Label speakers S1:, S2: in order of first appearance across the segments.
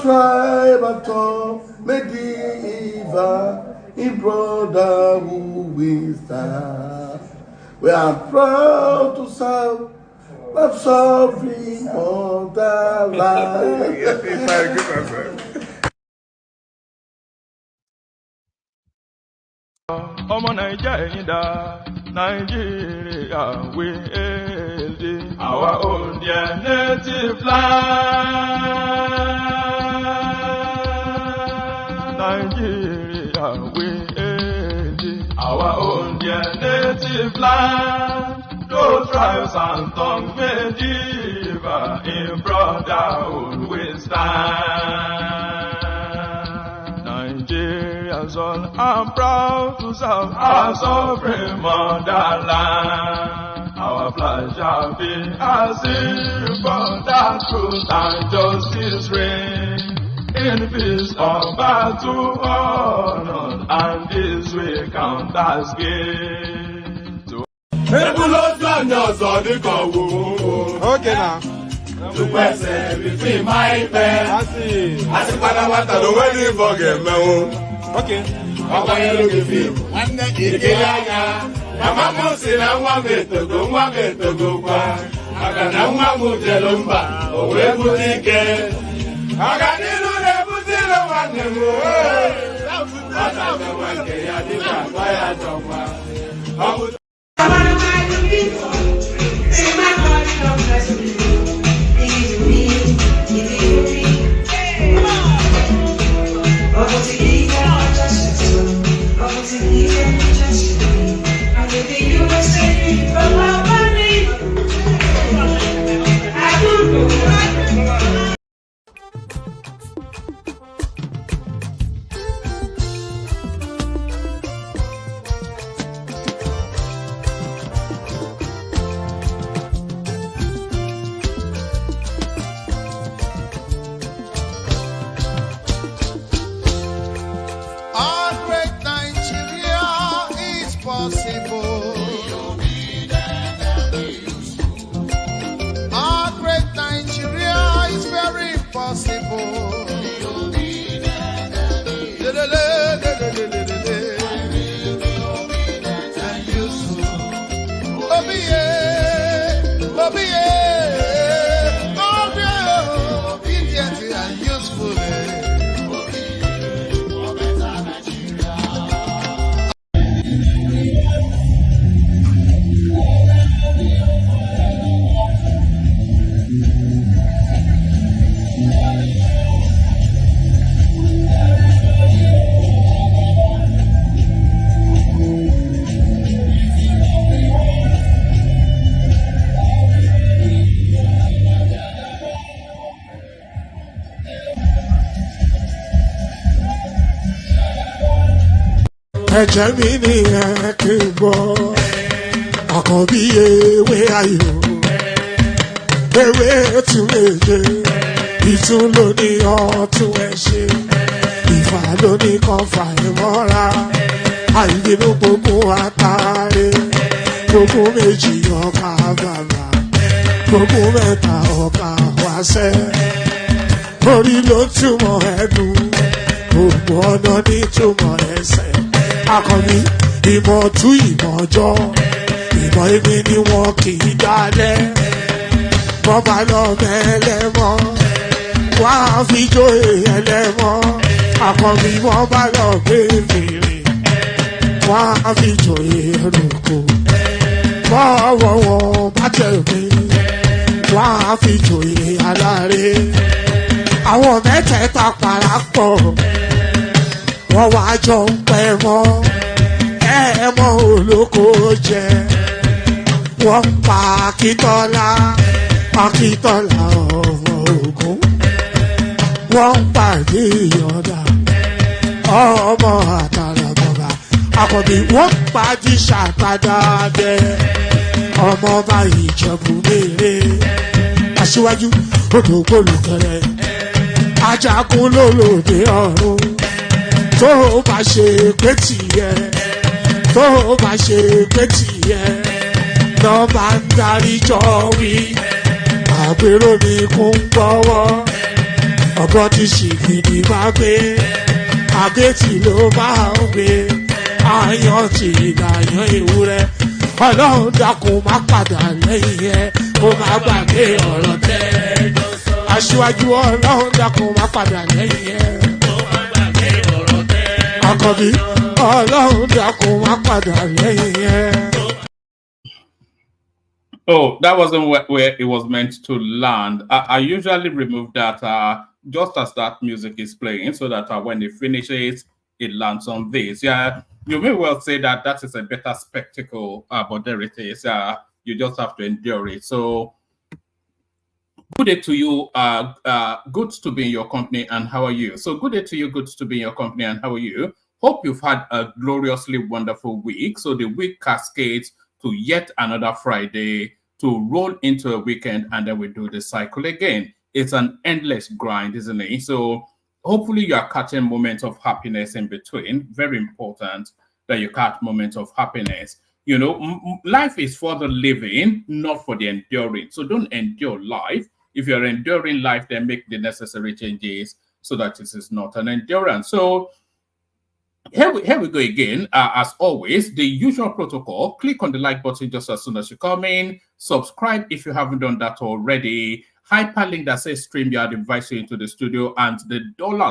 S1: tribe at all, medieval, in brotherhood we stand. We are proud to serve that sovereign motherland.
S2: Ọmọ Nigeria we our own dear native land. Nigeria we our own dear native land. Those tribes and tongues may differ, in brotherhood we stand. Nigerians all are proud to serve our sovereign motherland. Our flag shall be a symbol that truth and justice reign. In peace or battle honor, and this we count as gain.
S3: Okay now.
S4: To person between my pen.
S3: I see.
S4: I see what I want to do when you forget me.
S3: Okay.
S4: I'm going to look film. I'm not getting it. I'm not saying I want me to go. I can now move the lumber. Oh, where would he get? I got to do the Brazil one. I don't know what they are doing. I would.
S5: Our great Nigeria is very possible. And useful. Obedient and useful.
S6: Ẹ̀jẹ̀ mi ni ẹ kí n gbọ́, àkànbí ewé ayò, ewé tún méje, ìtún ló ní ọ̀tún ẹ̀ ṣe, ìfà ló ní kan fà ẹ̀ mọ́ra, àìbínú gbogbo àtàrẹ, gbogbo méjì ọkà bàbà, gbogbo mẹ́ta ọkà wáṣẹ́, orí ló túmọ̀ ẹ̀dùn, gbogbo ọ̀nà ní túmọ̀ ẹsẹ̀. Akọni ìmọ̀ tú ìmọ̀ ọjọ́, ìmọ̀ èmi ni wọn kì í dálẹ̀. Bọ́bá lọ mẹ́lẹ́mọ́, wá fi jóye ẹlẹ́mọ́. Akọni wọ́n bá lọ gbé fèrè, wá fi jóye ẹlòkò. Bọ́wọ́ wọn bá tẹ̀ mí, wá fi jóye aláre. Àwọn mẹ́tẹ̀ẹ̀ta parapọ̀. Wọ́n wá jọ ń pẹ́ mọ́, ẹ̀ẹ́mọ́ olóko jẹ. Wọ́n pa Akíntọ́lá ọmọ Ògún. Wọ́n pa Ìyọ̀dà ọmọ Àtàràbọ̀bà. Àkànbí wọ́n pa Jíṣà Tádàdé ọmọ ọba Ìjẹ̀bú Mèrè. Aṣíwájú Odògbólùkẹrẹ Ajagun lólòdì ọ̀run. Tó bá ṣe pé tìyẹ, tó bá ṣe pé tìyẹ, lọ bá ń darí jọ wí. Àgbèrò mi kún gbọ́wọ́, ọgọ́ tí ṣìgìdì máa gbé àgétì ló máa ń gbé àyàn tí ìlàyàn ewúrẹ́ ọlọ́run dákun má padà lẹ́yìn ẹ kó má gbàgbé ọ̀rọ̀ tẹ́ aṣíwájú ọlọ́run dákun má padà lẹ́yìn ẹ kó má gbàgbé ọ̀rọ̀ tẹ́ àkọ́bí ọlọ́run dákun má padà lẹ́yìn ẹ.
S7: Oh, that wasn't where it was meant to land. I usually remove that just as that music is playing so that when it finishes, it lands on this. Yeah, you may well say that that is a better spectacle, but there it is. You just have to endure it. So, good day to you. Good to be in your company, and how are you? So, good day to you. Good to be in your company, and how are you? Hope you've had a gloriously wonderful week. So, the week cascades to yet another Friday to roll into a weekend, and then we do the cycle again. It's an endless grind, isn't it? So hopefully you are catching moments of happiness in between. Very important that you catch moments of happiness. You know, life is for the living, not for the enduring. So don't endure life. If you're enduring life, then make the necessary changes so that this is not an endurance. So here we go again. As always, the usual protocol. Click on the like button just as soon as you come in. Subscribe if you haven't done that already. Hyperlink that says StreamYard invites you into the studio, and the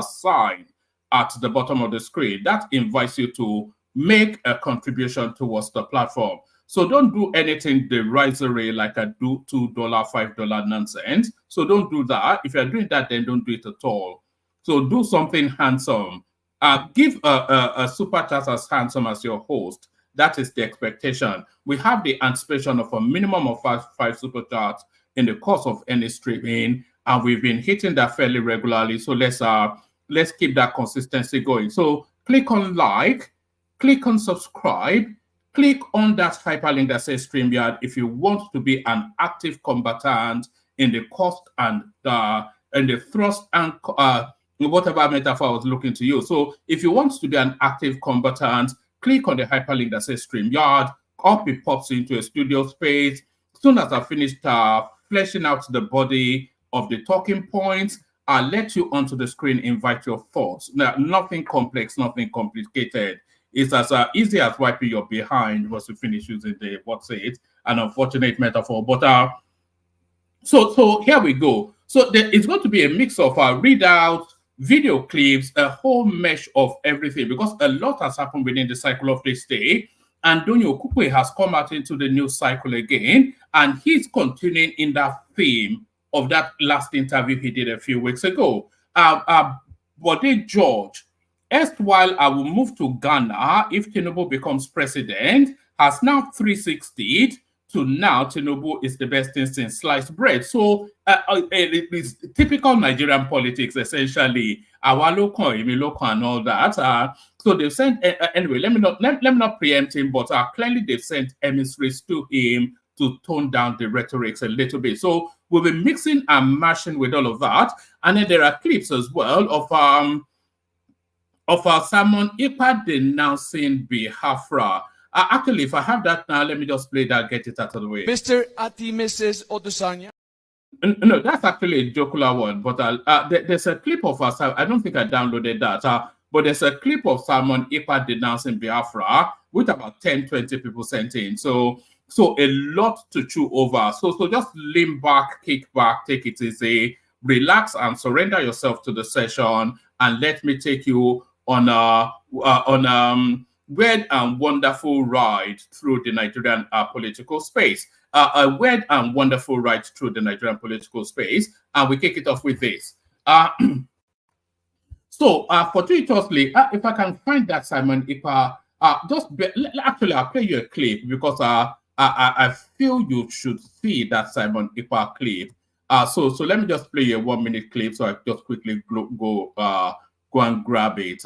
S7: $sign at the bottom of the screen that invites you to make a contribution towards the platform. So don't do anything derisory like a do $2, $5 nonsense. So don't do that. If you're doing that, then don't do it at all. So do something handsome. Give a super chat as handsome as your host. That is the expectation. We have the anticipation of a minimum of five super chats in the course of any streaming, and we've been hitting that fairly regularly. So let's keep that consistency going. So click on like, click on subscribe, click on that hyperlink that says StreamYard if you want to be an active combatant in the cost and the thrust and whatever metaphor I was looking to use. So if you want to be an active combatant, click on the hyperlink that says StreamYard. Up it pops into a studio space. As soon as I finished fleshing out the body of the talking points, I'll let you onto the screen, invite your thoughts. Now, nothing complex, nothing complicated. It's as easy as wiping your behind once you finish using the, an unfortunate metaphor. But so here we go. So it's going to be a mix of readouts, video clips, a whole mesh of everything, because a lot has happened within the cycle of this day. And Antonio Kukwe has come out into the new cycle again, and he's continuing in that theme of that last interview he did a few weeks ago. Bode George, erstwhile I will move to Ghana if Tinubu becomes president, has now 360'd to now Tinubu is the best thing since sliced bread. So it is typical Nigerian politics, essentially. Awaloko, Emiloko, and all that. So they've sent anyway. Let me not preempt him, but clearly they've sent emissaries to him to tone down the rhetorics a little bit. So we'll be mixing and mashing with all of that, and then there are clips as well of Simon Ipa denouncing Biafra. Actually, if I have that now, let me just play that, get it out of the way.
S3: Mr. Ati Mrs. Odusanya.
S7: No, that's actually a jocular one, but there's a clip of us. I don't think I downloaded that, but there's a clip of Simon Ipa denouncing Biafra, with about 10-20 people sent in. So a lot to chew over. So just lean back, kick back, take it easy, relax, and surrender yourself to the session, and let me take you on weird and wonderful ride through the Nigerian political space. A weird and wonderful ride through the Nigerian political space. And we kick it off with this. So, fortuitously, if I can find that Simon Ipa, actually, I'll play you a clip because I feel you should see that Simon Ipa clip. So let me just play you a 1 minute clip so I just quickly go and grab it.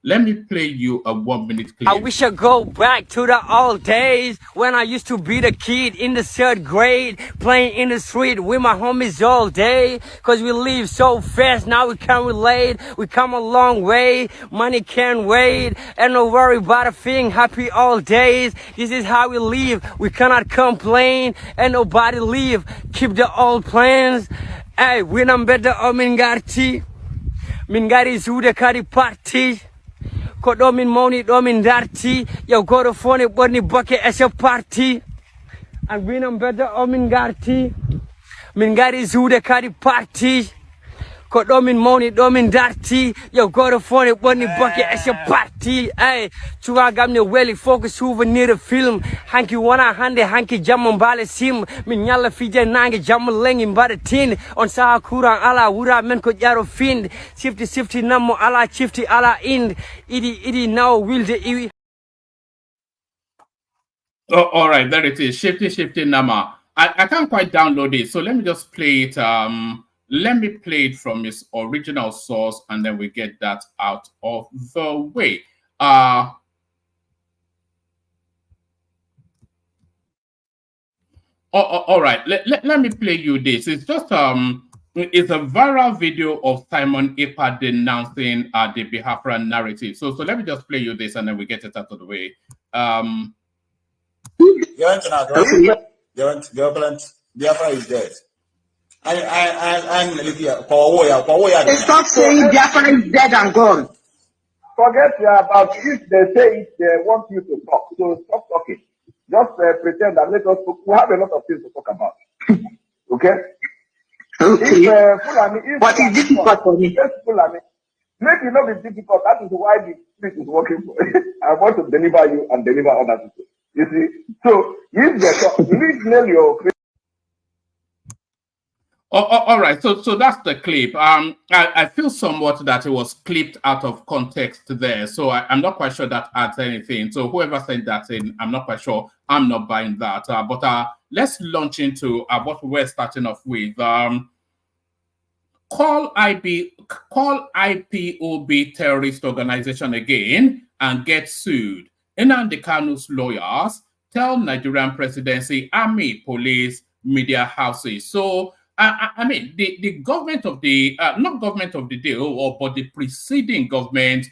S7: Let me play you a 1 minute clip.
S8: I wish I go back to the old days when I used to be the kid in the 3rd grade, playing in the street with my homies all day. Cause we live so fast, now we can relate. We come a long way, money can't wait. And no worry about a thing, happy all days. This is how we live, we cannot complain. And nobody leave, keep the old plans. Hey, we don't better Omingarti. Min gari zude kari party. Ko ɗo min mawni ɗo min darti. Yo goto fone ɓorni boke as a party. And winam better o min garti. Min gari zude kari party. Ko ɗo min mawni ɗo min darti. Yo goto fone ɓorni boke as a party. Ay, cuwagam ne weli focus souvenir film. Hanki wana hande hanki jamma mbale sim. Min nyalla fije nange jamma lengi mbada tin. On saha kurang ala wura men ko jaro find. Sifti nammo ala chifti ala ind. Idi now wilde iwi.
S7: Oh, all right, there it is. Shifty Nama. I can't quite download it, so let me just play it. Let me play it from its original source, and then we get that out of the way. All right, let me play you this. It's just it's a viral video of Simon Epa denouncing the Biafran narrative. So let me just play you this, and then we get it out of the way.
S9: Biafra is dead. I'm
S10: Stop saying Biafra is dead and gone.
S9: Forget about if they say it, they want you to talk. So stop talking. Just pretend that let us talk. We have a lot of things to talk about. Okay?
S10: Okay.
S9: But
S10: it's difficult for me.
S9: Make it not be difficult. That is why the spirit is working for you. I want to deliver you and deliver other people. You see? So, use the talk. Please nail your.
S7: All right, so that's the clip. I feel somewhat that it was clipped out of context there, so I'm not quite sure that adds anything. So whoever sent that in, I'm not quite sure. I'm not buying that. But let's launch into what we're starting off with. Call IPOB terrorist organization again and get sued. Nnamdi Kanu's lawyers tell Nigerian presidency, army, police, media houses. So. I mean, the government of the, not government of the day, but the preceding government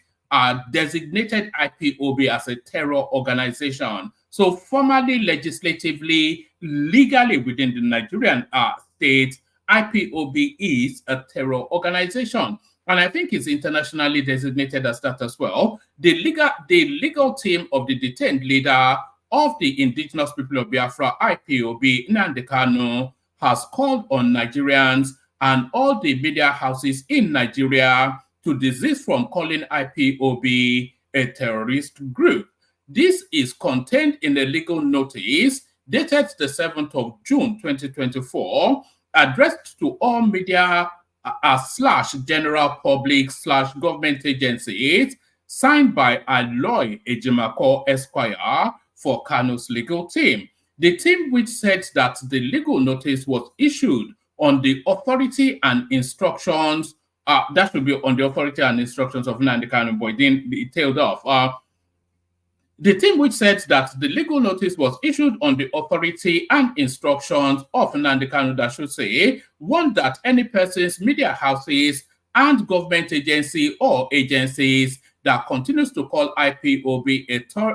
S7: designated IPOB as a terror organization. So formally, legislatively, legally within the Nigerian state, IPOB is a terror organization. And I think it's internationally designated as that as well. The legal team of the detained leader of the indigenous people of Biafra, IPOB, Nnamdi Kanu, has called on Nigerians and all the media houses in Nigeria to desist from calling IPOB a terrorist group. This is contained in a legal notice dated the 7th of June 2024, addressed to all media / general public / government agencies, signed by Aloy Ejimako Esquire for Kanu's legal team. The team which said that the legal notice was issued on the authority and instructions, that should be on the authority and instructions of Nnamdi Kanu, but it didn't be tailed off. The team which said that the legal notice was issued on the authority and instructions of Nnamdi Kanu, that should say, one, that any persons, media houses, and government agency or agencies that continues to call IPOB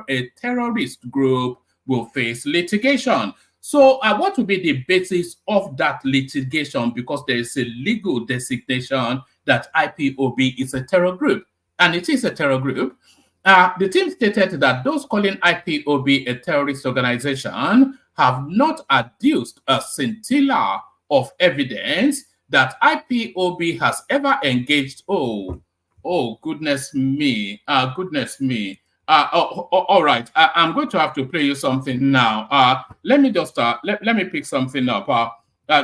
S7: a terrorist group will face litigation. So what will be the basis of that litigation? Because there is a legal designation that IPOB is a terror group, and it is a terror group. The team stated that those calling IPOB a terrorist organization have not adduced a scintilla of evidence that IPOB has ever engaged. Oh, goodness me. All right. I'm going to have to play you something now. Let me just let me pick something up.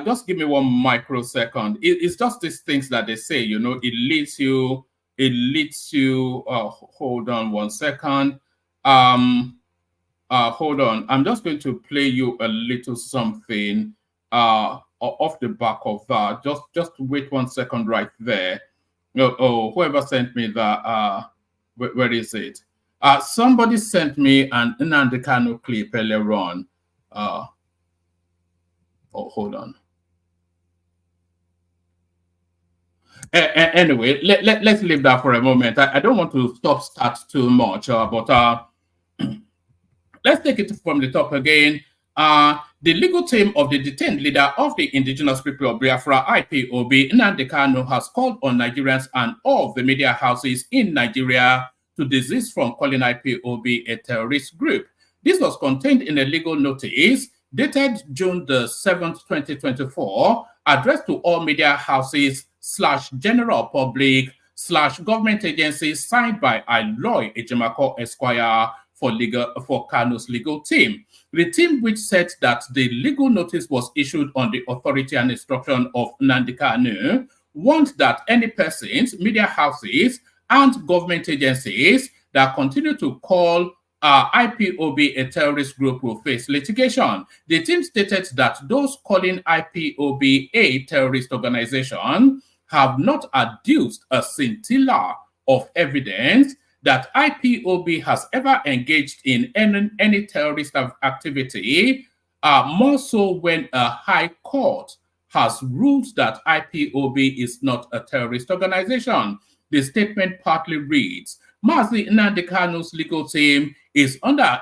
S7: Just give me 1 microsecond. It's just these things that they say, you know, it leads you. Hold on 1 second. Hold on. I'm just going to play you a little something off the back of that. Just wait 1 second right there. Whoever sent me that, where is it? Somebody sent me an Nnamdi Kanu clip earlier on. Hold on. Anyway, let's leave that for a moment. I don't want to start too much, but let's take it from the top again. The legal team of the detained leader of the indigenous people of Biafra, IPOB, Nnamdi Kanu, has called on Nigerians and all the media houses in Nigeria to desist from calling IPOB a terrorist group. This was contained in a legal notice dated June the 7th, 2024, addressed to all media houses / general public / government agencies, signed by Aloy Ejimako Esquire for Kanu's legal team. The team, which said that the legal notice was issued on the authority and instruction of Nnamdi Kanu, warned that any persons, media houses, and government agencies that continue to call IPOB a terrorist group will face litigation. The team stated that those calling IPOB a terrorist organization have not adduced a scintilla of evidence that IPOB has ever engaged in any terrorist activity, more so when a high court has ruled that IPOB is not a terrorist organization. The statement partly reads, Mazi Nnamdi Kanu's legal team is under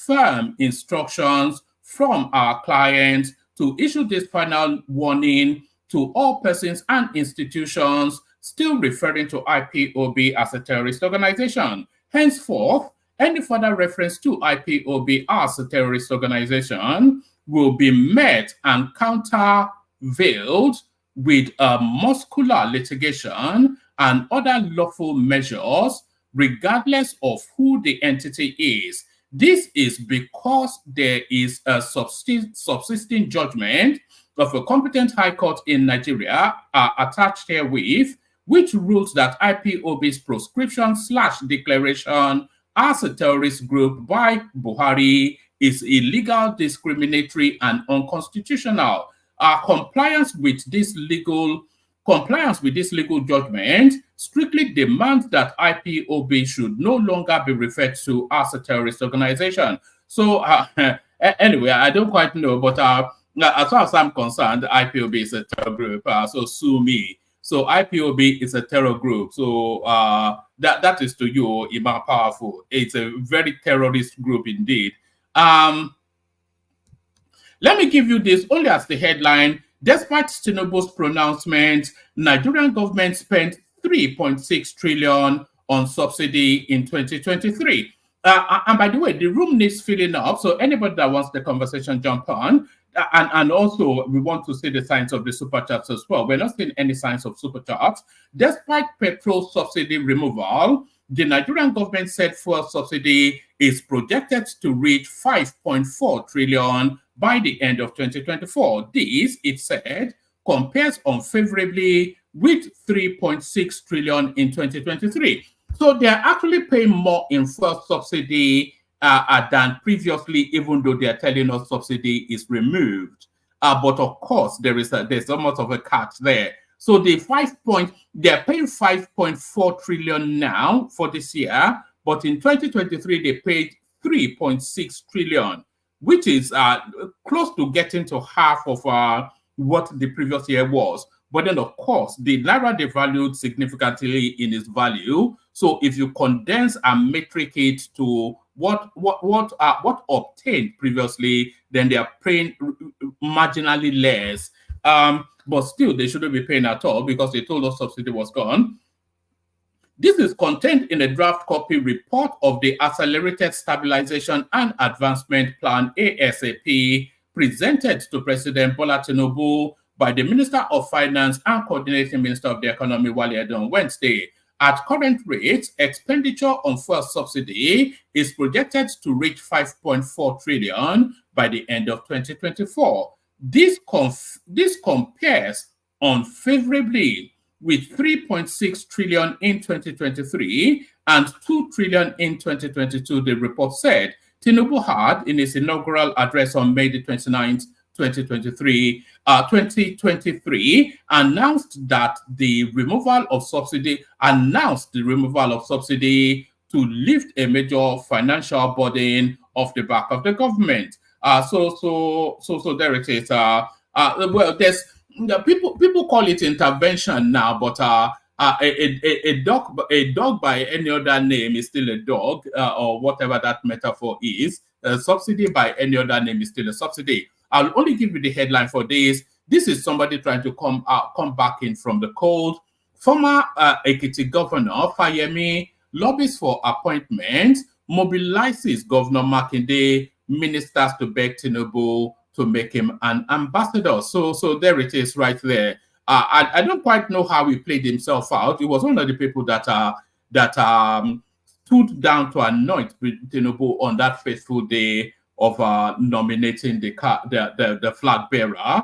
S7: firm instructions from our clients to issue this final warning to all persons and institutions still referring to IPOB as a terrorist organization. Henceforth, any further reference to IPOB as a terrorist organization will be met and countervailed with muscular litigation and other lawful measures, regardless of who the entity is. This is because there is a subsisting judgment of a competent high court in Nigeria attached herewith, which rules that IPOB's proscription / declaration as a terrorist group by Buhari is illegal, discriminatory, and unconstitutional. Compliance with this legal judgment strictly demands that IPOB should no longer be referred to as a terrorist organization. So anyway, I don't quite know, but as far as I'm concerned, IPOB is a terror group, so sue me. So IPOB is a terror group. So that is to you, Imam Powerful. It's a very terrorist group indeed. Let me give you this only as the headline. Despite Tinubu's pronouncement, Nigerian government spent 3.6 trillion on subsidy in 2023. And by the way, the room needs filling up. So anybody that wants the conversation, jump on. And also, we want to see the signs of the super chats as well. We're not seeing any signs of super chats. Despite petrol subsidy removal, the Nigerian government said fuel subsidy is projected to reach 5.4 trillion by the end of 2024. This, it said, compares unfavorably with 3.6 trillion in 2023. So they're actually paying more in fuel subsidy than previously, even though they're telling us subsidy is removed. But of course, there's somewhat of a catch there. So they're paying 5.4 trillion now for this year, but in 2023 they paid 3.6 trillion, which is close to getting to half of what the previous year was. But then, of course, the naira devalued significantly in its value. So if you condense and metric it to what obtained previously, then they are paying marginally less. But still, they shouldn't be paying at all because they told us subsidy was gone. This is contained in a draft copy report of the Accelerated Stabilization and Advancement Plan, ASAP, presented to President Bola Tinubu by the Minister of Finance and Coordinating Minister of the Economy, Wale Edun, on Wednesday. At current rates, expenditure on fuel subsidy is projected to reach 5.4 trillion by the end of 2024. This compares unfavorably with 3.6 trillion in 2023 and 2 trillion in 2022, the report said. Tinubu had, in his inaugural address on May the 29th, 2023, announced the removal of subsidy to lift a major financial burden off the back of the government. So there it is. Well, there's people call it intervention now, but a dog by any other name is still a dog, or whatever that metaphor is. A subsidy by any other name is still a subsidy. I'll only give you the headline for this. This is somebody trying to come back in from the cold. Former Ekiti Governor Fayemi lobbies for appointments, mobilizes Governor Makinde ministers to beg Tinubu to make him an ambassador. So there it is right there. I don't quite know how he played himself out. He was one of the people that stood down to anoint Tinubu on that fateful day of nominating the flag bearer.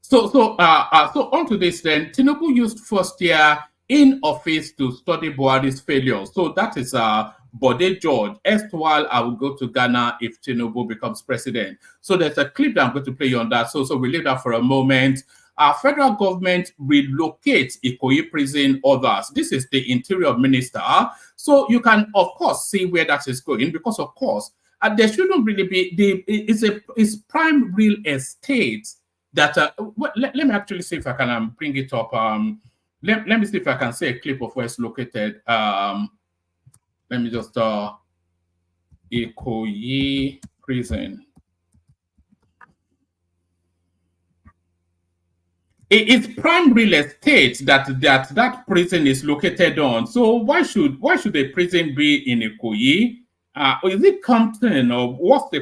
S7: So on to this then, Tinubu used first year in office to study Buhari's failures. So that is Bode George. Erstwhile, I will go to Ghana if Tinubu becomes president. So there's a clip that I'm going to play you on that. So we leave that for a moment. Our federal government relocates Ikoyi prison others. This is the interior minister. So you can, of course, see where that is going because, of course, there shouldn't really be, it's prime real estate that, let me actually see if I can bring it up. Let me see if I can see a clip of where it's located. Let me just, Ikoyi prison. It's prime real estate that prison is located on. So why should a prison be in Ikoyi? Is it Compton, or what's the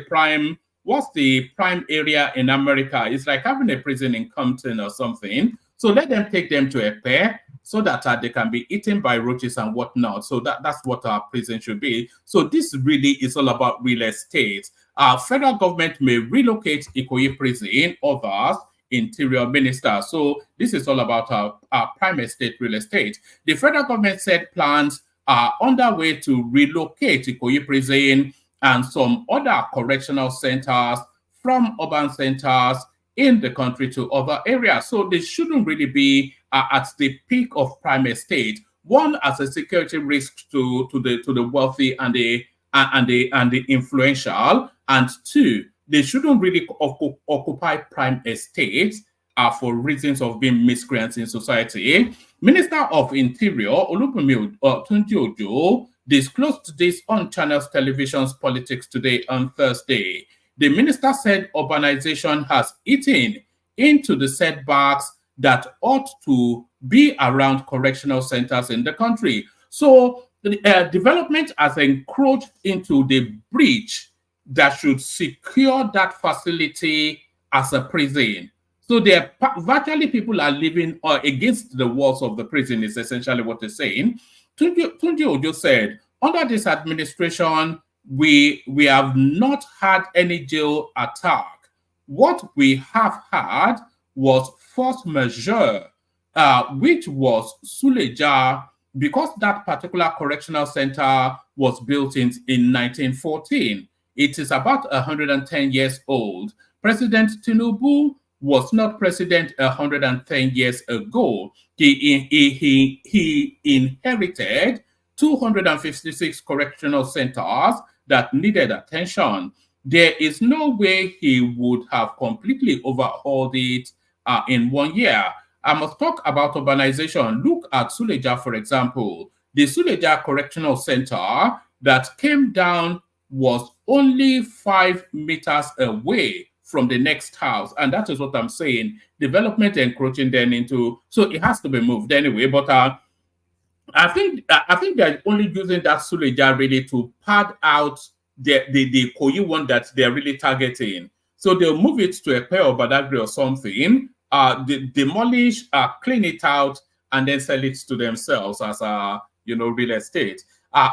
S7: prime area in America? It's like having a prison in Compton or something. So let them take them to a pair so that they can be eaten by roaches and whatnot. So that's what our prison should be. So this really is all about real estate. Federal government may relocate Ikoyi prison, others interior minister. So this is all about our prime estate real estate. The federal government said plans are underway to relocate Ikoyi prison and some other correctional centers from urban centers in the country to other areas. So they shouldn't really be at the peak of prime estate. One, as a security risk to the wealthy and the influential, and two, they shouldn't really occupy prime estates for reasons of being miscreants in society. Minister of Interior Olubunmi Tunji disclosed this on Channels Television's Politics Today on Thursday. The minister said urbanization has eaten into the setbacks that ought to be around correctional centers in the country. So the development has encroached into the breach that should secure that facility as a prison. So virtually people are living against the walls of the prison is essentially what they're saying. Tunji Ojo said, under this administration, we have not had any jail attack. What we have had was force majeure, which was Suleja, because that particular correctional center was built in 1914. It is about 110 years old. President Tinubu was not president 110 years ago. He inherited 256 correctional centers that needed attention. There is no way he would have completely overhauled it in 1 year. I must talk about urbanization. Look at Suleja, for example. The Suleja Correctional Center that came down was only 5 meters away from the next house. And that is what I'm saying. Development encroaching then into, so it has to be moved anyway. But I think they're only using that Suleja really to pad out the Koyi one that they're really targeting. So they'll move it to a pair of Badagry or something, demolish, clean it out, and then sell it to themselves as real estate.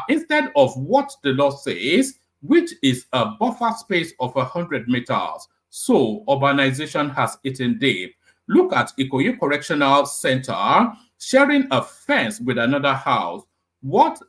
S7: Instead of what the law says, which is a buffer space of 100 meters. So urbanization has eaten deep. Look at Ikoyi Correctional Center sharing a fence with another house. What's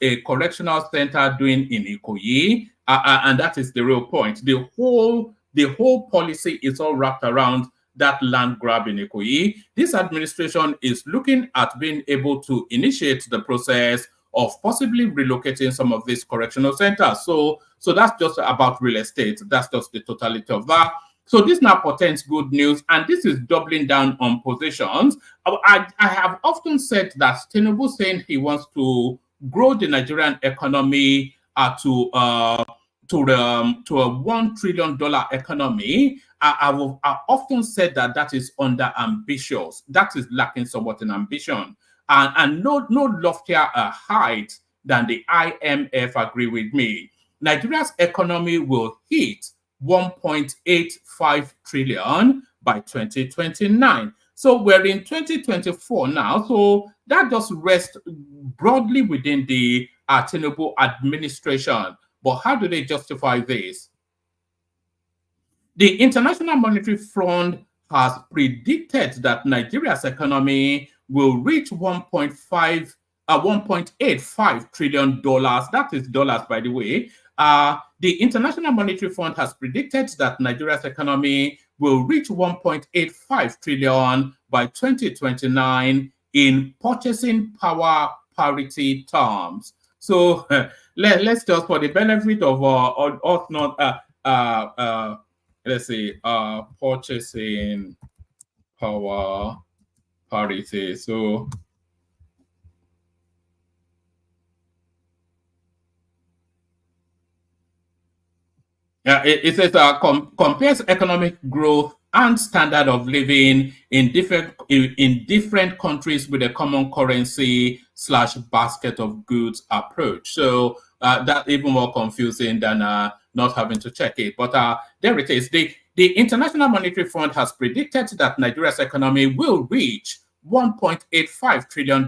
S7: a correctional center doing in Ikoyi? And that is the real point. The whole policy is all wrapped around that land grab in Ikoyi. This administration is looking at being able to initiate the process of possibly relocating some of these correctional centers. So that's just about real estate. That's just the totality of that. So this now portends good news, and this is doubling down on positions. I have often said that Tinubu saying he wants to grow the Nigerian economy to a $1 trillion economy. I often said that that is under ambitious. That is lacking somewhat in ambition, and no loftier height than the IMF agree with me. Nigeria's economy will hit 1.85 trillion by 2029. So we're in 2024 now. So that just rests broadly within the Tinubu administration. But how do they justify this? The International Monetary Fund has predicted that Nigeria's economy will reach 1.85 trillion dollars. That is dollars, by the way. The International Monetary Fund has predicted that Nigeria's economy will reach 1.85 trillion by 2029 in purchasing power parity terms. So let's just, for the benefit of us not, let's say, purchasing power parity. So it says compares economic growth and standard of living in different countries with a common currency / basket of goods approach. So that's even more confusing than not having to check it. But there it is. The International Monetary Fund has predicted that Nigeria's economy will reach $1.85 trillion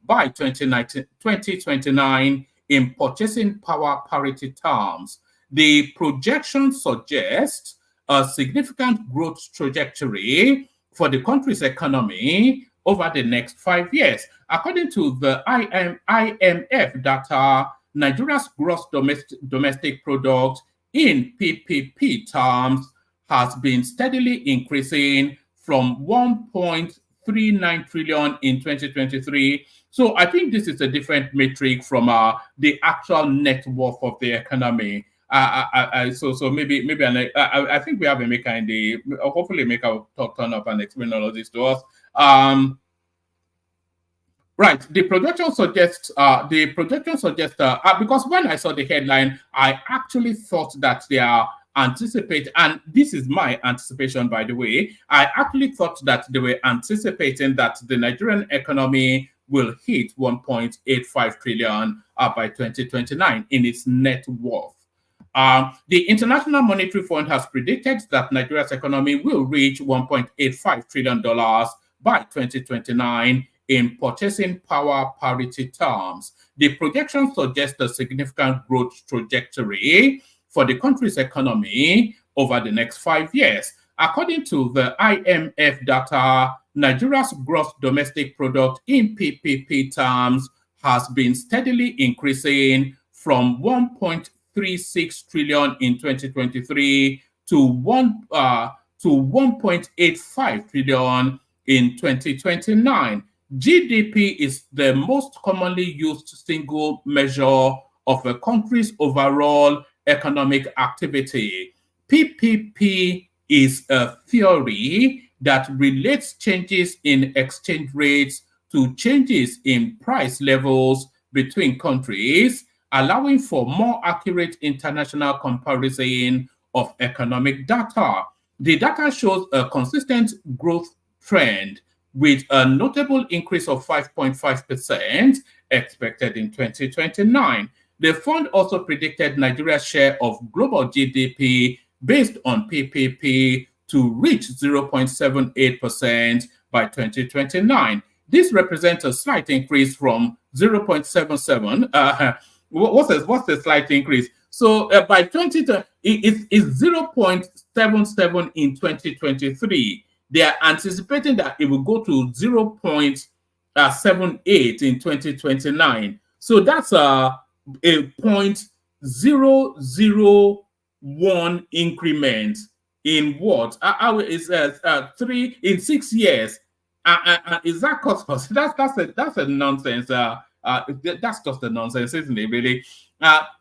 S7: by 2029 in purchasing power parity terms. The projections suggest a significant growth trajectory for the country's economy over the next 5 years. According to the IMF data, Nigeria's gross domestic product in PPP terms has been steadily increasing from 1.39 trillion in 2023. So I think this is a different metric from the actual net worth of the economy. So maybe I think we have a maker in the, hopefully maker will turn up and explain all of this to us. Right, the projection suggests because when I saw the headline, I actually thought that they are anticipating, and this is my anticipation, by the way. I actually thought that they were anticipating that the Nigerian economy will hit 1.85 trillion by 2029 in its net worth. The International Monetary Fund has predicted that Nigeria's economy will reach $1.85 trillion by 2029 in purchasing power parity terms. The projections suggest a significant growth trajectory for the country's economy over the next 5 years. According to the IMF data, Nigeria's gross domestic product in PPP terms has been steadily increasing from 1.36 trillion in 2023 to 1.85 trillion in 2029. GDP is the most commonly used single measure of a country's overall economic activity. PPP is a theory that relates changes in exchange rates to changes in price levels between countries, allowing for more accurate international comparison of economic data. The data shows a consistent growth trend with a notable increase of 5.5% expected in 2029. The fund also predicted Nigeria's share of global GDP based on PPP to reach 0.78% by 2029. This represents a slight increase from 0.77. What's the slight increase? So by 2020, it's 0.77 in 2023. They are anticipating that it will go to 0.78 in 2029. So that's a 0.001 increment in what? It's 3 in 6 years. Is that cost? That's a nonsense. That's just a nonsense, isn't it? Really.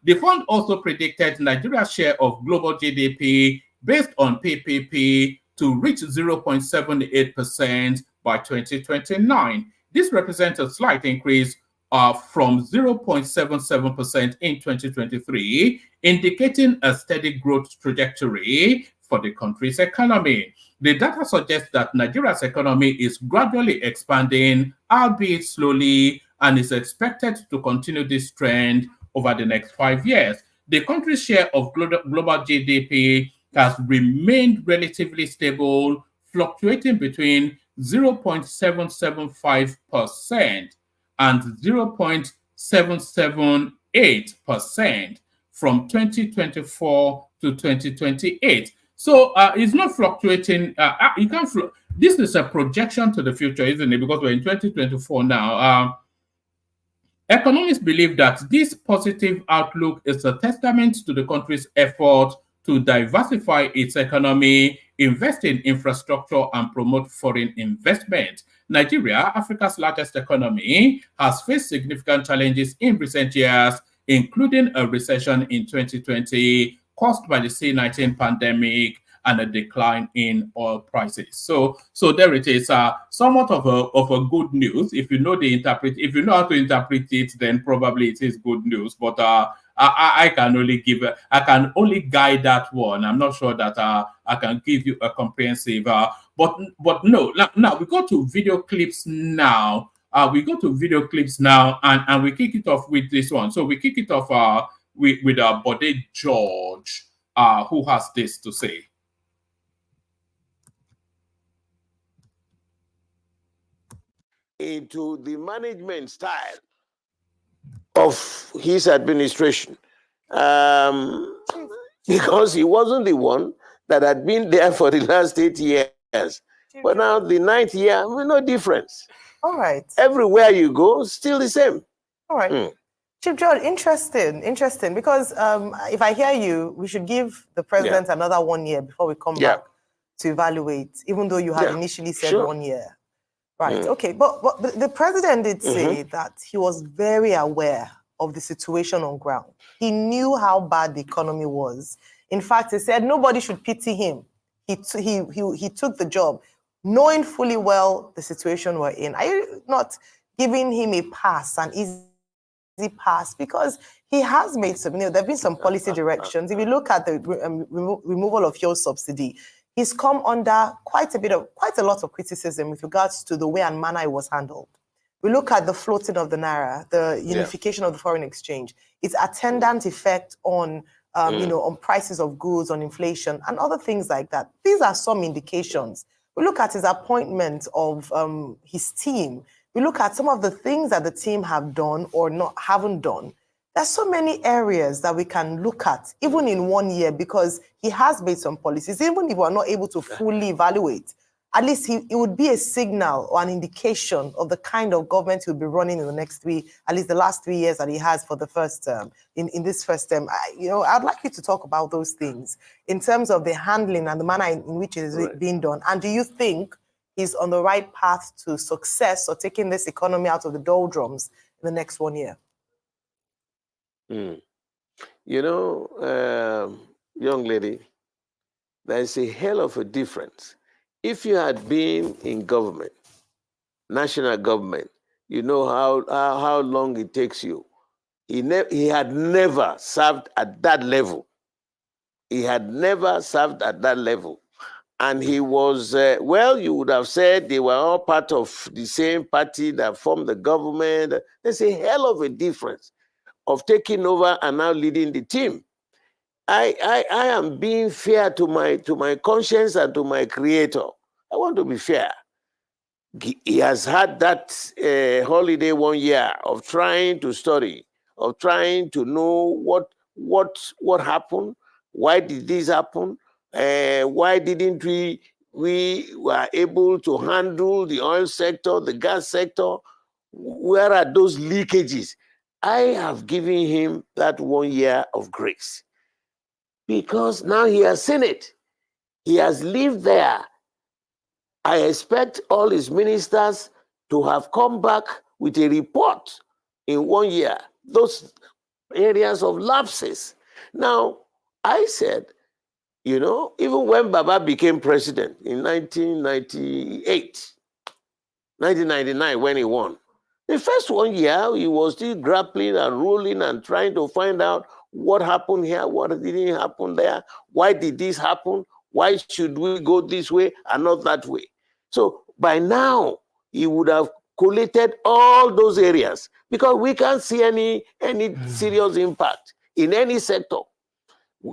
S7: The fund also predicted Nigeria's share of global GDP based on PPP to reach 0.78% by 2029. This represents a slight increase from 0.77% in 2023, indicating a steady growth trajectory for the country's economy. The data suggests that Nigeria's economy is gradually expanding, albeit slowly, and is expected to continue this trend over the next 5 years. The country's share of global GDP has remained relatively stable, fluctuating between 0.775% and 0.778% from 2024 to 2028. So it's not fluctuating. You can't. This is a projection to the future, isn't it? Because we're in 2024 now. Economists believe that this positive outlook is a testament to the country's effort to diversify its economy, invest in infrastructure, and promote foreign investment. Nigeria, Africa's largest economy, has faced significant challenges in recent years, including a recession in 2020 caused by the COVID-19 pandemic and a decline in oil prices. So there it is. Somewhat of a good news. If you know how to interpret it, then probably it is good news. But I can only guide that one. I'm not sure that I can give you a comprehensive. But no. Now we go to video clips now. And we kick it off with this one. So we kick it off with Bode George, who has this to say.
S11: Into the management style of his administration, because he wasn't the one that had been there for the last 8 years. But now the 9th year, no difference.
S12: All right.
S11: Everywhere you go, still the same.
S12: All right. Chief George, interesting, because if I hear you, we should give the president another 1 year before we come back to evaluate, even though you had initially said 1 year. Right, okay, but the president did say that he was very aware of the situation on ground. He knew how bad the economy was. In fact, he said nobody should pity him. He took the job, knowing fully well the situation we're in. Are you not giving him a pass, an easy pass? Because he has made some, there have been some policy directions. If you look at the removal of fuel subsidy, he's come under quite a lot of criticism with regards to the way and manner it was handled. We look at the floating of the naira, the unification of the foreign exchange, its attendant effect on, on prices of goods, on inflation, and other things like that. These are some indications. We look at his appointment of his team. We look at some of the things that the team have done or haven't done. There's so many areas that we can look at, even in 1 year, because he has made some policies. Even if we're not able to fully evaluate, at least it would be a signal or an indication of the kind of government he'll be running in the next the last 3 years that he has for the first term, in this first term. I'd like you to talk about those things in terms of the handling and the manner in which it is being done. And do you think he's on the right path to success or taking this economy out of the doldrums in the next 1 year?
S11: Young lady, there's a hell of a difference. If you had been in government, national government, you know how long it takes you. He had never served at that level. He had never served at that level. And he was, you would have said they were all part of the same party that formed the government. There's a hell of a difference of taking over and now leading the team. I am being fair to my conscience and to my creator. I want to be fair. He has had that holiday 1 year of trying to study, of trying to know what happened, why did this happen, why didn't we were able to handle the oil sector, the gas sector, where are those leakages? I have given him that 1 year of grace because now he has seen it. He has lived there. I expect all his ministers to have come back with a report in 1 year, those areas of lapses. Now, I said, You know, even when Baba became president in 1999, when he won, the first 1 year, he was still grappling and rolling and trying to find out what happened here, what didn't happen there, why did this happen, why should we go this way and not that way. So by now, he would have collated all those areas because we can't see any serious impact in any sector.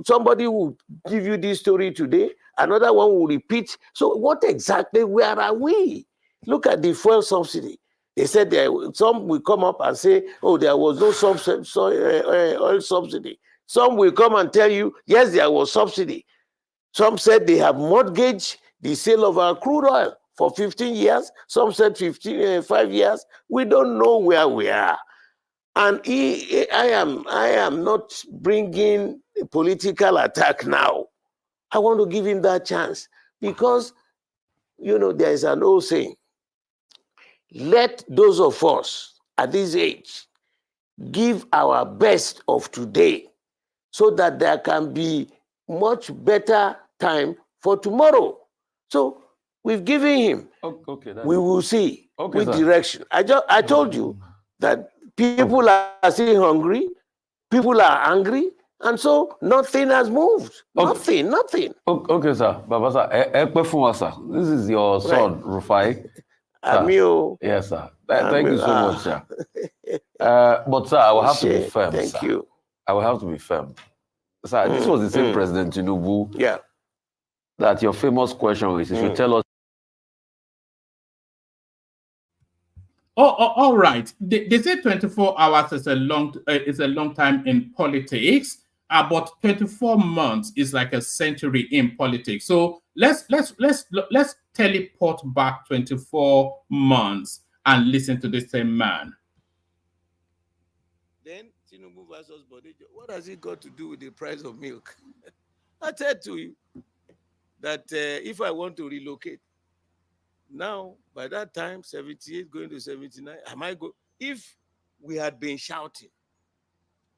S11: Somebody will give you this story today, another one will repeat. So what exactly, where are we? Look at the fuel subsidy. They said some will come up and say, oh, there was no oil subsidy. Some will come and tell you, yes, there was subsidy. Some said they have mortgaged the sale of our crude oil for 15 years. Some said 5 years. We don't know where we are. And I am not bringing a political attack now. I want to give him that chance because, you know, there is an old saying, let those of us at this age give our best of today so that there can be much better time for tomorrow. So we've given him.
S13: Okay,
S11: we will see which
S13: sir.
S11: direction. I told you that people are still hungry, people are angry, and so nothing has moved. Nothing.
S13: Okay, sir. Baba, sir. This is your son, Rufai.
S11: Amio.
S13: Yes, sir. Thank you so much, sir. But, sir, I will have to be firm,
S11: Thank you.
S13: I will have to be firm. Sir, this was the same President Tinubu.
S11: Yeah.
S13: That your famous question is, you should tell us.
S7: All right. They say 24 hours is a long time in politics, but 24 months is like a century in politics. So let's teleport back 24 months and listen to the same man.
S11: Then Tinubu versus Bode, what has it got to do with the price of milk? I said to you that if I want to relocate, now, by that time, 78 going to 79, if we had been shouting,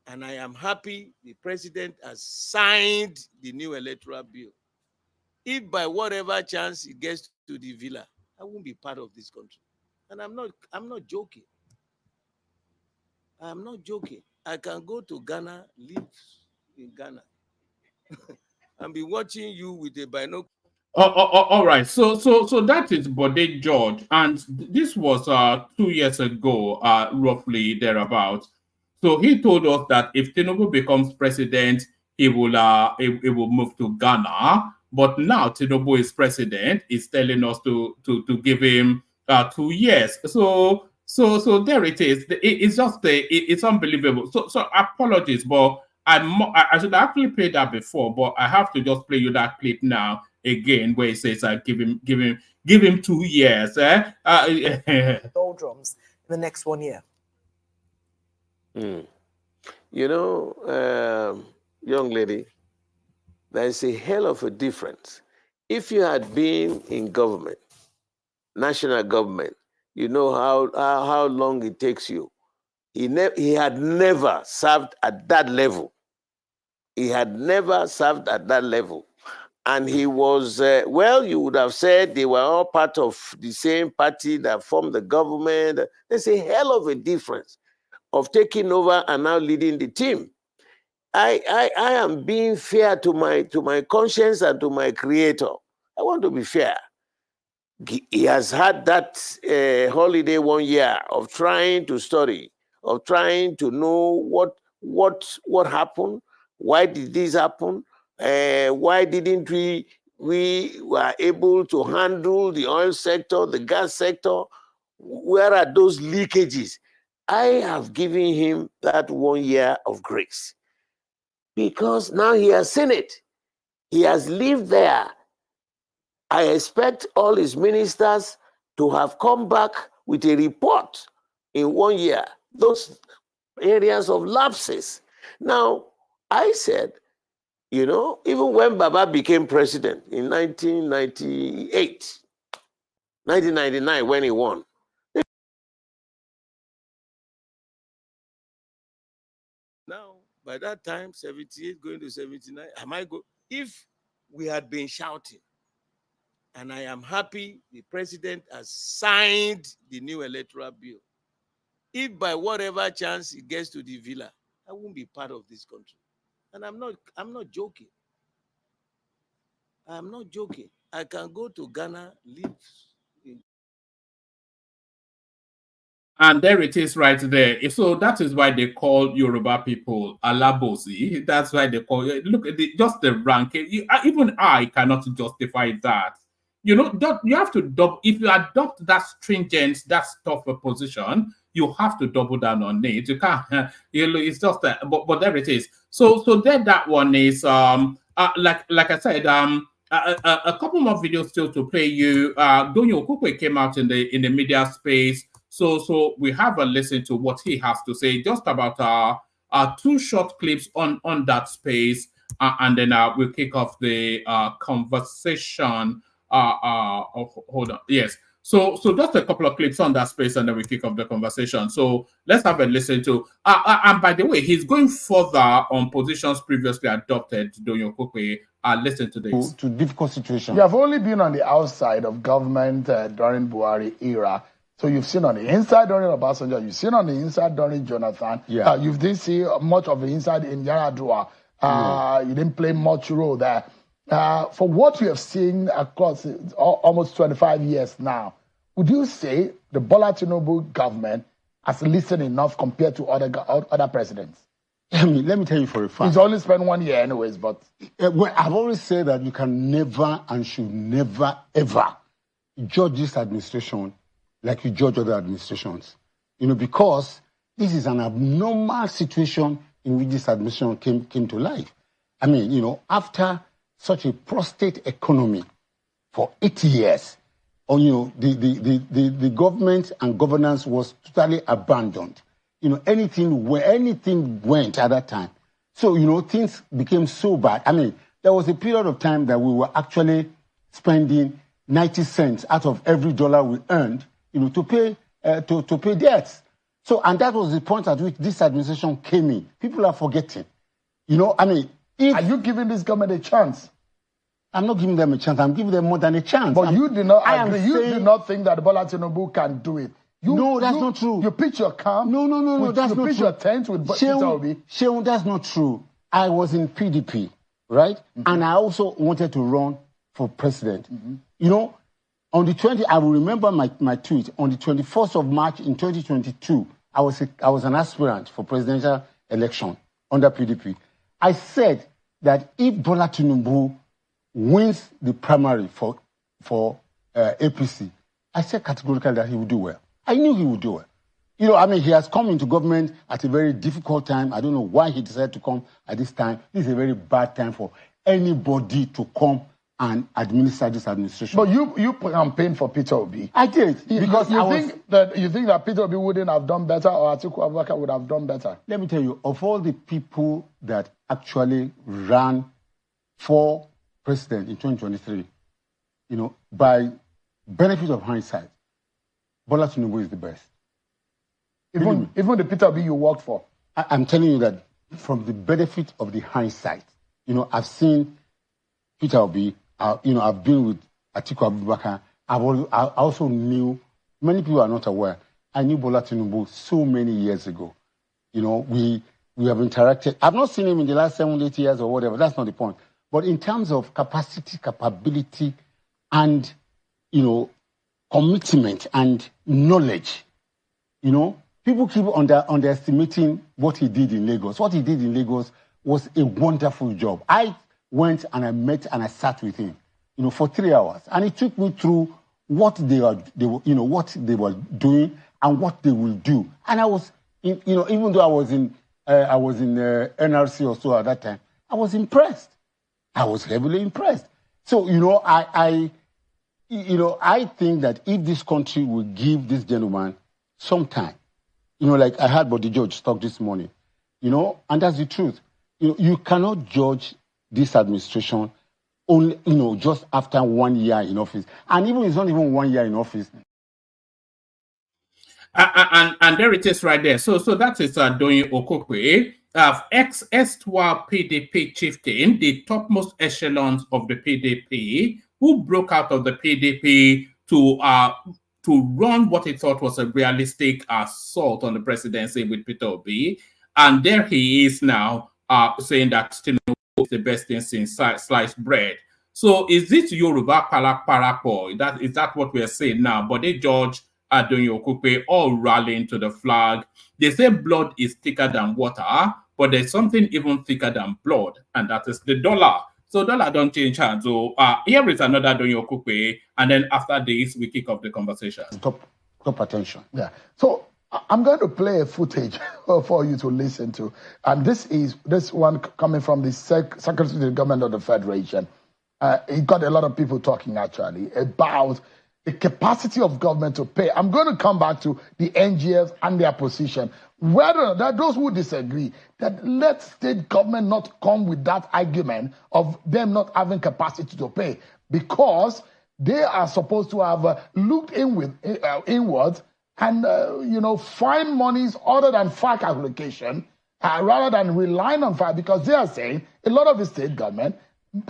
S11: and I am happy the president has signed the new electoral bill, if by whatever chance he gets to the villa, I won't be part of this country. And I'm not joking. I'm not joking. I can go to Ghana, live in Ghana, and be watching you with a binocular.
S7: All right. So that is Bode George, and this was 2 years ago, roughly thereabout. So he told us that if Tinubu becomes president, he will move to Ghana. But now Tinubu is president, he's telling us to give him 2 years. So there it is. It's just it's unbelievable. So apologies, but I should actually play that before, but I have to just play you that clip now again where he says give him 2 years.
S12: Doldrums in the next 1 year.
S11: You know, young lady, there's a hell of a difference. If you had been in government, national government, you know how long it takes you. He had never served at that level. He had never served at that level. And he was, well, you would have said they were all part of the same party that formed the government. There's a hell of a difference of taking over and now leading the team. I am being fair to my conscience and to my creator. I want to be fair. He has had that holiday 1 year of trying to study, of trying to know what happened, why did this happen, why didn't we were able to handle the oil sector, the gas sector, where are those leakages? I have given him that 1 year of grace because now he has seen it. He has lived there. I expect all his ministers to have come back with a report in 1 year, those areas of lapses. Now, I said, you know, even when Baba became president in 1999 when he won, now, by that time, 78 going to 79, if
S14: we had been shouting. And I am happy the president has signed the new electoral bill. If by whatever chance it gets to the villa, I won't be part of this country. And I'm not joking. I'm not joking. I can go to Ghana, live in.
S7: And there it is right there. So that is why they call Yoruba people Alabosi. That's why they call it. Look at just the rank. Even I cannot justify that. You know, you have to if you adopt that stringent, that tougher position, you have to double down on it. You can't. It's just that. But there it is. So there that one is like I said a couple more videos still to play you. Donyo Okukwe came out in the media space. So we have a listen to what he has to say just about two short clips on that space, and then we'll kick off the conversation. Hold on, yes. So just a couple of clips on that space, and then we kick off the conversation. So let's have a listen to. And by the way, he's going further on positions previously adopted. Donyo Okukwe. Listen to this.
S15: To difficult situations.
S1: You have only been on the outside of government during Buhari era. So you've seen on the inside during Obasanjo, you've seen on the inside during Jonathan.
S15: Yeah.
S1: You didn't see much of the inside in Yaradua. You didn't play much role there. For what you have seen across almost 25 years now, would you say the Bola Tinubu government has listened enough compared to other presidents?
S15: Let me tell you for a fact.
S1: He's only spent 1 year anyways, but...
S15: Well, I've always said that you can never and should never, ever judge this administration like you judge other administrations. You know, because this is an abnormal situation in which this administration came to life. I mean, you know, after such a prostate economy for 8 years, you know, the government and governance was totally abandoned. You know, anything went at that time. So, you know, things became so bad. I mean, there was a period of time that we were actually spending 90 cents out of every dollar we earned, you know, to pay debts. So, and that was the point at which this administration came in. People are forgetting. You know, I mean,
S1: are you giving this government a chance?
S15: I'm not giving them a chance. I'm giving them more than a chance.
S1: But you did not agree. You did not think that Bola Tinubu can do it.
S15: No, that's not true.
S1: You pitch your camp.
S15: No, that's not true.
S1: You pitch your tent with Peter Obi.
S15: Sheon, that's not true. I was in PDP, right? And I also wanted to run for president. You know, on the 20th, I will remember my tweet. On the 21st of March in 2022, I was an aspirant for presidential election under PDP. I said that if Bola Tinubu wins the primary for APC, I said categorically that he would do well. I knew he would do it. You know, I mean, he has come into government at a very difficult time. I don't know why he decided to come at this time. This is a very bad time for anybody to come and administer this administration.
S1: But you campaigned for Peter Obi.
S15: I did.
S1: Because you think that Peter Obi wouldn't have done better or Atiku Abubakar would have done better?
S15: Let me tell you, of all the people that actually ran for president in 2023, you know, by benefit of hindsight, Bola Tinubu is the best.
S1: Even the Peter Obi you worked for.
S15: I'm telling you that from the benefit of the hindsight, you know, I've seen Peter Obi, you know, I've been with Atiku Abubakar. I also knew, many people are not aware, I knew Bola Tinubu so many years ago. You know, we have interacted. I've not seen him in the last 7, 8 years or whatever. That's not the point. But in terms of capacity, capability, and, you know, commitment and knowledge, you know, people keep underestimating what he did in Lagos. What he did in Lagos was a wonderful job. I went and I met and I sat with him, you know, for 3 hours, and he took me through what they were doing and what they will do. And I was, you know, even though I was in NRC or so at that time, I was impressed. I was heavily impressed. So, you know, I think that if this country will give this gentleman some time, you know, like I heard Bode George talk this morning, you know, and that's the truth. You know, you cannot judge this administration only, you know, just after 1 year in office. And even it's not even 1 year in office.
S7: And there it is right there. So that is Donyo Okukwe. ex-Estwa PDP chieftain, the topmost echelons of the PDP, who broke out of the PDP to run what he thought was a realistic assault on the presidency with Peter Obi. And there he is now saying that Tinubu is the best thing since sliced bread. So is this Yoruba Parapo? Is that what we are saying now? But they George Adonyo Okupe all rallying to the flag. They say blood is thicker than water, but there's something even thicker than blood, and that is the dollar. So dollar don't change hands. So here is another Adonyo Okupe, and then after this, we kick off the conversation.
S15: Top attention.
S1: Yeah. So I'm going to play a footage for you to listen to. And this one coming from the Secretary of the Government of the Federation. It got a lot of people talking, actually, about the capacity of government to pay. I'm going to come back to the NGFs and their position. Whether that those who disagree, that let state government not come with that argument of them not having capacity to pay, because they are supposed to have looked inwards and find monies other than FAC application, rather than relying on FAC, because they are saying a lot of the state government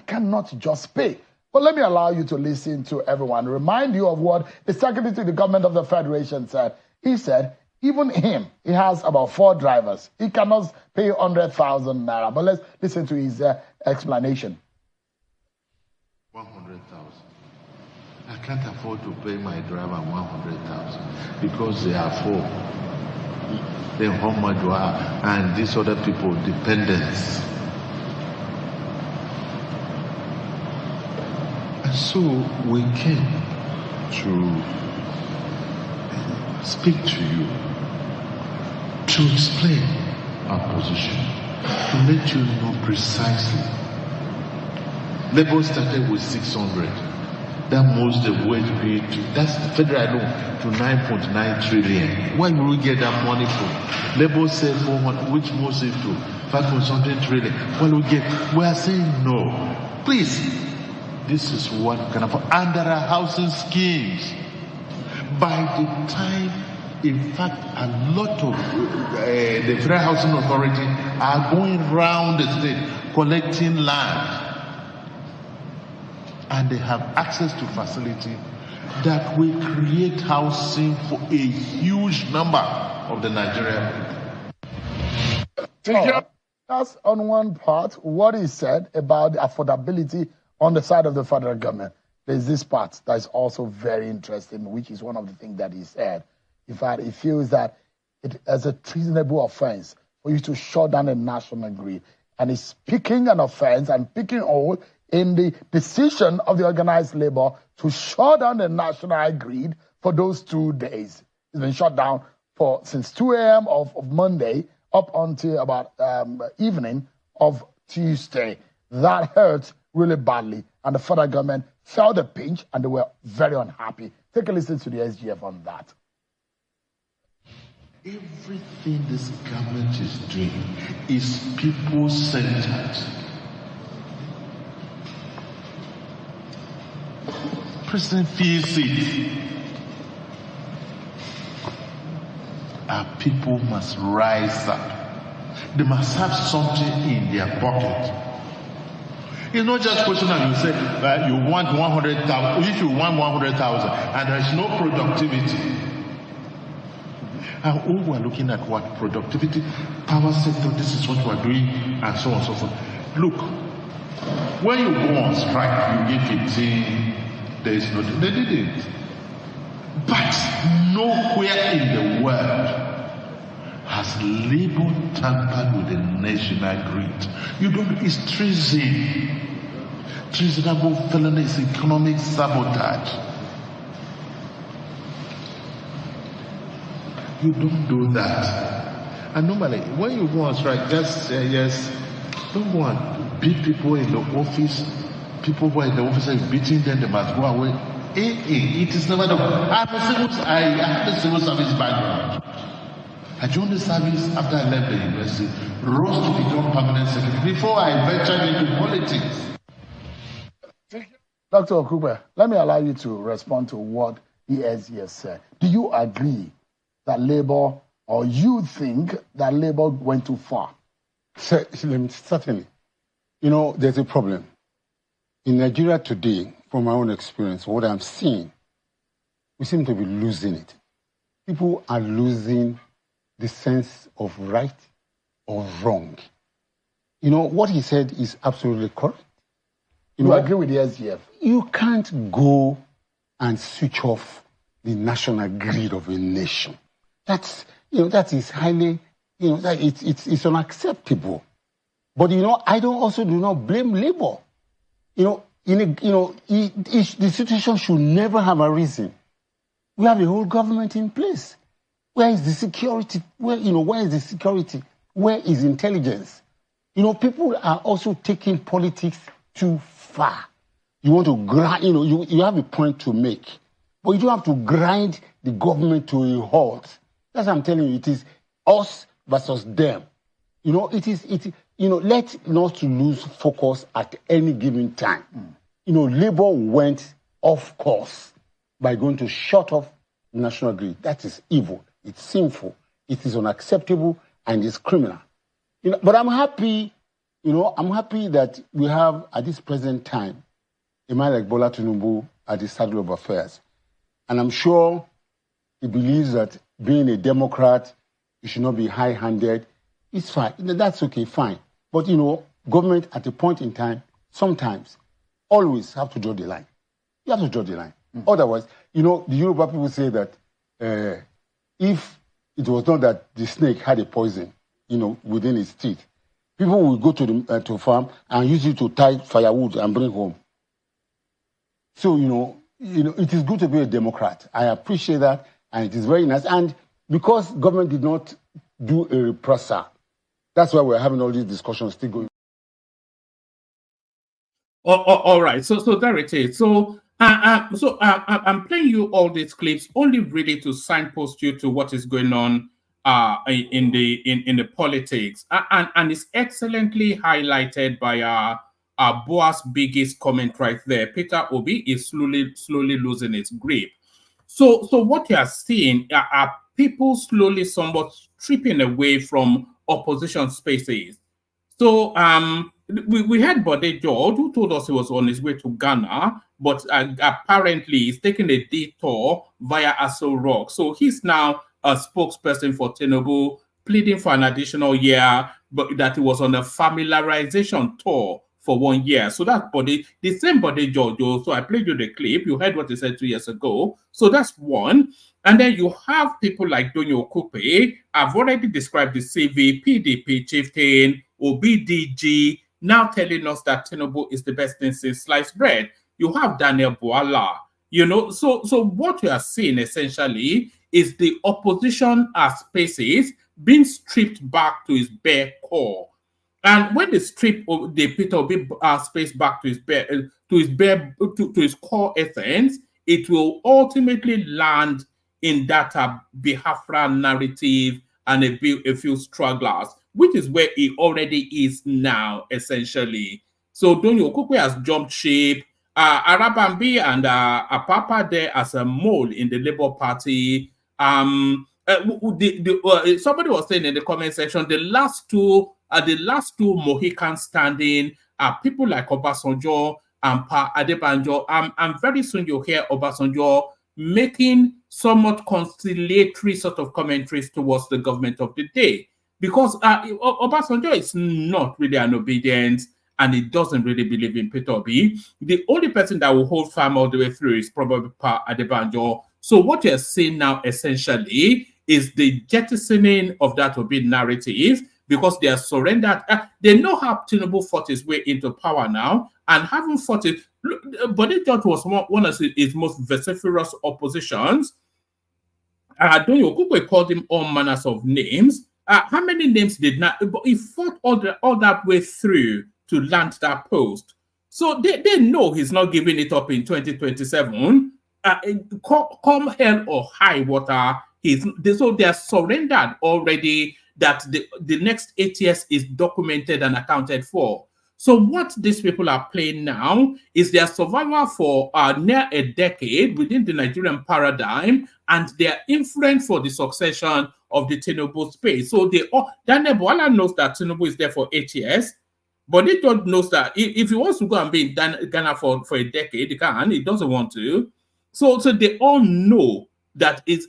S1: cannot just pay. But let me allow you to listen to everyone, remind you of what the Secretary to the Government of the Federation said. He said, even him, he has about 4 drivers. He cannot pay 100,000 naira. But let's listen to his explanation.
S16: 100,000. I can't afford to pay my driver 100,000 because they are 4. Then Homadwa and these other people, dependents. And so we came to speak to you, to explain our position, to let you know precisely. Labour started with 600. That moves the wage bill that's the federal loan, to 9.9 trillion. Where will we get that money from? Labour said 400, which moves it to 5.something trillion. Where will we get? We are saying no. Please, this is what we can afford. And there are housing schemes. By the time, in fact, a lot of the Federal Housing Authority are going around the state collecting land. And they have access to facility that will create housing for a huge number of the Nigerian people.
S1: That's on one part what he said about the affordability on the side of the federal government. There's this part that is also very interesting, which is one of the things that he said. In fact, he feels that it is a treasonable offense for you to shut down a national grid. And he's picking an offense and picking all in the decision of the organized labor to shut down the national grid for those 2 days. It's been shut down since 2 a.m. of Monday up until about evening of Tuesday. That hurt really badly, and the federal government felt the pinch, and they were very unhappy. Take a listen to the SGF on that.
S16: Everything this government is doing is people-centered. President feels it. Our people must rise up. They must have something in their pocket. It's not just a question that you say you want 100,000, if you want 100,000 and there's no productivity. And all we're looking at what productivity, power sector, this is what we're doing, and so on and so forth. Look, when you go on strike, you give 15 days notice. They didn't. But nowhere in the world has labor tampered with the national grid. You don't, it's treason. Treasonable felony is economic sabotage. You don't do that. And normally, when you go on strike, just say yes. Don't go and beat people in the office. People who are in the office are beating them, they must go away. It is never done. I have a civil service background. I joined the service after I left the university, rose to become permanent secretary before I ventured into politics.
S1: Dr. Okupe, let me allow you to respond to what the SGF said. Do you agree that Labour, or you think that Labour went too far
S15: Certainly. You know, there's a problem. In Nigeria today, from my own experience, what I'm seeing, we seem to be losing it. People are losing the sense of right or wrong. You know, what he said is absolutely correct.
S1: You agree with the SGF?
S15: You can't go and switch off the national grid of a nation. That is highly, it's unacceptable. But, I do not blame Labour. The situation should never have arisen. We have a whole government in place. Where is the security? Where is the security? Where is intelligence? People are also taking politics too far. You want to grind, you have a point to make, but you don't have to grind the government to a halt. That's what I'm telling you. It is us versus them. Let's not lose focus at any given time. Labour went off course by going to shut off the national grid. That is evil. It's sinful. It is unacceptable and it's criminal. But I'm happy, that we have at this present time a man like Bola Tinubu at the saddle of affairs. And I'm sure he believes that being a Democrat, you should not be high-handed. It's fine. That's okay, fine. But, government at a point in time, sometimes, always have to draw the line. You have to draw the line. Otherwise, the Yoruba people say that if it was not that the snake had a poison, within its teeth, people will go to the farm and use it to tie firewood and bring home. So, it is good to be a Democrat. I appreciate that, and it is very nice. And because government did not do a repressor, that's why we're having all these discussions still going.
S7: All right. So there it is. So I'm playing you all these clips only really to signpost you to what is going on in the politics, and it's excellently highlighted by our boss' biggest comment right there. Peter Obi is slowly losing its grip. So what you are seeing are people slowly somewhat stripping away from opposition spaces. So we had Bode George, who told us he was on his way to Ghana, but apparently he's taking a detour via Aso Rock. So he's now a spokesperson for Tinubu, pleading for an additional year, but that he was on a familiarization tour for 1 year. So that's Bode, the same Bode George. So I played you the clip. You heard what he said 2 years ago. So that's one. And then you have people like Donyo Kupe. I've already described the CV, PDP chieftain, OBDG, now telling us that Tinubu is the best thing since sliced bread. You have Daniel Boala. So what you are seeing essentially is the opposition spaces being stripped back to its bare core. And when they strip the Peter Obi space back to its core essence, it will ultimately land in that Biafra narrative and a few stragglers, which is where it already is now, essentially. So Donyo Okukwe has jumped ship. Arabambi and Apapa there as a mole in the Labour Party. Somebody was saying in the comment section, the last two Mohicans standing are people like Obasanjo and Pa Adebanjo. And very soon you'll hear Obasanjo making somewhat conciliatory sort of commentaries towards the government of the day. Because Obasanjo is not really an obedient, and he doesn't really believe in Peter Obi. The only person that will hold firm all the way through is probably Pa Adebanjo. So what you're seeing now essentially is the jettisoning of that Obi narrative, because they are surrendered. They know how Tinubu fought his way into power now, and having fought it, Bode George was one of his most vociferous oppositions. Donyo Okukwe called him all manners of names. How many names did not? He fought all that way through to land that post. So they know he's not giving it up in 2027. Come hell or high water, so they are surrendered already, that the next 8 years is documented and accounted for. So what these people are playing now is their survival for near a decade within the Nigerian paradigm, and their influence for the succession of the Tinubu space. So Daniel Bwala knows that Tinubu is there for 8 years, but he don't knows that if he wants to go and be in Ghana for a decade, he can. He doesn't want to. So they all know that it's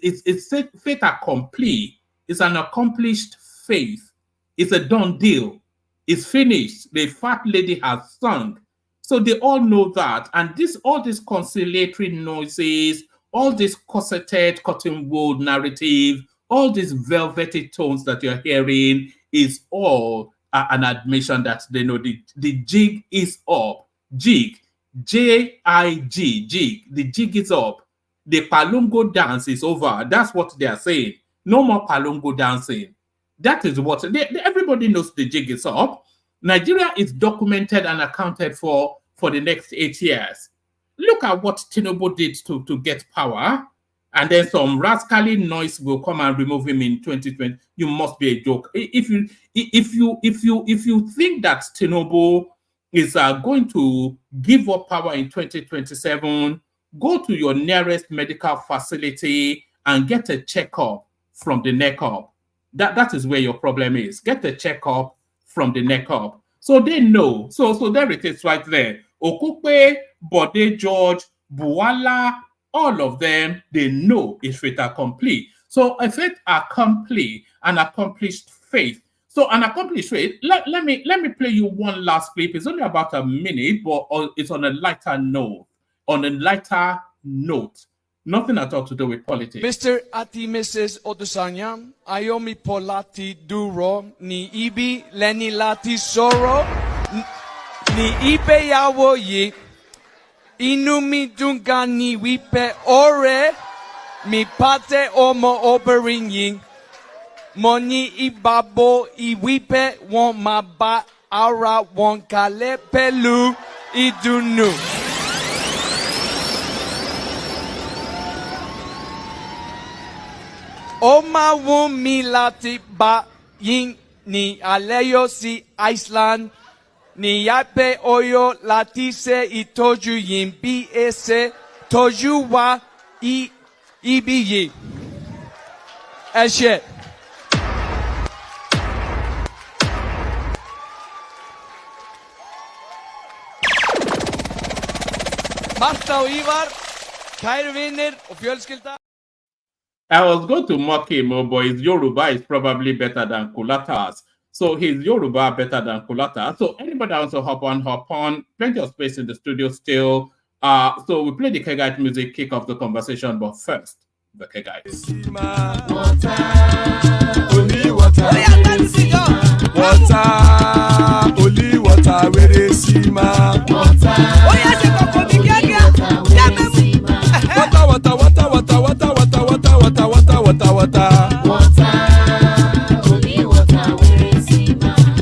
S7: fait accompli. It's an accomplished faith. It's a done deal. It's finished. The fat lady has sung. So they all know that. And all these conciliatory noises, all this corseted cotton wool narrative, all these velvety tones that you're hearing is all an admission that they know the jig is up. Jig, J-I-G, jig. The jig is up. The Palungo dance is over. That's what they are saying. No more Palungo dancing. That is what everybody knows. The jig is up. Nigeria is documented and accounted for the next 8 years. Look at what Tinubu did to get power, and then some rascally noise will come and remove him in 2020. You must be a joke. If you think that Tinubu is going to give up power in 2027, go to your nearest medical facility and get a checkup from the neck up. That is where your problem is. Get a checkup from the neck up. So they know. So there it is right there. Okupe, Bode, George, Bwala, all of them, they know it's fait accompli. So a fait accompli, an accomplished faith. So an accomplished faith, let me play you one last clip. It's only about a minute, but it's on a lighter note. Nothing at all to do with politics.
S3: Mr. Ati Mrs. Odusanya, Ayomi Polati Duro, Ni Ibi Leni Lati Soro, Ni Ibe Yawo Yi, Inumi Dunga Ni Wipe Ore, Mi Pate Omo Obering Yin, Moni Ibabo Iwipe Won Maba Ara Won Kale Pelu Idunu. Oma wumi lati ba yin ni aleyo si Iceland ni yape oyo lati se itoju yin bi ese toju wa ibi yi. Eshe. Marta og Ivar, kære vinner og fjölskylda.
S7: I was going to mock him, but his Yoruba is probably better than Kulata's. So his Yoruba better than Kulata. So anybody wants to hop on. Plenty of space in the studio still. So we play the Kegite music, kick off the conversation. But first, the Kegite.
S4: Only water, where they see my water.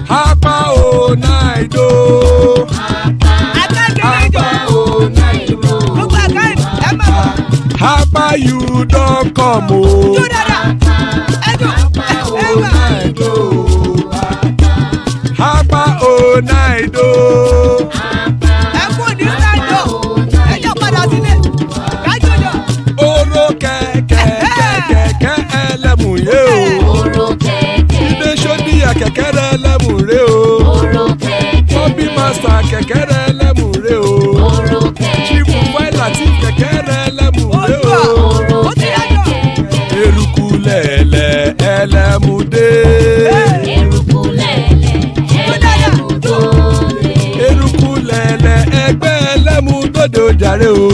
S4: Hapa o naido. Hapa you don't come o. Hapa o naido. Oro kẹ̀kẹ́ ẹlẹ́mù yé o. Ilé sọ́dí àkẹ́kẹ́ rẹ̀ ẹlẹ́mù rẹ o. Bobby Master kẹ̀kẹ́ rẹ̀ ẹlẹ́mù rẹ o. Chief Wáìlà tí kẹ̀kẹ́ rẹ̀ ẹlẹ́mù rẹ o. Eruku lẹ̀lẹ̀ ẹlẹ́mù dé. Eruku lẹ̀lẹ̀ ẹgbẹ́ ẹlẹ́mù dòde ojàre o.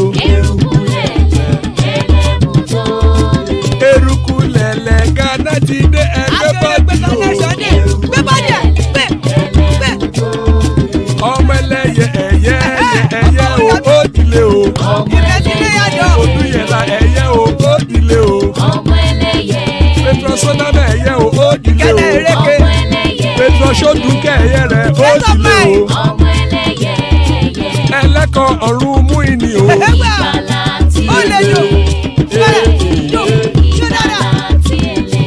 S4: Eruku lẹ̀lẹ̀ Ghana ti dé ẹgbẹ́ bọ́ọ̀dì o. Ọmọ ẹlẹ́yẹ ẹyẹ o ó dilé o. Odúyẹ̀lá ẹyẹ o ó dilé o. Petrosonama ẹyẹ o ó dilé o. Petrosodúnkẹ́ ẹyẹ rẹ̀ ó dilé o. Ẹlẹ́kọ̀ ọ̀run mú ìní o.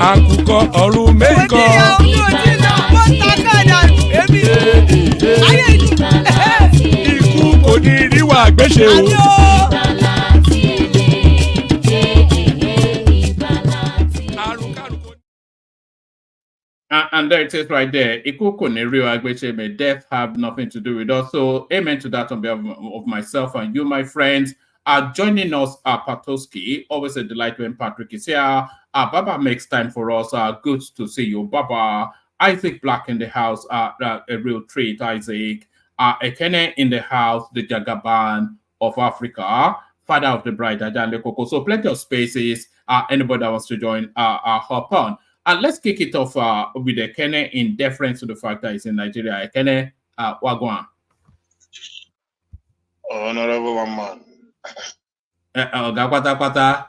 S4: Àkùkọ ọ̀run méjìkọ. Ikú kò ní ríwà gbéṣe o.
S7: And there it is right there. May death have nothing to do with us. So amen to that on behalf of myself and you, my friends. Joining us, Patoski. Always a delight when Patrick is here. Baba makes time for us. Good to see you, Baba. Isaac Black in the house. A real treat, Isaac. Ekene in the house, the Jagaban of Africa. Father of the bride, Ajan Lekoko. So plenty of spaces. Anybody that wants to join, hop on. Let's kick it off with Ekene in deference to the fact that it's in Nigeria. Ekene, Wagwan.
S17: Honorable one man.
S7: Gapata.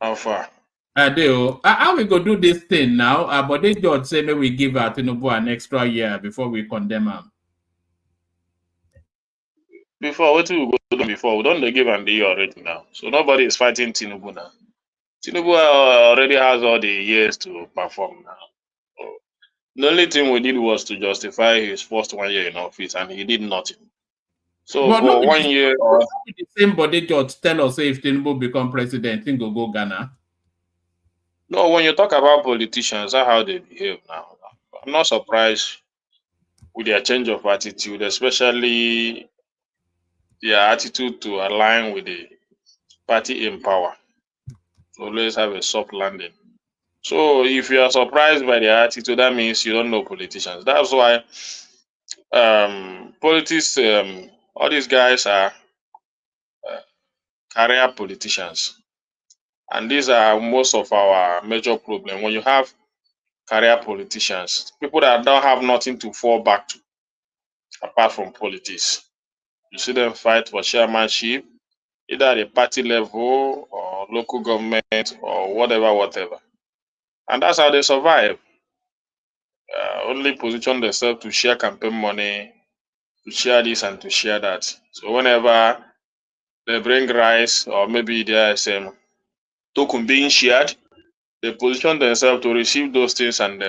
S17: How far?
S7: How we go do this thing now? But this judge say maybe we give Tinubu an extra year before we condemn him.
S17: Before, what we go do before? We don't give an year already now. So nobody is fighting Tinubu now. Tinubu already has all the years to perform now. So the only thing we did was to justify his first 1 year in office, and he did nothing. So
S7: but
S17: for 1 year,
S7: the same body judge tell us if Tinubu become president, think go Ghana.
S17: No, when you talk about politicians, that's how they behave now. I'm not surprised with their change of attitude, especially their attitude to align with the party in power. Always have a soft landing. So if you are surprised by their attitude, that means you don't know politicians. That's why politics, all these guys are career politicians. And these are most of our major problems. When you have career politicians, people that don't have nothing to fall back to apart from politics. You see them fight for chairmanship, either at a party level or local government or whatever. And that's how they survive. Only position themselves to share campaign money, to share this and to share that. So whenever they bring rice or maybe there's token being shared, they position themselves to receive those things and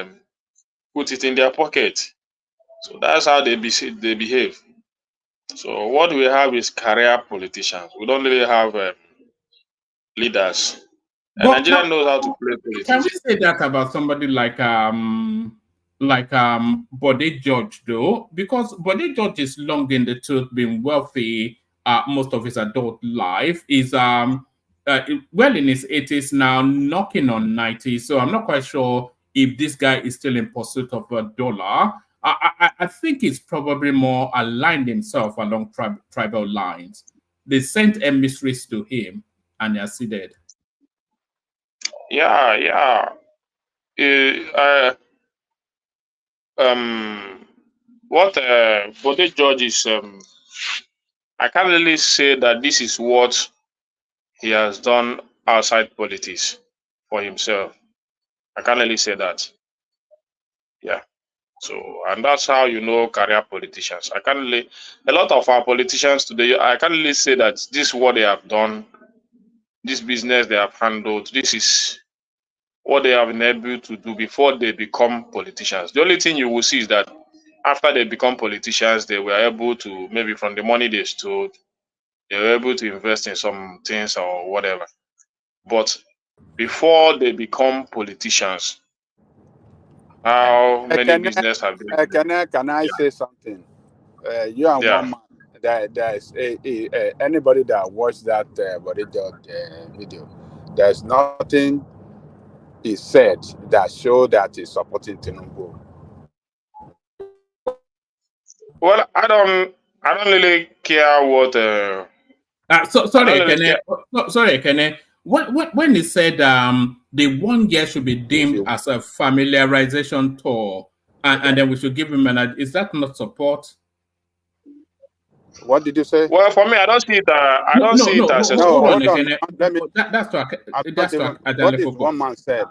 S17: put it in their pocket. So that's how they behave. So what we have is career politicians. We don't really have leaders. And Nigeria knows how to play politics.
S7: Can we say that about somebody like Bode George though? Because Bode George is long in the tooth, been wealthy most of his adult life. Is well in his 80s now, knocking on 90. So I'm not quite sure if this guy is still in pursuit of a dollar. I think he's probably more aligned himself along tribal lines. They sent emissaries to him and they are seated.
S17: Yeah. What Bode George is, I can't really say that this is what he has done outside politics for himself. I can't really say that. Yeah. So, and that's how you know career politicians. I can't really, a lot of our politicians today, I can't really say that this is what they have done, this business they have handled, this is what they have been able to do before they become politicians. The only thing you will see is that after they become politicians, they were able to, maybe from the money they stole, they were able to invest in some things or whatever. But before they become politicians, how many business have been?
S18: Can I say something? You are one man. There's anybody that watched that Bode George video. There's nothing he said that showed that he's supporting Tinubu.
S17: Well, I don't really care what.
S7: Sorry, Kene. When he said the 1 year should be deemed as a familiarization tour, and then we should give him is that not support?
S18: What did you say?
S17: Well, for me, I don't see it. I don't see it as a
S18: support.
S7: What
S18: did one man said?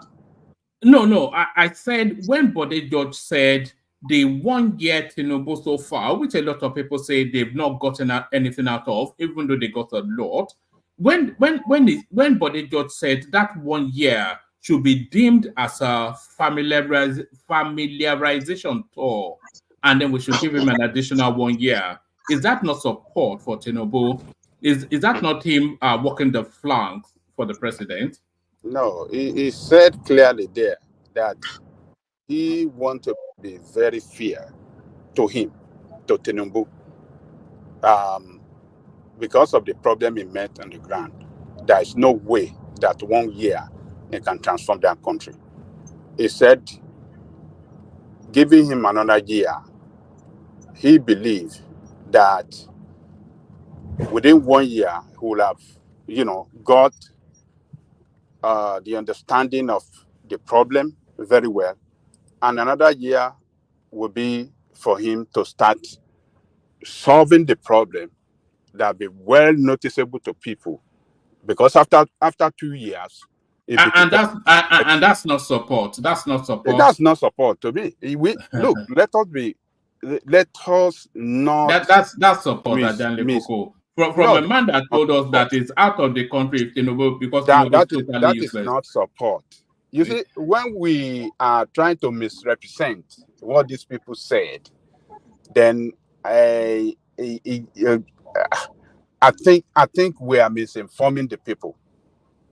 S7: No. I said when Bode George said the 1 year Tinubu so far, which a lot of people say they've not gotten anything out of, even though they got a lot. When Bode George said that 1 year should be deemed as a familiarization tour, and then we should give him an additional 1 year, is that not support for Tinubu? Is that not him walking the flanks for the president?
S18: No, he said clearly there that he want to be very fair to him, to Tinubu, because of the problem he met on the ground. There is no way that 1 year it can transform that country. He said, giving him another year, he believed that within 1 year, he will have, got the understanding of the problem very well. And another year will be for him to start solving the problem that will be well noticeable to people. Because after 2 years, it
S7: And that's not support. That's not support.
S18: That's not support to me. Look, let us not.
S7: That's support, Ajanle Koko. From a man that told us that it's out of the country because Tinubu is totally useless.
S18: That is not support. You see, when we are trying to misrepresent what these people said, then I think we are misinforming the people.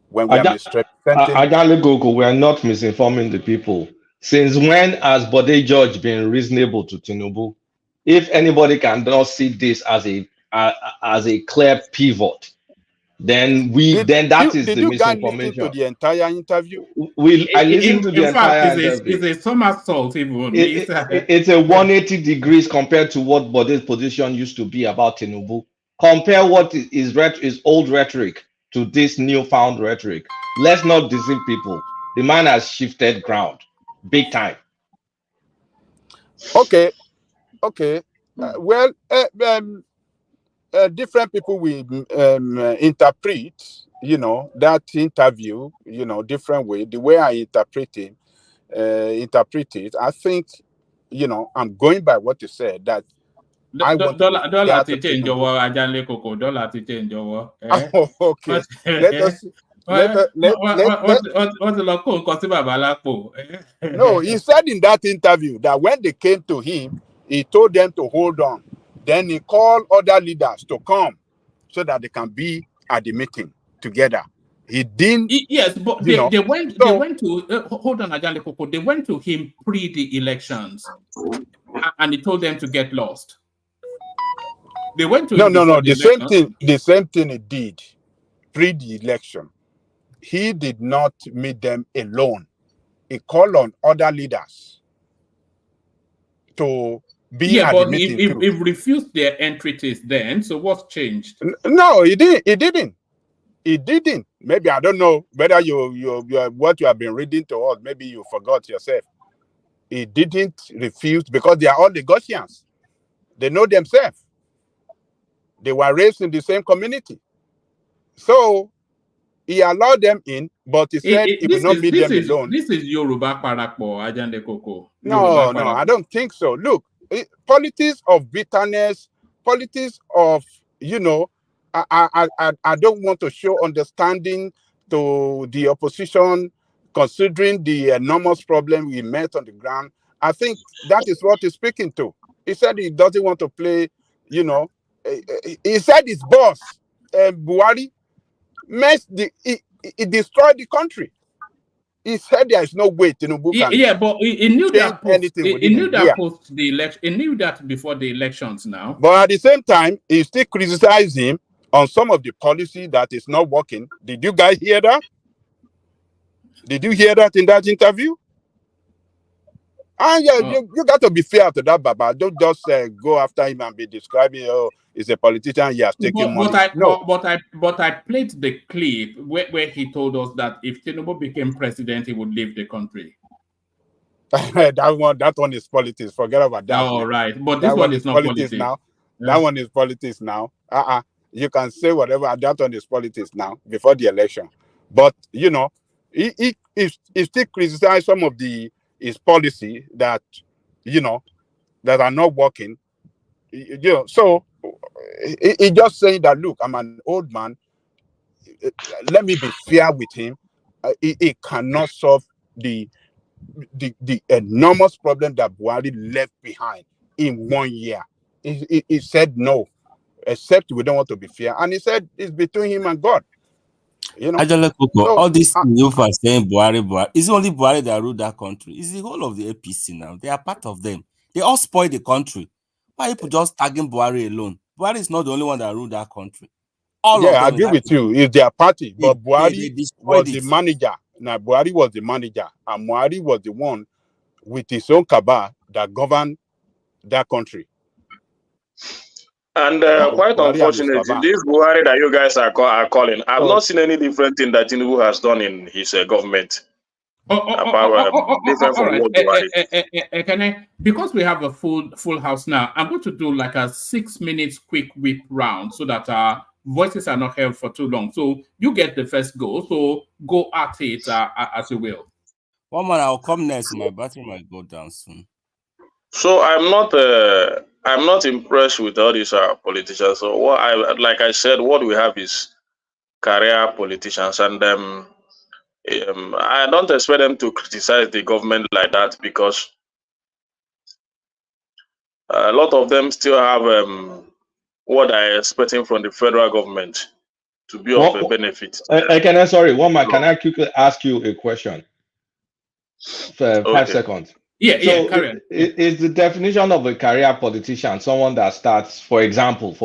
S18: When we are misrepresenting,
S19: Ajanle Koko, we are not misinforming the people. Since when has Bode George been reasonable to Tinubu? If anybody cannot see this as a clear pivot, then that is the misinformation.
S18: Did you guys listen to the entire interview?
S19: I listened to the entire
S7: interview. It's a somersault even.
S19: It's a 180 degrees compared to what Bode's position used to be about Tinubu. Compare what is old rhetoric to this newfound rhetoric. Let's not deceive people. The man has shifted ground big time.
S18: Okay. Different people will interpret, that interview, different way. The way I interpret it, I think, I'm going by what you said, that I want
S7: dollar to change over Ajanle Koko. Dollar to change over.
S18: Okay. No, he said in that interview that when they came to him, he told them to hold on. Then he called other leaders to come so that they can be at the meeting together. He didn't.
S7: Yes, but they went to hold on, Ajanle Koko. They went to him pre the elections, and he told them to get lost. They went to
S18: no. The same thing he did pre the election. He did not meet them alone. He called on other leaders to be at the meeting.
S7: He refused their entreaties then. So what's changed?
S18: No, he didn't. He didn't. Maybe I don't know whether you what you have been reading to us. Maybe you forgot yourself. He didn't refuse because they are all Lagosians. They know themselves. They were raised in the same community. So he allowed them in, but he said he will not meet them alone.
S7: This is Yoruba Parapo, Ajanle Koko.
S18: No, I don't think so. Look, politics of bitterness, politics of, I don't want to show understanding to the opposition, considering the enormous problem we met on the ground. I think that is what he's speaking to. He said he doesn't want to play, he said his boss, Buhari, he destroyed the country. He said there is no way Tinubu can.
S7: But he knew that
S18: anything.
S7: He knew that post the election. He knew that before the elections. Now,
S18: but at the same time, he still criticized him on some of the policy that is not working. Did you guys hear that? Did you hear that in that interview? And you got to be fair to that, Baba. Don't just go after him and be describing, he's a politician, he has taken money.
S7: But I played the clip where he told us that if Tinubu became president, he would leave the country.
S18: that one is politics. Forget about that.
S7: Oh, right. But this one is not politics
S18: now. Yeah. That one is politics now. You can say whatever. That one is politics now, before the election. But, he still criticized some of his policy that, that are not working. So he just saying that, look, I'm an old man. Let me be fair with him. He cannot solve the enormous problem that Buhari left behind in 1 year. He said no, except we don't want to be fair. And he said it's between him and God. You know,
S20: Ajala Koko,
S18: so
S20: all this new for saying Buhari, it's only Buhari that rule that country. It's the whole of the APC now. They are part of them. They all spoil the country. Why people just tagging Buhari alone? Buhari is not the only one that rule that country. All of
S18: yeah, I
S20: them,
S18: agree
S20: like,
S18: with you. It's their party, but
S20: they
S18: Buhari
S20: destroyed
S18: was the
S20: it.
S18: manager. Now Buhari was the manager, and Buhari was the one with his own cabal that governed that country.
S17: And quite
S18: Buhari and his
S17: unfortunately,
S18: cabal.
S17: this Buhari that you guys are calling, I've
S18: So
S17: not seen any different thing that Tinubu has done in his government, apart different
S7: All
S17: from
S7: right.
S17: what Buhari.
S7: Can I, because we have a full house now, I'm going to do like a 6 minutes quick whip round so that our voices are not held for too long. So you get the first go. So go at it as you will.
S20: One man, I'll come next. My battery might go down soon.
S17: So I'm not impressed with all these politicians. So like I said, what we have is career politicians, and I don't expect them to criticize the government like that, because a lot of them still have what I expecting from the federal government to be of a benefit to them.
S19: Sorry, one man. Can
S17: So,
S19: I quickly ask you a question? 5
S17: okay.
S19: seconds.
S7: Yeah,
S19: So,
S7: carry on.
S19: is the definition of a career politician someone that starts, for example,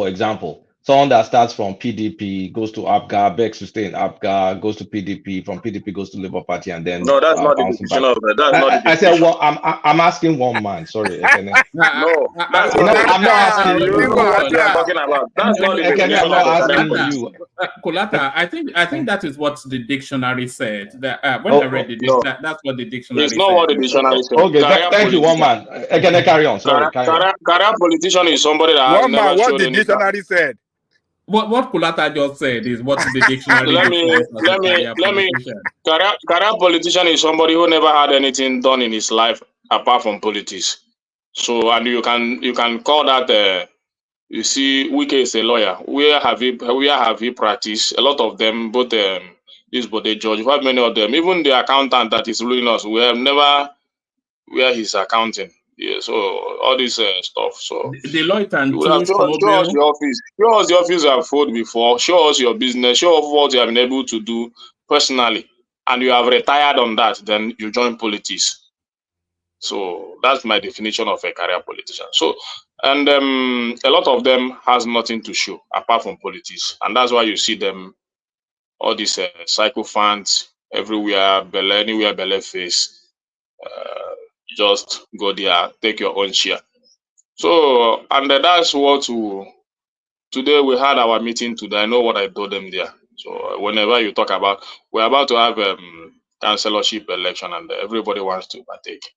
S19: someone that starts from PDP, goes to APGA, begs to stay in APGA, goes to PDP, from PDP goes to Labour Party, and then
S17: No, that's not the
S19: bouncing back?
S17: definition of that's not the
S19: I said,
S17: definition.
S19: well, I'm asking one man. Sorry, Ekene.
S17: No, that's
S19: No,
S17: not the
S19: I'm not asking
S17: you
S19: you.
S17: know what you are talking about. That's not the
S19: Ekene,
S17: definition
S19: I'm
S17: of
S19: not
S17: a career
S19: asking
S17: politician.
S19: you.
S7: Kulata, I think that is what the dictionary said. That when I read it,
S17: No,
S7: that's what the dictionary
S17: it's not
S7: said.
S17: what the dictionary said.
S19: Okay,
S17: Career
S19: thank you, one
S17: politician.
S19: man. Ekene, carry on. Sorry, carry on.
S17: Career politician is somebody that has
S18: one man,
S17: never
S18: what
S17: shown
S18: the
S17: any.
S18: dictionary said.
S7: What Kulata just said is what the dictionary defines as a career politician.
S17: Career politician is somebody who never had anything done in his life apart from politics. So, and you can call that. You see, Wike is a lawyer. Where have he practiced? A lot of them, both this Bode George, we have many of them. Even the accountant that is ruling us, we have never where he's accounting. Yeah, so all this stuff. So
S7: Deloitte and
S17: you would have
S7: Touche
S17: show us
S7: Mobile.
S17: your office. Show us the office you have held before. Show us your business. Show us what you have been able to do personally. And you have retired on that, then you join politics. So that's my definition of a career politician. So, and a lot of them has nothing to show apart from politics. And that's why you see them, all these cycle funds everywhere, anywhere Belle face. Just go there, take your own share. So, and that's what today we had our meeting today. I know what I told them there. So whenever you talk about, we're about to have councillorship election, and everybody wants to partake.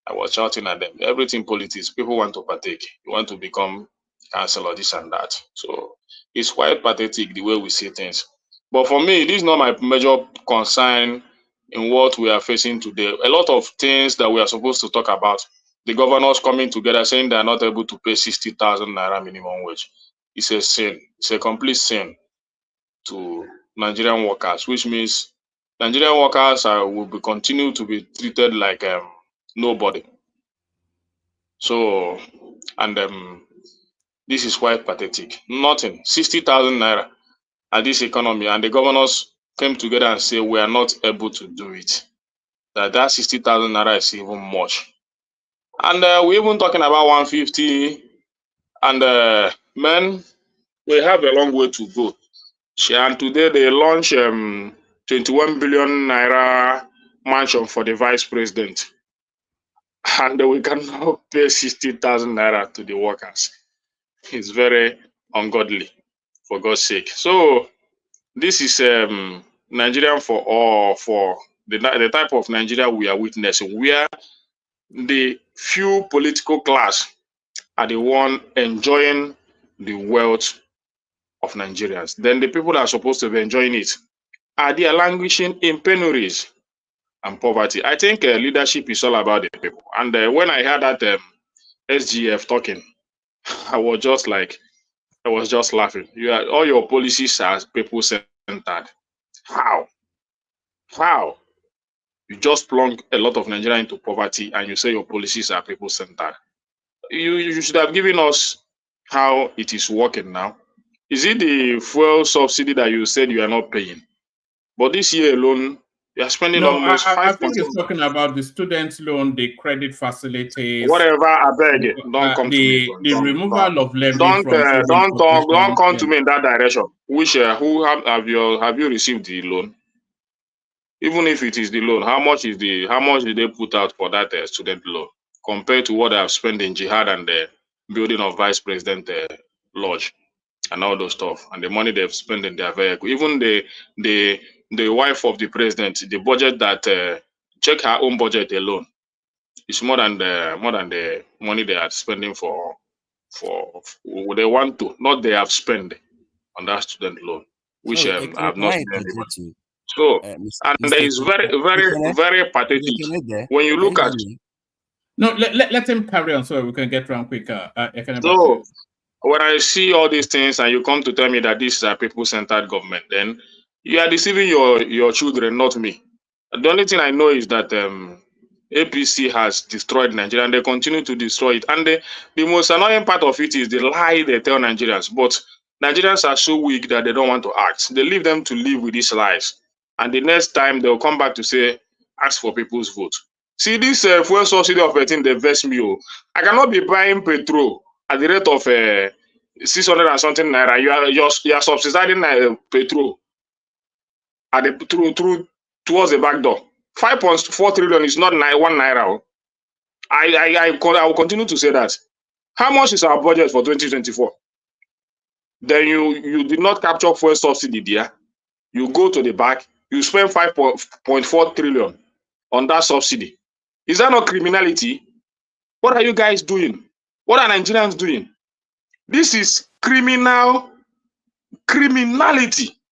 S17: I was shouting at them. Everything politics, people want to partake. You want to become councillor, this and that. So it's quite pathetic the way we see things. But for me, this is not my major concern in what we are facing today. A lot of things that we are supposed to talk about, the governors coming together saying they are not able to pay 60,000 naira minimum wage. It's a sin. It's a complete sin to Nigerian workers, which means Nigerian workers will be continue to be treated like nobody. So, and this is quite pathetic. Nothing, 60,000 naira at this economy, and the governors came together and say we are not able to do it. That 60,000 naira is even much. And we're even talking about 150. And men, we have a long way to go. And today they launch 21 billion naira mansion for the vice president. And we cannot pay 60,000 naira to the workers. It's very ungodly, for God's sake. So this is Nigerian for the type of Nigeria we are witnessing, where the few political class are the one enjoying the wealth of Nigerians. Then the people that are supposed to be enjoying it are they languishing in penuries and poverty. I think leadership is all about the people. And when I heard that SGF talking, I was just laughing. All your policies are people centered. How? You just plunk a lot of Nigeria into poverty and you say your policies are people centered. You should have given us how it is working now. Is it the fuel subsidy that you said you are not paying? But this year alone, they are spending
S7: No,
S17: almost
S7: I
S17: 5
S7: think he's talking about the student loan, the credit facilities,
S17: whatever. I beg, don't come to me.
S7: the removal of levy
S17: Don't
S7: from trading
S17: talk. Don't
S7: position.
S17: come to me in that direction. Which who have you received the loan? Even if it is the loan, how much did they put out for that student loan compared to what they have spent in jihad and the building of vice president lodge and all those stuff, and the money they've spent in their vehicle? Even the wife of the president, the budget that check her own budget alone, it's more than the money they are spending for they want to, not they have spent on that student loan, which
S20: Sorry,
S17: I have not seen
S20: can I
S17: anybody.
S20: interject you?
S17: So,
S20: Mr.
S17: and it's very pathetic when you look at.
S7: No, let him carry on so we can get around quicker.
S17: So, when I see all these things and you come to tell me that this is a people-centered government, then you are deceiving your children, not me. The only thing I know is that APC has destroyed Nigeria and they continue to destroy it. And the most annoying part of it is the lie they tell Nigerians. But Nigerians are so weak that they don't want to act. They leave them to live with these lies. And the next time they'll come back to say, ask for people's vote. See, this fuel subsidy of 18, they vex me. I cannot be buying petrol at the rate of 600 and something naira. You are subsidizing petrol at the towards the back door. 5.4 trillion is not 1 naira. I will continue to say that. How much is our budget for 2024? Then you did not capture fuel subsidy there. You go to the back, you spend 5.4 trillion on that subsidy. Is that not criminality? What are you guys doing? What are Nigerians doing? This is criminality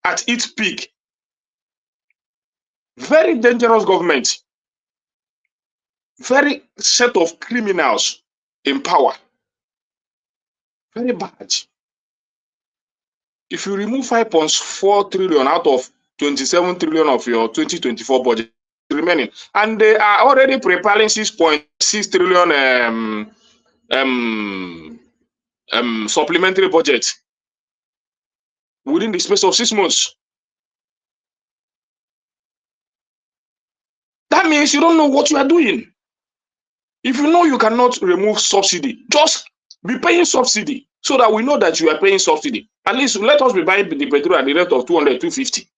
S17: at its peak. Very dangerous government. Very set of criminals in power. Very bad. If you remove 5.4 trillion out of 27 trillion of your 2024 budget remaining, and they are already preparing 6.6 trillion supplementary budget within the space of 6 months. That means you don't know what you are doing. If you know you cannot remove subsidy, just be paying subsidy so that we know that you are paying subsidy. At least let us be buying the petrol at the rate of 200, 250.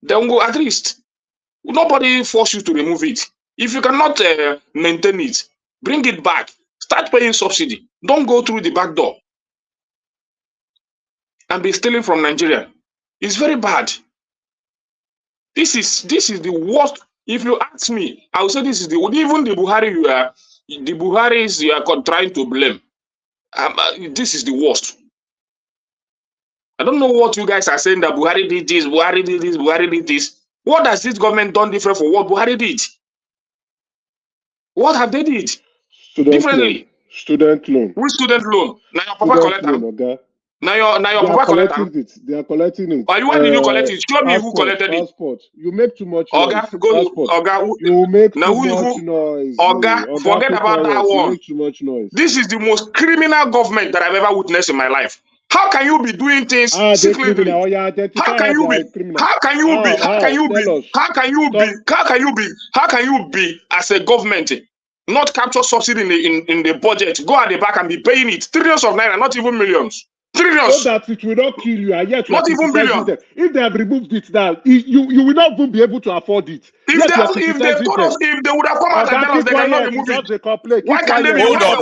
S17: Then go at least. Nobody force you to remove it. If you cannot maintain it, bring it back. Start paying subsidy. Don't go through the back door and be stealing from Nigeria. It's very bad. This is the worst. If you ask me, I would say this is even the Buharis you are trying to blame. This is the worst. I don't know what you guys are saying that Buhari did this, Buhari did this, Buhari did this. What has this government done different for what Buhari did? What have they did differently?
S21: Student loan.
S17: Which student loan? Now your papa collect them. Now your papa collect them.
S21: They are collecting it.
S17: Why did you collect it? Show me who collected it.
S21: Passport. You make too much
S17: noise.
S21: You make too much noise.
S17: Forget about that one.
S21: You make too much noise.
S17: This is the most criminal government that I've ever witnessed in my life. How can you be doing things secretly? How can you be as a government not capture subsidy in the budget, go at the back and be paying it trillions of naira, not even millions. Trillions.
S21: So that it will not kill you, and yet
S17: not even billion.
S21: If they have removed it now, you will not even be able to afford it.
S17: If they would have come out and tell us they cannot remove it, why can't they be
S22: hold on.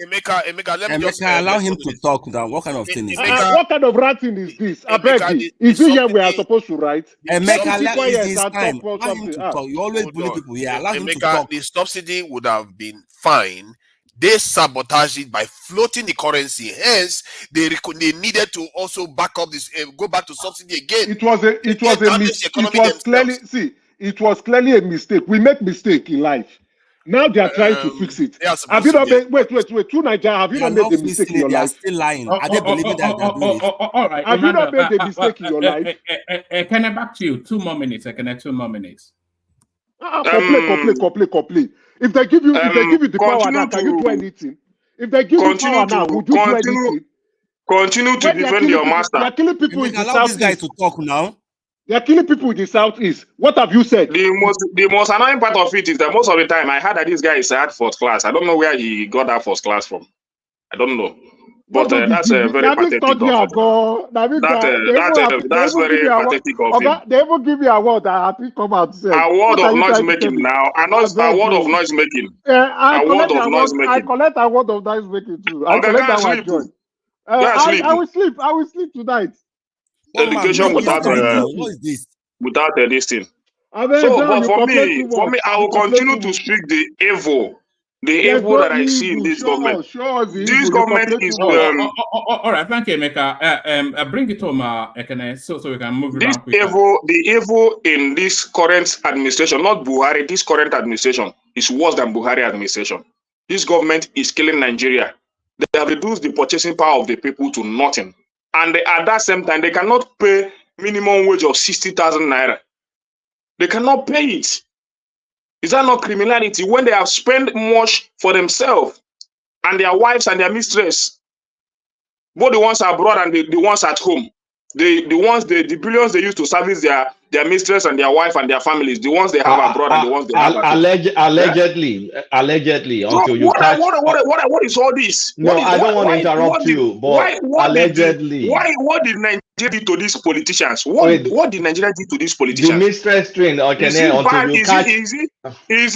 S20: Emeka, let me just allow him to talk now. What kind of thing is this?
S21: What kind of writing is this? I beg you. Is it here we are supposed to write?
S20: Emeka, it's his time. Allow him to talk. You always bully people here. Allow him to talk.
S22: The subsidy would have been fine. They sabotaged it by floating the currency. Hence, they needed to also back up this, go back to subsidy again.
S21: It was a mistake. It was clearly a mistake. We make mistake in life. Now they are trying to fix it. Have you not made? Wait. True Nigeria. Have you not made a mistake in your life?
S20: They are still lying. Are they believing that they are doing it?
S7: All right.
S21: Have you not made a mistake in your life?
S7: Can I back to you? 2 more minutes. Can I 2 more minutes?
S21: Complete. If they give you the power now, can you do anything? If they give you power now, would you do anything?
S17: Continue to defend your master.
S21: They are killing people in the
S20: allow this guy
S21: southeast.
S20: to talk now.
S21: They are killing people in the southeast. What have you said?
S17: The most annoying part of it is that most of the time I heard that this guy is at first class. I don't know where he got that first class from. I don't know. But that's very pathetic of him. That's very pathetic of him.
S21: They even give me a award that I think come out.
S17: Award of noise making now. Award of noise making.
S21: I collect award of noise making too. I collect that one joy. I will sleep. I will sleep tonight.
S17: Education without this thing. But for me, I will continue to speak the evil that I see in this government. This government is
S7: all right. Thank you, Emeka. Bring it home, Ekene, so we can move it on quicker.
S17: The evil in this current administration, not Buhari, this current administration is worse than Buhari administration. This government is killing Nigeria. They have reduced the purchasing power of the people to nothing. And at that same time, they cannot pay minimum wage of 60,000 naira. They cannot pay it. Is that not criminality when they have spent much for themselves and their wives and their mistress? Both the ones abroad and the ones at home. The billions they use to service their mistress and their wife and their families, the ones they have abroad and the ones they have at home.
S19: Allegedly, until you catch.
S17: What is all this?
S19: No, I don't want to interrupt you, but allegedly.
S17: What did Nigeria do to these politicians? What did Nigeria do to these politicians?
S19: The mistress train, okay,
S17: is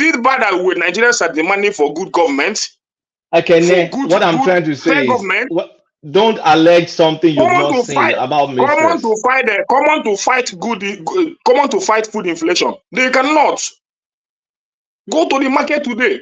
S17: it bad that when Nigerians are demanding for good government?
S19: Okay, what I'm trying to say is, don't allege something you've not seen about mistress.
S17: Come on to fight food inflation. They cannot. Go to the market today.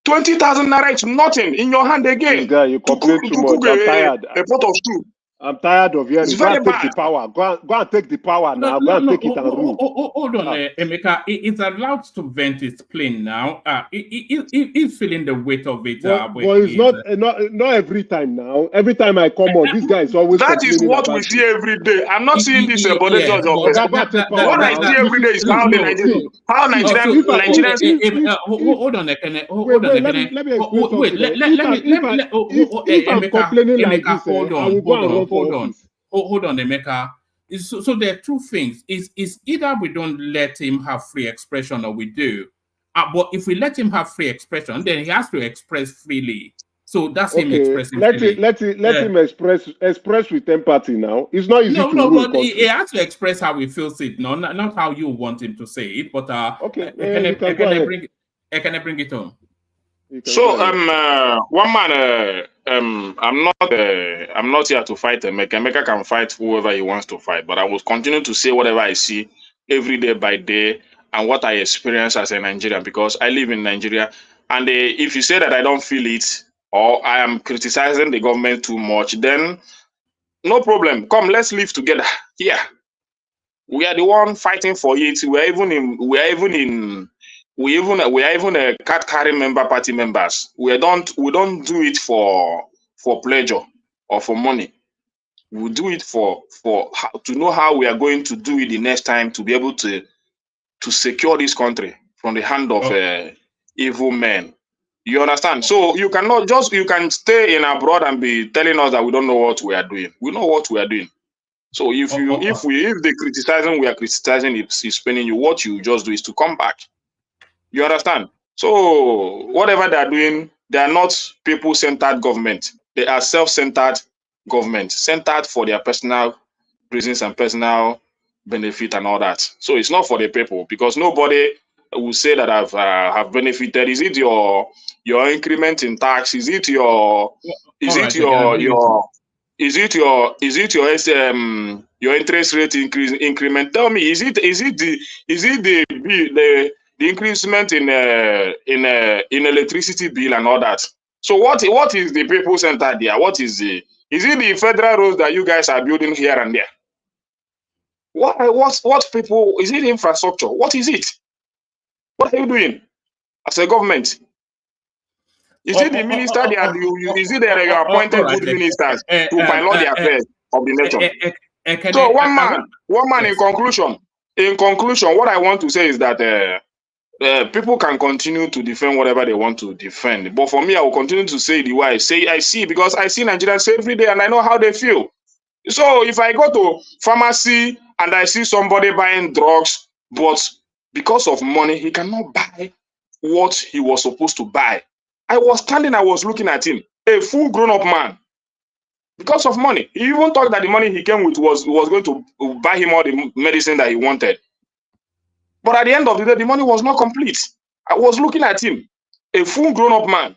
S17: 20,000 naira is nothing in your hand again.
S21: This guy, you complain too much. I'm tired.
S17: A pot of stew.
S21: I'm tired of hearing. Go and take the power. Go and take the power now. Go and take it and rule.
S7: Hold on, Emeka. It's allowed to vent its plane now. He's feeling the weight of it.
S21: But it's not every time now. Every time I come on, this guy is always.
S17: That is what we see every day. I'm not seeing this Bode George of what I see every day is how Nigerians.
S7: Hold on, Ekene. Hold on, Ekene.
S21: Let me explain something. If I'm complaining like this, I will go and
S7: hold on, Emeka. So there are two things. Is either we don't let him have free expression or we do. But if we let him have free expression, then he has to express freely. So that's him expressing freely.
S21: Let him express with empathy now. It's not easy to rule.
S7: But he has to express how he feels it, not how you want him to say it. But can I bring it on?
S17: So one man, I'm not here to fight Emeka. Emeka can fight whoever he wants to fight, but I will continue to say whatever I see every day by day and what I experience as a Nigerian, because I live in Nigeria. And if you say that I don't feel it or I am criticizing the government too much, then no problem. Come, let's live together here. We are the one fighting for it. We are even a card carrying party members. We don't do it for pleasure or for money. We do it to know how we are going to do it the next time, to be able to secure this country from the hand of evil men. You understand? So you can stay in abroad and be telling us that we don't know what we are doing. We know what we are doing. So if the criticizing we are criticizing is paining you, what you just do is to come back. You understand? So whatever they are doing, they are not people-centered government. They are self-centered government, centered for their personal reasons and personal benefit and all that. So it's not for the people, because nobody will say that have benefited. Is it your increment in tax? Is it your interest rate increment? Tell me, is it the increasement in electricity bill and all that? So what is the people centered there? Is it the federal roads that you guys are building here and there? What people, is it infrastructure? What is it? What are you doing as a government? Is it the minister is it that you appointed good ministers to pilot the affairs of the nation? So one man in conclusion, what I want to say is that people can continue to defend whatever they want to defend. But for me, I will continue to say the way I say I see, because I see Nigerians every day and I know how they feel. So if I go to pharmacy and I see somebody buying drugs, but because of money, he cannot buy what he was supposed to buy. I was standing, I was looking at him, a full grown-up man, because of money. He even thought that the money he came with was going to buy him all the medicine that he wanted. But at the end of the day, the money was not complete. I was looking at him, a full grown-up man.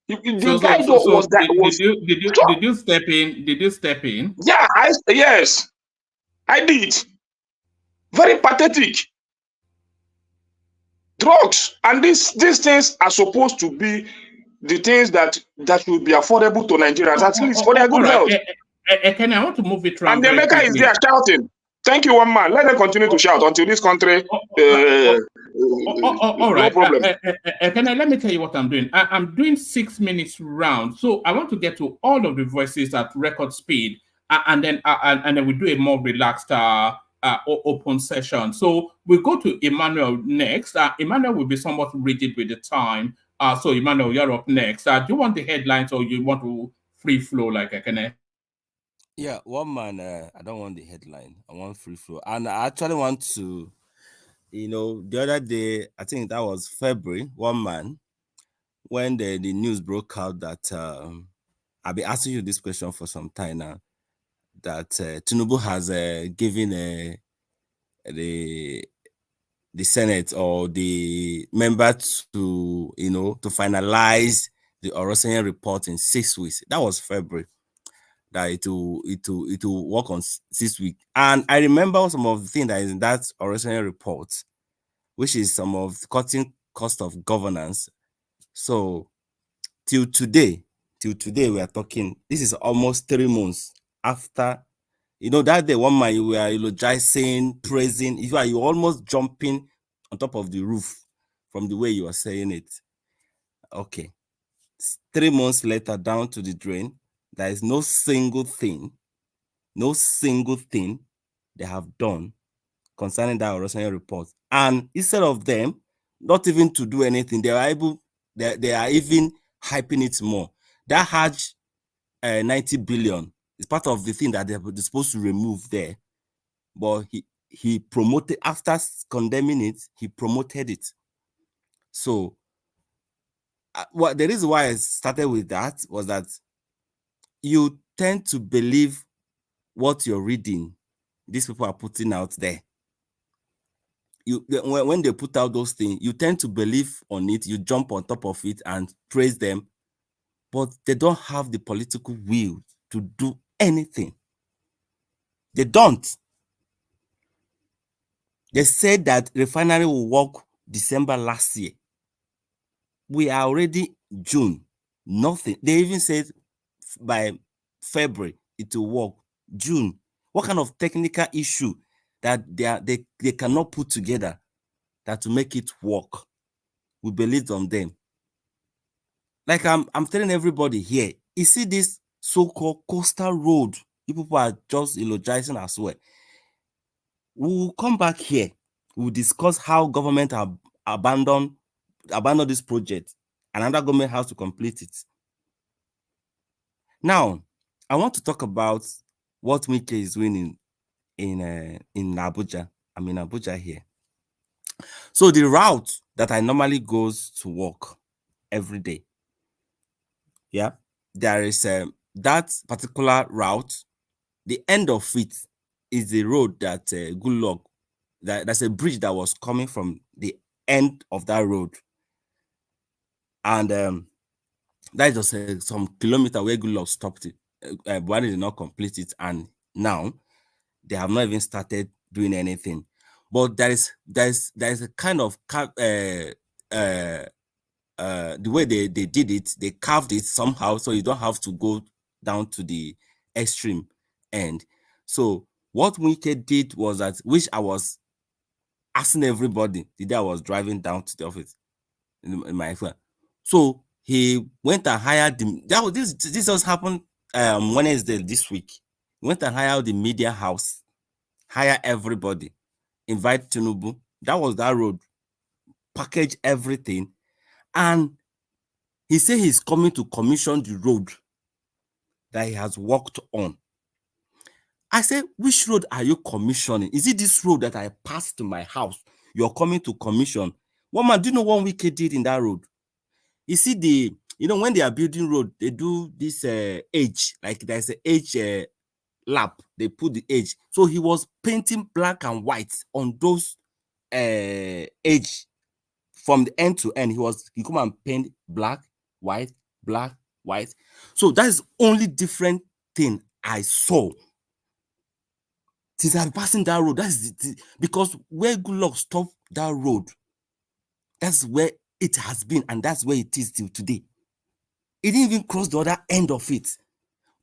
S17: The guy was that was.
S7: Did you step in? Did you step in?
S17: Yeah, yes, I did. Very pathetic. Drugs, and these things are supposed to be the things that will be affordable to Nigerians, at least for their good health.
S7: Can I want to move it around?
S17: And the America is there shouting. Thank you, one man. Let them continue to shout until this country.
S7: All right.
S17: No problem.
S7: Let me tell you what I'm doing. I'm doing 6 minutes round, so I want to get to all of the voices at record speed, and then we do a more relaxed open session. So we'll go to Emmanuel next. Emmanuel will be somewhat rigid with the time. So Emmanuel, you're up next. Do you want the headlines or you want to free flow like I can?
S20: Yeah, one man, I don't want the headline. I want free flow. And I actually want to, the other day, I think that was February, one man, when the news broke out that I've been asking you this question for some time now, that Tinubu has given the Senate or the member to, to finalize the Orosanian report in 6 weeks. That was February. That it will work on 6 weeks. And I remember some of the things that is in that Orosanian report, which is some of the cutting cost of governance. So till today we are talking, this is almost 3 months after, that day one man you were eulogizing, praising, you almost jumping on top of the roof from the way you are saying it. Okay. 3 months later, down to the drain, there is no single thing they have done concerning that Orosanian report. And instead of them not even to do anything, they are even hyping it more. That Hajj 90 billion is part of the thing that they're supposed to remove there. But he promoted, after condemning it, he promoted it. So the reason why I started with that was that you tend to believe what you're reading these people are putting out there. When they put out those things, you tend to believe on it, you jump on top of it and praise them, but they don't have the political will to do anything. They don't. They said that refinery will work December last year. We are already June. Nothing. They even said by February it will work. June. What kind of technical issue that they cannot put together that to make it work? We believe on them. Like I'm telling everybody here, you see this so-called coastal road, people are just eulogizing as well. We will come back here. We will discuss how government have abandoned this project. Another government has to complete it. Now, I want to talk about what Wike is doing in Abuja. I'm in Abuja here. So the route that I normally goes to work every day, yeah, there is that particular route. The end of it is the road that Goodluck, that's a bridge that was coming from the end of that road, and that is just some kilometer where Goodluck stopped it. Buhari did not complete it, and now they have not even started doing anything. But there is a kind of the way they did it, they carved it somehow, so you don't have to go down to the extreme end. So what Wike did was that, which I was asking everybody the day I was driving down to the office in my phone. So he went and hired this just happened Wednesday this week. He went and hired the media house, hire everybody, invite Tinubu. That was that road. package everything, and he said he's coming to commission the road that he has worked on. I said, which road are you commissioning? Is it this road that I passed to my house? You're coming to commission. One man, do you know what Wike did in that road? You see, when they are building road, they do this age, like there's an age lap. They put the age. So he was painting black and white on those age from the end to end. He come and paint black, white, black, white. So that is only different thing I saw. Since I'm passing that road, that's because where Goodluck stopped that road, that's where it has been, and that's where it is till today. He didn't even cross the other end of it.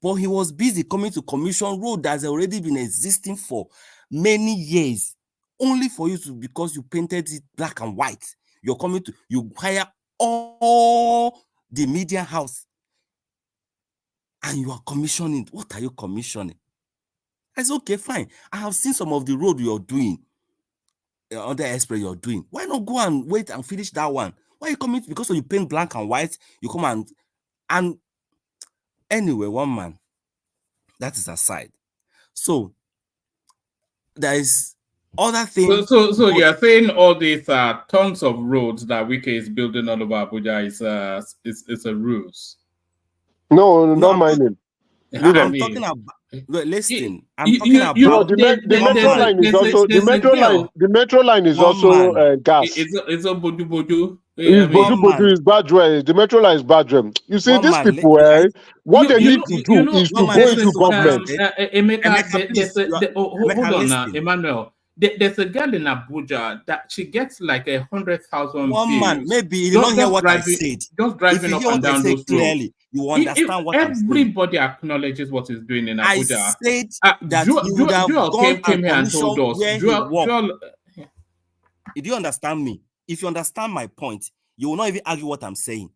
S20: But he was busy coming to commission road that's already been existing for many years. Only for you to, because you painted it black and white, you hire all the media house and you are commissioning. What are you commissioning? I said, okay, fine. I have seen some of the road you're doing, on the express you're doing. Why not go and wait and finish that one? Why are you coming? Because you paint black and white, you come and anyway, one man, that is aside. So there is other things.
S7: So you're saying all these tons of roads that Wike is building all over Abuja is a ruse?
S21: No, not my name.
S20: I'm talking about. Listen, I'm talking about.
S21: The metro line is also the metro line is also gas.
S7: It's a bodu.
S21: Bodu is Badre. The metro line is Badre. You see, these people, what they need to do is to go into government.
S7: Hold on now, Emmanuel. There's a girl in Abuja that she gets like 100,000 views.
S20: One man, maybe you don't hear what I said.
S7: Just driving up and down those
S20: clearly,
S7: roads.
S20: you understand what I'm saying.
S7: Everybody acknowledges what he's doing in Abuja.
S20: I said that he would have gone
S7: came here and told us.
S20: Did you understand me? If you understand my point, you will not even argue what I'm saying.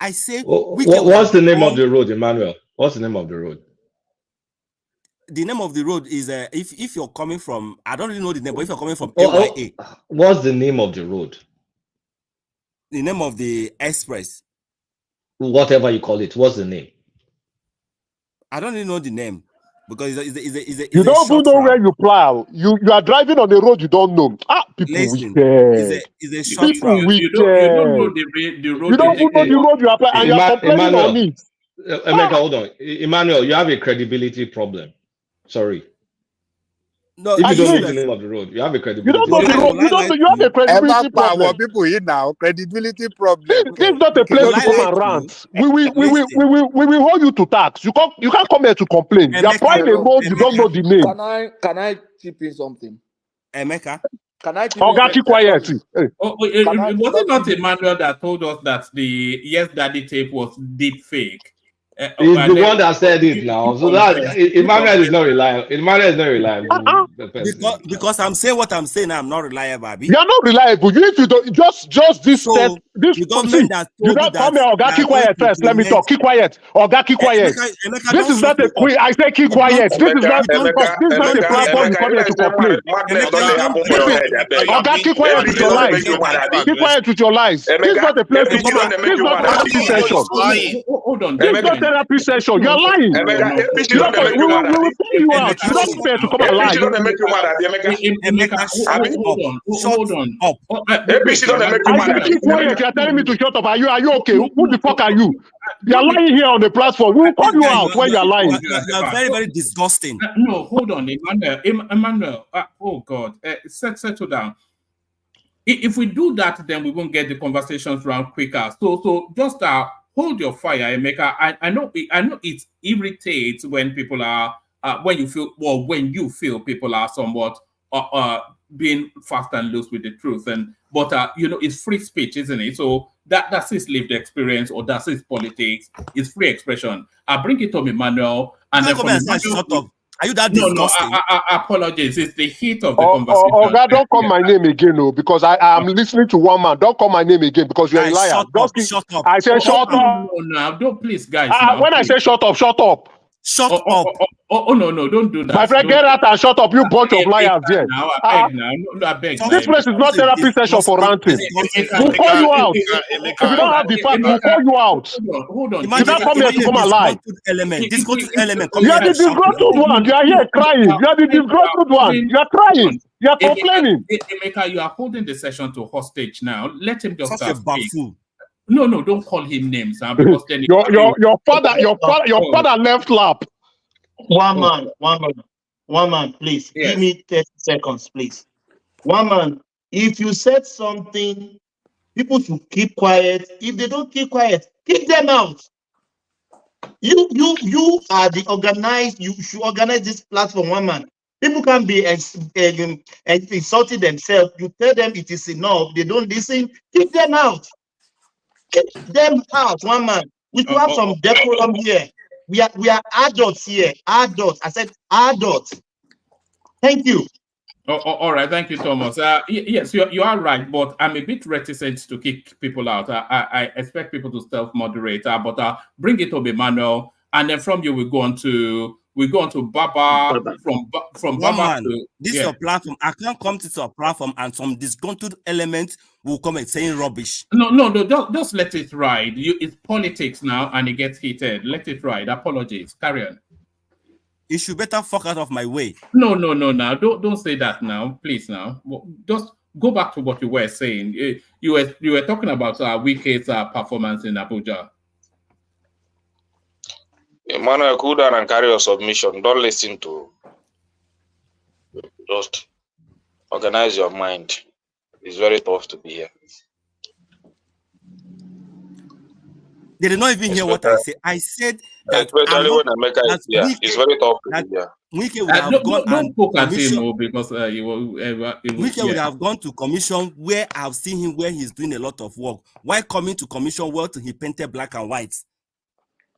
S20: I say,
S19: what's the name of the road, Emmanuel? What's the name of the road?
S20: The name of the road is if you're coming from, I don't really know the name, but if you're coming from AYA.
S19: What's the name of the road?
S20: The name of the express.
S19: Whatever you call it, what's the name?
S20: I don't really know the name because it's
S21: you don't even know where you plow. You are driving on the road you don't know. People wicked.
S20: It's a short
S21: people
S20: route.
S21: wicked.
S7: You don't know the road.
S21: You don't even know the road you apply, and you are complaining on it.
S19: Emeka, hold on. Emmanuel, you have a credibility problem. Sorry.
S20: No,
S19: if you don't know the name of the road, you have a credibility.
S21: You don't know the road. You have a credibility problem.
S18: People here now, credibility problem.
S21: This is not a place to come and rant. We will hold you to tax. You can't come here to complain. You are trying a road. You don't know the name.
S2: Can I chip in something?
S20: Emeka.
S2: Can I?
S21: Keep quiet.
S7: Was it not Emmanuel that told us that the Yes Daddy tape was deep fake?
S19: He's the one that said it now. So that Emmanuel is not reliable. Emmanuel is not reliable.
S20: Because I'm saying what I'm saying, I'm not reliable. Abi.
S21: You are not reliable. If you don't just this
S20: so,
S21: this
S20: government that
S21: you don't come here, Oga, keep quiet first. Let me talk. Keep quiet. Oga, keep quiet. This is not a quiz. I say keep quiet. This is not a platform you come here to complain. Oga, keep quiet with your lies. Keep quiet with your lies. This is not a place to come and this is not a therapy session.
S7: Hold on.
S21: This is not therapy session. You're lying. We will pull you out. You don't prepare to come and lie.
S7: Hold on.
S21: I say keep quiet. You're telling me to shut up. Are you okay? Who the fuck are you? You're lying here on the platform. We will call you out when you're lying.
S20: You're very, very disgusting.
S7: No, hold on, Emmanuel. Oh God, settle down. If we do that, then we won't get the conversations round quicker. So just hold your fire, Emeka. I know it irritates when people are when you feel people are somewhat being fast and loose with the truth, but it's free speech, isn't it? So that's his lived experience, or that's his politics. It's free expression. I bring it to Emmanuel, and then
S20: shut up. Are you that disgusting?
S7: No, apologies. It's the heat of the conversation.
S21: God, don't call my name again, because I am listening to one man. Don't call my name again because you're a liar.
S20: Shut up.
S21: I say shut up.
S7: No, don't please, guys.
S21: When I say shut up, shut up.
S20: Shut up.
S7: Oh no, don't do that.
S21: My friend, get out and shut up, you bunch of liars there.
S7: Now, I beg now. No, I beg.
S21: This place is not therapy session for ranting. We'll call you out. If you don't have the facts, we'll call you out.
S7: Hold on.
S21: You don't come here to come and lie.
S20: Disgruntled element.
S21: You are the disgruntled one. You are here crying. You are the disgruntled one. You are crying. You are complaining.
S7: Emeka, you are holding the session to hostage now. Let him just
S20: Such a buffoon.
S7: No, don't call him names. Because then
S21: your father left lap.
S5: One man, please.
S7: Yes.
S5: Give me 30 seconds, please. One man, if you said something, people should keep quiet. If they don't keep quiet, kick them out. You are the organized. You should organize this platform, one man. People can be insulting themselves. You tell them it is enough. They don't listen. Kick them out. Kick them out, one man. We should have some decorum here. We are adults here. Adults. I said adults. Thank you.
S7: All right, thank you, Thomas. Yes, you are right, but I'm a bit reticent to kick people out. I expect people to self-moderate, but bring it up, Emmanuel, and then from you we go on to Baba. From
S20: One
S7: Baba
S20: man,
S7: to
S20: this your platform. I can't come to your platform and some disgruntled element will come and saying rubbish.
S7: No, just let it ride. It's politics now, and it gets heated. Let it ride. Apologies. Carry on.
S20: You should better fuck out of my way.
S7: No. Now, don't say that now, please. Now, just go back to what you were saying. You were talking about Wike's performance in Abuja.
S17: Emmanuel, cool down and carry your submission. Don't listen to. Just organize your mind. It's very tough to be here.
S20: They did not even hear what I said. I said that
S17: especially when Emeka is here, it's very tough to be here.
S20: Wike would have gone and
S7: commission because
S20: Wike would have gone to commission where I've seen him where he's doing a lot of work. Why coming to commission where he painted black and white?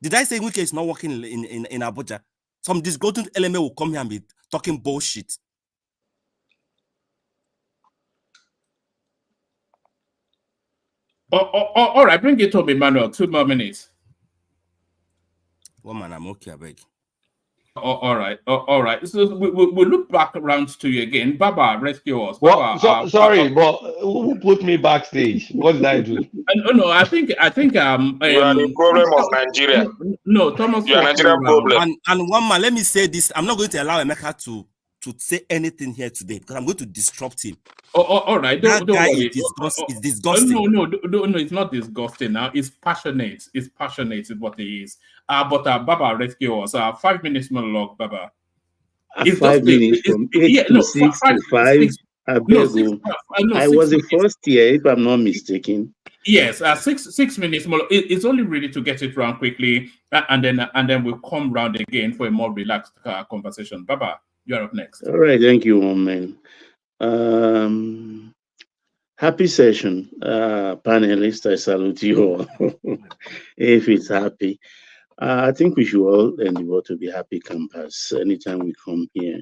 S20: Did I say Wike is not working in Abuja? Some disgruntled element will come here and be talking bullshit.
S7: All right, bring it up, Emmanuel. 2 more minutes.
S20: One man, I'm okay, I beg.
S7: All right. So we look back around to you again. Baba, rescue us. Baba,
S19: sorry, but who put me backstage? What did I do?
S7: No, I think
S17: you are the problem of Nigeria.
S7: No, Thomas,
S17: you are Nigerian problem.
S20: And one man, let me say this. I'm not going to allow Emeka to say anything here today because I'm going to disrupt him.
S7: All right, don't worry.
S20: It's disgusting.
S7: No, it's not disgusting now. It's passionate. It's passionate is what it is. But Baba, rescue us. 5 minutes monologue, Baba.
S6: It's 5 minutes from 8 to 6 to 5. I was the first year, if I'm not mistaken.
S7: Yes, 6 minutes more. It's only really to get it round quickly, and then we'll come round again for a more relaxed conversation. Baba, you're up next.
S6: All right, thank you, man. Happy session, panelists. I salute you all. If it's happy, I think we should all endeavor to be happy campers anytime we come here.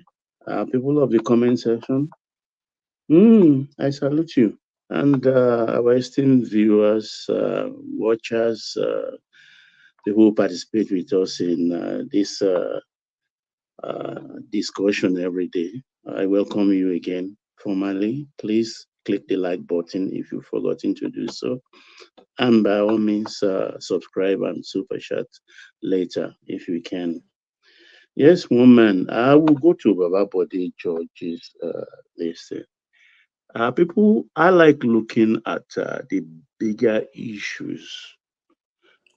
S6: People of the comment section, I salute you. And our esteemed viewers, watchers, people who participate with us in this discussion every day, I welcome you again formally. Please click the like button if you've forgotten to do so. And by all means, subscribe and super chat later if you can. Yes, woman, I will go to Baba Bode George's list. People, I like looking at the bigger issues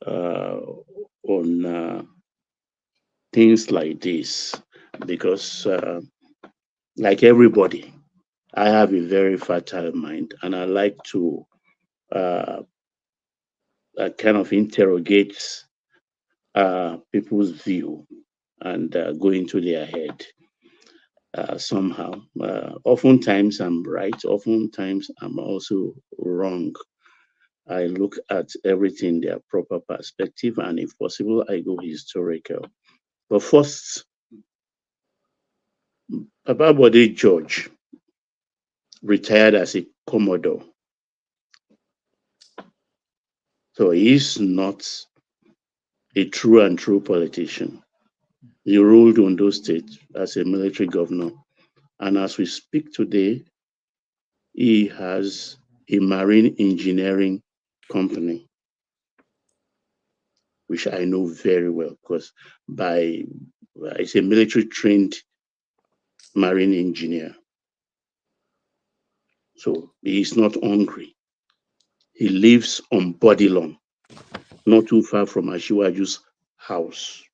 S6: on things like this because, like everybody, I have a very fertile mind and I like to kind of interrogate people's view and go into their head. Somehow. Oftentimes I'm right, oftentimes I'm also wrong. I look at everything in their proper perspective, and if possible, I go historical. But first, Baba Bode George retired as a Commodore. So he's not a true politician. He ruled Ondo State as a military governor. And as we speak today, he has a marine engineering company, which I know very well because he's a military trained marine engineer. So he is not hungry. He lives on Bodilon, not too far from Ashiwaju's house.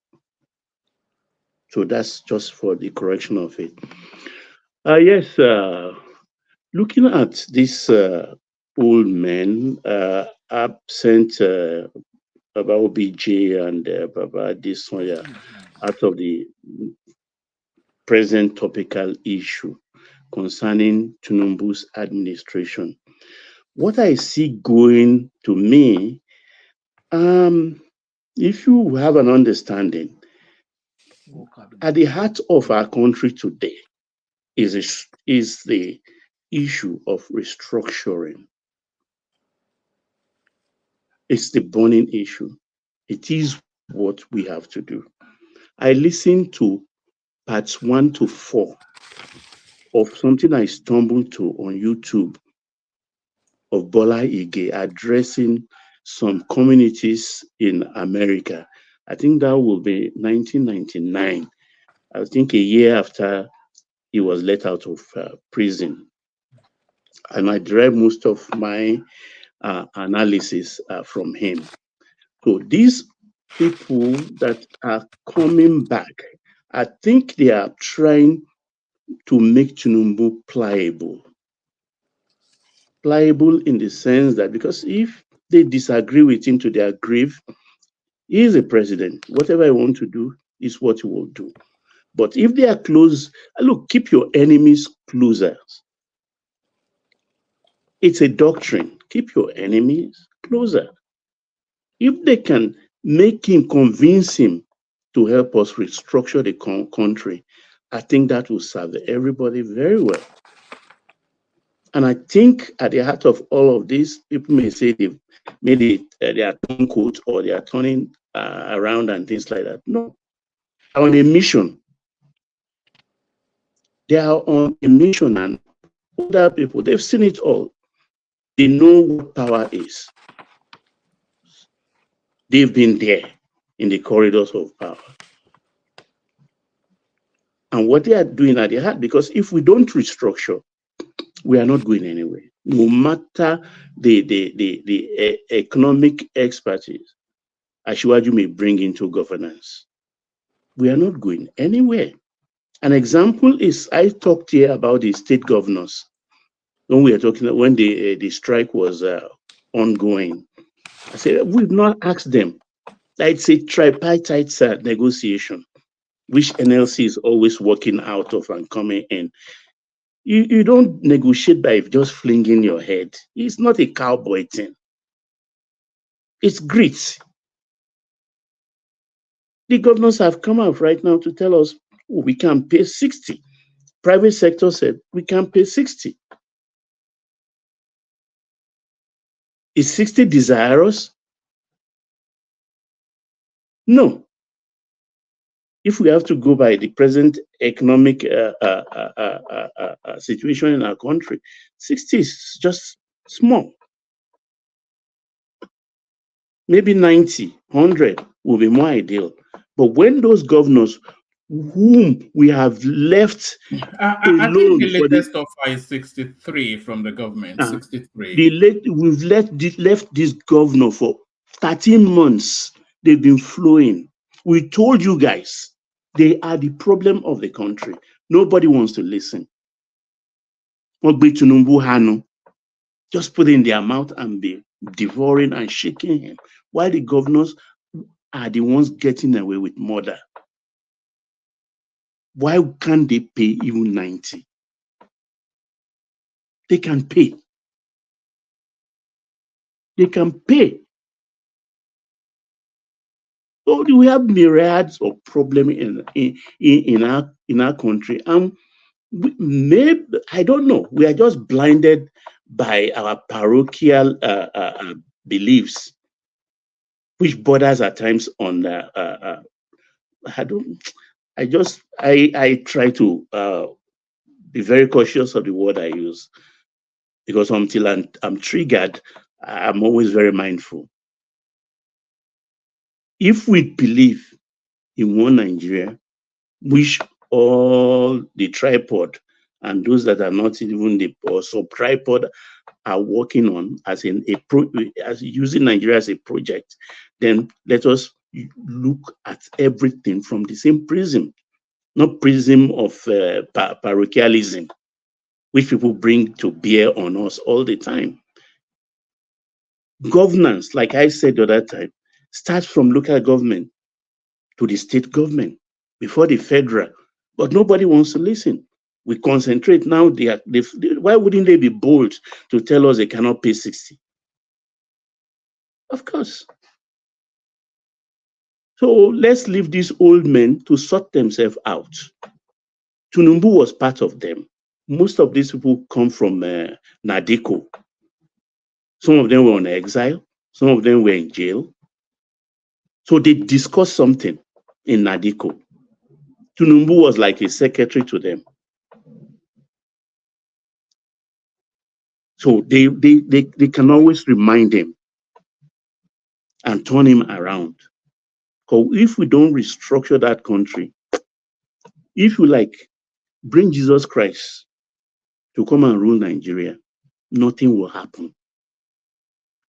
S6: So that's just for the correction of it. Yes, looking at this old man, absent Baba OBJ and Baba this one, out of the present topical issue concerning Tinubu's administration. What I see going to me, if you have an understanding, at the heart of our country today is the issue of restructuring. It's the burning issue. It is what we have to do. I listened to parts 1 to 4 of something I stumbled to on YouTube of Bola Ige addressing some communities in America. I think that will be 1999. I think a year after he was let out of prison. And I derive most of my analysis from him. So these people that are coming back, I think they are trying to make Tinubu pliable. Pliable in the sense that because if they disagree with him to their grave, he is a president. Whatever he wants to do is what he will do. But if they are close, look, keep your enemies closer. It's a doctrine. Keep your enemies closer. If they can make him, convince him to help us restructure the country, I think that will serve everybody very well. And I think at the heart of all of this, people may say they've made it, they are turning coat or they are turning around and things like that. No, they are on a mission. They are on a mission, and other people, they've seen it all. They know what power is. They've been there in the corridors of power. And what they are doing at the heart, because if we don't restructure, we are not going anywhere. No matter the economic expertise Ashiwaju may bring into governance, we are not going anywhere. An example is I talked here about the state governors when we are talking when the strike was ongoing. I said we've not asked them. It's a tripartite negotiation, which NLC is always working out of and coming in. You don't negotiate by just flinging your head. It's not a cowboy thing. It's grit. The governors have come out right now to tell us, oh, we can pay 60. Private sector said we can pay 60. Is 60 desirous? No. If we have to go by the present economic situation in our country, 60 is just small. Maybe 90, 100 will be more ideal. But when those governors whom we have left alone,
S7: I think the latest offer is 63 from the government. 63.
S6: We've left this governor for 13 months. They've been flowing. We told you guys they are the problem of the country. Nobody wants to listen. Just put it in their mouth and be devouring and shaking him, while the governors are the ones getting away with murder. Why can't they pay even 90? They can pay. They can pay. So we have myriads of problems in our country. Maybe, I don't know, we are just blinded by our parochial beliefs, which borders at times on I try to be very cautious of the word I use, because until I'm triggered, I'm always very mindful. If we believe in one Nigeria, which all the tripod and those that are not even the sub-tripod are working on as using Nigeria as a project, then let us look at everything from the same prism, not prism of parochialism, which people bring to bear on us all the time. Governance, like I said the other time, starts from local government to the state government before the federal, but nobody wants to listen. We concentrate now. Why wouldn't they be bold to tell us they cannot pay 60? Of course. So let's leave these old men to sort themselves out. Tinubu was part of them. Most of these people come from Nadeko. Some of them were on exile. Some of them were in jail. So they discussed something in Nadeko. Tinubu was like a secretary to them. So they can always remind him and turn him around. Because if we don't restructure that country, if you like, bring Jesus Christ to come and rule Nigeria, nothing will happen.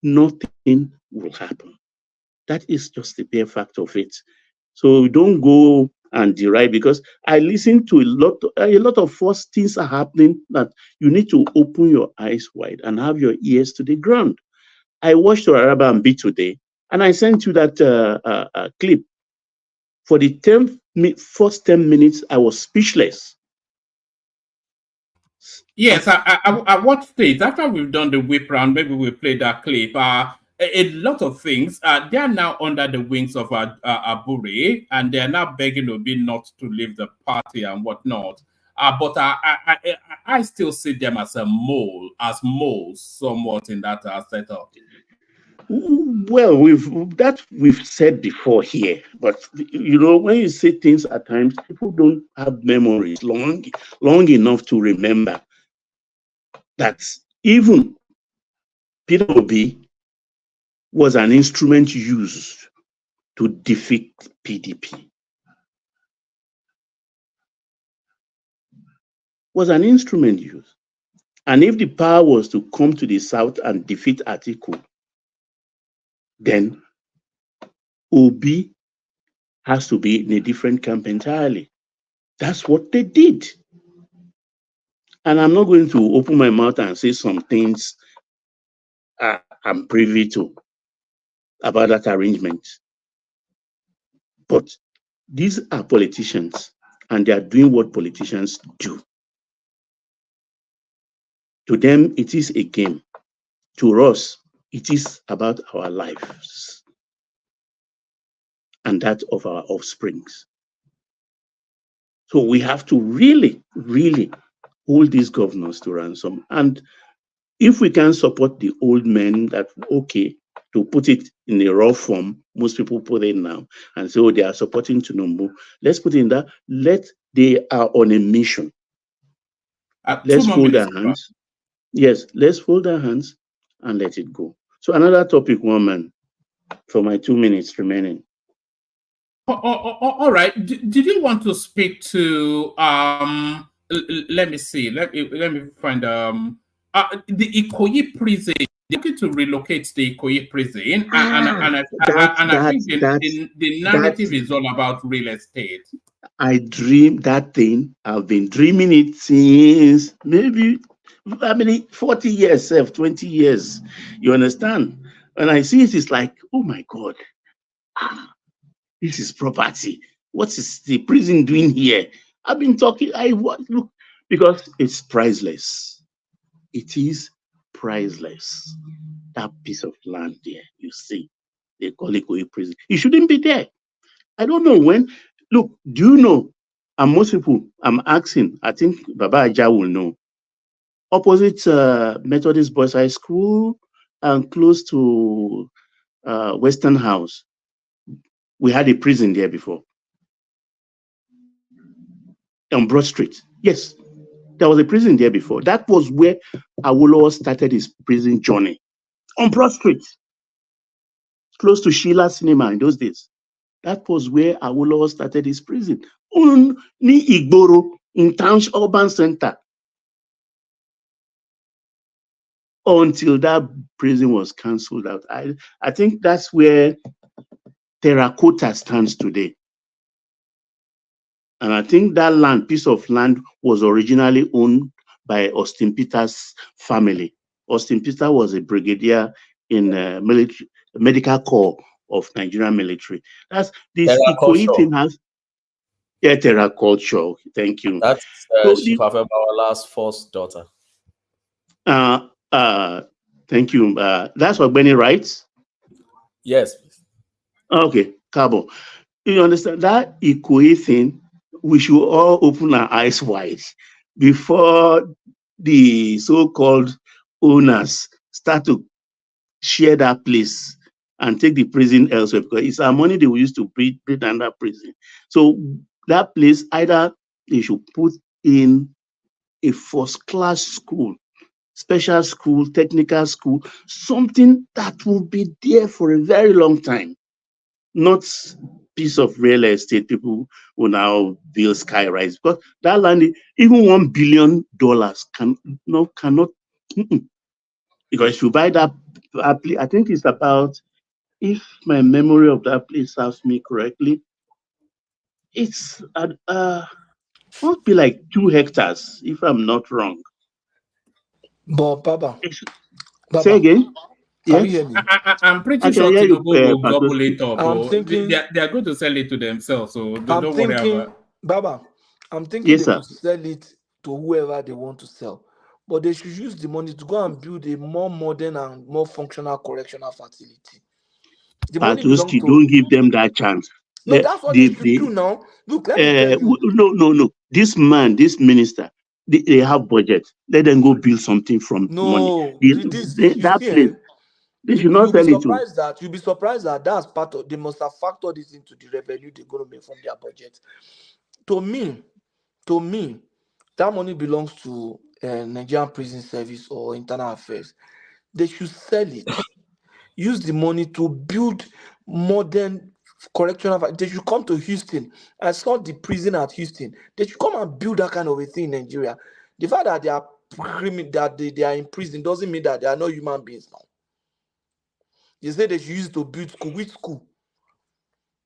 S6: Nothing will happen. That is just the bare fact of it. So don't go and deride, because I listen to a lot of false things are happening that you need to open your eyes wide and have your ears to the ground. I watched Araba and B today, and I sent you that clip. For the first 10 minutes, I was speechless.
S7: Yes, I watched it. After we've done the whip round, maybe we'll play that clip. A lot of things, they are now under the wings of Abure, and they are now begging Obi not to leave the party and whatnot. But I still see them as moles somewhat in that setup.
S6: Well, we've said before here, but you know, when you say things at times, people don't have memories long enough to remember that even Peter Obi was an instrument used to defeat PDP. Was an instrument used. And if the power was to come to the south and defeat Atiku, then Obi has to be in a different camp entirely. That's what they did. And I'm not going to open my mouth and say some things I'm privy to about that arrangement. But these are politicians, and they are doing what politicians do. To them, it is a game. To us, it is about our lives and that of our offsprings. So we have to really, really hold these governors to ransom. And if we can support the old men, that okay, to put it in a raw form, most people put it now and say, oh, they are supporting Tinubu. Let's put it in that. They are on a mission. Let's fold our hands. Yes, let's fold our hands and let it go. So another topic, one man, for my 2 minutes remaining.
S7: All right. Did you want to speak to let me see. Let me find the Ikoyi prison. They're looking to relocate the Ikoyi prison, and I think the narrative is all about real estate.
S6: I dream that thing. I've been dreaming it since maybe 40 years, 20 years. You understand? When I see it, it's like, oh my God, this is property. What is the prison doing here? I've been talking, look, because it's priceless. It is priceless. That piece of land there, you see, they call it Ikoyi prison. It shouldn't be there. I don't know when. Look, do you know? And most people, I'm asking, I think Baba Aja will know. Opposite Methodist Boys High School and close to Western House, we had a prison there before.
S5: on Broad Street. Yes, there was a prison there before. That was where Awolowo started his prison journey, on Broad Street, close to Sheila Cinema in those days. That was where Awolowo started his prison. Ni Igboro, in Township Urban Center. Until that prison was cancelled out. I think that's where Terracotta stands today. And I think that piece of land was originally owned by Austin Peters' family. Austin Peters was a brigadier in medical corps of Nigerian military. That's this Ikoyi thing has. Yeah, Terraculture. Thank you.
S8: That's Shifafe Bawala's first daughter.
S5: Thank you. That's what Benny writes.
S8: Yes.
S5: Okay, Cabo. You understand that Ikoyi thing? We should all open our eyes wide before the so-called owners start to share that place and take the prison elsewhere, because it's our money they will use to build under prison. So that place, either they should put in a first-class school, special school, technical school, something that will be there for a very long time, not piece of real estate people will now build skyrise, because that land, even $1 billion cannot. Because if you buy that, I think it's about, if my memory of that place serves me correctly, it's must be like 2 hectares, if I'm not wrong.
S2: But Baba,
S5: say again.
S2: Can you hear me?
S7: I'm pretty sure Tinubu will gobble it up.
S2: I'm thinking
S7: they are going to sell it to themselves, so don't worry about it.
S2: Baba, I'm thinking they could sell it to whoever they want to sell. But they should use the money to go and build a more modern and more functional correctional facility. The money belongs to...
S5: Don't give them that chance.
S2: No, that's what they should do now. Look, let me tell you.
S5: No. This minister, they have budget. Let them go build something from money. That place. They should not sell it to.
S2: You'll be surprised that that's part of. They must have factored this into the revenue they're going to make from their budget. To me, that money belongs to Nigerian Prison Service or Internal Affairs. They should sell it. Use the money to build modern correctional. They should come to Houston. I saw the prison at Houston. They should come and build that kind of a thing in Nigeria. The fact that they are in prison doesn't mean that they are not human beings now. They say they should use it to build school. Which school?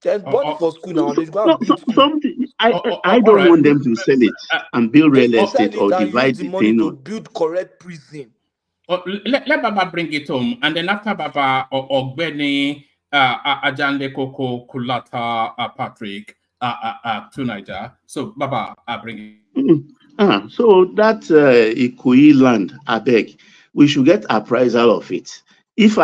S2: There's money for school now. They should go and build school.
S5: I don't want them to sell it and build real estate or divide
S2: the money to build correct prison.
S7: Let Baba bring it home, and then after Baba Ogbeni Ajande Koko Kulata Patrick to Niger. So Baba, bring it.
S5: So that Ikoyi land, I beg, we should get appraisal of it. If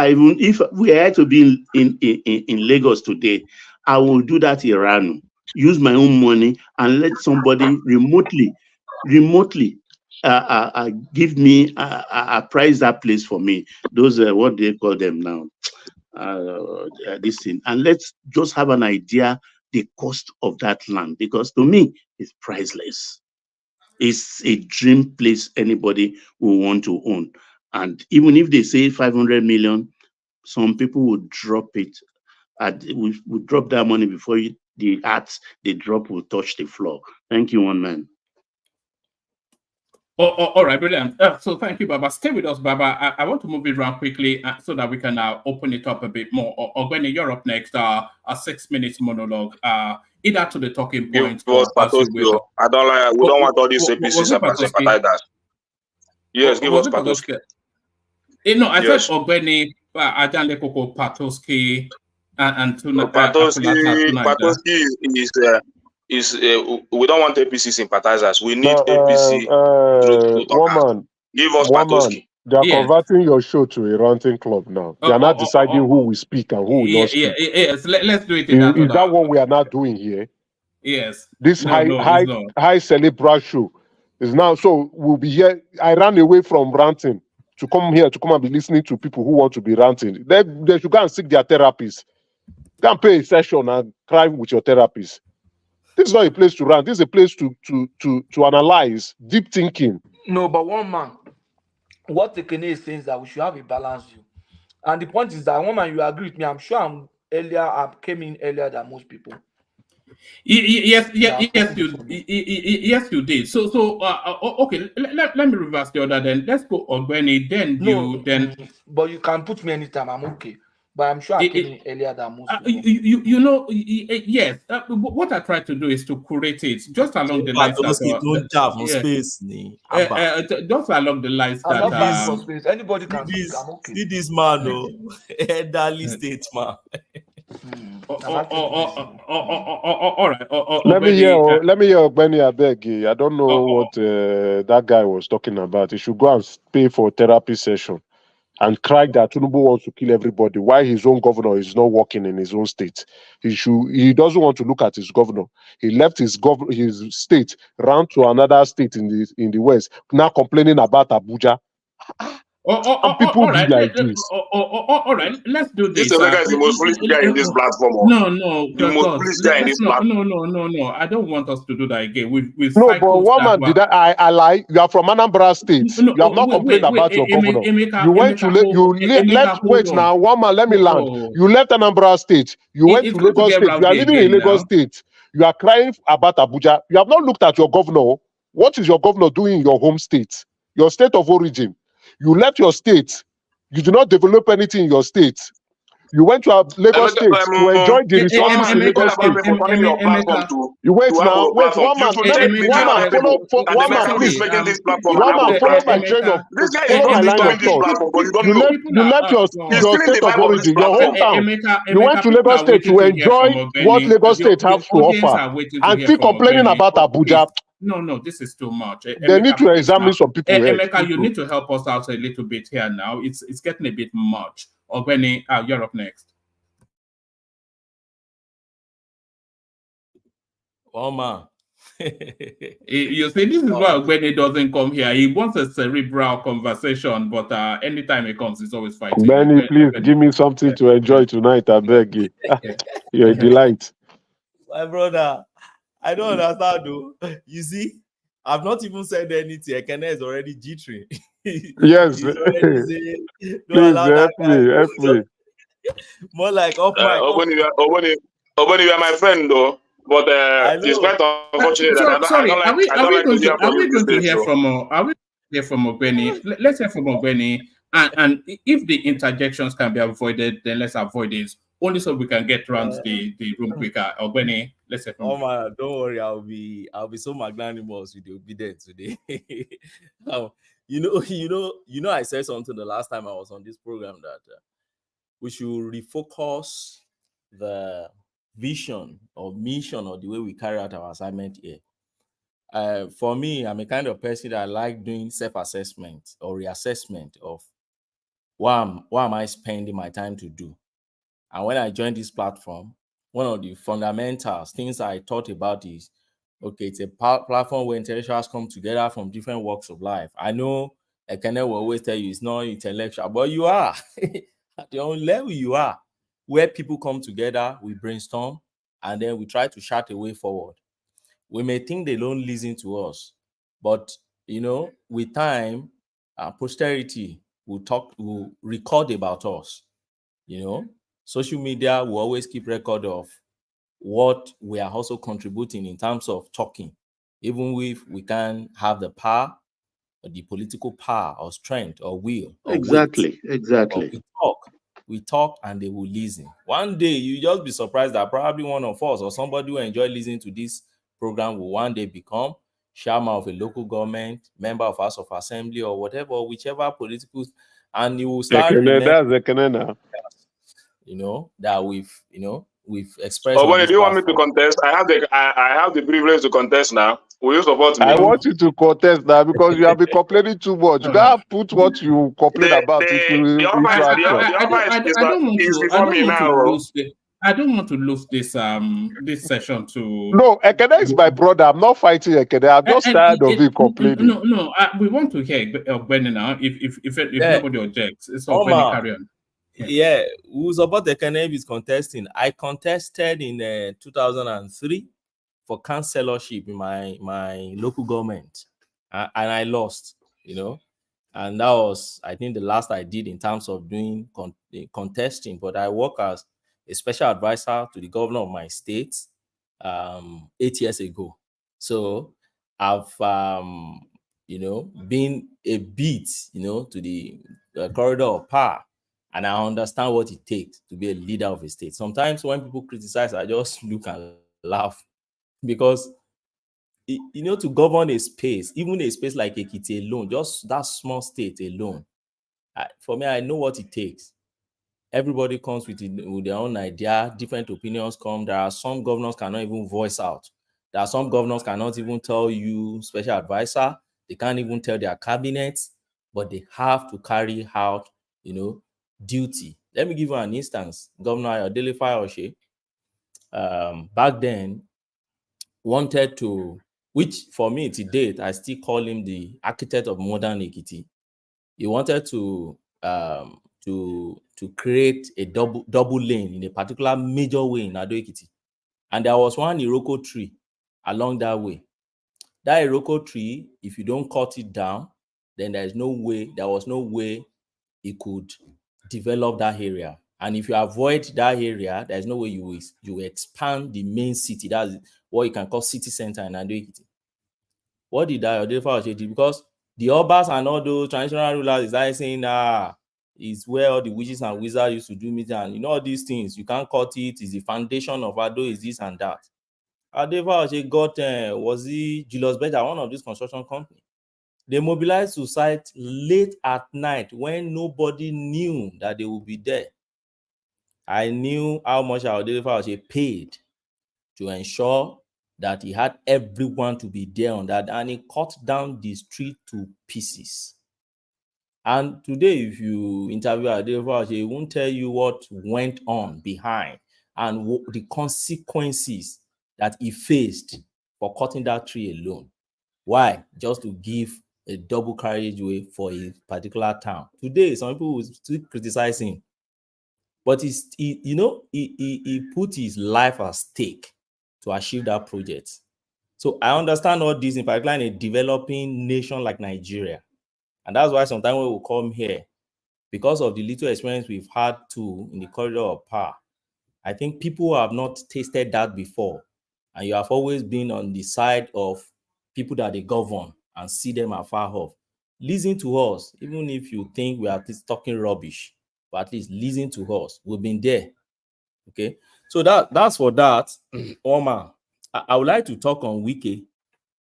S5: we had to be in Lagos today, I will do that in Rano. Use my own money and let somebody remotely give me price that place for me. Those what they call them now, this thing, and let's just have an idea the cost of that land, because to me it's priceless. It's a dream place anybody will want to own. And even if they say 500 million, some people would drop it. We would drop that money before the arts they drop will touch the floor. Thank you, one man.
S7: All right, brilliant. So thank you, Baba. Stay with us, Baba. I want to move it around quickly so that we can open it up a bit more. Ogbeni, you're up next. A 6 minutes monologue. Either to the talking points.
S17: I don't like. We don't want all these APC sympathizers. Yes, give us Patoski.
S7: No, I said Ogbeni, Ajande Koko Patoski, and
S17: Patoski is we don't want APC sympathizers. We need APC.
S21: Woman,
S17: give us Patoski.
S21: They are converting your show to a ranting club now. They are not deciding who will speak and who will not speak.
S7: Yes, let's do it.
S21: Is that what we are not doing here?
S7: Yes.
S21: This high celebrate show is now. So we'll be here. I ran away from ranting to come here to come and be listening to people who want to be ranting. They should go and seek their therapists. Go and pay a session and cry with your therapist. This is not a place to rant. This is a place to analyze, deep thinking.
S2: No, but one man, what Tekene is saying is that we should have a balanced view. And the point is that one man, you agree with me. I'm sure I came in earlier than most people.
S7: Yes, you did. So, okay. Let me reverse the order then. Let's go Ogbeni. Then you then.
S2: But you can put me anytime. I'm okay. But I'm sure I came in earlier than most people.
S7: You know, yes. What I try to do is to curate it just along the lines that just along the lines
S2: I'm not bad for
S7: that.
S2: space. Anybody can speak. I'm okay.
S8: See this man, no, elderly statesman.
S7: All right.
S21: Let me hear Benny Abeg. I don't know what that guy was talking about. He should go and pay for a therapy session and cry that Tinubu wants to kill everybody. Why his own governor is not working in his own state? He doesn't want to look at his governor. He left his state, ran to another state in the west, now complaining about Abuja. And people be like this.
S7: All right, let's do this.
S22: This Emeka is the most foolish guy in this platform.
S7: No,
S22: the most foolish guy in this platform.
S7: No. I don't want us to do that again. We
S21: no, but one man did that. I lie. You are from Anambra State. You have not complained about your governor. You went to left. Wait now, one man. Let me land. You left Anambra State. You went to Lagos State. You are living in Lagos State. You are crying about Abuja. You have not looked at your governor. What is your governor doing in your home state? Your state of origin. You left your state. You do not develop anything in your state. You went to Lagos State to enjoy the resources in Lagos State. You wait now. Wait, one man, please. One man, follow my train of, follow my line of thought. You left your state of origin, your hometown. You went to Lagos State to enjoy what Lagos State has to offer, and still complaining about Abuja.
S7: No, this is too much.
S21: They need to examine some people.
S7: Emeka, you need to help us out a little bit here now. It's getting a bit much. Ogbeni, you're up next.
S8: Oh man.
S7: You see, this is why Ogbeni doesn't come here. He wants a cerebral conversation, but anytime he comes, he's always fighting.
S21: Benny, please give me something to enjoy tonight. I beg you. You're a delight.
S8: My brother, I don't understand though. You see, I've not even said anything. Ekene is already jittering.
S21: Yes. Please help me.
S8: More like off my.
S22: Oboni, you are my friend though. But it's quite unfortunate
S7: Are we going to hear from Ogbeni? Let's hear from Ogbeni. And if the interjections can be avoided, then let's avoid it. Only so we can get around the room quicker. Ogbeni, let's say from
S8: man, don't worry, I'll be so magnanimous with the obedience today. You know, I said something the last time I was on this program that we should refocus the vision or mission or the way we carry out our assignment here. For me, I'm a kind of person that I like doing self-assessment or reassessment of what am I spending my time to do. And when I joined this platform, one of the fundamentals, things I thought about is, okay, it's a platform where intellectuals come together from different walks of life. I know Ekene will always tell you it's not intellectual, but you are. At your own level, you are. Where people come together, we brainstorm, and then we try to chart a way forward. We may think they don't listen to us, but, with time, posterity will record about us, Social media will always keep record of what we are also contributing in terms of talking, even if we can't have the power, or the political power, or strength, or will. Or
S21: exactly.
S8: We talk, and they will listen. One day, you just be surprised that probably one of us or somebody who enjoy listening to this program will one day become chairman of a local government, member of House of Assembly, or whatever, whichever political, and you will start.
S21: That's Ekene now.
S8: That we've expressed.
S22: Oh, do you want me to contest? I have the privilege to contest now. Will you support me?
S21: I want you to contest now because you have been complaining too much. You gotta put what you complain about into action.
S7: I don't want to lose this session to.
S21: No, Ekene is my brother. I'm not fighting Ekene. I'm just tired of him complaining.
S7: No. We want to hear Ogbeni now. If nobody objects, it's Ogbeni carry on.
S8: Yeah, who support Ekene is contesting. I contested in 2003. for councillorship in my local government, and I lost, and that was, I think, the last I did in terms of doing contesting. But I work as a special advisor to the governor of my state 8 years ago. So I've been a bit, to the corridor of power, and I understand what it takes to be a leader of a state. Sometimes when people criticize, I just look and laugh, because to govern a space, even a space like Ekiti alone, just that small state alone, for me, I know what it takes. Everybody comes with their own idea, different opinions come. There are some governors cannot even voice out. There are some governors cannot even tell you special advisor. They can't even tell their cabinets, but they have to carry out, duty. Let me give you an instance. Governor Ayodele Fayose, back then, wanted to, which for me to date, I still call him the architect of modern Ekiti. He wanted to create a double lane in a particular major way in Ado Ekiti. And there was one Iroko tree along that way. That Iroko tree, if you don't cut it down, then there was no way it could develop that area. And if you avoid that area, there's no way you will expand the main city. That's what you can call city center in Ado Ekiti. What did Ayodele Fayose do? Because the Obas and all those traditional rulers is saying, it's where all the witches and wizards used to do meeting, and all these things. You can't cut it. It's the foundation of Ado, is this and that. Ayodele Fayose got, was he Julius Berger, one of these construction companies. They mobilized to site late at night when nobody knew that they would be there. I knew how much Ayodele Fayose paid to ensure that he had everyone to be there on that, and he cut down the street to pieces. And today, if you interview Ayodele Fayose, he won't tell you what went on behind and the consequences that he faced for cutting that tree alone. Why? Just to give a double carriageway for a particular town. Today, some people will still criticize him, but he put his life at stake to achieve that project. So I understand all this, in particular in a developing nation like Nigeria. And that's why sometimes when we come here, because of the little experience we've had too in the corridor of power, I think people who have not tasted that before, and you have always been on the side of people that they govern and see them afar off. Listen to us, even if you think we are just talking rubbish, but at least listen to us. We've been there. Okay, so that's for that. Omar, I would like to talk on Wike,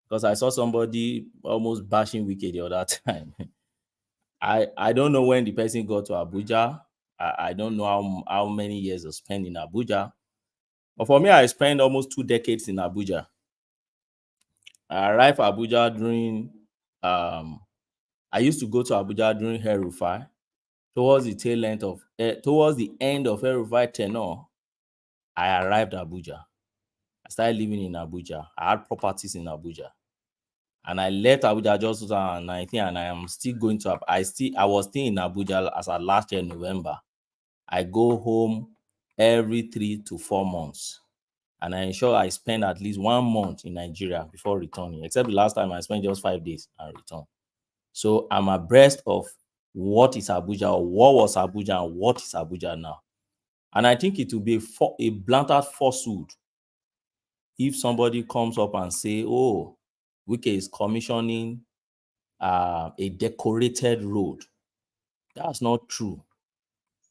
S8: because I saw somebody almost bashing Wike the other time. I don't know when the person got to Abuja. I don't know how many years he spent in Abuja. But for me, I spent almost 2 decades in Abuja. I arrived Abuja during, I used to go to Abuja during El-Rufai. Towards the end of El-Rufai tenure, I arrived Abuja. I started living in Abuja. I had properties in Abuja. And I left Abuja just 2019, and I am still going to, I was still in Abuja as of last year, November. I go home every 3 to 4 months. And I ensure I spend at least 1 month in Nigeria before returning, except the last time I spent just 5 days and return. So I'm abreast of what is Abuja, or what was Abuja, and what is Abuja now. And I think it will be a blatant falsehood if somebody comes up and say, oh, Wike is commissioning a decorated road. That's not true.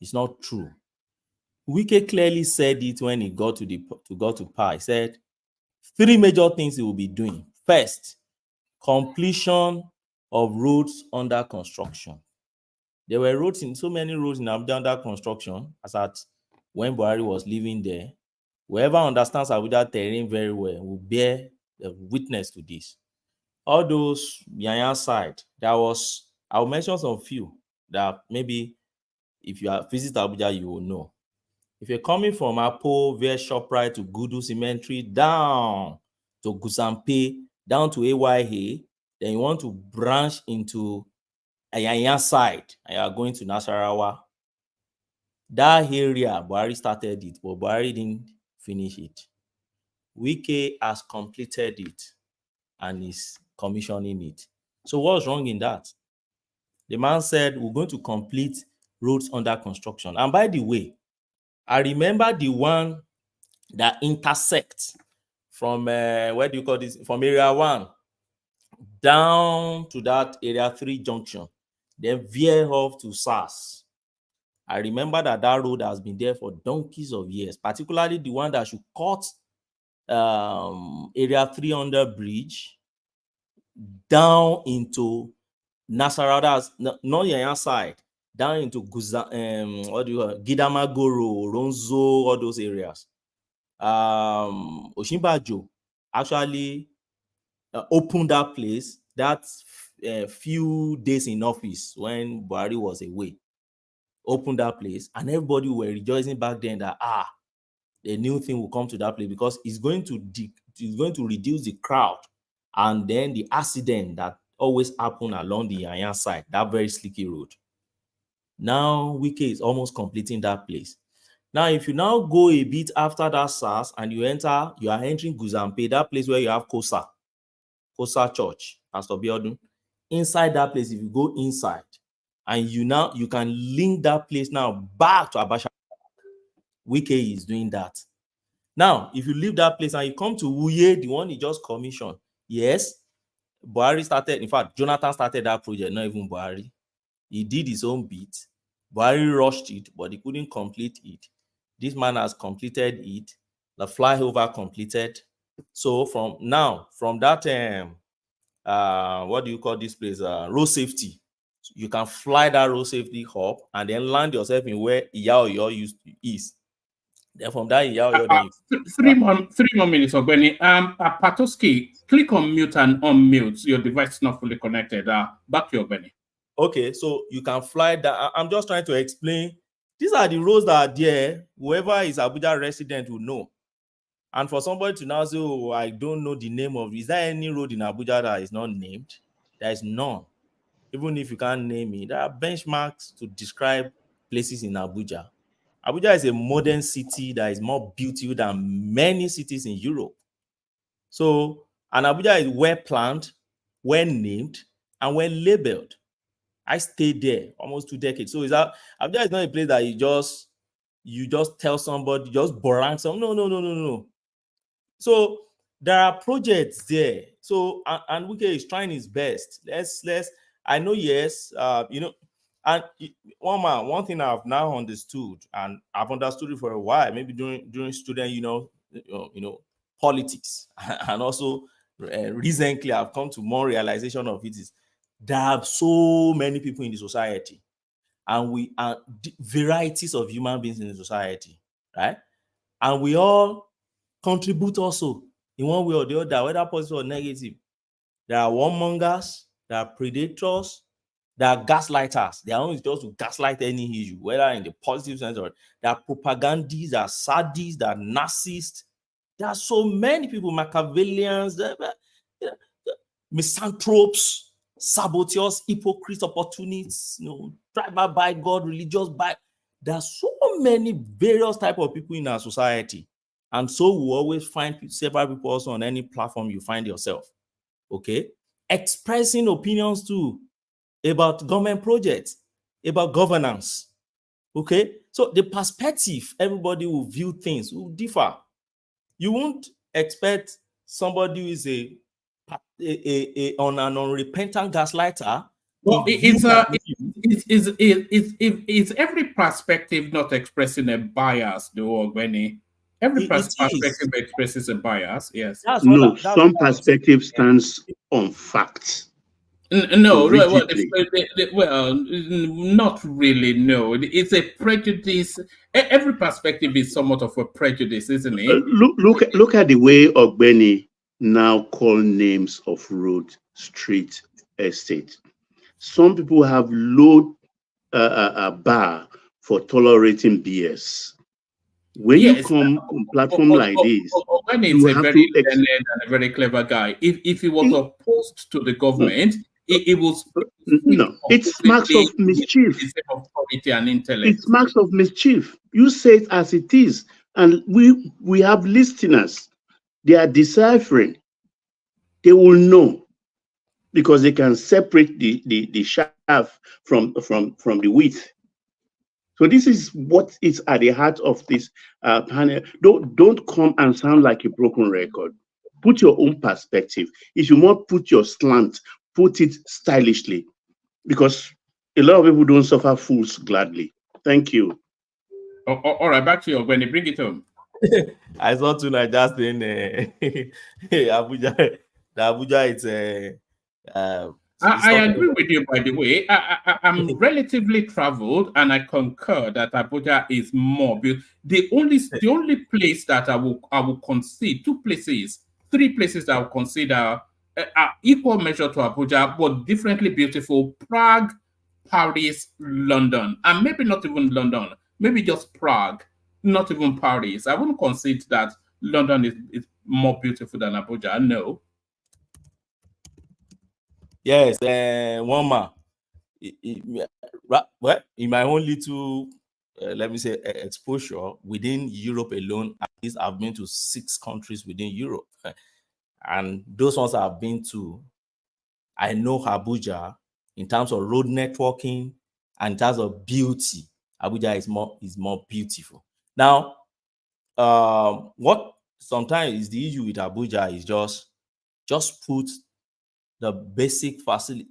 S8: It's not true. Wike clearly said it when he got to power. He said 3 major things he will be doing. First, completion of roads under construction. There were so many roads in Abuja under construction, as at when Buhari was living there. Whoever understands Abuja terrain very well will bear the witness to this. All those Yanya side, I'll mention some few that maybe if you have visited Abuja, you will know. If you're coming from Apo via ShopRite to Gudu Cemetery down to Gusampe, down to AYA, then you want to branch into Ayanya side and you are going to Nasarawa. That area, Buhari started it, but Buhari didn't finish it. Wike has completed it and is commissioning it. So what's wrong in that? The man said, we're going to complete roads under construction. And by the way, I remember the one that intersects from, where do you call this? From area 1 down to that area 3 junction, then veer off to SARS. I remember that road has been there for donkeys of years, particularly the one that should cut area 3 under bridge down into Nasarawa, not your side, down into Gidamagoro, Ronzo, all those areas. Osinbajo actually opened that place that few days in office when Buhari was away. Opened that place, and everybody were rejoicing back then that a new thing will come to that place because it's going to reduce the crowd and then the accident that always happen along the Yanyan side, that very slicky road. Now Wike is almost completing that place. Now, if you now go a bit after that SARS and you are entering Guzampe, that place where you have Kosa Church, Pastor Biodun. Inside that place, if you go inside, and you can link that place now back to Abacha. Wike is doing that. Now, if you leave that place and you come to Uye, the one he just commissioned, yes, Buhari started, in fact, Jonathan started that project, not even Buhari. He did his own bit. Buhari rushed it, but he couldn't complete it. This man has completed it. The flyover completed. So from that, what do you call this place? Road safety. You can fly that road safety hub and then land yourself in where Iyaoyo is. Then from that Iyaoyo,
S7: three more minutes, Ogbeni. Patoski, click on mute and unmute. Your device is not fully connected. Back to Ogbeni.
S8: Okay, so you can fly that. I'm just trying to explain. These are the roads that are there. Whoever is Abuja resident will know. And for somebody to now say, oh, I don't know the name of, is there any road in Abuja that is not named? There is none. Even if you can't name it, there are benchmarks to describe places in Abuja. Abuja is a modern city that is more beautiful than many cities in Europe. So, and Abuja is well planned, well named, and well labeled. I stayed there almost 2 decades. So Abuja is not a place that you just tell somebody, just borang some. No. So there are projects there. So and Wike is trying his best. Let's. I know, yes. And one thing I've now understood, and I've understood it for a while, maybe during student, politics, and also recently I've come to more realization of it is there are so many people in the society, and we are varieties of human beings in the society, right? And we all contribute also in one way or the other, whether positive or negative. There are warmongers, there are predators, there are gaslighters. They are only just to gaslight any issue, whether in the positive sense or there are propagandists, there are sadists, there are narcissists. There are so many people, Machiavellians, misanthropes, saboteurs, hypocrites, opportunists, driver by God, religious by. There are so many various types of people in our society. And so we always find several people also on any platform you find yourself. Okay? Expressing opinions too about government projects, about governance. Okay? So the perspective everybody will view things will differ. You won't expect somebody who is an unrepentant gaslighter.
S7: Well, it's every perspective not expressing a bias, though, Ogbeni. Every perspective expresses a bias, yes.
S6: Some perspective stands on facts.
S7: No, well, not really, no. It's a prejudice. Every perspective is somewhat of a prejudice, isn't it?
S6: Look at the way Ogbeni now call names of road, street, estate. Some people have low bar for tolerating BS. When you come on platform like this,
S7: Ogbeni is a very learned and a very clever guy. If he was opposed to the government, it was
S6: it smacks of mischief.
S7: And intellect.
S6: It smacks of mischief. You say it as it is, and we have listeners. They are deciphering. They will know because they can separate the chaff from the wheat. So this is what is at the heart of this panel. Don't come and sound like a broken record. Put your own perspective. If you want, put your slant, put it stylishly, because a lot of people don't suffer fools gladly. Thank you.
S7: All right, back to you when they bring it home.
S8: I saw tonight just in Abuja. The Abuja is
S7: I agree with you, by the way. I'm relatively traveled, and I concur that Abuja is more beautiful. The only place that I will concede, three places that I will consider are equal measure to Abuja, but differently beautiful: Prague, Paris, London, and maybe not even London, maybe just Prague, not even Paris. I wouldn't concede that London is more beautiful than Abuja. No.
S8: Yes, one man. Well, in my own little, let me say, exposure within Europe alone, at least I've been to 6 countries within Europe, and those ones I've been to, I know Abuja in terms of road networking and in terms of beauty. Abuja is more beautiful. Now, what sometimes is the issue with Abuja is just put the basic facility.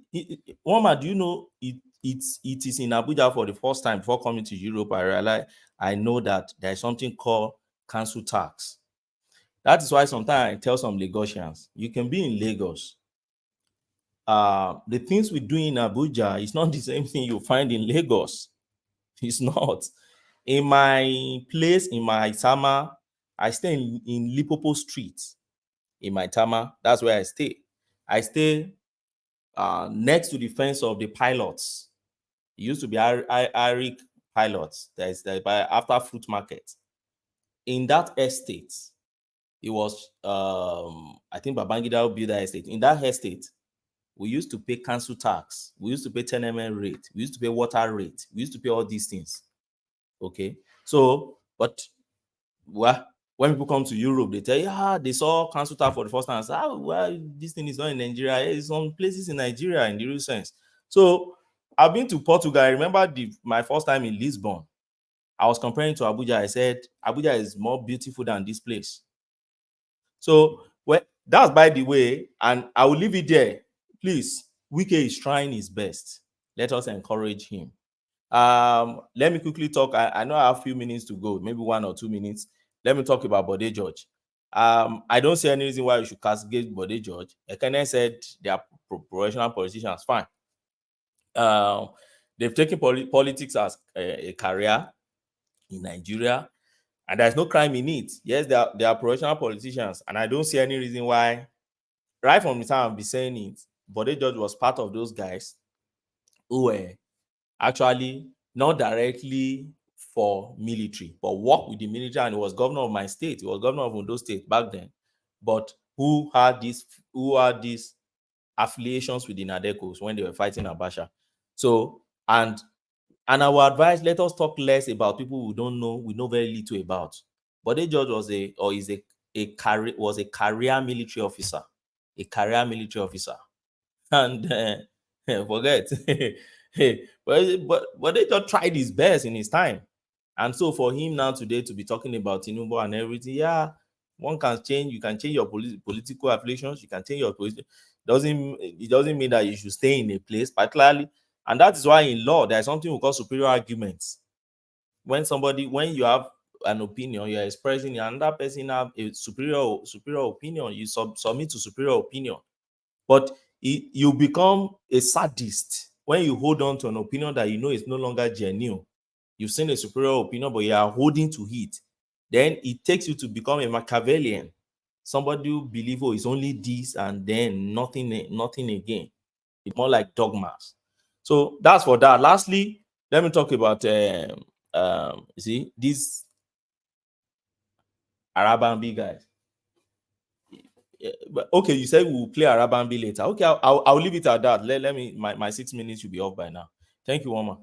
S8: Woma, do you know it is in Abuja for the first time before coming to Europe? I know that there is something called council tax. That is why sometimes I tell some Lagosians, you can be in Lagos. The things we do in Abuja is not the same thing you find in Lagos. It's not. In my place, in my Tama, I stay in Lipopo Street. In my Tama, that's where I stay. I stay next to the fence of the pilots. It used to be Eric Pilots. There's after Fruit Market. In that estate, it was I think Babangida built that estate. In that estate, we used to pay council tax. We used to pay 10 mm rate. We used to pay water rate. We used to pay all these things. Okay. So, but well, when people come to Europe, they tell you, they saw council tax for the first time. I say, well, this thing is not in Nigeria. It's some places in Nigeria in the real sense. So I've been to Portugal. I remember my first time in Lisbon. I was comparing to Abuja. I said, Abuja is more beautiful than this place. So, well, that's by the way, and I will leave it there. Please, Wike is trying his best. Let us encourage him. Let me quickly talk. I know I have a few minutes to go, maybe 1 or 2 minutes. Let me talk about Bode George. I don't see any reason why you should castigate Bode George. Ekene said they are professional politicians. Fine. They've taken politics as a career in Nigeria, and there's no crime in it. Yes, they are professional politicians, and I don't see any reason why. Right from the time I'll be saying it, Bode George was part of those guys who were actually not directly for military, but worked with the military, and he was governor of my state. He was governor of Ondo State back then, but who had these affiliations with the Nadekos when they were fighting Abacha. So, and our advice, let us talk less about people we don't know, we know very little about. Bode George was a career military officer. A career military officer. And forget. but they just tried his best in his time. And so for him now today to be talking about Tinubu and everything, yeah, one can change. You can change your political affiliations. You can change your position. It doesn't mean that you should stay in a place, particularly. And that is why in law, there's something we call superior arguments. When you have an opinion, you're expressing, another person have a superior opinion, you submit to superior opinion. But you become a sadist when you hold on to an opinion that you know is no longer genuine. You've seen a superior opinion, but you are holding to it. Then it takes you to become a Machiavellian. Somebody who believes, it's only this and then nothing again. It's more like dogmas. So that's for that. Lastly, let me talk about you see these Arabambi guys. Okay, you said we'll play Arabambi later. Okay, I'll leave it at that. Let me my 6 minutes should be off by now. Thank you, Woma.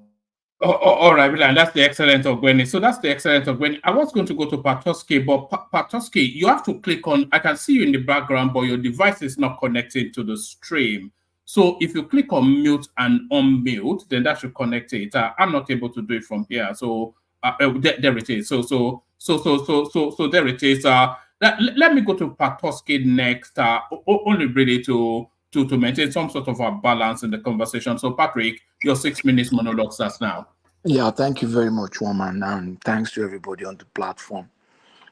S7: All right, Milan, that's the excellent Ogweni. So that's the excellent Ogweni. I was going to go to Patoski, but Patoski, you have to click on, I can see you in the background, but your device is not connected to the stream. So if you click on mute and unmute, then that should connect it. I'm not able to do it from here. So there it is. So there it is. Let me go to Patoski next. Only really to maintain some sort of a balance in the conversation. So Patrick, your 6 minutes monologue starts now.
S2: Yeah, thank you very much, Woman, and thanks to everybody on the platform.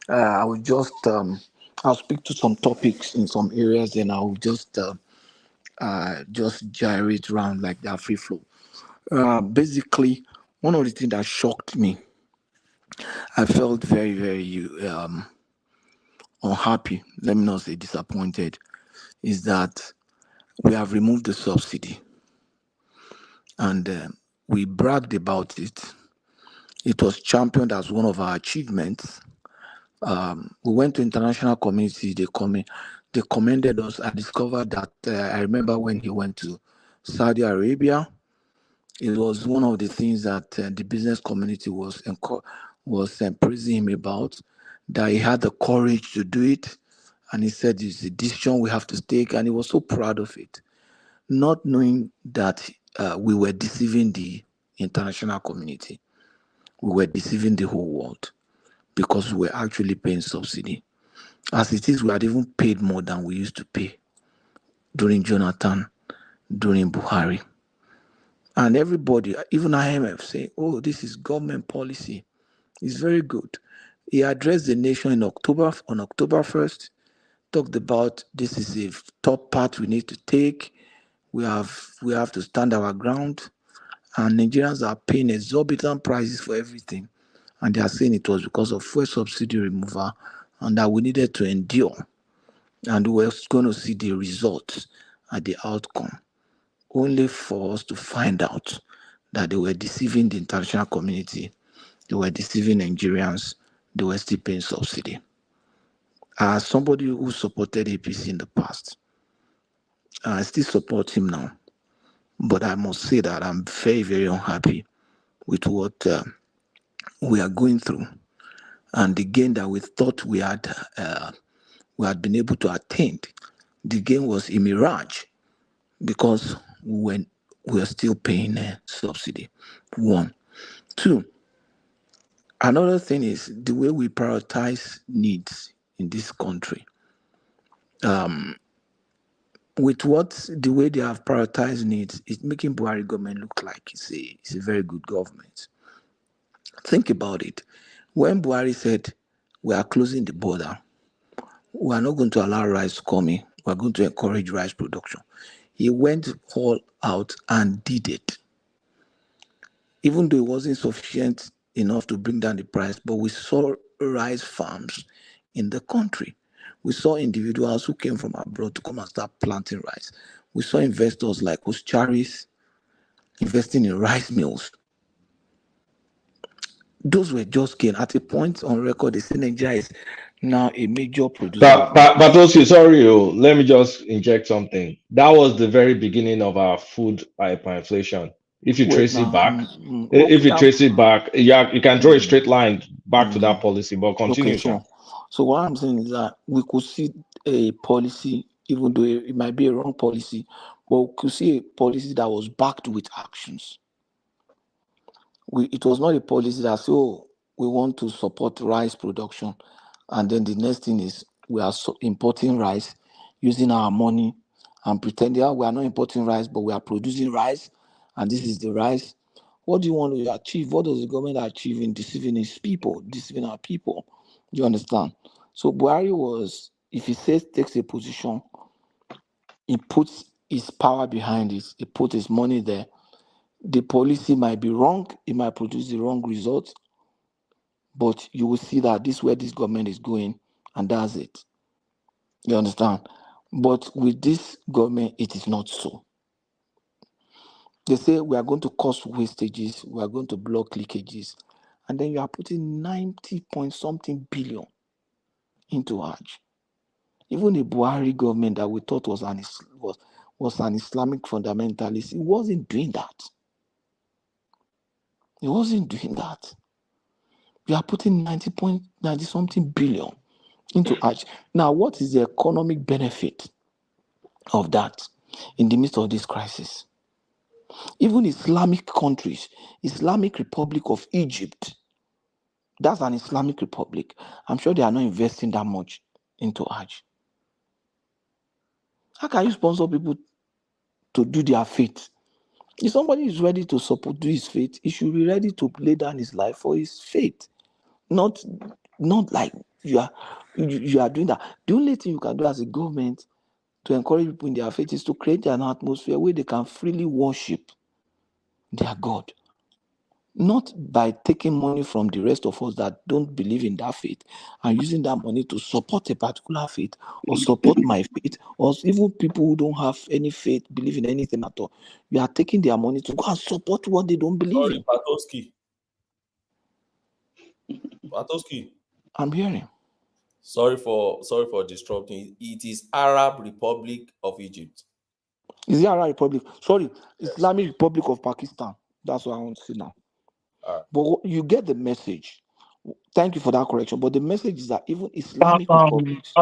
S2: I will just I'll speak to some topics in some areas, and I will just gyrate around like that free flow. Basically, one of the things that shocked me, I felt very, very unhappy. Let me not say disappointed. Is that we have removed the subsidy, and we bragged about it. It was championed as one of our achievements. We went to international community. They commended us. I discovered that I remember when he went to Saudi Arabia, it was one of the things that the business community was praising him about, that he had the courage to do it. And he said it's a decision we have to take. And he was so proud of it, not knowing that we were deceiving the international community. We were deceiving the whole world because we were actually paying subsidy. As it is, we had even paid more than we used to pay during Jonathan, during Buhari. And everybody, even IMF, say, oh, this is government policy. It's very good. He addressed the nation on October 1st, talked about this is a top path we need to take. We have to stand our ground. And Nigerians are paying exorbitant prices for everything. And they are saying it was because of fuel subsidy removal and that we needed to endure. And we were going to see the results and the outcome, only for us to find out that they were deceiving the international community, they were deceiving Nigerians, they were still paying subsidy. As somebody who supported APC in the past, I still support him now, but I must say that I'm very, very unhappy with what we are going through, and the gain that we thought we had been able to attain. The gain was a mirage because we are still paying subsidy. One. Two, another thing is the way we prioritize needs in this country. With the way they have prioritized needs, it's making Buhari government look like it's a very good government. Think about it. When Buhari said we are closing the border, we are not going to allow rice to come in, we are going to encourage rice production. He went all out and did it. Even though it wasn't sufficient enough to bring down the price, but we saw rice farms in the country. We saw individuals who came from abroad to come and start planting rice. We saw investors like Oscharis investing in rice mills. Those were just gain. At a point on record, they say Nigeria is now a major producer of rice.
S19: But also, sorry, let me just inject something. That was the very beginning of our food hyperinflation. If you trace it back, you can draw a straight line back to that policy. But continue,
S2: okay, so what I'm saying is that we could see a policy, even though it might be a wrong policy, but we could see a policy that was backed with actions. It was not a policy that said, oh, we want to support rice production, and then the next thing is we are importing rice using our money and pretending we are not importing rice, but we are producing rice, and this is the rice. What do you want to achieve? What does the government achieve in deceiving its people, deceiving our people? Do you understand? So Buhari was, if he takes a position, he puts his power behind it, he puts his money there. The policy might be wrong, it might produce the wrong results, but you will see that this is where this government is going, and that's it. You understand? But with this government, it is not so. They say we are going to cause wastages, we are going to block leakages, and then you are putting 90-point-something billion into Hajj. Even the Buhari government that we thought was an Islamic fundamentalist, it wasn't doing that. He wasn't doing that. We are putting 90 something billion into Hajj. Now, what is the economic benefit of that in the midst of this crisis? Even Islamic countries, Islamic Republic of Egypt, that's an Islamic republic. I'm sure they are not investing that much into Hajj. How can you sponsor people to do their faith? If somebody is ready to support do his faith, he should be ready to lay down his life for his faith. Not like you are doing that. The only thing you can do as a government to encourage people in their faith is to create an atmosphere where they can freely worship their God. Not by taking money from the rest of us that don't believe in that faith and using that money to support a particular faith or support my faith, or even people who don't have any faith, believe in anything at all. You are taking their money to go and support what they don't believe in.
S8: Patowski.
S2: I'm hearing.
S8: Sorry for disrupting. It is Arab Republic of Egypt.
S2: Is the Arab Republic? Sorry, Islamic Republic of Pakistan. That's what I want to say now. But you get the message. Thank you for that correction. But the message is that even Islamic republics.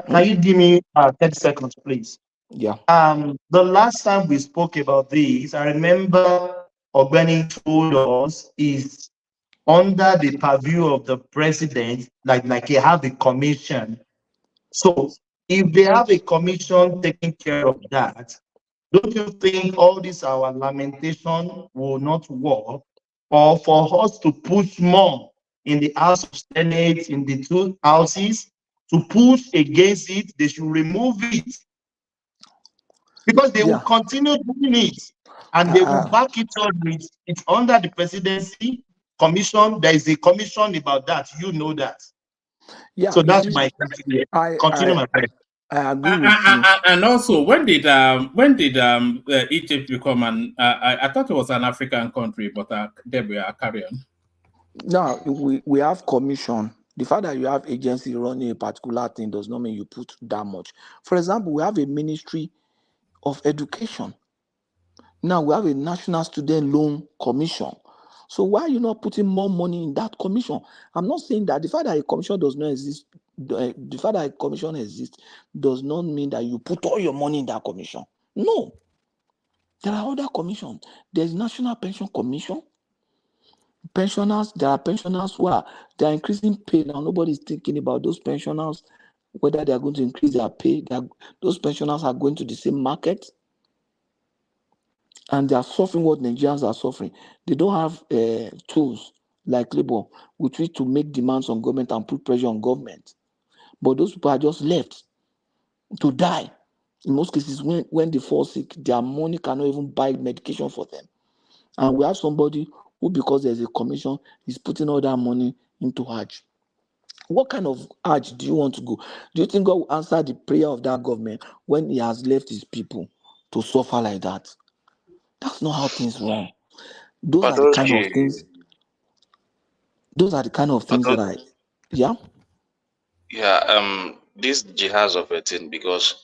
S5: Can you give me 10 seconds, please?
S2: Yeah.
S5: The last time we spoke about this, I remember Ogbeni told us is under the purview of the president, like he have a commission. So if they have a commission taking care of that, don't you think all this our lamentation will not work? Or for us to push more in the House of Senate, in the two houses, to push against it, they should remove it. Because they will continue doing it. And they will back it up with it's under the presidency commission. There is a commission about that. You know that.
S2: Yeah.
S5: So that's my continue. My friend.
S2: I agree with you.
S7: And also, when did Egypt become an? I thought it was an African country, but there we are. Carry on.
S2: Now we have commission. The fact that you have agency running a particular thing does not mean you put that much. For example, we have a Ministry of Education. Now we have a National Student Loan Commission. So why are you not putting more money in that commission? I'm not saying that the fact that a commission does not exist, the fact that a commission exists does not mean that you put all your money in that commission. No. There are other commissions. There's National Pension Commission. Pensioners, there are pensioners who are increasing pay now. Nobody's thinking about those pensioners, whether they are going to increase their pay. Those pensioners are going to the same market. And they are suffering what Nigerians are suffering. They don't have tools like labor with which to make demands on government and put pressure on government. But those people are just left to die. In most cases, when they fall sick, their money cannot even buy medication for them. And we have somebody who, because there's a commission, is putting all that money into Hajj. What kind of Hajj do you want to go? Do you think God will answer the prayer of that government when he has left his people to suffer like that? That's not how things run. Those are the kind of things. Those are the kind of things that I. Yeah.
S9: Yeah. This jihad of a thing because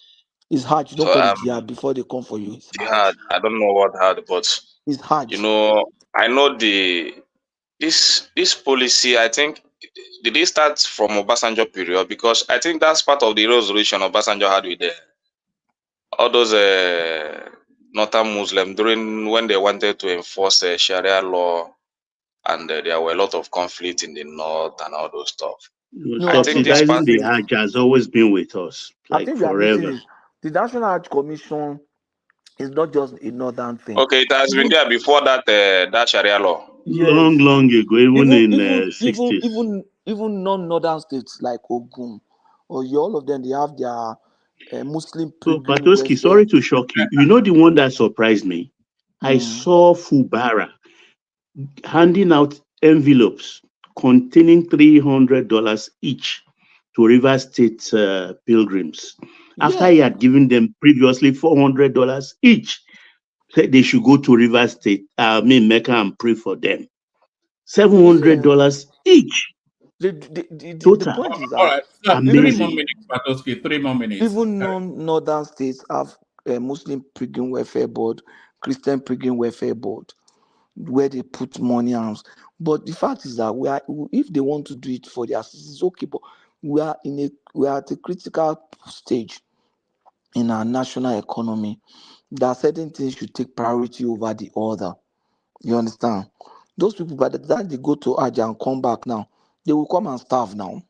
S2: it's Hajj. Don't call it jihad before they come for you. It's
S9: jihad. I don't know what hard, but
S2: it's Hajj.
S9: You know, I know this policy. I think did it start from Obasanjo period because I think that's part of the resolution Obasanjo had with all those northern Muslims during when they wanted to enforce Sharia law, and there were a lot of conflict in the north and all those stuff.
S5: I think subsidizing the Hajj has always been with us, like
S2: I think
S5: forever.
S2: The National Hajj Commission is not just a northern thing.
S9: Okay, it has been there before that that Sharia law.
S2: Yes.
S5: Long ago, even in the 60s.
S2: Even non-northern states like Ogun or all of them, they have their Muslim.
S5: So, Patowski, sorry to shock you. You know the one that surprised me? I saw Fubara handing out envelopes containing $300 each to River State pilgrims. After he had given them previously $400 each, said they should go to River State, Mecca, and pray for them. $700 each.
S2: The point is that
S7: all right, so 3 more minutes, Patowski, 3 more minutes.
S2: Even non-northern states have a Muslim Pilgrim Welfare Board, Christian Pilgrim Welfare Board. where they put money arms. But the fact is that if they want to do it for their citizens, okay, but we are at a critical stage in our national economy. There are certain things should take priority over the other. You understand? Those people, by the time they go to Hajj and come back now, they will come and starve now.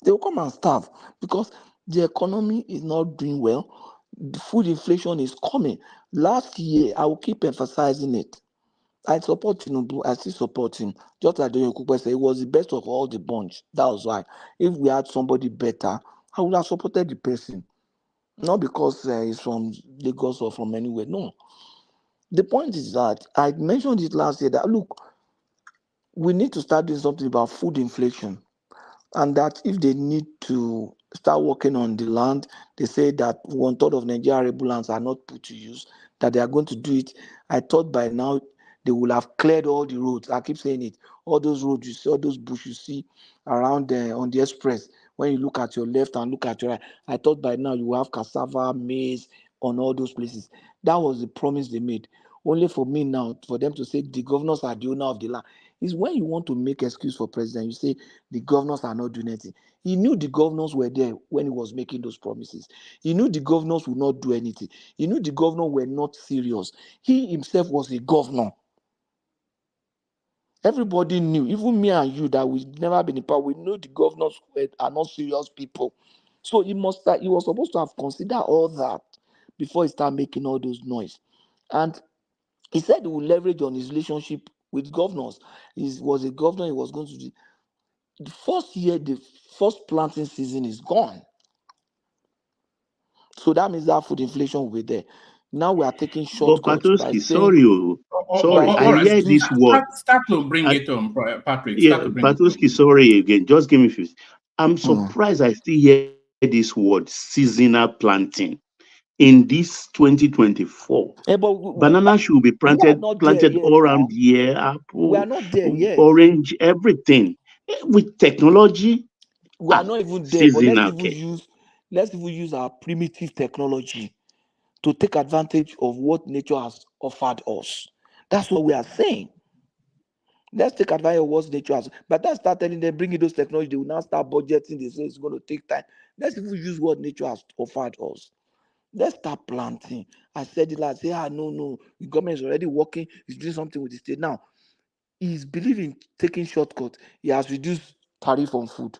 S2: They will come and starve because the economy is not doing well. The food inflation is coming. Last year, I will keep emphasizing it. I support Tinubu. I still support him. Just like Doyin Kupe said, it was the best of all the bunch. That was why. If we had somebody better, I would have supported the person. Not because he's from Lagos or from anywhere. No. The point is that I mentioned it last year that look, we need to start doing something about food inflation. And that if they need to start working on the land, they say that 1/3 of Nigerian arable lands are not put to use, that they are going to do it. I thought by now they will have cleared all the roads. I keep saying it. All those roads you see, all those bush you see around on the express, when you look at your left and look at your right, I thought by now you will have cassava, maize on all those places. That was the promise they made. Only for me now, for them to say the governors are the owner of the land. Is when you want to make excuse for president, you say the governors are not doing anything. He knew the governors were there when he was making those promises. He knew the governors would not do anything. He knew the governors were not serious. He himself was a governor. Everybody knew, even me and you, that we've never been in power. We know the governors are not serious people. So he was supposed to have considered all that before he started making all those noise. And he said he would leverage on his relationship with governors. He was a governor, he was going to do. The first year, the first planting season is gone. So that means that food inflation will be there. Now we are taking shortcuts by
S6: Patoski,
S2: saying...
S6: sorry, I hear this word.
S7: Start to bring it on, Patrick.
S6: Yeah, Patoski, sorry again. Just give me 50. I'm surprised I still hear this word, seasonal planting, in this 2024. Banana should be planted all around the year, apple,
S2: we are not there yet.
S6: orange, everything. With technology,
S2: we are not even there, but let's even use our primitive technology to take advantage of what nature has offered us. That's what we are saying. Let's take advantage of what nature has. But let's start telling them, bringing those technology, they will now start budgeting. They say it's going to take time. Let's even use what nature has offered us. Let's start planting. I said it last. Say, no, the government is already working. It's doing something with the state now. He's believing taking shortcut. He has reduced tariff on food.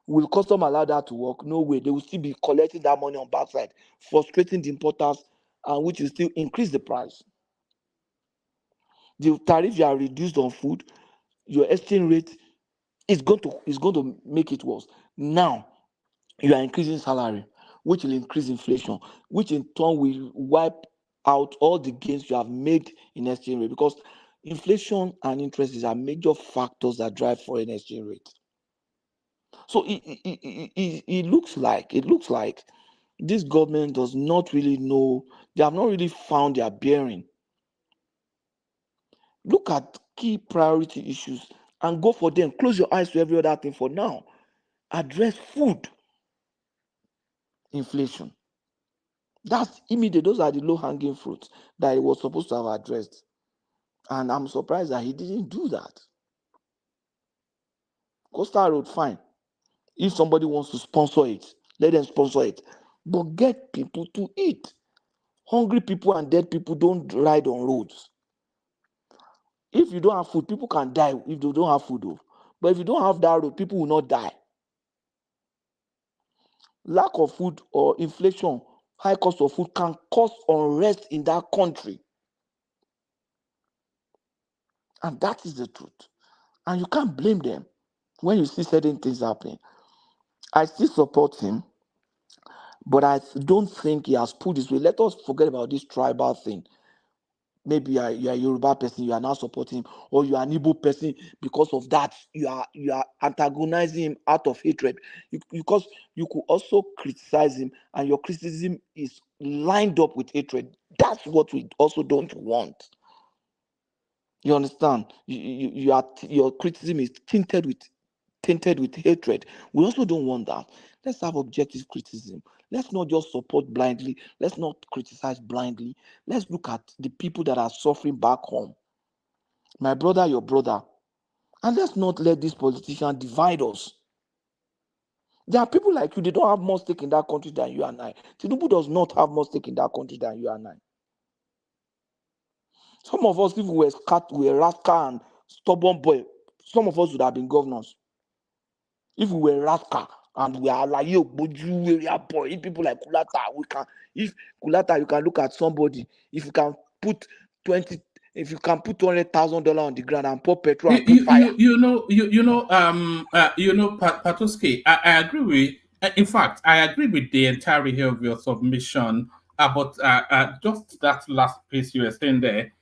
S2: Will custom allow that to work? No way. They will still be collecting that money on backside, frustrating the importers, and which will still increase the price. The tariff you are reduced on food, your exchange rate is going to make it worse. Now you are increasing salary, which will increase inflation, which in turn will wipe out all the gains you have made in exchange rate, because inflation and interest are major factors that drive foreign exchange rate. So it looks like this government does not really know. They have not really found their bearing. Look at key priority issues and go for them. Close your eyes to every other thing for now. Address food inflation. That's immediate. Those are the low-hanging fruits that he was supposed to have addressed. And I'm surprised that he didn't do that. Coastal Road, fine. If somebody wants to sponsor it, let them sponsor it. But get people to eat. Hungry people and dead people don't ride on roads. If you don't have food, people can die if they don't have food. But if you don't have that road, people will not die. Lack of food or inflation, high cost of food can cause unrest in that country. And that is the truth. And you can't blame them when you see certain things happening. I still support him, but I don't think he has put this way. Let us forget about this tribal thing. Maybe you are a Yoruba person, you are now supporting him, or you are an Igbo person. Because of that, you are antagonizing him out of hatred. Because you could also criticize him, and your criticism is lined up with hatred. That's what we also don't want. You understand? Your criticism is tainted with hatred. We also don't want that. Let's have objective criticism. Let's not just support blindly. Let's not criticize blindly. Let's look at the people that are suffering back home. My brother, your brother. And let's not let these politicians divide us. There are people like you, they don't have more stake in that country than you and I. Tinubu does not have more stake in that country than you and I. Some of us, if we were rascal and stubborn boy, some of us would have been governors. If we were rascal and we are like you, area boy, if people like Kulata, if Kulata, you can look at somebody, if you can put $200,000 on the ground and pour petrol and put fire.
S7: Patoski, I agree with. In fact, I agree with the entirety of your submission. But just that last piece you were saying there,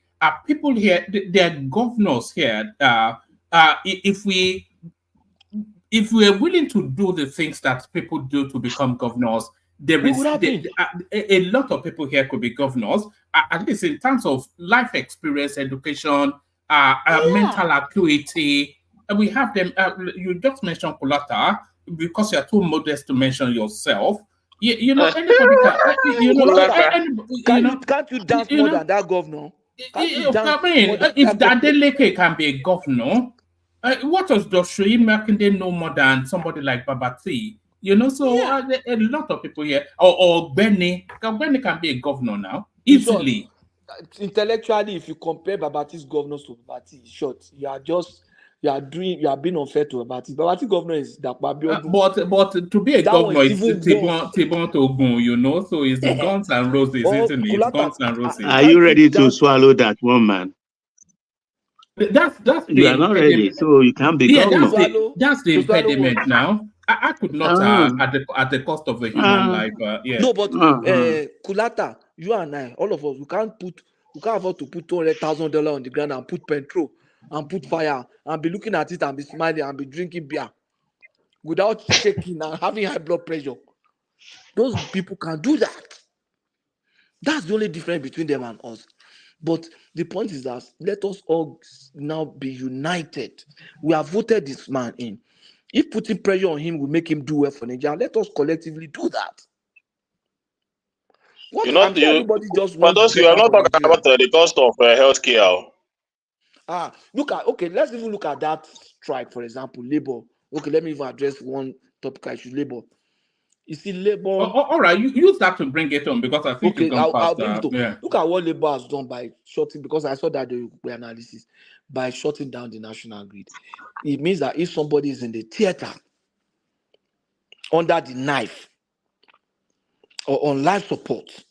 S7: people here, there are governors here. If we are willing to do the things that people do to become governors, there is a lot of people here could be governors, at least in terms of life experience, education, mental acuity. We have them. You just mentioned Kulata because you are too modest to mention yourself. Anybody can.
S2: Can't you dance more than that governor?
S7: If Adeleke can be a governor, what does Joshua Makinde know more than somebody like Babati? A lot of people here, or Benny can be a governor now easily.
S2: Intellectually, if you compare Babati's governors to Babati, short, you are being unfair to Babati. Babati governor is Dakwabiodun.
S7: But to be a governor is Tibon Ogun, so it's guns and roses, isn't it? Guns and roses.
S5: Are you ready to swallow that one, man?
S7: That's
S5: you are not ready, so you can't be governor.
S7: That's the impediment now. I could not at the cost of a human life.
S2: No, but Kulata, you and I, all of us, we can't afford to put $200,000 on the ground and put petrol and put fire and be looking at it and be smiling and be drinking beer without shaking and having high blood pressure. Those people can do that. That's the only difference between them and us. But the point is that let us all now be united. We have voted this man in. If putting pressure on him will make him do well for Nigeria, let us collectively do that. Everybody just wants
S9: you are not talking about the cost of healthcare.
S2: Let's even look at that strike, for example, labor. Okay, let me even address one topic issue, labor. You see, labor.
S7: All right, you use that to bring it on because I think you've gone past.
S2: Look at what labor has done by shutting, because I saw that the analysis, by shutting down the national grid. It means that if somebody is in the theater under the knife or on life support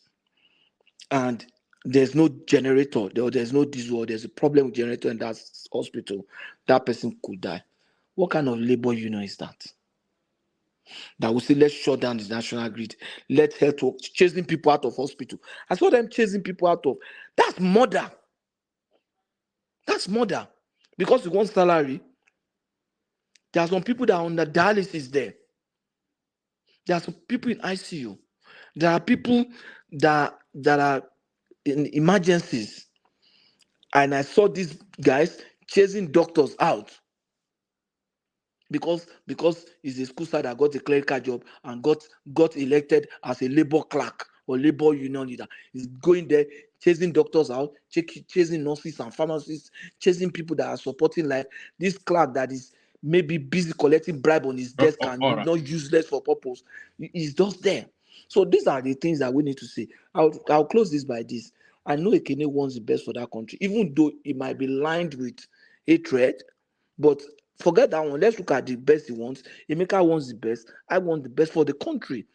S2: and there's no generator, or there's no diesel, or there's a problem with generator in that hospital, that person could die. What kind of labor union is that? That will say, let's shut down the national grid. Let health work, chasing people out of hospital. I saw them chasing people out of. That's murder. That's murder. Because you want salary. There are some people that are on the dialysis there. There are some people in ICU. There are people that are in emergencies. And I saw these guys chasing doctors out. Because he's a school side that got a clerical job and got elected as a labor clerk or labor union leader. He's going there, chasing doctors out, chasing nurses and pharmacists, chasing people that are supporting life. This clerk that is maybe busy collecting bribe on his desk and not useless for purpose, he's just there. So these are the things that we need to say. I'll close this by this. I know Ekene wants the best for that country, even though it might be lined with hatred, but forget that one. Let's look at the best he wants. Emeka wants the best. I want the best for the country.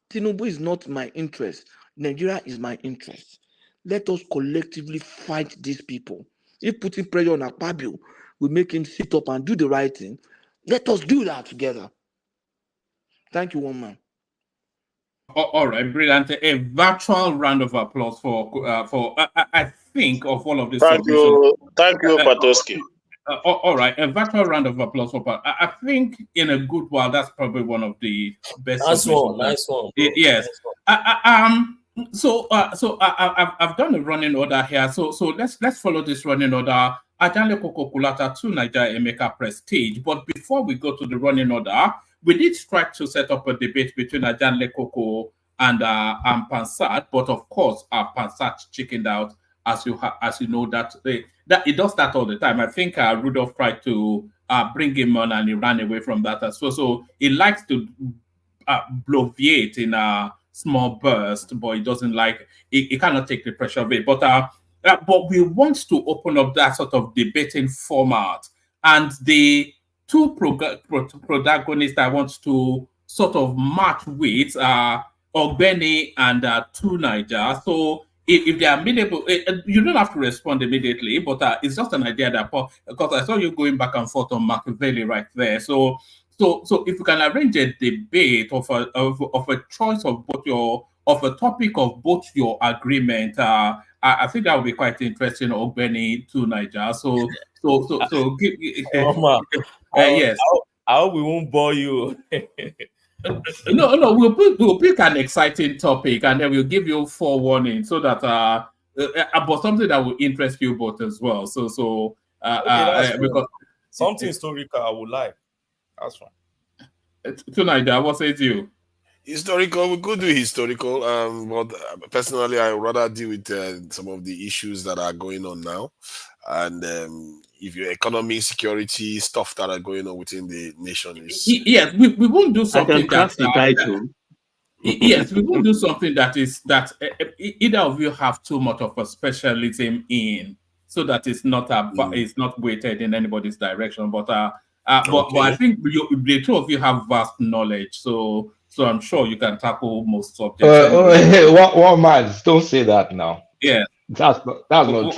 S2: Tinubu is not my interest. Nigeria is my interest. Let us collectively fight these people. If putting pressure on Akpabio will make him sit up and do the right thing, let us do that together. Thank you, one man.
S7: All right, brilliant. A virtual round of applause for I think of all of this.
S9: Thank you, Patoski.
S7: All right, a virtual round of applause for Pat. I think in a good while, that's probably one of the best.
S8: Nice one.
S7: Yes.
S8: Nice one.
S7: So I've done a running order here. So let's follow this running order. Ajanle Koko Kulata to Nigeria Emeka Prestige. But before we go to the running order, we did try to set up a debate between Ajanle Koko and Pansat, but of course Pansat chickened out as you know, that it does that all the time. I think Rudolph tried to bring him on, and he ran away from that as well. So he likes to bloviate in a small burst, but he doesn't like. He cannot take the pressure of it. But we want to open up that sort of debating format, and the two protagonists I want to sort of match with are Ogbeni and Two Niger. So if they are amenable, you don't have to respond immediately, but it's just an idea that, because I saw you going back and forth on Machiavelli right there. So if you can arrange a debate of a choice of a topic of both your agreement, I think that would be quite interesting. Ogbeni to Niger. Yes.
S8: I hope we won't bore you.
S7: No, we'll pick an exciting topic, and then we'll give you forewarning so that about something that will interest you both as well. Because
S8: something historical I would like. That's fine.
S7: Tonight, what says you?
S22: Historical, we could do historical, but personally, I would rather deal with some of the issues that are going on now, and if your economy, security stuff that are going on within the nation is.
S7: Yes, we won't do something yes, we won't do something that either of you have too much of a specialism in, so that it's not it's not weighted in anybody's direction. But I think the two of you have vast knowledge, so I'm sure you can tackle most subjects.
S19: One man, don't say that now.
S7: Yeah,
S19: that's not true.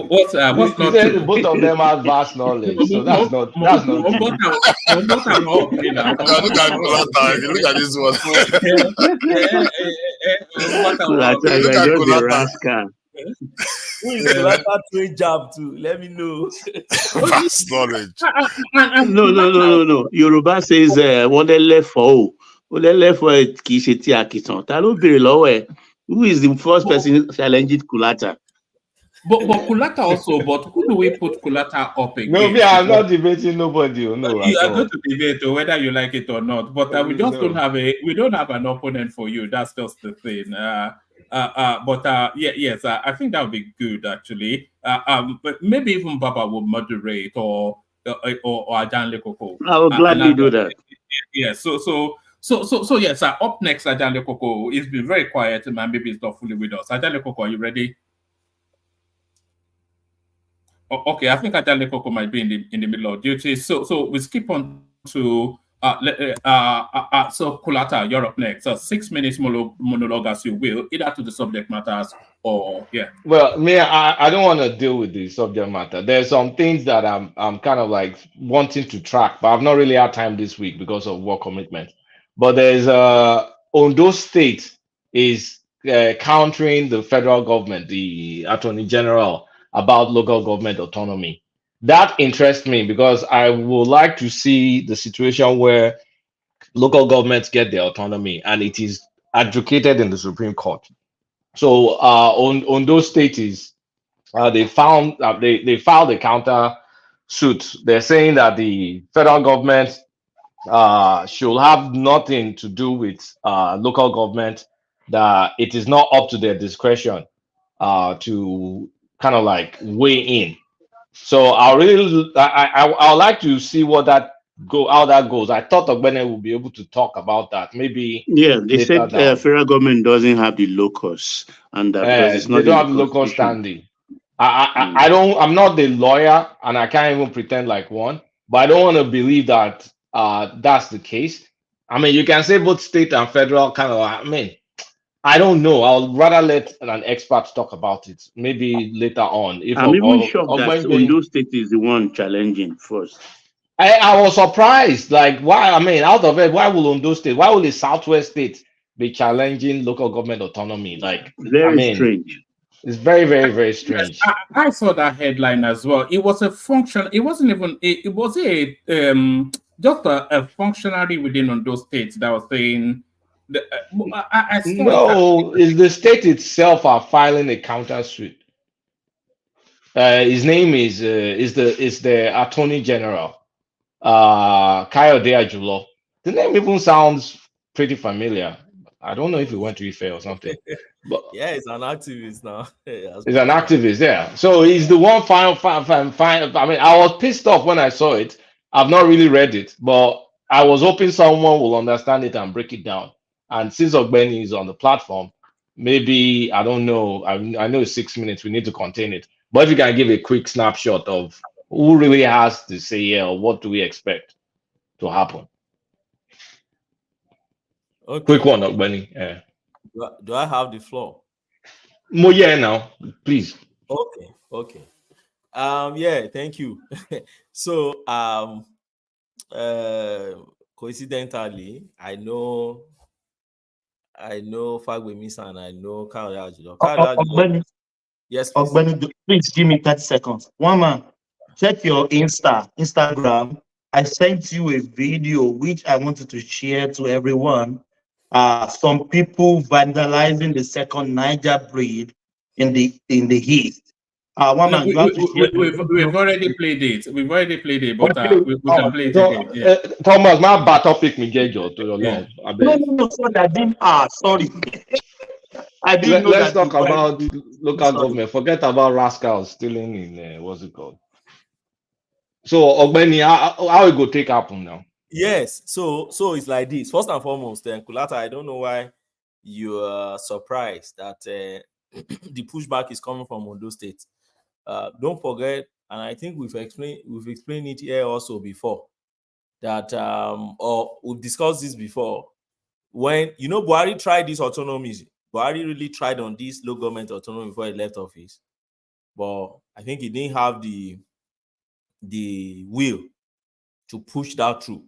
S7: What's that? What's not true?
S19: Both of them have vast knowledge, so that's not true.
S22: Look at this one.
S8: Who is the trade job to? Let me know.
S22: Vast knowledge.
S5: No. Yoruba says one day left for Kisheti Akiton. Talo bere lowe. Who is the first person challenging Kulata?
S7: But Kulata also, but who do we put Kulata up against?
S19: No, I'm not debating nobody. No,
S7: you are going to debate whether you like it or not. But we just don't have an opponent for you. That's just the thing. I think that would be good actually. But maybe even Baba will moderate or Ajan Lekoko.
S5: I will gladly do that.
S7: Yes. So yes. Up next, Ajan Lekoko. It's been very quiet, man. Maybe it's not fully with us. Ajan Lekoko, are you ready? Okay, I think Ajan Lekoko might be in the middle of duty. So we skip on to so Kulata, you're up next. 6 minutes monologue as you will, either to the subject matters or
S19: Well, I don't want to deal with the subject matter. There's some things that I'm kind of like wanting to track, but I've not really had time this week because of work commitment. But there's Ondo State is countering the federal government, the Attorney General, about local government autonomy. That interests me because I would like to see the situation where local governments get their autonomy and it is advocated in the Supreme Court. So on those states, they filed a counter suit. They're saying that the federal government should have nothing to do with local government, that it is not up to their discretion to kind of like weigh in. So I would like to see how that goes. I thought Ogbene would be able to talk about that. Maybe
S5: they said federal government doesn't have the locus, and because it's not
S19: they don't have local standing. I'm not the lawyer, and I can't even pretend like one. But I don't want to believe that that's the case. I mean, you can say both state and federal kind of. I don't know. I'll rather let an expert talk about it. Maybe later on.
S5: I'm even shocked that Ondo State is the one challenging first.
S19: I was surprised. Like, why? I mean, out of it, why will Ondo State? Why will the Southwest State be challenging local government autonomy? Like,
S5: very strange.
S19: It's very, very, very strange.
S7: I saw that headline as well. It was a function. It wasn't even. It was just a functionary within Ondo State that was saying.
S19: No, is the state itself are filing a counter suit. His name is the Attorney General, Kayode Ajulo. The name even sounds pretty familiar. I don't know if he went to Ife or something. But
S8: yeah, he's an activist now.
S19: he's an activist, yeah. So he's the one fine. I mean, I was pissed off when I saw it. I've not really read it, but I was hoping someone will understand it and break it down. And since Ogbeni is on the platform, maybe, I don't know, I know it's 6 minutes, we need to contain it. But if you can give a quick snapshot of who really has to say here, or what do we expect to happen?
S8: Okay.
S19: Quick one, Ogbeni. Yeah.
S8: Do I have the floor?
S19: Yeah, now, please.
S8: Okay. Yeah, thank you. So coincidentally, I know Fagbemisa and I know Kyle
S5: Ogbeni,
S8: yes, please.
S5: Ogbeni, please give me 30 seconds. One man, check your Instagram. I sent you a video which I wanted to share to everyone. Some people vandalizing the second Niger bridge in the east. One man, you have to share.
S7: We've already played it. We've already played it, but
S5: Okay.
S7: we can play it
S19: So,
S7: again. Yeah.
S19: Thomas, my battle pick me get to your love.
S5: No, sorry, I didn't. Sorry. I didn't know
S19: Let's
S5: that.
S19: talk about local government. Forget about rascals stealing in what's it called? So, Ogbeni, how it go take happen now?
S8: Yes, so it's like this. First and foremost, Kulata, I don't know why you are surprised that the pushback is coming from Ondo State. Don't forget, and I think we've explained it here also before, that or we've discussed this before. When Buhari tried this autonomy, Buhari really tried on this local government autonomy before he left office, but I think he didn't have the will to push that through.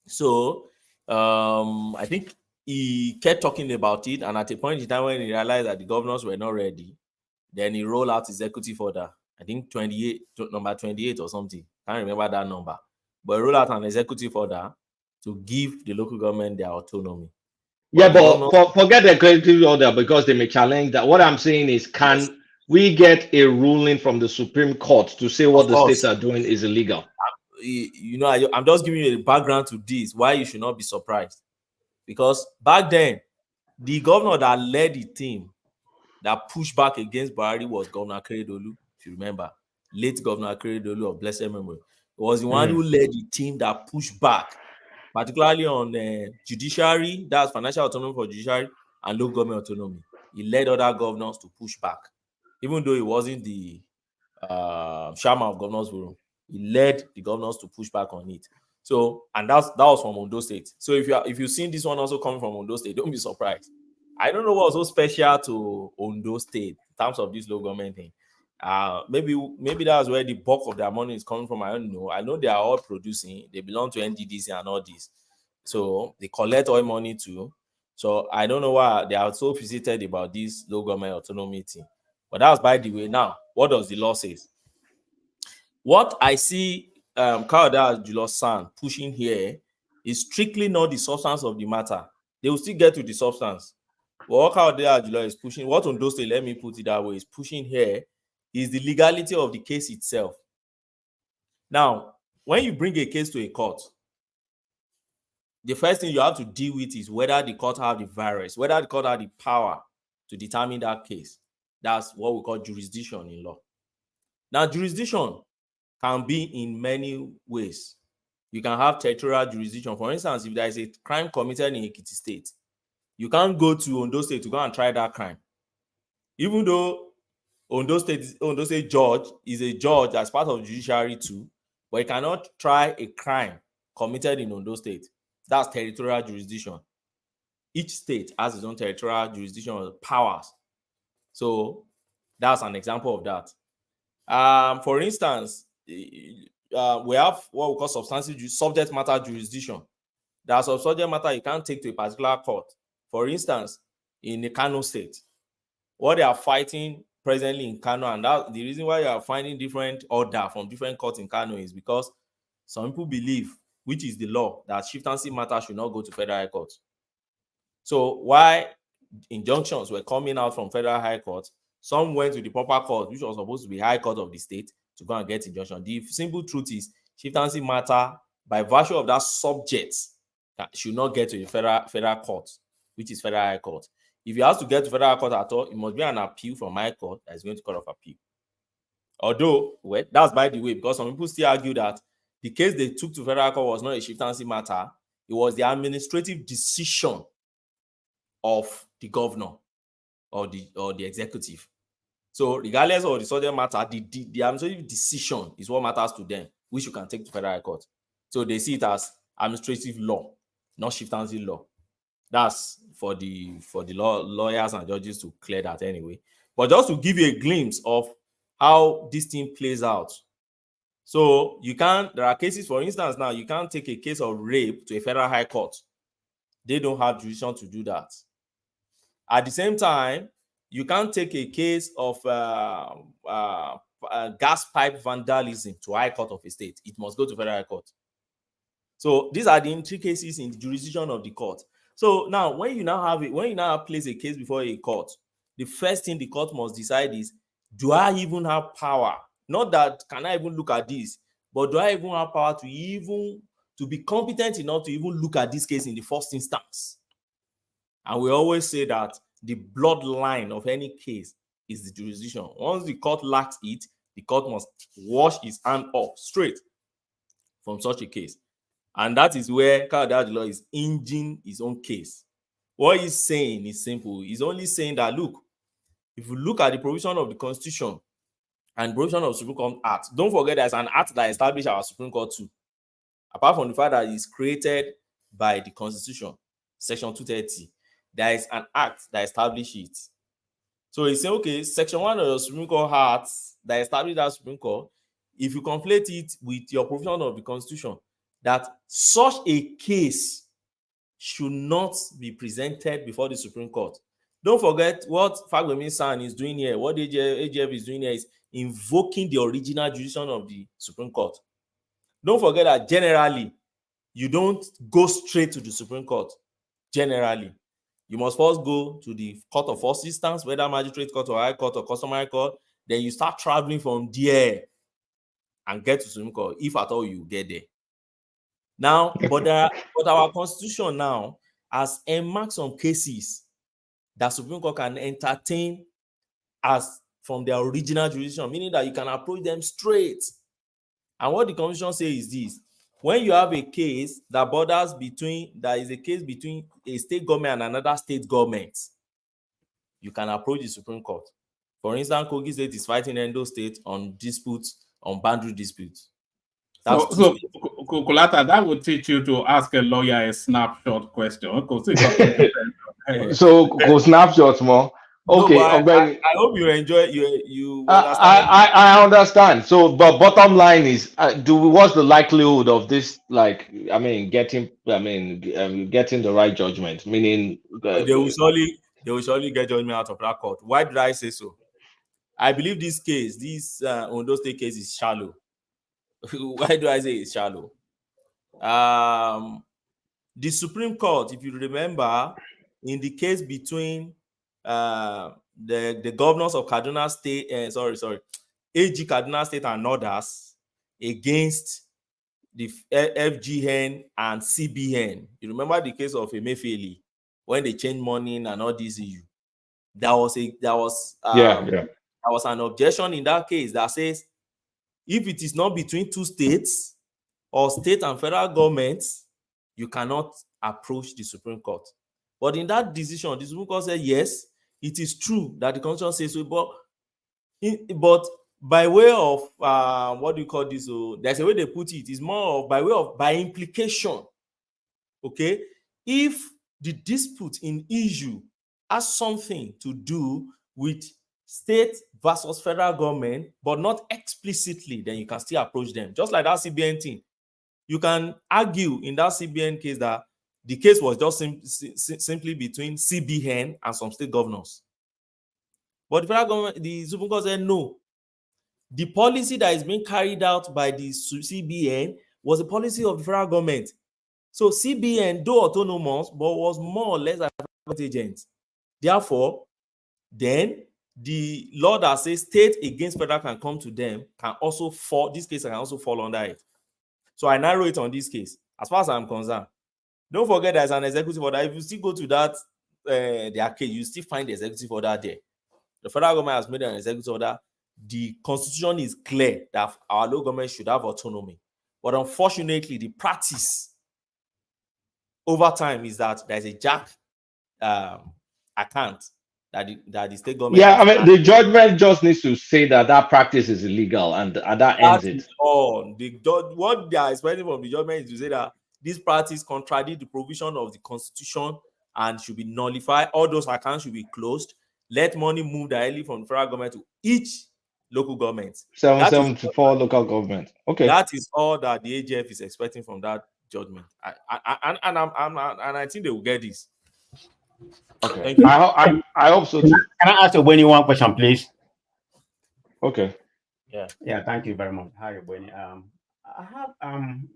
S8: So I think he kept talking about it, and at a point in time when he realized that the governors were not ready, then he rolled out his executive order. I think number 28 or something. Can't remember that number. But he rolled out an executive order to give the local government their autonomy.
S19: Yeah, but forget the executive order because they may challenge that. What I'm saying is, can we get a ruling from the Supreme Court to say what the states are doing is illegal?
S8: I'm just giving you a background to this, why you should not be surprised. Because back then, the governor that led the team that pushed back against Buhari was Governor Akeredolu, if you remember. Late Governor Akeredolu of blessed memory. It was the one who led the team that pushed back, particularly on judiciary, that's financial autonomy for judiciary, and local government autonomy. He led other governors to push back. Even though he wasn't the chairman of governors forum, he led the governors to push back on it. So, and that was from Ondo State. So if you've seen this one also coming from Ondo State, don't be surprised. I don't know what was so special to Ondo State in terms of this local government thing. Maybe that's where the bulk of their money is coming from. I don't know. I know they are all producing. They belong to NDDC and all this. So they collect oil money too. So I don't know why they are so fixated about this local government autonomy thing. But that's by the way. Now, what does the law say? What I see Kawada Julos-San pushing here is strictly not the substance of the matter. They will still get to the substance. What Kawada Julos is pushing, what Ondo State, let me put it that way, is pushing here is the legality of the case itself. Now, when you bring a case to a court, the first thing you have to deal with is whether the court have the virus, whether the court have the power to determine that case. That's what we call jurisdiction in law. Now, jurisdiction can be in many ways. You can have territorial jurisdiction. For instance, if there is a crime committed in Ekiti State, you can't go to Ondo State to go and try that crime. Even though Ondo State judge is a judge as part of judiciary too, but he cannot try a crime committed in Ondo State. That's territorial jurisdiction. Each state has its own territorial jurisdiction or powers. So that's an example of that. For instance, we have what we call subject matter jurisdiction. That's a subject matter you can't take to a particular court. For instance, in the Kano State, what they are fighting presently in Kano, and that the reason why you are finding different order from different courts in Kano is because some people believe, which is the law, that chieftaincy matter should not go to federal high court. So why injunctions were coming out from federal high court, some went to the proper court, which was supposed to be high court of the state, to go and get injunction. The simple truth is, chieftaincy matter, by virtue of that subject, should not get to the federal court. which is Federal High Court. If you have to get to Federal Court at all, it must be an appeal from High Court that is going to Court of Appeal. Although, well, that's by the way, because some people still argue that the case they took to Federal Court was not a chieftaincy matter. It was the administrative decision of the governor or the executive. So regardless of the subject matter, the administrative decision is what matters to them, which you can take to Federal Court. So they see it as administrative law, not chieftaincy law. That's for the lawyers and judges to clear that anyway. But just to give you a glimpse of how this thing plays out. So there are cases, for instance, now you can't take a case of rape to a Federal High Court. They don't have jurisdiction to do that. At the same time, you can't take a case of gas pipe vandalism to High Court of a state. It must go to Federal High Court. So these are the intricacies in the jurisdiction of the court. So now, when you now place a case before a court, the first thing the court must decide is, do I even have power? Not that can I even look at this, but do I even have power to be competent enough to even look at this case in the first instance? And we always say that the bloodline of any case is the jurisdiction. Once the court lacks it, the court must wash its hand off straight from such a case. And that is where Kayode Law is hinging his own case. What he's saying is simple. He's only saying that, look, if you look at the provision of the Constitution and provision of the Supreme Court Act, don't forget there's an act that established our Supreme Court too. Apart from the fact that it's created by the Constitution, Section 230, there is an act that established it. So he's saying, okay, Section 1 of the Supreme Court Act that established that Supreme Court, if you conflate it with your provision of the Constitution, that such a case should not be presented before the Supreme Court. Don't forget what Fagbemi San is doing here, what AGF is doing here is invoking the original jurisdiction of the Supreme Court. Don't forget that generally, you don't go straight to the Supreme Court. Generally, you must first go to the court of first instance, whether magistrate court or high court or customary court. Then you start traveling from there and get to Supreme Court, if at all you get there. Now, but our Constitution now has earmarked some cases that Supreme Court can entertain as from their original jurisdiction, meaning that you can approach them straight. And what the Constitution says is this: when you have a case that is a case between a state government and another state government, you can approach the Supreme Court. For instance, Kogi State is fighting Endo State on disputes, on boundary disputes.
S7: So Kulata, that would teach you to ask a lawyer a snapshot question.
S19: So snapshots more. Okay,
S8: no, I hope you enjoy you understand.
S19: I understand. So, but bottom line is, what's the likelihood of this? Like, I mean, getting the right judgment. Meaning,
S8: they will surely get judgment out of that court. Why did I say so? I believe this Ondo State case is shallow. Why do I say it's shallow? The Supreme Court, if you remember, in the case between the governors of Kaduna State, AG Kaduna State and others against the FGN and CBN. You remember the case of Emefiele when they changed money and all these issues. There was an objection in that case that says, if it is not between two states or state and federal governments, you cannot approach the Supreme Court. But in that decision, the Supreme Court said, yes, it is true that the Constitution says so, but by way of, what do you call this? There's a way they put it. It's more of by implication. Okay? If the dispute in issue has something to do with state versus federal government, but not explicitly, then you can still approach them. Just like that CBN thing. You can argue in that CBN case that the case was just simply between CBN and some state governors. But the federal government, the Supreme Court said no. The policy that is being carried out by the CBN was a policy of the federal government. So CBN, though autonomous, but was more or less a private agent. Therefore, then the law that says state against federal can come to them can also fall. This case can also fall under it. So I narrow it on this case. As far as I'm concerned, don't forget there's an executive order. If you still go to that their case, you still find the executive order there. The federal government has made an executive order. The constitution is clear that our local government should have autonomy. But unfortunately, the practice over time is that there's a jack account that the state government.
S19: Yeah, I mean, the judgment just needs to say that that practice is illegal, and that ends it.
S8: What they are expecting from the judgment is to say that this practice contradicts the provision of the constitution and should be nullified. All those accounts should be closed. Let money move directly from the federal government to each local government.
S19: 774 local government. Okay.
S8: That is all that the AGF is expecting from that judgment. And I think they will get this.
S19: Okay.
S8: Thank you.
S19: I hope so too.
S10: Can I ask Obeni one question, please?
S19: Okay.
S10: Yeah, thank you very much. Hi, Obeni. I have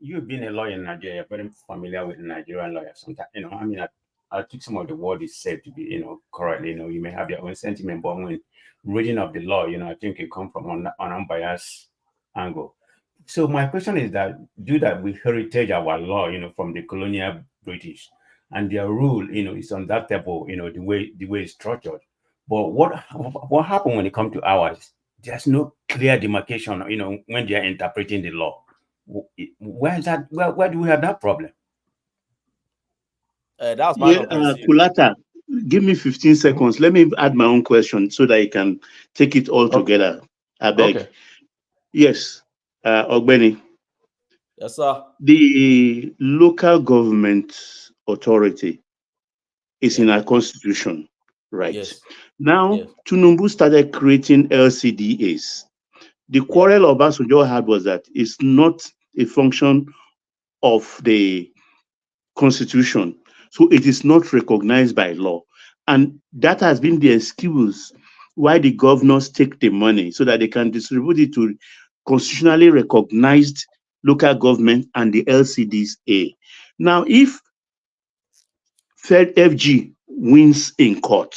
S10: you've been a lawyer in Nigeria, very familiar with Nigerian lawyers. Sometimes, I mean, I took some of the word is said to be, correct. You may have your own sentiment, but when reading of the law, I think it comes from an unbiased angle. So my question is that we heritage our law, from the colonial British, and their rule, is undoubtable, the way it's structured. But what happened when it comes to ours? There's no clear demarcation, when they are interpreting the law. Where is that? Where do we have that problem?
S8: That's
S5: Kulata, give me 15 seconds. Let me add my own question so that you can take it all together. I beg.
S19: Okay.
S5: Yes, Ogbeni.
S8: Yes, sir.
S5: The local government authority is in our constitution, right?
S8: Yes.
S5: Now, Tinubu started creating LCDAs. The quarrel Obasanjo had was that it's not a function of the constitution, so it is not recognized by law. And that has been the excuse why the governors take the money so that they can distribute it to constitutionally recognized local government and the LCDA. Now, if FG wins in court,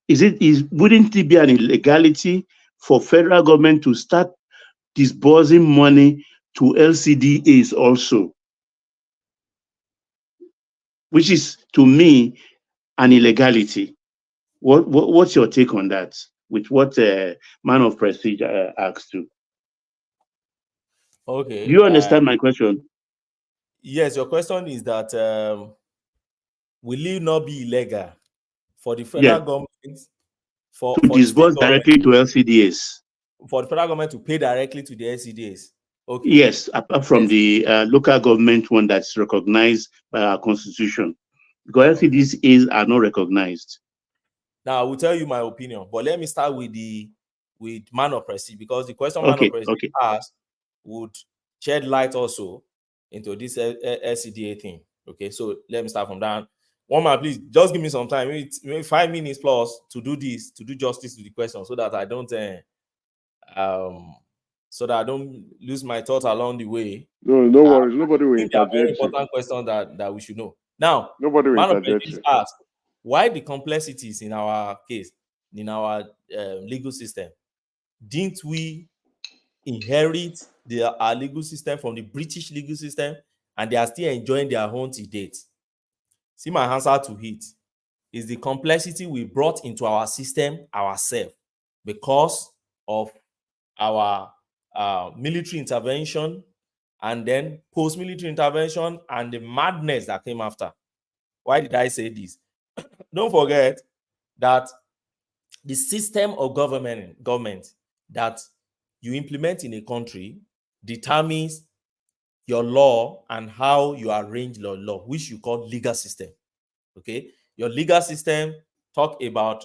S5: wouldn't it be an illegality for federal government to start disbursing money to LCDAs also? Which is, to me, an illegality. What's your take on that? With what Man of Prestige asked you?
S8: Okay.
S5: Do you understand my question?
S8: Yes, your question is that will it not be illegal for the federal government
S5: to disburse directly to LCDAs?
S8: For the federal government to pay directly to the LCDAs? Okay.
S5: Yes, apart from the local government one that's recognized by our constitution, because LCDAs are not recognized.
S8: Now I will tell you my opinion, but let me start with Man of Prestige, because the question Man of Prestige asked would shed light also into this LCDA thing. Okay, so let me start from that. One man, please just give me some time, maybe 5 minutes plus to do this, to do justice to the question, so that I don't lose my thoughts along the way.
S21: No worries. Nobody will interject.
S8: Very important question that we should know. Now,
S21: nobody will
S8: Man of
S21: interject.
S8: Prestige asked, why the complexities in our case, in our legal system? Didn't we inherit our legal system from the British legal system, and they are still enjoying their own to date? See, my answer to it is the complexity we brought into our system ourselves because of our military intervention, and then post-military intervention, and the madness that came after. Why did I say this? Don't forget that the system of government that you implement in a country determines your law and how you arrange your law, which you call legal system. Okay, your legal system talk about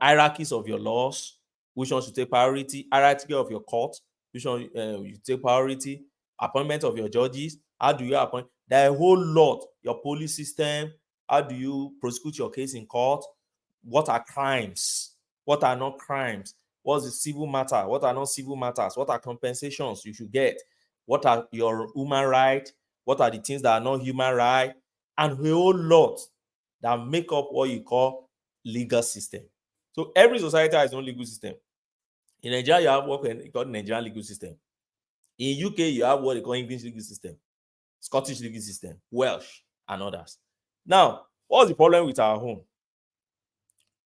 S8: hierarchies of your laws, which one should take priority, hierarchy of your court, which one you take priority, appointment of your judges, how do you appoint? There are a whole lot. Your police system, how do you prosecute your case in court? What are crimes? What are not crimes? What's the civil matter? What are not civil matters? What are compensations you should get? What are your human rights? What are the things that are not human rights? And a whole lot that make up what you call legal system. So every society has its own legal system. In Nigeria, you have what they call Nigerian legal system. In UK, you have what they call English legal system, Scottish legal system, Welsh, and others. Now, what's the problem with our home?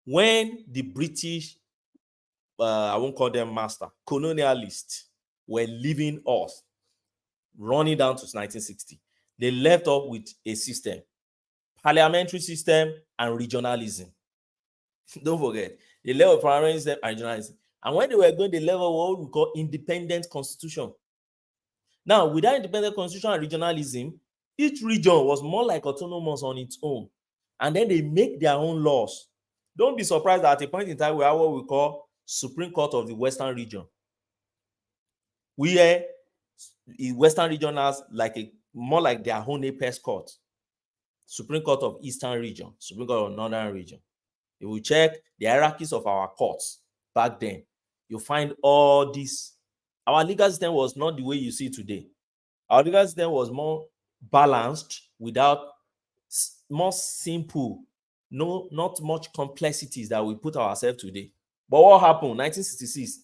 S8: When the British, I won't call them master, colonialists, were leaving us, running down to 1960, they left up with a system, parliamentary system and regionalism. Don't forget, they left with parliamentary system and regionalism. And when they were going, they left what we call independent constitution. Now, with that independent constitution and regionalism, each region was more like autonomous on its own. And then they make their own laws. Don't be surprised that at a point in time we have what we call Supreme Court of the Western region. The Western region has more like their own apex court. Supreme Court of Eastern region, Supreme Court of Northern region. If we check the hierarchies of our courts back then, you find all this. Our legal system was not the way you see today. Our legal system was more balanced, more simple, not much complexities that we put ourselves today. But what happened? 1966,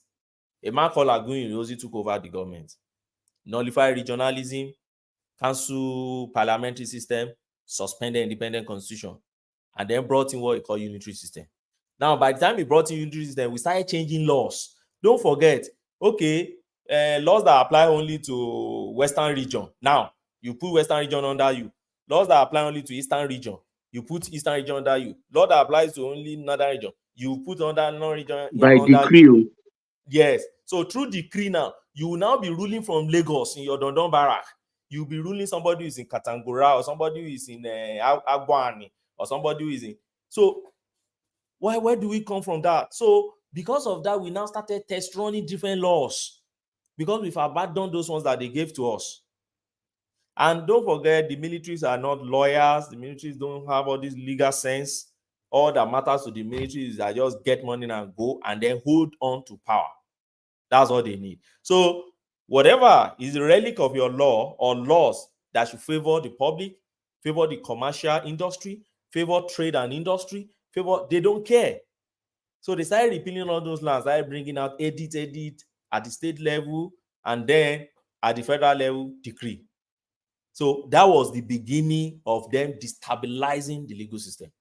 S8: a man called Aguiyi Ironsi took over the government, nullified regionalism, cancelled parliamentary system, suspended independent constitution, and then brought in what we call unitary system. Now, by the time we brought in unitary system, we started changing laws. Don't forget, okay, laws that apply only to Western region. Now, you put Western region under you. Laws that apply only to Eastern region, you put Eastern region under you. Law that applies to only Northern region, you put under Northern region
S5: By
S8: under
S5: decree.
S8: you. Yes. So through decree now, you will now be ruling from Lagos in your Dondon Barrack. You'll be ruling somebody who is in Katangura or somebody who is in Agwani or somebody who is in. So where do we come from that? So because of that, we now started test running different laws because we've abandoned those ones that they gave to us. And don't forget, the militaries are not lawyers. The militaries don't have all this legal sense. All that matters to the military is that just get money and go and then hold on to power. That's all they need. So whatever is a relic of your law or laws that should favor the public, favor the commercial industry, favor trade and industry, they don't care. So they started repealing all those laws, started bringing out edit at the state level, and then at the federal level, decree. So that was the beginning of them destabilizing the legal system.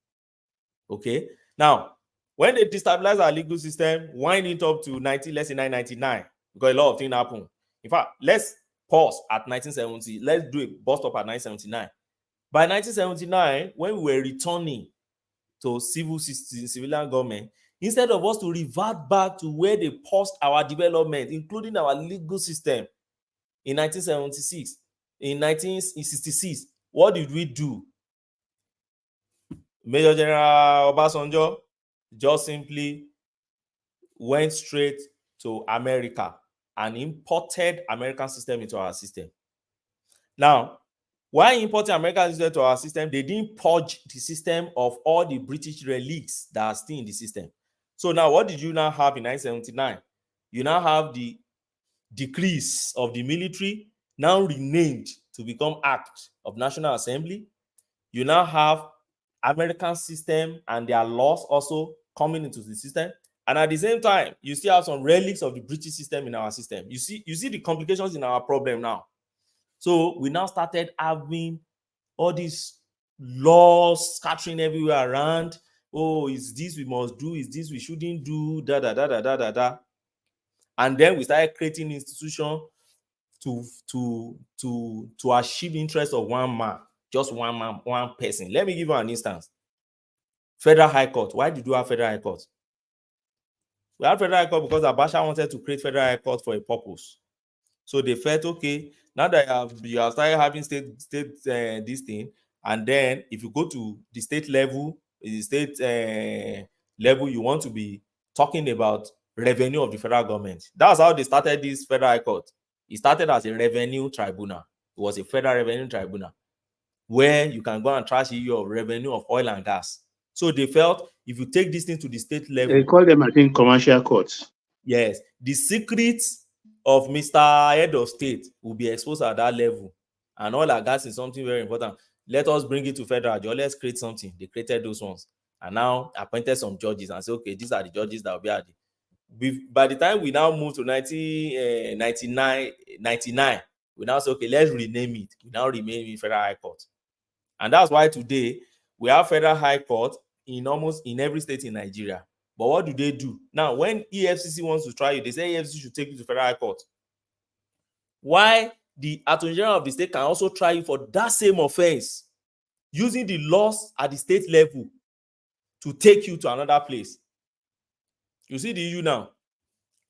S8: Okay. Now, when they destabilize our legal system, wind it up to 1999, because a lot of things happen. In fact, let's pause at 1970. Let's do a bust up at 1979. By 1979, when we were returning to civilian government, instead of us to revert back to where they paused our development, including our legal system in 1976, in 1966, what did we do? Major General Obasanjo just simply went straight to America and imported American system into our system. Now, while importing American system to our system, they didn't purge the system of all the British relics that are still in the system. So now, what did you now have in 1979? You now have the decrees of the military, now renamed to become Act of National Assembly. You now have American system and their laws also coming into the system. And at the same time, you still have some relics of the British system in our system. You see the complications in our problem now. So we now started having all these laws scattering everywhere around. Oh, is this we must do? Is this we shouldn't do? And then we started creating institutions to achieve the interest of one man, just one man, one person. Let me give you an instance. Federal High Court. Why did you have Federal High Court? We have Federal High Court because Abacha wanted to create Federal High Court for a purpose. So they felt, okay, now that you have started having state this thing, and then if you go to the state level, you want to be talking about revenue of the federal government. That's how they started this Federal High Court. It started as a revenue tribunal. It was a federal revenue tribunal where you can go and trash your revenue of oil and gas. So they felt if you take this thing to the state level,
S5: They call them, I think, commercial courts.
S8: Yes, the secrets of Mr. Head of State will be exposed at that level, and oil and gas is something very important. Let us bring it to federal judge. Let's create something. They created those ones, and now appointed some judges and say, okay, these are the judges that will be at the. By the time we now move to 1999, we now say, okay, let's rename it. We now rename it Federal High Court. And that's why today We have federal high court in almost in every state in Nigeria. But what do? Now, when EFCC wants to try you, they say EFCC should take you to federal high court. Why the Attorney General of the state can also try you for that same offense, using the laws at the state level to take you to another place. You see the issue now.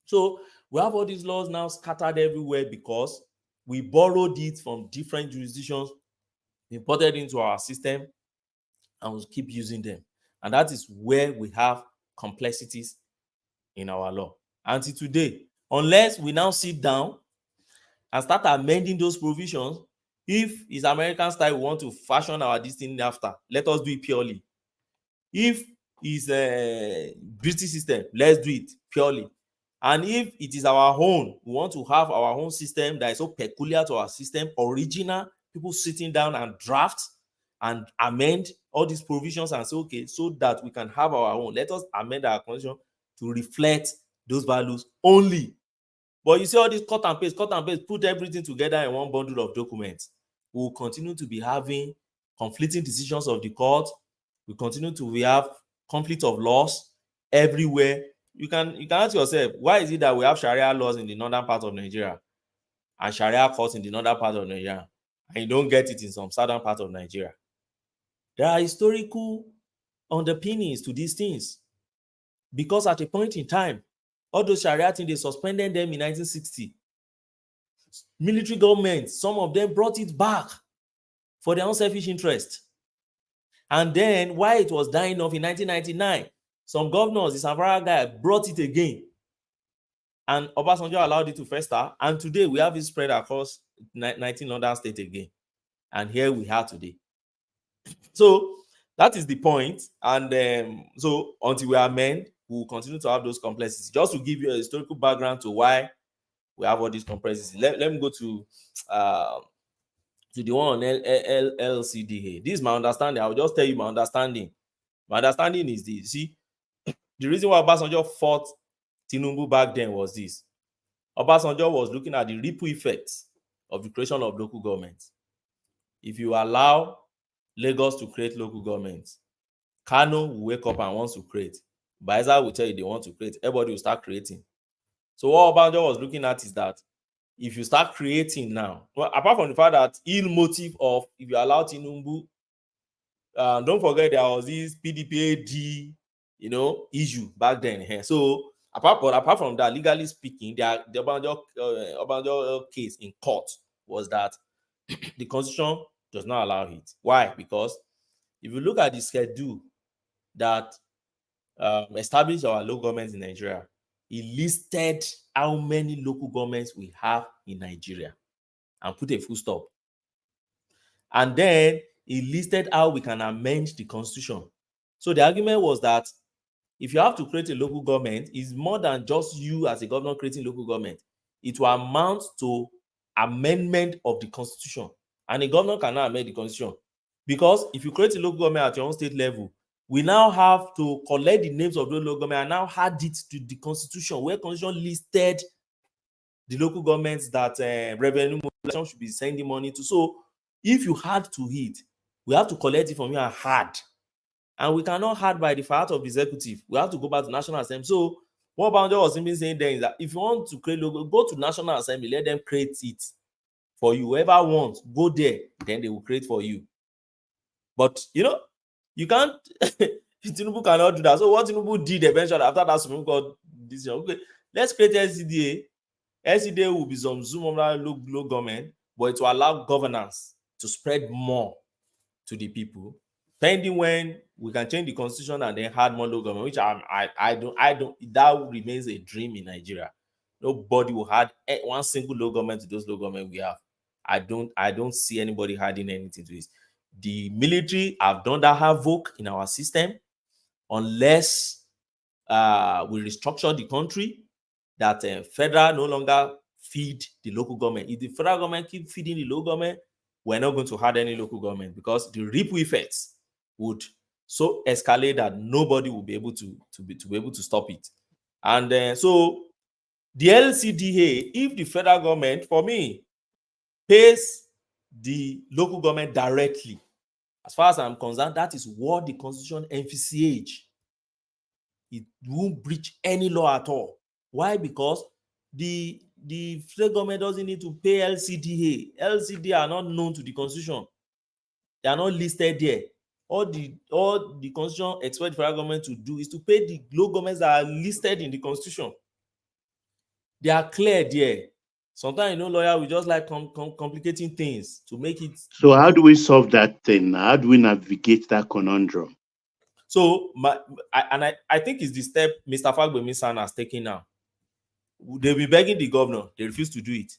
S8: So we have all these laws now scattered everywhere because we borrowed it from different jurisdictions, imported into our system, and we'll keep using them. And that is where we have complexities in our law. Until today, unless we now sit down and start amending those provisions, if it's American style, we want to fashion our destiny after, let us do it purely. If it's a British system, let's do it purely. And if it is our own, we want to have our own system that is so peculiar to our system, original, people sitting down and draft and amend all these provisions and say, okay, so that we can have our own. Let us amend our constitution to reflect those values only. But you see all this cut and paste, put everything together in one bundle of documents. We will continue to be having conflicting decisions of the court. We continue to have conflict of laws everywhere. You can ask yourself, why is it that we have Sharia laws in the northern part of Nigeria and Sharia courts in the northern part of Nigeria, and you don't get it in some southern part of Nigeria? There are historical underpinnings to these things, because at a point in time, all those Sharia things, they suspended them in 1960. Military governments, some of them brought it back for their own selfish interest. And then, while it was dying off in 1999, some governors, the Samara guy, brought it again. And Obasanjo allowed it to fester. And today, we have it spread across 19 other states again. And here we are today. So, that is the point. And so, until we amend, we will continue to have those complexities. Just to give you a historical background to why we have all these complexities. Let me go to the one on LCDA. This is my understanding. I will just tell you my understanding. My understanding is this. See, the reason why Obasanjo fought Tinubu back then was this. Obasanjo was looking at the ripple effects of the creation of local governments. If you allow Lagos to create local governments, Kano will wake up and wants to create. Bayelsa will tell you they want to create. Everybody will start creating. So what Obasanjo was looking at is that if you start creating now, well, apart from the fact that ill motive of if you allow Tinubu, don't forget there was this PDPAD, issue back then. So apart from that, legally speaking, the Obasanjo case in court was that the constitution does not allow it. Why? Because if you look at the schedule that established our local governments in Nigeria, it listed how many local governments we have in Nigeria and put a full stop. And then it listed how we can amend the constitution. So the argument was that if you have to create a local government, it's more than just you as a governor creating local government. It will amount to amendment of the constitution. And a governor cannot amend the constitution. Because if you create a local government at your own state level, we now have to collect the names of those local governments and now add it to the constitution, where constitution listed the local governments that revenue mobilization should be sending money to. So if you add to it, we have to collect it from you and add. And we cannot add by the fact of the executive. We have to go back to National Assembly. So what Obasanjo was simply saying then is that if you want to create local, go to National Assembly, let them create it for you. Whoever wants, go there, then they will create for you. But you can't. Tinubu cannot do that. So what Tinubu did eventually after that Supreme Court decision, okay, let's create LCDA. LCDA will be some zoom on that local government, but it will allow governance to spread more to the people. Pending when we can change the constitution and then add more local government, which I don't. That remains a dream in Nigeria. Nobody will add one single local government to those local government we have. I don't see anybody adding anything to this. The military have done that havoc in our system. Unless we restructure the country, that federal no longer feed the local government. If the federal government keep feeding the local government, we're not going to have any local government, because the ripple effects would so escalate that nobody will be able to stop it. And so the LCDA, if the federal government, for me, pays the local government directly, As far as I'm concerned, that is what the Constitution envisages. It won't breach any law at all. Why? Because the federal government doesn't need to pay LCDA. LCDA are not known to the Constitution. They are not listed there. All the Constitution expects the federal government to do is to pay the local governments that are listed in the Constitution. They are clear there. Sometimes, lawyer, we just like complicating things to make it.
S6: So how do we solve that thing? How do we navigate that conundrum?
S8: So, I think it's the step Mr. Fagbemi has taken now. They'll be begging the governor. They refuse to do it.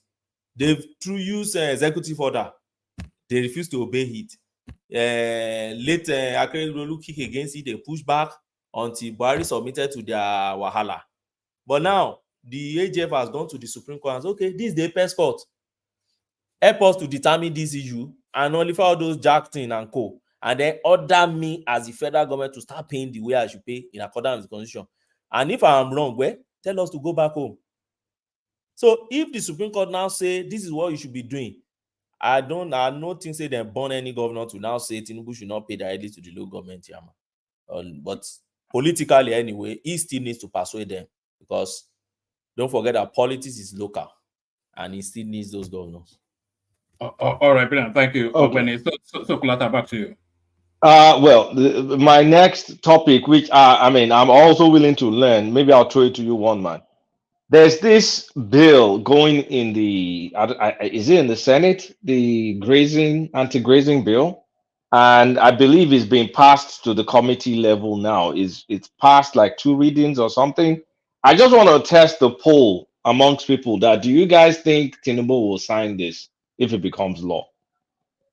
S8: They've used executive order. They refuse to obey it. Late Akeredolu kick against it. They push back until Buhari submitted to their wahala. But now, the AGF has gone to the Supreme Court and said, okay, this is the apex court. Help us to determine this issue and nullify all those Jackson and co. And then order me as the federal government to start paying the way I should pay in accordance with the Constitution. And if I'm wrong, well, tell us to go back home. So if the Supreme Court now say this is what you should be doing, I don't think say they burn any governor to now say Tinubu should not pay directly to the local government. But politically anyway, he still needs to persuade them, because don't forget that politics is local and he still needs those governors.
S7: All right, brilliant. Thank you.
S19: Okay.
S7: So Kulata, back to you.
S19: Well, my next topic, which I'm also willing to learn. Maybe I'll throw it to you, one man. There's this bill going in the, is it in the Senate? The anti-grazing bill, and I believe it's being passed to the committee level now. It's passed like 2 readings or something. I just want to test the poll amongst people that, do you guys think Tinubu will sign this if it becomes law?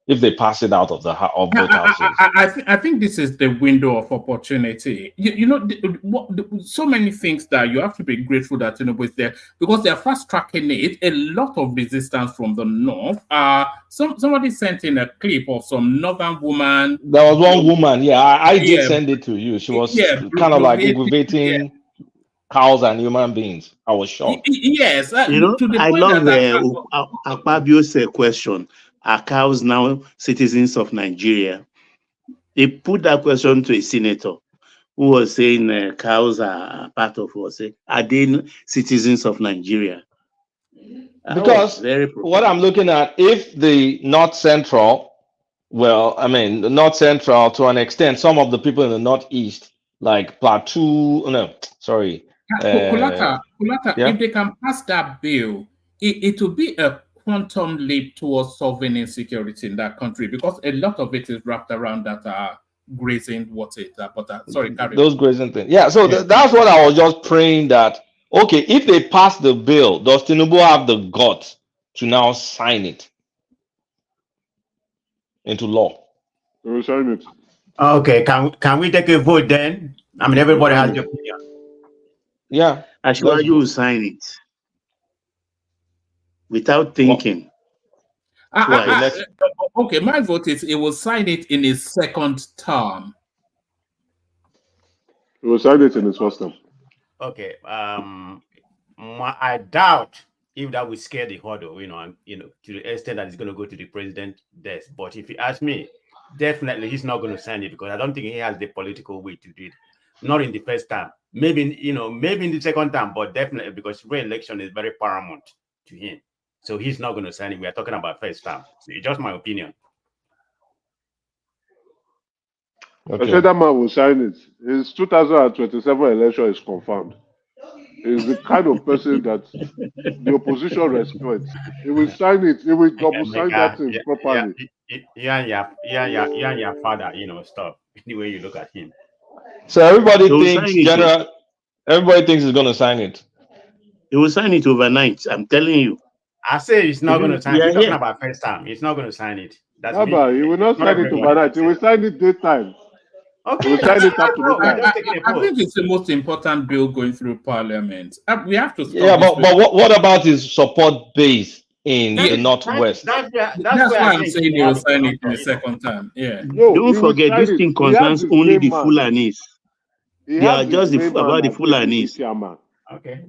S19: If they pass it out of both houses?
S7: I think this is the window of opportunity. So many things that you have to be grateful that Tinubu is there, because they are fast tracking it. A lot of resistance from the north. Somebody sent in a clip of some northern woman.
S19: There was one woman, I did send it to you. She was kind of like aggravating cows and human beings. I was shocked.
S7: Yes,
S6: I love Akpabio's question. Are cows now citizens of Nigeria? They put that question to a senator who was saying cows are part of us. Are they citizens of Nigeria?
S19: Because what I'm looking at, if the North Central, the North Central to an extent, some of the people in the Northeast, like Kulata,
S7: if they can pass that bill, it will be a quantum leap towards solving insecurity in that country, because a lot of it is wrapped around that grazing,
S19: those grazing things. That's what I was just praying that, okay, if they pass the bill, does Tinubu have the guts to now sign it into law?
S21: We will sign it.
S10: Okay, can we take a vote then? Everybody has their opinion.
S19: Yeah.
S6: Actually, you will sign it without thinking.
S7: Okay, my vote is it will sign it in his second term.
S21: He will sign it in his first term.
S10: Okay. I doubt if that will scare the huddle, to the extent that it's going to go to the president's desk. But if you ask me, definitely he's not going to sign it, because I don't think he has the political weight to do it. Not in the first term. Maybe in the second term, but definitely because re-election is very paramount to him. So he's not going to sign it. We are talking about first term. So it's just my opinion.
S21: I said that man will sign it. His 2027 election is confirmed. He's the kind of person that the opposition respects. He will sign it. He will double sign that thing properly.
S10: Yeah, your father, stop. The way you look at him.
S19: So everybody thinks he's going to sign it.
S6: He will sign it overnight. I'm telling you.
S10: I say he's not going to sign it. We're talking about first time. He's not going to sign it.
S21: He will not sign it overnight. He will sign it daytime.
S10: Okay.
S21: He will sign it up to the
S7: I think it's the most important bill going through Parliament. We have to stop.
S19: Yeah, but what about his support base in the Northwest?
S7: That's why I'm saying he will sign it in the second time. Yeah.
S6: No, don't forget, this thing concerns only the Fulanis. They are just about the Fulanis.
S10: Okay,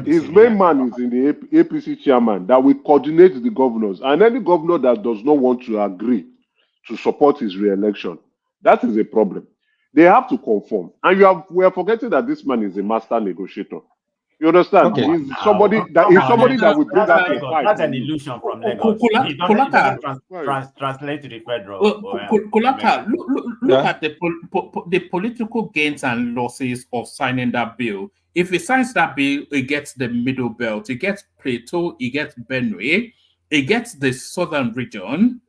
S21: his main man is in the APC chairman that will coordinate the governors, and any governor that does not want to agree to support his re-election. That is a problem. They have to conform. And we are forgetting that this man is a master negotiator. You understand?
S19: Okay.
S21: He's somebody that will bring out a fight.
S10: That's an illusion from Lagos. It doesn't translate to the federal.
S7: Kulaka, look at the political gains and losses of signing that bill. If he signs that bill, he gets the middle belt, he gets Plateau, he gets Benue, he gets the southern region.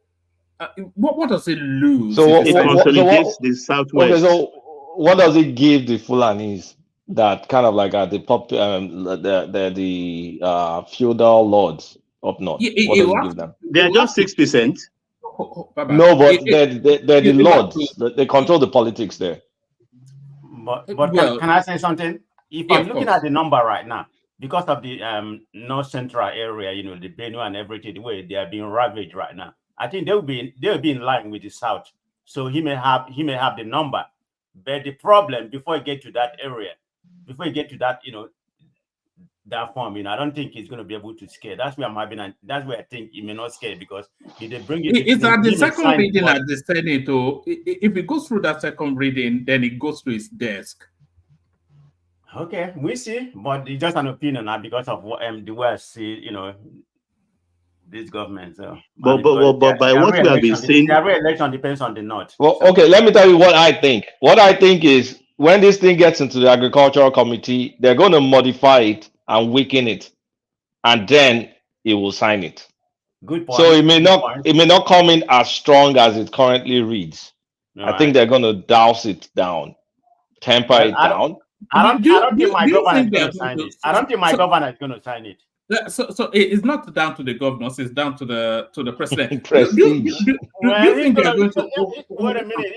S7: What does it lose?
S19: So
S5: it consolidates the southwest.
S19: Okay, so what does it give the Fulanis that kind of like the feudal lords up north? What does it give them?
S5: They are just 6%.
S19: No, but they're the lords. They control the politics there.
S10: But can I say something? If I'm looking at the number right now, because of the north central area, the Benue and everything, the way they are being ravaged right now, I think they'll be in line with the south. So he may have the number, but the problem before you get to that area, before you get to that that form, I don't think he's going to be able to scale. That's where I'm having, and that's where I think he may not scale, because if they bring it,
S7: it's at the second reading at the Senate. Or if it goes through that second reading, then it goes to his desk.
S10: Okay, we see, but it's just an opinion now because of what the way I see, this government. So,
S5: but by what we have been saying,
S10: their re-election depends on the north.
S19: Well, okay, let me tell you what I think. What I think is when this thing gets into the agricultural committee, they're going to modify it and weaken it, and then it will sign it.
S10: Good point.
S19: So it may not come in as strong as it currently reads. I think they're going to douse it down, temper it down.
S10: I don't think my governor is going to sign it. I don't think my governor is going to sign it.
S7: So it's not down to the governors; it's down to the president.
S19: Do
S7: you think they're going to?
S10: Wait a minute.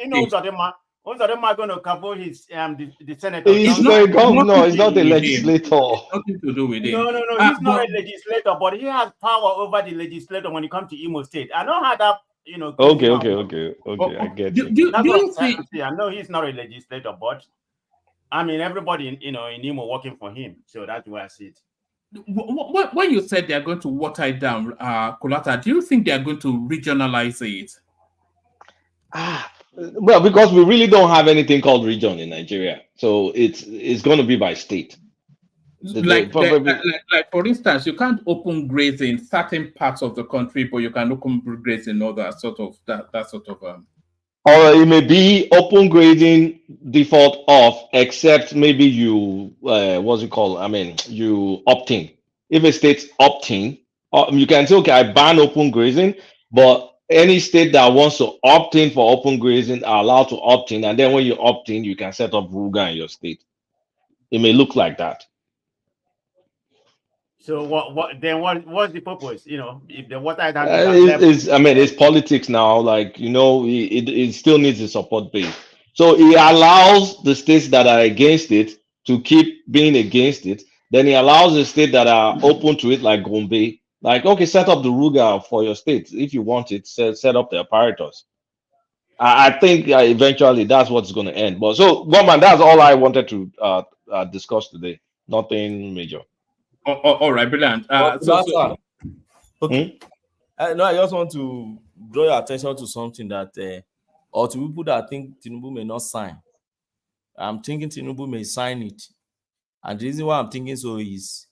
S10: Who's the man going to cover his the senator?
S19: He's not a governor. He's not a legislator.
S7: Nothing to do with it.
S10: No. He's not a legislator, but he has power over the legislator when it comes to Imo State. I know how that.
S19: Okay. I get you.
S10: I know he's not a legislator, but I mean everybody in Imo working for him, so that's where I see it.
S7: When you said they are going to water it down, Kulata, do you think they are going to regionalize it?
S19: Well, because we really don't have anything called region in Nigeria, so it's going to be by state.
S7: Like for instance, you can't open grazing in certain parts of the country, but you can open grazing in other sort of that sort of.
S19: Or it may be open grading default off, except maybe you you opt in. If a state's opting, you can say, okay, I ban open grazing, but any state that wants to opt in for open grazing are allowed to opt in, and then when you opt in, you can set up Ruga in your state. It may look like that.
S10: So what's the purpose? If the water down,
S19: it's politics now. Like it still needs a support base. So it allows the states that are against it to keep being against it. Then it allows the states that are open to it, like Gombe, like okay, set up the Ruga for your state if you want it. Set up the apparatus. I think eventually that's what's going to end. But so, Gorman, that's all I wanted to discuss today. Nothing major.
S7: All right, brilliant.
S8: Okay. No, I just want to draw your attention to something that, or to people that think Tinubu may not sign. I'm thinking Tinubu may sign it. And the reason why I'm thinking so is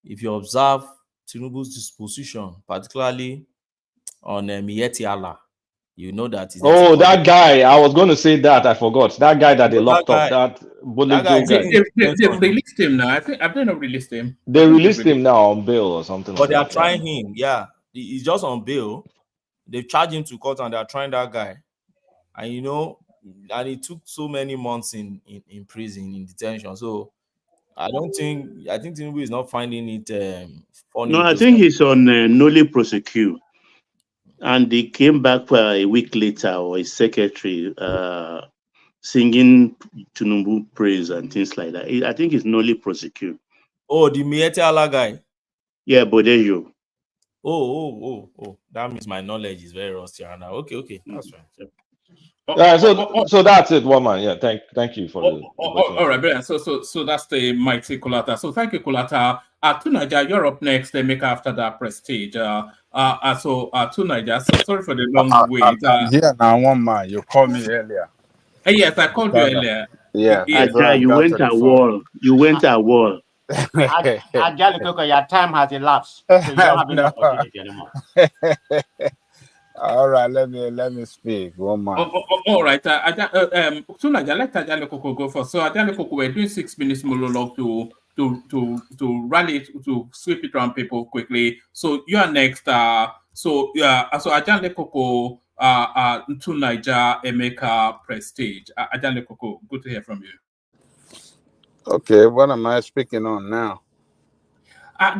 S8: if you observe Tinubu's disposition, particularly on Miyetti Allah, you know that.
S19: That guy! I was going to say that. I forgot. That guy that they locked up. That guy.
S7: They've released him now. I think they not released him.
S19: They released him now on bail or something.
S8: But they are trying him. Yeah, he's just on bail. They've charged him to court and they are trying that guy. And and it took so many months in prison, in detention. So I think Tinubu is not finding it funny.
S5: No, I think he's on noli prosecute. And they came back a week later, or his secretary singing Tinubu praise and things like that. I think it's noli prosecute.
S8: Oh, the Miyetti Allah guy.
S5: Yeah, Bode.
S8: Oh. That means my knowledge is very rusty right now. Okay, that's right.
S19: So that's it, woman. Yeah, thank you for the
S7: all right, brilliant. So that's the mighty Kulata. So thank you, Kulata. To Nigeria, you're up next. They make after that Prestige. To Niger. So sorry for the long wait.
S18: I'm here now, one man. You called me earlier.
S7: Yes, I called you earlier.
S18: Yes.
S7: Yes.
S18: So I
S6: you
S18: got
S6: went
S18: to the
S6: at
S18: phone.
S6: war. You went at war.
S10: Ajali Koko, your time has elapsed, so you don't have any
S18: No.
S10: opportunity anymore.
S18: All right, let me speak. One man.
S7: All right. So Niger, let Ajale Koko go first. So Ajale Koko, we're doing 6 minutes monologue to rally to sweep it around people quickly. So you are next. So Ajale Koko, to Niger, Emeka, Prestige. Ajale Koko, good to hear from you.
S18: Okay, what am I speaking on now?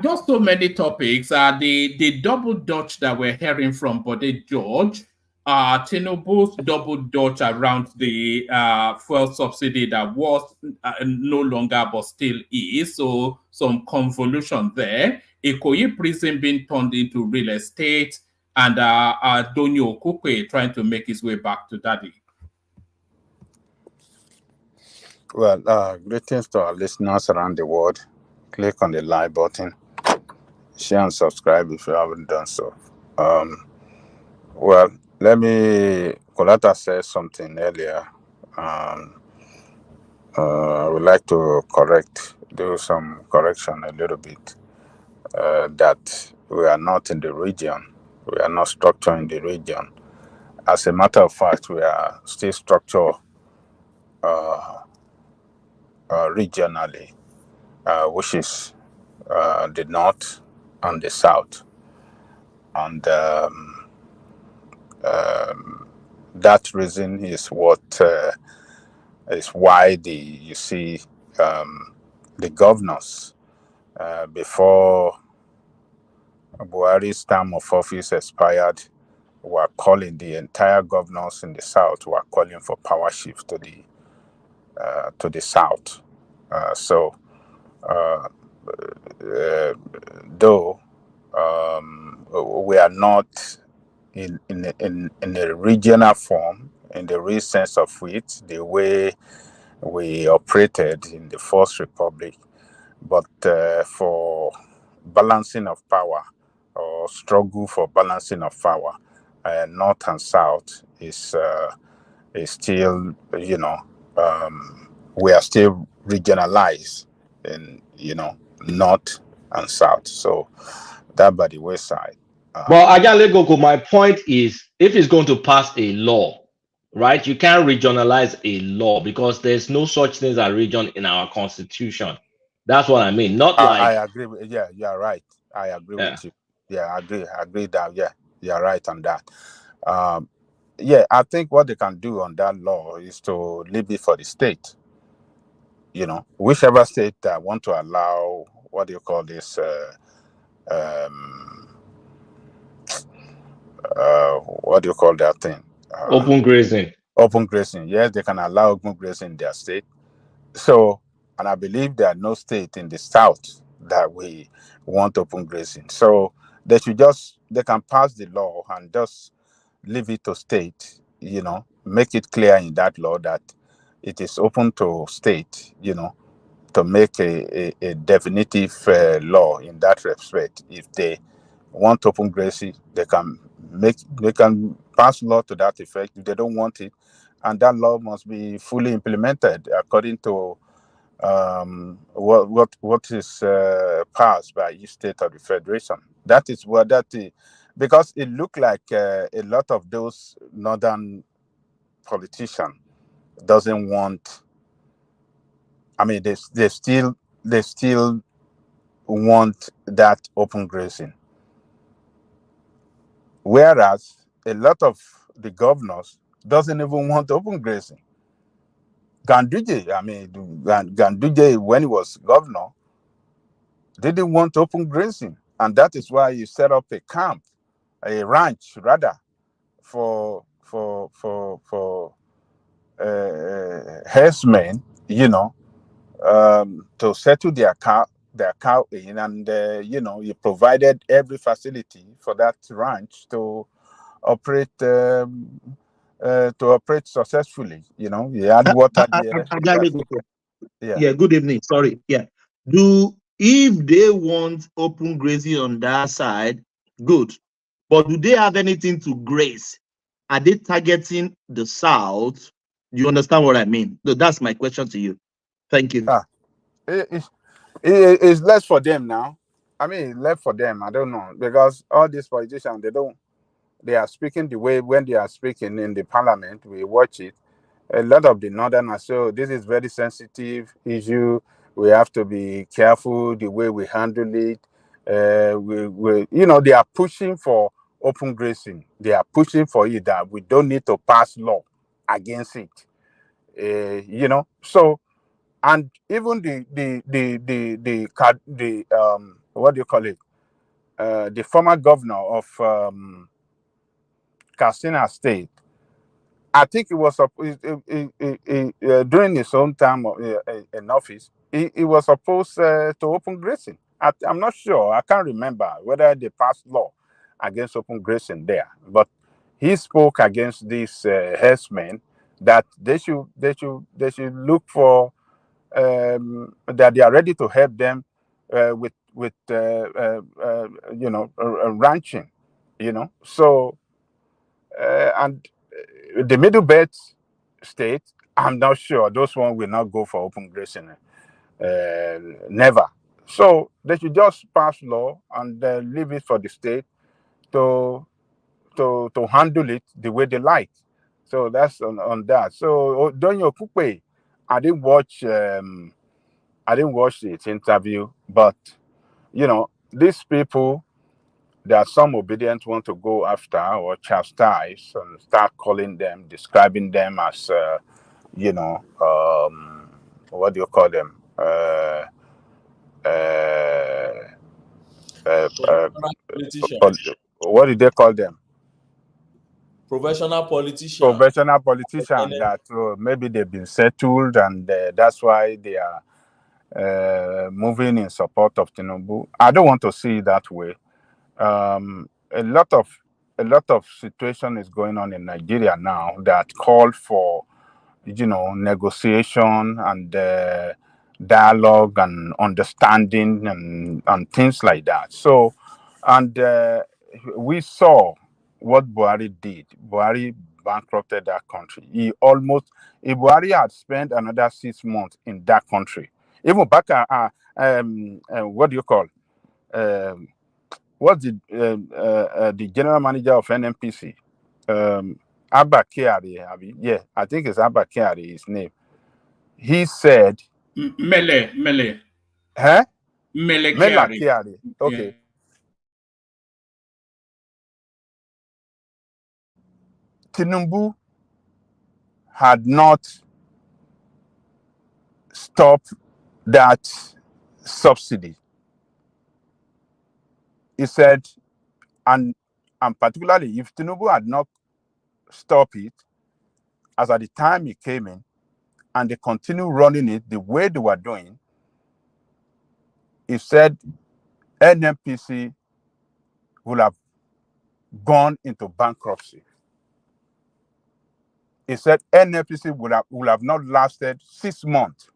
S7: Just so many topics. The double dutch that we're hearing from Bode George, Tinubu's double dutch around the fuel subsidy that was no longer but still is. So some convolution there. Ikoyi prison being turned into real estate, and Donyo Okukwe trying to make his way back to daddy.
S18: Well, greetings to our listeners around the world. Click on the like button. Share and subscribe if you haven't done so. Well, let me. Colata said something earlier. I would like to do some correction a little bit. That we are not in the region. We are not structured in the region. As a matter of fact, we are still structured regionally, which is the north and the south. And that reason is is why you see the governors before Buhari's term of office expired were calling the entire governors in the south were calling for power shift to the south. Though we are not in a regional form in the real sense of it, the way we operated in the First Republic, but for balancing of power or struggle for balancing of power, north and south is still, we are still regionalized in, north and south. So that by the wayside.
S19: But Ajale Gogo, my point is, if it's going to pass a law, right, you can't regionalize a law because there's no such thing as a region in our constitution. That's what I mean. Not like
S18: I agree with, yeah, you're right. I agree with you. Yeah, I agree that, yeah, you're right on that. Yeah, I think what they can do on that law is to leave it for the state. Whichever state that want to allow, what do you call this, what do you call that thing?
S19: open grazing.
S18: Open grazing. Yes, they can allow open grazing in their state. So, and I believe there are no state in the south that we want open grazing. So they can pass the law and just leave it to state, make it clear in that law that it is open to state, to make a definitive law in that respect. If they want open grazing, they can pass law to that effect. If they don't want it, and that law must be fully implemented according to what is passed by each state of the federation. That is what that is, because it looked like a lot of those northern politicians doesn't want. I mean, they still want that open grazing, whereas a lot of the governors doesn't even want open grazing. Ganduje, Ganduje, when he was governor, didn't want open grazing, and that is why he set up a ranch rather, for herdsmen, to settle their cow in, and he provided every facility for that ranch to operate successfully. He had water there.
S5: Yeah, good evening. Sorry. Yeah. If they want open grazing on that side, good. But do they have anything to grace? Are they targeting the South? Do you understand what I mean? So that's my question to you. Thank you.
S18: It's less for them now. I mean, left for them. I don't know, because all these politicians, they are speaking the way when they are speaking in the parliament. We watch it. A lot of the northerners. So this is very sensitive issue. We have to be careful the way we handle it. They are pushing for open grazing. They are pushing for it that we don't need to pass law against it. So, and even the what do you call it? The former governor of Katsina State, I think it was during his own time in office, he was supposed to open grazing. I'm not sure. I can't remember whether they passed law against open grazing there, but he spoke against these herdsmen that they should look for that they are ready to help them with ranching, So and the middle belt state, I'm not sure those ones will not go for open grazing. Never. So they should just pass law and leave it for the state to handle it the way they like. So that's on that. So Donyo Kupe, I didn't watch its interview, but these people, there are some obedient want to go after or chastise and start calling them, describing them as what do you call them? What did they call them?
S8: Professional politician.
S18: Professional politician that maybe they've been settled and that's why they are moving in support of Tinubu. I don't want to see it that way. A lot of situation is going on in Nigeria now that call for negotiation and dialogue and understanding and things like that. So, and we saw what Buhari did. Buhari bankrupted that country. If Buhari had spent another 6 months in that country, even back what do you call? What's the general manager of NNPC? Abba Kyari, yeah, I think it's Abba Kyari, his name. He said,
S7: Mele.
S18: Huh?
S7: Mele
S18: Kyari. Okay. Yeah. Tinubu had not stopped that subsidy. He said, and particularly if Tinubu had not stopped it, as at the time he came in, and they continue running it the way they were doing, he said NNPC would have gone into bankruptcy. He said NNPC would have not lasted 6 months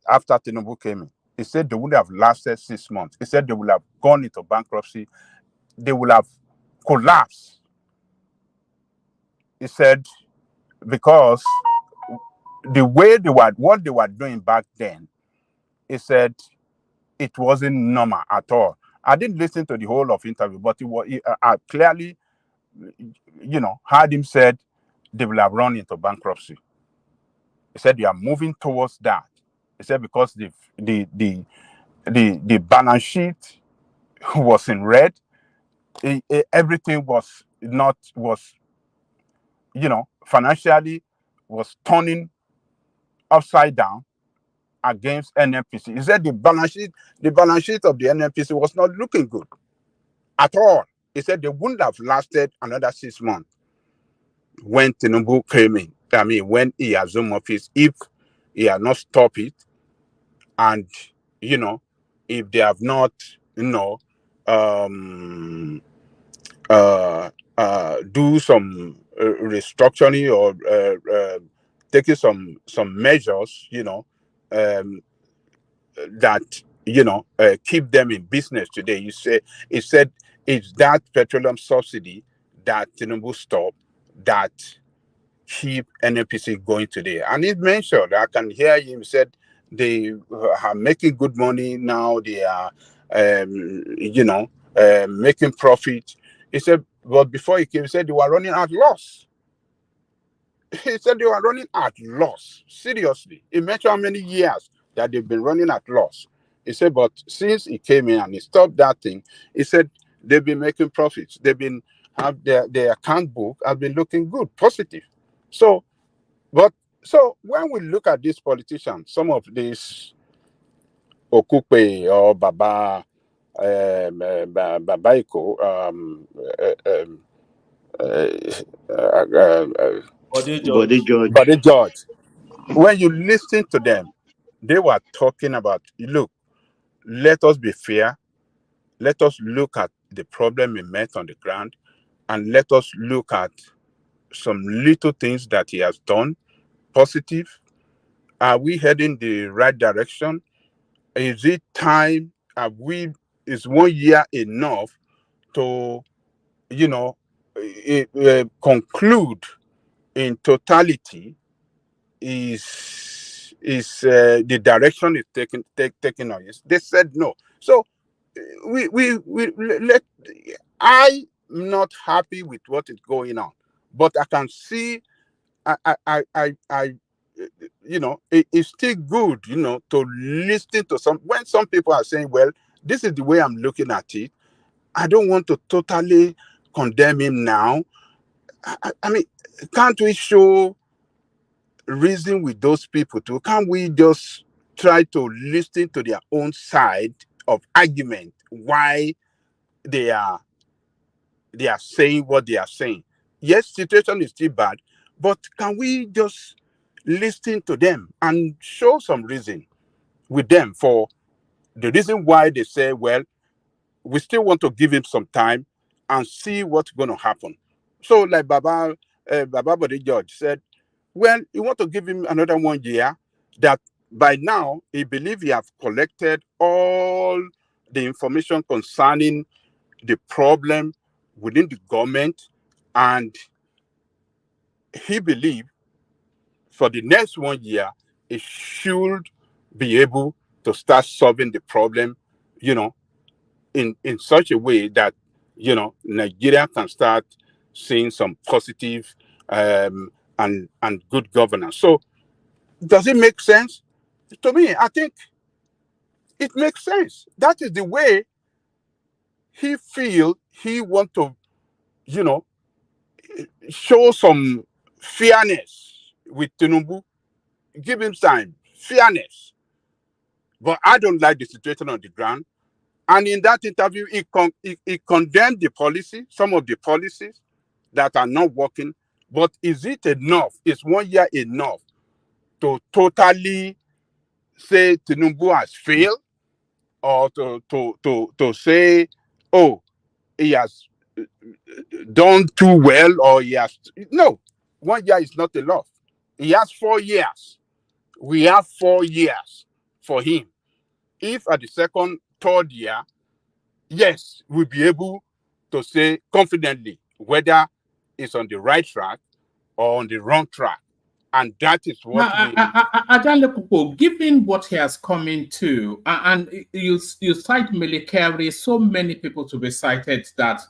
S18: after Tinubu came in. He said they would have lasted 6 months. He said they would have gone into bankruptcy. They would have collapsed. He said because the way what they were doing back then, he said it wasn't normal at all. I didn't listen to the whole of interview, but I clearly, heard him said they will have run into bankruptcy. He said they are moving towards that. He said because the balance sheet was in red, everything was financially was turning upside down against NNPC. He said the balance sheet of the NNPC was not looking good at all. He said they wouldn't have lasted another 6 months when Tinubu came in. I mean, when he assumed office, if he had not stopped it, and if they have not, do some restructuring or taking some measures, that keep them in business today. It said it's that petroleum subsidy that Tinubu stopped that keep NNPC going today. And he mentioned, I can hear him said they are making good money now. They are, making profit. He said, but before he came, he said they were running at loss. He said they were running at loss. Seriously. He mentioned how many years that they've been running at loss. He said, but since he came in and he stopped that thing, he said they've been making profits. They've been have their account book has been looking good, positive. So when we look at these politicians, some of these Okupe or Baba Babaiko,
S5: Body George.
S18: Bode George, when you listen to them, they were talking about, look, let us be fair, let us look at the problem we met on the ground, and let us look at some little things that he has done positive. Are we heading the right direction? Is it time? Is 1 year enough to, conclude in totality? Is the direction is taken on? They said no. So I'm not happy with what is going on, but I can see it's still good, to listen to when some people are saying, well, this is the way I'm looking at it. I don't want to totally condemn him now. I mean, can't we show reason with those people too? Can't we just try to listen to their own side of argument why they are saying what they are saying? Yes, situation is still bad, but can we just listen to them and show some reason with them for the reason why they say, well, we still want to give him some time and see what's going to happen. So like Baba Bode George said, well, you want to give him another 1 year, that by now he believes he has collected all the information concerning the problem within the government, and he believes for the next 1 year, it should be able to start solving the problem, in such a way that, Nigeria can start seeing some positive and good governance. So does it make sense? To me, I think it makes sense. That is the way he feels he want to, show some fairness with Tinubu. Give him time, fairness. But I don't like the situation on the ground. And in that interview, he condemned the policy, some of the policies that are not working. But is it enough? Is 1 year enough to totally say Tinubu has failed, or to say, oh, he has done too well, or he has no? 1 year is not enough. He has 4 years. We have 4 years for him. If at the second, third year, yes, we'll be able to say confidently whether it's on the right track or on the wrong track. And that is what
S7: given what he has come into, and you cite military, so many people to be cited that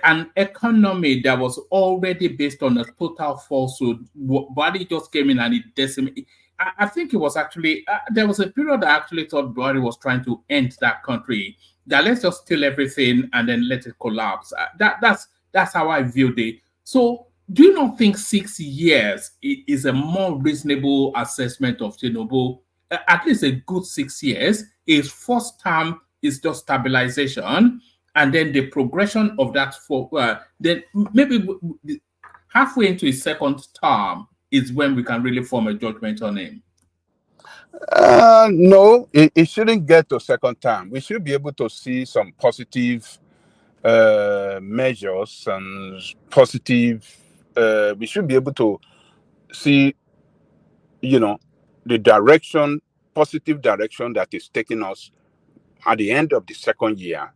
S7: an economy that was already based on a total falsehood, Buhari just came in and it decimated. I think it was actually, there was a period I actually thought Buhari was trying to end that country, that let's just steal everything and then let it collapse. That's how I viewed it. So do you not think 6 years is a more reasonable assessment of Tinubu? At least a good 6 years. His first term is just stabilization, and then the progression of that then maybe halfway into his second term is when we can really form a judgment on him.
S18: No, it shouldn't get to second term. We should be able to see some positive measures and positive. We should be able to see, the direction positive direction that is taking us at the end of the second year,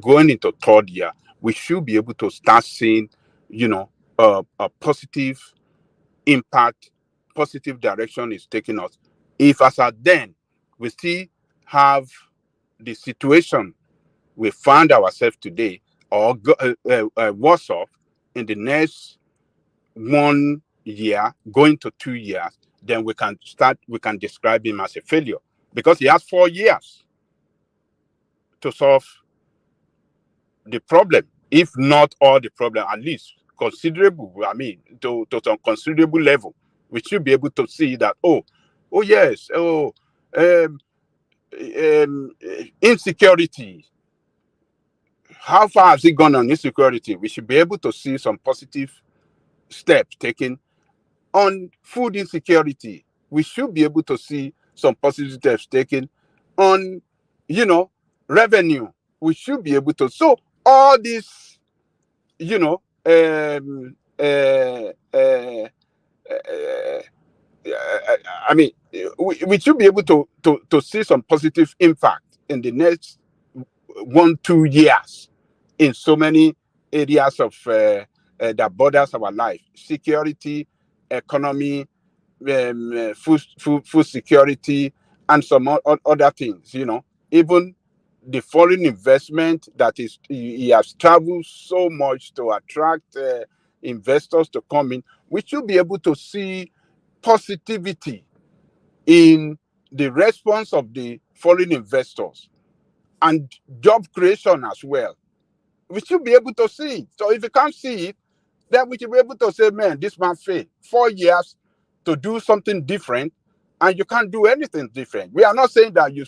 S18: going into third year, we should be able to start seeing, a positive impact, positive direction is taking us. If as at then we still have the situation we find ourselves today, or worse off in the next 1 year, going to 2 years, then we can describe him as a failure, because he has 4 years to solve the problem, if not all the problem, at least considerable. I mean, to some considerable level, we should be able to see that. Yes, insecurity. How far has it gone on insecurity? We should be able to see some positive steps taken on food insecurity. We should be able to see some positive steps taken on, revenue. We should be able to. So all this, I mean, we should be able to see some positive impact in the next 1-2 years in so many areas of that borders our life: security, economy, food security, and some other things. Even the foreign investment that he has traveled so much to attract investors to come in. We should be able to see positivity in the response of the foreign investors and job creation as well. We should be able to see it. So if you can't see it, then we should be able to say, man, this man failed 4 years to do something different, and you can't do anything different. We are not saying that you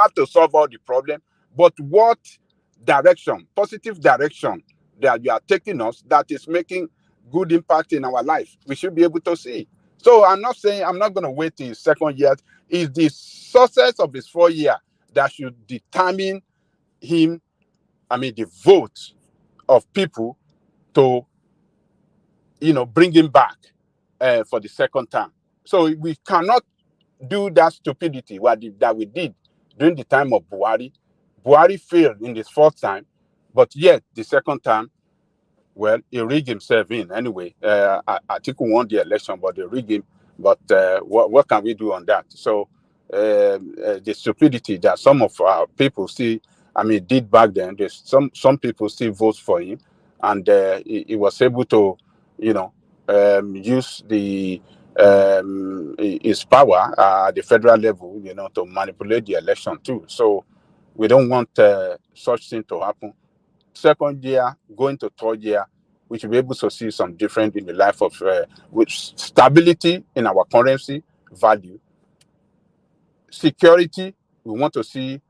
S18: have to solve all the problem, but what direction, positive direction that you are taking us that is making good impact in our life, we should be able to see. So I'm not saying I'm not going to wait till his second year. It's the success of his 4 year that should determine him, the vote of people to, bring him back for the second time. So we cannot do that stupidity that we did during the time of Buhari. Buhari failed in his first time, but yet the second time, well, he rigged himself in anyway. Atiku won the election, but they rigged him. But what can we do on that? So the stupidity that some of our people did back then, there's some people still vote for him, and he was able to, use his power at the federal level, to manipulate the election too. So we don't want such thing to happen. Second year, going to third year, we should be able to see some difference in the life of with stability in our currency value, security. We want to see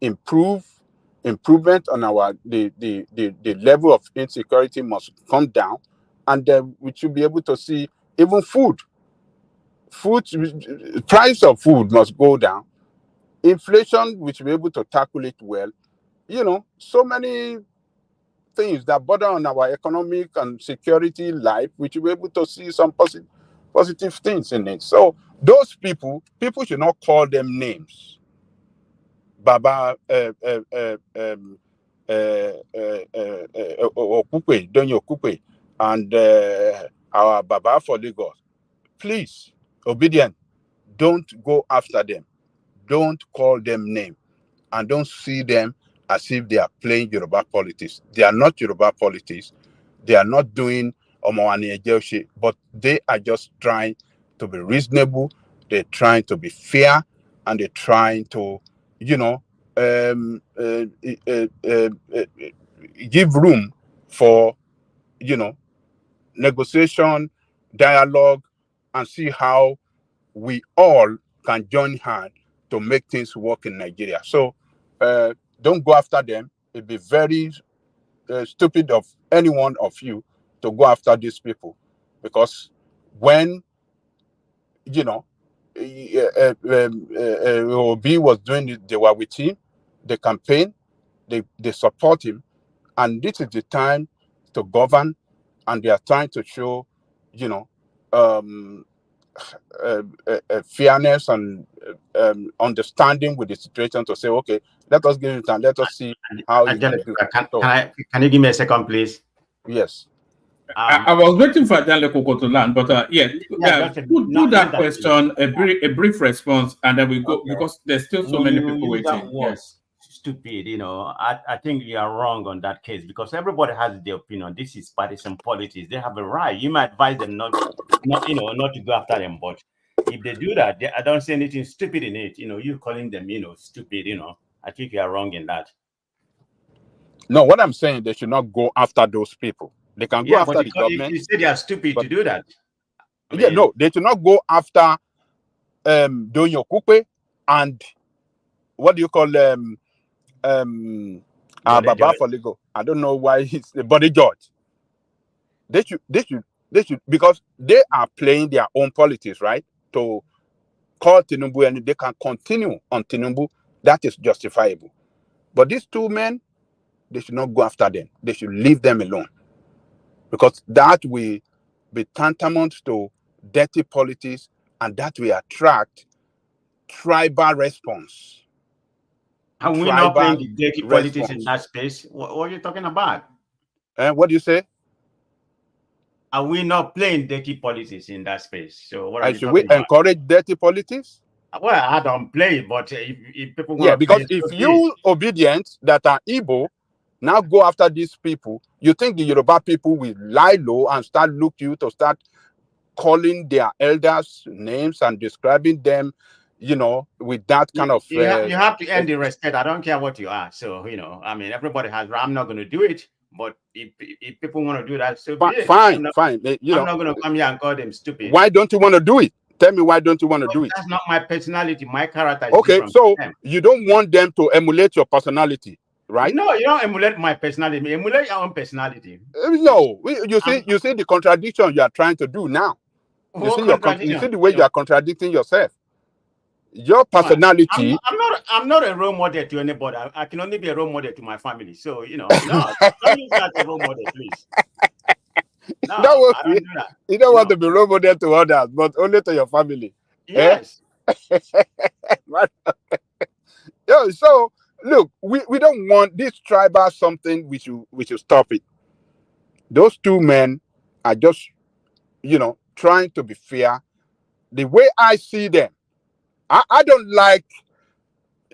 S18: improvement on our the level of insecurity must come down, and then we should be able to see even food price of food must go down. Inflation, we should be able to tackle it well. So many things that border on our economic and security life, we should be able to see some positive things in it. So those people should not call them names. Baba Okupe, Donyo Okupe, and our Baba for Lagos. Please, obedient, don't go after them. Don't call them name, and don't see them as if they are playing Yoruba politics. They are not Yoruba politics. They are not doing Omowani Ejeoshi, but they are just trying to be reasonable. They're trying to be fair, and they're trying to, give room for, negotiation, dialogue, and see how we all can join hands to make things work in Nigeria. So don't go after them. It'd be very stupid of any one of you to go after these people, because when Obi was doing it, they were with him, the campaign, they support him, and this is the time to govern, and they are trying to show, fairness and understanding with the situation to say, okay, let us give it time. Let us see how you can do.
S10: Can you give me a second, please?
S18: Yes.
S7: I was waiting for Janle Koko to land, but put that question, a brief response, and then we go, okay, because there's still so many people waiting.
S10: Yes. Stupid, I think you are wrong on that case, because everybody has their opinion. This is partisan politics. They have a right. You might advise them not to go after them, but if they do that, I don't see anything stupid in it. You calling them, stupid. I think you are wrong in that.
S18: No, what I'm saying, they should not go after those people. They can go after the government.
S10: You said they are stupid to do that.
S18: No, they should not go after Donyo Kupe and what do you call Baba for Lego. I don't know why he's the Bode George. They should, because they are playing their own politics, right? To call Tinubu, and they can continue on Tinubu. That is justifiable. But these two men, they should not go after them. They should leave them alone, because that will be tantamount to dirty politics, and that will attract tribal response.
S10: Are we not playing the dirty politics in that space? What are you talking about?
S18: What do you say?
S10: Are we not playing dirty politics in that space? So what are you
S18: should
S10: talking
S18: we
S10: about?
S18: encourage dirty politics?
S10: Well, I don't play it, but if people want
S18: to because if you obedient that are Igbo now go after these people, you think the Yoruba people will lie low and start looking to start calling their elders names and describing them, with that kind of...
S10: You have to earn the respect. I don't care what you are. So, everybody has... I'm not going to do it. But if people want to do that, so
S18: fine. I'm
S10: not going to come here and call them stupid.
S18: Why don't you want to do it? Tell me, why don't you want to do it?
S10: That's not my personality. My character is
S18: okay, so you don't want them to emulate your personality, right?
S10: No, you don't emulate my personality. Emulate your own personality.
S18: No, you see the contradiction you are trying to do now. You see the way you are contradicting yourself. Your personality.
S10: I'm not a role model to anybody. I can only be a role model to my family. So no, don't use that as a role model, please. No, I don't do that.
S18: You don't want to be role model to others, but only to your family.
S10: Yes.
S18: So look, we don't want this tribal something. We should stop it. Those two men are just, trying to be fair. The way I see them, I don't like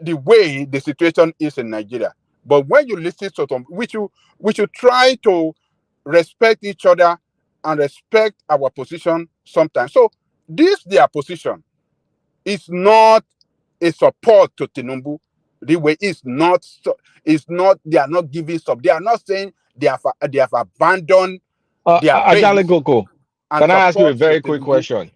S18: the way the situation is in Nigeria. But when you listen to them, we should try to respect each other and respect our position sometimes. So this their position is not a support to Tinubu. The way is not. They are not giving up. They are not saying they have abandoned their
S19: Ajale Koko, can I ask you a very quick question?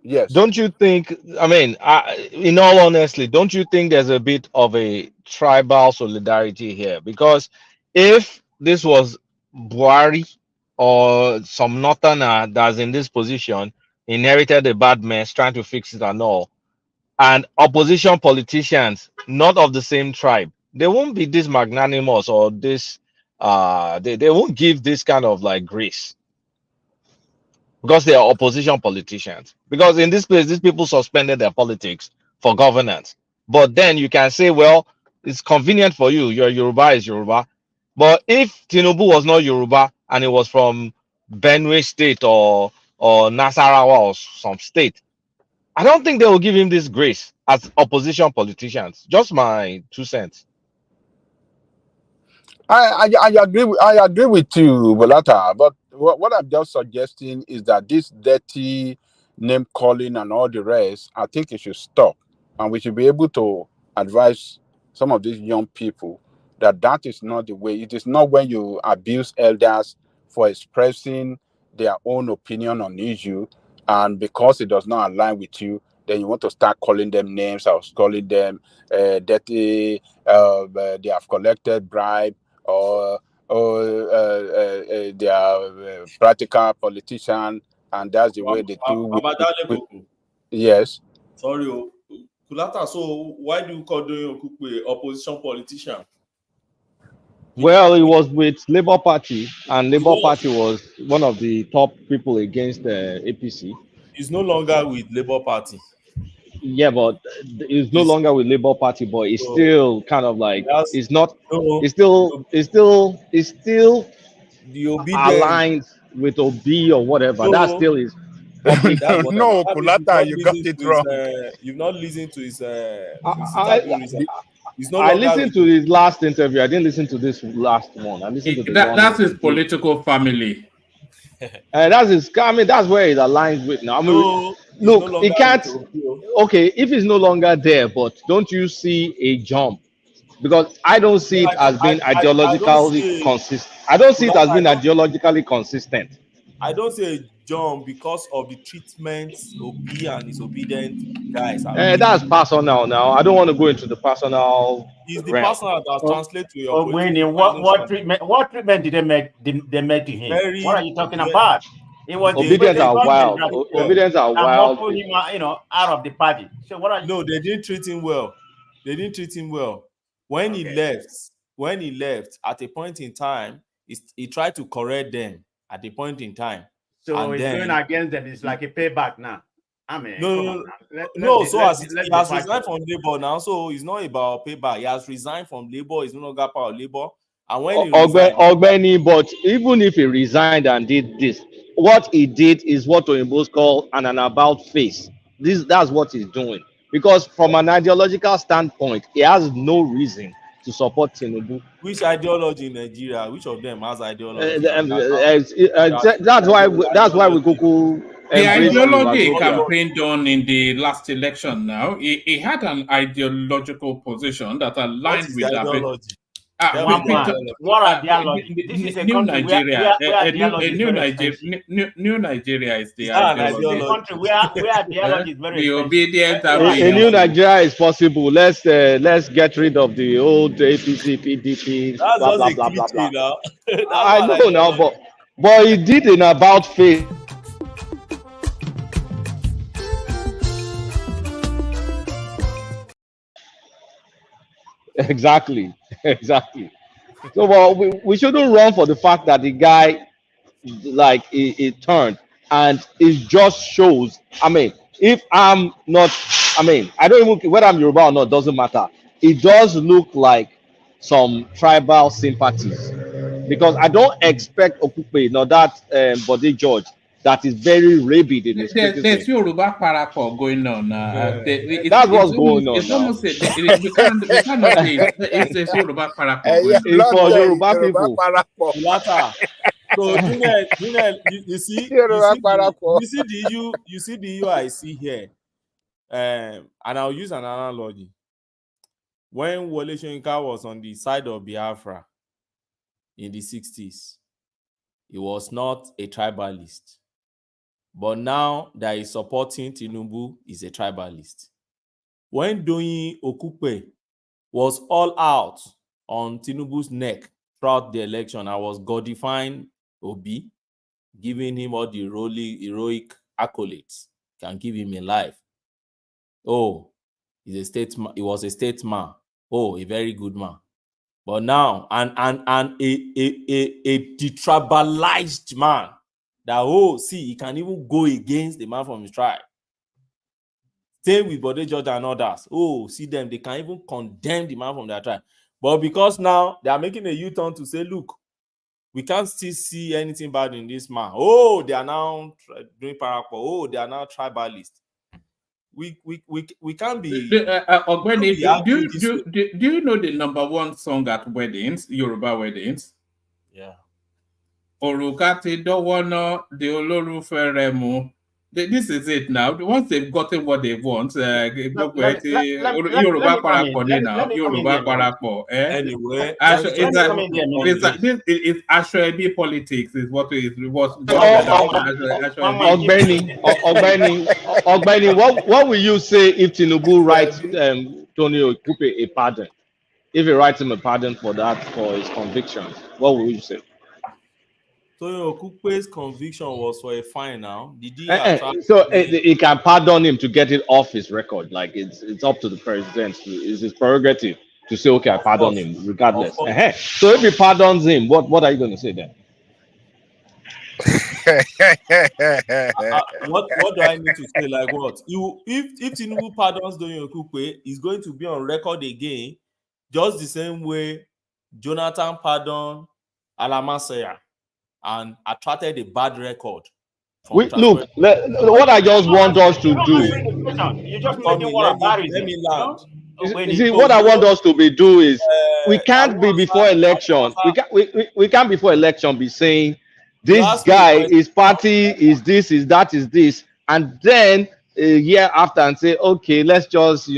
S18: Yes.
S19: Don't you think, in all honesty, don't you think there's a bit of a tribal solidarity here? Because if this was Buhari or some northerner that's in this position, inherited a bad mess, trying to fix it and all, and opposition politicians not of the same tribe, they won't be this magnanimous or this, they won't give this kind of like grace. Because they are opposition politicians. Because in this place, these people suspended their politics for governance. But then you can say, well, it's convenient for you. Your Yoruba is Yoruba. But if Tinubu was not Yoruba and it was from Benue State or Nasarawa or some state, I don't think they will give him this grace as opposition politicians. Just my 2 cents.
S18: I agree with you, Bolata. But what I'm just suggesting is that this dirty name calling and all the rest, I think it should stop, and we should be able to advise some of these young people that is not the way. It is not when you abuse elders for expressing their own opinion on issue, and because it does not align with you, then you want to start calling them names or calling them dirty. They have collected bribe. Or they are practical politician, and that's the way they do. Yes.
S8: Sorry, Kulata. So why do you call Donyo Kukwe opposition politician?
S19: Well, it was with Labour Party, and Labour Party was one of the top people against the APC.
S8: He's no longer with Labour Party.
S19: Yeah, but it's no longer with Labour Party, but it's
S8: So
S19: still kind of like
S8: that's
S19: it's not.
S8: no
S19: It's still
S8: the obedience.
S19: aligned with OB or whatever. That
S8: No,
S19: still is public.
S8: that's
S19: whatever.
S18: No,
S8: that means
S18: Kunata, you got it wrong.
S8: you've not listened to his
S19: I,
S8: interview recently. He's no
S19: I
S8: longer
S19: listened to his last interview. I didn't listen to this last one. I listened to the one.
S7: That's his political family.
S19: And that's his. I mean, that's where it aligns with now. I mean,
S8: No, he's
S19: look,
S8: no longer
S19: it can't.
S8: with OB.
S19: Okay, if it's no longer there, but don't you see a jump? Because I don't see it as being
S8: I don't
S19: ideologically
S8: see
S19: consistent. I don't see it as
S8: Kunata,
S19: being ideologically consistent.
S8: I don't say John because of the treatment OB and his obedient guys are receiving.
S19: That's personal now. I don't want to go into the personal
S8: It's the
S19: realm.
S8: personal that translates to your
S10: When what treatment did they make to him?
S8: Very-
S10: What are you talking about? It was the
S19: Obedience are
S10: government
S19: wild.
S10: that-
S19: Obedience are
S10: that
S19: wild.
S10: muffled him, out of the party. So what are you?
S8: No, they didn't treat him well. They didn't treat him well. When he left, at a point in time, he tried to correct them at a point in time.
S10: So
S8: And
S10: it's
S8: then-
S10: going against them. It's like a payback now. I mean,
S8: No,
S10: come
S8: no,
S10: on now.
S8: no. So
S10: let's
S8: he
S10: be
S8: has
S10: factual.
S8: resigned from Labour now, so it's not about payback. He has resigned from Labour. He's no longer part of Labour. And when he resigned,
S19: Ogbeni, but even if he resigned and did this, what he did is what Oyimbos call an about face. That's what he's doing. Because from an ideological standpoint, he has no reason to support Tinubu.
S8: which ideology in Nigeria? Which of them has ideology?
S19: That's why we kuku
S7: The
S19: embrace
S7: ideology he
S19: Yoruba.
S7: campaigned on in the last election now, he had an ideological position that aligned with that.
S10: What are ideology? This is a
S7: New
S10: country
S7: Nigeria.
S10: where ideology is very expensive.
S7: New Nigeria is the
S10: This is a
S7: ideology.
S10: country where ideology is very
S7: The
S10: expensive.
S7: obedient
S19: A new Nigeria is possible. Let's get rid of the old APC, PDP,
S8: That's
S19: blah
S8: just
S19: blah
S8: a
S19: blah blah
S8: cliche
S19: blah.
S8: now.
S19: I know now, but he did an about face. Exactly. So, well, we shouldn't run for the fact that the guy, like, he turned, and it just shows. I mean, if I'm not, I don't even whether I'm Yoruba or not, doesn't matter. It does look like some tribal sympathies, because I don't expect Okupe, nor that Bode George, that is very rabid in his
S7: There's
S19: criticism.
S7: Yoruba parapol going on.
S19: That's what's going on
S7: It's
S19: now.
S7: almost we cannot say it's Yoruba parapol.
S19: It's for Yoruba people.
S8: Latter. So, Junel, you see the issue I see here, and I'll use an analogy. When Wole Soyinka was on the side of Biafra in the 60s, he was not a tribalist. But now that he's supporting Tinubu, he's a tribalist. When Doyin Okupe was all out on Tinubu's neck throughout the election, I was godifying Obi, giving him all the heroic accolades, can give him in life. Oh, he's a statesman. He was a statesman. Oh, a very good man. But now, and a detribalized man that, he can even go against the man from his tribe. Same with Bode George and others. See them, they can even condemn the man from their tribe. But because now they are making a U-turn to say, look, we can't still see anything bad in this man. They are now doing parapol. They are now tribalist. We can't be.
S7: Do you know the number one song at weddings, Yoruba weddings?
S8: Yeah.
S7: Orukati Dowono de Oloruferemu. This is it now. Once they've gotten what they want, Yoruba Parapol now. Yoruba Parapol.
S8: Anyway,
S7: it's Ashwebi politics is what it was.
S19: Ogbeni, what will you say if Tinubu writes Tony Okupe a pardon? If he writes him a pardon for his convictions, what will you say?
S8: Tony Okupe's conviction was for a fine now. Did he
S19: so he can pardon him to get it off his record. Like it's up to the president. It's his prerogative to say, okay, I pardon him regardless. So if he pardons him, what are you going to say then?
S8: What do I need to say? Like what? If Tinubu pardons Doyin Okupe, is going to be on record again, just the same way Jonathan pardoned Alamasaya and attracted a bad record from
S19: Look, what I just want us to do.
S10: You're just making what embarrassing.
S8: Let me land.
S19: See, what I want us to do is we can't be before election. We can't before election be saying this guy, his party is this, is that, is this, and then a year after and say, okay, let's just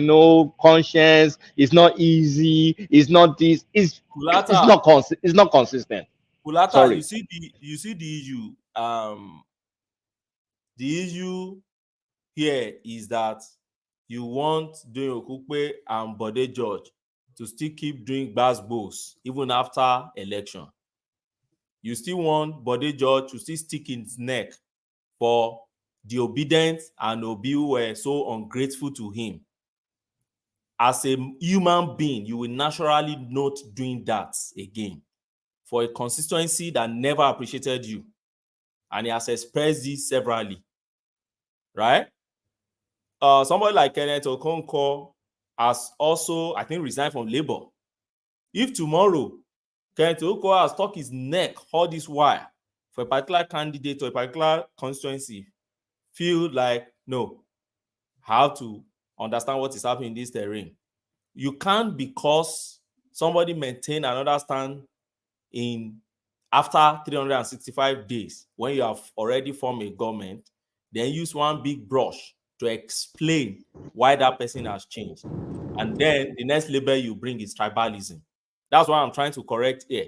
S19: conscience. It's not easy. It's not this. It's not consistent.
S8: Kulata,
S19: Sorry.
S8: you see the issue. The issue here is that you want Doyin Okupe and Bode George to still keep doing gbas even after election. You still want Bode George to still stick in his neck for the obedient and Obi who were so ungrateful to him. As a human being, you will naturally not doing that again for a constituency that never appreciated you. And he has expressed this severally, right? Somebody like Kenneth Okonkwo has also, I think, resigned from Labour. If tomorrow Kenneth Okonkwo has stuck his neck all this while for a particular candidate or a particular constituency, feel like, no, how to understand what is happening in this terrain. You can't, because somebody maintain another stand in after 365 days, when you have already formed a government, then use one big brush to explain why that person has changed. And then the next label you bring is tribalism. That's what I'm trying to correct here.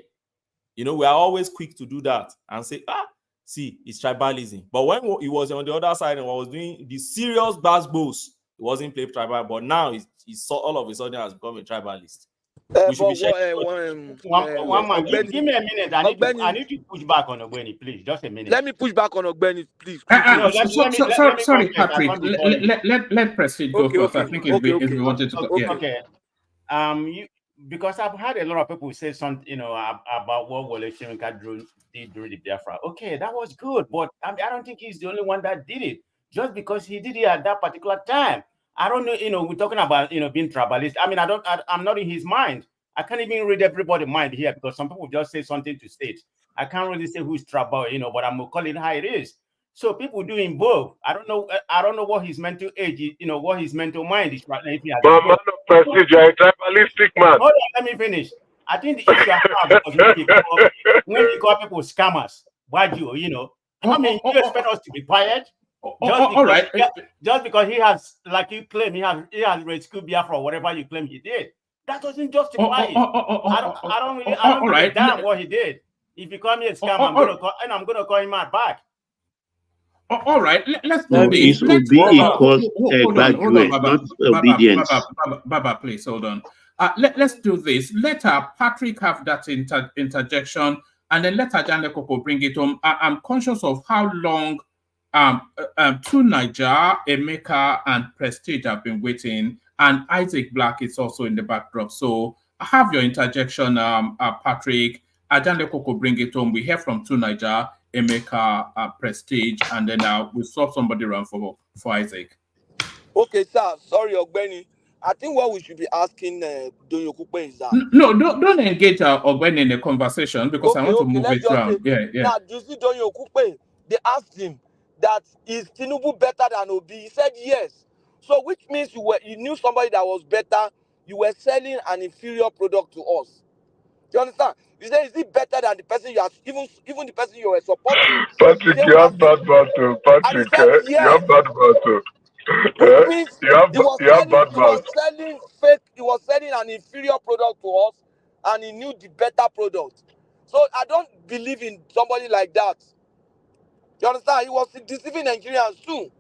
S8: We are always quick to do that and say, see, it's tribalism. But when he was on the other side and was doing the serious gbas, he wasn't playing tribal, but now he's all of a sudden has become a tribalist. We should be
S10: one man, give me a minute. I need to push back on Ogbeni, please. Just a minute.
S2: Let me push back on Ogbeni, please.
S7: Sorry, Patrick. Let Prestige go first. I think if we wanted to go.
S10: Okay. Because I've had a lot of people say something, about what Wole Soyinka did during the Biafra. Okay, that was good, but I don't think he's the only one that did it. Just because he did it at that particular time. I don't know, we're talking about, being tribalist. I mean, I'm not in his mind. I can't even read everybody's mind here because some people just say something to state. I can't really say who's tribal, but I'm calling it how it is. So people doing both. I don't know what his mental age is, what his mental mind is right now.
S21: But man of prestige, you're a tribalistic man.
S10: Hold on, let me finish. I think the issue I have was when you call people scammers, why do you you expect us to be quiet? Just because he has, like you claim, he has rescued Biafra or whatever you claim he did, that doesn't justify it. I don't really damn what he did. If you call me a scam, I'm gonna call him out back.
S7: All right, let's do this.
S6: Obedience.
S7: Baba, please hold on. Let's do this. Let Patrick have that interjection, and then let Ajane Koko bring it home. I'm conscious of how long to Niger, Emeka, and Prestige have been waiting, and Isaac Black is also in the backdrop. So have your interjection, Patrick. Ajane Koko bring it home. We hear from to Niger, Emeka, Prestige, and then we'll swap somebody around for Isaac.
S2: Okay, sir. Sorry, Ogbeni. I think what we should be asking Doyin Okupe is that.
S7: No, don't engage Ogbeni in a conversation because I want to move it around. Yeah.
S2: Now, you see Doyin Okupe, they asked him that is Tinubu better than Obi? He said yes. So which means you knew somebody that was better. You were selling an inferior product to us. Do you understand? You say, is it better than the person you are, even the person you were supporting?
S21: Patrick, you have bad battle. Patrick, you have bad battle.
S2: Which means he was selling an inferior product to us, and he knew the better product. So I don't believe in somebody like that. You understand? He was deceiving Nigerians too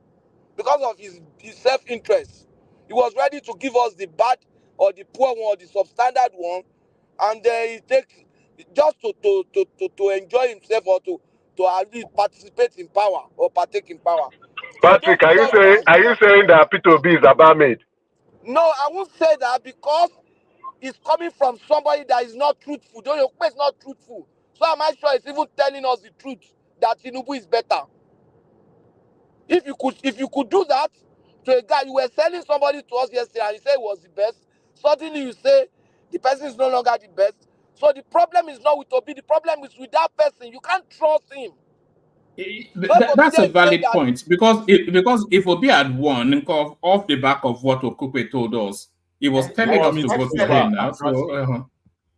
S2: because of his self-interest. He was ready to give us the bad or the poor one or the substandard one, and he takes just to enjoy himself or to at least participate in power or partake in power.
S21: Patrick, are you saying that P2B is a barmaid?
S2: No, I won't say that because it's coming from somebody that is not truthful. Doyin Okupe is not truthful. So am I sure he's even telling us the truth that Tinubu is better. If you could do that to a guy, you were selling somebody to us yesterday and you say it was the best. Suddenly you say the person is no longer the best. So the problem is not with Obi, the problem is with that person. You can't trust him.
S7: That's a valid point because if Obi had won off the back of what Okupe told us, he was telling us to go to jail now. So,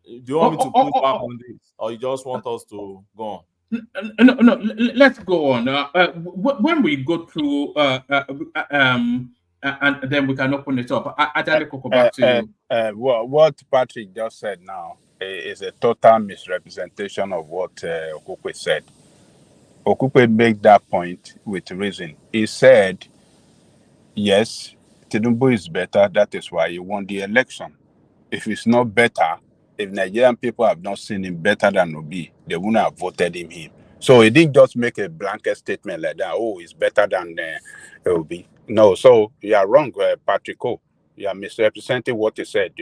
S8: do you want me to push back on this, or you just want us to go on?
S7: No, let's go on. When we go through, and then we can open it up. Ajale Koko, back to you.
S18: What Patrick just said now is a total misrepresentation of what Okupe said. Okupe made that point with reason. He said, yes, Tinubu is better. That is why he won the election. If it's not better, if Nigerian people have not seen him better than Obi, they wouldn't have voted him. So he didn't just make a blanket statement like that. Oh, he's better than Obi. No, so you are wrong, Patrick. You are misrepresenting what he said.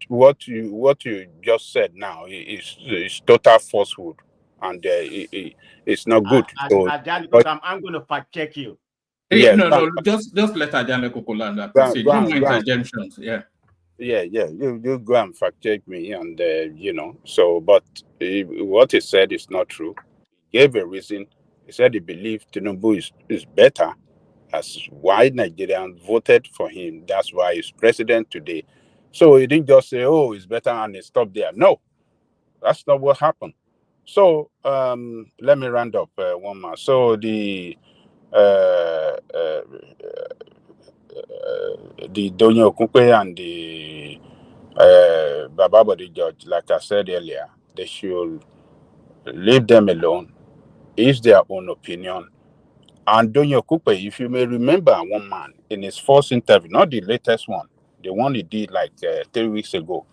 S18: What you just said now is total falsehood, and it's not good.
S10: I'm going to fact check you.
S7: Yeah, no, just let Ajale Koko land and proceed. No more interjections. Yeah.
S18: You go and fact check me, and So, but what he said is not true. He gave a reason. He said he believed Tinubu is better. That's why Nigerians voted for him. That's why he's president today. So he didn't just say, "Oh, he's better," and he stopped there. No, that's not what happened. So let me round up one more. So the Donyo Okupe and the Baba Bode George, like I said earlier, they should leave them alone. It's their own opinion. And Donyo Okupe, if you may remember one man in his first interview, not the latest one, the one he did like 3 weeks ago,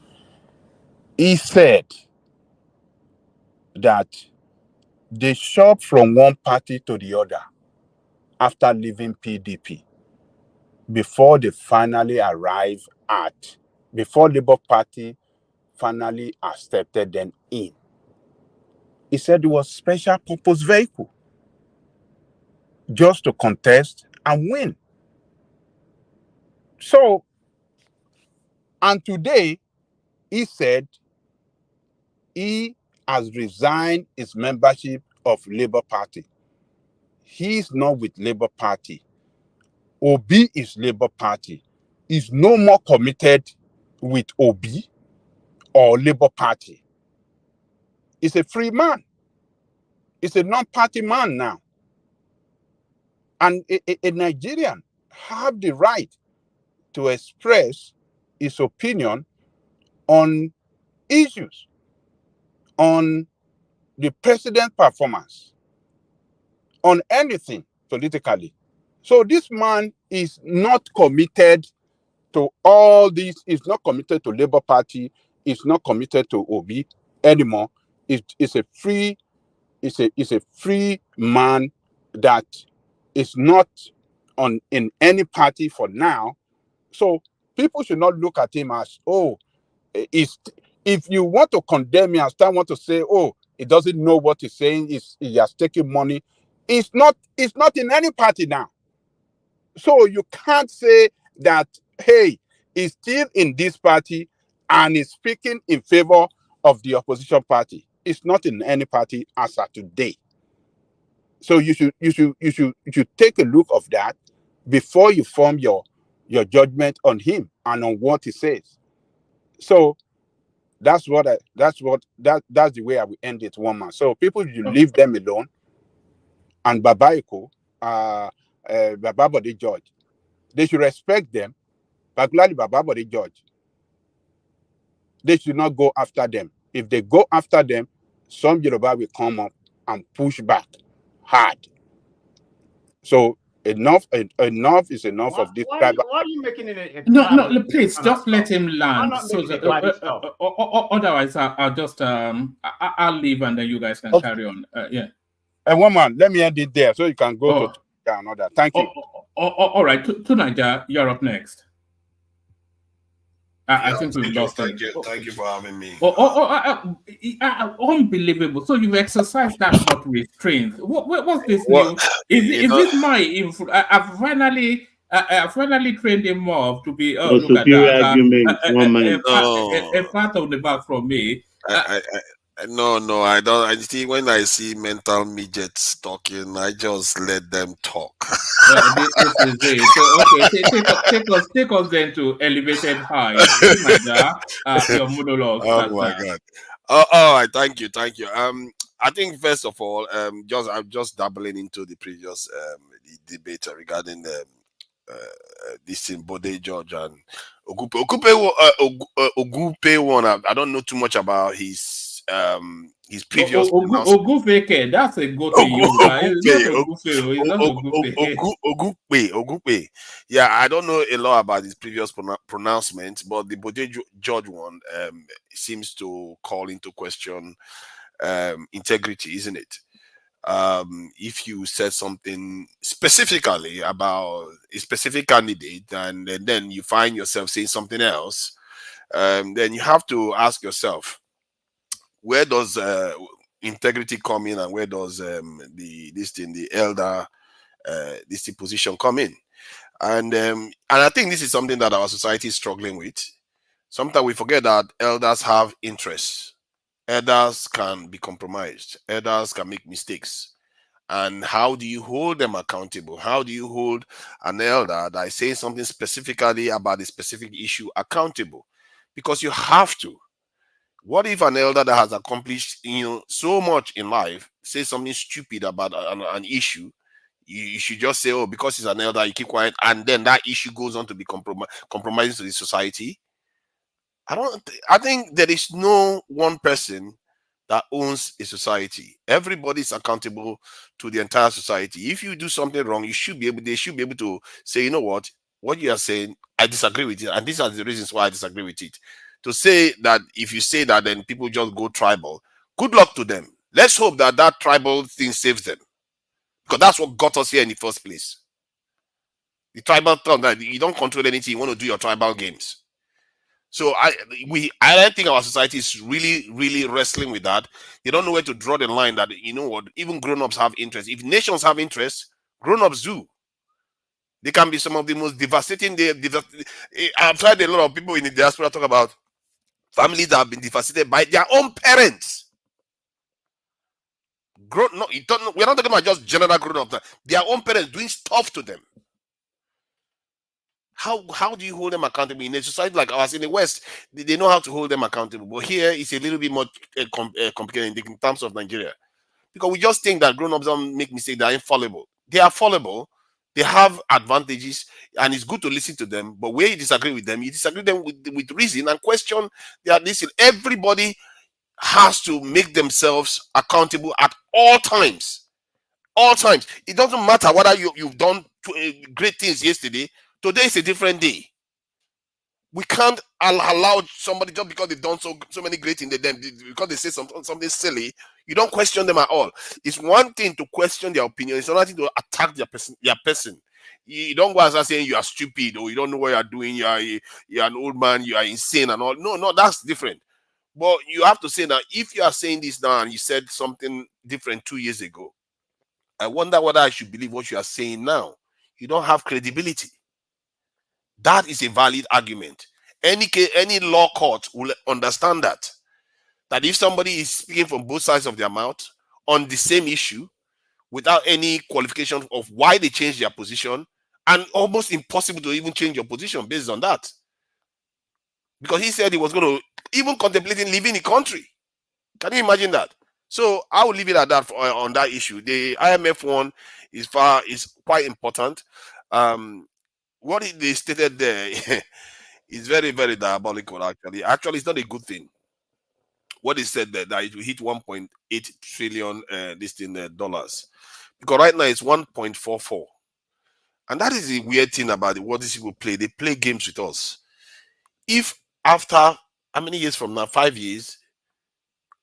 S18: he said that they shop from one party to the other after leaving PDP before they finally arrive before Labour Party finally accepted them in. He said it was special purpose vehicle just to contest and win. So, and today he said he has resigned his membership of Labour Party. He's not with Labour Party. Obi is Labour Party. He's no more committed with Obi or Labour Party. He's a free man. He's a non-party man now. And a Nigerian have the right to express his opinion on issues, on the president's performance, on anything politically. So this man is not committed to all this. He's not committed to Labour Party. He's not committed to Obi anymore. It's a free man that is not in any party for now. So people should not look at him as, oh, if you want to condemn me and start want to say, oh, he doesn't know what he's saying, he has taken money. It's not in any party now. So you can't say that, hey, he's still in this party and is speaking in favor of the opposition party. It's not in any party as of today. So you should take a look of that before you form your judgment on him and on what he says. So that's the way I will end it, one man. So people should leave them alone. And Baba Bode George, they should respect them, particularly Baba Bode George. They should not go after them. If they go after them, some Yoruba will come up and push back hard. So enough is enough of this.
S10: Why are you making it?
S7: No, please just let him land. So otherwise, I'll just I'll leave and then you guys can carry on. Yeah.
S18: And one man, let me end it there so you can go to another. Thank you.
S7: All right, to Niger, you're up next. I think we've lost him.
S22: Thank you for having me.
S7: Unbelievable. So you've exercised that much restraint. What's this new? Is this my influence? I've finally trained him more to be. Oh, look at that! A part of the back from me.
S22: No, I don't. I see when I see mental midgets talking, I just let them talk.
S7: This is it. So okay, take us then to elevated heights. My God, your monologue.
S22: Oh my God. All right, thank you. I think first of all, I'm just dabbling into the previous the debate regarding this in Bode George and Ogupe one. I don't know too much about his previous
S7: Ogufeke, that's a good thing.
S22: Ogupe. Yeah, I don't know a lot about his previous pronouncement, but the Bode George one seems to call into question integrity, isn't it? If you said something specifically about a specific candidate and then you find yourself saying something else, then you have to ask yourself, where does integrity come in, and where does the elder position come in? And I think this is something that our society is struggling with. Sometimes we forget that elders have interests. Elders can be compromised. Elders can make mistakes. And how do you hold them accountable? How do you hold an elder that is saying something specifically about a specific issue accountable? Because you have to. What if an elder that has accomplished so much in life says something stupid about an issue? You should just say, oh, because he's an elder, you keep quiet, and then that issue goes on to be compromising to the society. I think there is no one person that owns a society. Everybody is accountable to the entire society. If you do something wrong, they should be able to say, you know what you are saying, I disagree with it, and these are the reasons why I disagree with it. To say that if you say that, then people just go tribal. Good luck to them. Let's hope that that tribal thing saves them, because that's what got us here in the first place. The tribal thing, that you don't control anything, you want to do your tribal games. So I don't think our society is really, really wrestling with that. They don't know where to draw the line that, you know what, even grown-ups have interest. If nations have interest, grown-ups do. They can be some of the most devastating. I've tried a lot of people in the diaspora talk about families that have been devastated by their own parents. We're not talking about just general grown-ups. Their own parents doing stuff to them. How do you hold them accountable in a society like ours? In the West, they know how to hold them accountable, but here it's a little bit more complicated in terms of Nigeria, because we just think that grown-ups don't make mistakes. They're infallible. They are fallible. They have advantages, and it's good to listen to them. But where you disagree with them, you disagree with them with reason and question their listen. Everybody has to make themselves accountable at all times. All times. It doesn't matter whether you've done great things yesterday. Today is a different day. We can't allow somebody, just because they've done so many great things, because they say something silly, you don't question them at all. It's one thing to question their opinion. It's another thing to attack their person. You don't go as saying you are stupid, or you don't know what you are doing. You're an old man. You are insane and all. No, that's different. But you have to say that if you are saying this now and you said something different 2 years ago, I wonder whether I should believe what you are saying now. You don't have credibility. That is a valid argument. Any law court will understand that if somebody is speaking from both sides of their mouth on the same issue without any qualification of why they changed their position, and almost impossible to even change your position based on that, because he said he was going to even contemplating leaving the country. Can you imagine that? So I will leave it at that on that issue. The IMF one is quite important. What they stated there is very, very diabolical, actually. Actually, it's not a good thing. What he said there, that it will hit 1.8 trillion dollars. Because right now it's 1.44. And that is the weird thing about what these people play. They play games with us. If after, how many years from now, 5 years,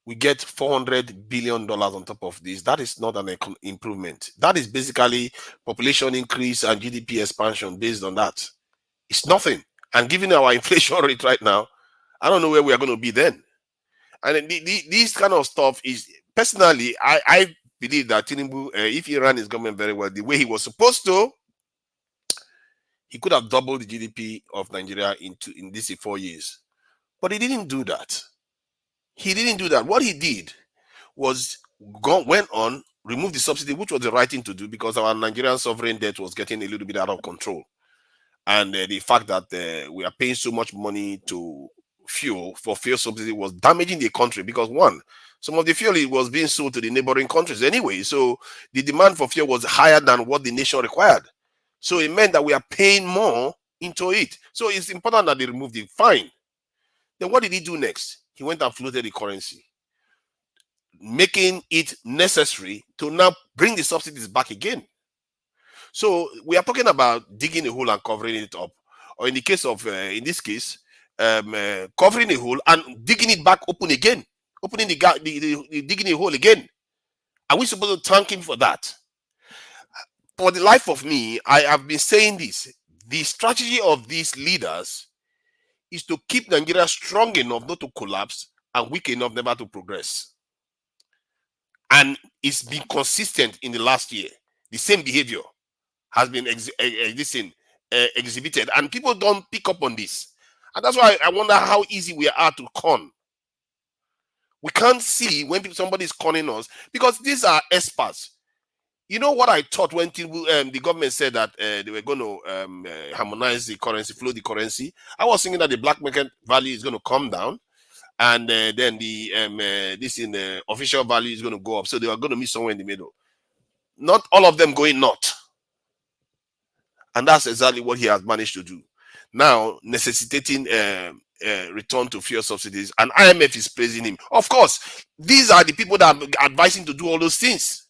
S22: we get $400 billion on top of this, that is not an improvement. That is basically population increase and GDP expansion based on that. It's nothing. And given our inflation rate right now, I don't know where we are going to be then. And this kind of stuff is, personally, I believe that Tinubu, if he ran his government very well, the way he was supposed to, he could have doubled the GDP of Nigeria in these 4 years. But he didn't do that. He didn't do that. What he did was went on, removed the subsidy, which was the right thing to do because our Nigerian sovereign debt was getting a little bit out of control. And the fact that we are paying so much money to fuel subsidy was damaging the country because, one, some of the fuel was being sold to the neighboring countries anyway. So the demand for fuel was higher than what the nation required. So it meant that we are paying more into it. So it's important that they removed it. Fine. Then what did he do next? He went and floated the currency, making it necessary to now bring the subsidies back again. So we are talking about digging a hole and covering it up, or in the case of, in this case, covering a hole and digging it back open again, opening the gap, digging a hole again. Are we supposed to thank him for that? For the life of me, I have been saying this. The strategy of these leaders is to keep Nigeria strong enough not to collapse and weak enough never to progress. And it's been consistent in the last year. The same behavior has been exhibited, and people don't pick up on this. And that's why I wonder how easy we are to con. We can't see when somebody is conning us because these are experts. You know what I thought when the government said that they were going to harmonize the currency, flow the currency? I was thinking that the black market value is going to come down, and then the official value is going to go up. So they are going to meet somewhere in the middle. Not all of them going north. And that's exactly what he has managed to do. Now, necessitating return to fuel subsidies, and IMF is praising him. Of course, these are the people that are advising to do all those things.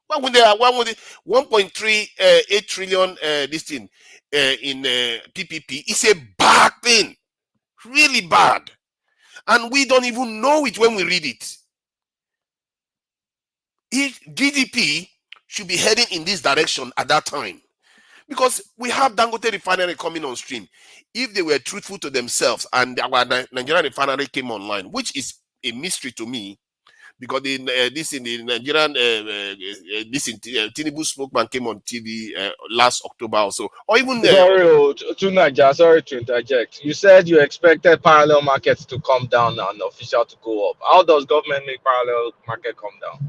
S22: Why would they 1.38 trillion this thing in PPP? It's a bad thing, really bad, and we don't even know it when we read it. If GDP should be heading in this direction at that time, because we have Dangote refinery coming on stream. If they were truthful to themselves and our Nigerian refinery came online, which is a mystery to me, because the Nigerian Tinubu spokesman came on TV last October or so, or even
S19: sorry to interject. You said you expected parallel markets to come down and official to go up. How does government make parallel market come down?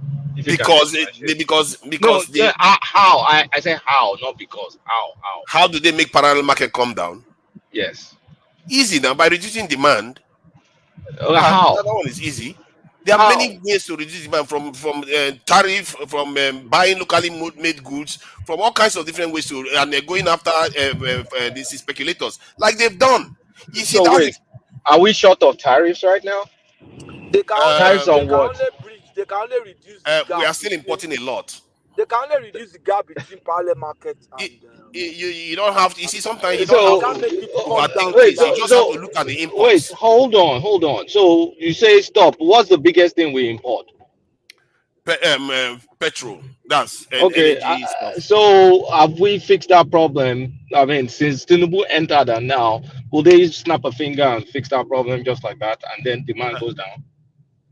S22: Because
S19: how I say how, not because
S22: how do they make parallel market come down?
S19: Yes,
S22: easy now, by reducing demand.
S19: How?
S22: That one is easy. There are many ways to reduce demand, from tariff, from buying locally made goods, from all kinds of different ways to, and they're going after these speculators like they've done. You see,
S19: so wait, are we short of tariffs right now?
S2: They can
S19: tariffs on what?
S2: They can only reduce the gap.
S22: We are still importing a lot.
S2: They can only reduce the gap between parallel market and
S22: you don't have to. You see, sometimes you don't have to overthink this. You just have to look at the imports.
S19: Wait, hold on. So you say stop. What's the biggest thing we import?
S22: Petrol. That's
S19: okay. So have we fixed that problem? I mean, since Tinubu entered and now, will they snap a finger and fix that problem just like that, and then demand goes down?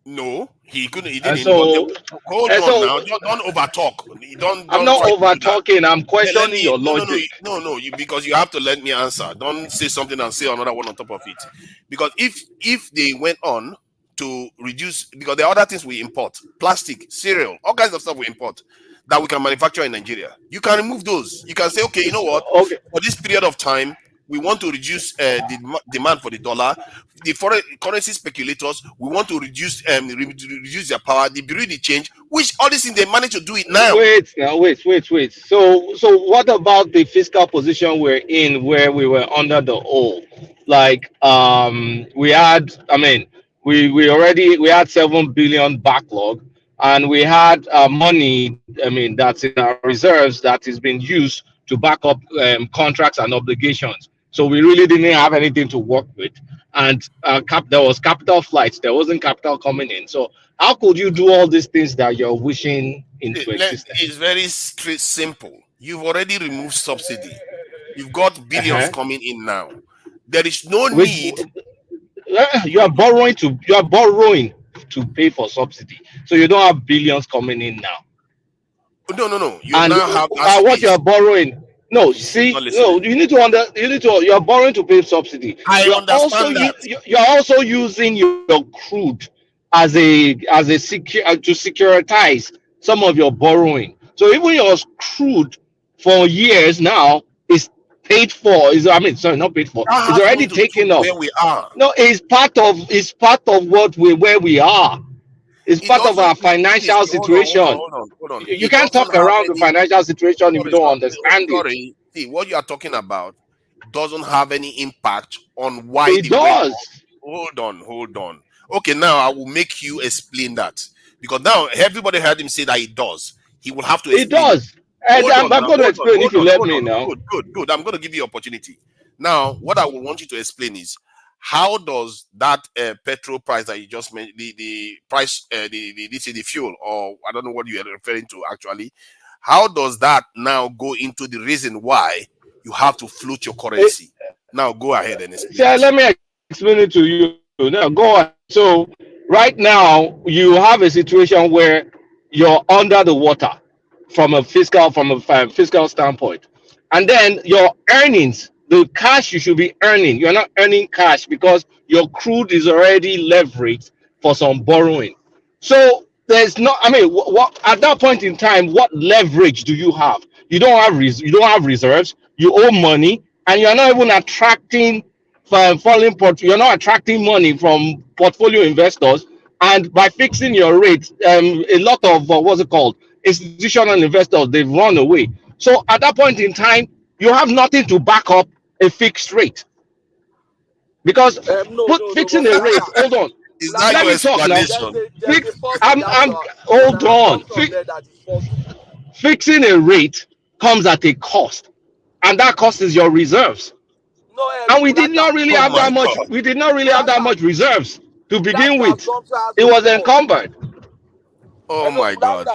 S22: No, he couldn't. He didn't.
S19: So,
S22: hold on now. Don't over talk.
S19: I'm not over talking. I'm questioning your logic.
S22: No, because you have to let me answer. Don't say something and say another one on top of it. Because if they went on to reduce, because there are other things we import, plastic, cereal, all kinds of stuff we import that we can manufacture in Nigeria. You can remove those. You can say, okay, you know what?
S19: Okay.
S22: For this period of time, we want to reduce the demand for the dollar. The foreign currency speculators, we want to reduce their power. The bureau de change, which all these things they manage to do it now.
S19: Wait. So what about the fiscal position we're in, where we were under the hole? Like we had, we had 7 billion backlog, and we had money, that's in our reserves that is being used to back up contracts and obligations. So we really didn't have anything to work with. And there was capital flights. There wasn't capital coming in. So how could you do all these things that you're wishing into existence?
S22: It's very simple. You've already removed subsidy. You've got billions coming in now. There is no
S19: With
S22: need.
S19: you are borrowing to pay for subsidy, so you don't have billions coming in now.
S22: No. You
S19: And
S22: now have that
S19: what you
S22: space.
S19: are borrowing, no,
S22: He's not
S19: see,
S22: listening.
S19: no, you are borrowing to pay subsidy.
S22: I
S19: You're also
S22: understand that.
S19: you're also using your crude as a to securitize some of your borrowing. So even your crude for years now is paid for. Not paid for.
S22: That
S19: It's
S22: has
S19: already
S22: nothing to do
S19: taken
S22: with
S19: off.
S22: where we are.
S19: No, it's part of where we are. It's
S22: It
S19: part of
S22: doesn't.
S19: our financial
S22: Hold on.
S19: situation. You
S22: It
S19: can't
S22: doesn't
S19: talk
S22: have
S19: around the
S22: any.
S19: financial situation if you don't understand it.
S22: Sorry. See, what you are talking about doesn't have any impact on why
S19: It
S22: the way.
S19: does.
S22: Hold on. Okay, now I will make you explain that, because now everybody heard him say that it does. He will have to
S19: It
S22: explain it.
S19: does. And I'm going to explain if you let me now.
S22: Good. I'm going to give you opportunity. Now, what I will want you to explain is, how does that petrol price that you just mentioned, the price, the fuel, or I don't know what you are referring to actually, how does that now go into the reason why you have to float your currency? Now go ahead and explain it.
S19: Let me explain it to you. Now go on. So right now you have a situation where you're under the water from a fiscal standpoint, and then your earnings, the cash you should be earning, you're not earning cash because your crude is already leveraged for some borrowing. So there's not. What at that point in time, what leverage do you have? You don't have you don't have reserves. You owe money, and you're not even attracting you're not attracting money from portfolio investors. And by fixing your rates, a lot of what's it called, institutional investors, they've run away. So at that point in time, you have nothing to back up a fixed rate, because fixing a rate. Hold on,
S22: Is that
S19: let
S22: your
S19: me talk now.
S22: explanation?
S19: Hold on. Fixing a rate comes at a cost, and that cost is your reserves. And we did not really have that much. We did not really have that much reserves to begin with. It was encumbered.
S22: Oh my God!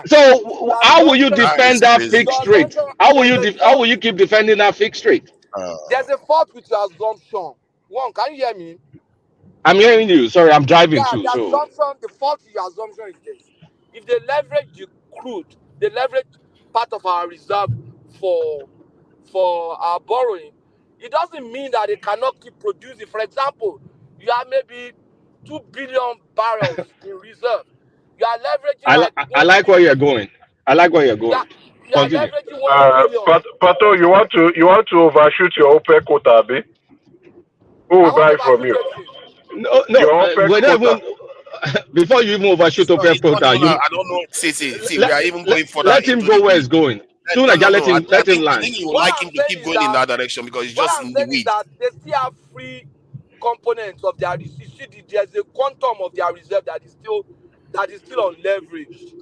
S19: So how will you
S22: That is
S19: defend that
S22: crazy.
S19: fixed rate? How will you keep defending that fixed rate?
S2: There's a fault with your assumption. One, can you hear me?
S19: I'm hearing you. Sorry, I'm driving too.
S2: The
S19: So
S2: assumption, the fault with your assumption is this: if they leverage the crude, they leverage part of our reserve for our borrowing, it doesn't mean that they cannot keep producing. For example, you have maybe 2 billion barrels in reserve. You are leveraging
S19: I like where you're going. I like where you're going.
S2: You are
S19: Continue.
S2: leveraging 1 billion.
S21: Pato, you want to overshoot your OPEC quota, Abi? Who will buy from you?
S19: No,
S21: your OPEC
S19: we're not
S21: quota.
S19: even, before you even overshoot OPEC quota,
S22: I don't know. See, we are even going further.
S19: Let him go where he's going. Let him land.
S22: I think you would like him to keep going in that direction, because it's just in the weeds.
S2: That they still have free components of their. You see, there's a quantum of their reserve that is still unleveraged.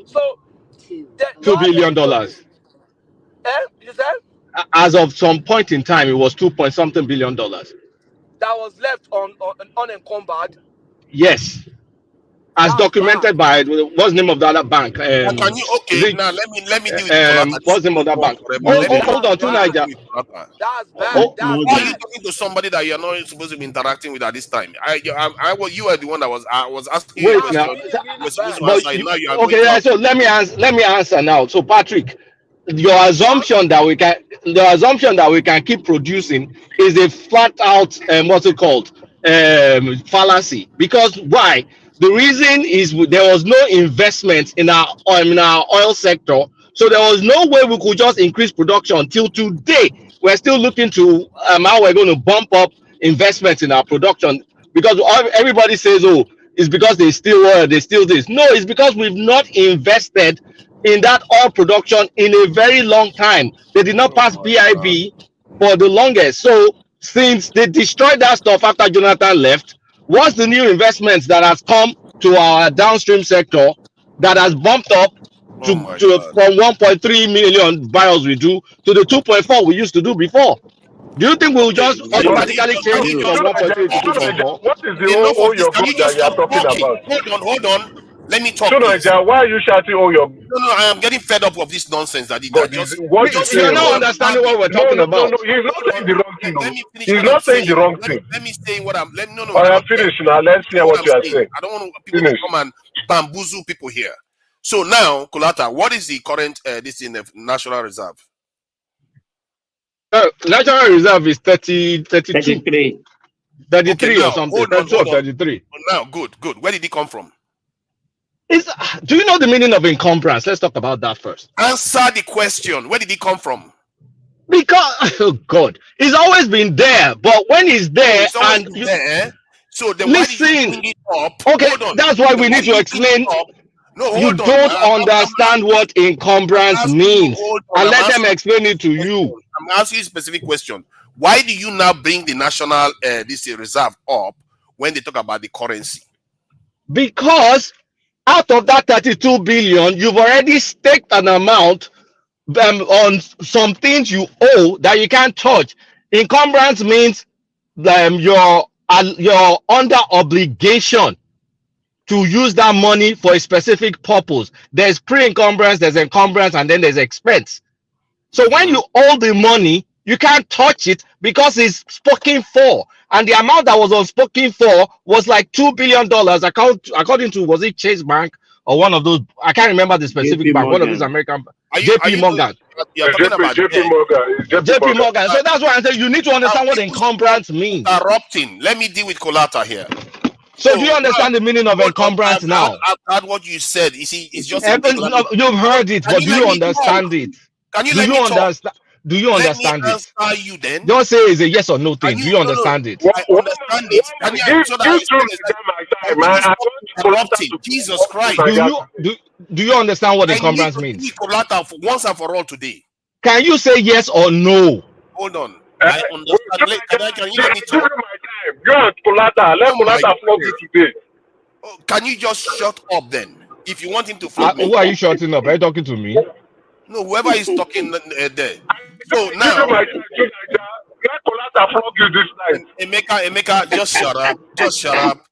S2: So,
S19: $2 billion.
S2: You said?
S19: As of some point in time, it was 2-point-something billion dollars.
S2: That was left unencumbered.
S19: Yes, as documented by what's the name of the other bank?
S22: Can you now let me deal with
S19: what's the name of that bank? Hold on, Niger.
S2: That's bad.
S22: Why are you talking to somebody that you're not supposed to be interacting with at this time? You were the one that was asking you a question. You're supposed to answer it. Now you are
S19: okay,
S22: going
S19: so let me answer now. So Patrick, your assumption that we can keep producing is a flat out what's it called fallacy. Because why? The reason is there was no investment in our oil sector, so there was no way we could just increase production. Till today, we're still looking to how we're going to bump up investments in our production, because everybody says, oh, it's because they steal oil, they steal this. No, it's because we've not invested in that oil production in a very long time. They did not pass BIB for the longest. So since they destroyed that stuff after Jonathan left, what's the new investments that has come to our downstream sector that has bumped up from 1.3 million barrels we do to the 2.4 we used to do before? Do you think we'll just automatically change it from 1.3 to 2.4?
S21: What is the whole your group that you are talking about?
S22: Hold on. Let me talk.
S21: So, Nigeria, why are you shouting all your?
S22: No, I am getting fed up of this nonsense that
S21: God, what
S22: just
S21: you're
S19: not understanding what we're talking about.
S21: No, he's not saying the wrong thing.
S22: Let me finish
S21: He's
S22: what
S21: not
S22: I'm
S21: saying
S22: saying.
S21: the wrong thing.
S22: Let me say what I'm.
S21: All right, finish now. Let's hear what you are saying.
S22: I don't want people to come and bamboozle people here. So now, Kulata, what is the current this in the National Reserve?
S19: National Reserve is 33
S22: Okay,
S19: or something. 32 or 33.
S22: Now, good. Where did it come from?
S19: Do you know the meaning of encumbrance? Let's talk about that first.
S22: Answer the question. Where did it come from?
S19: Because, oh God, it's always been there. But when it's there,
S22: it's always been there. So then
S19: listen,
S22: why did you bring it up?
S19: Okay, that's why we need to explain.
S22: No, hold
S19: you
S22: on.
S19: don't understand what encumbrance means, and let them explain it to you.
S22: I'm asking you a specific question. Why do you now bring the national this reserve up when they talk about the currency?
S19: Because out of that 32 billion, you've already staked an amount on some things you owe that you can't touch. Encumbrance means you're under obligation to use that money for a specific purpose. There's pre-encumbrance, there's encumbrance, and then there's expense. So when you owe the money, you can't touch it because it's spoken for. And the amount that was spoken for was like $2 billion, according to, was it Chase Bank or one of those? I can't remember the specific bank, one of those American banks. JP Morgan.
S22: You're talking about
S19: JP Morgan. So that's why I said you need to understand what encumbrance means.
S22: Interrupting. Let me deal with Kolata here.
S19: So do you understand the meaning of encumbrance now?
S22: I've heard what you said. You see, it's just
S19: you've heard it, but do you understand it?
S22: Can you let me
S19: understand? Do you understand
S22: it?
S19: Answer
S22: you then.
S19: Don't say it's a yes or no thing. Do you understand it?
S22: I understand it. Can you interrupting? Jesus Christ.
S19: Do you understand what encumbrance means?
S22: Once and for all today.
S19: Can you say yes or no?
S22: Hold on. I understand. Can you let me talk?
S21: Let Kulata flog you today.
S22: Can you just shut up then? If you want him to flog me.
S19: Who are you shutting up? Are you talking to me?
S22: No, whoever is talking there. So now,
S21: let Kulata flog you this night.
S22: Emeka, just shut up. Just shut up.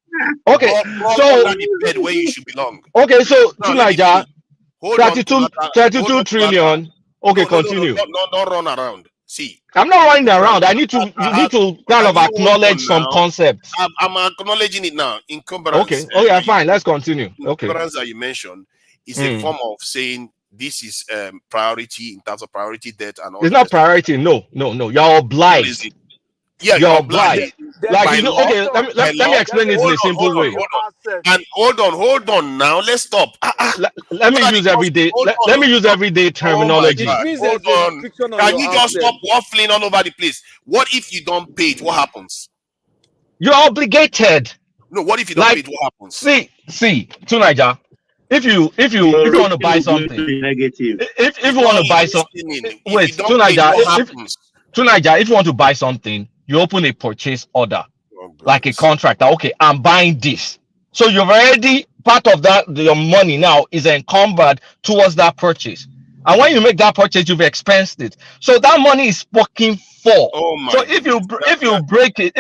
S19: Okay,
S22: so under the bed where you should belong.
S19: Okay, so Tunaja, 32 trillion. Okay, continue.
S22: Don't run around. See,
S19: I'm not running around. You need to kind of acknowledge some concepts.
S22: I'm acknowledging it now. Encumbrance.
S19: Okay. Oh yeah, fine. Let's continue. Okay.
S22: Encumbrance that you mentioned is a form of saying this is priority in terms of priority debt and all.
S19: It's not priority. No. You're obliged.
S22: Yeah, you're obliged.
S19: Like, okay, let me explain it in a simple way.
S22: Hold on now. Let's stop.
S19: Let me use everyday. Let me use everyday terminology.
S22: Hold on. Can you just stop waffling all over the place? What if you don't pay it? What happens?
S19: You're obligated.
S22: No, what if you don't pay it? What happens?
S19: See, Tunaja, if you want to buy something, if you want to buy something, wait, Tunaja, if you want to buy something, you open a purchase order, like a contract. Okay, I'm buying this. So you've already, part of that, your money now is encumbered towards that purchase. And when you make that purchase, you've expensed it. So that money is spoken for. So if you break it,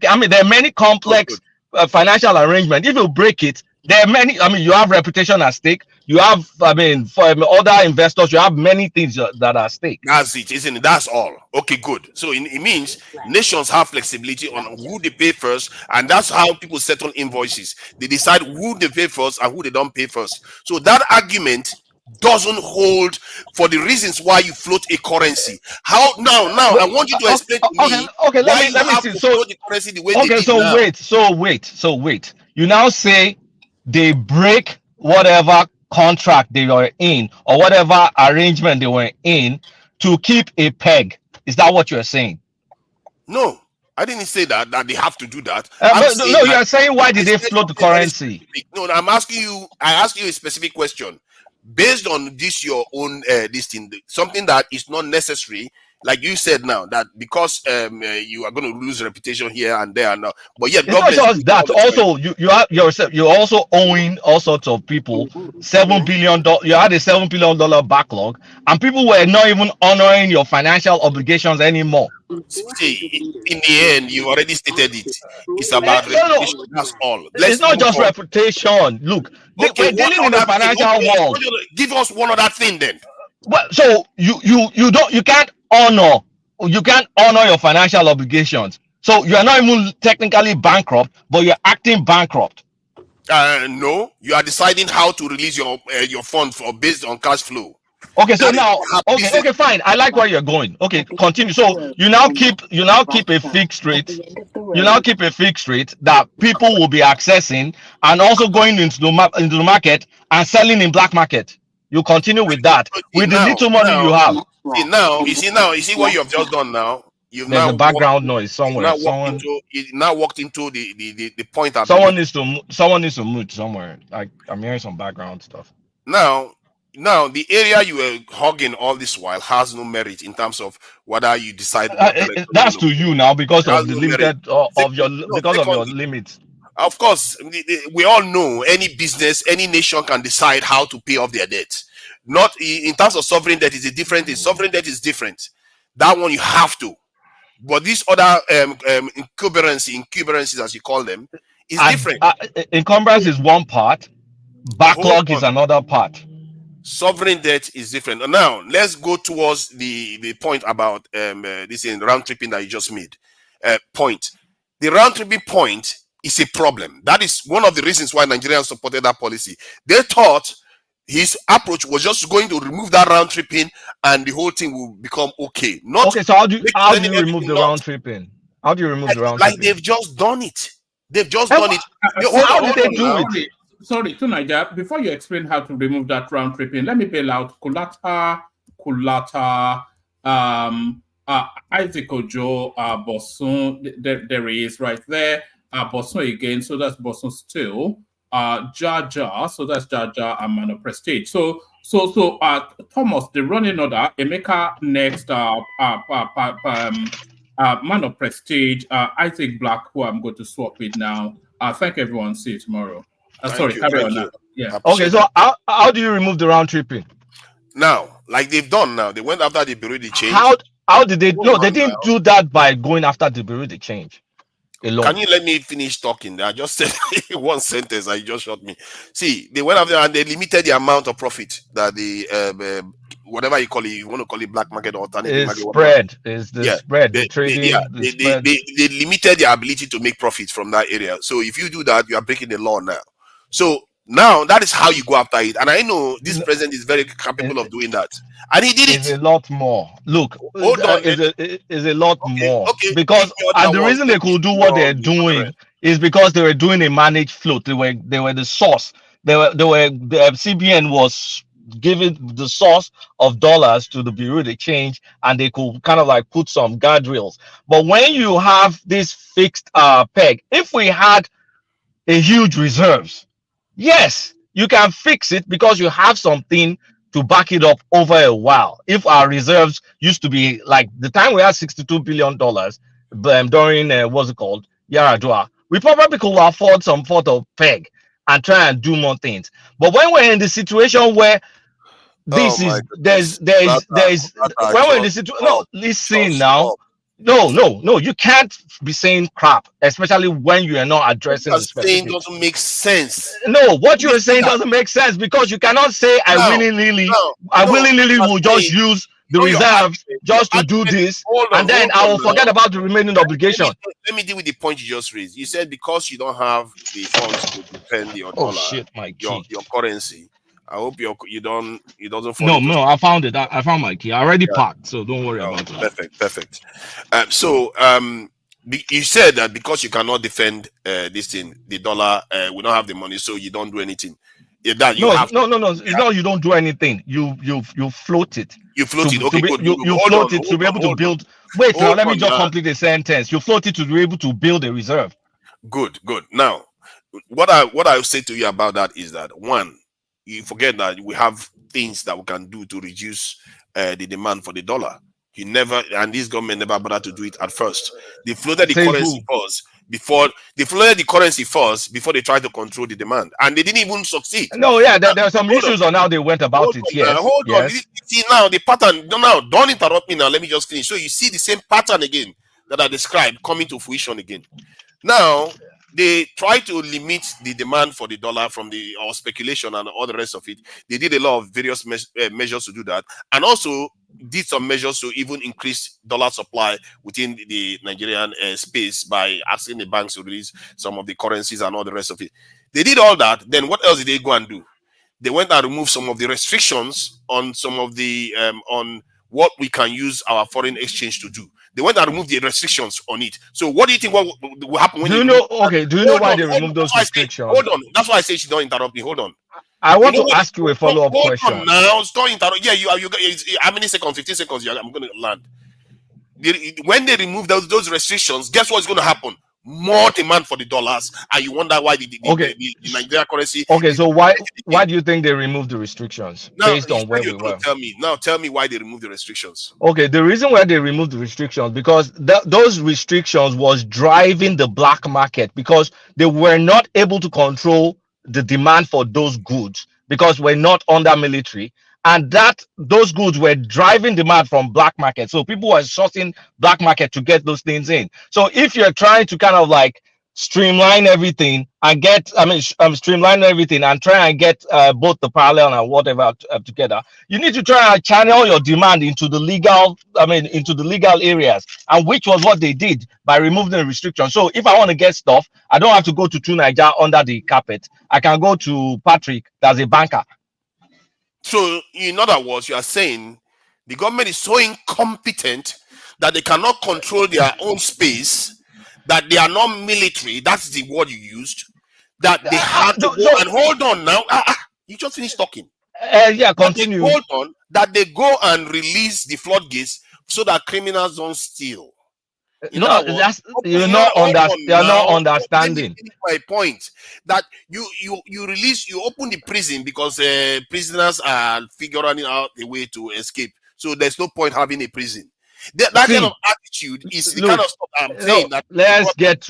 S19: I mean, there are many complex financial arrangements. If you break it, there are many, I mean, you have reputation at stake. You have, I mean, for other investors, you have many things that are at stake.
S22: That's it, isn't it? That's all. Okay, good. So it means nations have flexibility on who they pay first, and that's how people settle invoices. They decide who they pay first and who they don't pay first. So that argument doesn't hold for the reasons why you float a currency. How now? I want you to explain to me.
S19: Okay, let me see. So
S22: the currency the way
S19: okay, so wait. You now say they break whatever contract they were in or whatever arrangement they were in to keep a peg. Is that what you're saying?
S22: No, I didn't say that they have to do that.
S19: No, you're saying why did they float the currency?
S22: No, I'm asking you. I asked you a specific question based on this your own this thing, something that is not necessary. like you said now, that because you are going to lose reputation here and there, and now, but yet
S19: It's not
S22: government
S19: just that. Also, you are yourself. You're also owing all sorts of people $7 billion. You had a $7 billion backlog, and people were not even honoring your financial obligations anymore.
S22: See, in the end, you already stated it. It's about
S19: No, no,
S22: reputation. That's all.
S19: it's
S22: Let's
S19: not
S22: move
S19: just
S22: on.
S19: reputation. Look,
S22: Okay,
S19: we're
S22: what
S19: dealing in the
S22: other thing?
S19: financial
S22: Okay,
S19: world.
S22: give us one other thing then.
S19: Well, so you can't honor your financial obligations. So you are not even technically bankrupt, but you're acting bankrupt.
S22: No, you are deciding how to release your fund for based on cash flow.
S19: Okay, so
S22: That is
S19: now,
S22: how
S19: okay,
S22: business.
S19: fine. I like where you're going. Okay, continue. So you now keep a fixed rate. You now keep a fixed rate that people will be accessing and also going into the market and selling in black market. You continue with that with the little money you have.
S22: You see what you have just done now.
S19: There's a background noise somewhere.
S22: You now walked into the point I've been
S19: Someone
S22: making.
S19: needs to mute somewhere. Like I'm hearing some background stuff.
S22: Now the area you were hogging all this while has no merit in terms of whether you decide what direction
S19: That's
S22: you're
S19: to
S22: going to
S19: you now because
S22: go. It has
S19: of the
S22: no merit.
S19: limited of your
S22: Secondly,
S19: limits.
S22: of course, we all know any business, any nation can decide how to pay off their debt. Not in terms of sovereign debt is a different thing. Sovereign debt is different. That one you have to. But these other encumbrances, as you call them, is different.
S19: Encumbrance is one part, backlog is another part.
S22: Sovereign debt is different. Now let's go towards the point about this in round tripping that you just made. Point. The round tripping point is a problem. That is one of the reasons why Nigerians supported that policy. They thought his approach was just going to remove that round tripping and the whole thing will become okay.
S19: Okay, so how do you remove the round tripping? How do you remove the round tripping?
S22: They've just done it. They've just done it.
S19: How did they do it?
S7: Sorry, to Niger, before you explain how to remove that round tripping, let me bail out Kulata, Isaac Ojo, Bosun, there he is right there. Bosun again, so that's Bosun still. Jaja, so that's Jaja and Man of Prestige. So Thomas, the running order, Emeka next, Man of Prestige, Isaac Black, who I'm going to swap with now. Thank everyone. See you tomorrow. Carry on now. Yeah.
S19: Okay, so how do you remove the round tripping?
S22: Now, like they've done now, they went after the Bureau de change.
S19: How did they? No, they didn't do that by going after the Bureau de change alone.
S22: Can you let me finish talking? I just said one sentence and you just shot me. See, they went after and they limited the amount of profit that the whatever you call it, you want to call it black market or alternative market.
S19: Spread is the spread, the trading.
S22: They limited their ability to make profits from that area. So if you do that, you are breaking the law now. So now that is how you go after it. And I know this president is very capable of doing that. And he did it.
S19: It's a lot more. Look,
S22: hold on.
S19: It's a lot more. Because the reason they could do what they're doing is because they were doing a managed float. They were the source. The CBN was giving the source of dollars to the Bureau de change, and they could kind of like put some guardrails. But when you have this fixed peg, if we had a huge reserves, yes, you can fix it because you have something to back it up over a while. If our reserves used to be like the time we had $62 billion during what's it called, Yaradua, we probably could afford some sort of peg and try and do more things. But when we're in the situation where this is there's when we're in the situation, no, listen now. No, you can't be saying crap, especially when you are not addressing the specifics.
S22: Doesn't make sense.
S19: No, what you are saying doesn't make sense because you cannot say I willingly will just use the reserves just to do this, and then I will forget about the remaining obligation.
S22: Let me deal with the point you just raised. You said because you don't have the funds to defend your dollar, your currency. I hope you doesn't fall.
S19: No, I found it. I found my key. I already packed, so don't worry about it.
S22: Perfect. You said that because you cannot defend this thing, the dollar, we don't have the money, so you don't do anything.
S19: No. It's not you don't do anything. You float it.
S22: You float it. Okay, good.
S19: You float it to be able to build. Wait, now let me just complete the sentence. You float it to be able to build a reserve.
S22: Good. Now, what I say to you about that is that one, you forget that we have things that we can do to reduce the demand for the dollar. He never, and this government never bothered to do it at first. They floated the
S19: Say
S22: currency
S19: who?
S22: first before they tried to control the demand, and they didn't even succeed.
S19: No, yeah, there are some issues on how they went about it. Yes,
S22: Hold on.
S19: yes.
S22: See now the pattern. Now, don't interrupt me now. Let me just finish. So you see the same pattern again that I described coming to fruition again. Now they try to limit the demand for the dollar from or speculation and all the rest of it. They did a lot of various measures to do that, and also did some measures to even increase dollar supply within the Nigerian space by asking the banks to release some of the currencies and all the rest of it. They did all that. Then what else did they go and do? They went and removed some of the restrictions on some of the on what we can use our foreign exchange to do. They went and removed the restrictions on it. So what do you think what will happen when
S19: do you know why they removed those restrictions?
S22: Hold on. That's why I say she don't interrupt me. Hold on.
S19: I want to ask you a follow-up question.
S22: Hold on now. Don't interrupt. Yeah, you how many seconds? 15 seconds. I'm going to land. When they remove those restrictions, guess what's going to happen? More demand for the dollars, and you wonder why the Nigerian currency.
S19: Okay, so why do you think they removed the restrictions based on where we were?
S22: Tell me why they removed the restrictions.
S19: Okay, the reason why they removed the restrictions because those restrictions was driving the black market because they were not able to control the demand for those goods because we're not under military, and those goods were driving demand from black market. So people were sourcing black market to get those things in. So if you're trying to kind of like streamline everything and streamline everything and try and get both the parallel and whatever together, you need to try and channel your demand into the legal areas, and which was what they did by removing the restrictions. So if I want to get stuff, I don't have to go to True Niger under the carpet. I can go to Patrick, that's a banker.
S22: So in other words, you are saying the government is so incompetent that they cannot control their own space, that they are not military. That's the word you used. That they have to go and hold on now. You just finished talking.
S19: Yeah, continue.
S22: Hold on. That they go and release the floodgates so that criminals don't steal.
S19: You're not understanding.
S22: My point that you open the prison because prisoners are figuring out a way to escape. So there's no point having a prison. That kind of attitude is the kind of stuff I'm saying. That
S19: let's get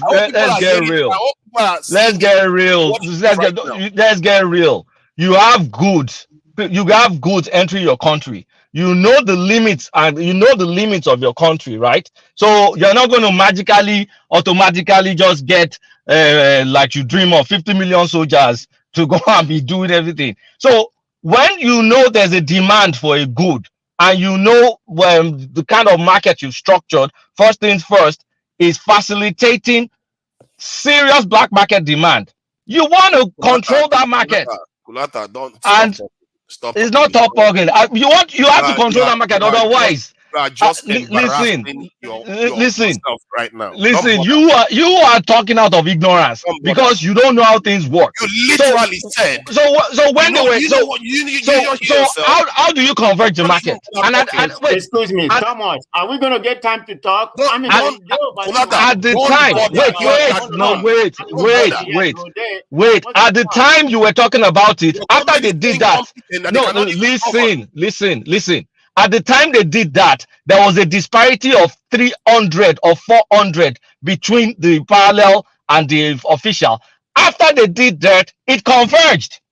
S19: real. Let's get real. You have goods. You have goods entering your country. You know the limits and you know the limits of your country, right? So you're not going to automatically just get like you dream of 50 million soldiers to go and be doing everything. So when you know there's a demand for a good and you know the kind of market you've structured, first things first is facilitating serious black market demand. You want to control that market. Stop. It's not top organ. You have to control that market. Otherwise, listen
S22: right now.
S19: Listen, you are talking out of ignorance because you don't know how things work.
S22: You literally said.
S19: So when they were how do you convert the market?
S10: Excuse me, Thomas. Are we going to get time to talk?
S19: At the time, wait. At the time you were talking about it, after they did that. No, listen. At the time they did that, there was a disparity of 300 or 400 between the parallel and the official. After they did that, it converged.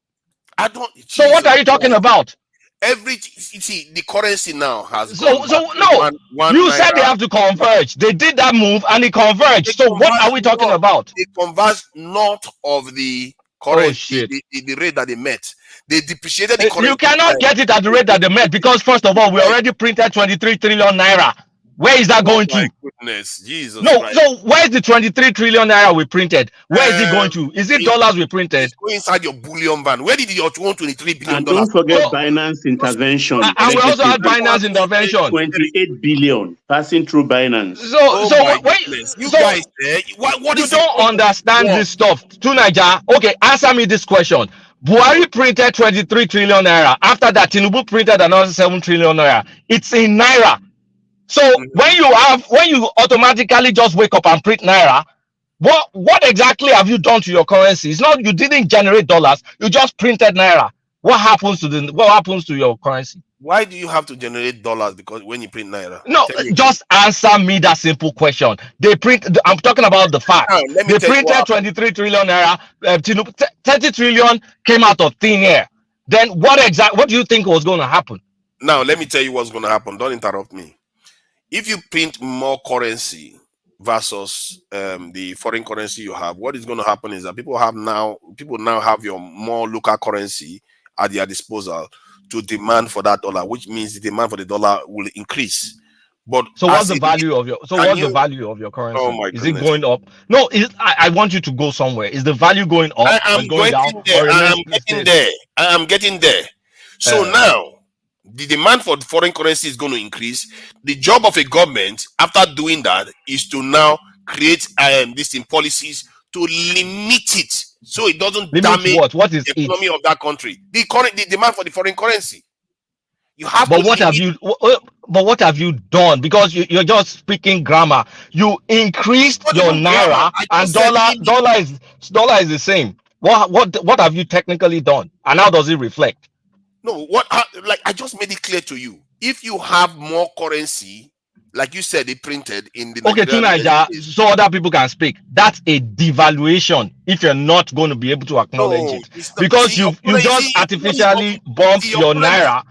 S19: So what are you talking about?
S22: The currency now has
S19: you said they have to converge. They did that move and it converged. So what are we talking about?
S22: They converged north of the currency, the rate that they met. They depreciated the currency.
S19: You cannot get it at the rate that they met because first of all, we already printed 23 trillion naira. Where is that going to?
S22: Goodness, Jesus.
S19: No, Christ. So where is the 23 trillion naira we printed? Where is it going to? Is it dollars we printed?
S22: Go inside your bullion van. Where did your 23 billion?
S6: And don't forget Binance intervention.
S19: And we also had Binance intervention.
S6: 28 billion passing through Binance.
S22: What
S19: you don't understand this stuff. To Niger, okay, answer me this question. Buhari printed 23 trillion naira. After that, Tinubu printed another 7 trillion naira. It's in naira. So when you automatically just wake up and print naira, what exactly have you done to your currency? It's not you didn't generate dollars, you just printed naira. What happens to your currency?
S22: Why do you have to generate dollars? Because when you print naira,
S19: No, just answer me that simple question. They print. I'm talking about the
S22: now,
S19: facts.
S22: let me
S19: They
S22: tell you what
S19: printed
S22: happened.
S19: 23 trillion naira. 30 trillion came out of thin air. Then what do you think was going to happen?
S22: Now, let me tell you what's going to happen. Don't interrupt me. If you print more currency versus the foreign currency you have, what is going to happen is that people now have your more local currency at their disposal to demand for that dollar, which means the demand for the dollar will increase. But
S19: so what's the value of your currency?
S22: Oh my
S19: Is it
S22: goodness.
S19: going up? No, I want you to go somewhere. Is the value going up
S22: I am
S19: or going down?
S22: there.
S19: Or
S22: I am
S19: remains the
S22: getting
S19: same?
S22: there. I am getting there. So now the demand for foreign currency is going to increase. The job of a government after doing that is to now create these policies to limit it so it doesn't damage
S19: what is
S22: the economy of that country. The demand for the foreign currency. You have
S19: But
S22: to
S19: what have you? But what have you done? Because you're just speaking grammar. You increased
S22: not
S19: your
S22: even grammar.
S19: naira
S22: I
S19: and
S22: just said
S19: dollar is the same. What have you technically done? And how does it reflect?
S22: No, like I just made it clear to you. If you have more currency, like you said, they printed in the
S19: Okay, to
S22: Nigerian
S19: Nigeria, so other people can speak. That's a devaluation if you're not going to be able to acknowledge
S22: No,
S19: it.
S22: it's not.
S19: Because
S22: See, your
S19: you
S22: problem,
S19: just artificially bumped
S22: your
S19: your
S22: problem is,
S19: naira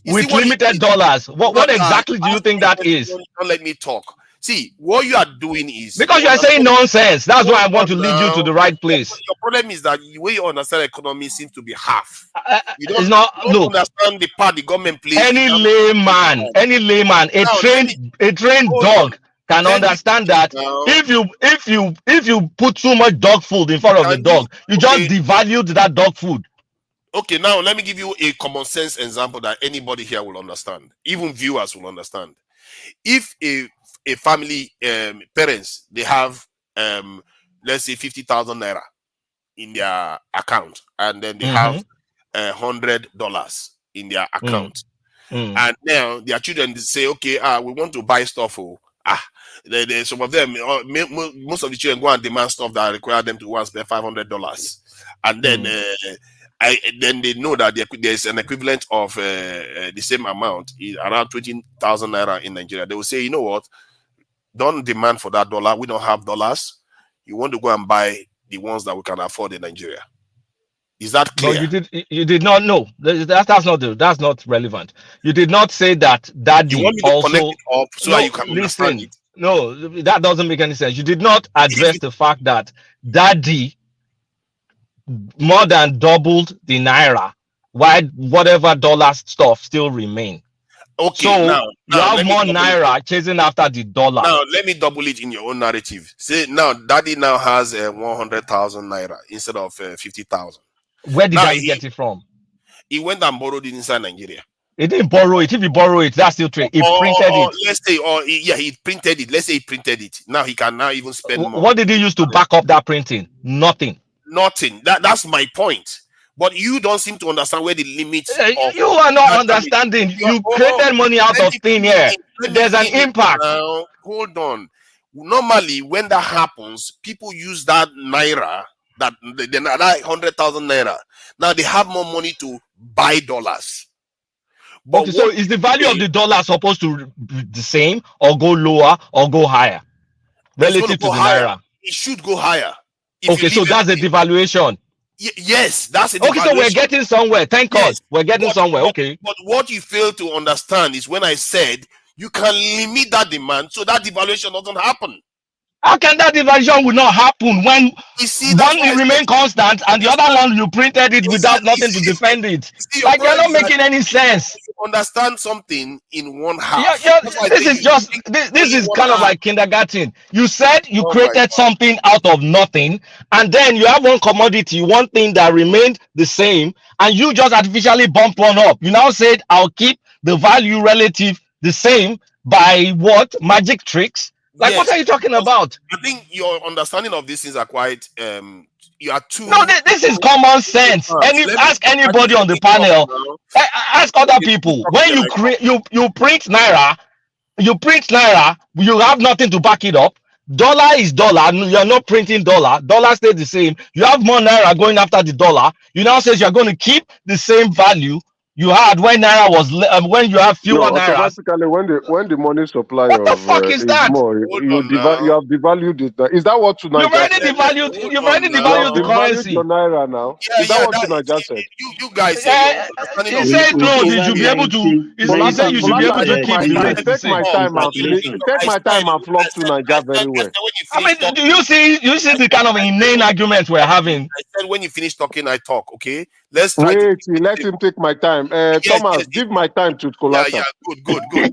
S22: you see
S19: with
S22: what
S19: limited dollars. What exactly do you think that is?
S22: Don't let me talk. See, what you are doing is
S19: Because you are saying nonsense. That's why I want to lead you to the right place.
S22: Your problem is that the way you understand economy seems to be half. You
S19: It's not.
S22: don't
S19: Look,
S22: understand the part the government plays.
S19: any layman, a trained dog can understand that if you put too much dog food in front of the dog, you just devalued that dog food.
S22: Okay, now let me give you a common sense example that anybody here will understand, even viewers will understand. If a family parents, they have let's say 50,000 naira in their account, and then they have $100 in their account, and now their children say, okay, we want to buy stuff. Some of them, most of the children go and demand stuff that require them to spend $500, and then then they know that there's an equivalent of the same amount, around 20,000 naira in Nigeria. They will say, you know what? Don't demand for that dollar. We don't have dollars. You want to go and buy the ones that we can afford in Nigeria. Is that clear?
S19: No, you did not know. That's not relevant. You did not say that daddy
S22: you want me to
S19: also
S22: connect it up so that you can understand it.
S19: No, that doesn't make any sense. You did not address the fact that daddy more than doubled the naira, while whatever dollar stuff still remain.
S22: Okay,
S19: so
S22: now
S19: you have more
S22: double
S19: naira chasing after the dollar.
S22: Now let me double it in your own narrative. Say now daddy now has 100,000 naira instead of 50,000.
S19: Where did daddy get it from?
S22: He went and borrowed it inside Nigeria.
S19: He didn't borrow it. If he borrow it, that's still trade. He printed it.
S22: Let's say, he printed it. Let's say he printed it. Now he can now even spend more.
S19: What did he use to back up that printing? Nothing.
S22: Nothing. That's my point. But you don't seem to understand where the limits.
S19: You are not understanding. You created money out of thin air. There's an impact.
S22: Now, hold on. Normally, when that happens, people use that naira, that 100,000 naira. Now they have more money to buy dollars.
S19: But okay, so is the value of the dollar supposed to be the same or go lower or go higher relative to the naira?
S22: It should go higher.
S19: Okay, so that's a devaluation.
S22: Yes, that's a devaluation.
S19: Okay, so we're getting somewhere. Thank God, we're getting somewhere. Okay.
S22: But what you fail to understand is when I said you can limit that demand so that devaluation doesn't happen.
S19: How can that devaluation will not happen when one remain constant and the other one you printed it without nothing to defend it? Like you're not making any sense.
S22: You understand something in one half.
S19: This is kind of like kindergarten. You said you created something out of nothing, and then you have one commodity, one thing that remained the same, and you just artificially bump one up. You now said I'll keep the value relative the same by what? Magic tricks? Like, yes. What are you talking about?
S22: I think your understanding of these things are quite you are too.
S19: No, this is common sense. Ask anybody on the panel. Ask other people. When you print naira, you have nothing to back it up, Dollar is dollar. You're not printing dollar. Dollar stays the same. You have more naira going after the dollar. You now says you're going to keep the same value you had when naira was when you have fewer
S21: No,
S19: nairas.
S21: automatically when the money supply
S19: What the
S21: of
S19: fuck is
S21: is
S19: that?
S21: more, you have devalued it. Is that what
S19: You've
S21: Tunaja
S19: already
S21: said?
S19: devalued. You've already
S21: You have
S19: devalued the
S21: devalued
S19: currency.
S21: your naira now. Is that what Tunaja said?
S22: You guys say your understanding
S19: He
S22: of
S19: said no. He should be able to. He said you should be able to
S21: Take
S19: keep
S21: my
S19: the
S21: time.
S19: rate the
S21: Take my
S19: same.
S21: time and finish. Take my time and flop to Naija very well.
S19: I mean, do you see the kind of inane arguments we're having?
S22: I said when you finish talking, I talk. Okay, let's try
S21: Wait, let him take my time. Thomas, give my time to Kolata.
S22: Good.
S19: You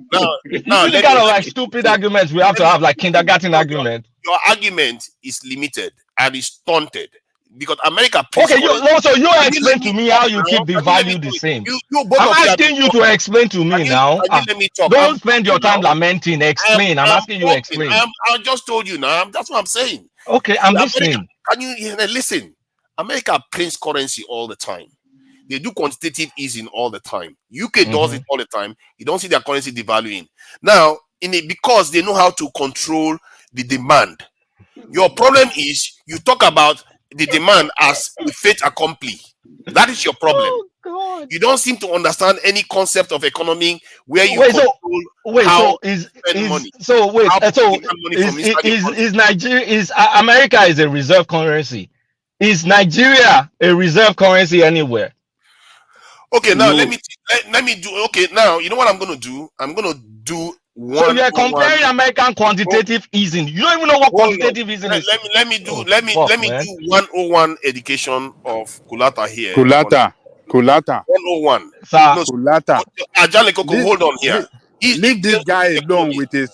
S19: see the kind of like stupid arguments we have to have, like kindergarten argument.
S22: Your argument is limited and is stunted because America. Okay,
S19: So you explain to me how you keep the value the same. I'm asking you to explain to me now.
S22: Let me talk.
S19: Don't spend your time lamenting. Explain. I'm asking you to explain.
S22: I just told you now. That's what I'm saying.
S19: Okay, I'm listening.
S22: Can you listen? America prints currency all the time. They do quantitative easing all the time. UK does it all the time. You don't see their currency devaluing. Now, because they know how to control the demand. Your problem is you talk about the demand as a fait accompli. That is your problem.
S19: Oh, God.
S22: You don't seem to understand any concept of economy where you
S19: is Nigeria America is a reserve currency? Is Nigeria a reserve currency anywhere?
S22: Okay, now let me do. Okay, now you know what I'm gonna do. I'm gonna do one.
S19: So you're comparing American quantitative easing. You don't even know what quantitative easing is.
S22: Let me do 101 education of Kulata here.
S18: Kulata.
S22: 101.
S18: No, Kulata.
S22: Ajale Koko, hold on here.
S18: Leave this guy alone with his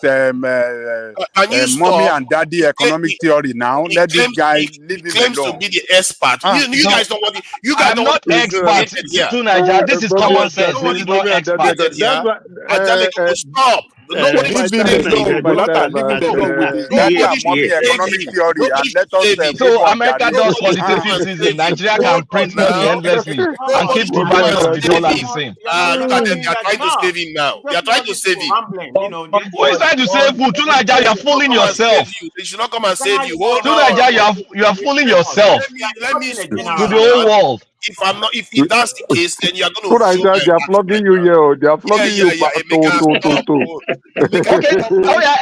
S18: mommy and daddy economic theory now. Let this guy leave him
S22: claims
S18: alone.
S22: to be the expert. You guys don't want you guys
S19: I'm
S22: don't
S19: not expert to Nigeria. This is common sense. This is not expert.
S22: Ajale, stop. Nobody
S18: Leave him alone. Kulata, leave him alone with his daddy and mommy economic theory and let us
S19: So America does quantitative easing. Nigeria can print money endlessly and keep the value of the dollar the same.
S22: Look at them. They are trying to save him now. They are trying to save him.
S19: Who is trying to save who? To Nigeria, you are fooling yourself.
S22: They should not come and save you.
S19: To Nigeria, you are fooling yourself.
S22: Let me
S19: To the whole world.
S22: If that's the case, then you are going to.
S21: They are flogging you here. They are flogging you.
S19: Okay.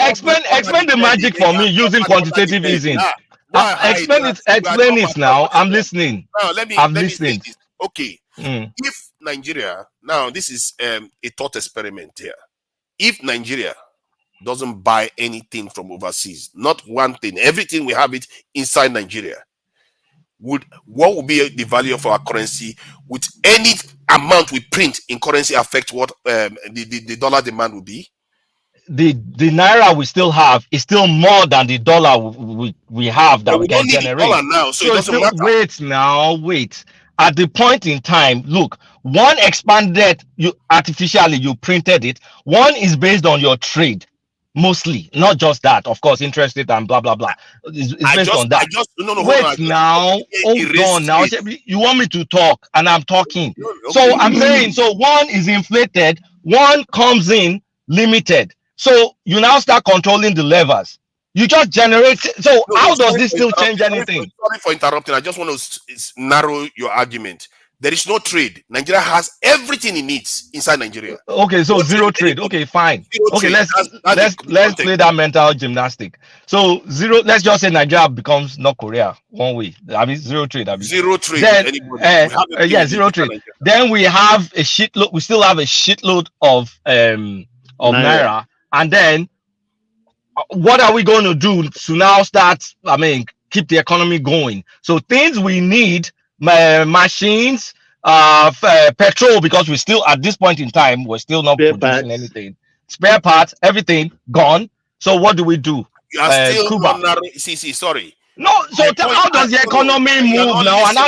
S19: Explain the magic for me using quantitative easing. Explain it now. I'm listening.
S22: Now let me say this. Okay. If Nigeria, now this is a thought experiment here. If Nigeria doesn't buy anything from overseas, not one thing, everything we have it inside Nigeria, what would be the value of our currency? Would any amount we print in currency affect what the dollar demand will be?
S19: The naira we still have is still more than the dollar we have that we can generate.
S22: Now, so it doesn't matter.
S19: Wait. At the point in time, look, one expanded artificially, you printed it. One is based on your trade. Mostly, not just that, of course, interest rate and blah blah blah. It's based on that. Hold on now. You want me to talk, and I'm talking. So I'm saying, so one is inflated, one comes in limited. So you now start controlling the levers. You just generate. So how does this still change anything?
S22: Sorry for interrupting. I just want to narrow your argument. There is no trade. Nigeria has everything it needs inside Nigeria.
S19: Okay, so zero trade. Okay, fine. Okay, let's play that mental gymnastic. So zero. Let's just say Nigeria becomes North Korea one way. I mean zero trade.
S22: Zero trade.
S19: Then, zero trade. Then we have a shitload. We still have a shitload of naira. And then what are we going to do to now start? I mean, keep the economy going. So things we need. Machines, petrol, because we still at this point in time we're still not producing anything. Spare parts, everything gone. So what do we do?
S22: You are still not sorry.
S19: No, so how does the economy move now? And how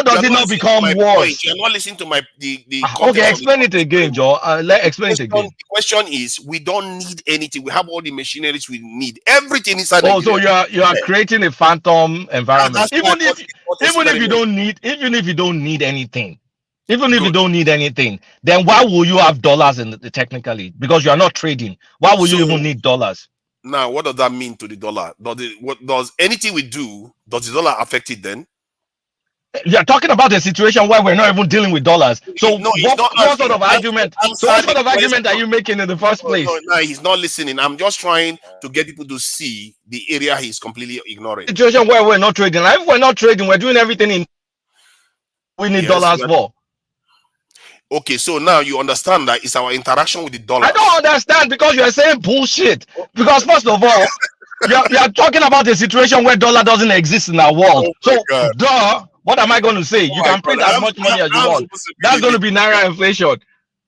S19: does it not become worse?
S22: You're not listening to the
S19: okay, explain it again, Joe. Explain it again.
S22: The question is, we don't need anything. We have all the machineries we need. Everything inside.
S19: Oh, so you are creating a phantom environment. Even if you don't need anything. Even if you don't need anything, then why will you have dollars technically? Because you are not trading. Why will you even need dollars?
S22: Now, what does that mean to the dollar? What does anything we do, does the dollar affect it then?
S19: You're talking about a situation where we're not even dealing with dollars. So
S22: No, he's not
S19: what sort of
S22: answering.
S19: argument? So
S22: Answer
S19: what sort
S22: the
S19: of argument are
S22: question.
S19: you making in the first place?
S22: No, he's not listening. I'm just trying to get people to see the area he's completely ignoring.
S19: Situation where we're not trading. If we're not trading, we're doing everything in. We need dollars for.
S22: Okay, so now you understand that it's our interaction with the dollar.
S19: I don't understand because you're saying bullshit. Because first of all, you're talking about a situation where dollar doesn't exist in our world. So duh, what am I going to say? You can print as much money as you want. That's going to be naira inflation.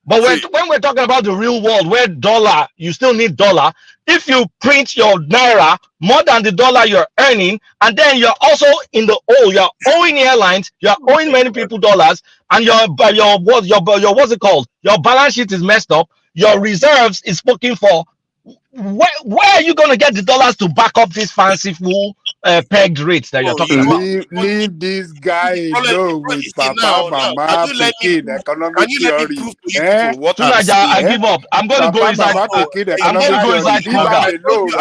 S19: But when we're talking about the real world where dollar, you still need dollar. If you print your naira more than the dollar you're earning, and then you're also in the hole, you're owing airlines, you're owing many people dollars, and your what's it called? Your balance sheet is messed up. Your reserves is spoken for. Where are you going to get the dollars to back up these fanciful pegged rates that you're talking about?
S18: Leave this guy alone with Papa, Mama, Pekin, economic theory.
S19: I give up. I'm going to go inside. I'm going to go inside Kroger.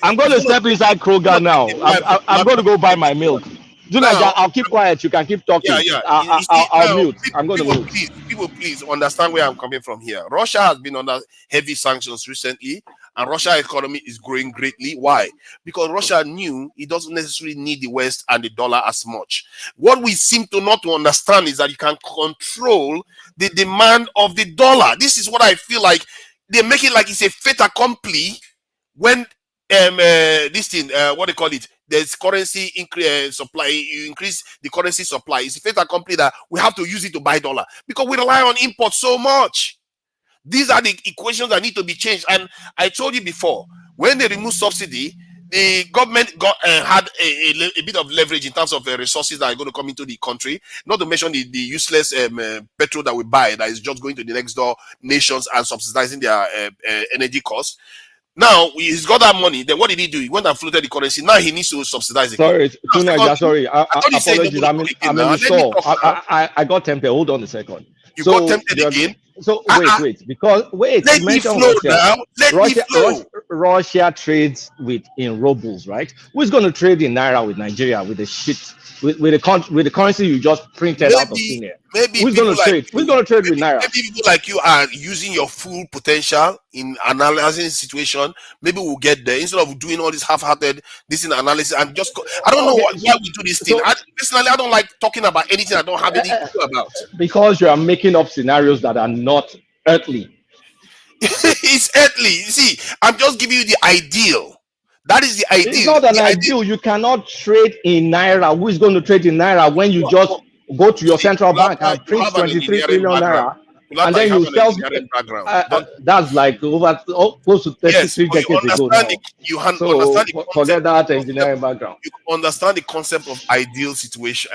S19: I'm going to step inside Kroger now. I'm going to go buy my milk. I'll keep quiet. You can keep talking. I'll mute. I'm going to mute.
S22: People, please understand where I'm coming from here. Russia has been under heavy sanctions recently, and Russia's economy is growing greatly. Why? Because Russia knew it doesn't necessarily need the West and the dollar as much. What we seem to not to understand is that you can control the demand of the dollar. This is what I feel like they make it like it's a fait accompli when this thing, what they call it, there's currency supply, you increase the currency supply. It's a fait accompli that we have to use it to buy dollar because we rely on import so much. These are the equations that need to be changed. And I told you before, when they remove subsidy, the government had a bit of leverage in terms of resources that are going to come into the country, not to mention the useless petrol that we buy that is just going to the next door nations and subsidizing their energy costs. Now he's got that money. Then what did he do? He went and floated the currency. Now he needs to subsidize it.
S19: Sorry. Apologies. I'm in the store. I got tempted. Hold on a second.
S22: You got tempted again.
S19: So wait.
S22: Let me flow now.
S19: Russia trades in rubles, right? Who's going to trade in naira with Nigeria with the shit? With the currency you just printed out of thin air. Who's going to trade? Who's going to trade with naira?
S22: Maybe people like you are using your full potential in analyzing the situation. Maybe we'll get there instead of doing all this half-hearted analysis. And just I don't know why we do this thing. Personally, I don't like talking about anything I don't have anything to do about.
S19: Because you are making up scenarios that are not earthly.
S22: It's earthly. You see, I'm just giving you the ideal. That is the ideal.
S19: It's not an ideal. You cannot trade in naira. Who is going to trade in naira when you just go to your central bank and print 23 trillion naira, and then you sell? That's like over close to 33 decades ago now. Forget that engineering background.
S22: You understand the concept of ideal situation,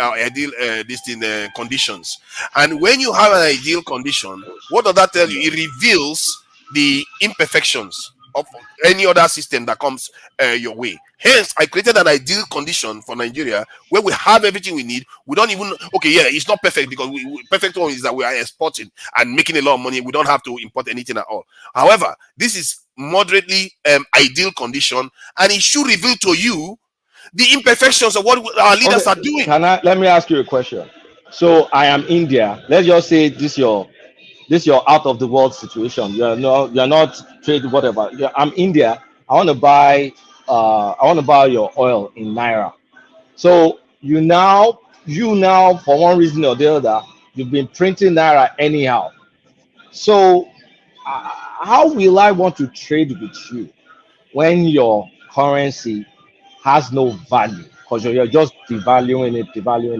S22: conditions, and when you have an ideal condition, what does that tell you? It reveals the imperfections of any other system that comes your way. Hence, I created an ideal condition for Nigeria where we have everything we need. We don't even, it's not perfect because perfect one is that we are exporting and making a lot of money. We don't have to import anything at all. However, this is moderately ideal condition, and it should reveal to you the imperfections of what our leaders are doing.
S19: Let me ask you a question. So I am India. Let's just say this your out of the world situation. You're not trading whatever. I'm India. I want to buy your oil in naira. So you now for one reason or the other, you've been printing naira anyhow. So how will I want to trade with you when your currency has no value because you're just devaluing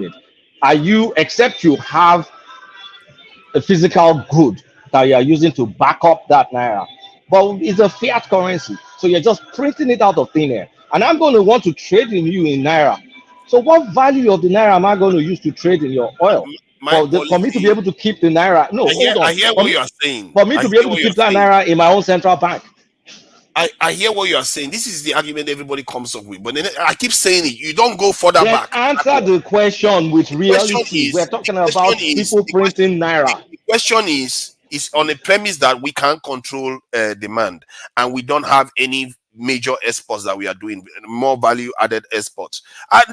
S19: it? Are you, except you have a physical good that you are using to back up that naira, but it's a fiat currency, so you're just printing it out of thin air, and I'm going to want to trade in you in naira. So what value of the naira am I going to use to trade in your oil for me to be able to keep the naira? No,
S22: I hear what you are saying.
S19: For me to be able to keep that naira in my own central bank.
S22: I hear what you are saying. This is the argument everybody comes up with, but then I keep saying it. You don't go further back.
S19: Answer the question with reality. We're talking about people printing naira.
S22: The question is is on the premise that we can't control demand, and we don't have any major exports that we are doing, more value added exports.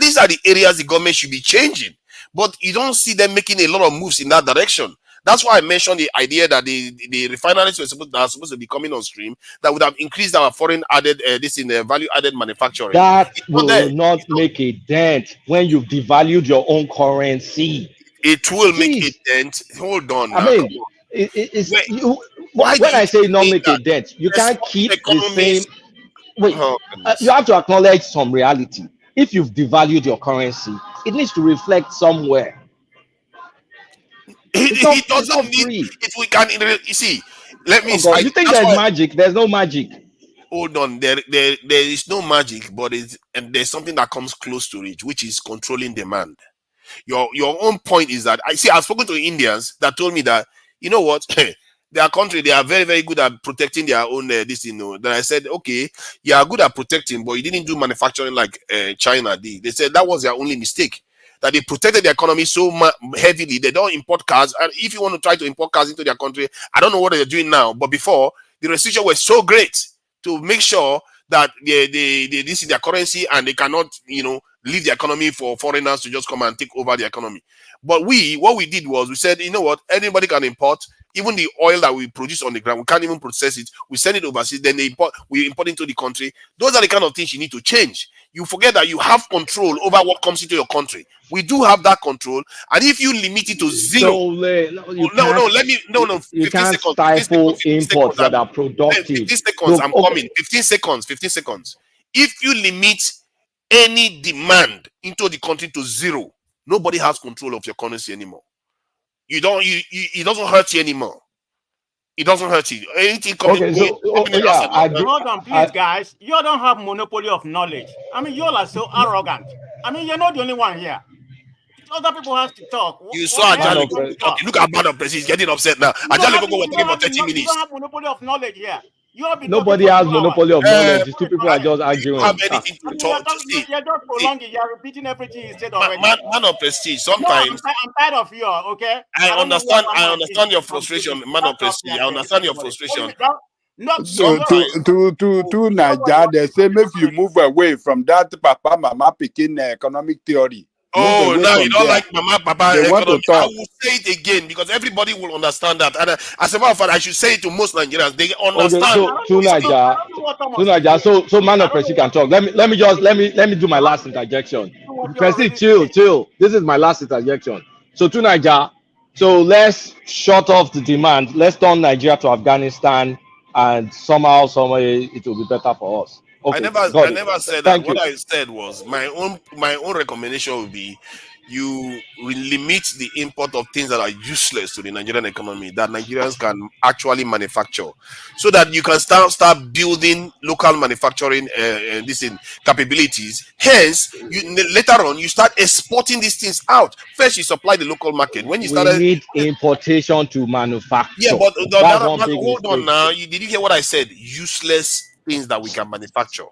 S22: These are the areas the government should be changing, but you don't see them making a lot of moves in that direction. That's why I mentioned the idea that the refineries that are supposed to be coming on stream that would have increased our foreign added value added manufacturing.
S19: That will not make a dent when you've devalued your own currency.
S22: It will make
S19: Jeez.
S22: a dent. Hold on
S19: I
S22: now.
S19: mean, it's
S22: why do
S19: when
S22: you
S19: I say
S22: keep
S19: not
S22: saying
S19: make
S22: that?
S19: a dent, you
S22: There's
S19: can't
S22: some
S19: keep the
S22: economies.
S19: same. Wait, you have to acknowledge some reality. If you've devalued your currency, it needs to reflect somewhere.
S22: It
S19: It's
S22: doesn't
S19: not
S22: need.
S19: free.
S22: If we can, you see, let me.
S19: Oh God, you think
S22: That's
S19: there's
S22: why.
S19: magic? There's no magic.
S22: Hold on, there is no magic, but there's something that comes close to it, which is controlling demand. Your own point is that I've spoken to Indians that told me that, you know what, their country, they are very, very good at protecting their own this, Then I said, okay, you are good at protecting, but you didn't do manufacturing like China did. They said that was their only mistake, that they protected the economy so heavily. They don't import cars, and if you want to try to import cars into their country, I don't know what they're doing now, but before, the restriction was so great to make sure that this is their currency and they cannot, leave the economy for foreigners to just come and take over the economy. But what we did was we said, you know what, anybody can import, even the oil that we produce on the ground, we can't even process it. We send it overseas, then we import into the country. Those are the kind of things you need to change. You forget that you have control over what comes into your country. We do have that control, and if you limit it to zero,
S19: you
S22: 15
S19: can't
S22: seconds.
S19: stifle
S22: 15
S19: imports
S22: seconds,
S19: that are productive.
S22: 15 seconds,
S19: Look,
S22: I'm
S19: okay.
S22: coming. 15 seconds. If you limit any demand into the country to zero, nobody has control of your currency anymore. It doesn't hurt you anymore. It doesn't hurt you. Anything coming,
S19: Okay, so I agree.
S12: Hold on, please, guys. You don't have monopoly of knowledge. I mean, you all are so arrogant. I mean, you're not the only one here. Other people have to talk.
S22: You saw Ajali talking. Look at Bode, he's getting upset now. Ajali Gogo was talking for 30 minutes.
S12: You don't have monopoly of knowledge here. You have been
S19: Nobody has monopoly of knowledge. These two people are just arguing.
S22: Have anything to talk to see?
S12: You're just prolonging. You're repeating everything you said already.
S22: Man of prestige. Sometimes
S12: I'm tired of you. Okay.
S22: I understand your frustration, man of prestige. I understand your frustration.
S18: To Niger, they say if you move away from that papa mama picking economic theory.
S22: Oh, now you don't like mama papa
S18: they want
S22: economy.
S18: to talk.
S22: I will say it again because everybody will understand that. And as a matter of fact, I should say it to most Nigerians. They understand.
S19: Okay, to Niger, so man of prestige can talk. Let me do my last interjection. Prestige, chill. This is my last interjection. So to Niger, so let's shut off the demand. Let's turn Nigeria to Afghanistan, and somehow, some way, it will be better for us. Okay,
S22: I never said that. What I said was my own recommendation would be you limit the import of things that are useless to the Nigerian economy that Nigerians can actually manufacture, so that you can start building local manufacturing capabilities. Hence, later on you start exporting these things out. First, you supply the local market. When you started,
S19: we need importation to manufacture.
S22: Yeah, but hold on now. Did you hear what I said? Useless things that we can manufacture.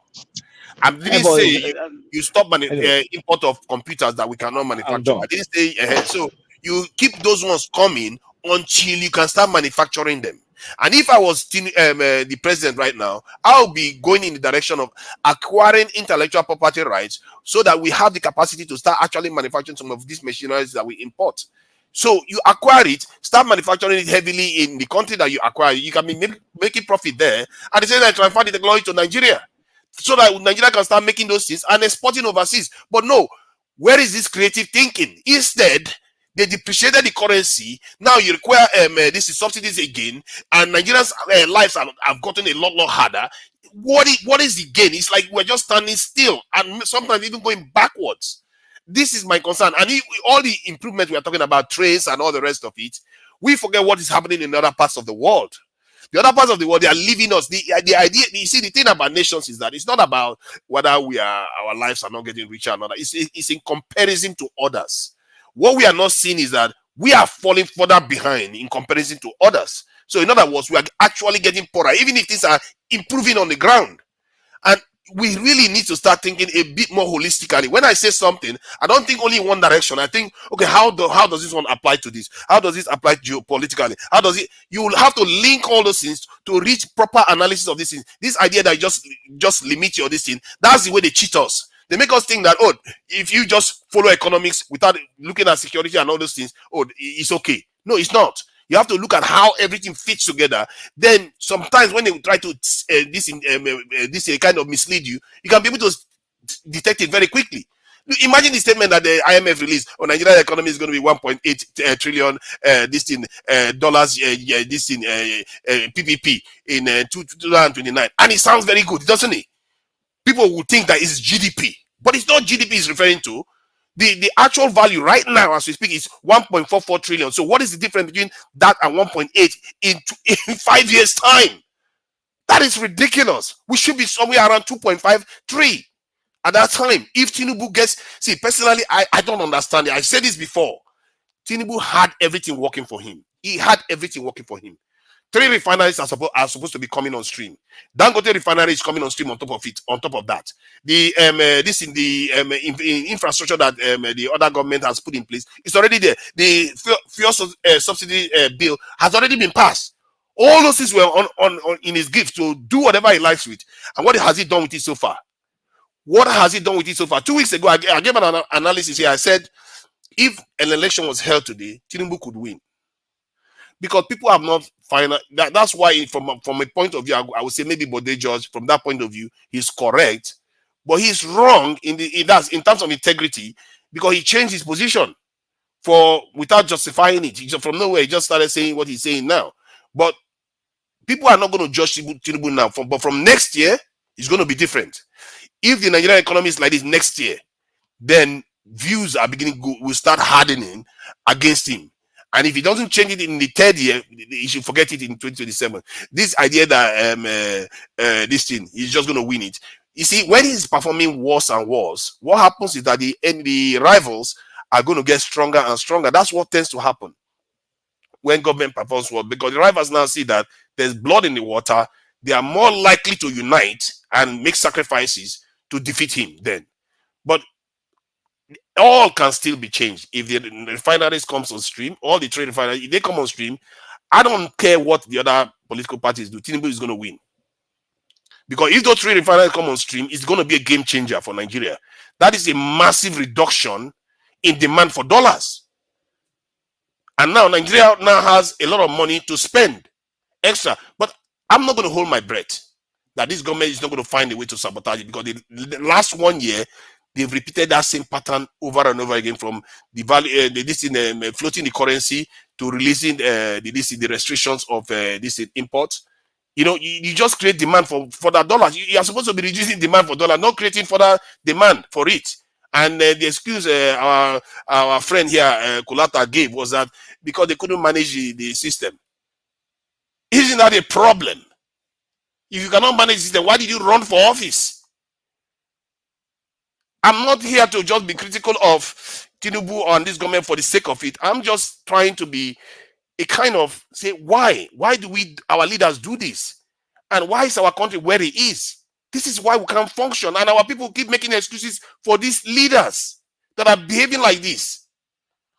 S22: I didn't say you stop import of computers that we cannot manufacture. I didn't say so you keep those ones coming until you can start manufacturing them. And if I was the president right now, I'll be going in the direction of acquiring intellectual property rights so that we have the capacity to start actually manufacturing some of these machineries that we import. So you acquire it, start manufacturing it heavily in the country that you acquire. You can be making profit there, and the same time transfer the technology to Nigeria, so that Nigeria can start making those things and exporting overseas. But no, where is this creative thinking? Instead, they depreciated the currency. Now you require this is subsidies again, and Nigerians' lives have gotten a lot harder. What is the gain? It's like we're just standing still, and sometimes even going backwards. This is my concern. And all the improvements we are talking about, trace and all the rest of it, we forget what is happening in other parts of the world. The other parts of the world, they are leaving us. The idea, you see, the thing about nations is that it's not about whether our lives are not getting richer or not. It's in comparison to others. What we are not seeing is that we are falling further behind in comparison to others. So in other words, we are actually getting poorer, even if things are improving on the ground. And we really need to start thinking a bit more holistically. When I say something, I don't think only in one direction. I think, okay, how does this one apply to this? How does this apply geopolitically? How does it? You will have to link all those things to reach proper analysis of this thing. This idea that you just limit your this thing, that's the way they cheat us. They make us think that, oh, if you just follow economics without looking at security and all those things, oh, it's okay. No, it's not. You have to look at how everything fits together. Then sometimes when they try to this kind of mislead you, you can be able to detect it very quickly. Imagine the statement that the IMF released on Nigerian economy is going to be 1.8 trillion dollars this in PPP in 2029, and it sounds very good, doesn't it? People will think that it's GDP, but it's not GDP is referring to. The actual value right now as we speak is 1.44 trillion. So what is the difference between that and 1.8 in 5 years time? That is ridiculous. We should be somewhere around 2.53 at that time. If Tinubu gets, see, personally, I don't understand it. I said this before. Tinubu had everything working for him. He had everything working for him. 3 refineries are supposed to be coming on stream. Dangote refinery is coming on stream on top of it. On top of that, the infrastructure that the other government has put in place is already there. The fuel subsidy bill has already been passed. All those things were on in his gift to do whatever he likes with. And what has he done with it so far? What has he done with it so far? 2 weeks ago, I gave an analysis here. I said, if an election was held today, Tinubu could win. Because people have not final. That's why, from a point of view, I would say maybe Bode George, from that point of view, he's correct, but he's wrong in terms of integrity, because he changed his position without justifying it. From nowhere, he just started saying what he's saying now. But people are not going to judge Tinubu now. But from next year, it's going to be different. If the Nigerian economy is like this next year, then views are will start hardening against him. And if he doesn't change it in the 3rd year, he should forget it in 2027. This idea that this thing, he's just going to win it. You see, when he's performing worse and worse, what happens is that the rivals are going to get stronger and stronger. That's what tends to happen when government performs well, because the rivals now see that there's blood in the water. They are more likely to unite and make sacrifices to defeat him then. But all can still be changed if the refineries comes on stream. All the 3 refineries, if they come on stream, I don't care what the other political parties do. Tinubu is going to win, because if those 3 refineries come on stream, it's going to be a game changer for Nigeria. That is a massive reduction in demand for dollars, and now Nigeria now has a lot of money to spend extra. But I'm not going to hold my breath that this government is not going to find a way to sabotage it, because the last 1 year, they've repeated that same pattern over and over again, from the value, floating the currency to releasing the restrictions of this import. You know, you just create demand for that dollar. You are supposed to be reducing demand for dollar, not creating further demand for it. And the excuse our friend here, Kulata, gave was that because they couldn't manage the system. Isn't that a problem? If you cannot manage the system, why did you run for office? I'm not here to just be critical of Tinubu and this government for the sake of it. I'm just trying to be a kind of say, why? Why do our leaders do this? And why is our country where it is? This is why we can't function. And our people keep making excuses for these leaders that are behaving like this.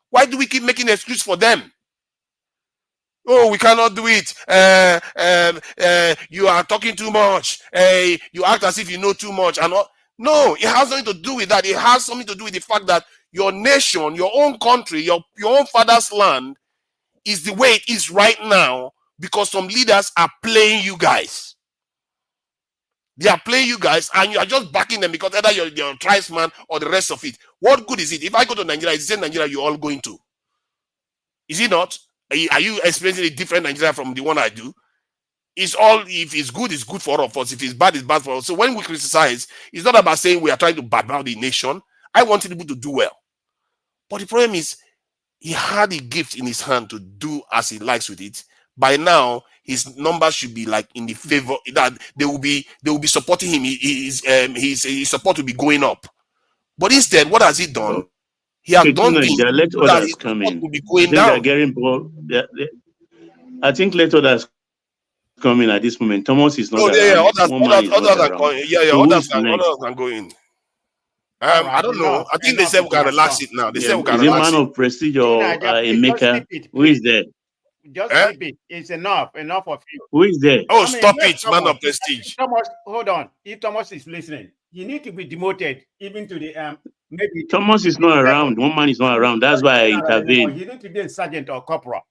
S22: Why do we keep making excuses for them? Oh, we cannot do it. You are talking too much. You act as if you know too much. And no, it has nothing to do with that. It has something to do with the fact that your nation, your own country, your own father's land is the way it is right now because some leaders are playing you guys. They are playing you guys, and you are just backing them because either you're a tribesman or the rest of it. What good is it? If I go to Nigeria, it's the same Nigeria you're all going to. Is it not? Are you experiencing a different Nigeria from the one I do? It's all, if it's good for all of us. If it's bad for us. So when we criticize, it's not about saying we are trying to badmouth the nation. I want people to do well. But the problem is, he had a gift in his hand to do as he likes with it. By now, his numbers should be like in the favor that they will be supporting him. His support will be going up. But instead, what has he done? He has done things
S6: let others come in.
S22: Will be going
S6: I think
S22: down.
S6: they're getting bored. I think let others coming at this moment. Thomas is not
S22: Oh, yeah,
S6: around.
S22: others,
S6: One man is not
S22: others are
S6: around.
S22: going. Yeah,
S6: So who
S22: others
S6: is next?
S22: can go in.
S12: All right,
S22: I don't know.
S12: enough,
S22: I think they
S12: enough
S22: said we
S12: is
S22: can
S12: my
S22: relax
S12: son.
S22: it now. They
S6: Yeah,
S22: said we can
S6: is it
S22: relax
S6: man
S22: it.
S6: of prestige
S12: You
S6: or
S12: Nigeria, please just
S6: Emeka?
S12: zip it,
S6: Who is
S12: please.
S6: there?
S12: Just
S22: Eh?
S12: zip it. It's enough of you.
S6: Who is there?
S22: Oh,
S12: I mean,
S22: stop
S12: let
S22: it, man
S12: Thomas.
S22: of prestige.
S12: Thomas, hold on. If Thomas is listening, he need to be demoted even to the maybe
S6: Thomas is not around. One man is not around. That's why I intervened.
S12: He need to be a sergeant or corporal.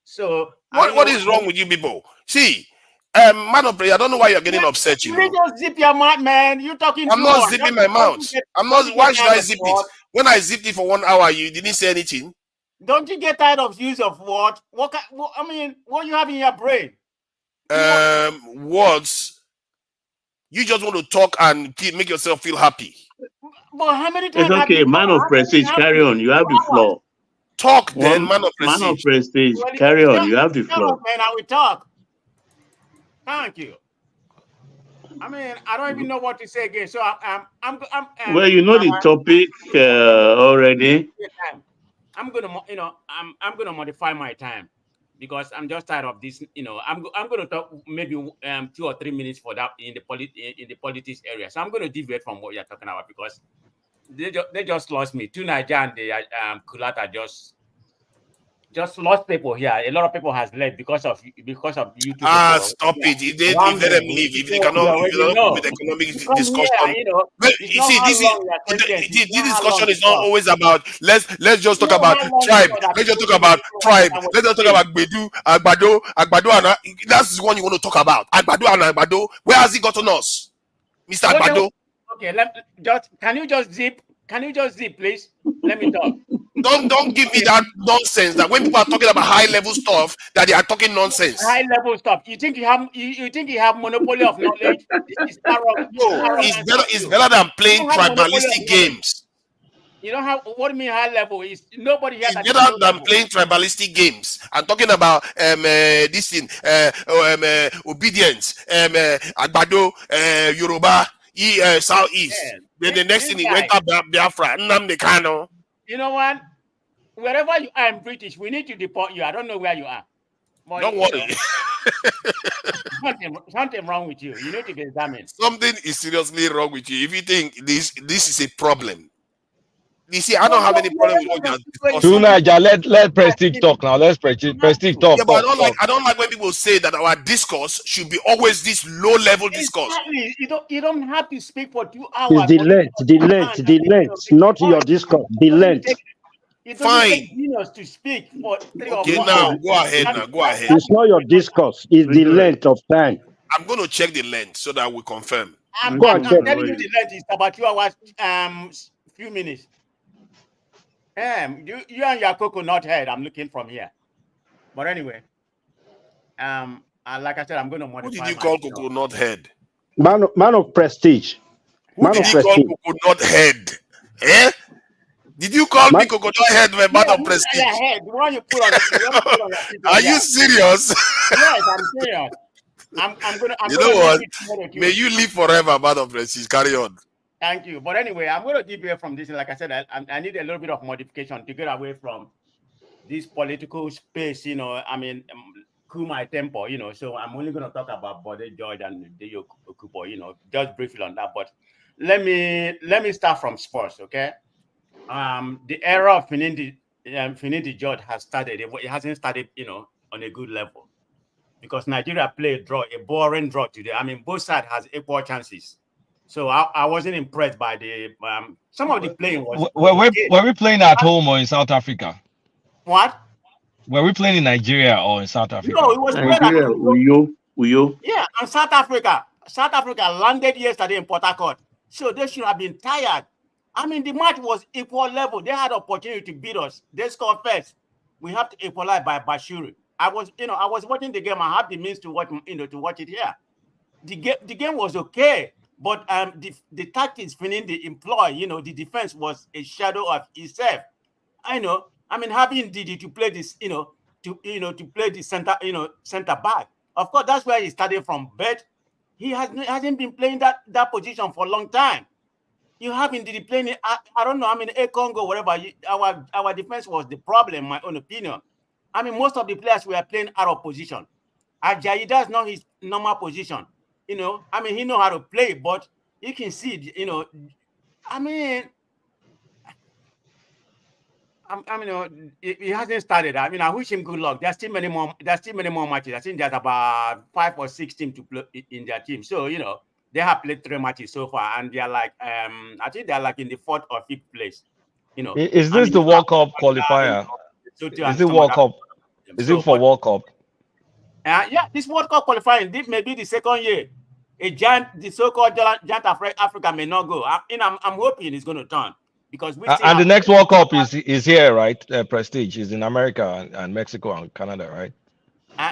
S12: So I don't
S22: What
S12: know.
S22: is wrong with you people? See, man of prayer, I don't know why you're getting upset, you know.
S12: You just zip your mouth, man. You talking
S22: I'm
S12: too
S22: not
S12: much.
S22: zipping my mouth. I'm not. Why should I zip it? When I zipped it for 1 hour, you didn't say anything.
S12: Don't you get tired of use of what? I mean, what you have in your brain?
S22: Words. You just want to talk and make yourself feel happy.
S12: But how many
S6: It's
S12: times have
S6: okay,
S12: you
S6: man of prestige. Carry on. You have the floor.
S22: Talk then, man of prestige.
S6: Man of prestige. Carry on. You have the
S12: Shut
S6: floor.
S12: up, man. I will talk. Thank you. I mean, I don't even know what to say again. So
S6: Well, you know the topic already.
S12: I'm gonna modify my time because I'm just tired of this. I'm gonna talk maybe 2 or 3 minutes for that in the politics area. So I'm gonna deviate from what you're talking about because they just lost me. To Nigeria and the Kulata just lost people here. A lot of people has left because of YouTube.
S22: Stop it! If they let them leave, if they cannot, with economic discussion. You see, this discussion is not always about let's just talk about tribe. Let's just talk about tribe. Let's just talk about Bedu, Agbado, and that's one you want to talk about. Agbado and Agbado. Where has he gotten us, Mr. Agbado?
S12: Okay, can you just zip? Can you just zip, please? Let me talk.
S22: Don't give me that nonsense that when people are talking about high level stuff that they are talking nonsense.
S12: High level stuff. You think you have monopoly of knowledge? This is arrogant.
S22: No, it's better than playing tribalistic games.
S12: You don't have what do you mean high level? Is nobody here?
S22: It's better than playing tribalistic games. I'm talking about this thing, obedience, Agbado, Yoruba, Southeast. Then the next thing he went up Biafra, Nnamdi Kanu.
S12: You know what? Wherever you are in British, we need to deport you. I don't know where you are. But,
S22: don't worry.
S12: Something wrong with you. You need to get examined.
S22: Something is seriously wrong with you. If you think this is a problem. You see, I don't have any problem with what you're discussing.
S19: Tunaja, let Prestige talk now. Let's Prestige talk.
S22: Yeah, but I don't like when people say that our discourse should be always this low-level discourse.
S12: Exactly. You don't have to speak for 2 hours.
S11: It's the length, not your discourse. The length.
S12: It doesn't take minutes to speak for 3 or 4
S22: Okay, now go ahead.
S11: It's not your discourse. It's the length of time.
S22: I'm going to check the length so that we confirm.
S12: I'm telling you the length is about 2 hours, few minutes. You and your coconut head, I'm looking from here. But anyway, like I said, I'm going to modify.
S22: Who did you call coconut head?
S11: Man of prestige.
S22: Who did you call coconut head? Eh? Did you call me coconut head, man of prestige?
S12: Head. The one you put on your feet.
S22: Are you serious?
S12: Yes, I'm serious. I'm gonna.
S22: You know what? May you live forever, man of prestige. Carry on.
S12: Thank you. But anyway, I'm going to deviate from this. Like I said, I need a little bit of modification to get away from this political space. I mean, cool my tempo. So I'm only going to talk about Bode George and the Okupo. Just briefly on that. But let me start from sports. Okay. The era of Finidi George has started. It hasn't started, on a good level because Nigeria played a boring draw today. I mean, both sides has equal chances. So I wasn't impressed by the some of the playing was.
S19: Were we playing at home or in South Africa?
S12: What?
S19: Were we playing in Nigeria or in South Africa?
S12: No, it was
S6: Nigeria. Uyo.
S12: Yeah, and South Africa. South Africa landed yesterday in Port Harcourt, so they should have been tired. I mean, the match was equal level. They had opportunity to beat us. They scored first. We have to equalize by Bashiri. I was watching the game. I have the means to watch, to watch it here. The game was okay. But the tactics Finidi employ, the defense was a shadow of itself. I mean, having Didi to play this, to play the center back. Of course, that's where he started from. But he hasn't been playing that position for a long time. You haven't Didi playing. I don't know. I mean, a Congo, whatever. Our defense was the problem, in my own opinion. I mean, most of the players were playing out of position. Ajayi, that's not his normal position. You know, I mean, he know how to play, but you can see, you know, I mean, he hasn't started. I mean, I wish him good luck. There's still many more. There's still many more matches. I think there's about 5 or 6 teams to play in their team. So you know, they have played 3 matches so far, and they are like, I think they are like in the 4th or 5th place. You know,
S19: Is this the World Cup qualifier? Is it World Cup? Is it for World Cup?
S12: Yeah, this World Cup qualifying, this may be the 2nd year. The so-called giant Africa may not go. I'm hoping it's going to turn because we still
S19: and the next World Cup is here, right? Prestige is in America and Mexico and Canada, right?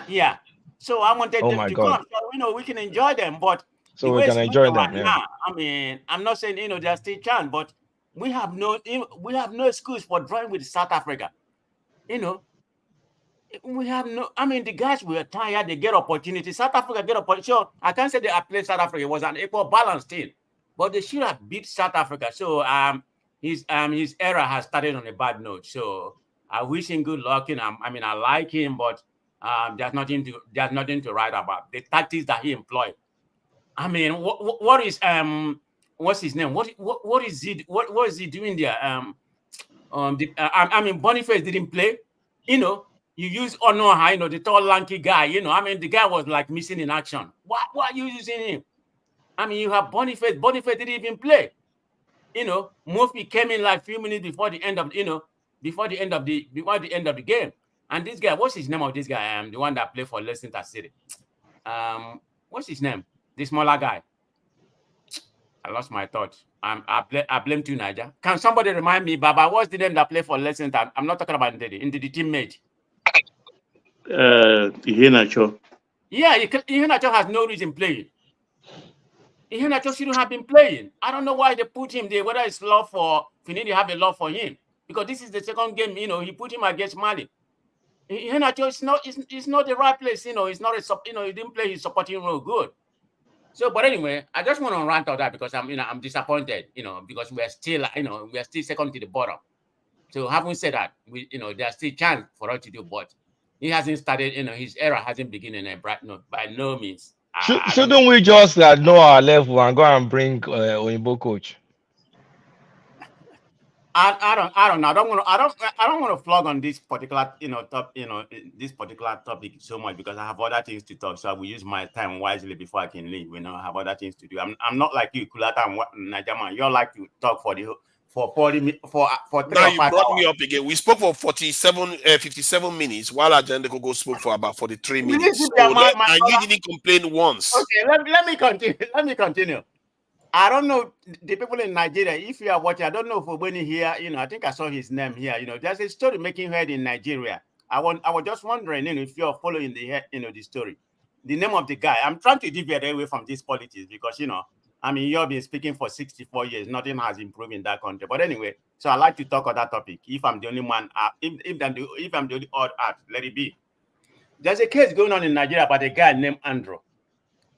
S12: Yeah. So I wanted them to come. So, you know, we can enjoy them, but
S19: so we can enjoy them. Yeah.
S12: Now, I mean, I'm not saying, you know, there's still chance, but we have no excuse for drawing with South Africa. You know, we have no. I mean, the guys were tired. They get opportunity. South Africa get opportunity. So I can't say they played South Africa. It was an equal balance team, but they should have beat South Africa. So his era has started on a bad note. So I wish him good luck. And I mean, I like him, but there's nothing to write about. The tactics that he employed. I mean, what is what's his name? What is he doing there? I mean, Boniface didn't play. You know, you use Onoha, you know, the tall, lanky guy. You know, I mean, the guy was like missing in action. Why are you using him? I mean, you have Boniface. Boniface didn't even play. You know, Murphy came in like a few minutes before the end of, you know, before the end of the game. And this guy, what's his name of this guy? The one that played for Leicester City. What's his name? The smaller guy. I lost my thought. I blame you, Niger. Can somebody remind me, Baba, what's the name that played for Leicester? I'm not talking about the teammate.
S6: Iheanacho.
S12: Yeah, Iheanacho has no reason playing. Iheanacho shouldn't have been playing. I don't know why they put him there, whether it's love for Finidi have a love for him. Because this is the 2nd game, you know, he put him against Mali. Iheanacho is not the right place, you know, he didn't play his supporting role good. So, but anyway, I just want to rant on that because I'm disappointed, you know, because we're still 2nd to the bottom. So having said that, there's still chance for us to do, but he hasn't started, you know, his era hasn't begun in a bright note by no means.
S19: Shouldn't we just know our level and go and bring Oyinbo coach?
S12: I don't know. I don't want to flog on this particular, this particular topic so much because I have other things to talk. So I will use my time wisely before I can leave. You know, I have other things to do. I'm not like you, Kulata and Najaman. You're like to talk for 3
S22: now
S12: or 5
S22: you brought
S12: hours.
S22: me up again. We spoke for 57 minutes, while Agenda Gogo spoke for about 43 minutes. So and you didn't complain once.
S12: Okay, let me continue. Let me continue. I don't know the people in Nigeria. If you are watching, I don't know if Obeni here. You know, I think I saw his name here. You know, there's a story making head in Nigeria. I was just wondering, you know, if you're following the story. The name of the guy. I'm trying to deviate away from this politics because, you know, I mean, you've been speaking for 64 years. Nothing has improved in that country. But anyway, so I like to talk on that topic. If I'm the only one, if I'm the only odd out, let it be. There's a case going on in Nigeria about a guy named Andrew.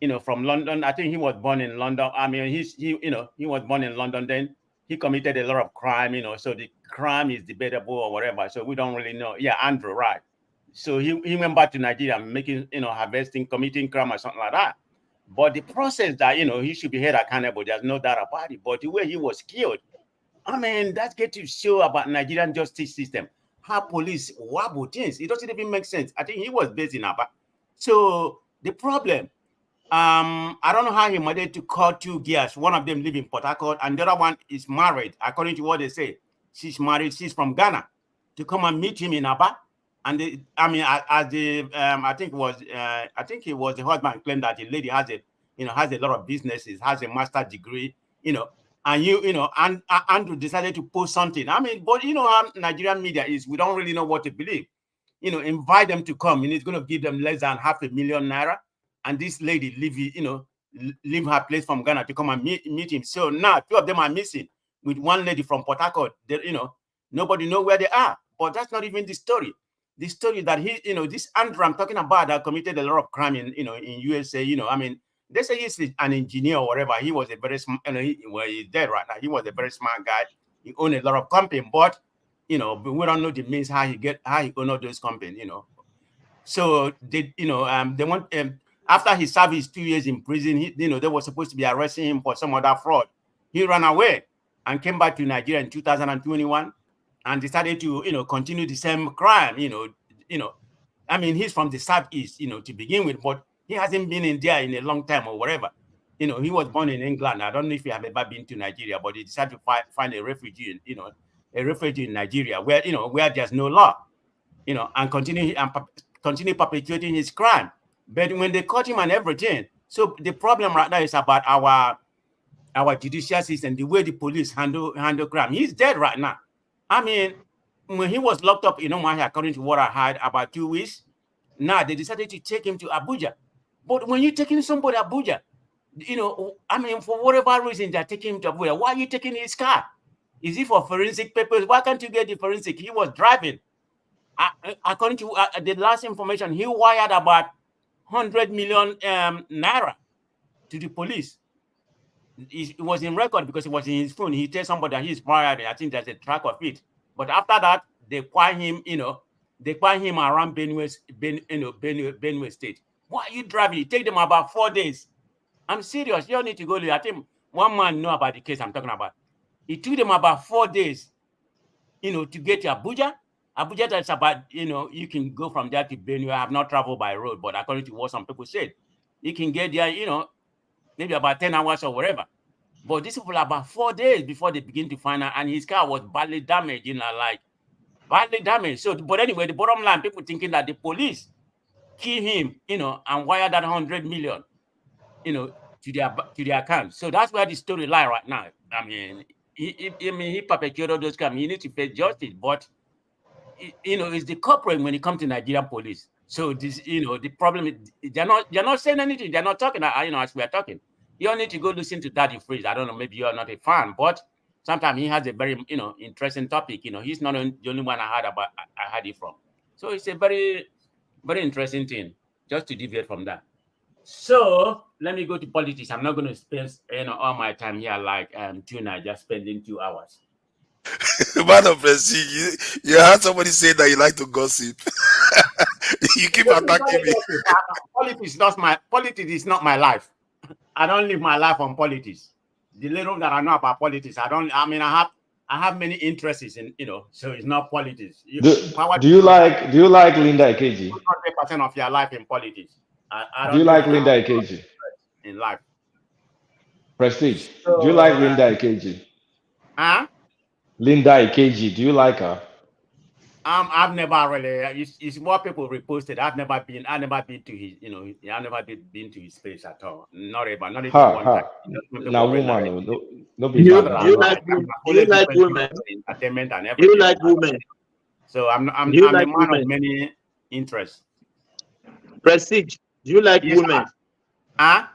S12: You know, from London. I think he was born in London. I mean, he was born in London. Then he committed a lot of crime. You know, so the crime is debatable or whatever. So we don't really know. Yeah, Andrew, right? So he went back to Nigeria, making, you know, harvesting, committing crime or something like that. But the process that, you know, he should be held accountable. There's no doubt about it. But the way he was killed, I mean, that's get to show about Nigerian justice system. How police wobble things. It doesn't even make sense. I think he was based in Aba. So the problem. I don't know how he managed to call 2 girls. One of them live in Port Harcourt, and the other one is married. According to what they say, she's married. She's from Ghana. To come and meet him in Aba, and I think it was the husband claimed that the lady has a lot of businesses, has a master's degree, you know, and and Andrew decided to post something. I mean, but you know how Nigerian media is. We don't really know what to believe. You know, invite them to come, and it's going to give them less than $500,000 naira. And this lady leave her place from Ghana to come and meet him. So now 2 of them are missing, with one lady from Port Harcourt. You know, nobody know where they are. But that's not even the story. The story that this Andrew I'm talking about that committed a lot of crime in USA. You know, I mean, they say he's an engineer or whatever. He was a very smart. He's dead right now. He was a very smart guy. He owned a lot of companies, but we don't know the means how he owned all those companies. You know, so they want after he served his 2 years in prison, they were supposed to be arresting him for some other fraud. He ran away and came back to Nigeria in 2021 and decided to, continue the same crime. I mean, he's from the Southeast, to begin with, but he hasn't been in there in a long time or whatever. He was born in England. I don't know if you have ever been to Nigeria, but he decided to find a refugee, in Nigeria where, where there's no law, and continue perpetuating his crime. But when they caught him and everything, so the problem right now is about our judicial system, the way the police handle crime. He's dead right now. I mean, when he was locked up, according to what I heard, about 2 weeks, now they decided to take him to Abuja. But when you're taking somebody to Abuja, I mean, for whatever reason they're taking him to Abuja, why are you taking his car? Is it for forensic purposes? Why can't you get the forensic? He was driving. According to the last information, he wired about 100 million naira to the police. It was in record because it was in his phone. He tells somebody that he's wired. I think there's a track of it. But after that, they quiet him. They quiet him around Benue State. Why are you driving? It take them about 4 days. I'm serious. You don't need to go there. I think one man know about the case I'm talking about. It took them about 4 days, to get to Abuja. Abuja, that's about, you can go from there to Benue. I have not traveled by road, but according to what some people said, you can get there, maybe about 10 hours or whatever. But these people about 4 days before they begin to find out, and his car was badly damaged, badly damaged. So, but anyway, the bottom line, people thinking that the police kill him, and wire that 100 million, to their account. So that's where the story lie right now. I mean, he perpetrated those crimes. He needs to face justice, but it's the corporate when it comes to Nigerian police. So this, the problem is they're not saying anything. They're not talking. As we are talking, you don't need to go listen to Daddy Freeze. I don't know. Maybe you are not a fan, but sometimes he has a very interesting topic. He's not the only one I heard it from. So it's a very, very interesting thing. Just to deviate from that. So let me go to politics. I'm not going to spend all my time here like tuna, just spending 2 hours.
S22: Man of Prestige, you heard somebody say that you like to gossip. You keep attacking me.
S12: Politics is not my life. I don't live my life on politics. The little that I know about politics, I have many interests in, so it's not politics.
S19: Do you like Linda Ikeji?
S12: 100% of your life in politics.
S19: Do you like Linda Ikeji?
S12: In life.
S19: Prestige, do you like Linda Ikeji?
S12: Huh?
S19: Linda Ikeji, do you like her?
S12: I've never really. It's what people reposted. I've never been to his. I've never been to his space at all. Not even one time.
S19: Now, woman, no be.
S5: You like women?
S12: Entertainment and everything.
S5: You like women?
S12: So I'm a man of many interests.
S5: Prestige, do you like women?
S12: Huh?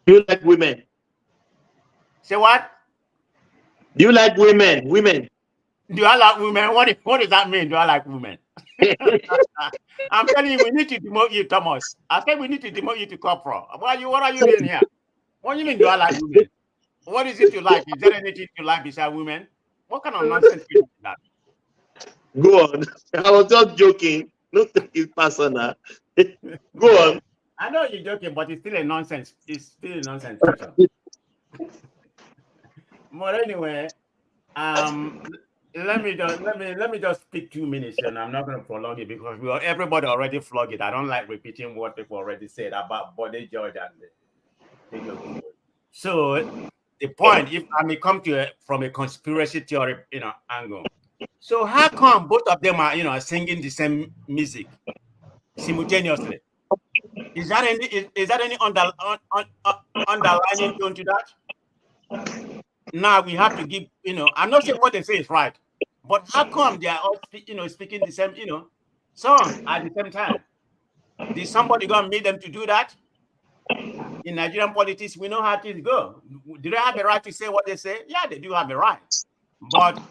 S5: Do you like women?
S12: Say what?
S5: Do you like women? Women.
S12: Do I like women? What does that mean? Do I like women? I'm telling you, we need to demote you, Thomas. I said we need to demote you to corporal. What are you doing here? What do you mean, do I like women? What is it you like? Is there anything you like besides women? What kind of nonsense is that?
S5: Go on. I was just joking. Don't take it personal. Go on.
S12: I know you're joking, but it's still a nonsense. It's still a nonsense. But anyway, let me just speak 2 minutes, and I'm not going to prolong it because everybody already flogged it. I don't like repeating what people already said about Bode George and the. So the point, if I may come to from a conspiracy theory, angle. So how come both of them are, singing the same music simultaneously? Is that any underlining tone to that? Now we have to give, I'm not saying what they say is right, but how come they are all, speaking the same, song at the same time? Did somebody go and make them to do that? In Nigerian politics, we know how things go. Do they have a right to say what they say? Yeah, they do have a right. But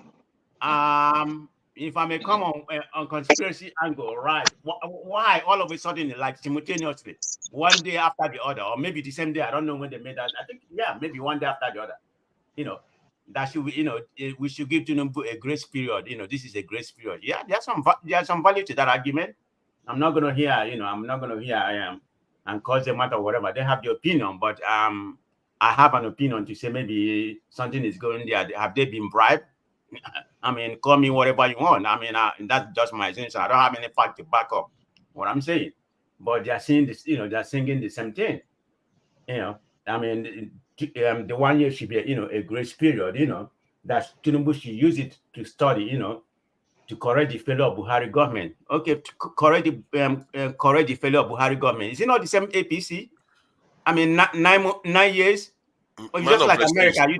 S12: if I may come on conspiracy angle, right? Why all of a sudden, like simultaneously, one day after the other, or maybe the same day? I don't know when they made that. I think, yeah, maybe one day after the other. That should be, we should give Tinubu a grace period. This is a grace period. Yeah, there's some value to that argument. I'm not going to hear, and cause them out or whatever. They have the opinion, but I have an opinion to say maybe something is going there. Have they been bribed? I mean, call me whatever you want. I mean, that's just my sense. I don't have any fact to back up what I'm saying. But they are saying this, they're singing the same thing. I mean, the 1 year should be, a grace period, that Tinubu should use it to study, to correct the failure of Buhari government. Okay, to correct the failure of Buhari government. Is it not the same APC? I mean, 9 years. Or just like America, are you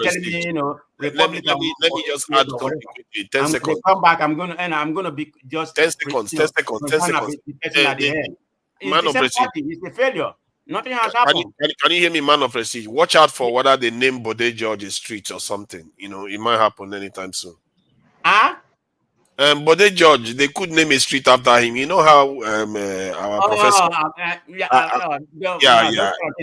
S12: telling me, Republican?
S22: Let me just add something quickly. 10 seconds.
S12: Come back. I'm gonna be just
S22: 10 seconds. 10 seconds. 10 seconds. Man of prestige.
S12: It's a failure. Nothing has happened.
S22: Can you hear me, man of prestige? Watch out for whether they name Bode George street or something. It might happen anytime soon. Bode George, they could name a street after him. You know how our professor.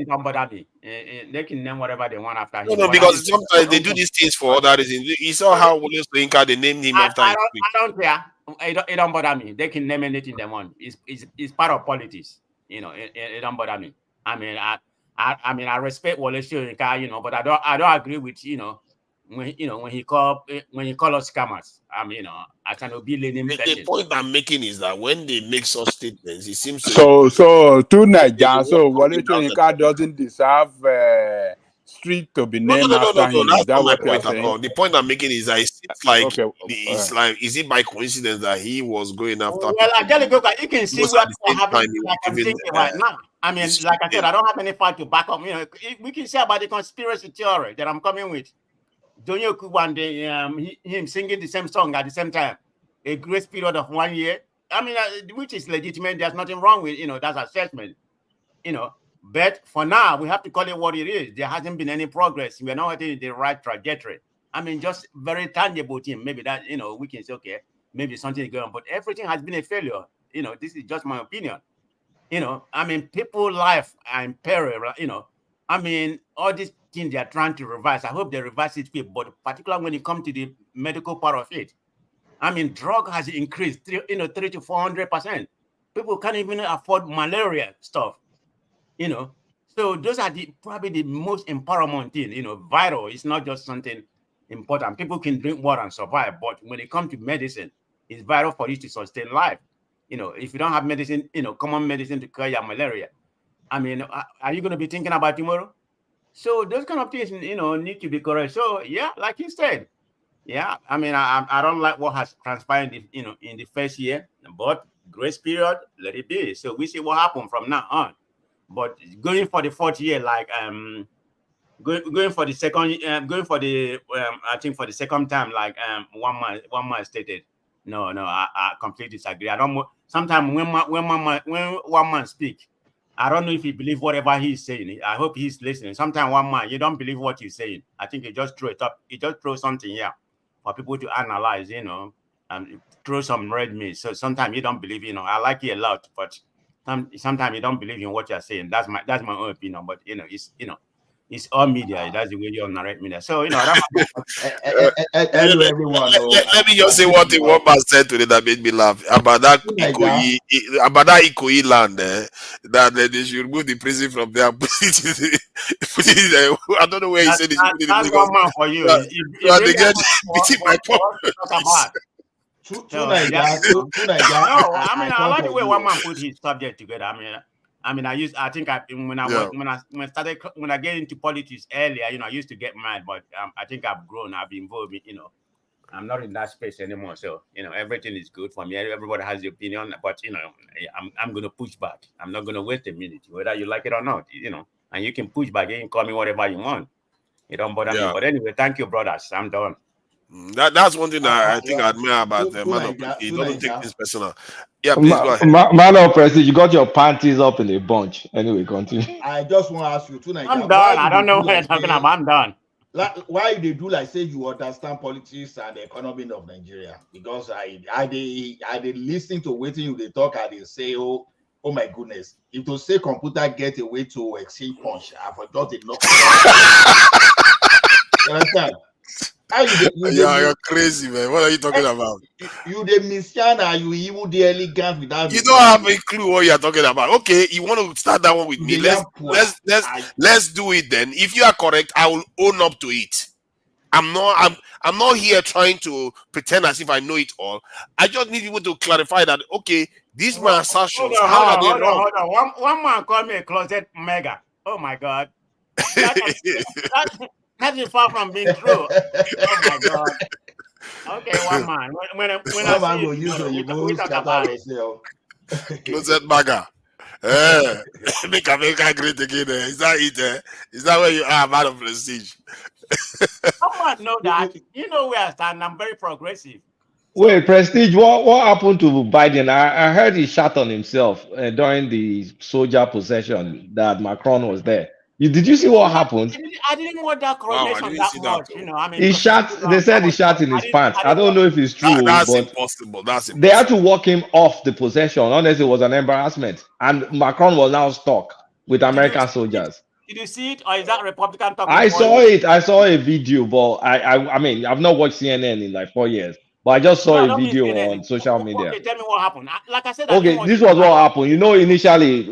S12: Don't bother me. They can name whatever they want after him.
S22: No, because sometimes they do these things for other reasons. You saw how Wole Soyinka, they named him after him.
S12: I don't care. It don't bother me. They can name anything they want. It's part of politics. It don't bother me. I mean, I respect Wole Soyinka, but I don't agree with when he call us scammers. I cannot be leaning.
S22: The point I'm making is that when they make such statements, it seems
S18: so to Nigeria. So Wole Soyinka doesn't deserve street to be named after him.
S22: That's not my point at all. The point I'm making is that it seems like is it by coincidence that he was going after?
S12: Well, you can see what happening. Like I'm thinking right now. I mean, like I said, I don't have any fact to back up. We can say about the conspiracy theory that I'm coming with. Donyoku one day, him singing the same song at the same time, a grace period of 1 year. I mean, which is legitimate. There's nothing wrong with that assessment. But for now, we have to call it what it is. There hasn't been any progress. We're not in the right trajectory. I mean, just very tangible thing. Maybe that we can say, okay, maybe something is going on, but everything has been a failure. This is just my opinion. I mean, people's life are in peril. I mean, all these things they are trying to revise. I hope they revise it, but particularly when it comes to the medical part of it. I mean, drug has increased 300 to 400%. People can't even afford malaria stuff. So those are probably the most empowerment thing. Vital is not just something important. People can drink water and survive, but when it comes to medicine, it's vital for you to sustain life. If you don't have medicine, common medicine to cure your malaria, I mean, are you going to be thinking about tomorrow? So those kind of things, need to be correct. So yeah, like you said, yeah. I mean, I don't like what has transpired, in the first year, but grace period, let it be. So we see what happens from now on. But going for the fourth year, like going for the second, I think for the second time, like 1 month stated. No, I completely disagree. I don't. Sometimes when one man speak, I don't know if he believes whatever he's saying. I hope he's listening. Sometimes one man, you don't believe what he's saying. I think he just throw it up. He just throw something here for people to analyze, and throw some red meat. So sometimes you don't believe, I like it a lot, but sometimes you don't believe in what you're saying. That's my own opinion. But it's all media. That's the way you narrate media. So hello
S1: everyone.
S22: Let me just say one thing one man said today that made me laugh about that Ikoyi land. That they should remove the prison from there. Put it I don't know where he said it.
S12: That's one man for you.
S22: They get beaten by pop.
S12: No, I mean, I like the way one man put his subject together. When I get into politics earlier, I used to get mad, but I think I've grown. I've been involved. I'm not in that space anymore. So everything is good for me. Everybody has the opinion, but I'm gonna push back. I'm not gonna wait a minute, whether you like it or not. And you can push back. You can call me whatever you want. It don't bother me. But anyway, thank you, brothers. I'm done.
S22: That's one thing that I think I admire about the man of prestige. He doesn't take things personal. Yeah, please go ahead.
S19: Man of prestige, you got your panties up in a bunch. Anyway, continue.
S1: I just want to ask you tonight.
S12: I'm done. I don't know what you're talking about. I'm done.
S1: Why they do like say you understand politics and the economy of Nigeria? Because I listening to waiting you they talk and they say, oh my goodness, if to say computer get a way to exchange punch, I forgot it. You understand?
S5: How you
S22: You're crazy, man. What are you talking about?
S5: You the Messiah, you evil the elegant without.
S22: You don't have a clue what you're talking about. Okay, you want to start that one with me? Let's do it then. If you are correct, I will own up to it. I'm not here trying to pretend as if I know it all. I just need people to clarify that. Okay, these my assertions. How are they wrong?
S12: Hold on. One man called me a closet mega. Oh my God, that is far from being true. Oh my God. Okay, one man. When I see you, we talk about it.
S22: Closet mega. Make America great again. Is that it? Is that where you are, man of prestige?
S12: Someone know that. You know where I stand. I'm very progressive.
S19: Wait, Prestige, what happened to Biden? I heard he shot on himself during the soldier possession that Macron was there. Did you see what happened?
S12: I didn't want that coronation that much. You know, I mean,
S19: He shot. They said he shot in his pants. I don't know if it's true,
S22: that's
S19: but
S22: impossible. That's impossible.
S19: they had to walk him off the possession. Honestly, it was an embarrassment, and Macron was now stuck with American soldiers.
S12: Did you see it, or is that Republican talking?
S19: I saw it. I saw a video, but I mean, I've not watched CNN in like 4 years. But I just saw a video on social media.
S12: Okay, tell me what happened. Like I said,
S19: Okay, this was what happened. You know, initially,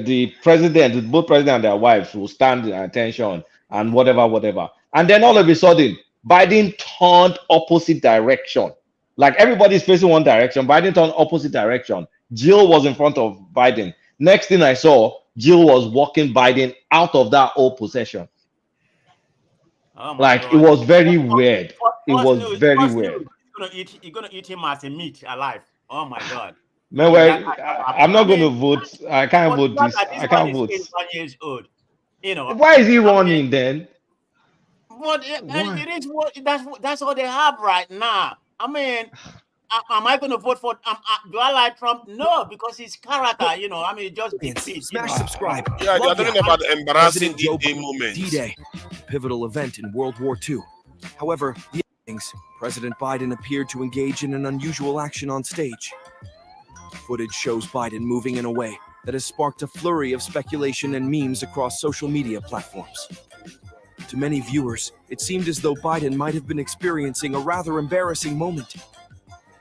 S19: the president, both president and their wives will stand in attention and whatever. And then all of a sudden, Biden turned opposite direction. Like everybody's facing one direction. Biden turned opposite direction. Jill was in front of Biden. Next thing I saw, Jill was walking Biden out of that old possession.
S12: Oh
S19: like
S12: God.
S19: It was very weird. It was very weird.
S12: You're gonna eat him as a meat alive. Oh my God.
S19: Man, I'm not going to vote. I can't vote this. I can't vote.
S12: 1 years old. You know.
S19: Why is he running then?
S12: But it is what that's all they have right now. I mean, am I going to vote for? Do I like Trump? No, because his character, you know. I mean, just defeat.
S13: Smash subscribe.
S22: Yeah, you're talking about the embarrassing D-Day moments.
S13: D-Day, pivotal event in World War II. However, the things, President Biden appeared to engage in an unusual action on stage. Footage shows Biden moving in a way that has sparked a flurry of speculation and memes across social media platforms. To many viewers, it seemed as though Biden might have been experiencing a rather embarrassing moment.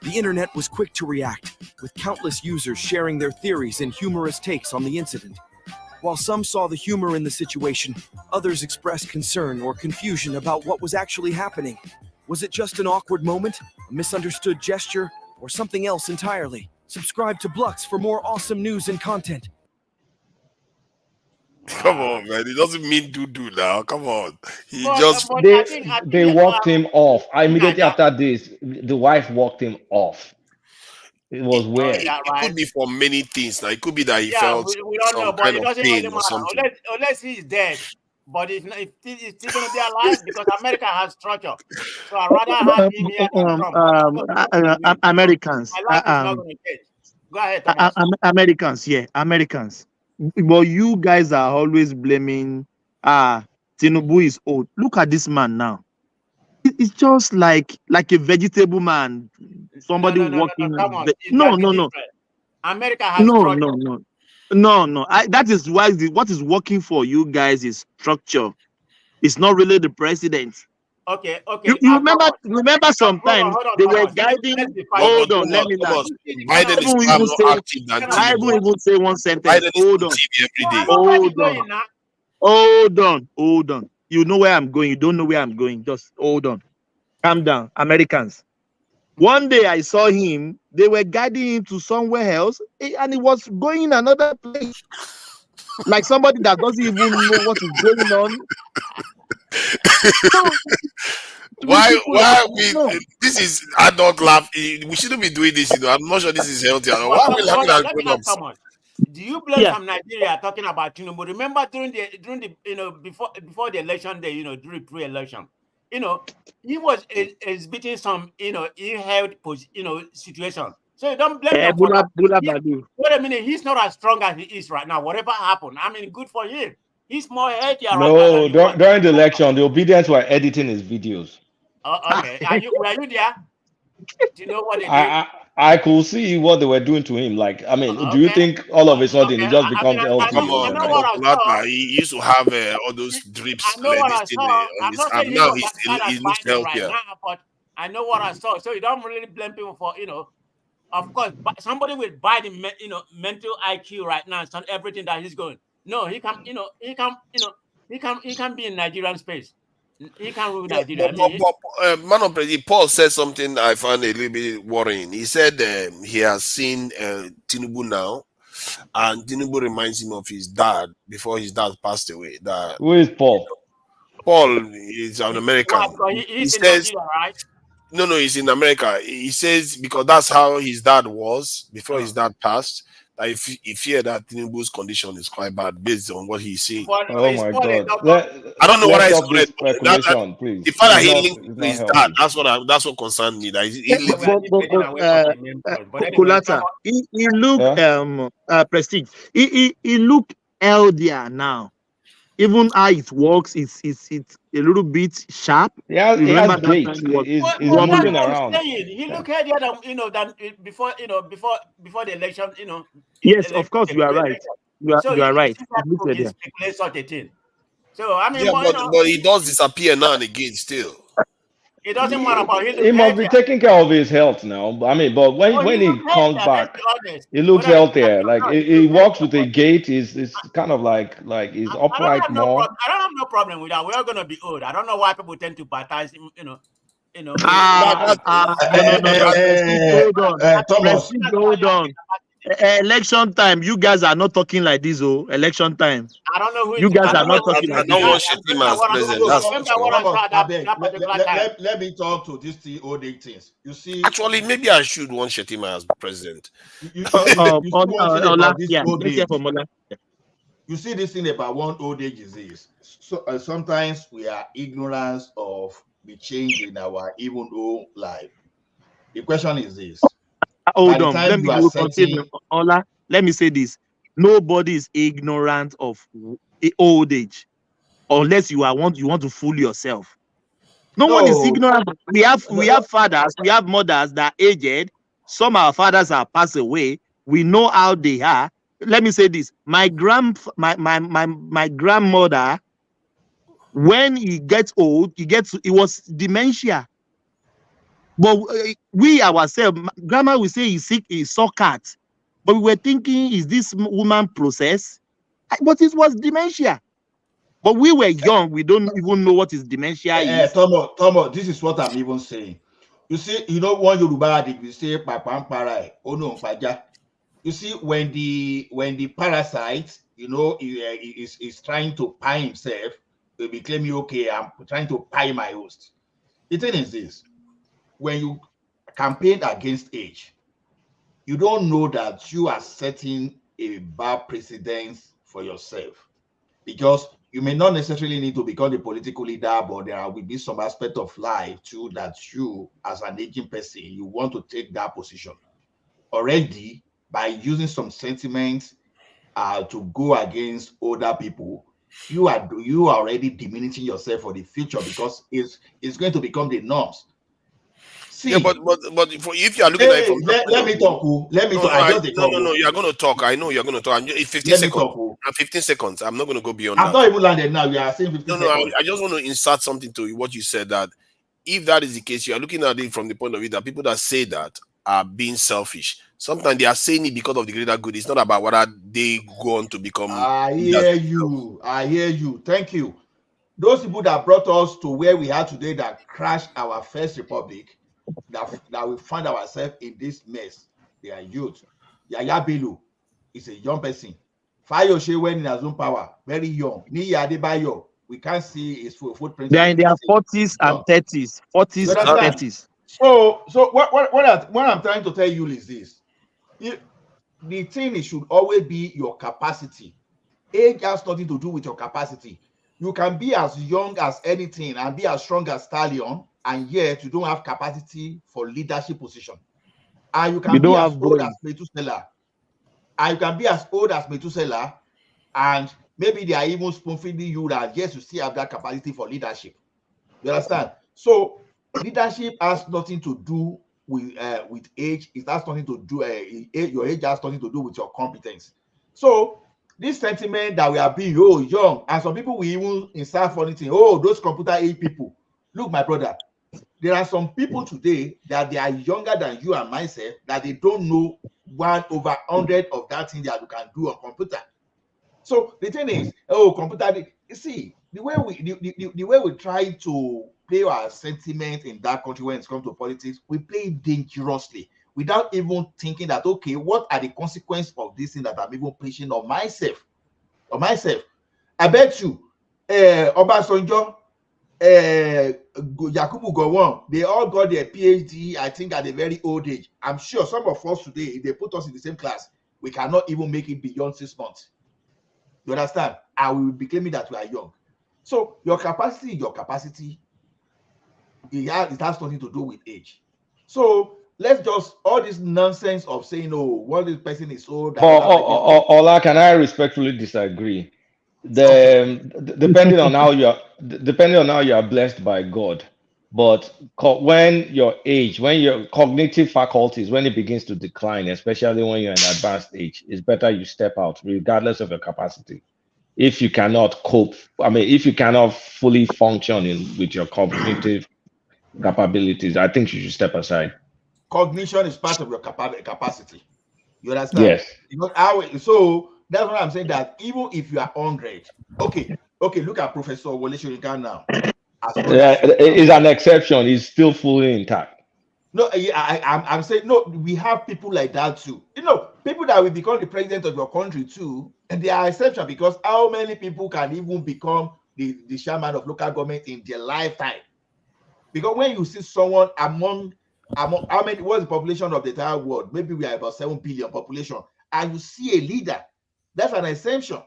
S13: The internet was quick to react, with countless users sharing their theories and humorous takes on the incident. While some saw the humor in the situation, others expressed concern or confusion about what was actually happening. Was it just an awkward moment, a misunderstood gesture, or something else entirely? Subscribe to Blux for more awesome news and content.
S22: Come on, man. It doesn't mean do now. Come on.
S19: They walked him off. Immediately after this, the wife walked him off. It was weird.
S22: It could be for many things. Now it could be that he felt
S12: we don't know,
S22: some
S12: but
S22: kind
S12: it
S22: of
S12: doesn't
S22: pain
S12: really
S22: or something.
S12: matter. Unless he's dead. But if he's still going to be alive, because America has structure. So I'd rather have him here than Trump.
S14: Americans.
S12: My life is not going to change. Go ahead, Thomas.
S14: Americans. But you guys are always blaming Tinubu is old. Look at this man now. It's just like a vegetable man. Somebody walking.
S12: No. America has structure.
S14: No. That is why what is working for you guys is structure. It's not really the president.
S12: Okay.
S14: You remember sometimes they were guiding. Hold on, let me know.
S22: Biden is far more active than Tinubu.
S14: I won't even say one sentence. Hold on. You know where I'm going. You don't know where I'm going. Just hold on. Calm down, Americans. One day I saw him. They were guiding him to somewhere else, and he was going in another place, like somebody that doesn't even know what is going on.
S22: Why this is adult laugh. We shouldn't be doing this, you know. I'm not sure this is healthy. Why are we laughing at grown-ups?
S12: Do you blame from Nigeria talking about Tinubu? Remember during the before the election day, during pre-election, he was exhibiting some ill-health situation. So you don't blame him. Wait a minute, he's not as strong as he is right now. Whatever happened, I mean, good for him. He's more healthier right now.
S19: During the election, the obedience were editing his videos.
S12: Okay, were you there? Do you know what they did?
S19: I could see what they were doing to him. Like, I mean, do you
S12: Okay.
S19: think all of a sudden
S12: Okay.
S19: he just
S12: I mean,
S19: becomes
S12: I
S19: healthy
S12: know
S19: overnight?
S12: what I saw.
S22: He used to have all those drips,
S12: I know what
S22: this
S12: I
S22: thing
S12: saw.
S22: on
S12: I'm
S22: his
S12: not
S22: arm.
S12: saying he's
S22: Now
S12: as bad as
S22: he looks
S12: Biden right
S22: healthier.
S12: now, but I know what I saw. So you don't really blame people for, of course, somebody with Biden, mental IQ right now, it's on everything that he's going. No, he can be in Nigerian space. He can't rule Nigeria.
S22: Man of President Paul said something I found a little bit worrying. He said he has seen Tinubu now, and Tinubu reminds him of his dad before his dad passed away. That
S19: Who is Paul?
S22: Paul is an American.
S12: He's in
S22: says,
S12: Nigeria, right?
S22: No, he's in America. He says because that's how his dad was before his dad passed. That he feared that Tinubu's condition is quite bad based on what he's seeing.
S19: Oh my God!
S22: I don't know what
S19: Let's
S22: is
S19: stop this
S22: correct.
S19: speculation, please.
S22: The fact that he
S19: It's
S22: linked to
S19: not
S22: his
S19: healthy.
S22: dad, that's what concerned me. That he linked.
S14: Kulata, he look Prestige. He look healthier now. Even how it works, it's a little bit sharp.
S19: He has
S14: Remember that
S19: gait.
S14: time he was
S19: He's
S12: That's
S19: moving
S12: what
S19: around.
S12: I'm saying. He look healthier than before the election.
S14: Yes, of course, you are right. You are right.
S12: He
S14: Look at that.
S12: speculate such a thing. So I mean,
S22: Yeah, but he does disappear now and again still.
S12: it doesn't matter about him.
S19: He must be taking care of his health now. I mean, but when he comes back, he looks healthier. Like he walks with a gait. Is kind of like he's upright more.
S12: I don't have no problem with that. We're gonna be old. I don't know why people tend to baptize him.
S14: No. Thomas, hold on. Election time. You guys are not talking like this. Oh, election time.
S12: I don't know who
S14: you guys are not talking like this.
S22: I don't want Shetima as president.
S18: Let me talk to these three old age things. You see,
S22: Actually, maybe I should want Shetima as president.
S18: You see this thing about one old age disease. So sometimes we are ignorant of the change in our even old life. The question is this.
S14: Hold on. Let me say this. Nobody is ignorant of old age, unless you want to fool yourself. No one is ignorant. We have fathers, we have mothers that are aged. Some of our fathers have passed away. We know how they are. Let me say this. My grandmother, when he gets old, it was dementia. But we ourselves, grandma will say he's sick, he saw cat. But we were thinking, is this woman process? But it was dementia. But we were young, we don't even know what is dementia is.
S18: Tomo, this is what I'm even saying. You see, one Yoruba we say papamparai, ono mpaja. You see, when the parasite, is trying to pie himself, he'll be claiming, okay, I'm trying to pie my host. The thing is this. When you campaign against age, you don't know that you are setting a bad precedence for yourself, because you may not necessarily need to become the political leader, but there will be some aspect of life too that you, as an aging person, you want to take that position. Already, by using some sentiments to go against older people, you are already diminishing yourself for the future, because it's going to become the norms. See,
S22: yeah, but if you are looking at it from
S18: let me talk.
S22: No, you are going to talk. I know you're going to talk. 15 seconds. 15 seconds. I'm not going to go beyond that.
S18: I'm not even landed now. We are saying 15 seconds.
S22: I just want to insert something to what you said, that if that is the case, you are looking at it from the point of view that people that say that are being selfish. Sometimes they are saying it because of the greater good. It's not about whether they go on to become.
S18: I hear you. Thank you. Those people that brought us to where we are today, that crashed our first republic, that we find ourselves in this mess, they are youth. Yaya Bello is a young person. Fayose went in his own power, very young. Niyi Adebayo, we can't see his footprint.
S14: They are in their 40s and 30s. 40s and 30s.
S18: So what I'm trying to tell you is this. The thing should always be your capacity. Age has nothing to do with your capacity. You can be as young as anything and be as strong as stallion, and yet you don't have capacity for leadership position. And you can be as old as Methuselah. And you can be as old as Methuselah, and maybe they are even spoon-feeding you that yes, you still have that capacity for leadership. You understand? So leadership has nothing to do
S15: with age. It has nothing to do. Your age has nothing to do with your competence. So this sentiment that we are being young, and some people will even insert funny thing. Oh, those computer age people. Look, my brother, there are some people today that they are younger than you and myself that they don't know 1/100 of that thing that you can do on computer. So the thing is, oh, computer. You see, the way we try to play our sentiment in that country when it comes to politics, we play it dangerously without even thinking that, okay, what are the consequences of this thing that I'm even preaching on myself? I bet you, Obasanjo, Yakubu Gowon, they all got their PhD, I think, at a very old age. I'm sure some of us today, if they put us in the same class, we cannot even make it beyond 6 months. You understand? And we will be claiming that we are young. So your capacity, it has nothing to do with age. So let's just, all this nonsense of saying, oh, what this person is old.
S19: Ola, can I respectfully disagree? Depending on how you are blessed by God, but when your age, when your cognitive faculties, when it begins to decline, especially when you're in advanced age, it's better you step out, regardless of your capacity. If you cannot cope, if you cannot fully function with your cognitive capabilities, I think you should step aside.
S15: Cognition is part of your capacity. You understand?
S19: Yes.
S15: So that's what I'm saying, that even if you are 100, okay, look at Professor Wole Soyinka now.
S19: Is an exception. He's still fully intact.
S15: No, I'm saying, no, we have people like that too. People that will become the president of your country too, and they are exception, because how many people can even become the chairman of local government in their lifetime? Because when you see someone among how many, what's the population of the entire world? Maybe we are about 7 billion population, and you see a leader, that's an exception.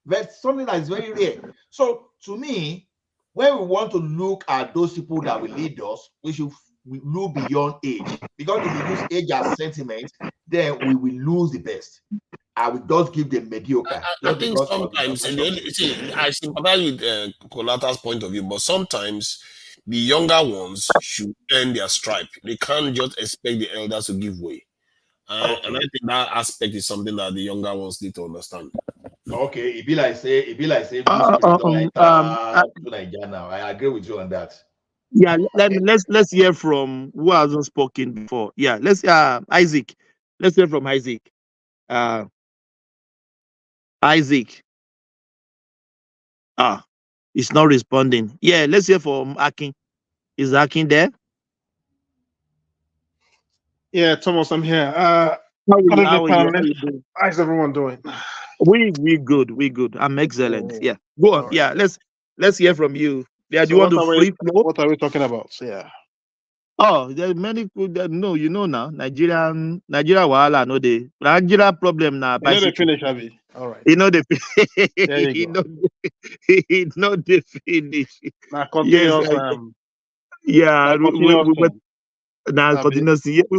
S15: That's something that is very rare. So to me, when we want to look at those people that will lead us, we should look beyond age, because if we use age as sentiment, then we will lose the best. I will just give them mediocre.
S22: I think sometimes, I sympathize with Kolata's point of view, but sometimes the younger ones should earn their stripe. They can't just expect the elders to give way. And I think that aspect is something that the younger ones need to understand.
S15: Okay, it be like say, now. I agree with you on that.
S14: Yeah, let's hear from who hasn't spoken before. Yeah, let's Isaac. Let's hear from Isaac. Isaac. He's not responding. Yeah, let's hear from Akin. Is Akin there?
S16: Yeah, Thomas, I'm here. How's everyone doing?
S14: We good. I'm excellent. Yeah, go on. Right. Yeah, let's hear from you. Yeah, do you want to free flow?
S16: What are we talking about? Yeah.
S14: Oh, there are many people that know. Nigeria wahala no dey. Nigeria problem na
S16: bicycle. You know they finish, Abby. All right.
S14: You know they finish.
S16: Now continuous.
S14: Yeah, continuously. We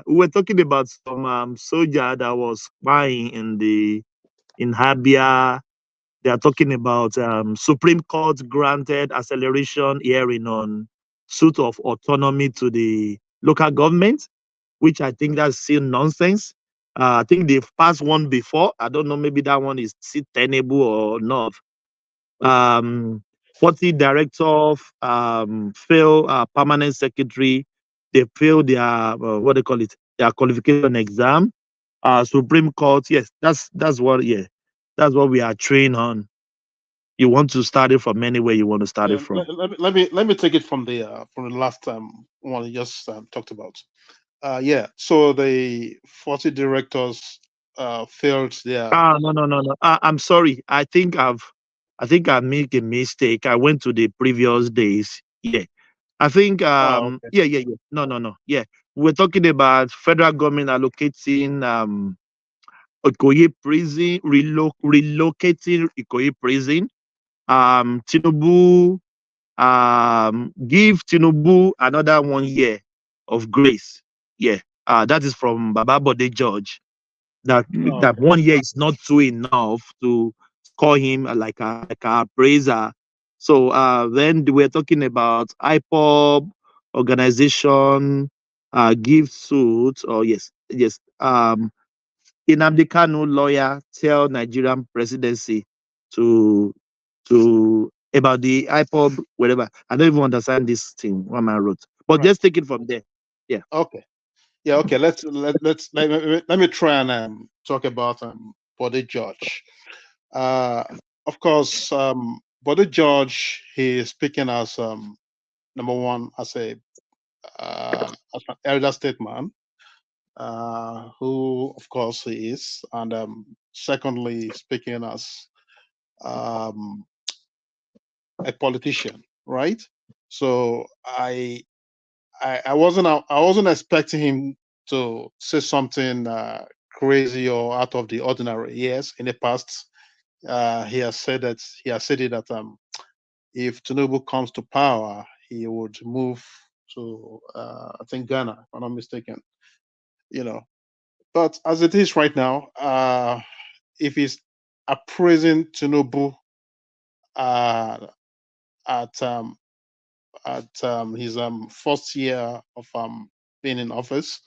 S14: were talking about some soldier that was spying in Habia. They are talking about Supreme Court granted acceleration hearing on suit of autonomy to the local government, which I think that's still nonsense. I think they've passed one before. I don't know, maybe that one is still tenable or not. 40 director fail permanent secretary. They failed their their qualification exam. Supreme Court, yes, that's what we are trained on. You want to start it from anywhere you want to start it from.
S16: Let me take it from the last one you just talked about. So the 40 directors failed their.
S14: No. I'm sorry. I think I made a mistake. I went to the previous days. Yeah. I think okay. Yeah. No. Yeah. We're talking about federal government allocating Ikoyi prison, relocating Ikoyi prison. Tinubu give Tinubu another 1 year of grace. Yeah. That is from Baba Bode George. That 1 year is not too enough to call him like a appraiser. So then we're talking about IPOB organization give suit, or yes, Nnamdi Kanu lawyer tell Nigerian presidency to about the IPOB, whatever. I don't even understand this thing one man wrote, but
S16: Right.
S14: just take it from there. Yeah.
S16: Okay. Yeah. Okay. Let me try and talk about Bode George. Of course, Bode George, he is speaking as number one as an elder statesman, who of course he is, and secondly, speaking as um, a politician, right? So I wasn't expecting him to say something crazy or out of the ordinary. Yes, in the past, he has said it that if Tinubu comes to power, he would move to I think Ghana, if I'm not mistaken. You know, but as it is right now, if he's appraising Tinubu uh, at his first year of being in office,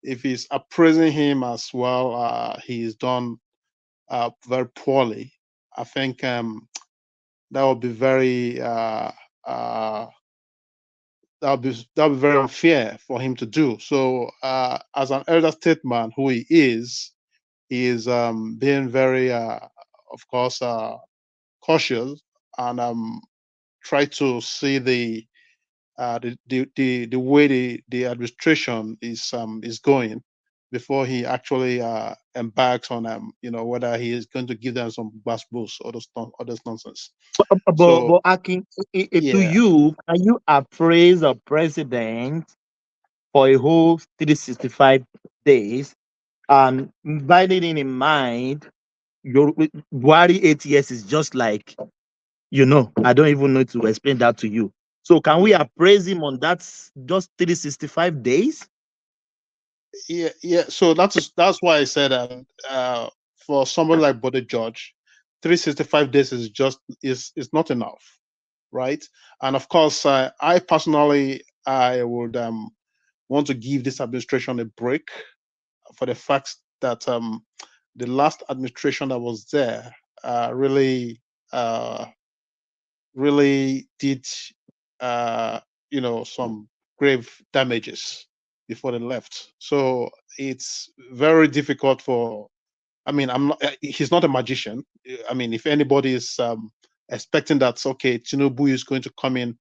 S16: if he's appraising him as well, he's done very poorly. I think that would be very uh, that would be very unfair for him to do. So, as an elder statesman who he is being very, of course, cautious, and try to see the way the administration is going before he actually embarks on whether he is going to give them some bass boost or those nonsense. So
S14: But Akin, to
S16: yeah,
S14: you, can you appraise a president for a whole 365 days, and dividing in mind your Buhari 8 years is just like, I don't even know to explain that to you. So can we appraise him on that just 365 days?
S16: yeah. So that's why I said for somebody like Bode George, 365 days is not enough, right? And of course, I personally I would want to give this administration a break for the fact that the last administration that was there really did some grave damages before they left. So it's very difficult for. I mean, I'm not. He's not a magician. I mean, if anybody is expecting that, okay, Tinubu is going to come in,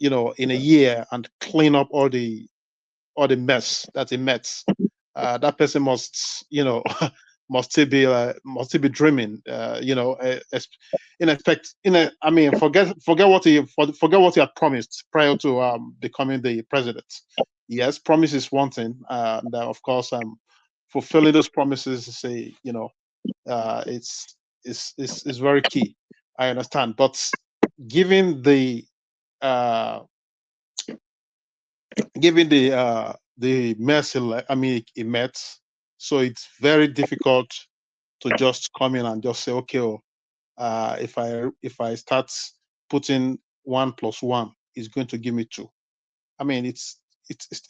S16: in a year and clean up all the mess that he met, that person must, must still be dreaming. I mean, forget what he had promised prior to becoming the president. Yes, promise is one thing, and of course, fulfilling those promises is it's very key. I understand, but given the uh, mess he met, so it's very difficult to just come in and just say, okay, if I start putting 1+1, it's going to give me 2. I mean, it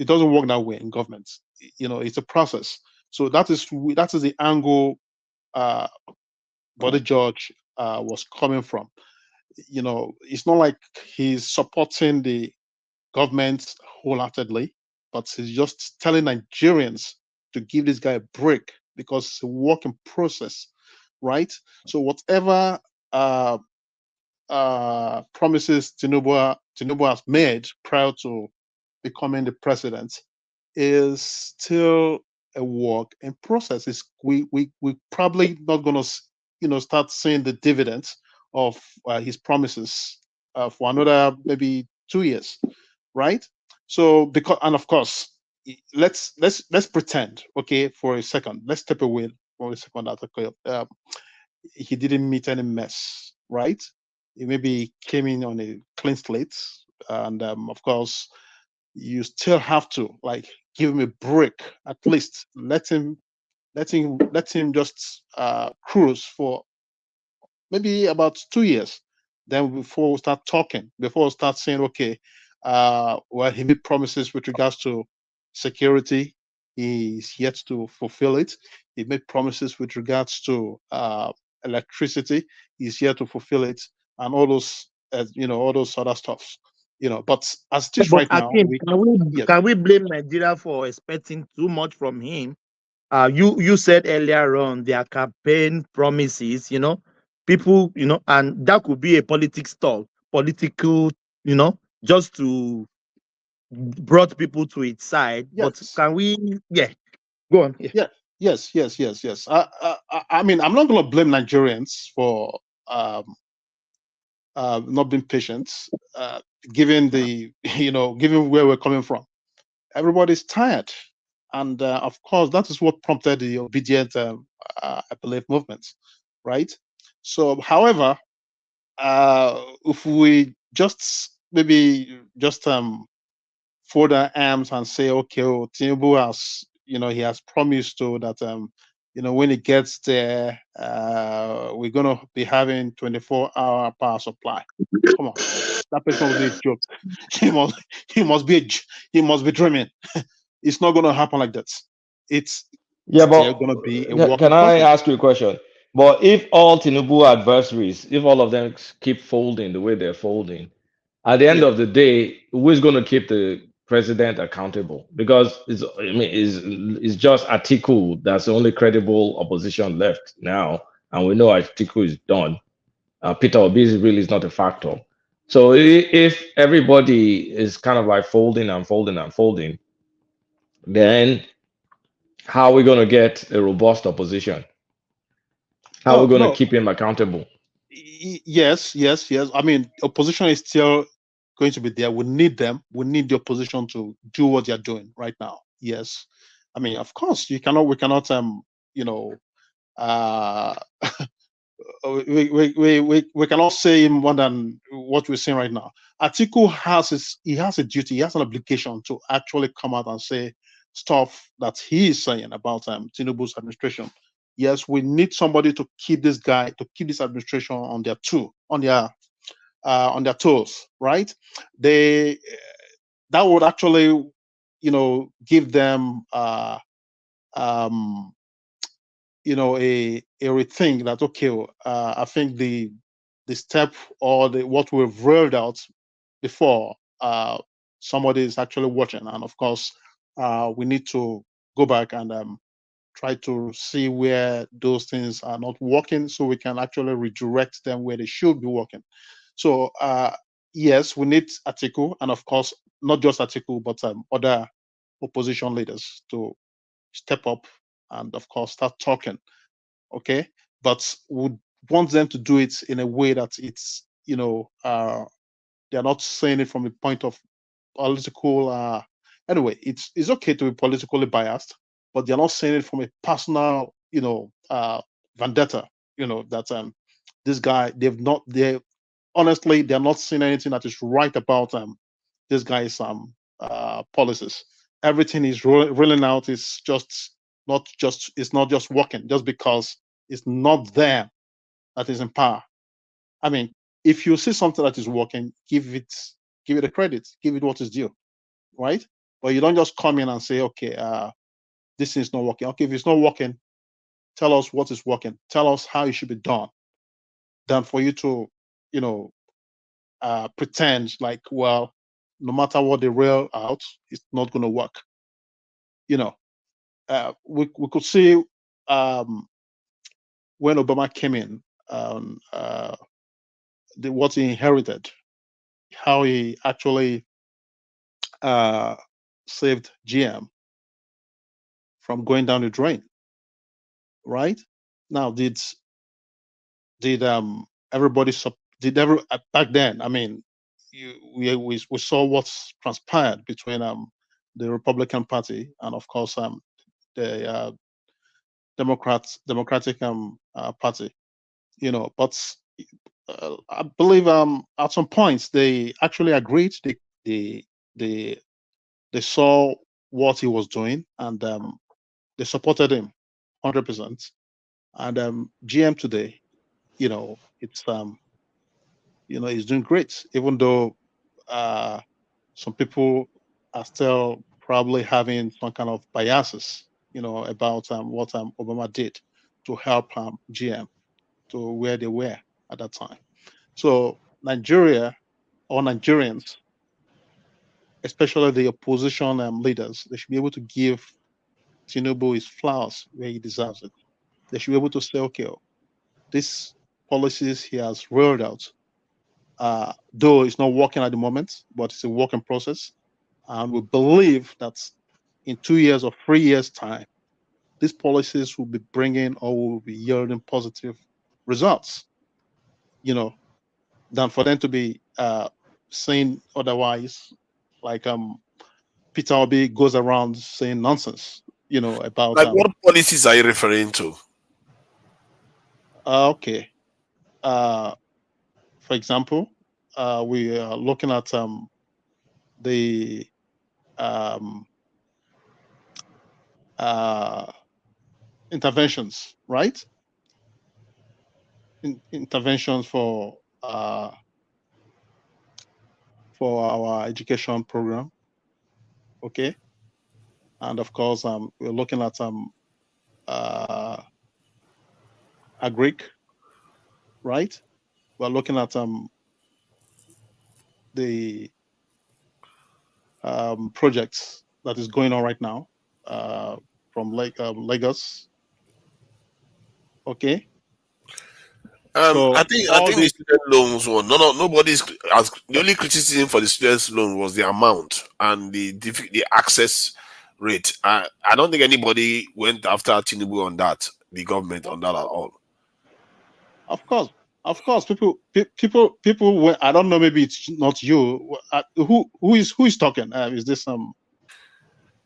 S16: doesn't work that way in government. It's a process. So that is the angle Bode George was coming from. It's not like he's supporting the government wholeheartedly, but he's just telling Nigerians to give this guy a break because it's a work in process, right? So whatever promises Tinubu has made prior to becoming the president is still a work in process. We probably not going to start seeing the dividends of his promises for another maybe 2 years, right? So and of course, let's pretend, okay, for a second. Let's step away for a second that he didn't meet any mess, right? He maybe came in on a clean slate, and of course, you still have to give him a break. At least let him just cruise for maybe about 2 years. Then before we start saying, okay, well, he made promises with regards to security. He's yet to fulfill it. He made promises with regards to electricity. He's yet to fulfill it, and all those, all those other stuffs. But as it is
S14: But
S16: right now,
S14: Akim,
S16: yes.
S14: can we blame Nigeria for expecting too much from him? You said earlier on their campaign promises, people, and that could be a political, just to brought people to its side.
S16: Yes.
S14: But can we, go on.
S16: Yeah. Yes. I mean, I'm not going to blame Nigerians for not being patient, given the, given where we're coming from. Everybody's tired, and of course, that is what prompted the obedient, I believe, movement, right? So, however, if we maybe just fold our arms and say, okay, well, Tinubu has, he has promised to that, when it gets there, we're gonna be having 24-hour power supply. Come on, that person will be a joke. He must be dreaming. It's not gonna happen like that. It's
S19: Yeah,
S16: still
S19: but
S16: gonna be a work
S19: can
S16: in
S19: I
S16: progress.
S19: ask you a question? But if all Tinubu adversaries, if all of them keep folding the way they're folding, at the end
S16: Yeah.
S19: of the day, who is going to keep the president accountable? Because it's just Atiku that's the only credible opposition left now, and we know Atiku is done. Peter Obi really is not a factor. So if everybody is kind of like folding and folding and folding, then how are we going to get a robust opposition? How are we going to
S16: No.
S19: keep him accountable?
S16: Yes. I mean, opposition is still going to be there. We need them. We need the opposition to do what they're doing right now. Yes. I mean, of course, we cannot, uh, we cannot say more than what we're saying right now. Atiku has a duty, he has an obligation to actually come out and say stuff that he is saying about Tinubu's administration. Yes, we need somebody to keep this administration on their toes, right? That would actually, give them a rethink that, okay, I think the step or what we've rolled out before, somebody is actually watching, and of course we need to go back and try to see where those things are not working, so we can actually redirect them where they should be working. So yes, we need Atiku, and of course not just Atiku, but other opposition leaders to step up and of course start talking. Okay, but would want them to do it in a way that it's, they're not saying it from a point of political, anyway, it's okay to be politically biased, but they're not saying it from a personal, vendetta, that this guy, they honestly, they're not saying anything that is right about this guy's policies. Everything is rolling out is it's not just working just because it's not them that is in power. I mean, if you see something that is working, give it a credit, give it what is due, right? But you don't just come in and say, okay, this is not working. Okay, if it's not working, tell us what is working. Tell us how it should be done. Than for you to, pretend like, well, no matter what they rail out, it's not going to work. We could see when Obama came in, what he inherited, how he actually saved GM from going down the drain. Right now, did everybody back then? I mean, we saw what's transpired between the Republican Party and of course the Democratic Party. But I believe at some points they actually agreed. They they they saw what he was doing and they supported him 100%. And GM today, it's he's doing great, even though some people are still probably having some kind of biases, about what Obama did to help GM to where they were at that time. So Nigeria or Nigerians, especially the opposition leaders, they should be able to give Tinubu his flowers where he deserves it. They should be able to say, okay, these policies he has rolled out, though it's not working at the moment, but it's a work in process. And we believe that in 2 years or 3 years' time, these policies will be bringing or will be yielding positive results, than for them to be saying otherwise, like Peter Obi goes around saying nonsense, about
S22: Like, what policies are you referring to?
S16: Okay. For example, we are looking at the interventions, right? Interventions for our education program, okay, and of course, we're looking at agric, right? We're looking at the projects that is going on right now from Lagos, okay. So
S22: I think the student loans one. Nobody's as the only criticism for the students loan was the amount and the access rate. I don't think anybody went after Tinubu on that, the government on that at all.
S16: Of course, people. I don't know. Maybe it's not you. Who is talking? Is this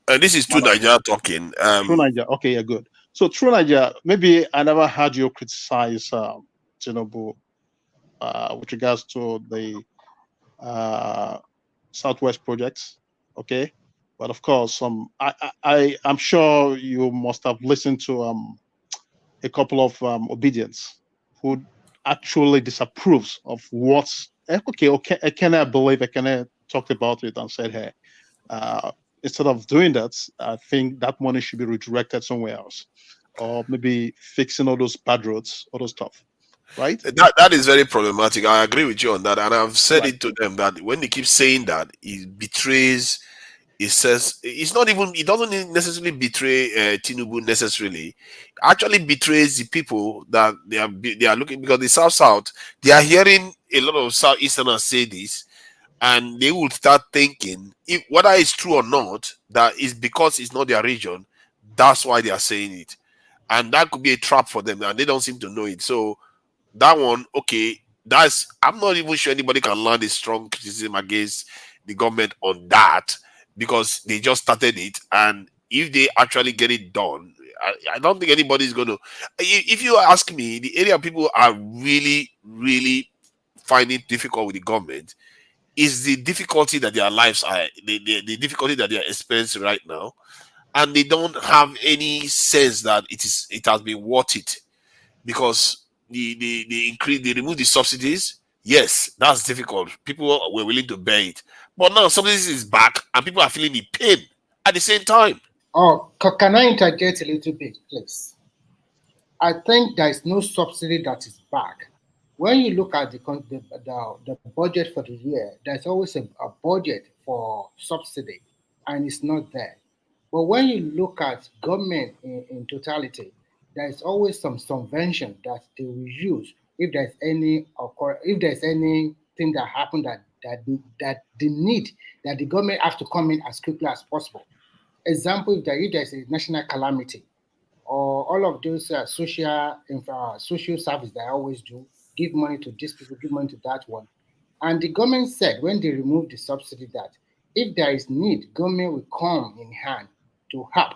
S22: This is True Nigeria talking.
S16: True Nigeria. Okay, yeah, good. So True Nigeria. Maybe I never heard you criticize Tinubu with regards to the Southwest projects. Okay, but of course, I'm sure you must have listened to a couple of obedience who actually disapproves of what's okay. I believe Ekene talked about it and said, hey, instead of doing that, I think that money should be redirected somewhere else, or maybe fixing all those bad roads, all those stuff, right?
S22: That is very problematic. I agree with you on that, and I've said it to them that when they keep saying that, it betrays. It says it's not even. It doesn't necessarily betray Tinubu necessarily. It actually betrays the people that they are looking, because the South they are hearing a lot of Southeasterners say this, and they will start thinking if whether it's true or not, that is because it's not their region. That's why they are saying it, and that could be a trap for them, and they don't seem to know it. So that one, okay, I'm not even sure anybody can land a strong criticism against the government on that, because they just started it, and if they actually get it done, I don't think anybody's going to. If you ask me, the area people are really, really finding difficult with the government is the difficulty that their lives are, the difficulty that they are experiencing right now, and they don't have any sense that it has been worth it, because they remove the subsidies. Yes, that's difficult. People were willing to bear it, but now subsidies is back, and people are feeling the pain at the same time.
S3: Oh, can I interject a little bit, please? I think there is no subsidy that is back. When you look at the budget for the year, there's always a budget for subsidy, and it's not there. But when you look at government in totality, there is always some subvention that they will use if there's anything that happened that the need that the government has to come in as quickly as possible. Example, if there's a national calamity, or all of those social service that I always do, give money to this people, give money to that one. And the government said when they removed the subsidy that if there is need, government will come in hand to help.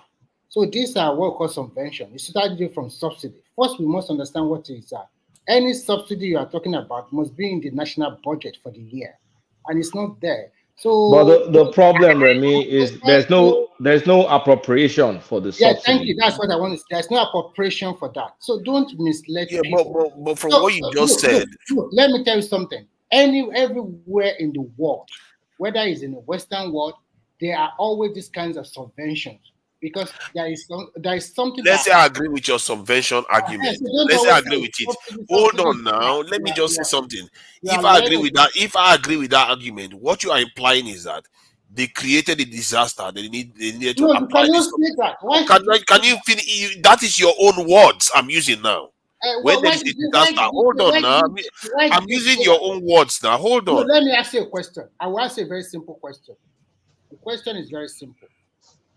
S3: So these are what we call subvention. It started from subsidy. First, we must understand what is any subsidy you are talking about must be in the national budget for the year, and it's not there. So,
S19: but the problem, Remy, is there's no appropriation for the subsidy.
S3: Yeah, thank you. That's what I want to say. There's no appropriation for that. So don't mislead people.
S22: But from what you just said,
S3: let me tell you something. Everywhere in the world, whether it's in the Western world, there are always these kinds of subventions because there is something
S22: Let's
S3: that
S22: say I agree with your subvention argument.
S3: so don't
S22: Let's say I
S3: always
S22: agree
S3: say
S22: with it.
S3: subsidy,
S22: Hold
S3: subsidy.
S22: on now. Let me just say
S3: Yeah,
S22: something.
S3: you are
S22: If I agree
S3: learning.
S22: with that argument, what you are implying is that they created a disaster. They needed to
S3: No, you
S22: apply
S3: cannot
S22: this.
S3: say that.
S22: Oh,
S3: Why should you say
S22: can you
S3: that?
S22: finish? That is your own words I'm using now. When there is a disaster, hold on now. I'm using your own words now. Hold
S3: No,
S22: on.
S3: let me ask you a question. I will ask you a very simple question. The question is very simple.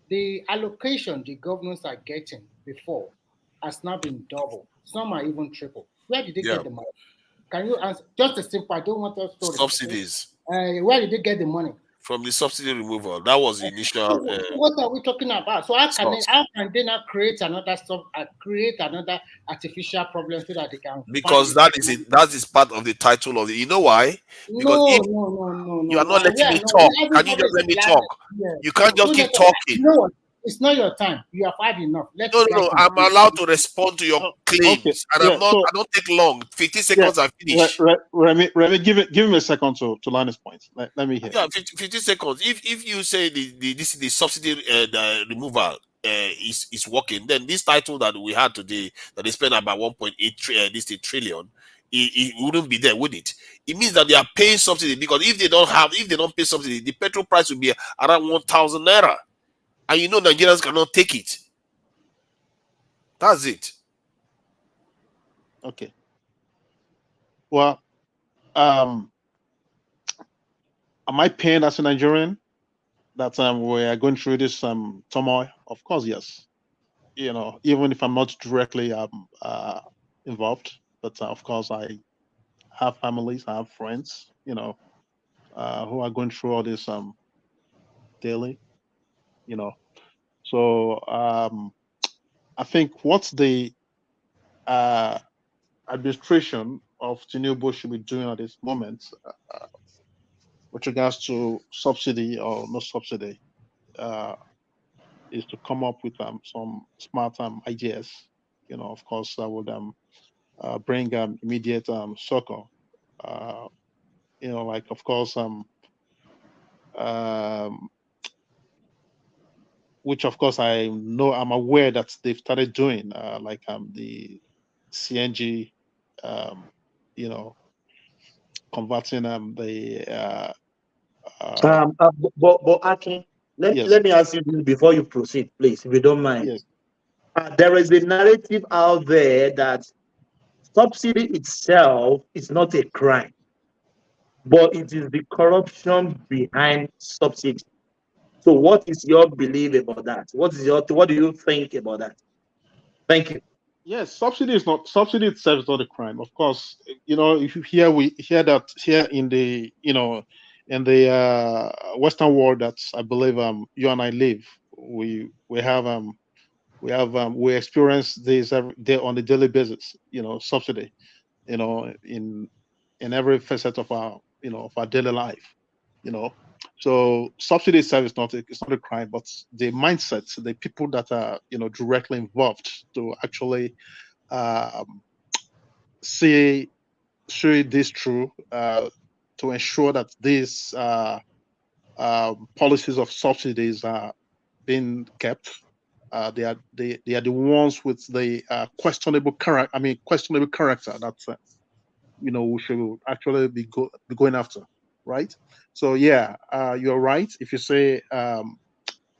S3: The allocation the governors are getting before has now been double. Some are even triple. Where did they
S22: Yeah.
S3: get the money? Can you answer? Just a simple. I don't want us story.
S22: Subsidies.
S3: Okay? Where did they get the money?
S22: From the subsidy removal. That was the initial.
S3: So what are we talking about? So how can
S22: source.
S3: they now create another artificial problem so that they can
S22: Because
S3: find
S22: that is part of the title of it. You know why? Because
S3: No.
S22: you are not
S3: We
S22: letting
S3: are
S22: me
S3: not.
S22: talk. Can you
S3: Everybody
S22: just
S3: is
S22: let me
S3: planning.
S22: talk?
S3: Yeah.
S22: You can't just
S3: So
S22: keep
S3: you
S22: talking.
S3: know what? It's not your time. You have had enough. Let's
S22: No.
S3: get
S22: I'm allowed to respond to your claims,
S16: Okay.
S22: and
S16: Yeah.
S22: I don't take long. 15 seconds, I finish.
S16: Remy, give him a second to land his point. Let me hear.
S22: Yeah, 15 seconds. If you say the subsidy the removal is working, then this title that we had today that they spent about 1.8 trillion, it wouldn't be there, would it? It means that they are paying subsidy because if they don't pay subsidy, the petrol price will be around 1,000 naira, and you know Nigerians cannot take it. That's it.
S16: Okay. Well, am I paying as a Nigerian that we are going through this turmoil? Of course, yes. You know, even if I'm not directly involved, but of course I have families, I have friends, who are going through all this daily. So I think what the administration of Tinubu should be doing at this moment, with regards to subsidy or no subsidy, is to come up with some smart ideas. Of course, that would bring immediate circle. Like of course, which of course I'm aware that they've started doing, like the CNG, converting the
S5: But Akin,
S16: yes,
S5: let me ask you this before you proceed, please, if you don't mind.
S16: yes.
S5: There is a narrative out there that subsidy itself is not a crime, but it is the corruption behind subsidy. So, what is your belief about that? What do you think about that? Thank you.
S16: Yes, subsidy itself is not a crime. Of course, if you hear we hear that here in the in the Western world that I believe you and I live, we experience this every day on a daily basis. Subsidy, in every facet of our daily life. So subsidy itself is not a crime, but the mindset, the people that are directly involved to actually see this through, to ensure that these policies of subsidies are being kept. They are the ones with the questionable character. I mean, questionable character that we should actually be going after, right? So yeah, you're right. If you say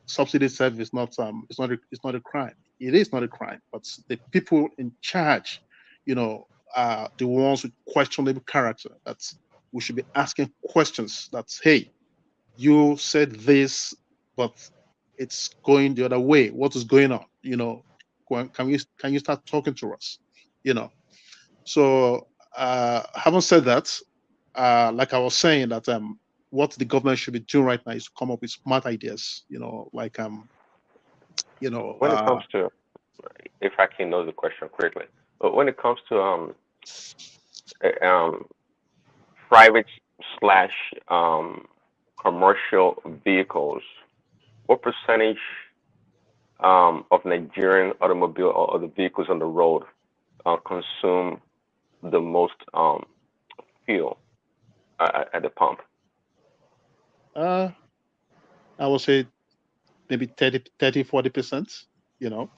S16: subsidy itself is not it's not a crime. It is not a crime, but the people in charge, are the ones with questionable character. That we should be asking questions. That's, hey, you said this, but it's going the other way. What is going on? Can you start talking to us? So having said that, like I was saying, that what the government should be doing right now is to come up with smart ideas. Like
S4: When it comes to, if I can know the question correctly, but when it comes to private slash commercial vehicles, what percentage of Nigerian automobile or the vehicles on the road consume the most fuel at the pump?
S16: I would say maybe 40%, you know.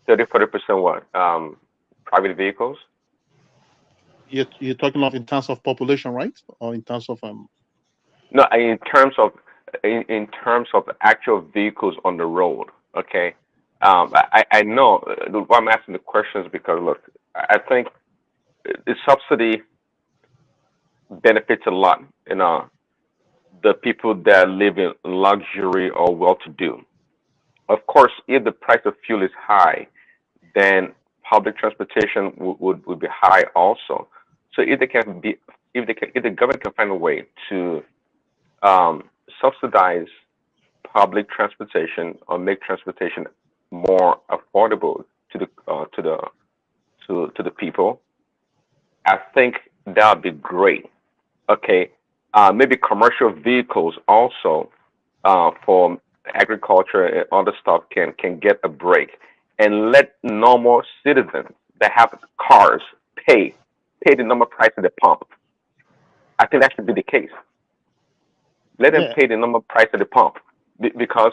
S4: 30-40% what? Private vehicles?
S16: You're talking of in terms of population, right? Or in terms of
S4: No, in terms of actual vehicles on the road. Okay. I know why I'm asking the questions because look, I think the subsidy benefits a lot, the people that live in luxury or well-to-do. Of course, if the price of fuel is high, then public transportation would be high also. So if the government can find a way to subsidize public transportation or make transportation more affordable to the people, I think that would be great. Okay, maybe commercial vehicles also for agriculture and other stuff can get a break, and let normal citizens that have cars pay the normal price at the pump. I think that should be the case. Let them pay the normal price at the pump because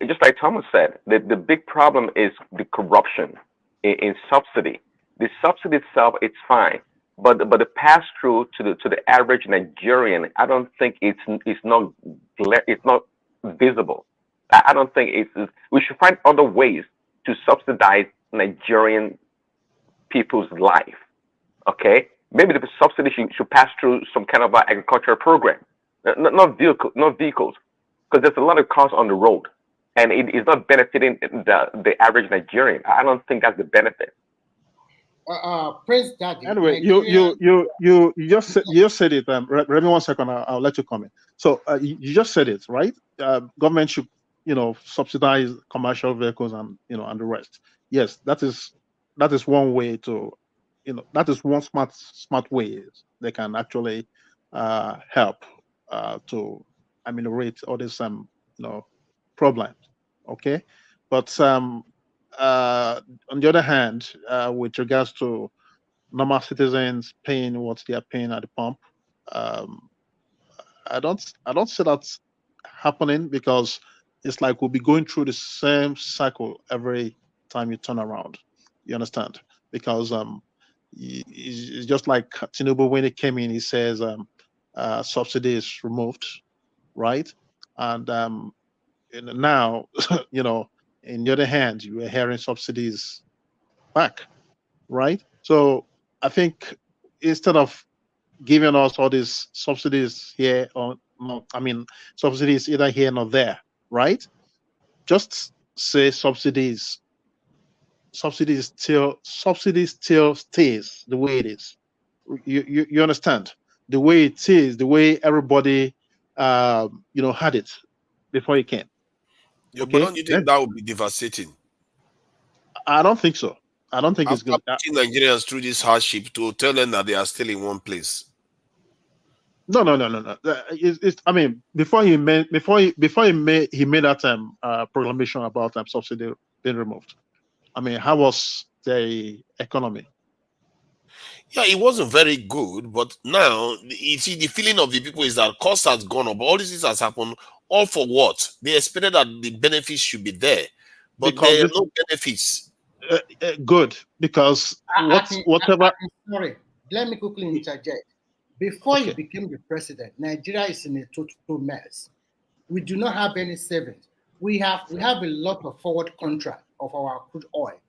S4: just like Thomas said, the big problem is the corruption in subsidy. The subsidy itself, it's fine, but the pass through to the average Nigerian, I don't think it's not visible. I don't think we should find other ways to subsidize Nigerian people's life. Okay, maybe the subsidy should pass through some kind of agricultural program, not vehicles, because there's a lot of cars on the road, and it is not benefiting the average Nigerian. I don't think that's the benefit.
S3: Prince Daddy.
S16: Anyway, you just said it. Remy, 1 second. I'll let you comment. So you just said it, right? Government should, subsidize commercial vehicles and and the rest. Yes, that is one way to, that is one smart way they can actually help to ameliorate all these problems. Okay, but on the other hand, with regards to normal citizens paying what they are paying at the pump, I don't see that happening because it's like we'll be going through the same cycle every time you turn around. You understand? Because it's just like Tinubu when he came in, he says subsidy is removed, right? And now, in the other hand, you are hearing subsidies back, right? So I think instead of giving us all these subsidies here or no, subsidies either here or there, right? Just say subsidies still stays the way it is. You understand? The way it is, the way everybody had it before it came.
S22: Yeah, but don't you think that would be devastating?
S16: I don't think so. I don't think it's good.
S22: Putting Nigerians through this hardship to tell them that they are still in one place.
S16: No. Before he made that proclamation about subsidy being removed, how was the economy?
S22: Yeah, it wasn't very good, but now you see the feeling of the people is that cost has gone up. All this has happened, all for what? They expected that the benefits should be there, but there are no benefits.
S16: Good, because whatever.
S3: Sorry, let me quickly interject. Before you became the president, Nigeria is in a total mess. We do not have any savings. We have a lot of forward contract of our crude oil.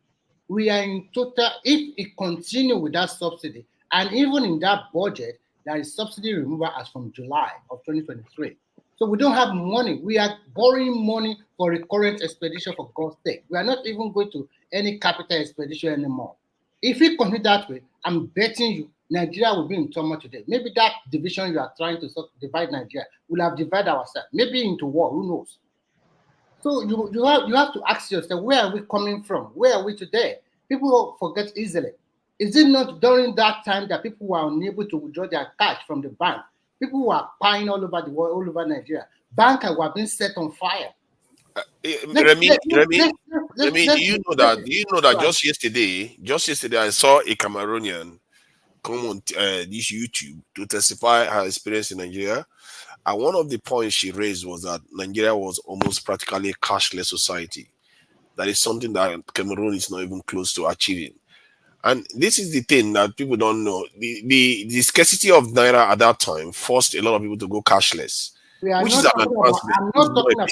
S3: We are in total, if it continue with that subsidy, and even in that budget, there is subsidy removal as from July of 2023. So we don't have money. We are borrowing money for recurrent expedition for God's sake. We are not even going to any capital expedition anymore. If we continue that way, I'm betting you Nigeria will be in turmoil today. Maybe that division you are trying to divide Nigeria will have divided ourselves, maybe into war, who knows? So you have to ask yourself, where are we coming from? Where are we today? People forget easily. Is it not during that time that people were unable to withdraw their cash from the bank? People were buying all over the world, all over Nigeria. Banks were being set on fire.
S22: Remy, do you know that just yesterday I saw a Cameroonian come on this YouTube to testify her experience in Nigeria. And one of the points she raised was that Nigeria was almost practically a cashless society. That is something that Cameroon is not even close to achieving. And this is the thing that people don't know. The scarcity of Naira at that time forced a lot of people to go cashless, which is an advancement.
S3: I'm not talking about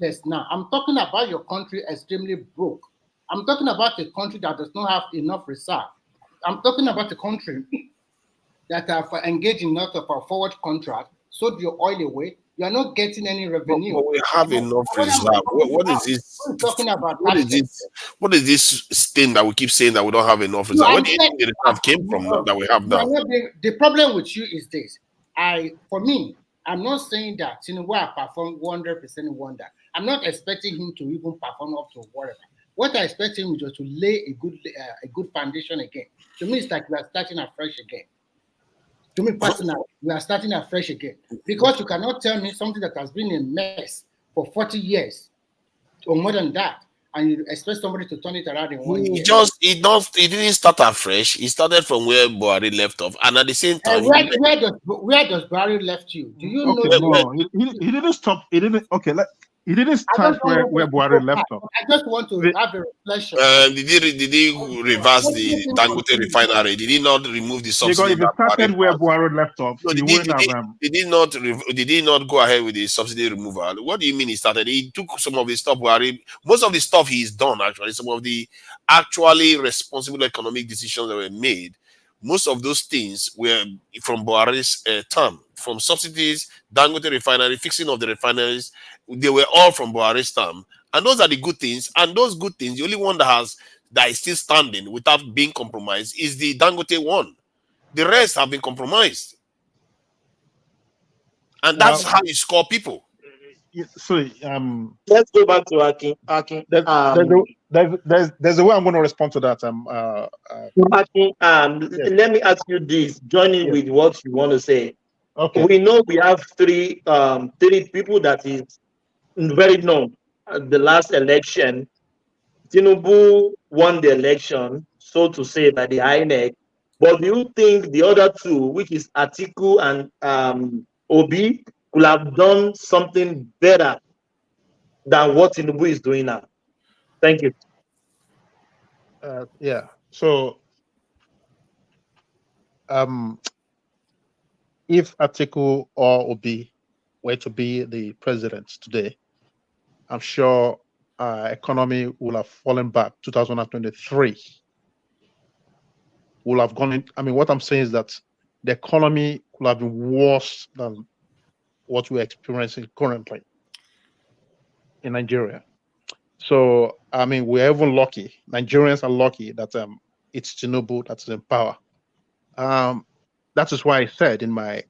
S3: cashless now. I'm talking about your country extremely broke. I'm talking about a country that does not have enough reserve. I'm talking about a country that have engaged in lot of a forward contract, sold your oil away. You are not getting any revenue.
S22: But we have enough reserve. What is this?
S3: What are you talking about?
S22: What is this? What is this thing that we keep saying that we don't have enough reserve? Where do you think the reserve came from that we have now?
S3: The problem with you is this. For me, I'm not saying that Tinubu has performed 100% wonder. I'm not expecting him to even perform up to whatever. What I expect him is just to lay a good foundation again. To me, it's like we are starting afresh again. To me personally, we are starting afresh again. Because you cannot tell me something that has been a mess for 40 years or more than that, and you expect somebody to turn it around in 1 year.
S22: It didn't start afresh. It started from where Buhari left off, and at the same time,
S3: where does Buhari left you? Do you know?
S16: No, he didn't stop. He didn't. Okay, he didn't start where Buhari left off.
S3: I just want to have a reflection.
S22: Did he reverse the Dangote refinery? Did he not remove the subsidy?
S16: Because if it started where Buhari left off,
S22: no, did he not go ahead with the subsidy removal? What do you mean he started? He took some of the stuff Buhari, most of the stuff he's done actually, some of the actually responsible economic decisions that were made. Most of those things were from Buhari's term, from subsidies, Dangote refinery, fixing of the refineries. They were all from Buhari's term, and those are the good things. And those good things, the only one that is still standing without being compromised is the Dangote one. The rest have been compromised, and that's how you score people.
S16: Sorry,
S5: let's go back to Akin.
S16: There's a way I'm going to respond to that.
S5: Akin,
S16: yes.
S5: Let me ask you this, joining with what you want to say.
S16: Okay.
S5: We know we have three people that is very known. The last election, Tinubu won the election, so to say, by the INEC. But do you think the other two, which is Atiku and Obi, could have done something better than what Tinubu is doing now? Thank you.
S16: Yeah. So, if Atiku or Obi were to be the president today, I'm sure economy will have fallen back. 2023 will have gone in. I mean, what I'm saying is that the economy could have been worse than what we're experiencing currently in Nigeria. So, I mean, we're even lucky. Nigerians are lucky that it's Tinubu that is in power. That is why I said in my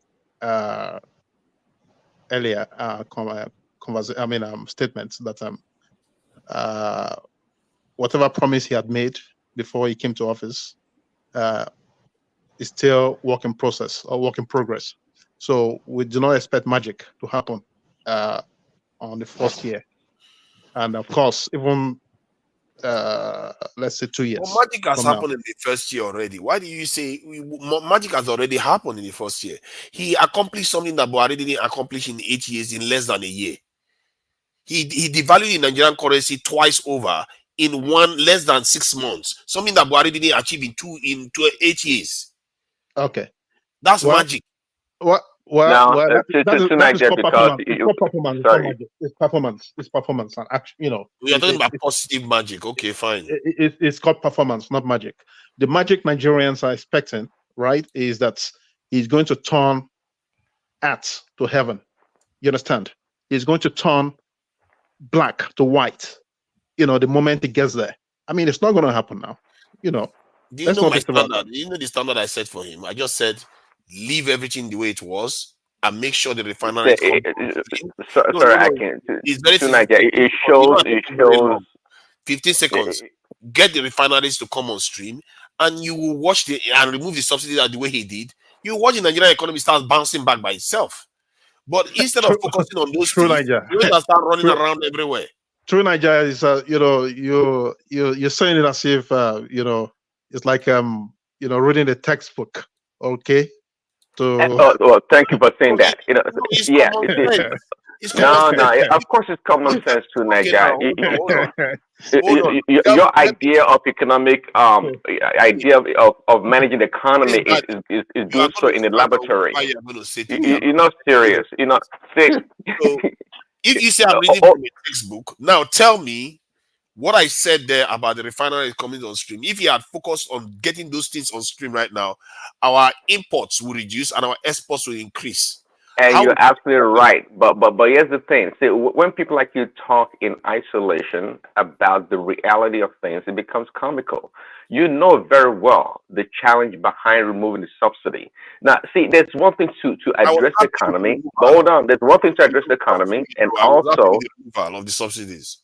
S16: earlier statements that whatever promise he had made before he came to office is still work in progress. So we do not expect magic to happen on the first year. And of course, even let's say 2 years.
S22: Well, magic has happened in the first year already. Why do you say magic has already happened in the first year? He accomplished something that Buhari didn't accomplish in 8 years in less than a year. He devalued the Nigerian currency twice over in less than 6 months. Something that Buhari didn't achieve in 8 years.
S16: Okay,
S22: that's magic.
S16: It's performance. It's performance. And actually,
S22: we are talking about positive magic. Okay, fine.
S16: It's called performance, not magic. The magic Nigerians are expecting, right, is that he's going to turn earth to heaven. You understand? He's going to turn black to white. The moment he gets there. I mean, it's not going to happen now.
S22: Do you know my standard? Do you know the standard I set for him? I just said, leave everything the way it was and make sure the refinery.
S4: Sorry, I can't.
S22: It's very simple.
S4: It shows
S22: 15 seconds. Get the refineries to come on stream, and you will watch and remove the subsidies the way he did. You watch the Nigerian economy start bouncing back by itself. But instead of focusing on those things, you start running around everywhere.
S16: True Nigeria is you're saying it as if it's like reading a textbook.
S21: Okay. So
S4: well, thank you for saying that. You know,
S22: It's
S4: yeah.
S22: common sense. It's
S4: No,
S22: common
S4: no.
S22: sense.
S4: Of course, it's common sense too,
S22: Okay,
S4: Nigeria.
S22: now hold on. Hold on. Tell
S4: Your
S22: me, let me
S4: idea of economic idea of managing the economy
S22: that
S4: is
S22: you are
S4: doing so
S22: going to
S4: in the
S22: stand on
S4: laboratory.
S22: why you are going to say to me.
S4: You're not serious. You're not. See,
S22: So if you say I'm reading from a textbook, now tell me what I said there about the refinery coming on stream. If you had focused on getting those things on stream right now, our imports will reduce and our exports will increase.
S4: and you're absolutely right. But here's the thing. See, when people like you talk in isolation about the reality of things, it becomes comical. You know very well the challenge behind removing the subsidy. Now, see, there's one thing to address the economy. But hold on, there's one thing to address the economy, and
S22: I was happy
S4: also
S22: with the removal of the subsidies.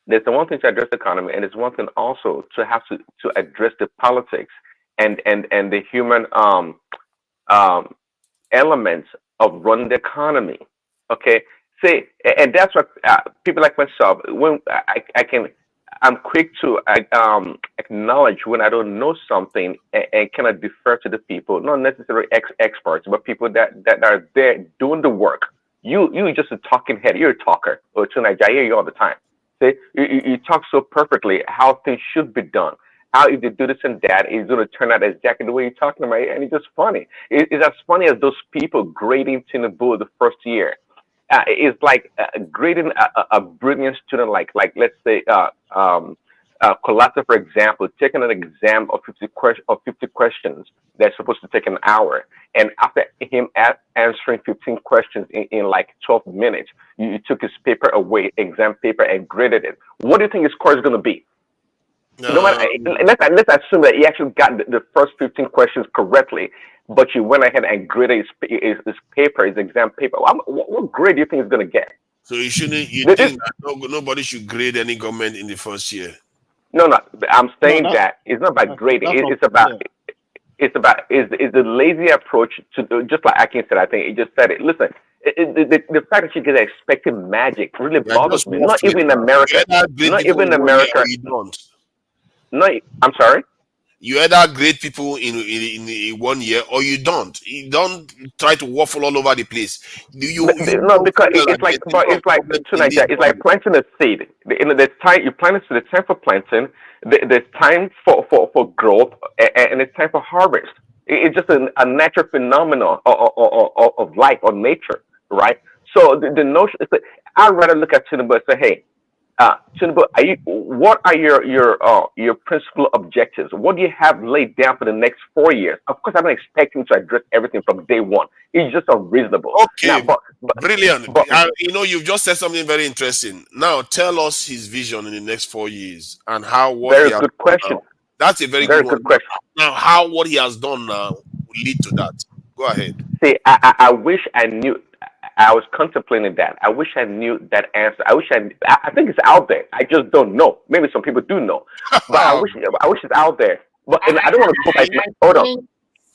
S4: there's the one thing to address the economy, and it's one thing also to have to address the politics and the human elements of running the economy. Okay, see, and that's what people like myself. When I'm quick to acknowledge when I don't know something and kind of defer to the people, not necessarily experts, but people that are there doing the work. You just a talking head. You're a talker. Or tonight, I hear you all the time. See, you talk so perfectly how things should be done. How if they do this and that, it's going to turn out exactly the way you're talking about it, and it's just funny. It's as funny as those people grading Tinubu the first year. It's like grading a brilliant student, like let's say Colata, for example, taking an exam of 50 questions that's supposed to take an hour, and after him answering 15 questions in like 12 minutes, you took his paper away, exam paper, and graded it. What do you think his score is going to be? No matter, let's assume that he actually got the first 15 questions correctly, but you went ahead and graded his paper, his exam paper. What grade do you think he's going to get?
S22: So you shouldn't. You think that nobody should grade any government in the first year?
S4: No. I'm saying that it's not about grading. It's about is the lazy approach to just like Akin said. I think he just said it. Listen, the fact that you get expecting magic really bothers me. Not even in America. Not even in America.
S22: You don't.
S4: No, I'm sorry.
S22: You either grade people in 1 year or you don't. You don't try to waffle all over the place.
S4: No, because it's like tonight. It's like planting a seed. There's time you plant it. So there's time for planting. There's time for growth, and it's time for harvest. It's just a natural phenomenon of life or nature, right? So the notion is that I'd rather look at Tinubu and say, hey. Tinubu, what are your principal objectives? What do you have laid down for the next 4 years? Of course, I'm not expecting to address everything from day one. It's just unreasonable.
S22: Okay,
S4: now,
S22: brilliant. You've just said something very interesting. Now, tell us his vision in the next 4 years and
S4: very good question.
S22: That's a very good
S4: question.
S22: Now, how what he has done now will lead to that. Go ahead.
S4: See, I wish I knew. I was contemplating that. I wish I knew that answer. I think it's out there. I just don't know. Maybe some people do know, but I wish it's out there. But I don't want to go by.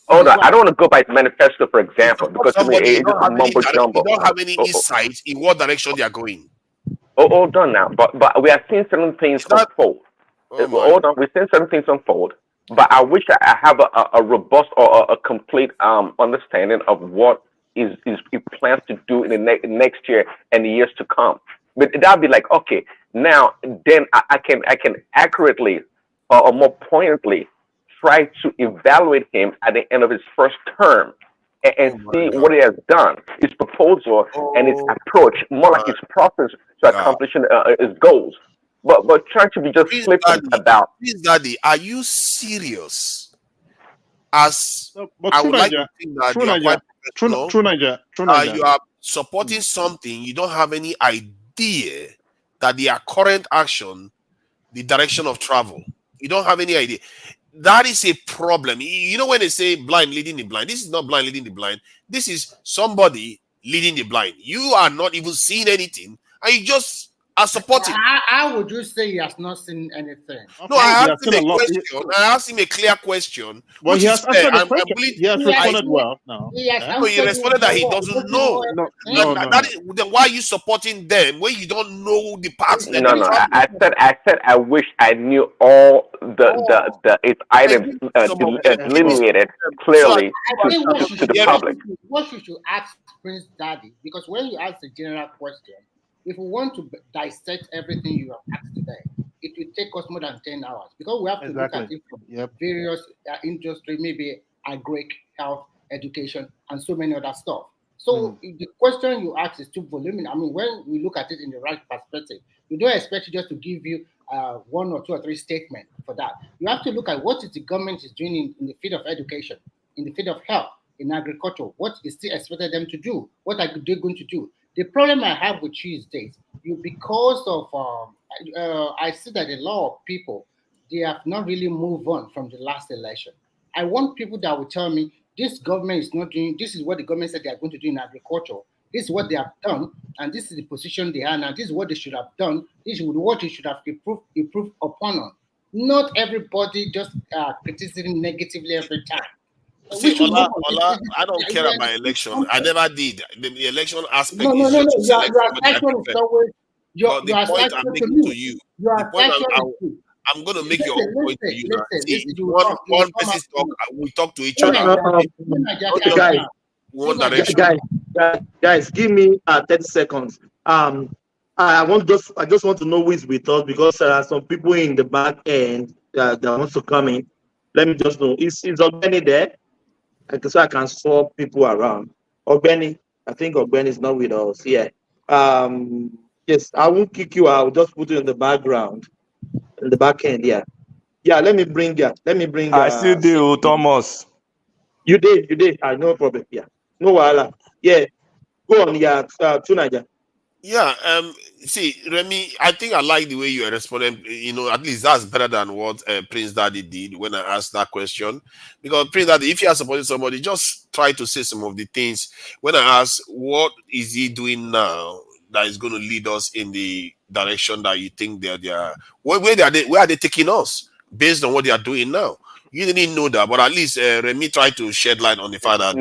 S4: Hold on. I don't want to go by his manifesto, for example, because to me it's just a mumbo jumbo.
S22: You don't have any insight in what direction they are going.
S4: Hold on now. But we are seeing certain things unfold. Hold on. We're seeing certain things unfold. But I wish I have a robust or a complete understanding of what is he plans to do in the next year and the years to come. But that'll be like, okay, now then I can accurately or more poignantly try to evaluate him at the end of his first term and see what he has done, his proposal and his approach, more like his process to accomplishing his goals. But trying to be just flippant about.
S22: Please, Daddy, are you serious? As I would like to think that you are quite professional. You are supporting something you don't have any idea that their current action, the direction of travel, you don't have any idea. That is a problem. You know when they say blind leading the blind, this is not blind leading the blind. This is somebody leading the blind. You are not even seeing anything, and you just I support him.
S3: How would you say he has not seen anything?
S22: No, I asked him a question. I asked him a clear question.
S14: Well,
S22: which
S14: he
S22: is
S14: has answered
S22: fair.
S14: the question. He has responded well now.
S3: He has
S22: No, he responded that he doesn't know.
S14: No.
S22: Then why are you supporting them when you don't know the parts that
S4: No,
S22: they're
S4: I said I wish I knew all the its items delineated clearly to the public.
S3: What you should ask Prince Daddy, because when you ask the general question, if we want to dissect everything you have asked today, it will take us more than 10 hours because we have to look at it from various industry, maybe agri, health, education, and so many other stuff. So the question you ask is too voluminous. I mean, when we look at it in the right perspective, we don't expect you just to give you 1 or 2 or 3 statements for that. You have to look at what is the government is doing in the field of education, in the field of health, in agriculture. What is still expected them to do? What are they going to do? The problem I have with you is this: because of I see that a lot of people, they have not really moved on from the last election. I want people that will tell me this government is not doing. This is what the government said they are going to do in agriculture. This is what they have done, and this is the position they are now. This is what they should have done. This is what they should have improved upon. Not everybody just criticizing negatively every time.
S22: See, Ola, I don't care about election. I never did. The election aspect
S3: No.
S22: is just to select somebody I
S3: Your
S22: prefer. But the point I'm making to you, I'm going to make your own point to you. One person talk, we talk to each other. One direction.
S14: Guys, give me 30 seconds. I just want to know who is with us because there are some people in the back end that wants to come in. Let me just know. Is Ogbeni there? So I can swap people around. Ogbeni, I think Ogbeni is not with us. Yeah. Yes, I won't kick you out. I'll just put you in the background, in the back end. Yeah. Yeah. Let me bring. I still do, Thomas. You did. No problem. Yeah. No wahala. Yeah. Go on. Yeah. Tunaja.
S22: Yeah, see, Remy, I think I like the way you are responding. You know, at least that's better than what Prince Daddy did when I asked that question. Because Prince Daddy, if you are supporting somebody, just try to say some of the things. When I ask, what is he doing now that is going to lead us in the direction that you think they are? Where are they taking us based on what they are doing now? You didn't know that, but at least Remy tried to shed light on the fact that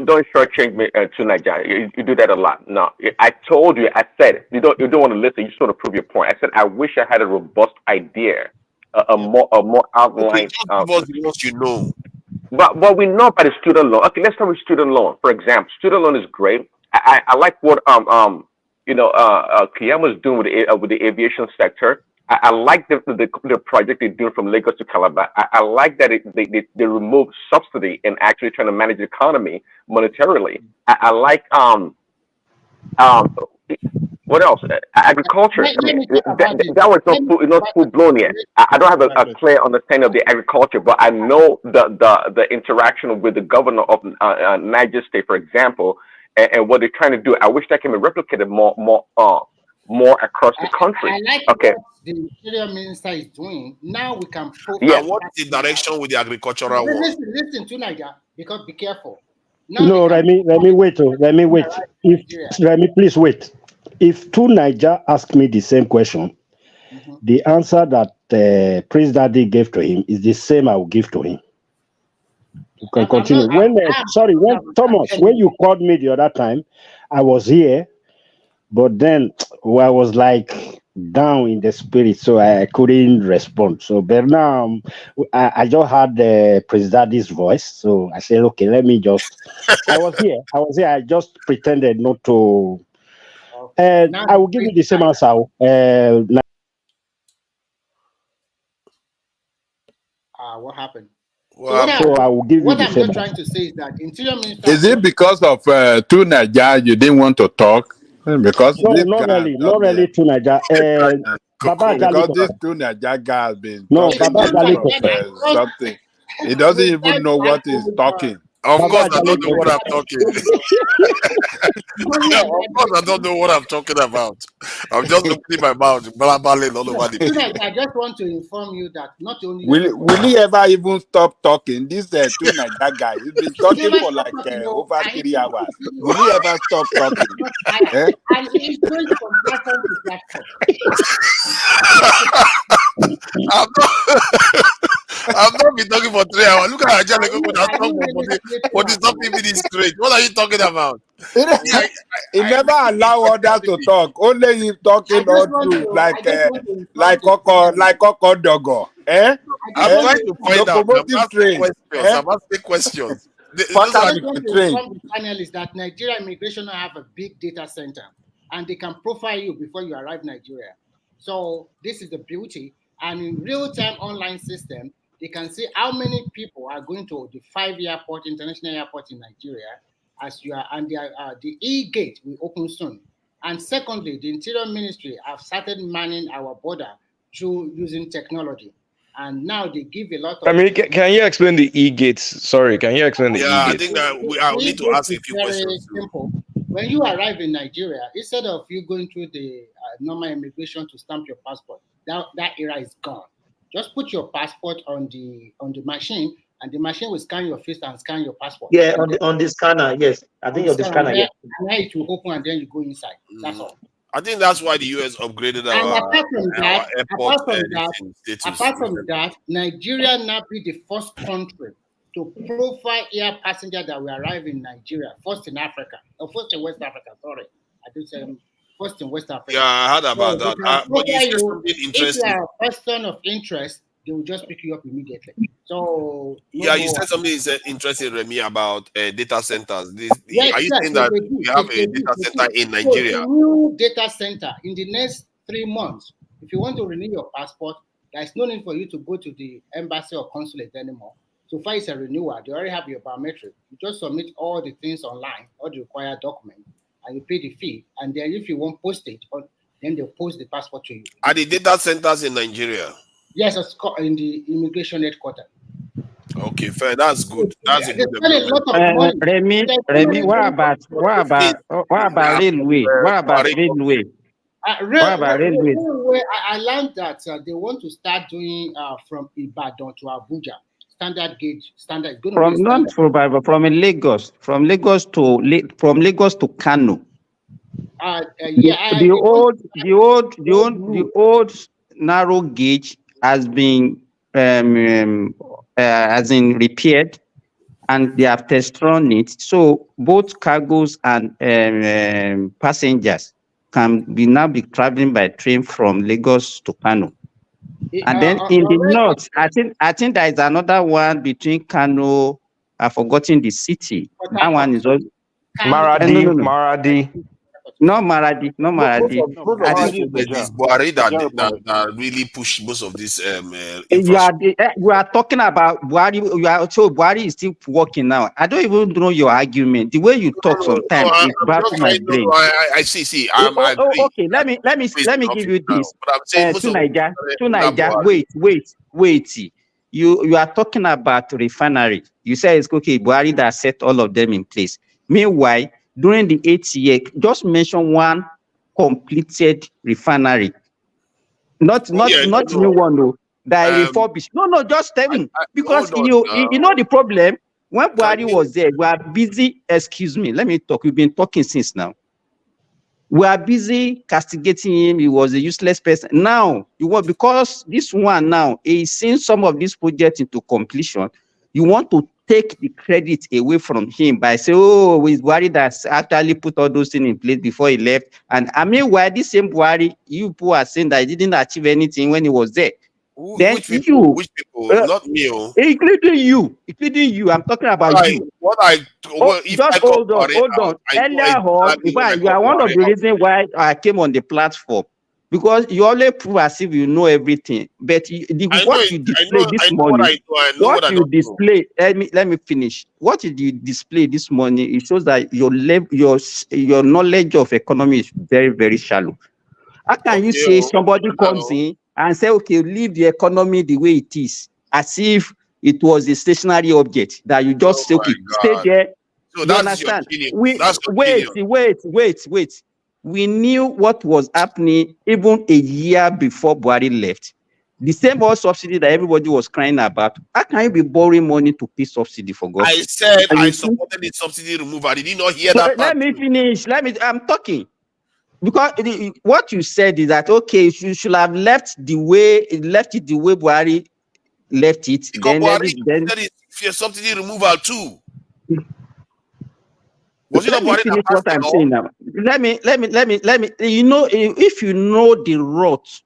S4: don't shortchange me tonight, John. You do that a lot. No, I told you. I said you don't want to listen. You just want to prove your point. I said I wish I had a robust idea, a more outlined.
S22: What you know.
S4: But we know about the student loan. Okay, let's start with student loan. For example, student loan is great. I like what Kiyama's doing with the aviation sector. I like the project they're doing from Lagos to Calabar. I like that they remove subsidy and actually trying to manage the economy monetarily. I like what else? Agriculture. I mean, that was not full blown yet. I don't have a clear understanding of the agriculture, but I know the interaction with the governor of Niger State, for example, and what they're trying to do. I wish that can be replicated more across the country.
S3: I like what the interior minister is doing. Now we can
S22: and what is the direction with the agricultural work?
S3: Listen to Niger, because be careful.
S11: No, Remy, wait. If Remy, please wait. If Niger ask me the same question, the answer that Prince Daddy gave to him is the same I will give to him. You can continue. Thomas, when you called me the other time, I was here. But then I was like down in the spirit, so I couldn't respond. So, but now I just heard the President's voice, so I said, okay, let me just. I was here. I just pretended not to. I will give you the same answer.
S3: What happened?
S11: So I will give you the same.
S3: What I'm trying to say is that interior minister.
S18: Is it because of Tunaja you didn't want to talk? Because
S11: not really Tunaja.
S18: Because this Tunaja guy has been
S11: Baba
S18: something. He doesn't even know what he's talking.
S22: Of
S1: Baba
S22: course, I don't know what
S1: Ajale,
S22: I'm talking. Of course, I don't know what I'm talking about. I'm just opening my mouth, blabbering all over the
S3: So
S22: place.
S3: I just want to inform you that not only
S18: Will he ever even stop talking? This two Niger guy, he's been talking
S3: never
S18: for
S3: stop
S18: like
S3: talking,
S18: over
S3: and
S18: 3 hours. Will he ever stop talking?
S3: not tired.
S18: Eh?
S3: And it's going from platform to platform.
S22: I've not been talking for 3 hours. Look at Ajale Koko now
S3: Are
S22: talk
S3: you really
S22: for this not minutes straight. What are you talking about?
S18: He never allow others to talk. Only him talking all through like Coco Dogo. Eh?
S22: I'm trying to find out. I'm
S18: Locomotive
S22: asking
S18: train.
S22: questions.
S18: Eh?
S22: I'm asking questions.
S3: I
S22: Those are
S3: just want to inform the panelists that Nigeria immigration have a big data center and they can profile you before you arrive Nigeria. So this is the beauty. And in real-time online system, they can see how many people are going to the 5 airport, international airport in Nigeria as you are, and the e-gate will open soon. And secondly, the Interior Ministry have started manning our border through using technology. And now they give a lot of...
S17: I mean, can you explain the e-gates? Sorry, can you explain the
S22: I
S17: e-gates?
S22: think that we need to ask a few questions.
S3: Simple. When you arrive in Nigeria, instead of you going through the normal immigration to stamp your passport, that era is gone. Just put your passport on the machine, and the machine will scan your face and scan your passport.
S5: Yeah, on the scanner, yes. I think on the scanner, yeah.
S3: And then it will open, and then you go inside. That's all.
S22: I think that's why the US upgraded
S3: And apart from
S22: status.
S3: that, Nigeria now be the first country to profile air passenger that will arrive in Nigeria, first in Africa, or first in West Africa, sorry. I did say first in West Africa.
S22: Yeah, I heard about that. But you said something interesting.
S3: If you are a person of interest, they will just pick you up immediately. So
S22: you said something interesting, Remy, about data centers.
S3: Yes,
S22: are you saying that we have a data center in Nigeria?
S3: So the new data center in the next 3 months, if you want to renew your passport, there's no need for you to go to the embassy or consulate anymore. So far, it's a renewal. They already have your biometric. You just submit all the things online, all the required documents, and you pay the fee. And then if you want postage, then they'll post the passport to you.
S22: Are the data centers in Nigeria?
S3: Yes, it's in the immigration headquarters.
S22: Okay, fair. That's good. That's a good development.
S20: Remy, what about railway? What about railway?
S3: Railway, I learned that they want to start doing from Ibadan to Abuja, standard gauge, standard.
S20: From Lagos to Kano. The old narrow gauge has been repaired, and they have test-run it. So both cargoes and passengers can now be traveling by train from Lagos to Kano. And then in the north, I think there is another one between Kano. I've forgotten the city. That one is also
S17: Maradi.
S20: No Maradi.
S22: It's Buhari that really pushed most of this.
S20: We are talking about Buhari. Buhari is still working now. I don't even know your argument. The way you talk sometimes is bad to my brain.
S22: I see.
S20: Okay. Let me give you this. To Niger. Wait. You are talking about refinery. You say it's okay. Buhari that set all of them in place. Meanwhile, during the 8th year, just mention one completed refinery. Not new one though. That refurbished. No, just tell me. Because you know the problem. When Buhari was there, we are busy. Excuse me, let me talk. We've been talking since now. We are busy castigating him. He was a useless person. Now, because this one now is seeing some of this project into completion, you want to take the credit away from him by saying, oh, he's Buhari that actually put all those things in place before he left. And I mean, why this same Buhari, you people are saying that he didn't achieve anything when he was there.
S22: Which people? Not me.
S20: Including you. I'm talking about you. Hold on. Earlier on, you are one of the reasons why I came on the platform. Because you always prove as if you know everything, but what you display this morning, let me finish. What did you display this morning? It shows that your knowledge of economy is very, very shallow. How can you say somebody comes in and say, okay, leave the economy the way it is, as if It was a stationary object that you just say, okay, stay there.
S22: So
S20: You understand?
S22: That's
S20: Wait. We knew what was happening even a year before Buhari left. The same old subsidy that everybody was crying about. How can you be borrowing money to pay subsidy for God's sake?
S22: I said I supported the subsidy removal. Did you not hear that part?
S20: Let me finish. I'm talking. Because what you said is that, okay, you should have left it the way Buhari left it.
S22: Because Buhari said it's a subsidy removal too. Was it
S20: Let
S22: not
S20: me
S22: Buhari
S20: finish
S22: that
S20: what
S22: passed
S20: I'm
S22: the law?
S20: saying now. Let me. You know, if you know the route,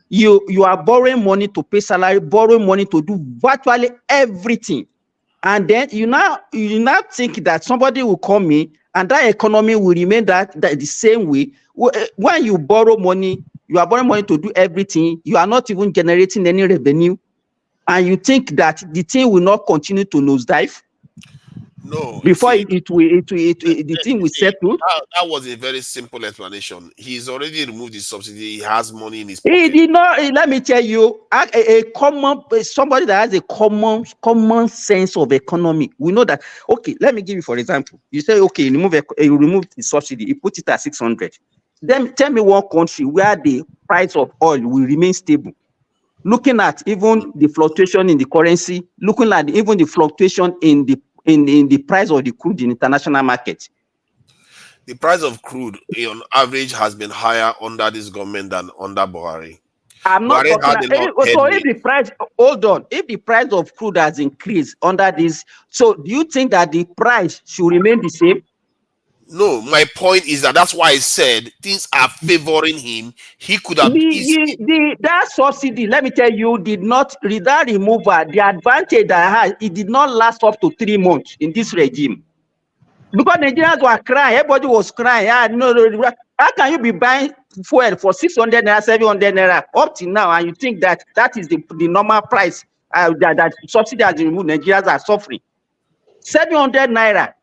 S20: you are borrowing money to pay salary, borrowing money to do virtually everything, and then you now think that somebody will come in and that economy will remain that the same way. When you borrow money, you are borrowing money to do everything. You are not even generating any revenue, and you think that the thing will not continue to nosedive.
S22: No,
S20: before the thing will settle.
S22: That was a very simple explanation. He's already removed his subsidy. He has money in his
S20: He
S22: pocket.
S20: did not. Let me tell you, somebody that has a common sense of economy. We know that. Okay, let me give you for example. You say, okay, you remove the subsidy, you put it at 600. Then tell me one country where the price of oil will remain stable. Looking at even the fluctuation in the currency, looking at even the fluctuation in the price of the crude in international market.
S22: The price of crude on average has been higher under this government than under Buhari.
S20: I'm not
S22: Buhari
S20: talking. So if the price, hold on, if the price of crude has increased under this, so do you think that the price should remain the same?
S22: No, my point is that's why I said things are favoring him. He could have
S20: that subsidy. Let me tell you, that removal. The advantage that I had, it did not last up to 3 months in this regime, because Nigerians were crying. Everybody was crying. How can you be buying fuel for 600 naira, 700 naira up till now, and you think that is the normal price that subsidy has been removed? Nigerians are suffering. 700 naira.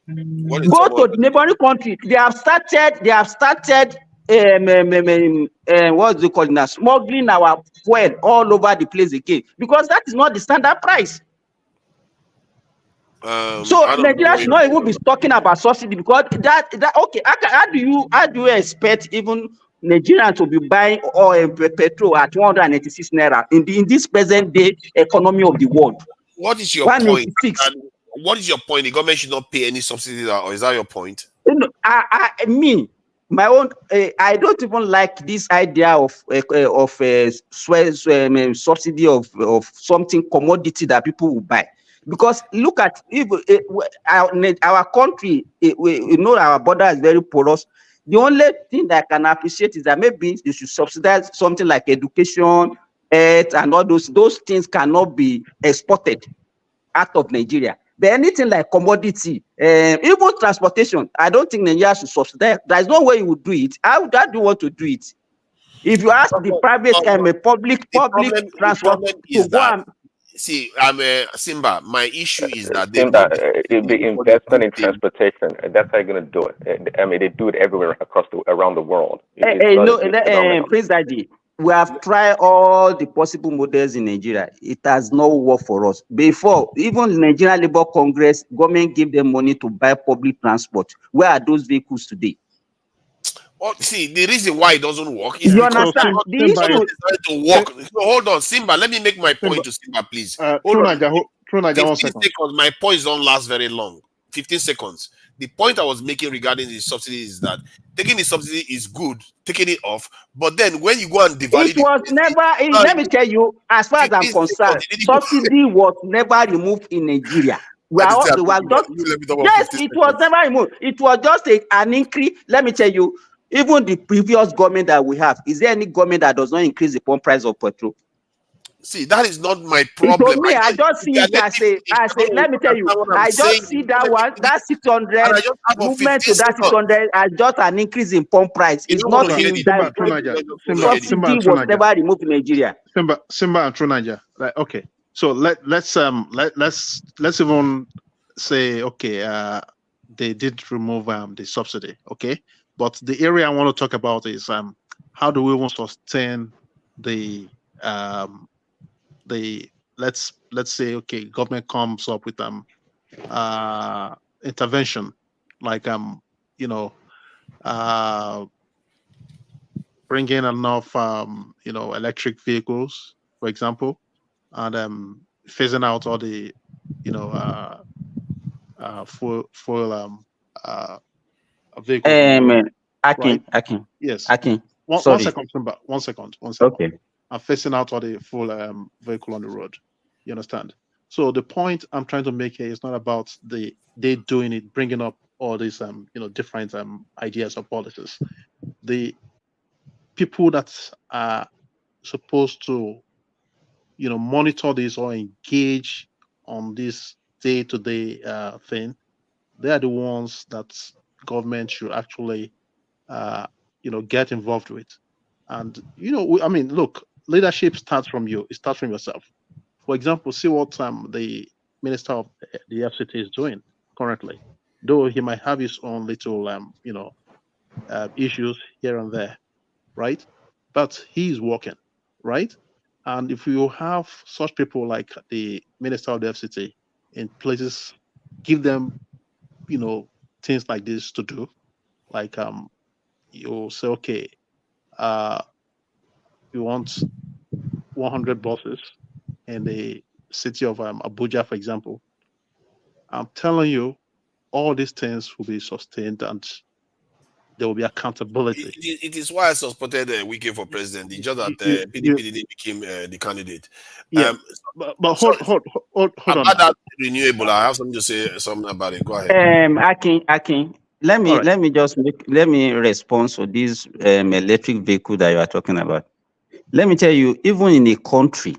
S20: Go to the neighboring country. They have started what's it called now? Smuggling our fuel all over the place again, because that is not the standard price. So Nigeria should not even be talking about subsidy, because that okay. How do you expect even Nigerians to be buying oil petrol at 186 naira in this present day economy of the world?
S22: What is your point? What is your point? The government should not pay any subsidies, or is that your point?
S20: My own. I don't even like this idea of subsidy of something commodity that people will buy. Because look at our country, we know our border is very porous. The only thing that I can appreciate is that maybe you should subsidize something like education, health, and all those things cannot be exported out of Nigeria. But anything like commodity, even transportation, I don't think Nigeria should subsidize. There's no way you would do it. How do you want to do it? If you ask the private public transport to go and
S22: see, I'm Simba. My issue is that
S4: the investment in transportation. That's how you're going to do it. I mean, they do it everywhere around the world.
S20: Prince Daddy, we have tried all the possible models in Nigeria. It has not worked for us. Before, even Nigerian Labour Congress, government gave them money to buy public transport. Where are those vehicles today?
S22: Oh, see, the reason why it doesn't work is
S20: because it's not
S22: designed to work. So hold on, Simba. Let me make my point to Simba, please. Hold on. 15 seconds. My points don't last very long. 15 seconds. The point I was making regarding the subsidy is that taking the subsidy is good, taking it off, but then when you go and devalue
S20: it was never. Let me tell you, as far as I'm concerned, subsidy was never removed in Nigeria. Yes, it was never removed. It was just an increase. Let me tell you, even the previous government that we have, is there any government that does not increase the pump price of petrol?
S22: See, that is not my problem.
S20: Me, I just see it as a. Let me tell you, I just see that one, that 600 movement to that 600 as just an increase in pump price. It's not in that subsidy was never removed in Nigeria.
S16: Simba and Tronaja. Like, okay, so let's even say they did remove the subsidy, okay, but the area I want to talk about is how do we want to sustain the let's say, okay, government comes up with intervention, like bring in enough electric vehicles, for example, and phasing out all the fuel vehicles.
S20: Akin,
S16: Right?
S20: Akin.
S16: Yes.
S20: Akin.
S16: One
S20: Sorry.
S16: second, Simba. One second.
S20: Okay.
S16: I'm phasing out all the full vehicle on the road. You understand? So the point I'm trying to make here is not about they doing it, bringing up all these different ideas or policies. The people that are supposed to monitor this or engage on this day-to-day thing, they are the ones that government should actually get involved with. And look, leadership starts from you. It starts from yourself. For example, see what the minister of the FCT is doing currently. Though he might have his own little issues here and there, right? But he is working, right? And if you have such people like the minister of the FCT in places, give them things like this to do, like you say, okay, you want 100 buses in the city of Abuja, for example. I'm telling you, all these things will be sustained and there will be accountability.
S22: It is why I supported Wike for president. It's just that PDP didn't became the candidate.
S16: Yeah, but hold on.
S22: About that renewable, I have something to say something about it. Go ahead.
S20: Akin, let me respond to this electric vehicle that you are talking about. Let me tell you, even in a country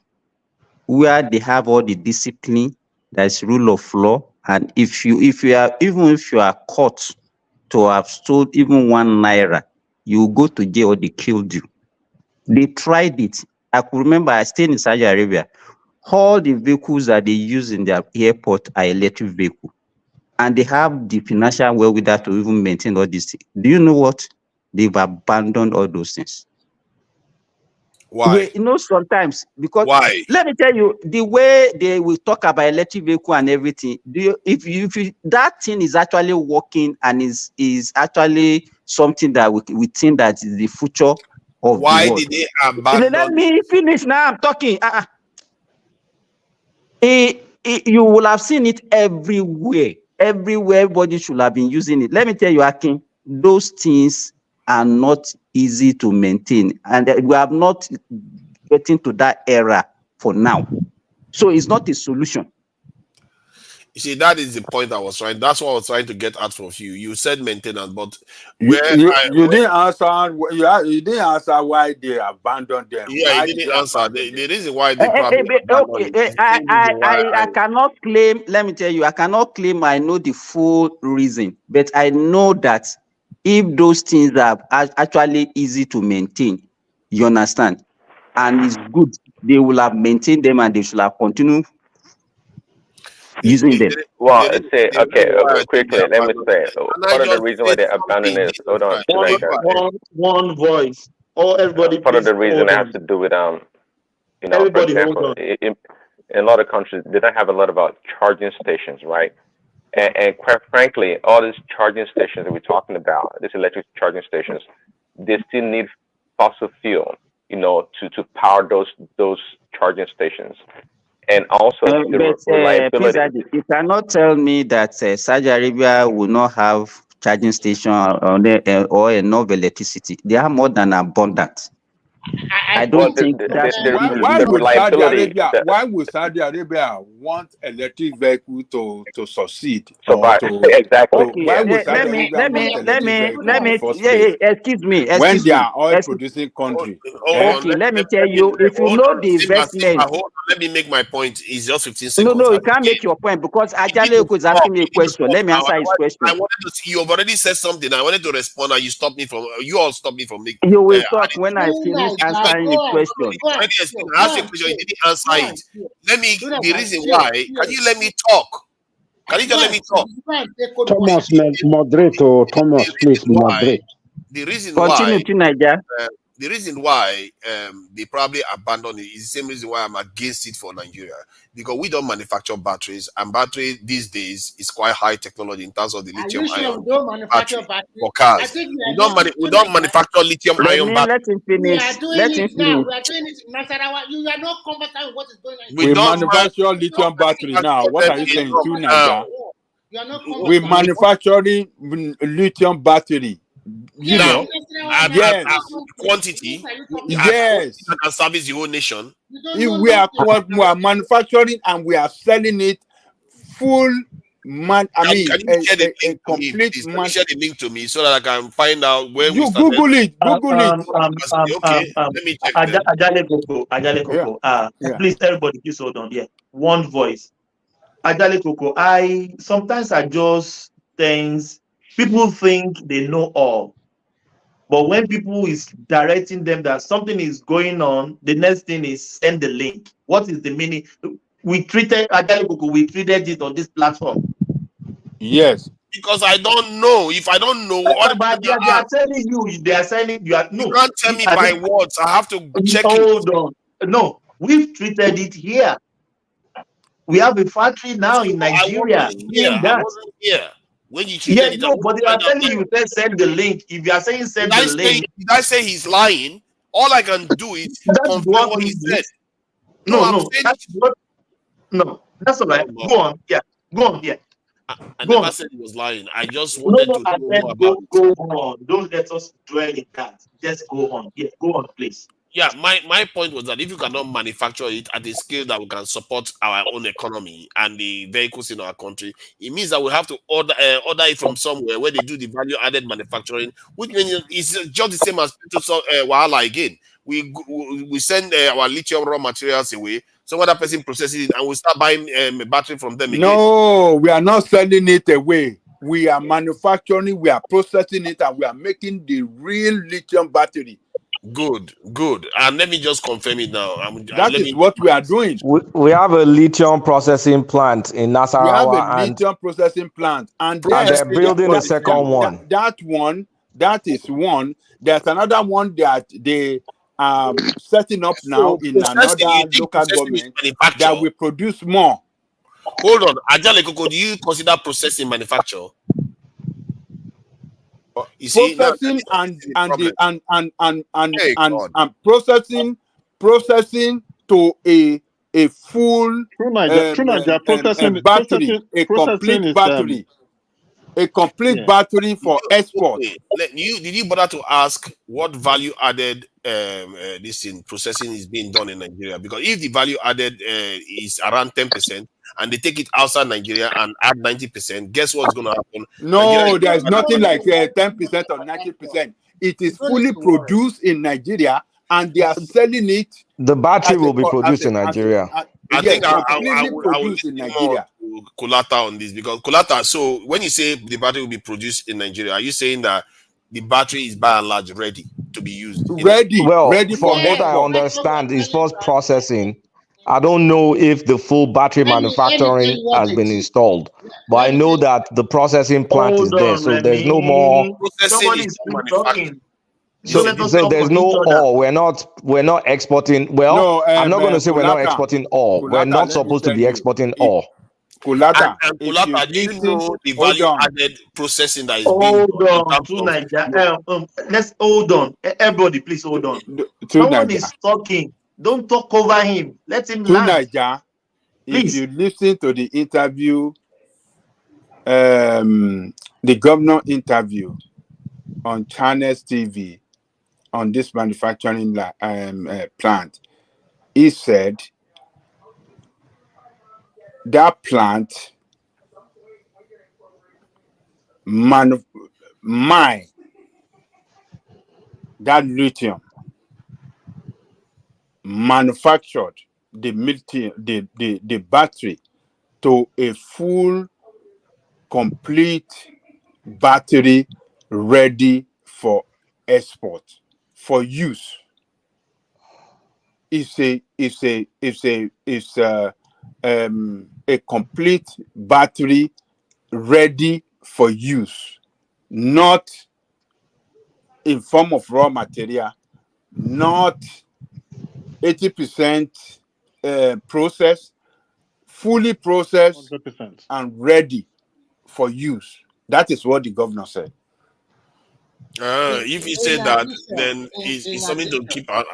S20: where they have all the discipline, there's rule of law, and if you are caught to have stolen even 1 naira, you go to jail or they killed you. They tried it. I could remember I stayed in Saudi Arabia. All the vehicles that they use in their airport are electric vehicles. And they have the financial wherewithal to even maintain all these things. Do you know what? They've abandoned all those things.
S22: Why?
S20: Sometimes because
S22: why?
S20: Let me tell you, the way they will talk about electric vehicle and everything. If that thing is actually working and is actually something that we think that is the future of
S22: why
S20: the world.
S22: did they abandon?
S20: Let me finish now. I'm talking. You will have seen it everywhere. Everywhere, everybody should have been using it. Let me tell you, Akin, those things are not easy to maintain, and we have not getting to that era for now. So it's not a solution.
S22: You see, that is the point I was trying. That's what I was trying to get at from you. You said maintenance, but
S18: you didn't answer. You didn't answer why they abandoned them.
S22: Yeah,
S18: why
S22: you didn't answer. The reason why they probably
S20: I cannot claim. Let me tell you, I cannot claim I know the full reason, but I know that if those things are actually easy to maintain, you understand, and it's good, they will have maintained them and they should have continued using them.
S4: Well, say quickly. Let me say part of the reason why they abandoned is
S5: one voice. Everybody.
S4: Part of the reason has to do with for example, in a lot of countries they don't have a lot about charging stations, right? And quite frankly, all these charging stations that we're talking about, these electric charging stations, they still need fossil fuel, to power those charging stations. And also reliability.
S20: You cannot tell me that Saudi Arabia will not have charging station or enough electricity. They are more than abundant. I don't think that's
S18: why would Saudi Arabia want electric vehicle to succeed?
S4: Exactly.
S18: Why would Saudi Arabia want electric vehicle
S20: excuse me.
S18: When they are oil producing country?
S20: Okay, let me tell you, if you know the investment.
S22: Let me make my point. It's just 15 seconds.
S20: No, you can't make your point because Ajale is asking me a question. Let me answer his question.
S22: I wanted to see, you've already said something. I wanted to respond and you all stopped me from making.
S20: You will talk when I finish answering the question.
S22: I asked you a question, you didn't answer it. The reason why, can you let me talk? Can you just let me talk?
S11: Thomas, moderator. Thomas, please moderate.
S22: The reason
S20: Continue to Niger.
S22: the reason why they probably abandoned it is the same reason why I'm against it for Nigeria, because we don't manufacture batteries, and battery these days is quite high technology in terms of the
S3: Are
S22: lithium
S3: you sure
S22: ion
S3: we don't manufacture
S22: battery
S3: batteries?
S22: for
S3: I
S22: cars.
S3: think
S22: We don't manufacture lithium
S20: Let
S22: ion
S20: me
S22: battery.
S20: let him
S3: we
S20: finish.
S3: are doing
S20: Let him
S3: it now.
S20: finish.
S3: We are doing it in Nasarawa. You are not comfortable with what is going on.
S22: We
S8: We
S22: don't
S8: manufacture lithium battery now. What are you saying? To Niger?
S3: You are not
S8: We
S3: comfortable.
S8: manufacturing lithium battery. You
S22: now,
S8: know?
S22: at
S8: Yes.
S22: quantity,
S8: Yes.
S22: that can service the whole nation.
S8: If we are manufacturing and we are selling it full man. I mean,
S22: Can you share the
S8: a
S22: link to me,
S8: complete
S22: please? Can
S8: man.
S22: you share the link to me so that I can find out when we
S8: You
S22: started?
S8: Google it. Google it.
S22: Okay, let me check them.
S9: Ajale Koko.
S8: Yeah.
S9: Please, everybody, please hold on. Yeah, one voice. Ajale Koko. Sometimes I just things people think they know all, but when people is directing them that something is going on, the next thing is send the link. What is the meaning? We treated Ajale Koko. We treated it on this platform.
S8: Yes.
S22: Because I don't know. If I don't know, all the
S9: But
S22: people
S9: they are telling you, they are saying you are no.
S22: you can't tell me by words. I have to check
S9: Hold on. No, we've treated it here. We have a factory now in Nigeria doing that.
S22: I wasn't here when you treated
S9: Yeah,
S22: it.
S9: no, but they are telling you send the link. If you are saying send the link,
S22: did I say he's lying? All I can do is confirm what he said.
S9: No, that's what. No, that's all right. Go on. Yeah, go on. Yeah.
S22: I never said he was lying. I just
S9: No,
S22: wanted
S9: no,
S22: to
S9: I
S22: know
S9: said
S22: more about it.
S9: go on. Don't let us dwell in that. Just go on. Yeah, go on, please.
S22: Yeah, my point was that if you cannot manufacture it at a scale that we can support our own economy and the vehicles in our country, it means that we have to order it from somewhere where they do the value added manufacturing, which means it's just the same as Wahala again. We send our lithium raw materials away, so other person processes it, and we start buying a battery from them again.
S8: No, we are not sending it away. We are manufacturing, we are processing it, and we are making the real lithium battery.
S22: Good. And let me just confirm it now.
S8: That is what we are doing.
S19: We have a lithium processing plant in
S8: We have a
S19: Nasarawa, and
S8: lithium processing plant, and
S19: they're building a second one.
S8: That is one. There's another one that they setting up now in another local government that will produce more.
S22: Hold on, Ajale Koko, do you consider processing manufacture? You see,
S8: Processing and processing to a full battery, a complete battery. A complete battery for export.
S22: Did you bother to ask what value added this in processing is being done in Nigeria? Because if the value added is around 10% and they take it outside Nigeria and add 90%, guess what's going to happen?
S8: No, there is nothing like 10% or 90%. It is fully produced in Nigeria and they are selling it.
S19: The battery will be produced in Nigeria.
S22: I think I
S8: completely
S22: will
S8: produced in Nigeria.
S22: Kolata on this, because Kolata, so when you say the battery will be produced in Nigeria, are you saying that the battery is by and large ready to be used?
S8: Ready
S19: from what I understand, is first processing. I don't know if the full battery manufacturing has been installed, but I know that the processing plant is there, so there's no more.
S22: Processing is
S9: talking.
S19: So there's no ore. We're not exporting. Well,
S8: No,
S19: I'm not going to say we're not
S8: Kulata.
S19: exporting ore. We're
S8: Kulata,
S19: not
S8: let me
S19: supposed to
S8: tell
S19: be
S8: you.
S19: exporting ore.
S8: Kulata,
S22: And Kulata, do you know the value added processing that is being
S9: Hold
S22: done?
S9: on to Nigeria. Let's hold on. Everybody, please hold on.
S8: To
S9: Someone
S8: Niger.
S9: is talking. Don't talk over him. Let him
S8: To
S9: land.
S8: Niger, if
S9: Please.
S8: you listen to the interview, the governor interview on Channels TV on this manufacturing plant, he said that plant mine that lithium manufactured the battery to a full complete battery ready for export for use. It's a complete battery ready for use, not in form of raw material, not 80% processed, fully processed
S21: 100%.
S8: and ready for use. That is what the governor said.
S22: If he said that, then it's something to keep an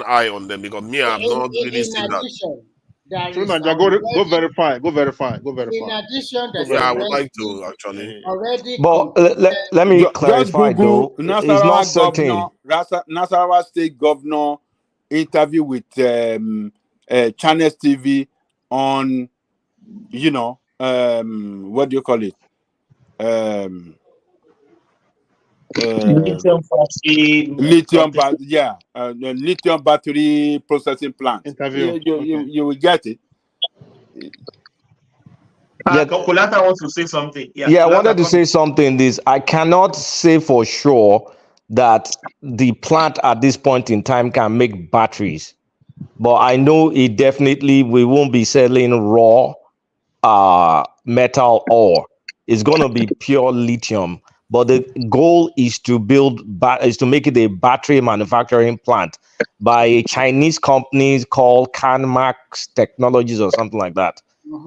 S22: eye on them, because me, I've not really seen that.
S21: True, Naija, go verify.
S3: In addition, there's
S22: I would like to actually.
S3: already.
S19: But let me clarify
S8: Just Google
S19: though. It's not certain.
S8: Nasarawa State Governor interview with Channels TV on, what do you call it?
S5: Lithium
S8: lithium battery processing plant.
S21: Interview.
S8: You will get it.
S5: Kolata wants to say something.
S19: I wanted to say something. I cannot say for sure that the plant at this point in time can make batteries, but I know it definitely, we won't be selling raw metal ore. It's going to be pure lithium. But the goal is to make it a battery manufacturing plant by a Chinese company called Canmax Technologies or something like that.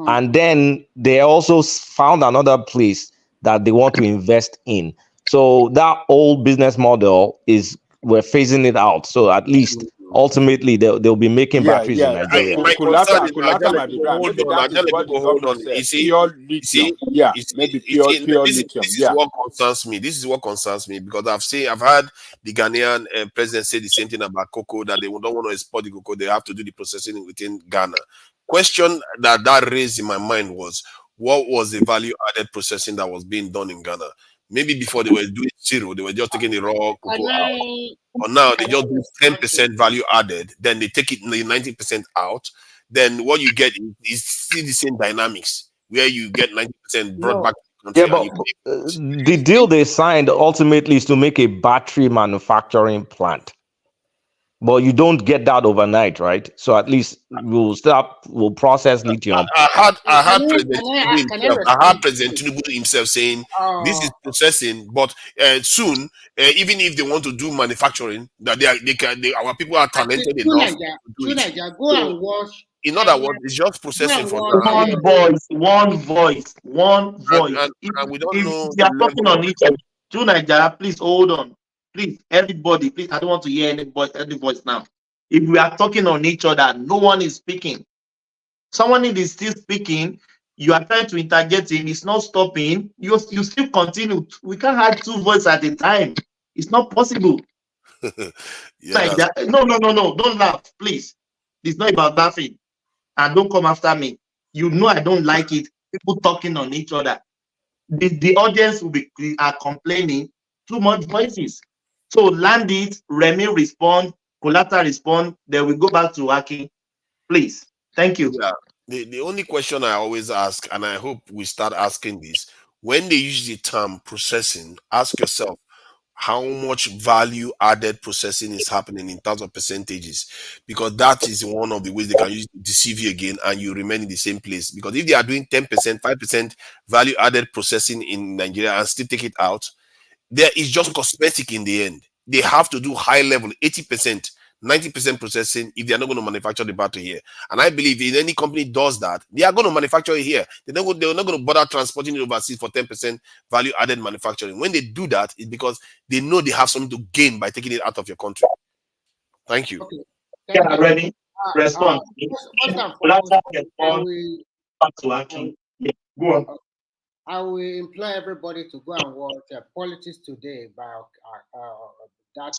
S19: And then they also found another place that they want to invest in. So that old business model we're phasing it out. So at least ultimately they'll be making batteries in Nigeria.
S22: Hold on. Pure lithium.
S8: Maybe pure lithium.
S22: This is what concerns me. This is what concerns me, because I've heard the Ghanaian president say the same thing about cocoa, that they don't want to export the cocoa. They have to do the processing within Ghana. Question that raised in my mind was, what was the value added processing that was being done in Ghana? Maybe before they were doing zero, they were just taking the raw cocoa out. Or now they just do 10% value added, then they take it 90% out. Then what you get is still the same dynamics, where you get 90% brought back to the country.
S19: But the deal they signed ultimately is to make a battery manufacturing plant. But you don't get that overnight, right? So at least we'll process lithium.
S22: I had President Tinubu himself saying this is processing, but soon, even if they want to do manufacturing, that our people are talented enough to do it.
S3: Go and watch.
S22: In other words, it's just processing for
S5: now. One voice. And
S22: we don't know.
S5: They are talking on each other. True Nigeria, please hold on. Please, everybody, please, I don't want to hear any voice now. If we are talking on each other, no one is speaking. Someone is still speaking, you are trying to interject him, it's not stopping, you still continue. We can't have two voices at a time. It's not possible. Like that. No, don't laugh, please. It's not about laughing. And don't come after me. You know I don't like it. People talking on each other. The audience are complaining, too much voices. So land it, Remy respond, Kolata respond, then we go back to working. Please. Thank you.
S22: Yeah. The only question I always ask, and I hope we start asking this, when they use the term processing, ask yourself how much value added processing is happening in terms of percentages, because that is one of the ways they can use to deceive you again and you remain in the same place. Because if they are doing 10%, 5% value added processing in Nigeria and still take it out, there is just cosmetic in the end. They have to do high level, 80%, 90% processing if they are not going to manufacture the battery here. And I believe if any company does that, they are going to manufacture it here. They're not going to bother transporting it overseas for 10% value added manufacturing. When they do that, it's because they know they have something to gain by taking it out of your country. Thank you.
S5: Okay. Ready? Respond. Go on.
S3: I will implore everybody to go and watch Politics Today by that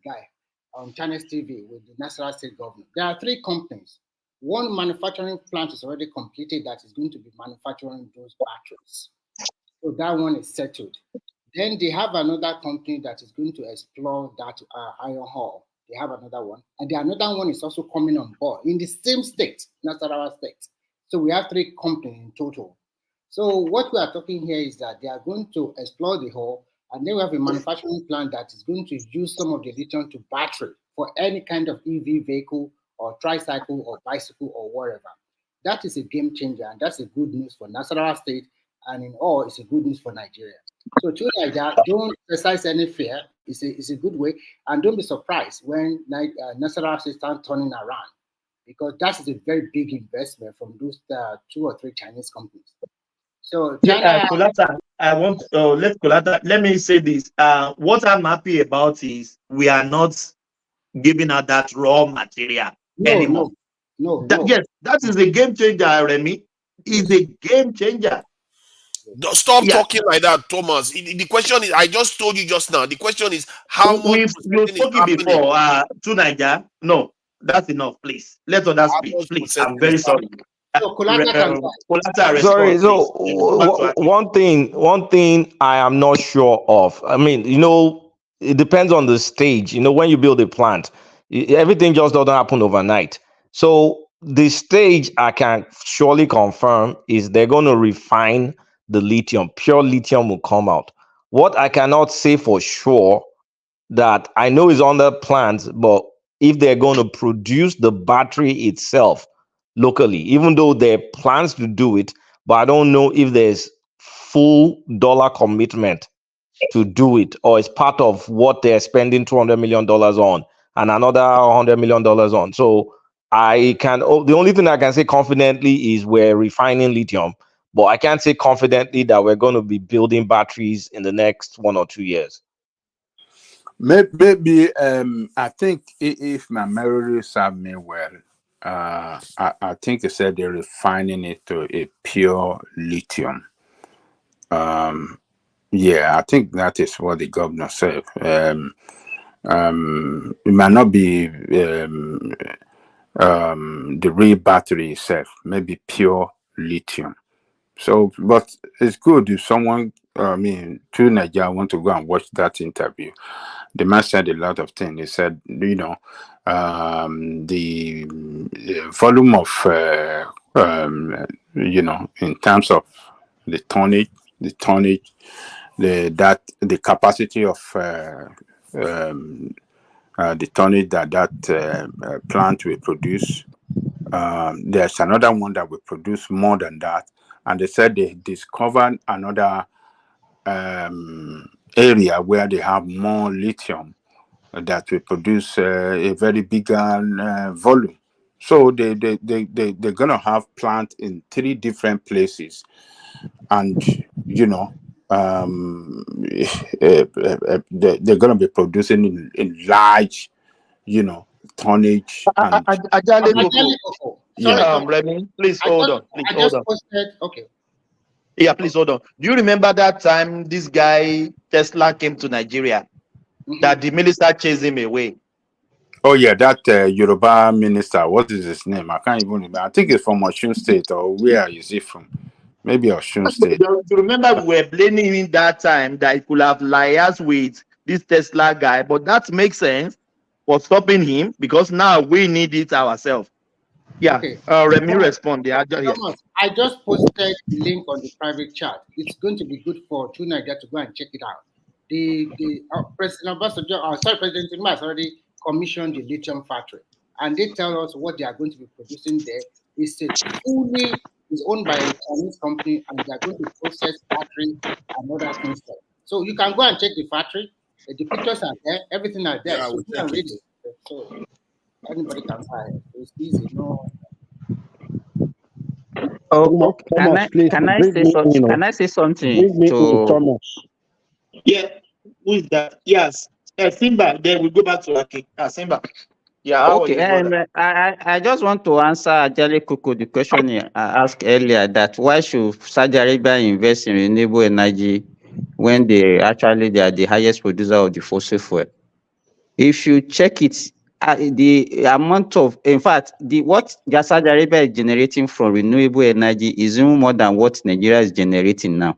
S3: guy on Channels TV with the National State Government. There are three companies. One manufacturing plant is already completed that is going to be manufacturing those batteries. So that one is settled. Then they have another company that is going to explore that iron ore. They have another one. And the another one is also coming on board in the same state, Nasarawa State. So we have three companies in total. So what we are talking here is that they are going to explore the ore, and then we have a manufacturing plant that is going to use some of the lithium to battery for any kind of EV vehicle or tricycle or bicycle or whatever. That is a game changer, and that's a good news for Nasarawa State, and in all, it's a good news for Nigeria. So to Nigeria, don't exercise any fear. It's a good way. And don't be surprised when Nasarawa start turning around, because that is a very big investment from those 2 or 3 Chinese companies. So China.
S9: Let me say this. What I'm happy about is we are not giving out that raw material anymore.
S3: No.
S9: Yes, that is a game changer, Remy. It's a game changer.
S22: Stop talking like that, Thomas. The question is, I just told you just now. The question is, how much
S9: You've spoken before to Niger? No, that's enough, please. Let others speak, please. I'm very sorry.
S19: Sorry, so one thing I am not sure of. I mean, it depends on the stage. When you build a plant, everything just doesn't happen overnight. So the stage I can surely confirm is they're going to refine the lithium. Pure lithium will come out. What I cannot say for sure that I know is on the plans, but if they're going to produce the battery itself locally, even though there are plans to do it, but I don't know if there's full dollar commitment to do it, or it's part of what they're spending $200 million on and another $100 million on. So the only thing I can say confidently is we're refining lithium, but I can't say confidently that we're going to be building batteries in the next 1 or 2 years.
S18: Maybe I think if my memory serves me well, I think they said they're refining it to a pure lithium. Yeah, I think that is what the governor said. It might not be the real battery itself, maybe pure lithium. So, but it's good if someone, to Nigeria, want to go and watch that interview. The man said a lot of things. He said, the volume of, in terms of the tonnage, the capacity of the tonnage that plant will produce. There's another one that will produce more than that. And they said they discovered another area where they have more lithium that will produce a very bigger volume. So they're gonna have plant in 3 different places, and they're gonna be producing in large, tonnage.
S9: Remy, please hold on.
S3: Okay.
S9: Yeah, please hold on. Do you remember that time this guy Tesla came to Nigeria? That the minister chased him away?
S18: Oh yeah, that Yoruba minister. What is his name? I can't even remember. I think it's from Osun State, or where is he from? Maybe Osun State.
S9: Do you remember we were blaming him that time that he could have liaised with this Tesla guy, but that makes sense for stopping him because now we need it ourselves. Yeah.
S3: Okay.
S9: Let me respond.
S3: Thomas, I just posted the link on the private chat. It's going to be good for True Nigeria to go and check it out. President Zuma has already commissioned the lithium factory, and they tell us what they are going to be producing there. It's owned by a Chinese company, and they are going to process battery and other things there. So you can go and check the factory. The pictures are there, everything are there.
S22: Yeah,
S3: so you can read it. So anybody can buy it. It's easy. No.
S20: Oh, can I say something to
S11: Thomas?
S9: Yeah, who is that? Yes, Simba. Then we go back to Aki. Simba. Yeah.
S20: Okay, I just want to answer Ajale Kuku the question I asked earlier, that why should Saudi Arabia invest in renewable energy when they are the highest producer of the fossil fuel? If you check it, the amount of, in fact, what Saudi Arabia is generating from renewable energy is even more than what Nigeria is generating now.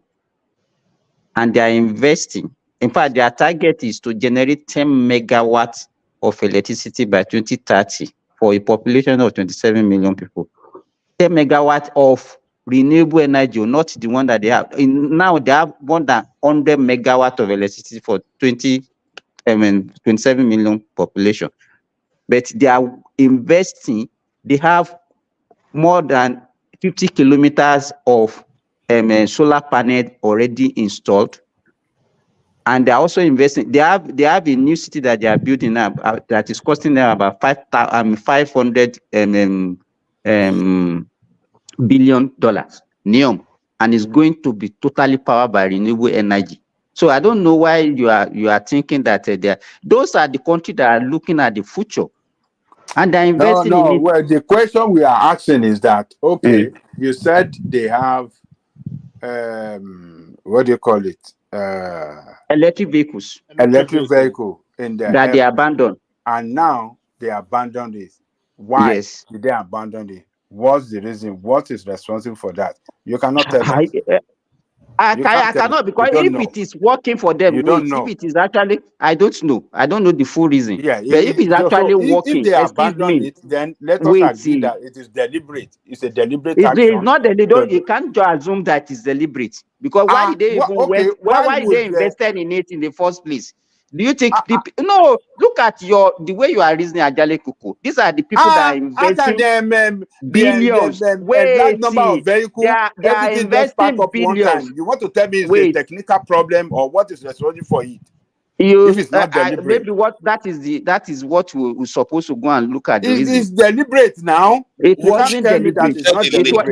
S20: And they are investing. In fact, their target is to generate 10 megawatts of electricity by 2030 for a population of 27 million people. 10 megawatts of renewable energy, not the one that they have. Now they have more than 100 megawatts of electricity for 27 million population. But they are investing, they have more than 50 kilometers of solar panel already installed. and they're also investing. They have a new city that they are building now that is costing them about $500 billion NEOM, and is going to be totally powered by renewable energy. So I don't know why you are thinking that those are the countries that are looking at the future, and they're investing in it.
S8: Well, the question we are asking is that, okay, you said they have what do you call it?
S20: Electric vehicles.
S8: Electric vehicle in the
S20: that they abandoned.
S8: And now they abandoned it. Why did they abandon it? What's the reason? What is responsible for that? You cannot tell us.
S20: I cannot, because if it is working for them, if it is actually, I don't know the full reason.
S8: Yeah,
S20: but if it's actually working,
S8: if they abandon it, then let us agree that it is deliberate. It's a deliberate action.
S20: It's not deliberate. You can't just assume that it's deliberate, because why did they why did they invested in it in the first place? Do you think no? Look at the way you are reasoning, Ajale Koko. These are the people that are investing billions.
S8: Large number of vehicles.
S20: They are investing billions.
S8: You want to tell me it's a technical problem, or what is responsible for it?
S20: If it's not deliberate, maybe that is what we're supposed to go and look at the reason.
S8: It's deliberate now.
S20: It wasn't deliberate.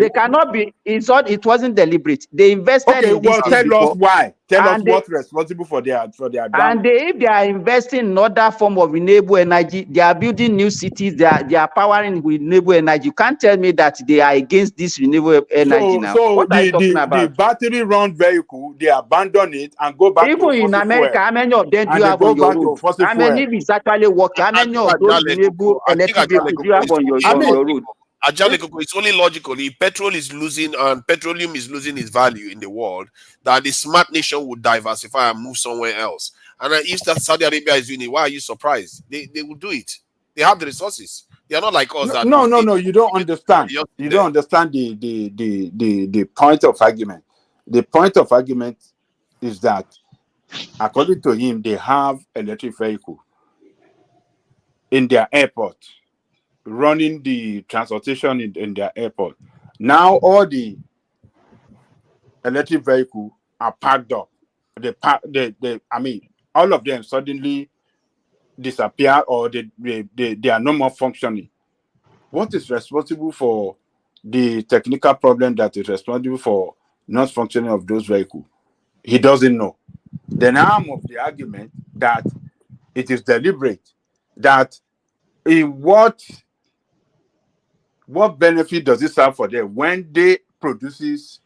S20: They cannot be. It wasn't deliberate. They invested in this.
S8: Tell us why. Tell us what's responsible for their damage.
S20: And if they are investing in other form of renewable energy, they are building new cities. They are powering renewable energy. You can't tell me that they are against this renewable energy now.
S8: So
S20: what are you talking about?
S8: The battery-run vehicle, they abandon it and go back.
S20: Even in America, how many of them do you have on your road? How many if it's actually working? How many of those renewable electric vehicles do you have on your road?
S22: It's only logical. If petrol is losing and petroleum is losing its value in the world, that the smart nation would diversify and move somewhere else. And if that Saudi Arabia is doing it, why are you surprised? They will do it. They have the resources. They are not like us.
S8: No. You don't understand. You don't understand the point of argument. The point of argument is that, according to him, they have electric vehicle in their airport, running the transportation in their airport. Now all the electric vehicles are packed up. All of them suddenly disappear, or they are no more functioning. What is responsible for the technical problem that is responsible for not functioning of those vehicles? He doesn't know. Then arm of the argument that it is deliberate, that in what benefit does it serve for them when they produces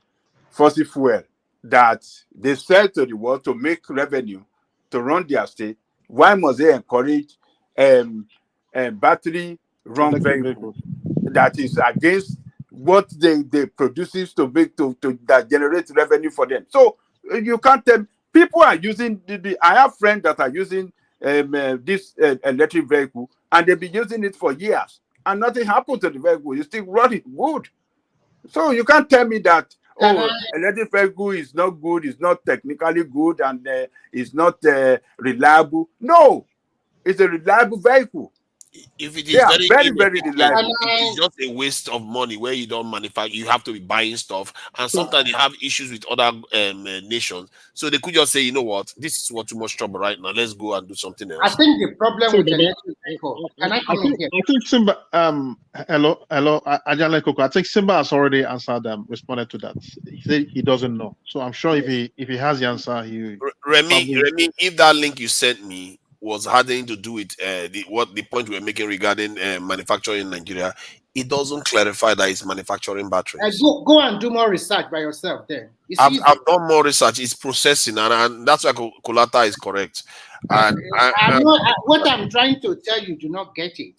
S8: fossil fuel that they sell to the world to make revenue to run their state? Why must they encourage battery run vehicles that is against what they produces to make to that generate revenue for them? So you can't tell. People are using I have friends that are using this electric vehicle, and they've been using it for years, and nothing happened to the vehicle. You still running good. So you can't tell me that electric vehicle is not good, it's not technically good, and it's not reliable. No, it's a reliable vehicle.
S22: If it is very reliable, it is just a waste of money where you don't manufacture. You have to be buying stuff, and sometimes they have issues with other nations. So they could just say, you know what, this is what too much trouble right now. Let's go and do something else.
S3: I think the problem with electric vehicle. Can I come in here?
S21: I think Simba. Hello, Ajale Koko. I think Simba has already answered responded to that. He said he doesn't know. So I'm sure if he has the answer,
S22: Remy, if that link you sent me was having to do with the point we were making regarding manufacturing in Nigeria, it doesn't clarify that it's manufacturing batteries.
S3: Go and do more research by yourself then.
S22: I've done more research. It's processing, and that's why Kolata is correct. And
S3: what I'm trying to tell you, do not get it.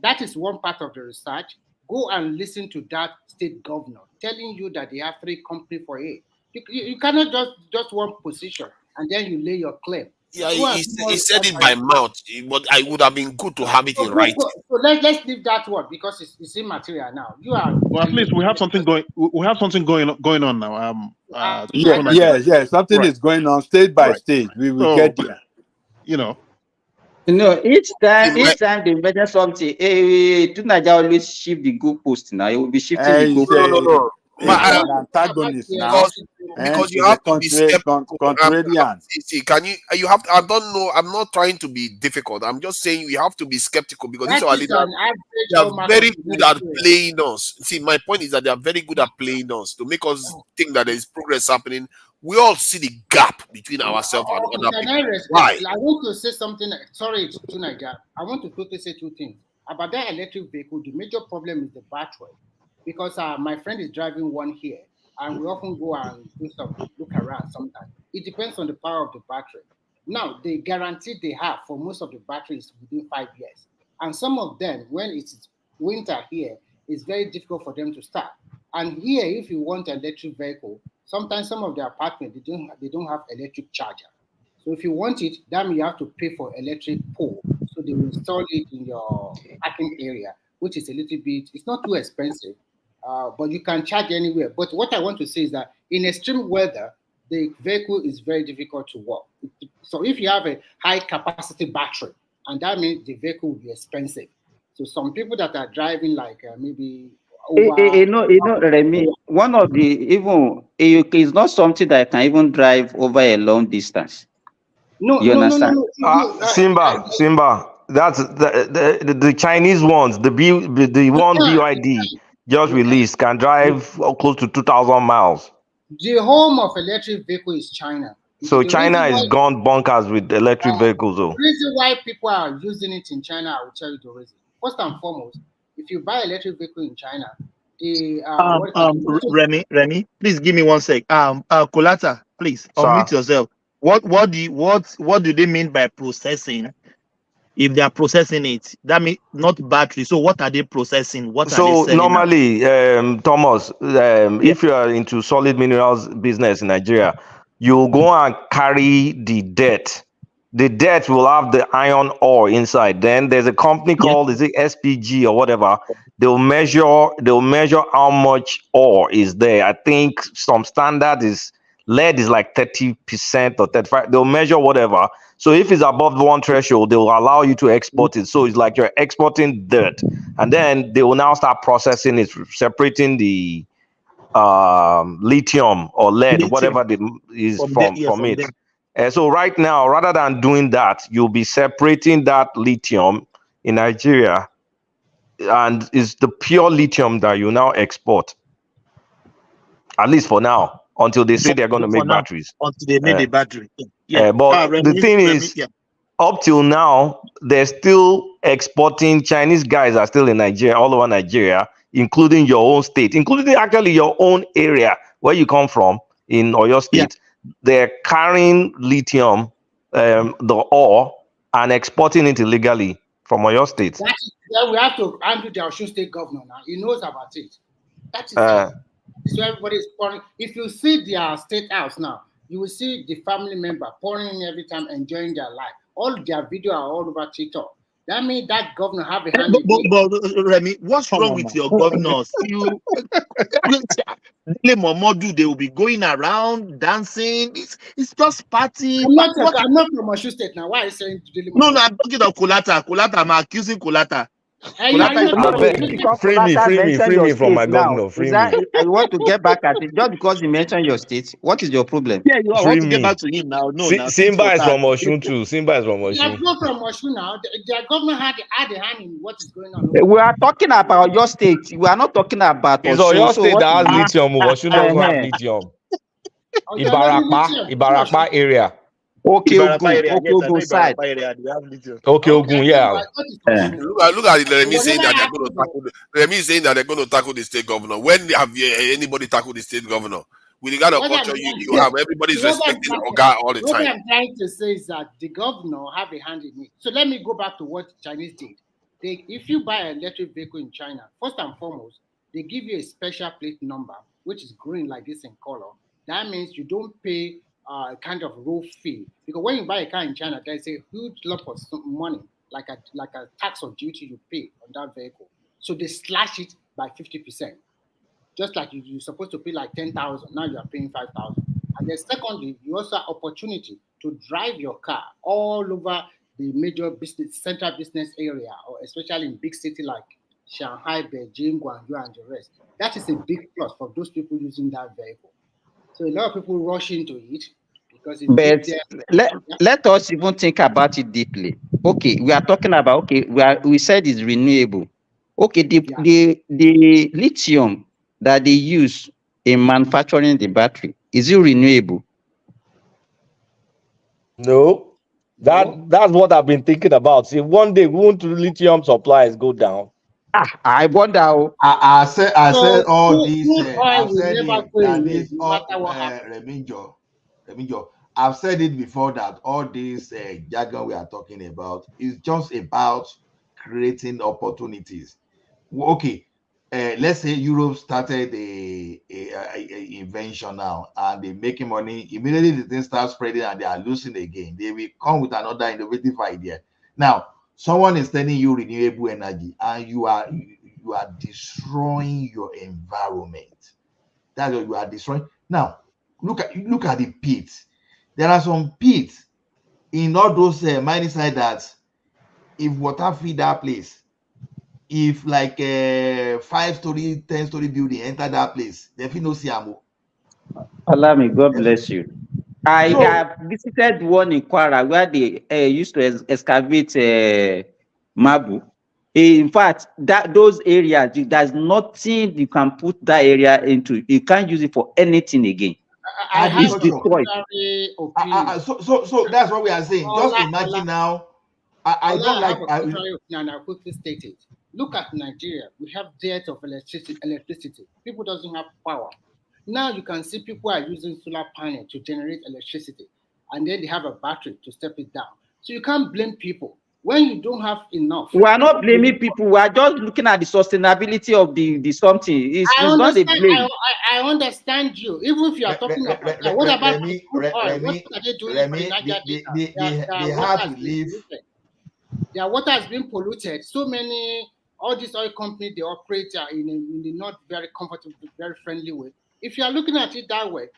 S3: That is one part of the research. Go and listen to that state governor telling you that they have free company for it. You cannot just one position and then you lay your claim.
S22: Yeah, he said it by mouth, but I would have been good to have it in writing.
S3: So let's leave that one because it's immaterial now.
S21: Well, at least we have something going. We have something going on now.
S8: Something is going on state by state. We will get there.
S20: Each time they mention something, Tunaja always shift the goalpost. Now it will be shifting the goalpost.
S22: No.
S18: an antagonist now.
S22: Because you have to be skeptical.
S18: Contrarian.
S22: See, can you have to, I don't know, I'm not trying to be difficult. I'm just saying you have to be skeptical because these are leaders. They are very good at playing us. See, my point is that they are very good at playing us to make us think that there is progress happening. We all see the gap between ourselves and other people. Why?
S3: I want to say something. Sorry, Tunaja. I want to quickly say two things about that electric vehicle. The major problem is the battery, because my friend is driving one here, and we often go and do some look around. Sometimes it depends on the power of the battery. Now, the guarantee they have for most of the batteries within 5 years, and some of them, when it's winter here, it's very difficult for them to start. And here, if you want an electric vehicle, sometimes some of the apartments they don't have electric charger. So if you want it, that means you have to pay for electric pole. So they will install it in your parking area, which is a little bit. It's not too expensive, but you can charge anywhere. But what I want to say is that in extreme weather, the vehicle is very difficult to work. So if you have a high capacity battery, and that means the vehicle will be expensive. So some people that are driving like maybe
S20: Remy, one of the even it's not something that can even drive over a long distance. You understand?
S19: Simba, that's the Chinese ones, the one BYD just released can drive close to 2,000 miles.
S3: The home of electric vehicle is China.
S19: So China is gone bonkers with electric vehicles, though.
S3: The reason why people are using it in China, I will tell you the reason. First and foremost, if you buy electric vehicle in China,
S14: Remy, please give me 1 sec. Kolata, please unmute yourself. What do they mean by processing? If they are processing it, that means not battery. So what are they processing? What are they selling?
S19: Normally, Thomas, if you are into solid minerals business in Nigeria, you go and carry the dirt. The dirt will have the iron ore inside. Then there's a company called is it SPG or whatever. They'll measure how much ore is there. I think some standard is lead is like 30% or 35%. They'll measure whatever. So if it's above one threshold, they will allow you to export it. So it's like you're exporting dirt, and then they will now start processing it, separating the lithium or lead, whatever is from it. So right now, rather than doing that, you'll be separating that lithium in Nigeria, and it's the pure lithium that you now export. At least for now, until they say they're going to make batteries.
S14: Until they make the battery.
S19: But the thing is, up till now, they're still exporting. Chinese guys are still in Nigeria, all over Nigeria, including your own state, including actually your own area where you come from in Oyo State. They're carrying lithium, the ore, and exporting it illegally from Oyo State.
S3: We have to handle the Osun State governor now. He knows about it. That is so everybody is pouring. If you see their state house now, you will see the family member pouring in every time, enjoying their life. All their videos are all over TikTok. That means that governor have a hand.
S14: But Remy, what's wrong with your governors? They will be going around dancing. It's just party.
S3: I'm not from Osun State now. Why are you saying?
S14: No, I'm talking of Kolata. I'm accusing Kolata.
S19: Free me from my governor. Free me.
S20: I want to get back at it just because you mentioned your state. What is your problem?
S14: Yeah, you want to get back to him now. No,
S19: Simba is from Osun too. Simba is from Osun.
S3: They are from Osun now. Their government had a hand in what is going on.
S20: We are talking about your state. We are not talking about
S19: Osun. It's Oyo State that has lithium. Osun doesn't have lithium. Ibarapa area.
S20: Okay, Ogun side.
S19: Okay, Ogun, yeah.
S22: Look at Remy saying that they're going to tackle. Remy saying that they're going to tackle the state governor. When have anybody tackled the state governor? With the kind of culture you have, everybody's respecting Oga all the time.
S3: What I'm trying to say is that the governor have a hand in it. So let me go back to what Chinese did. If you buy an electric vehicle in China, first and foremost, they give you a special plate number, which is green like this in color. That means you don't pay kind of road fee, because when you buy a car in China, there's a huge lot of money, like a tax or duty you pay on that vehicle. So they slash it by 50%. Just like you're supposed to pay like 10,000, now you are paying 5,000. And then secondly, you also have opportunity to drive your car all over the major business, central business area, or especially in big city like Shanghai, Beijing, Guangzhou, and the rest. That is a big plus for those people using that vehicle. So a lot of people rush into it because it
S20: But
S3: gives them.
S20: let us even think about it deeply. Okay, we are talking about, okay, we said it's renewable. Okay, the lithium that they use in manufacturing the battery, is it renewable?
S14: No, that's what I've been thinking about. See, one day won't lithium supplies go down?
S20: I wonder.
S15: I said all these.
S3: Crude oil
S15: I've
S3: will
S15: said
S3: never
S15: it
S3: go
S15: that
S3: away,
S15: this
S3: no
S15: all
S3: matter what happens.
S15: Remijo. I've said it before that all this jargon we are talking about is just about creating opportunities. Okay, let's say Europe started a invention now and they're making money. Immediately the thing starts spreading and they are losing again. They will come with another innovative idea. Now, someone is telling you renewable energy and you are destroying your environment. That's what you are destroying. Now, look at the pits. There are some pits in all those mining sites that if water feed that place, if like a 5-story, 10-story building enter that place, they feel no see am.
S20: Allah may God bless you. I
S15: So-
S20: have visited one in Kwara where they used to excavate marble. In fact, those areas, there's nothing you can put that area into. You can't use it for anything again.
S3: I have
S20: It's
S3: a
S20: destroyed.
S3: contrary opinion.
S15: So that's what we are saying. Just imagine now. I don't like.
S3: I have a contrary opinion, and I'll quickly state it. Look at Nigeria. We have dearth of electricity. People doesn't have power. Now you can see people are using solar panel to generate electricity, and then they have a battery to step it down. So you can't blame people when you don't have enough.
S20: We are not blaming people. We are just looking at the sustainability of the something. It's not a blame.
S3: I understand you. Even if you are talking about what about crude oil? What are they doing for the Niger Delta?
S15: They have to leave.
S3: Their water has been polluted. So many, all these oil companies, they operate in a not very comfortable, very friendly way. If you are looking at it that way,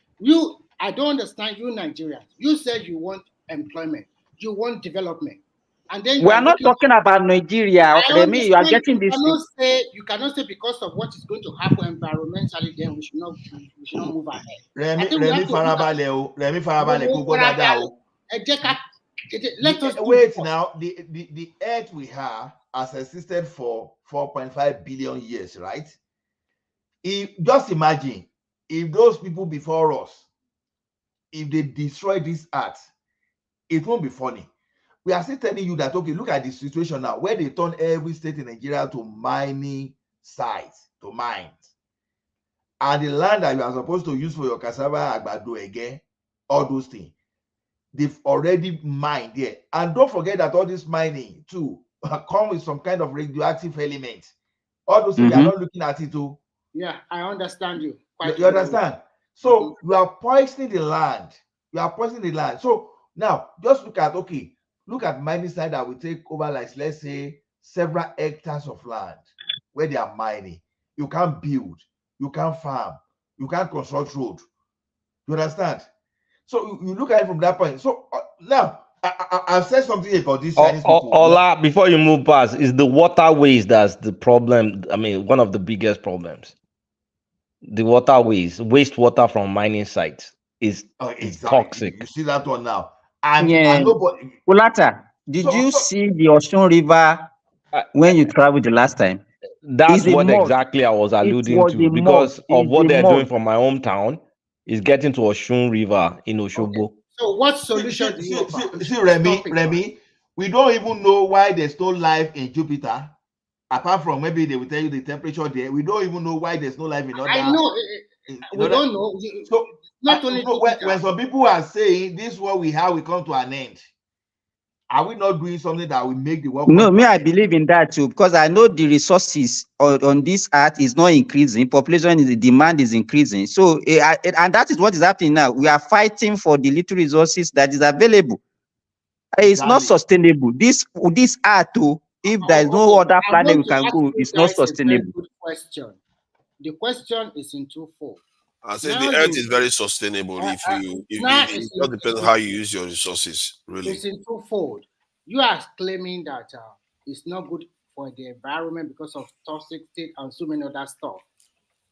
S3: I don't understand you Nigerians. You said you want employment, you want development. And then
S20: we are not talking about Nigeria. Remy, you are getting this.
S3: You cannot say because of what is going to happen environmentally, then we should not move ahead.
S15: Remy Farabale, go dada. Wait now, the earth we have has existed for 4.5 billion years, right? Just imagine if those people before us, if they destroy this earth, it won't be funny. We are still telling you that, okay, look at the situation now where they turn every state in Nigeria to mining sites, to mines. And the land that you are supposed to use for your cassava, agbado, again, all those things, they've already mined there. And don't forget that all this mining too come with some kind of radioactive element. All those things, they are not looking at it too.
S3: Yeah, I understand you.
S15: You understand? So you are poisoning the land. You are poisoning the land. So now just look at mining site that will take over, like, let's say, several hectares of land where they are mining. You can't build, you can't farm, you can't construct road. You understand? So you look at it from that point. So now I've said something about this Chinese people.
S19: Ola, before you move past, is the waterways that's the problem. I mean, one of the biggest problems. The waterways, wastewater from mining sites is toxic.
S15: You see that one now.
S20: Ulata, did you see the Osun River when you traveled the last time?
S19: That's what exactly I was alluding to, because of what they're doing from my hometown is getting to Osun River in Osogbo.
S3: Okay. So what solution do you offer?
S15: See, Remy, we don't even know why there's no life in Jupiter. Apart from maybe they will tell you the temperature there, we don't even know why there's no life in other.
S3: I know. We don't know.
S15: So not only when some people are saying this is what we have, we come to an end. Are we not doing something that will make the world?
S20: No, I believe in that too, because I know the resources on this earth is not increasing. The demand is increasing. So, and that is what is happening now. We are fighting for the little resources that is available. It's not sustainable. This earth too, if there is no other planet we can go, it's not sustainable.
S3: Good question. The question is in twofold.
S22: I say the earth is very sustainable it just depends on how you use your resources, really.
S3: It's in twofold. You are claiming that it's not good for the environment because of toxicity and so many other stuff.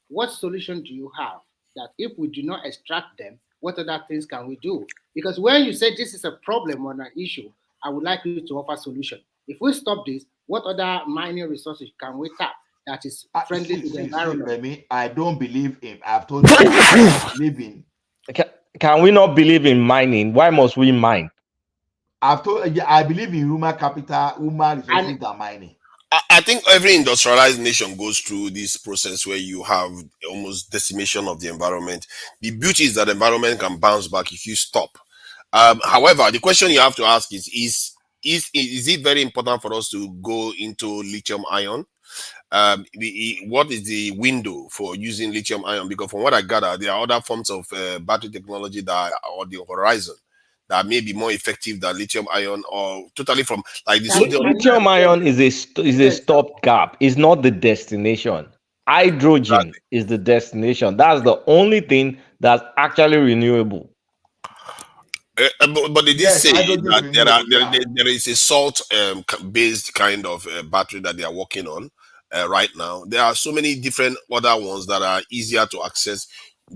S3: What solution do you have that if we do not extract them, what other things can we do? Because when you say this is a problem or an issue, I would like you to offer solution. If we stop this, what other mining resources can we tap that is friendly to the environment?
S15: I don't believe in. I've told you, I believe in.
S19: Can we not believe in mining? Why must we mine?
S15: I've told you, I believe in human capital, human resources than mining.
S22: I think every industrialized nation goes through this process where you have almost decimation of the environment. The beauty is that the environment can bounce back if you stop. However, the question you have to ask is it very important for us to go into lithium ion? What is the window for using lithium ion? Because from what I gather, there are other forms of battery technology that are on the horizon that may be more effective than lithium ion, or totally from like this.
S19: Lithium ion is a stopgap. It's not the destination. Hydrogen is the destination. That's the only thing that's actually renewable.
S22: But they did say that there is a salt-based kind of battery that they are working on right now. There are so many different other ones that are easier to access.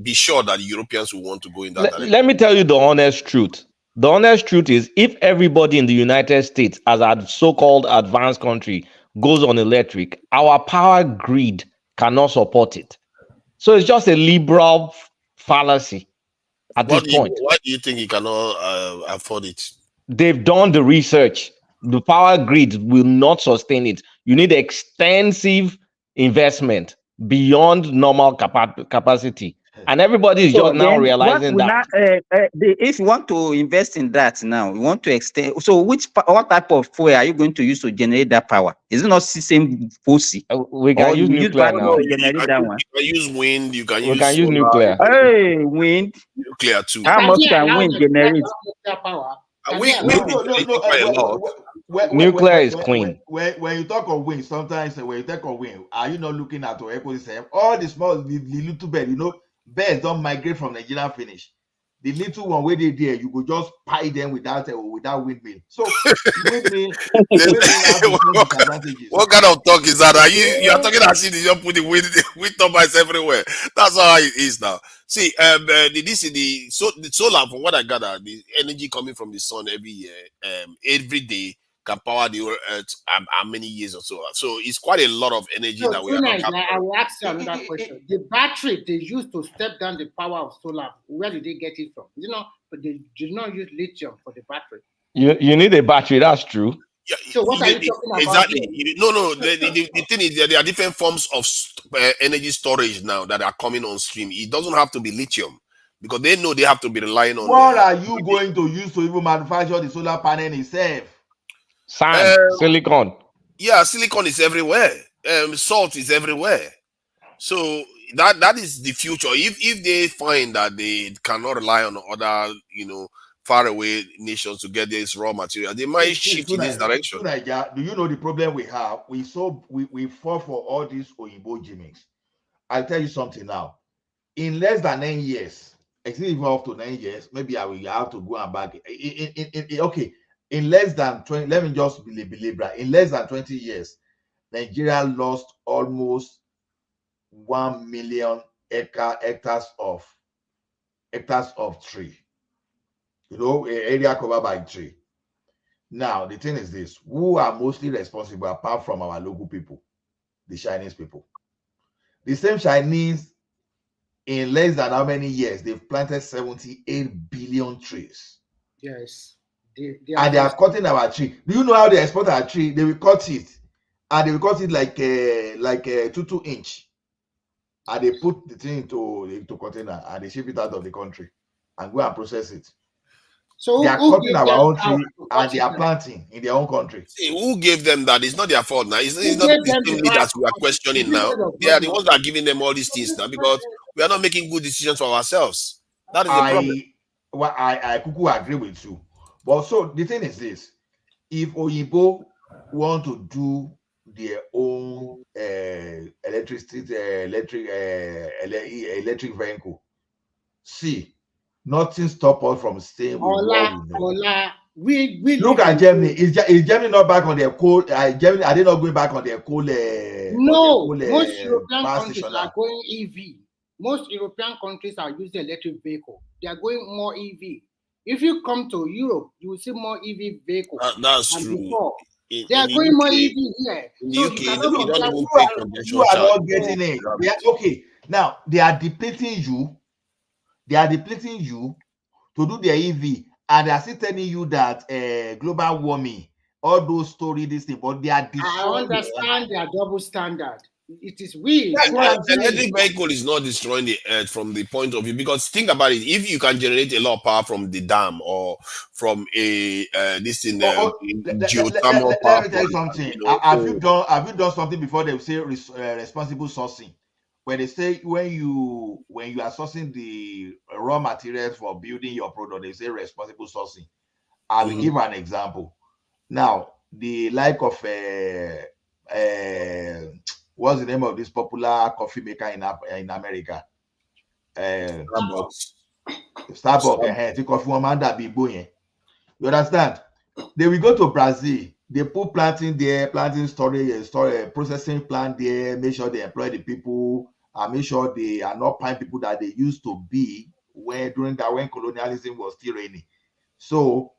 S22: Be sure that Europeans will want to go in that direction.
S19: Let me tell you the honest truth. The honest truth is, if everybody in the United States, as a so-called advanced country, goes on electric, our power grid cannot support it. So it's just a liberal fallacy at this point.
S22: Why do you think you cannot afford it?
S19: They've done the research. The power grid will not sustain it. You need extensive investment beyond normal capacity. And everybody is just now realizing that.
S20: If you want to invest in that now, you want to extend. So, what type of fuel are you going to use to generate that power? Is it not same fossil?
S19: We can use nuclear now.
S22: You can use wind. You can use.
S19: We can use nuclear.
S20: Hey, wind.
S22: Nuclear too.
S20: How much can wind generate?
S19: Nuclear is clean.
S15: When you talk of wind, sometimes when you talk of wind, are you not looking at your ecosystem? All the small, the little bird, birds don't migrate from Nigeria finish. The little one where they there, you could just pie them without windmill. So windmill
S22: what kind of talk is that? You are talking as if you just put the wind turbines everywhere. That's how it is now. See, the solar, from what I gather, the energy coming from the sun every year, every day, can power the earth how many years or so. So it's quite a lot of energy that we are not having.
S3: I will ask you another question. The battery they used to step down the power of solar, where did they get it from? But they did not use lithium for the battery.
S19: You need a battery, that's true.
S22: Yeah,
S3: so what are you talking about?
S22: Exactly. No. The thing is, there are different forms of energy storage now that are coming on stream. It doesn't have to be lithium, because they know they have to be relying on.
S15: What are you going to use to even manufacture the solar panel itself?
S19: Sand, silicon.
S22: Yeah, silicon is everywhere. Salt is everywhere. So that is the future. If they find that they cannot rely on other, faraway nations to get this raw material, they might shift in this direction.
S15: Do you know the problem we have? We fought for all these Oyibo gimmicks. I'll tell you something now. In less than 9 years, actually even up to 9 years, maybe I will have to go and back. Okay. In less than 20, let me just be liberal. In less than 20 years, Nigeria lost almost 1 million hectares of tree. Area covered by tree. Now, the thing is this: who are mostly responsible apart from our local people? The Chinese people. The same Chinese, in less than how many years, they've planted 78 billion trees.
S3: Yes.
S15: They are cutting our tree. Do you know how they export our tree? They will cut it, and they will cut it like a 2 inch, and they put the thing into container and they ship it out of the country and go and process it. So they are cutting our own tree and they are planting in their own country.
S22: See, who gave them that? It's not their fault now. It's not the same leaders we are questioning now. They are the ones that are giving them all these things now, because we are not making good decisions for ourselves. That is the problem.
S15: I could agree with you. But so the thing is this: if Oyibo want to do their own electric vehicle, see, nothing stop us from saying
S3: We
S15: look at Germany. Is Germany not back on their coal? Germany, are they not going back on their coal?
S3: No, most European countries are going EV. Most European countries are using electric vehicle. They are going more EV. If you come to Europe, you will see more EV vehicles.
S22: That's true.
S3: They are going more EV here.
S22: In the
S3: So
S22: UK,
S3: you
S22: you
S3: cannot
S22: don't
S3: compare.
S22: even pay congestion
S15: You are
S22: charge.
S15: not getting it. Okay, now they are depleting you. They are depleting you to do their EV, and they are still telling you that global warming, all those stories, this thing, but they are destroying.
S3: I understand their double standard. It is weird.
S22: Electric vehicle is not destroying the earth from the point of view, because think about it. If you can generate a lot of power from the dam or from a geothermal power,
S15: let me tell you something. Have you done something before? They say responsible sourcing. When they say when you are sourcing the raw materials for building your product, they say responsible sourcing. I will give an example. Now, the like of what's the name of this popular coffee maker in America?
S22: Starbucks.
S15: The coffee woman that be boy. You understand? They will go to Brazil. They put planting there, planting storage, processing plant there. Make sure they employ the people, and make sure they are not paying people that they used to be when colonialism was still reigning. So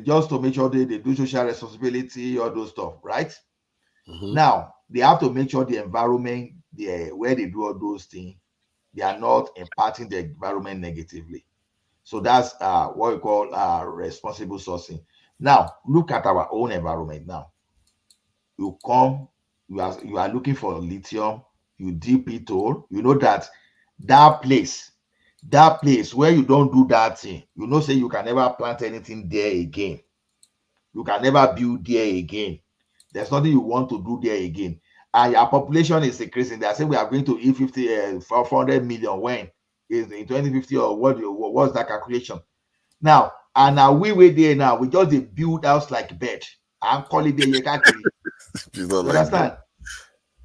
S15: just to make sure they do social responsibility, all those stuff, right? Now they have to make sure the environment where they do all those things, they are not impacting the environment negatively. So that's what we call responsible sourcing. Now look at our own environment. Now you are looking for lithium, you dip it all. You know that place where you don't do that thing, you know, say you can never plant anything there again. You can never build there again. There's nothing you want to do there again. And our population is increasing. They are saying we are going to eat 400 million when is in 2050 or what's that calculation? Now, and now we there now. We just build house like bed. I'm calling the Yekakiri. You understand?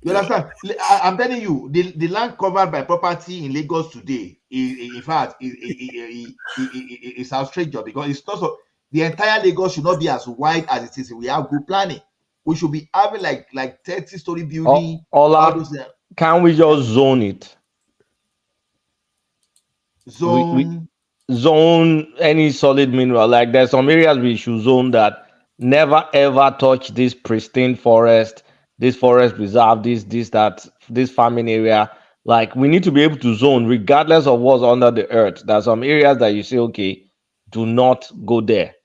S15: You understand? I'm telling you, the land covered by property in Lagos today, in fact, it's outrageous, because it's not so. The entire Lagos should not be as wide as it is. We have good planning. We should be having like 30-story building.
S19: Can we just zone it? Zone any solid mineral. Like there's some areas we should zone that never ever touch this pristine forest, this forest reserve, this farming area. Like we need to be able to zone regardless of what's under the earth. There's some areas that you say, okay, do not go there.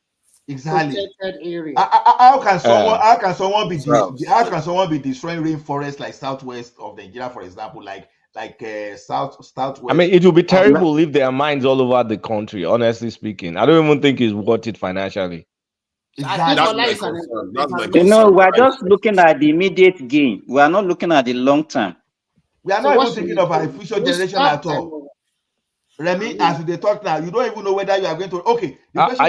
S15: Exactly.
S3: Area.
S15: How can someone be destroying rainforest like southwest of Nigeria, for example, like southwest?
S19: I mean, it would be terrible if there are mines all over the country. Honestly speaking, I don't even think it's worth it financially.
S15: Exactly.
S20: You know, we're just looking at the immediate gain. We are not looking at the long term.
S15: We are not even thinking of our future generation at all. Remy, as they talk now, you don't even know whether you are going to. Okay.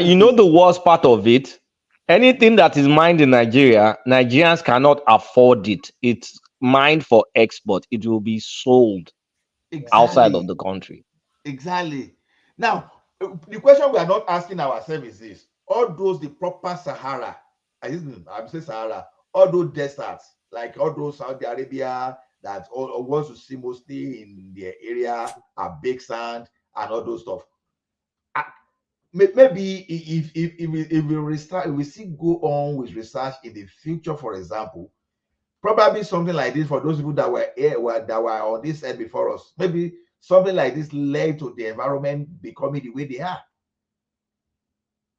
S19: You know the worst part of it? Anything that is mined in Nigeria, Nigerians cannot afford it. It's mined for export. It will be sold outside of the country.
S15: Exactly. Now, the question we are not asking ourselves is this: all those the proper Sahara, I'm saying Sahara, all those deserts, like all those Saudi Arabia that all wants to see mostly in their area are big sand and all those stuff. Maybe if we still go on with research in the future, for example, probably something like this for those people that were on this end before us, maybe something like this led to the environment becoming the way they are.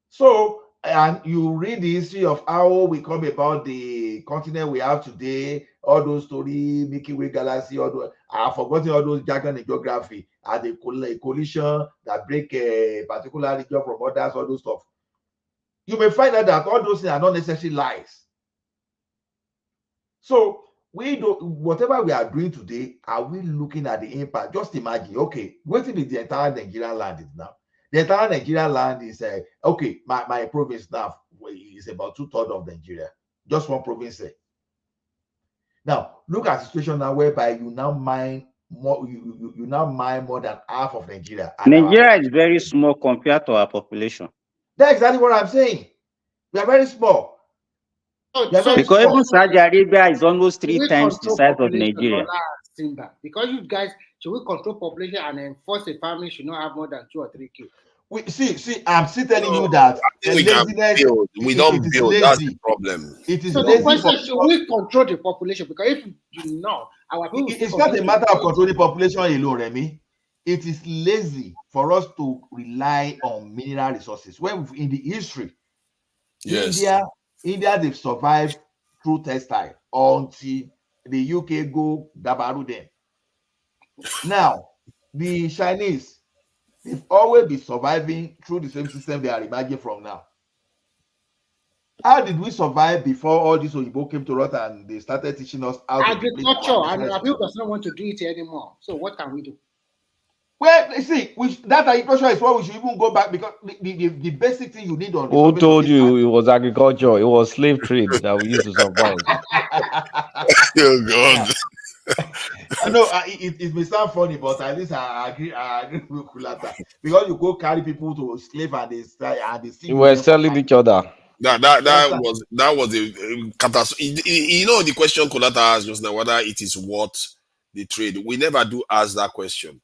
S15: So, and you read the history of how we come about the continent we have today, all those stories, Milky Way galaxy, I've forgotten all those jargon in geography, as a collision that break a particular region from others, all those stuff. You may find out that all those things are not necessarily lies. So we don't, whatever we are doing today, are we looking at the impact? Just imagine, okay, what is the entire Nigerian land is now? The entire Nigerian land is okay. My province now is about 2/3 of Nigeria, just one province. Now look at the situation now whereby you now mine more. You now mine more than half of Nigeria.
S20: Nigeria is very small compared to our population.
S15: That's exactly what I'm saying. We are very small.
S20: Because even Saudi Arabia is almost 3 times the size of Nigeria.
S3: Simba, because you guys, should we control population and enforce a family should not have more than 2 or 3 kids?
S15: We see, I'm still telling you that
S22: we can build. We don't build.
S15: Lazy.
S22: That's the problem.
S15: It is
S3: so
S15: lazy.
S3: The question, should we control the population? Because if you do not, our people
S15: it's not a matter of controlling population alone, Remy. It is lazy for us to rely on mineral resources. When in the history,
S22: yes,
S15: India they've survived through textile until the UK go Dabaru them. Now, the Chinese, they've always been surviving through the same system they are emerging from now. How did we survive before all this Oyibo came to us and they started teaching us how to
S3: agriculture, and our people does not want to do it anymore. So what can we do?
S15: Well, you see, that agriculture is what we should even go back, because the basic thing you need on.
S19: Who told you it was agriculture? It was slave trade that we used to survive.
S22: Oh God.
S15: I know it may sound funny, but at least I agree with Kulata, because you go carry people to slave and they see
S19: We were selling each other.
S22: That was a catastrophe. You know, the question Kulata asked just now, whether it is worth the trade. We never do ask that question.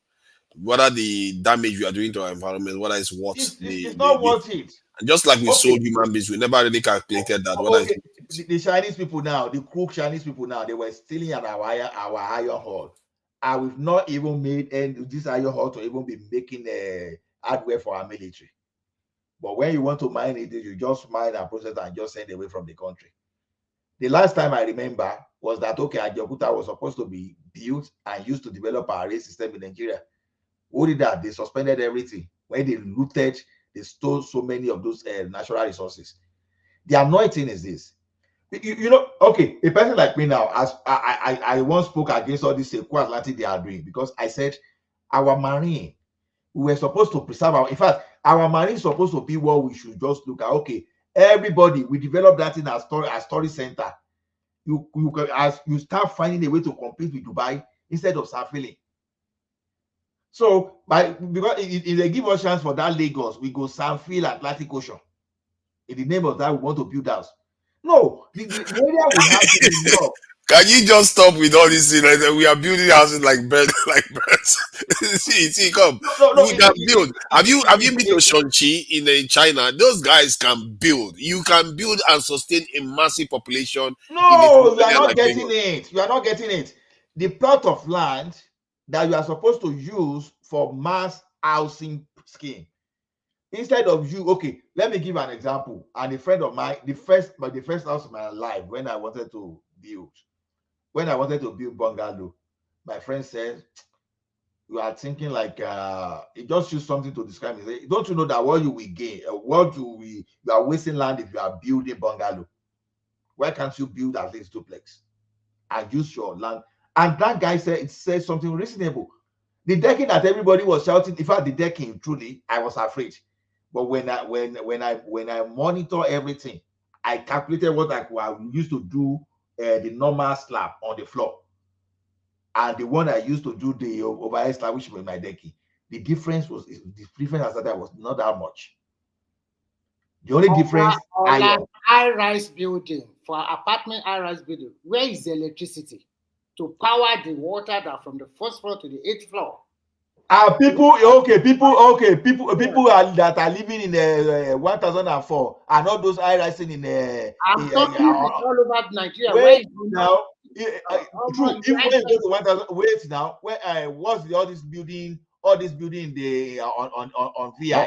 S22: Whether the damage we are doing to our environment, whether it's worth
S15: it's not worth it.
S22: And just like we sold human beings, we never really calculated that.
S15: The Chinese people now, the crook Chinese people now, they were stealing at our iron hall, and we've not even made this iron hall to even be making hardware for our military. But when you want to mine it, you just mine and process and just send away from the country. The last time I remember was that Ajaokuta was supposed to be built and used to develop our rail system in Nigeria. What did that? They suspended everything. When they looted, they stole so many of those natural resources. The annoying thing is this. You know, okay, a person like me now, as I once spoke against all this Atlantic they are doing, because I said our marine, we were supposed to preserve in fact, our marine is supposed to be what we should just look at. Okay, everybody, we develop that in our story center. You start finding a way to compete with Dubai instead of Safili. So, because if they give us chance for that Lagos, we go Sanfil Atlantic Ocean. In the name of that, we want to build house. No, the area we have to develop.
S22: Can you just stop with all this thing? Like, we are building houses like birds, see, come. No, we can build. Have you been to Shangchi in China? Those guys can build. You can build and sustain a massive population.
S15: No, you are not getting it. You are not getting it. The plot of land that you are supposed to use for mass housing scheme, instead of okay, let me give an example. And a friend of mine, the first house in my life, when I wanted to build bungalow, my friend said, you are thinking like it just use something to describe it. Don't you know that what you will gain, you are wasting land if you are building bungalow? Why can't you build at least duplex and use your land? And that guy said it says something reasonable. The decking that everybody was shouting, in fact, the decking, truly, I was afraid. But when I monitor everything, I calculated what I used to do the normal slab on the floor, and the one I used to do the overhead slab, which was my decking. The difference was not that much. The only difference,
S3: high-rise building, for apartment high-rise building, where is the electricity to power the water that from the first floor to the 8th floor?
S15: People that are living in 1004 are not those high rising in.
S3: I'm talking all over Nigeria.
S15: Wait now, true. Even when you go to 1000, wait now. Where what's all this building the on VI?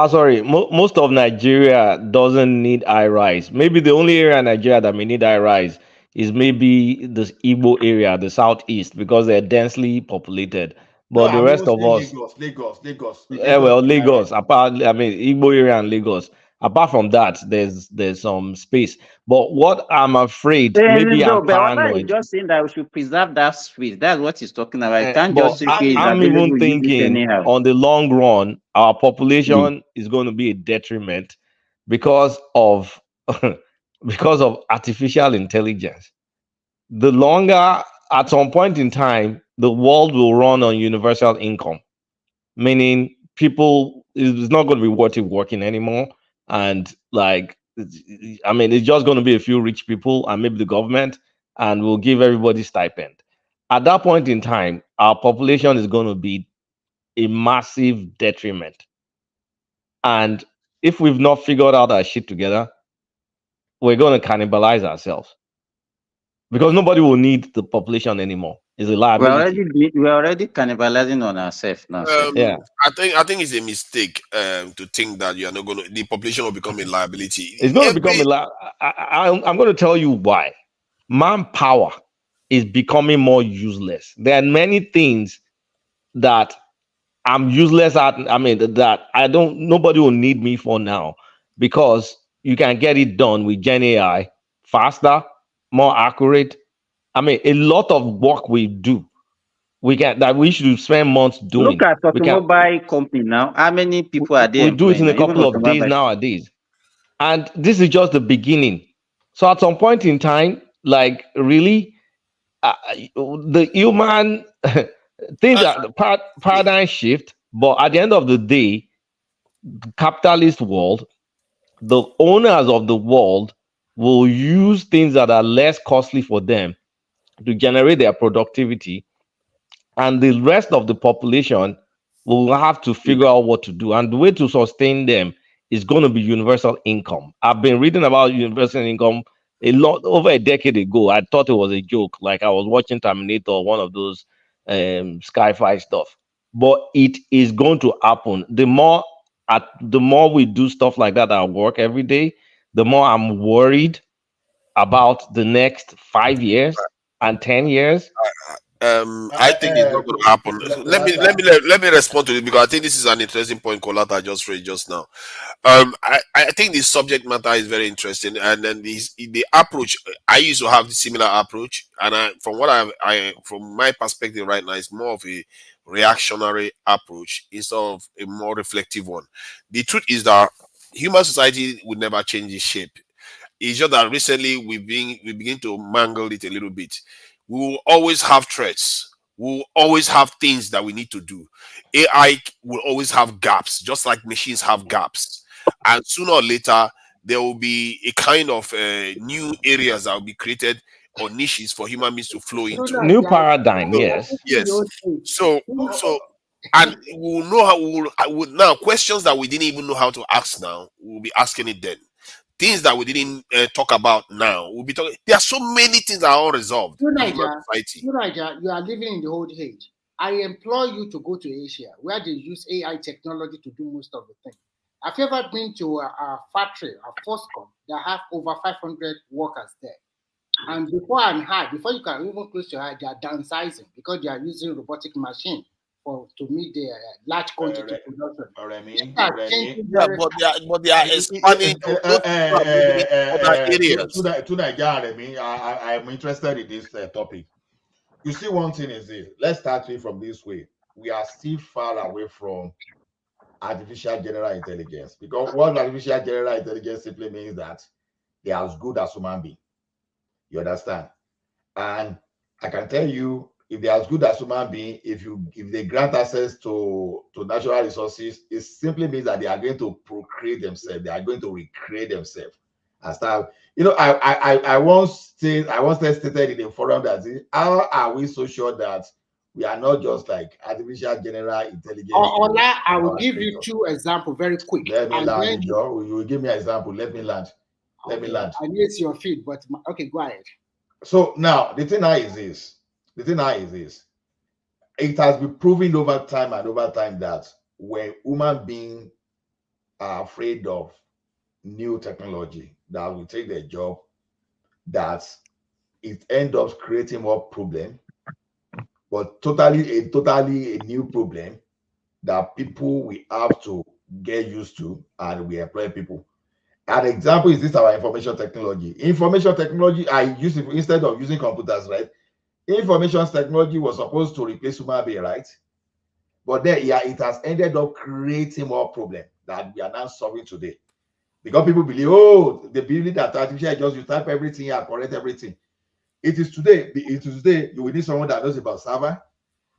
S19: Sorry, most of Nigeria doesn't need high rise. Maybe the only area in Nigeria that may need high rise is maybe the Igbo area, the southeast, because they're densely populated. But the rest of us,
S15: Lagos.
S19: Lagos. Apart, Igbo area and Lagos. Apart from that, there's some space. But what I'm afraid, maybe I'm paranoid.
S20: He's just saying that we should preserve that space. That's what he's talking about.
S19: I'm even thinking on the long run, our population is going to be a detriment because of artificial intelligence. The longer, at some point in time, the world will run on universal income, meaning people, it's not going to be worth it working anymore. And like I mean, it's just going to be a few rich people and maybe the government, and we'll give everybody stipend. At that point in time, our population is going to be a massive detriment. And if we've not figured out our shit together, we're going to cannibalize ourselves because nobody will need the population anymore. It's a liability.
S20: We're already cannibalizing on ourselves now.
S19: Yeah.
S22: I think it's a mistake to think that you are not going to, the population will become a liability.
S19: It's going to become I'm going to tell you why. Manpower is becoming more useless. There are many things that I'm useless at. I mean, that nobody will need me for now because you can get it done with Gen AI faster, more accurate. I mean, a lot of work we do, we should spend months doing.
S20: Look at automobile company now. How many people are there?
S19: We do it in a couple of days nowadays. And this is just the beginning. So at some point in time, like really, the human things are the paradigm shift. But at the end of the day, capitalist world, the owners of the world will use things that are less costly for them to generate their productivity, and the rest of the population will have to figure out what to do. And the way to sustain them is going to be universal income. I've been reading about universal income a lot over a decade ago. I thought it was a joke, like I was watching Terminator, one of those sci-fi stuff. But it is going to happen. The more we do stuff like that at work every day, the more I'm worried about the next 5 years and 10 years.
S22: I think it's not going to happen. Let me respond to it because I think this is an interesting point Colata just raised just now. I think the subject matter is very interesting, and then the approach. I used to have the similar approach, and from my perspective right now, it's more of a reactionary approach instead of a more reflective one. The truth is that human society would never change its shape. It's just that recently we begin to mangle it a little bit. We will always have threats. We will always have things that we need to do. AI will always have gaps, just like machines have gaps. And sooner or later, there will be a kind of new areas that will be created or niches for human beings to flow into.
S19: New paradigm, yes.
S22: Yes. So, and we'll know how now questions that we didn't even know how to ask now, we'll be asking it then. Things that we didn't talk about now, we'll be talking. There are so many things that are unresolved.
S3: You are living in the old age. I implore you to go to Asia, where they use AI technology to do most of the things. Have you ever been to a factory, a Foscom, that have over 500 workers there? And before you can even close your eye, they are downsizing because they are using robotic machine to meet the large quantity production.
S22: But they are expanding to other areas.
S15: To Nigeria, I'm interested in this topic. You see, one thing is this. Let's start it from this way. We are still far away from artificial general intelligence, because what artificial general intelligence simply means that they are as good as human beings. You understand? And I can tell you, if they are as good as human beings, if they grant access to natural resources, it simply means that they are going to procreate themselves. They are going to recreate themselves. And start, I once stated in a forum that how are we so sure that we are not just like artificial general intelligence?
S3: Ola, I will give you 2 examples very quick.
S15: Let me land, Joe. You will give me an example. Let me land. Let me land.
S3: I need your feed, but okay, go ahead.
S15: So now the thing now is this. It has been proven over time that when human beings are afraid of new technology that will take their job, that it ends up creating more problem, but totally a new problem that people will have to get used to, and we employ people. An example is this: our information technology. Information technology, I use it instead of using computers, right? Information technology was supposed to replace human being, right? But then, it has ended up creating more problem that we are now solving today. Because people believe, they believe that artificial just you type everything and correct everything. It is today, you will need someone that knows about server,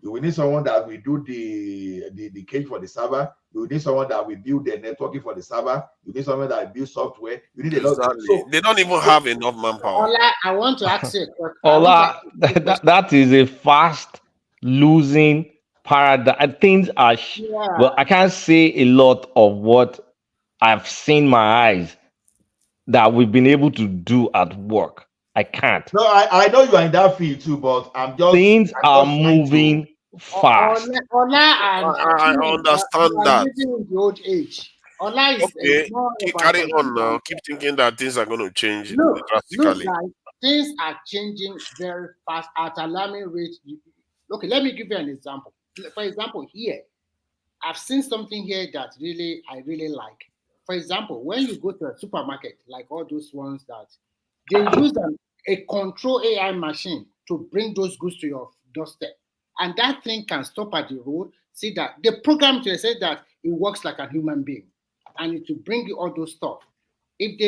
S15: You will need someone that will do the cage for the server. You will need someone that will build the networking for the server. You need someone that will build software. You need a lot.
S22: Exactly.
S15: So
S22: They don't even have enough manpower.
S3: Ola, I want to ask you.
S19: Ola, that is a fast losing paradigm. Things are, well, I can't say a lot of what I've seen my eyes that we've been able to do at work. I can't.
S15: No, I know you are in that field too, but
S19: Things are moving fast.
S3: Ola and
S22: I understand that.
S3: living in the old age. Ola is
S22: Okay,
S3: more
S22: carry on now. Keep thinking that things are going to change
S3: Look,
S22: drastically.
S3: guys, things are changing very fast at alarming rate. Okay, let me give you an example. For example, here, I've seen something here that I really like. For example, when you go to a supermarket, like all those ones that they use a control AI machine to bring those goods to your doorstep. And that thing can stop at the road, see that the program to say that it works like a human being and it will bring you all those stuff. If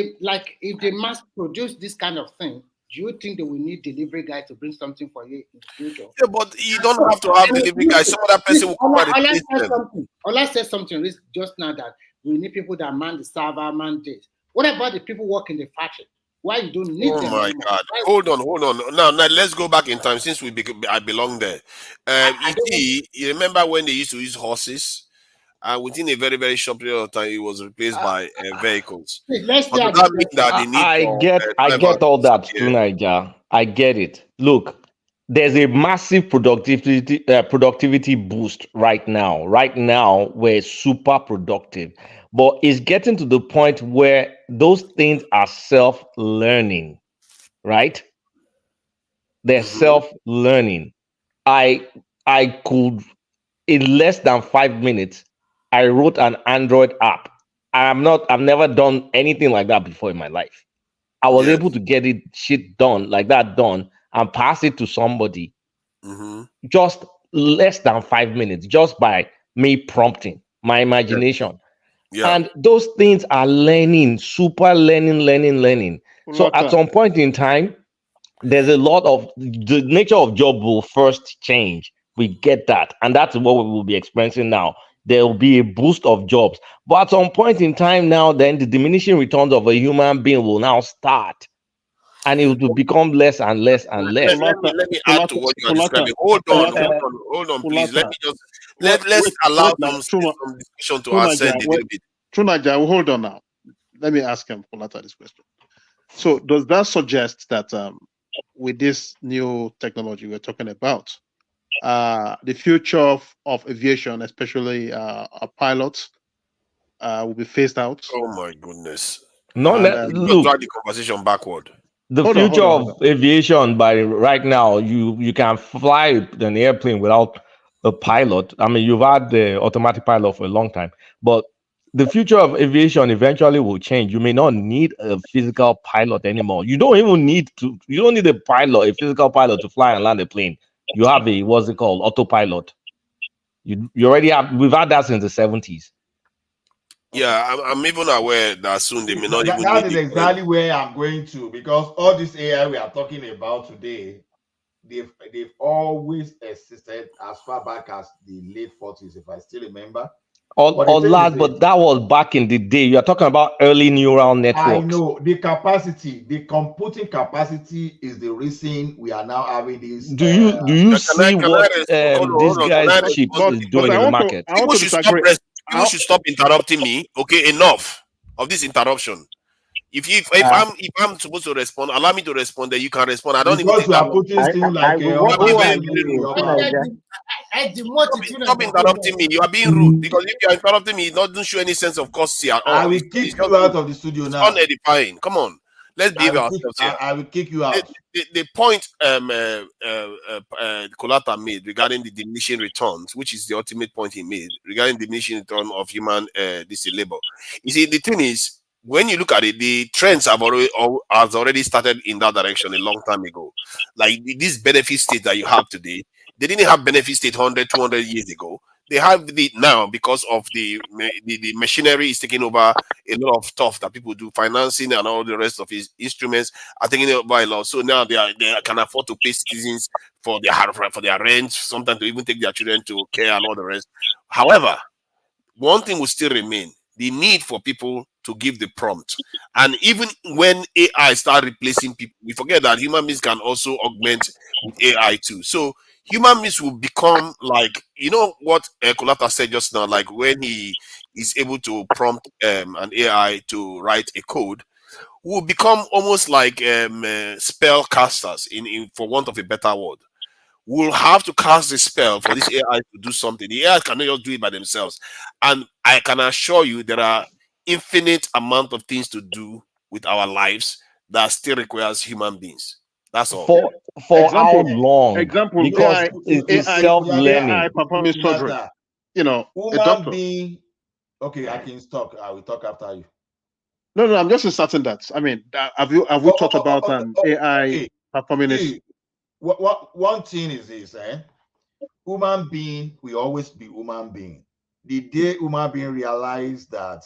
S3: they mass produce this kind of thing, do you think they will need delivery guy to bring something for you in the future?
S22: Yeah, but you don't have to have delivery guy. Some other person will come and replace them.
S3: Ola said something just now that we need people that man the server, man this. What about the people working in the factory? Why you don't need them?
S22: Oh my God! Hold on. Now let's go back in time since I belong there. You remember when they used to use horses? And within a very, very short period of time, it was replaced by vehicles. But does that mean that the need
S19: I get all that too, Niger. I get it. Look, there's a massive productivity boost right now. Right now, we're super productive, but it's getting to the point where those things are self-learning, right? They're self-learning. I could, in less than 5 minutes, I wrote an Android app. I've never done anything like that before in my life. I was able to get shit done like that and pass it to somebody just less than 5 minutes, just by me prompting my imagination. And those things are learning, super learning. So at some point in time, there's a lot of the nature of job will first change. We get that, and that's what we will be experiencing now. There will be a boost of jobs, but at some point in time now, then the diminishing returns of a human being will now start, and it will become less and less and less.
S22: Let me add to what you are describing. Hold on, please. Let me just let's allow some discussion to ascend a little bit.
S16: Trunaja, hold on now. Let me ask him Polata this question. So does that suggest that with this new technology we're talking about, the future of aviation, especially pilots, will be phased out?
S22: Oh my goodness!
S19: No,
S22: look, drag the conversation backward.
S19: The future of aviation, by right now, you can fly an airplane without a pilot. I mean, you've had the automatic pilot for a long time, but the future of aviation eventually will change. You may not need a physical pilot anymore. You don't need a physical pilot to fly and land a plane. You have what's it called, autopilot. You already have. We've had that since the 70s.
S22: Yeah, I'm even aware that soon they may not even.
S15: That is exactly where I'm going to, because all this AI we are talking about today, they've always existed as far back as the late 40s, if I still remember.
S19: But that was back in the day. You're talking about early neural networks.
S15: I know the capacity, the computing capacity is the reason we are now having this.
S19: Do you see what this guy's chip is doing in the market?
S22: People should stop interrupting me. Okay, enough of this interruption. If I'm supposed to respond, allow me to respond. Then you can respond. I don't even. Stop interrupting me. You are being rude, because if you are interrupting me, it doesn't show any sense of courtesy at all.
S15: I will kick you out of the studio now.
S22: It's unedifying. Come on, let's behave ourselves here.
S15: I will kick you out.
S22: The point Kolata made regarding the diminishing returns, which is the ultimate point he made regarding diminishing return of human labor. You see, the thing is, when you look at it, the trends has already started in that direction a long time ago. Like this benefit state that you have today, they didn't have benefit state 100, 200 years ago. They have the now because of the machinery is taking over a lot of stuff that people do, financing and all the rest of his instruments are taking over a lot. So now they can afford to pay citizens for their rent, sometimes to even take their children to care and all the rest. However, one thing will still remain: the need for people to give the prompt. And even when AI start replacing people, we forget that human beings can also augment with AI too. So human beings will become like, you know what Kolata said just now, like when he is able to prompt an AI to write a code, will become almost like spell casters, in for want of a better word. Will have to cast a spell for this AI to do something. The AI cannot just do it by themselves. And I can assure you there are infinite amount of things to do with our lives that still requires human beings. That's all.
S19: For how long?
S21: Example,
S19: Because it is self-learning.
S21: AI performing surgery. You know, a
S15: Human
S21: doctor.
S15: being. Okay, I can talk. I will talk after you.
S21: No, I'm just inserting that. I mean, have we thought about AI
S15: Okay.
S21: performing it?
S15: See, what one thing is this, human being will always be human being. The day human being realize that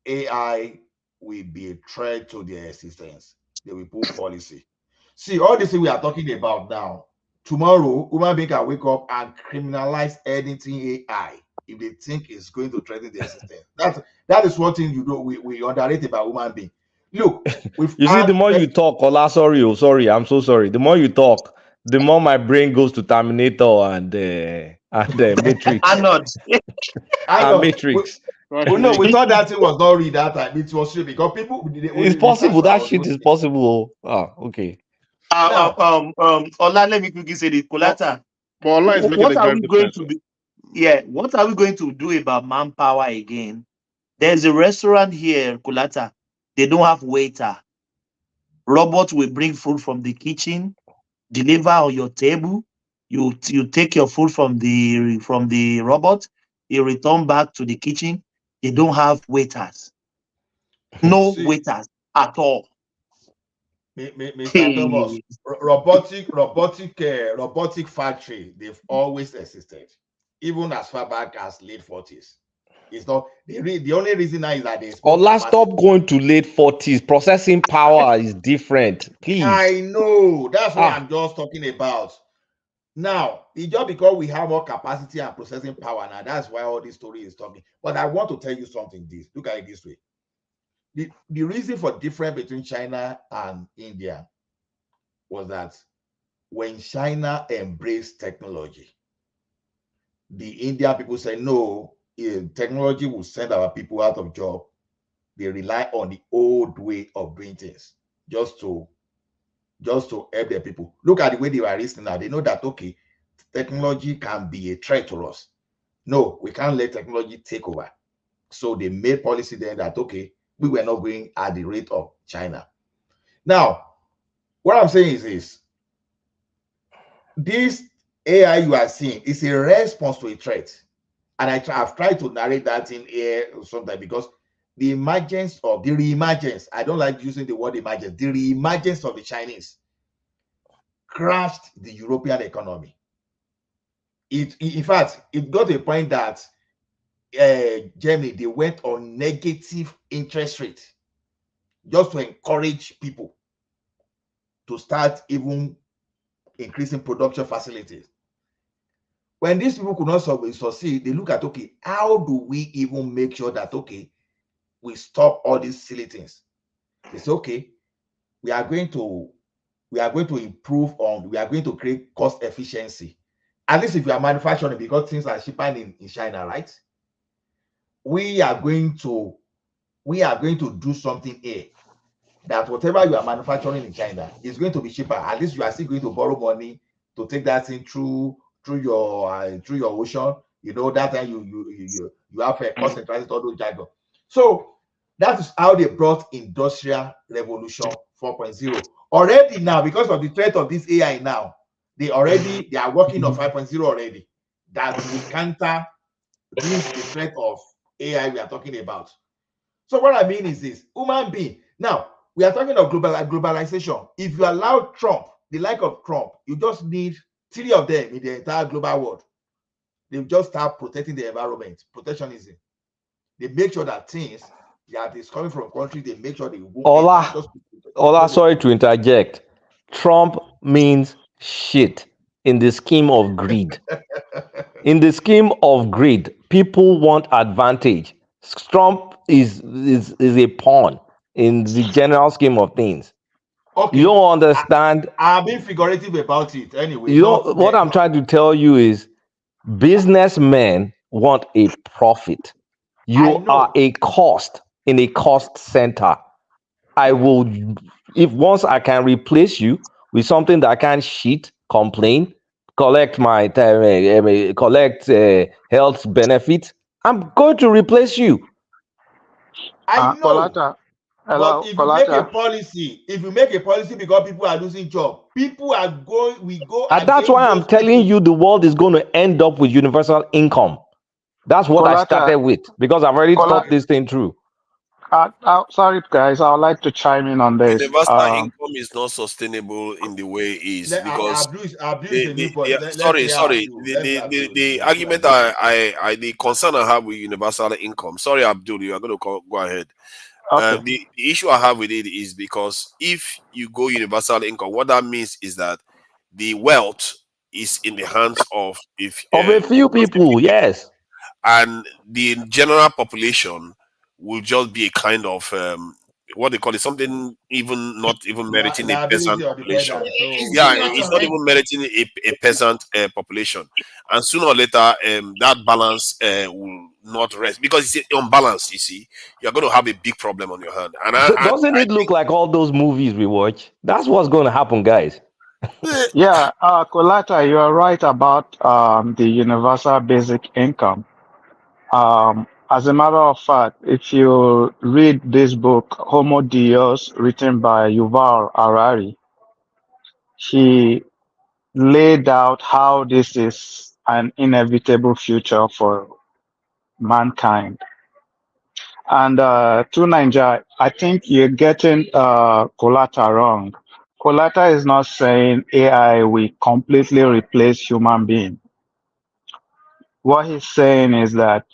S15: AI will be a threat to their existence, they will put policy. See, all this thing we are talking about now, tomorrow, human being can wake up and criminalize anything AI if they think it's going to threaten their existence. That is one thing we underrate about human being. Look,
S19: you see, the more you talk, Ola, sorry, I'm so sorry. The more you talk, the more my brain goes to Terminator and Matrix.
S15: I know.
S19: Matrix.
S15: No, we thought that it was not real that time. It was true because people.
S19: It's possible. That shit is possible. Ah, okay.
S9: Ola, let me quickly say this. Kolata,
S21: but Allah is making
S9: what
S21: a
S9: are
S21: great
S9: we going
S21: difference.
S9: to do? Yeah, what are we going to do about manpower again? There's a restaurant here, Kolata. They don't have waiter. Robots will bring food from the kitchen, deliver on your table. You take your food from the robot. You return back to the kitchen. They don't have waiters. No waiters at all.
S15: Mr. Thomas, robotic factory, they've always existed, even as far back as late 40s. It's not the only reason now is that there's
S19: Ola, stop going to late 40s. Processing power is different. Please.
S15: I know. That's what I'm just talking about. Now, it's just because we have more capacity and processing power now. That's why all this story is talking. But I want to tell you something. Look at it this way. The reason for difference between China and India was that when China embraced technology, the Indian people said, no, technology will send our people out of job. They rely on the old way of doing things just to help their people. Look at the way they were listening now. They know that, okay, technology can be a threat to us. No, we can't let technology take over. So they made policy then that, okay, we were not going at the rate of China. Now, what I'm saying is this AI you are seeing is a response to a threat. And I've tried to narrate that in here sometimes because the reemergence, I don't like using the word emergence, the reemergence of the Chinese crashed the European economy. In fact, it got to a point that Germany, they went on negative interest rate just to encourage people to start even increasing production facilities. When these people could not succeed, they look at, okay, how do we even make sure that, okay, we stop all these silly things? They say, okay, we are going to improve on, we are going to create cost efficiency. At least if you are manufacturing, because things are cheaper in China, right? We are going to do something here that whatever you are manufacturing in China is going to be cheaper. At least you are still going to borrow money to take that thing through your ocean. You know, that time you have a cost and transit, all those jargon. So that is how they brought Industrial Revolution 4.0. Already now, because of the threat of this AI now, they are working on 5.0 already. That will counter the threat of AI we are talking about. So what I mean is this: human being. Now we are talking of globalization. If you allow Trump, the like of Trump, you just need 3 of them in the entire global world. They just start protecting the environment, protectionism. They make sure that things that is coming from country, they make sure they won't
S19: Ola, sorry to interject. Trump means shit in the scheme of greed. In the scheme of greed, people want advantage. Trump is a pawn in the general scheme of things.
S15: Okay.
S19: You don't understand.
S15: I'm being figurative about it anyway.
S19: You know what I'm trying to tell you is businessmen want a profit. You are a cost in a cost center. I will, if once I can replace you with something that I can cheat, complain, collect my collect health benefits, I'm going to replace you.
S15: I know.
S2: Kolata, hello,
S15: but if you make a policy, because people are losing job, people are going, we go.
S19: And that's why I'm telling you the world is going to end up with universal income. That's what I started with because I've already thought this thing through.
S2: Sorry, guys, I would like to chime in on this.
S22: Universal income is not sustainable in the way it is because the argument the concern I have with universal income. Sorry, Abdul, you are going to go ahead.
S2: Okay.
S22: The issue I have with it is because if you go universal income, what that means is that the wealth is in the hands of
S19: a few people, yes,
S22: and the general population will just be a kind of what they call it, something not even meriting a peasant population. It's not even meriting a peasant population, and sooner or later that balance will not rest because it's unbalanced. You see, you're going to have a big problem on your hand. And
S19: doesn't it look like all those movies we watch? That's what's going to happen, guys.
S2: Yeah, Kolata, you are right about the universal basic income. As a matter of fact, if you read this book, Homo Deus, written by Yuval Harari, he laid out how this is an inevitable future for mankind. And to Nigeria, I think you're getting Kolata wrong. Kolata is not saying AI will completely replace human being. What he's saying is that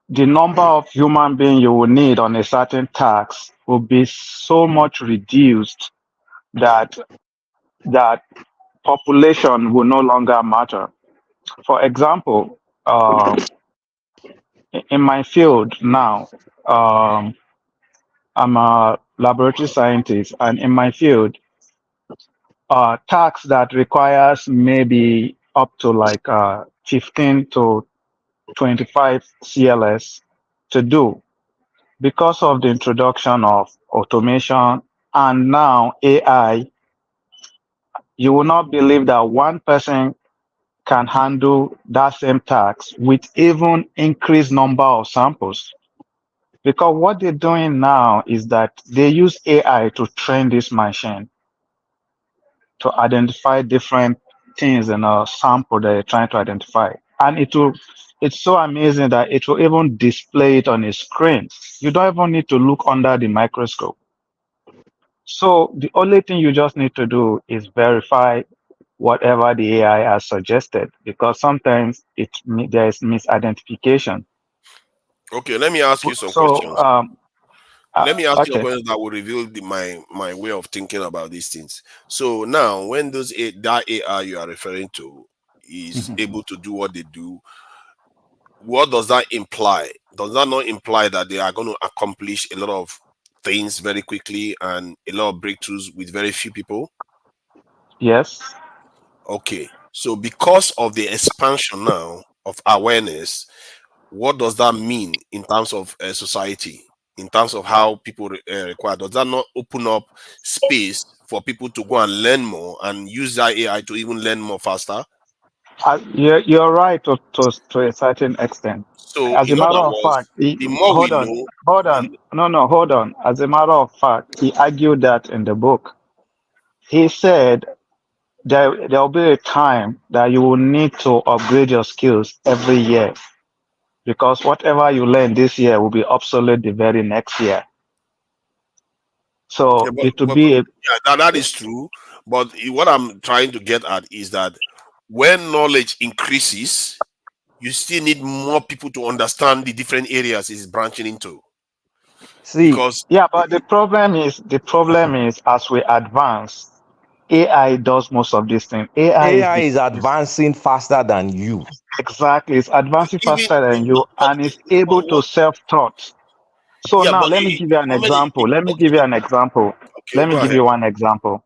S2: the number of human beings you will need on a certain task will be so much reduced that population will no longer matter. For example, in my field now, I'm a laboratory scientist, and in my field, tasks that requires maybe up to like 15 to 25 CLS to do because of the introduction of automation and now AI. You will not believe that one person can handle that same task with even increased number of samples. Because what they're doing now is that they use AI to train this machine to identify different things in a sample that you're trying to identify. And it's so amazing that it will even display it on a screen. You don't even need to look under the microscope. So the only thing you just need to do is verify whatever the AI has suggested, because sometimes there is misidentification.
S22: Okay, let me ask you some questions. Let me ask you a question that will reveal my way of thinking about these things. So now, when that AI you are referring to is able to do what they do, what does that imply? Does that not imply that they are going to accomplish a lot of things very quickly and a lot of breakthroughs with very few people?
S2: Yes.
S22: Okay. So because of the expansion now of awareness, what does that mean in terms of society? In terms of how people require, does that not open up space for people to go and learn more and use that AI to even learn more faster?
S2: You're right to a certain extent.
S22: So,
S2: as a matter of fact,
S22: the more
S2: hold on. No, hold on. As a matter of fact, he argued that in the book. He said there'll be a time that you will need to upgrade your skills every year, because whatever you learn this year will be obsolete the very next year. So
S22: that is true. But what I'm trying to get at is that when knowledge increases, you still need more people to understand the different areas it's branching into.
S19: See,
S22: Because
S2: Yeah, but the problem is as we advance, AI does most of these things.
S19: AI is advancing faster than you.
S2: Exactly, it's advancing
S22: even
S2: faster than you and is able to self-taught. So
S22: yeah,
S2: now
S22: but
S2: let me give you an example. Let me give you an example.
S22: okay,
S2: Let me
S22: go
S2: give
S22: ahead.
S2: you one example.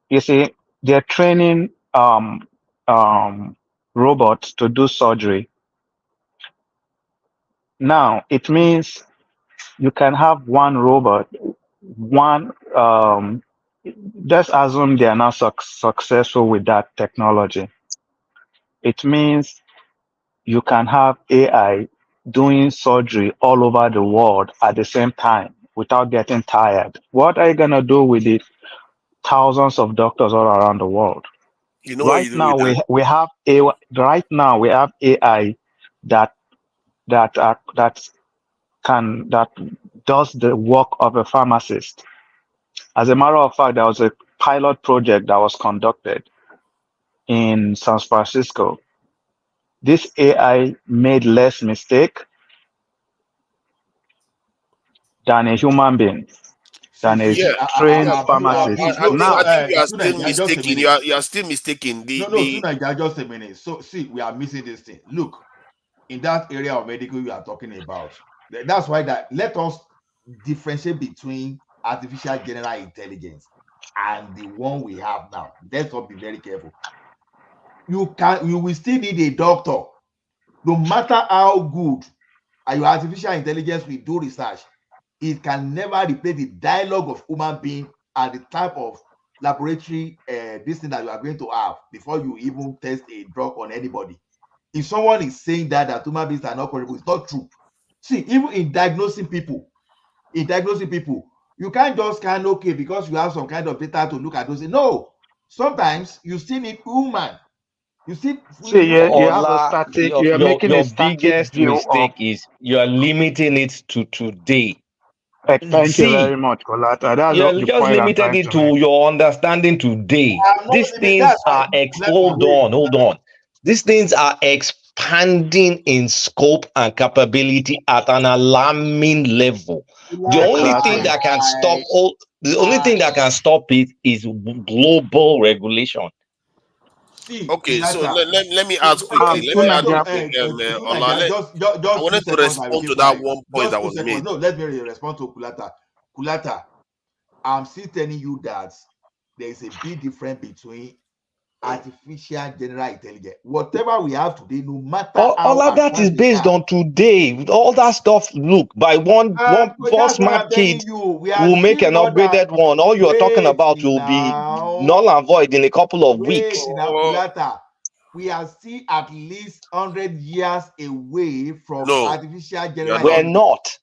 S2: You see, they're training robots to do surgery. Now it means you can have one robot, one let's assume they are not successful with that technology. It means you can have AI doing surgery all over the world at the same time without getting tired. What are you gonna do with the thousands of doctors all around the world?
S22: You know what
S2: Right
S22: you do
S2: now
S22: with that?
S2: we have a right now we have AI that that does the work of a pharmacist. As a matter of fact, there was a pilot project that was conducted in San Francisco. This AI made less mistake than a human being, than a
S22: Yeah,
S2: trained
S22: yeah.
S2: pharmacist.
S22: I
S2: Now,
S22: think you are
S15: To
S22: still
S15: Nigeria, just a
S22: mistaken.
S15: minute.
S22: You are still mistaken.
S15: No, to Nigeria, just a minute. So, see, we are missing this thing. Look, in that area of medical you are talking about, that's why that let us differentiate between artificial general intelligence and the one we have now. Let's all be very careful. You will still need a doctor, no matter how good your artificial intelligence will do research. It can never replace the dialogue of human being and the type of laboratory this thing that you are going to have before you even test a drug on anybody. If someone is saying that human beings are not credible, it's not true. See, even in diagnosing people, you can't just scan okay because you have some kind of data to look at those. No, sometimes you still need human. You see,
S2: see, you have a
S19: Ola,
S2: static. You're making a
S19: your
S2: static
S19: biggest
S2: view of.
S19: mistake is you are limiting it to today.
S2: Thank you very
S19: See,
S2: much, Colata. That's
S19: you
S2: the
S19: just
S2: point I'm
S19: limited
S2: trying
S19: it
S2: to
S19: to
S2: make.
S19: your understanding today.
S15: I'm not
S19: These
S15: limit.
S19: things
S15: That's
S19: are
S15: why.
S19: hold on, hold on. These things are expanding in scope and capability at an alarming level. The only thing
S2: Exactly.
S19: that can stop the only thing that can stop it is global regulation.
S15: See,
S22: Okay, so
S15: Kulata.
S22: let me ask quickly. Let me ask quickly. Ola, I
S15: Just 2
S22: wanted to
S15: seconds. I will
S22: respond
S15: keep
S22: to that
S15: quiet.
S22: one point
S15: Just
S22: that
S15: 2
S22: was
S15: seconds.
S22: made.
S15: No, let me respond to Kulata. Kulata, I'm still telling you that there is a big difference between artificial general intelligence. Whatever we have today, no matter
S19: All
S15: how
S19: of that is
S15: advanced they
S19: based
S15: are.
S19: on today. All that stuff, look, by one four
S15: That's what
S19: smart
S15: I'm telling
S19: kid
S15: you. We are
S19: will make
S15: still
S19: an
S15: more than.
S19: upgraded one. All you are talking
S15: Wait
S19: about will be
S15: now.
S19: null and void in a couple of
S15: Wait
S19: weeks.
S15: now, Kulata. We are still at least 100 years away from
S22: No,
S15: artificial
S22: you are
S15: general
S22: not.
S19: We're
S15: intelligence.
S19: not.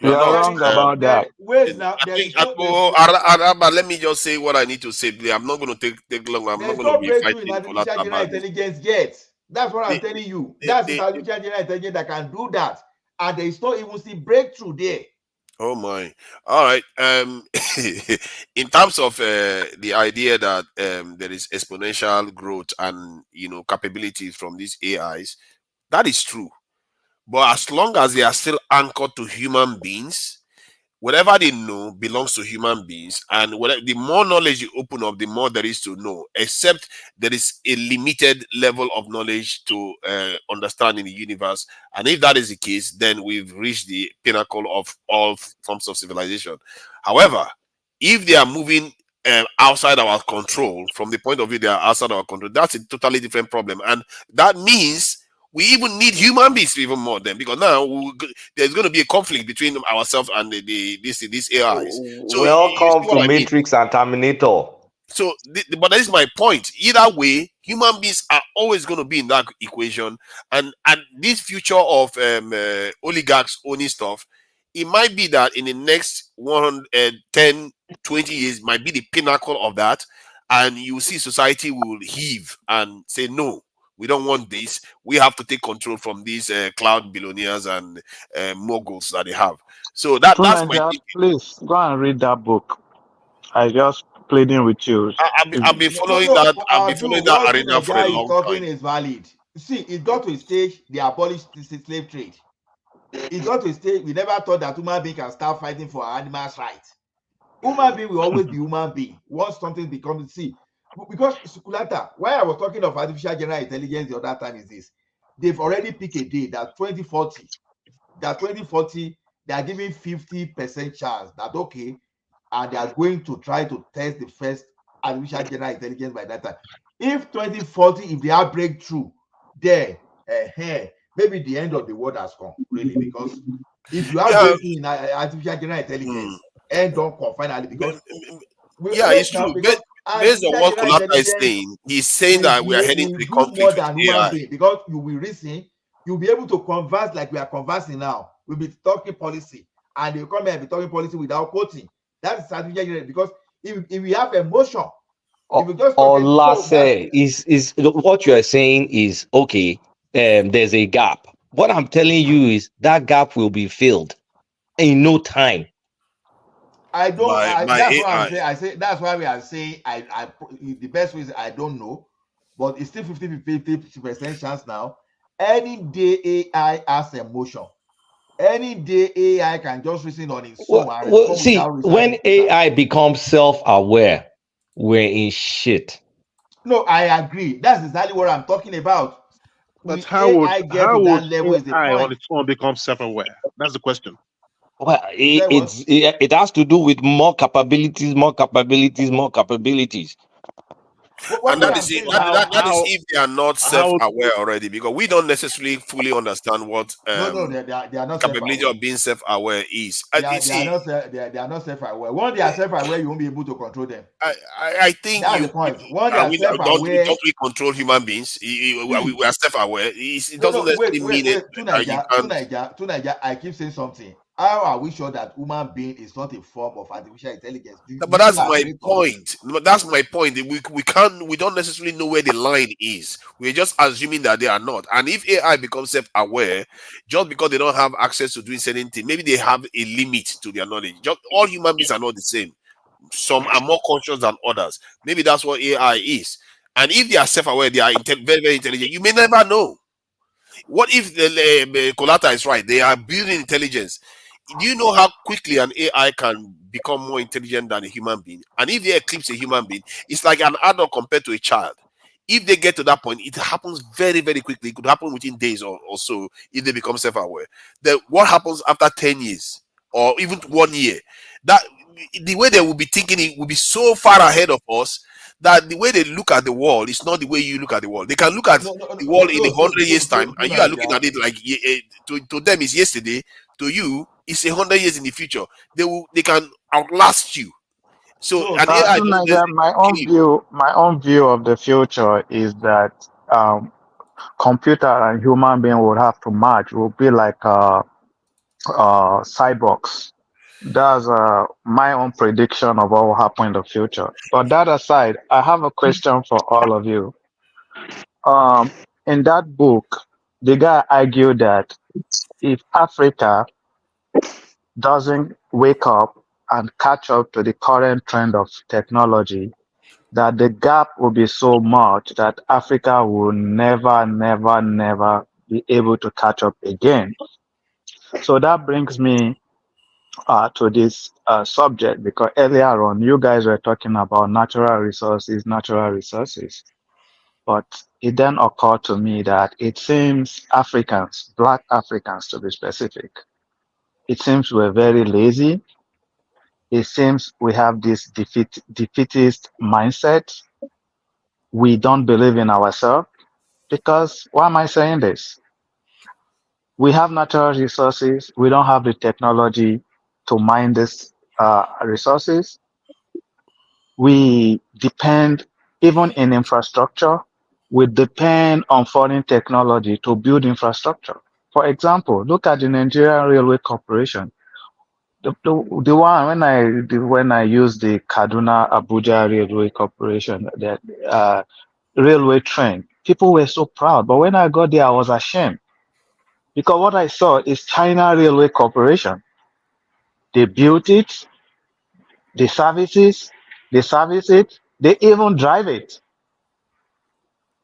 S22: You are
S2: You're
S22: not.
S2: wrong about that.
S15: Wait now.
S22: I
S15: There
S22: think.
S15: is no.
S22: Araba, let me just say what I need to say. I'm not going to take long. I'm not
S15: There's
S22: going to
S15: no
S22: be
S15: breakthrough in
S22: fighting
S15: artificial
S22: Colata
S15: general
S22: about this.
S15: intelligence yet. That's what I'm telling you. That's it,
S22: The
S15: artificial general intelligence that can do that, and there is no even still breakthrough there.
S22: Oh my! All right. In terms of the idea that there is exponential growth and capabilities from these AIs, that is true. But as long as they are still anchored to human beings, whatever they know belongs to human beings, and whatever, the more knowledge you open up, the more there is to know, except there is a limited level of knowledge to understand in the universe. And if that is the case, then we've reached the pinnacle of all forms of civilization. However, if they are moving outside our control, from the point of view they are outside our control, that's a totally different problem. And that means we even need human beings even more then, because now there's going to be a conflict between ourselves and these AIs. So you
S19: Welcome
S22: see
S19: to
S22: what I mean?
S19: Matrix and Terminator.
S22: So, but that is my point. Either way, human beings are always going to be in that equation, and this future of oligarchs owning stuff, it might be that in the next 110, 20 years might be the pinnacle of that, and you see society will heave and say no. We don't want this. We have to take control from these cloud billionaires and moguls that they have. So that's my
S2: Tunaja,
S22: thinking.
S2: please go and read that book. I just pleading with you.
S22: I've been following that. I've been following that
S15: what
S22: arena for a
S15: Nigeria is
S22: long
S15: talking
S22: time.
S15: is valid. See, it got to a stage they abolished the slave trade. It got to a stage we never thought that human being can start fighting for animals' rights. Human being will always be human being. Once something becomes, see, because Sukulata, why I was talking of artificial general intelligence the other time is this: they've already picked a day that 2040, they are giving 50% chance that okay, and they are going to try to test the first artificial general intelligence by that time. If 2040, if they are breakthrough there, maybe the end of the world has come, really, because if you have breakthrough in artificial general intelligence, end on finally, because
S22: it's true. Based on what Kulata is saying, he's saying that we are heading to the
S15: do
S22: conflict
S15: more
S22: with
S15: than human
S22: AI.
S15: being, because you will reason, you'll be able to converse like we are conversing now. We'll be talking policy, and they'll come here and be talking policy without quoting. That's artificial general, because if we have emotion, if we just
S7: Or
S15: talk,
S7: say is what you are saying is okay. There's a gap. What I'm telling you is that gap will be filled in no time.
S15: I don't.
S22: By
S15: That's what I'm
S22: AI.
S15: saying. I say that's why we are saying. The best way is I don't know, but it's still 50% chance now. Any day AI has emotion. Any day AI can just reason on its own and respond
S7: See,
S15: without
S7: when
S15: researching.
S7: AI becomes self-aware, we're in shit.
S15: No, I agree. That's exactly what I'm talking about.
S21: But how would
S15: get to that level is the
S21: AI on
S15: point.
S21: its own become self-aware? That's the question.
S7: Well, it has to do with more capabilities.
S22: And that is it. That is if they are not self-aware already, because we don't necessarily fully understand what
S15: No, they are not
S22: capability
S15: self-aware.
S22: of being self-aware is.
S15: They are not self-aware. When they are self-aware, you won't be able to control them.
S22: I think
S15: that's the point. When they are self-aware,
S22: don't we control human beings? We are self-aware. It doesn't necessarily mean
S15: wait.
S22: it.
S15: To Nigeria, I keep saying something. How are we sure that human being is not a form of artificial intelligence?
S22: But that's my point. That's my point. We don't necessarily know where the line is. We're just assuming that they are not. And if AI becomes self-aware, just because they don't have access to doing certain things, maybe they have a limit to their knowledge. Just all human beings are not the same. Some are more conscious than others. Maybe that's what AI is. And if they are self-aware, they are very, very intelligent. You may never know. What if the Colata is right? They are building intelligence. Do you know how quickly an AI can become more intelligent than a human being? And if they eclipse a human being, it's like an adult compared to a child. If they get to that point, it happens very, very quickly. It could happen within days or so if they become self-aware. Then what happens after 10 years or even 1 year? That the way they will be thinking, it will be so far ahead of us that the way they look at the world is not the way you look at the world. They can look at the world in 100 years' time, and you are looking at it like to them is yesterday. To you, it's 100 years in the future. They can outlast you. So an AI
S2: my own view of the future is that computer and human being would have to merge. Will be like cyborgs. That's my own prediction of what will happen in the future. But that aside, I have a question for all of you. In that book, the guy argued that if Africa doesn't wake up and catch up to the current trend of technology, that the gap will be so much that Africa will never, never, never be able to catch up again. So that brings me to this subject, because earlier on you guys were talking about natural resources. But it then occurred to me that it seems Africans, Black Africans to be specific, it seems we're very lazy. It seems we have this defeatist mindset. We don't believe in ourselves. Because why am I saying this? We have natural resources. We don't have the technology to mine these resources. We depend, even in infrastructure, we depend on foreign technology to build infrastructure. For example, look at the Nigerian Railway Corporation. The one when I use the Kaduna Abuja Railway Corporation, that railway train, people were so proud. But when I got there, I was ashamed, because what I saw is China Railway Corporation. They built it, the services, they service it, they even drive it.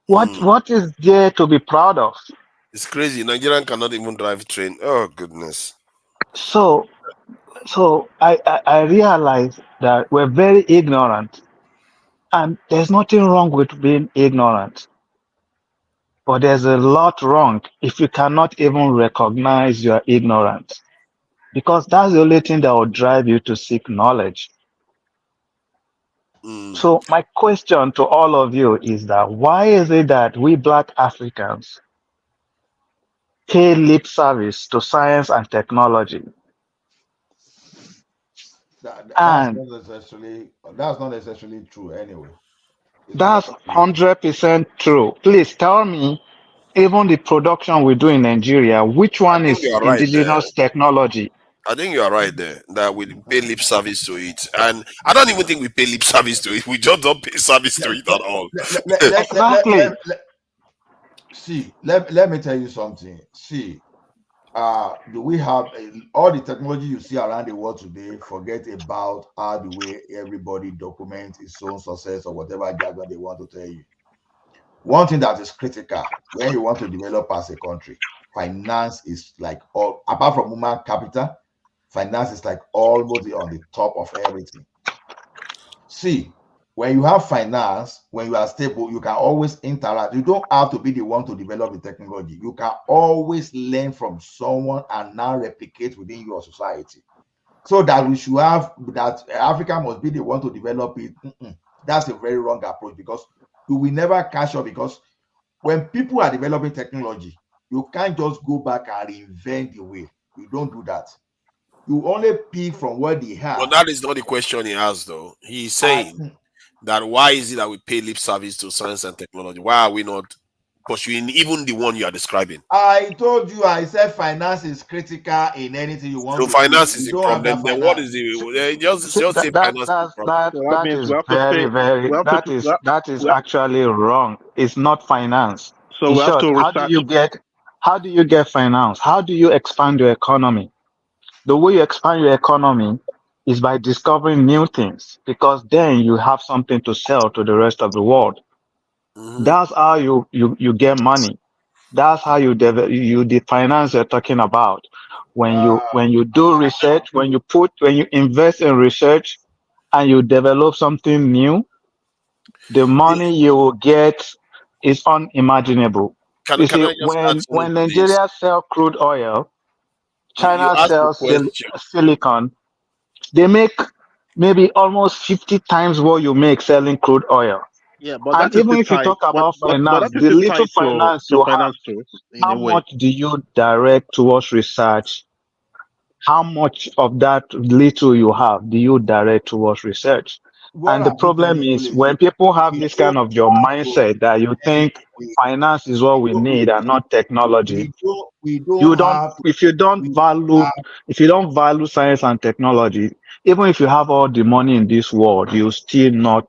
S2: What is there to be proud of?
S22: It's crazy. Nigerian cannot even drive train. Oh goodness.
S2: So I realize that we're very ignorant, and there's nothing wrong with being ignorant. But there's a lot wrong if you cannot even recognize your ignorance, because that's the only thing that will drive you to seek knowledge. So my question to all of you is that why is it that we Black Africans pay lip service to science and technology?
S15: That's
S2: And
S15: not necessarily true anyway.
S2: that's 100% true. Please tell me, even the production we do in Nigeria, which
S22: I
S2: one
S22: think
S2: is
S22: you are right there.
S2: indigenous technology?
S22: I think you are right there that we pay lip service to it, and I don't even think we pay lip service to it. We just don't pay service to it at all.
S2: Exactly.
S15: Let me tell you something. See, do we have all the technology you see around the world today? Forget about how the way everybody documents its own success or whatever jargon they want to tell you. One thing that is critical when you want to develop as a country, finance is like all apart from human capital, finance is like almost on the top of everything. See, when you have finance, when you are stable, you can always interact. You don't have to be the one to develop the technology. You can always learn from someone and now replicate within your society. So that we should have that Africa must be the one to develop it. That's a very wrong approach, because you will never catch up, because when people are developing technology, you can't just go back and reinvent the wheel. You don't do that. You only pick from what they have.
S22: But that is not the question he asked, though. He's saying that why is it that we pay lip service to science and technology? Why are we not pursuing even the one you are describing?
S15: I told you, I said finance is critical in anything you want
S22: So
S15: to
S22: finance
S15: do.
S22: is
S15: You
S22: the
S15: don't have
S22: problem.
S15: that
S22: Then what
S15: finance.
S22: is the just say finance is the problem?
S2: That is very, very, that is actually wrong. It's not finance.
S16: So
S2: In
S16: we have
S2: short,
S16: to
S2: how do you
S16: research.
S2: get finance? How do you expand your economy? The way you expand your economy is by discovering new things, because then you have something to sell to the rest of the world. That's how you get money. That's how the finance you're talking about. When you do research, when you invest in research and you develop something new, the money you will get is unimaginable.
S22: Can
S2: You
S22: can
S2: see,
S22: I just add something
S2: when
S22: to this?
S2: Nigeria sell crude oil,
S22: You
S2: China
S22: asked the
S2: sells
S22: question.
S2: silicon, they make maybe almost 50 times what you make selling crude oil.
S16: Yeah, but
S2: And
S16: that is
S2: even
S16: still
S2: if you
S16: tied.
S2: talk about
S16: But
S2: finance,
S16: that is
S2: the
S16: still
S2: little
S16: tied
S2: finance
S16: to
S2: you have,
S16: finance too, in
S2: how
S16: a way.
S2: much do you direct towards research? How much of that little you have do you direct towards research?
S15: What
S2: And the
S15: I'm just
S2: problem
S15: telling you
S2: is
S15: is
S2: when people have this kind of your mindset that you think finance is what we need and not technology,
S15: we don't
S2: you don't
S15: have
S2: if you don't value science and technology, even if you have all the money in this world, you still not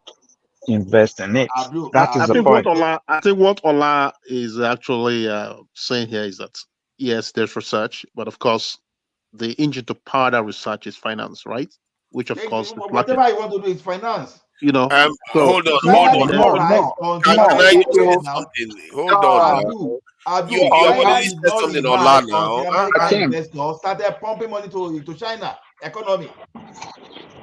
S2: invest in it. That is the point.
S16: I think what Ola is actually saying here is that yes, there's research, but of course, the engine to power that research is finance, right? Which of course is lacking.
S15: whatever you want to do is finance.
S16: You know,
S22: Hold on,
S15: China
S22: hold
S15: did
S22: on,
S15: not
S22: hold
S15: rise
S22: on.
S15: until
S22: Can I
S15: America
S22: just say
S15: went now.
S22: something? Hold on now. You
S15: China
S22: already
S15: did
S22: said
S15: not
S22: something on land
S15: rise
S22: now.
S15: until American investors started pumping money to China economy.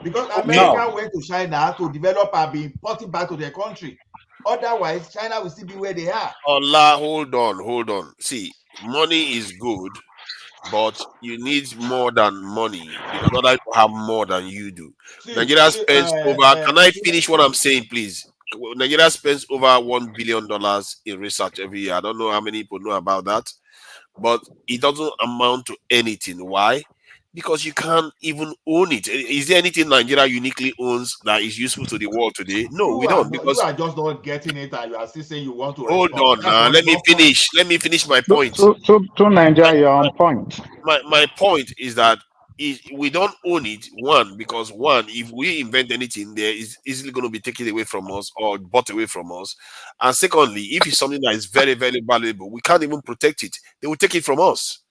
S15: Because America went to China to develop and be importing back to their country. Otherwise, China will still be where they are.
S22: Allah, hold on. See, money is good, but you need more than money because other people have more than you do. Nigeria spends over. Can I finish what I'm saying, please? Nigeria spends over $1 billion in research every year. I don't know how many people know about that, but it doesn't amount to anything. Why? Because you can't even own it. Is there anything Nigeria uniquely owns that is useful to the world today? No, we don't.
S15: You
S22: Because
S15: are just not getting it, and you are still saying you want to
S22: hold
S15: respond.
S22: on
S15: That's
S22: now.
S15: not
S22: Let me
S15: your point.
S22: finish. Let me finish my point.
S2: To Nigeria, you're on point.
S22: My point is that we don't own it. One, because if we invent anything, there is easily going to be taken away from us or bought away from us. And secondly, if it's something that is very, very valuable, we can't even protect it. They will take it from us.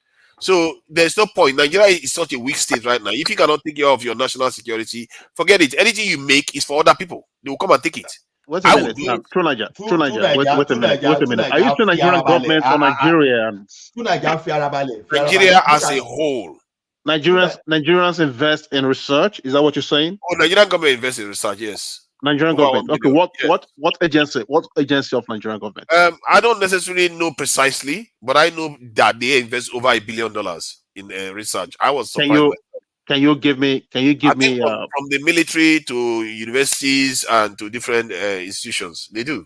S22: So there's no point. Nigeria is such a weak state right now. If you cannot take care of your national security, forget it. Anything you make is for other people. They will come and take it.
S16: Wait a
S22: I will
S16: minute.
S22: do
S16: Now,
S22: it.
S16: True Niger. Wait a minute. Are you
S5: Naija
S16: sure Nigerian government or Nigerians?
S22: Nigeria as a whole.
S16: Nigerians invest in research. Is that what you're saying?
S22: Oh, Nigerian government invests in research. Yes.
S16: Nigerian
S22: Over
S16: government.
S22: 1
S16: Okay.
S22: billion.
S16: What agency? What agency of Nigerian government?
S22: I don't necessarily know precisely, but I know that they invest over $1 billion in research. I was surprised.
S16: Can you give me?
S22: From the military to universities and to different institutions, they do.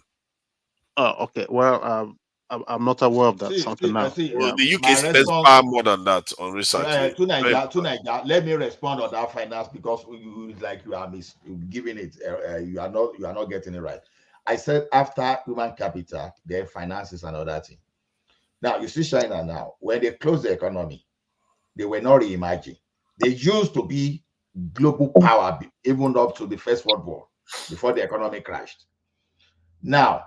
S16: Oh, okay. Well, I'm not aware of that.
S22: The UK spends far more than that on research.
S15: To Niger, let me respond on that finance because like you are giving it. You are not getting it right. I said after human capital, then finance is another thing. Now you see China now. When they closed the economy, they were not reimagined. They used to be global power even up to the First World War before the economy crashed. Now,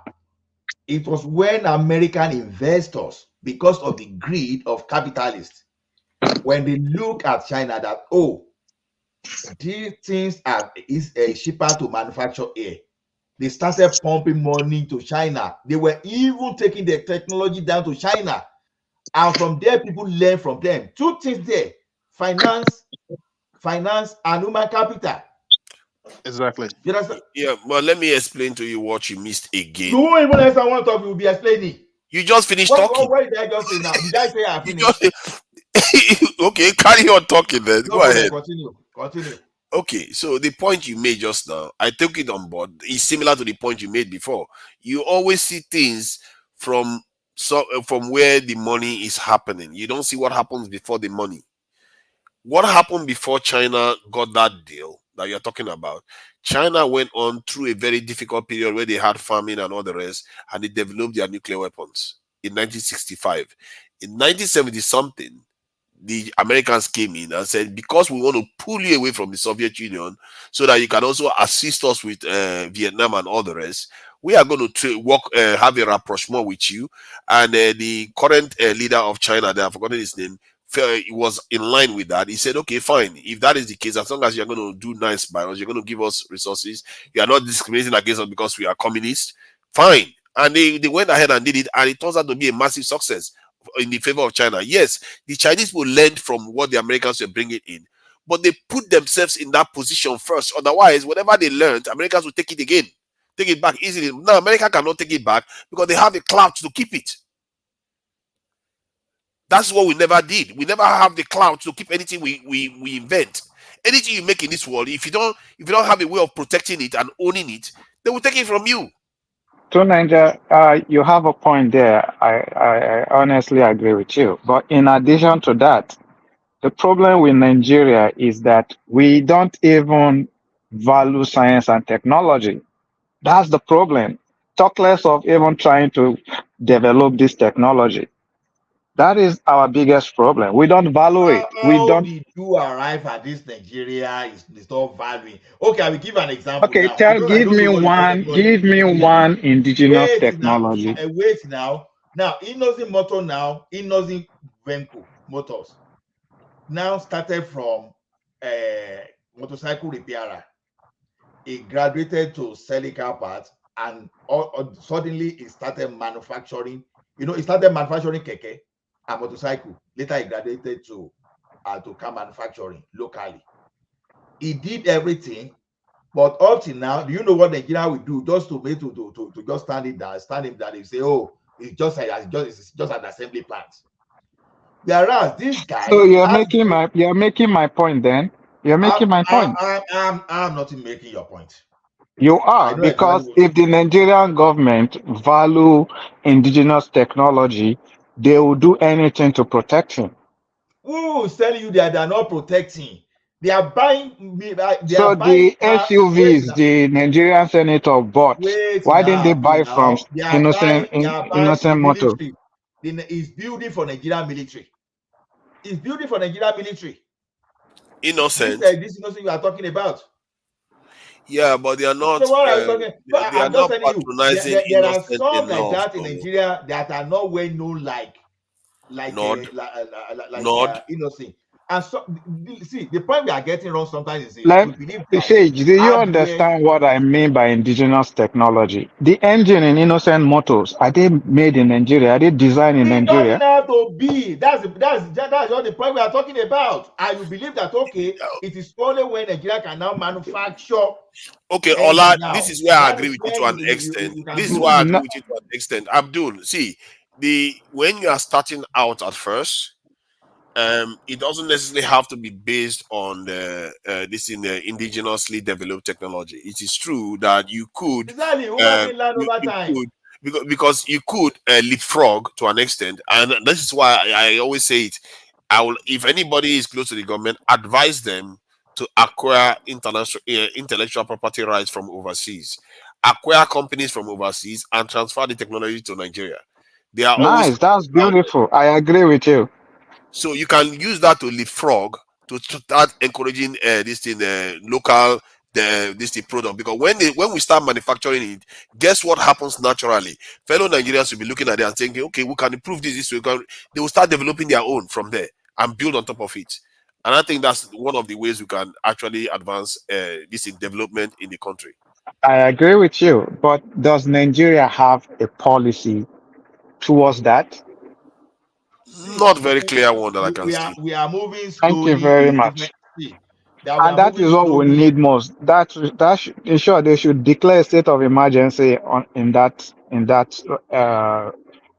S15: it was when American investors, because of the greed of capitalists, when they look at China that, oh, these things is cheaper to manufacture here, they started pumping money to China. They were even taking their technology down to China. And from there, people learn from them. Two things there, finance and human capital.
S16: Exactly.
S15: You understand?
S22: Yeah, well, let me explain to you what you missed again.
S15: You won't even answer one topic, you'll be explaining.
S22: You just finished talking.
S15: What did I just say now? Did I say I finished?
S22: Okay, carry on talking then.
S15: No,
S22: Go ahead.
S15: Continue.
S22: Okay, so the point you made just now, I took it on board. It's similar to the point you made before. You always see things from where the money is happening. You don't see what happens before the money. What happened before China got that deal that you're talking about? China went on through a very difficult period where they had famine and all the rest, and they developed their nuclear weapons in 1965. In 1970 something, the Americans came in and said, because we want to pull you away from the Soviet Union so that you can also assist us with Vietnam and all the rest, we are going to have a rapprochement with you. And the current leader of China, I've forgotten his name, it was in line with that. He said, okay, fine. If that is the case, as long as you're going to do nice by us, you're going to give us resources, you are not discriminating against us because we are communists, fine. And they went ahead and did it, and it turns out to be a massive success in the favor of China. Yes, the Chinese will learn from what the Americans were bringing in, but they put themselves in that position first. Otherwise, whatever they learned, Americans will take it again, take it back easily. Now, America cannot take it back because they have the clout to keep it. That's what we never did. We never have the clout to keep anything we invent. Anything you make in this world, if you don't have a way of protecting it and owning it, they will take it from you.
S2: So, Niger, you have a point there. I honestly agree with you. But in addition to that, the problem with Nigeria is that we don't even value science and technology. That's the problem. Talk less of even trying to develop this technology. That is our biggest problem. We don't value it. We don't.
S15: Did you arrive at this Nigeria is not valuing? Okay, I will give an example.
S2: Okay,
S15: now.
S2: give me one indigenous technology.
S15: Wait now. Now, Innocent Motor now, Innocent Venco Motors now started from a motorcycle repairer. He graduated to selling car parts, and suddenly he started manufacturing. He started manufacturing keke and motorcycle. Later, he graduated to car manufacturing locally. He did everything, but up till now, do you know what Nigeria will do just to just stand him down? They say, oh, it's just an assembly plant. Whereas this guy.
S2: So you're making my point. Then you're making my point.
S15: I'm not making your point.
S2: You are, because if the Nigerian government value indigenous technology, they will do anything to protect him.
S15: Who is telling you that they are not protecting? They are buying.
S2: The SUVs the Nigerian senator bought, why didn't they buy from Innocent Motor?
S15: It's building for Nigerian military. It's building for Nigerian military.
S22: Innocent.
S15: This innocent you are talking about.
S22: Yeah, but they are not.
S15: So what are you talking? I'm just telling you, there are some
S22: like
S15: that in Nigeria that are not well known like like
S22: Nod.
S15: innocent. And so, see, the point we are getting wrong sometimes is this.
S2: Like,
S15: We believe that
S2: Sage, do you
S15: hardware.
S2: understand what I mean by indigenous technology? The engine in innocent motors, are they made in Nigeria? Are they designed in
S15: It
S2: Nigeria?
S15: doesn't have to be. That's not the point we are talking about. And you believe that, okay, it is only when Nigeria can now manufacture.
S22: Okay, Ola, this is where I agree with you to an extent. This is why I agree with you to an extent. Abdul, see, when you are starting out at first, it doesn't necessarily have to be based on the indigenously developed technology. It is true that you could,
S15: exactly,
S22: because you could leapfrog to an extent, and this is why I always say it. I will, if anybody is close to the government, advise them to acquire intellectual property rights from overseas, acquire companies from overseas, and transfer the technology to Nigeria. They are always
S2: Nice, that's beautiful. I agree with you.
S22: so you can use that to leapfrog to start encouraging this thing local this thing product, because when we start manufacturing it, guess what happens naturally? Fellow Nigerians will be looking at it and thinking, okay, we can improve this way. They will start developing their own from there and build on top of it. And I think that's one of the ways we can actually advance this in development in the country.
S2: I agree with you, but does Nigeria have a policy towards that?
S22: Not very clear one that I can see.
S15: We are moving slowly.
S2: Thank you very much. And that is what we need most. In short, they should declare a state of emergency in that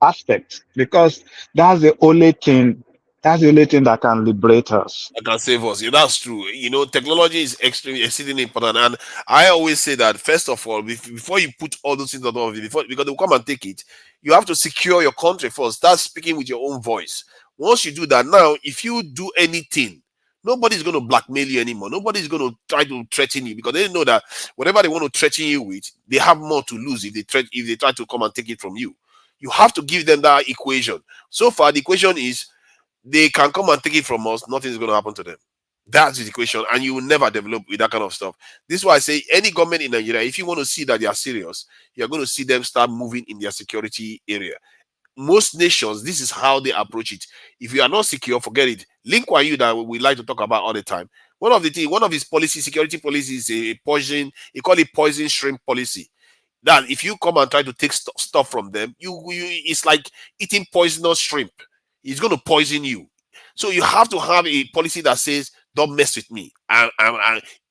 S2: aspect, because that's the only thing that can liberate us.
S22: That can save us. Yeah, that's true. Technology is extremely exceedingly important, and I always say that first of all, before you put all those things on top of it, because they'll come and take it, you have to secure your country first. Start speaking with your own voice. Once you do that, now if you do anything, nobody's going to blackmail you anymore. Nobody's going to try to threaten you, because they know that whatever they want to threaten you with, they have more to lose if they try to come and take it from you. You have to give them that equation. So far, the equation is they can come and take it from us. Nothing is going to happen to them. That's the equation, and you will never develop with that kind of stuff. This is why I say any government in Nigeria, if you want to see that they are serious, you're going to see them start moving in their security area. Most nations, this is how they approach it. If you are not secure, forget it. Lin Kuan Yew, that we like to talk about all the time. One of his security policies is he call it poison shrimp policy. That if you come and try to take stuff from them, it's like eating poisonous shrimp. It's going to poison you. So you have to have a policy that says, don't mess with me.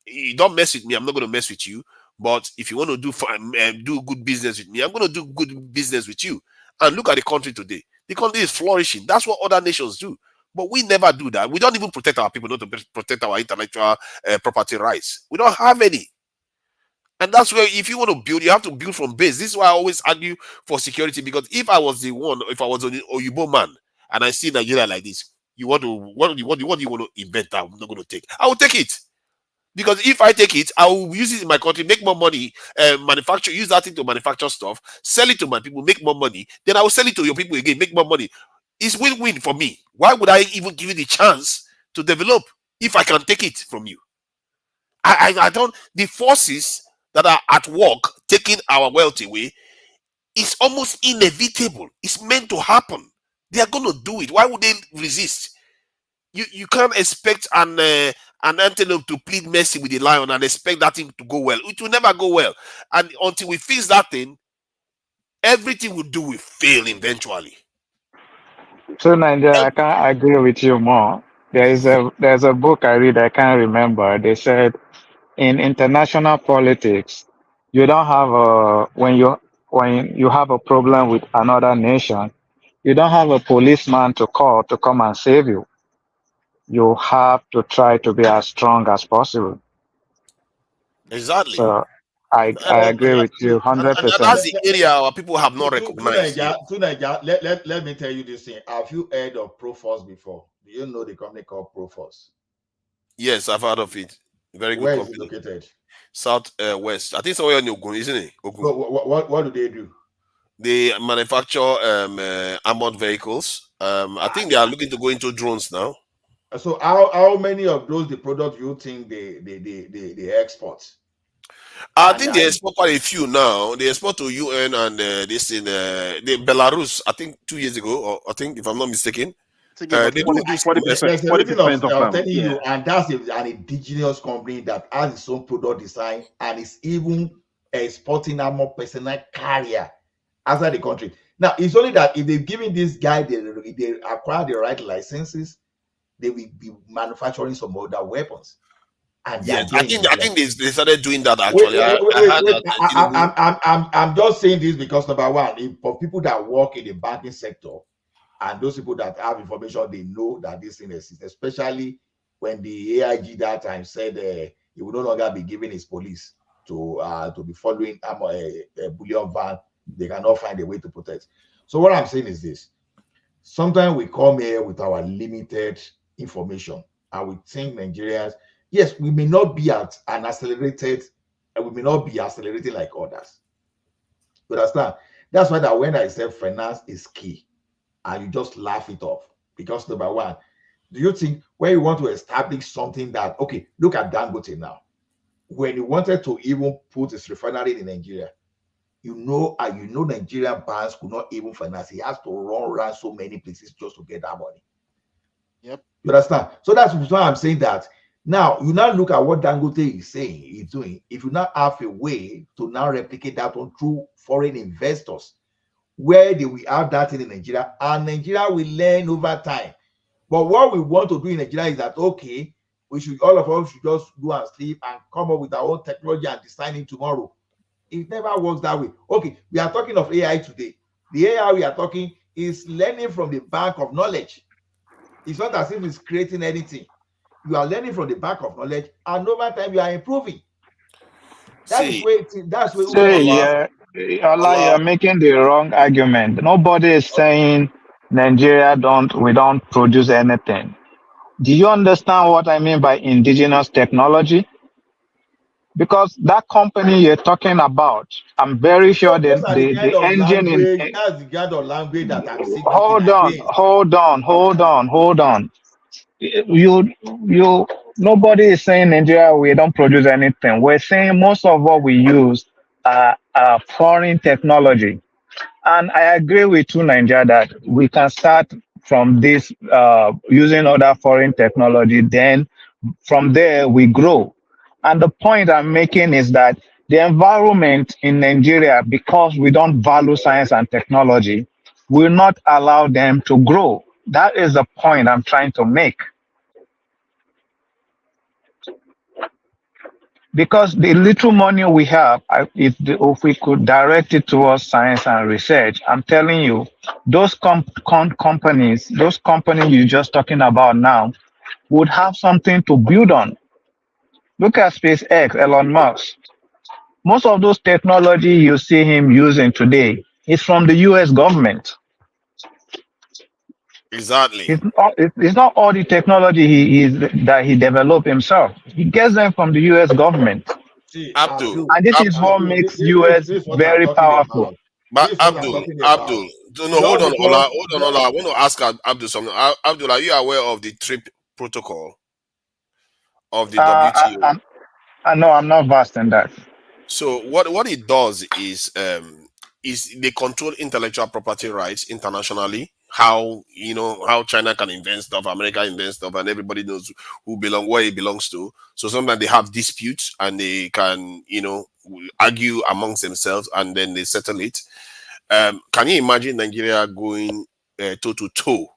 S22: You don't mess with me, I'm not going to mess with you. But if you want to do good business with me, I'm going to do good business with you. And look at the country today. The country is flourishing. That's what other nations do. But we never do that. We don't even protect our people, not to protect our intellectual property rights. We don't have any. And that's where, if you want to build, you have to build from base. This is why I always argue for security, because if I was an Oyibo man and I see Nigeria like this, what do you want to invent that I'm not going to take? I will take it. Because if I take it, I will use it in my country, make more money, use that thing to manufacture stuff, sell it to my people, make more money. Then I will sell it to your people again, make more money. It's win-win for me. Why would I even give you the chance to develop if I can take it from you? I don't. The forces that are at work taking our wealth away is almost inevitable. It's meant to happen. They are going to do it. Why would they resist? You can't expect an antelope to plead mercy with the lion and expect that thing to go well. It will never go well. And until we fix that thing, everything we do will fail eventually.
S2: So Nigeria, I can't agree with you more. There's a book I read, I can't remember. They said in international politics, you don't have when you have a problem with another nation, you don't have a policeman to call to come and save you. You have to try to be as strong as possible.
S22: Exactly.
S2: So I agree with you 100%.
S22: And that's the area our people have not recognized.
S15: Let me tell you this thing. Have you heard of Proforce before? Do you know the company called Proforce?
S22: Yes, I've heard of it. Very good
S15: Where
S22: company.
S15: is it located?
S22: South West. I think somewhere in Ogun, isn't it? Ogun.
S15: So what do they do?
S22: They manufacture armored vehicles. I think they are looking to go into drones now.
S15: So how many of those the product you think they export?
S22: I think they export quite a few now. They export to UN and this in the Belarus. I think 2 years ago, or I think if I'm not mistaken, they do this.
S15: There's a reason of telling you, and that's an indigenous company that has its own product design and is even exporting a more personal carrier outside the country. Now, it's only that if they're giving this guy, they acquire the right licenses, they will be manufacturing some other weapons. And
S22: yes, I think they started doing that actually.
S15: I'm just saying this because number one, for people that work in the banking sector and those people that have information, they know that this thing exists, especially when the AIG that time said he will no longer be giving his police to be following a bullion van. They cannot find a way to protect. So what I'm saying is this: sometimes we come here with our limited information and we think Nigerians, yes, we may not be at an accelerated, and we may not be accelerating like others. You understand? That's why that when I say finance is key, and you just laugh it off. Because number one, do you think when you want to establish something that, okay, look at Dangote now. When he wanted to even put his refinery in Nigeria, you know Nigerian banks could not even finance. He has to run around so many places just to get that money.
S21: Yep.
S15: You understand? So that's why I'm saying that. Now, you now look at what Dangote is saying, he's doing. If you now have a way to now replicate that on through foreign investors, where they will have that in Nigeria, and Nigeria will learn over time. But what we want to do in Nigeria is that, okay, all of us should just go and sleep and come up with our own technology and design it tomorrow. It never works that way. Okay, we are talking of AI today. The AI we are talking is learning from the bank of knowledge. It's not as if it's creating anything. You are learning from the bank of knowledge, and over time you are improving. That's where
S2: you're making the wrong argument. Nobody is saying Nigeria we don't produce anything. Do you understand what I mean by indigenous technology? Because that company you're talking about, I'm very sure that the engine in
S15: that's the kind of language that I'm seeking.
S2: Hold on. Nobody is saying Nigeria we don't produce anything. We're saying most of what we use are foreign technology. And I agree with you, Nigeria, that we can start from this using other foreign technology. Then from there we grow. And the point I'm making is that the environment in Nigeria, because we don't value science and technology, will not allow them to grow. That is the point I'm trying to make. Because the little money we have, if we could direct it towards science and research, I'm telling you, those companies you're just talking about now, would have something to build on. Look at SpaceX, Elon Musk. Most of those technology you see him using today is from the US government.
S22: Exactly.
S2: It's not all the technology that he developed himself. He gets them from the US government.
S22: Abdul.
S2: And this is what makes US very powerful.
S22: But Abdul, no, hold on, Ola. I want to ask Abdul something. Abdul, are you aware of the TRIP protocol of the WTO?
S2: No, I'm not versed in that.
S22: So what it does is they control intellectual property rights internationally. How China can invent stuff, America invents stuff, and everybody knows where it belongs to. So sometimes they have disputes and they can argue amongst themselves and then they settle it. Can you imagine Nigeria going toe to toe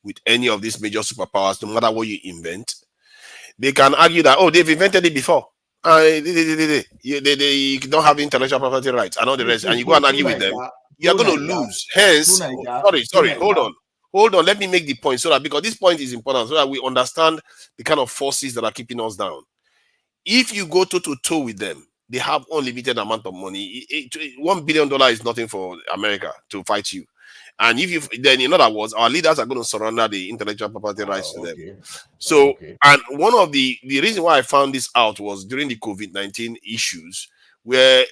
S22: with any of these major superpowers, no matter what you invent? They can argue that they've invented it before. They don't have intellectual property rights and all the rest, and you go and argue with them, you're going to lose. Hence, sorry, hold on. Let me make the point because this point is important so that we understand the kind of forces that are keeping us down. If you go toe to toe with them, they have unlimited amount of money. $1 billion is nothing for America to fight you. And then in other words, our leaders are going to surrender the intellectual property rights to them. So, and one of the reason why I found this out was during the COVID-19 issues, where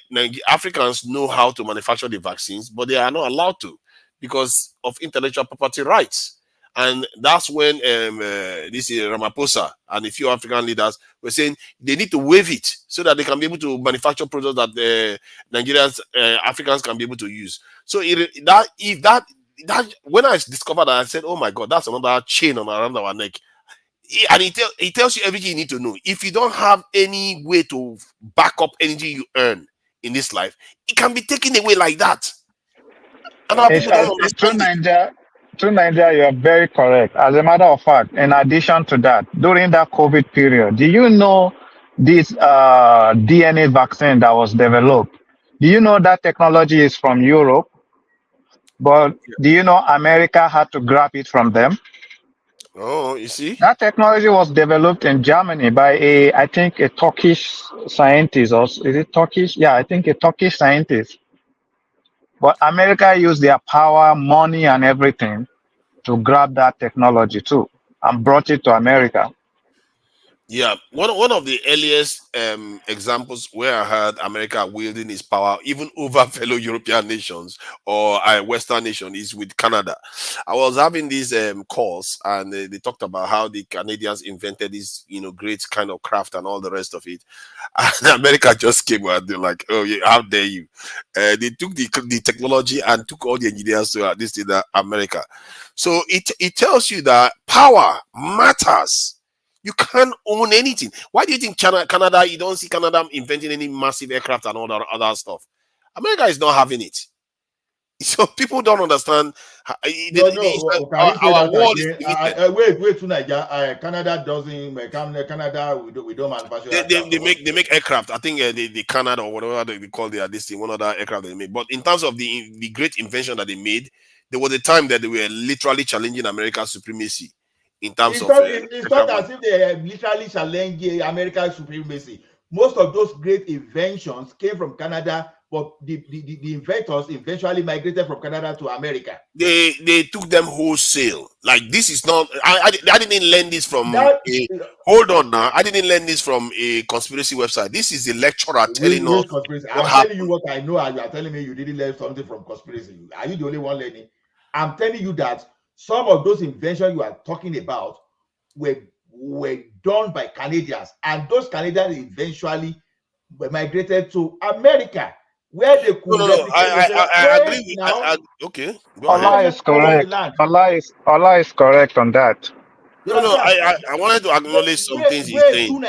S22: Africans know how to manufacture the vaccines, but they are not allowed to because of intellectual property rights. And that's when this is Ramaphosa and a few African leaders were saying they need to waive it so that they can be able to manufacture products that Nigerians, Africans can be able to use. So when I discovered that, I said, oh my God, that's another chain around our neck. And it tells you everything you need to know. If you don't have any way to back up anything you earn in this life, it can be taken away like that. And our people don't understand it.
S2: To Nigeria, you are very correct. As a matter of fact, in addition to that, during that COVID period, do you know this DNA vaccine that was developed? Do you know that technology is from Europe? But do you know America had to grab it from them?
S22: Oh, you see?
S2: That technology was developed in Germany by I think a Turkish scientist, or is it Turkish? Yeah, I think a Turkish scientist. But America used their power, money, and everything to grab that technology too and brought it to America.
S22: Yeah, one of the earliest examples where I heard America wielding its power even over fellow European nations or Western nation is with Canada. I was having these calls and they talked about how the Canadians invented this, great kind of craft and all the rest of it. And America just came and they're like, "Oh, yeah, how dare you?" They took the technology and took all the engineers to this in America. So it tells you that power matters. You can't own anything. Why do you think Canada, you don't see Canada inventing any massive aircraft and all that other stuff? America is not having it. So people don't understand.
S15: Can you say
S22: Our
S15: that
S22: world is
S15: again? Wait, to Nigeria. Canada doesn't. Canada, we don't manufacture aircraft.
S22: They make aircraft. I think the Canada or whatever they call this thing, one other aircraft they made. But in terms of the great invention that they made, there was a time that they were literally challenging America's supremacy. In terms of
S15: it's not as if they literally challenge American supremacy. Most of those great inventions came from Canada, but the inventors eventually migrated from Canada to America.
S22: They took them wholesale. Like, this is not. I didn't learn this from. Hold on now. I didn't learn this from a conspiracy website. This is the lecturer telling us.
S15: Conspiracy. I'm telling you what I know, and you are telling me you didn't learn something from conspiracy. Are you the only one learning? I'm telling you that some of those inventions you are talking about were done by Canadians, and those Canadians eventually were migrated to America, where they could.
S22: No, I agree with now. Okay, go ahead.
S2: Allah is correct. Allah is correct on that.
S22: No, I wanted to acknowledge some things he's saying.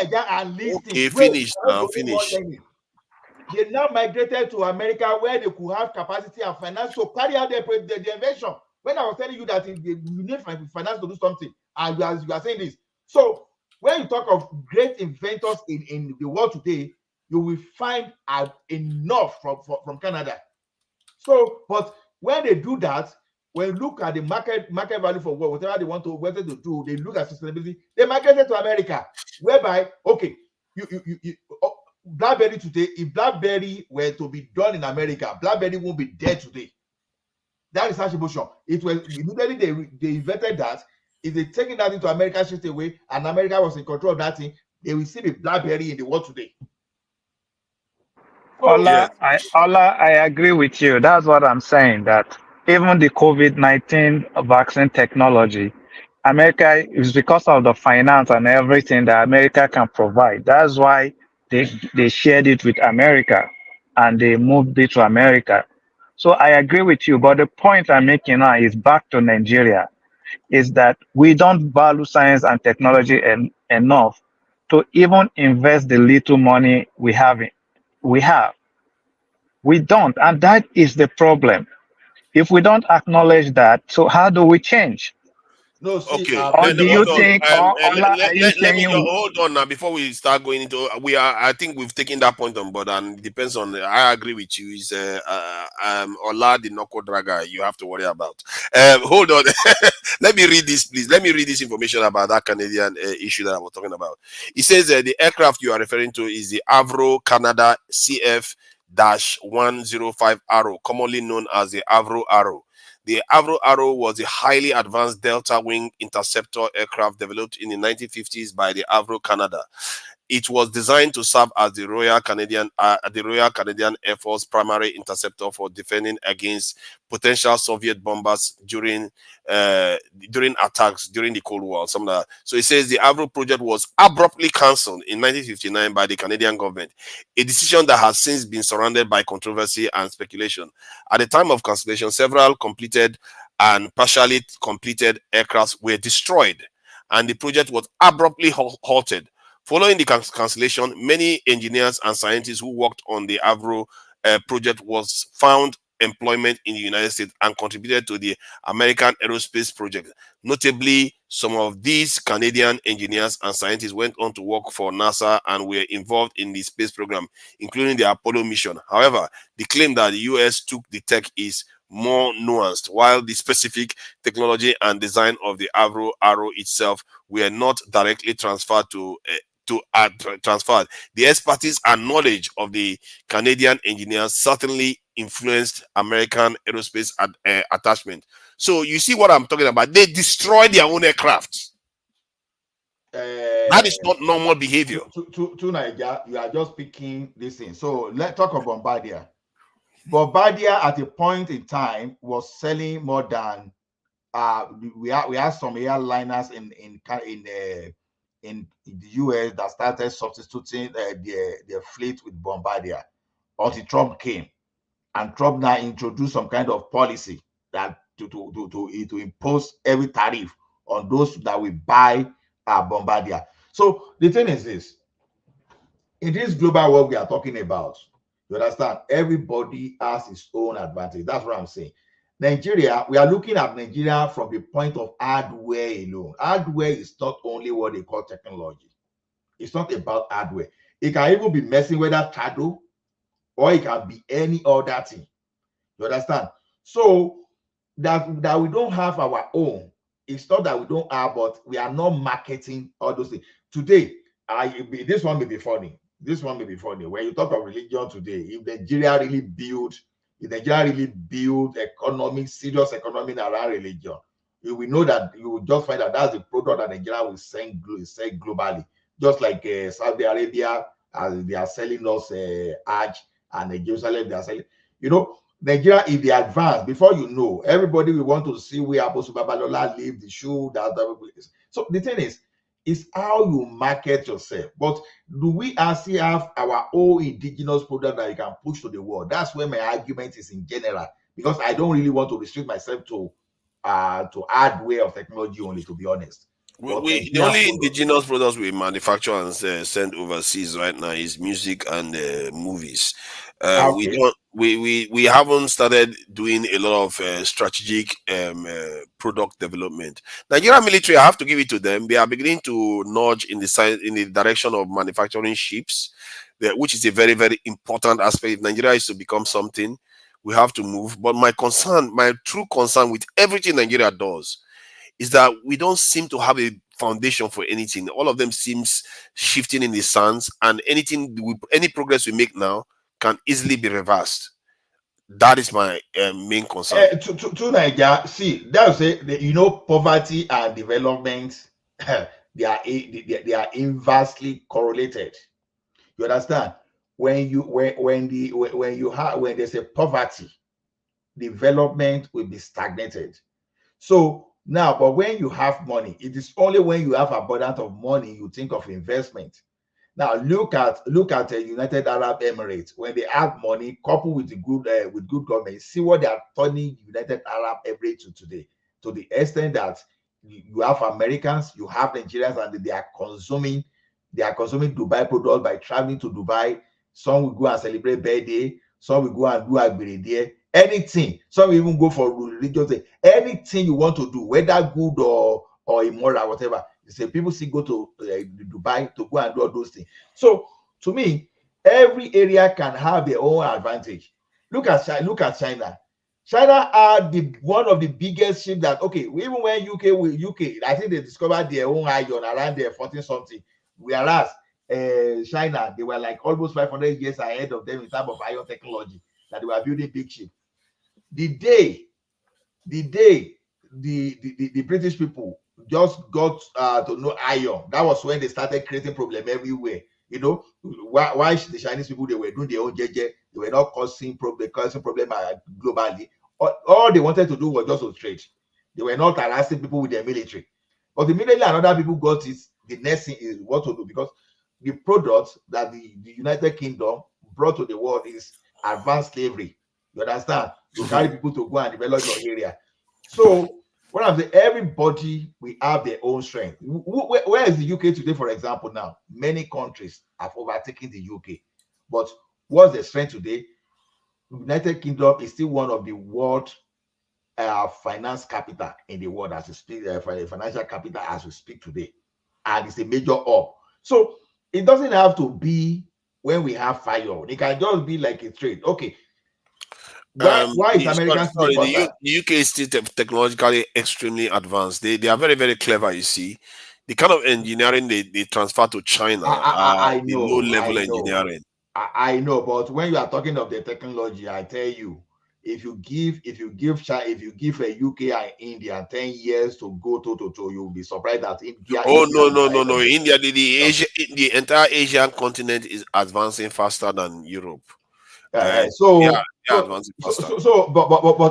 S22: Okay, finish now. Finish.
S15: They now migrated to America, where they could have capacity and finance to carry out the invention. When I was telling you that you need finance to do something, and you are saying this. So when you talk of great inventors in the world today, you will find enough from Canada. So, but when they do that, when you look at the market value for whatever they want to do, they look at sustainability. They migrated to America, whereby BlackBerry today, if BlackBerry were to be done in America, BlackBerry won't be dead today. That is attribution. It was immediately they invented that. If they taking that into America straight away, and America was in control of that thing, they will see the BlackBerry in the world today.
S2: Allah, I agree with you. That's what I'm saying. That even the COVID-19 vaccine technology, America is because of the finance and everything that America can provide. That's why they shared it with America and they moved it to America. So I agree with you. But the point I'm making now is back to Nigeria, is that we don't value science and technology enough to even invest the little money we have. We don't, and that is the problem. If we don't acknowledge that, so how do we change?
S15: No, see,
S22: okay.
S2: Or do you think?
S22: Let me hold on now before we start going into. I think we've taken that point on board, and it depends on. I agree with you. Is Ola the Noko Draga you have to worry about. Hold on. Let me read this, please. Let me read this information about that Canadian issue that I was talking about. It says the aircraft you are referring to is the Avro Canada CF-105 Arrow, commonly known as the Avro Arrow. The Avro Arrow was a highly advanced delta wing interceptor aircraft developed in the 1950s by the Avro Canada. it was designed to serve as the Royal Canadian Air Force primary interceptor for defending against potential Soviet bombers during attacks during the Cold War. Something like that. So it says the Avro project was abruptly cancelled in 1959 by the Canadian government, a decision that has since been surrounded by controversy and speculation. At the time of cancellation, several completed and partially completed aircrafts were destroyed, and the project was abruptly halted. Following the cancellation, many engineers and scientists who worked on the Avro project was found employment in the United States and contributed to the American aerospace project. Notably, some of these Canadian engineers and scientists went on to work for NASA and were involved in the space program, including the Apollo mission. However, the claim that the US took the tech is more nuanced. While the specific technology and design of the Avro arrow itself were not directly transferred transferred, the expertise and knowledge of the Canadian engineers certainly influenced American aerospace attachment. So you see what I'm talking about? They destroyed their own aircraft. That is not normal behavior.
S15: To Nigeria, you are just picking this thing. So let's talk about Bombardier. Bombardier at a point in time was selling more than we have some airliners in the US that started substituting their fleet with Bombardier until Trump came, and Trump now introduced some kind of policy that to impose every tariff on those that will buy Bombardier. So the thing is this: in this global world we are talking about, you understand, everybody has his own advantage. That's what I'm saying. Nigeria, we are looking at Nigeria from the point of hardware alone. Hardware is not only what they call technology. It's not about hardware. It can even be messing with that Tado, or it can be any other thing. You understand? So that we don't have our own. It's not that we don't have, but we are not marketing all those things. Today, this one may be funny. This one may be funny. When you talk of religion today, if Nigeria really build economy, serious economy around religion, you will know that you will just find that that's the product that Nigeria will sell globally. Just like Saudi Arabia, they are selling us Hajj, and Jerusalem, they are selling. You know, Nigeria, if they advance, before you know, everybody will want to see where Apostle Babalola live, the shoe, that. So the thing is how you market yourself. But do we actually have our own indigenous product that you can push to the world? That's where my argument is in general, because I don't really want to restrict myself to hardware of technology only, to be honest.
S22: The only indigenous products we manufacture and send overseas right now is music and movies. We haven't started doing a lot of strategic product development. Nigerian military, I have to give it to them. They are beginning to nudge in the direction of manufacturing ships, which is a very, very important aspect. If Nigeria is to become something, we have to move. But my true concern with everything Nigeria does is that we don't seem to have a foundation for anything. All of them seems shifting in the sands, and any progress we make now can easily be reversed. That is my main concern.
S15: To Nigeria, see, that's it. You know, poverty and development, they are inversely correlated. You understand? When there's a poverty, development will be stagnated. So now, but when you have money, it is only when you have abundance of money you think of investment. Now look at the United Arab Emirates. When they have money coupled with the good government, see what they are turning United Arab Emirates to today, to the extent that you have Americans, you have Nigerians, and they are consuming Dubai product by traveling to Dubai. Some will go and celebrate birthday, some will go and do agbere, anything. Some will even go for religious thing. Anything you want to do, whether good or immoral, whatever. You say people still go to Dubai to go and do all those things. So to me, every area can have their own advantage. Look at China. China are one of the biggest ships that, okay, even when UK, I think they discovered their own iron around their 14 something, whereas China, they were like almost 500 years ahead of them in terms of iron technology, that they were building big ships. The day the British people just got to know iron, that was when they started creating problem everywhere. You know, why the Chinese people, they were doing their own JJ, they were not causing problem globally. All they wanted to do was just to trade. They were not harassing people with their military. But immediately another people got it, the next thing is what to do, because the products that the United Kingdom brought to the world is advanced slavery. You understand? You carry people to go and develop your area. So what I'm saying, everybody will have their own strength. Where is the UK today, for example? Now, many countries have overtaken the UK. But what's the strength today? United Kingdom is still one of the world finance capital in the world as we speak, financial capital as we speak today. And it's a major hub. So it doesn't have to be when we have fire. It can just be like a trade. Okay. Why is American
S22: sorry, the UK is still technologically extremely advanced. They are very, very clever, you see. The kind of engineering they transfer to China,
S15: I know,
S22: the low-level engineering.
S15: I know, but when you are talking of the technology, I tell you, if you give a UK and India 10 years to go to, you'll be surprised that India.
S22: Oh, no. India, the entire Asian continent is advancing faster than Europe.
S15: But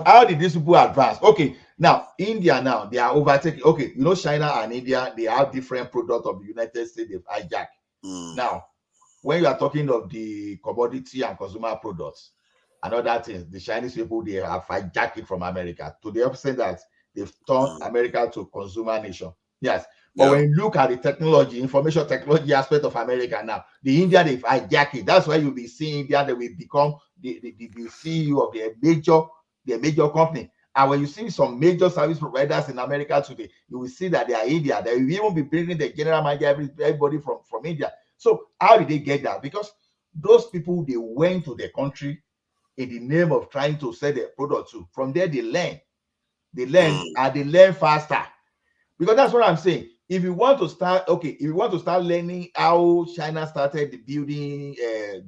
S15: how did these people advance? Okay, now India, now they are overtaking. Okay, you know, China and India, they have different products of the United States they've hijacked. Now, when you are talking of the commodity and consumer products and other things, the Chinese people, they have hijacked it from America to the extent that they've turned America to consumer nation. Yes. But when you look at the technology, information technology aspect of America now, the India, they've hijacked it. That's why you'll be seeing India, they will become the CEO of their major company. And when you see some major service providers in America today, you will see that they are India. They will even be bringing the general manager, everybody from India. So how did they get that? Because those people, they went to their country in the name of trying to sell their product to. From there, they learn. And they learn faster. Because that's what I'm saying. If you want to start learning how China started building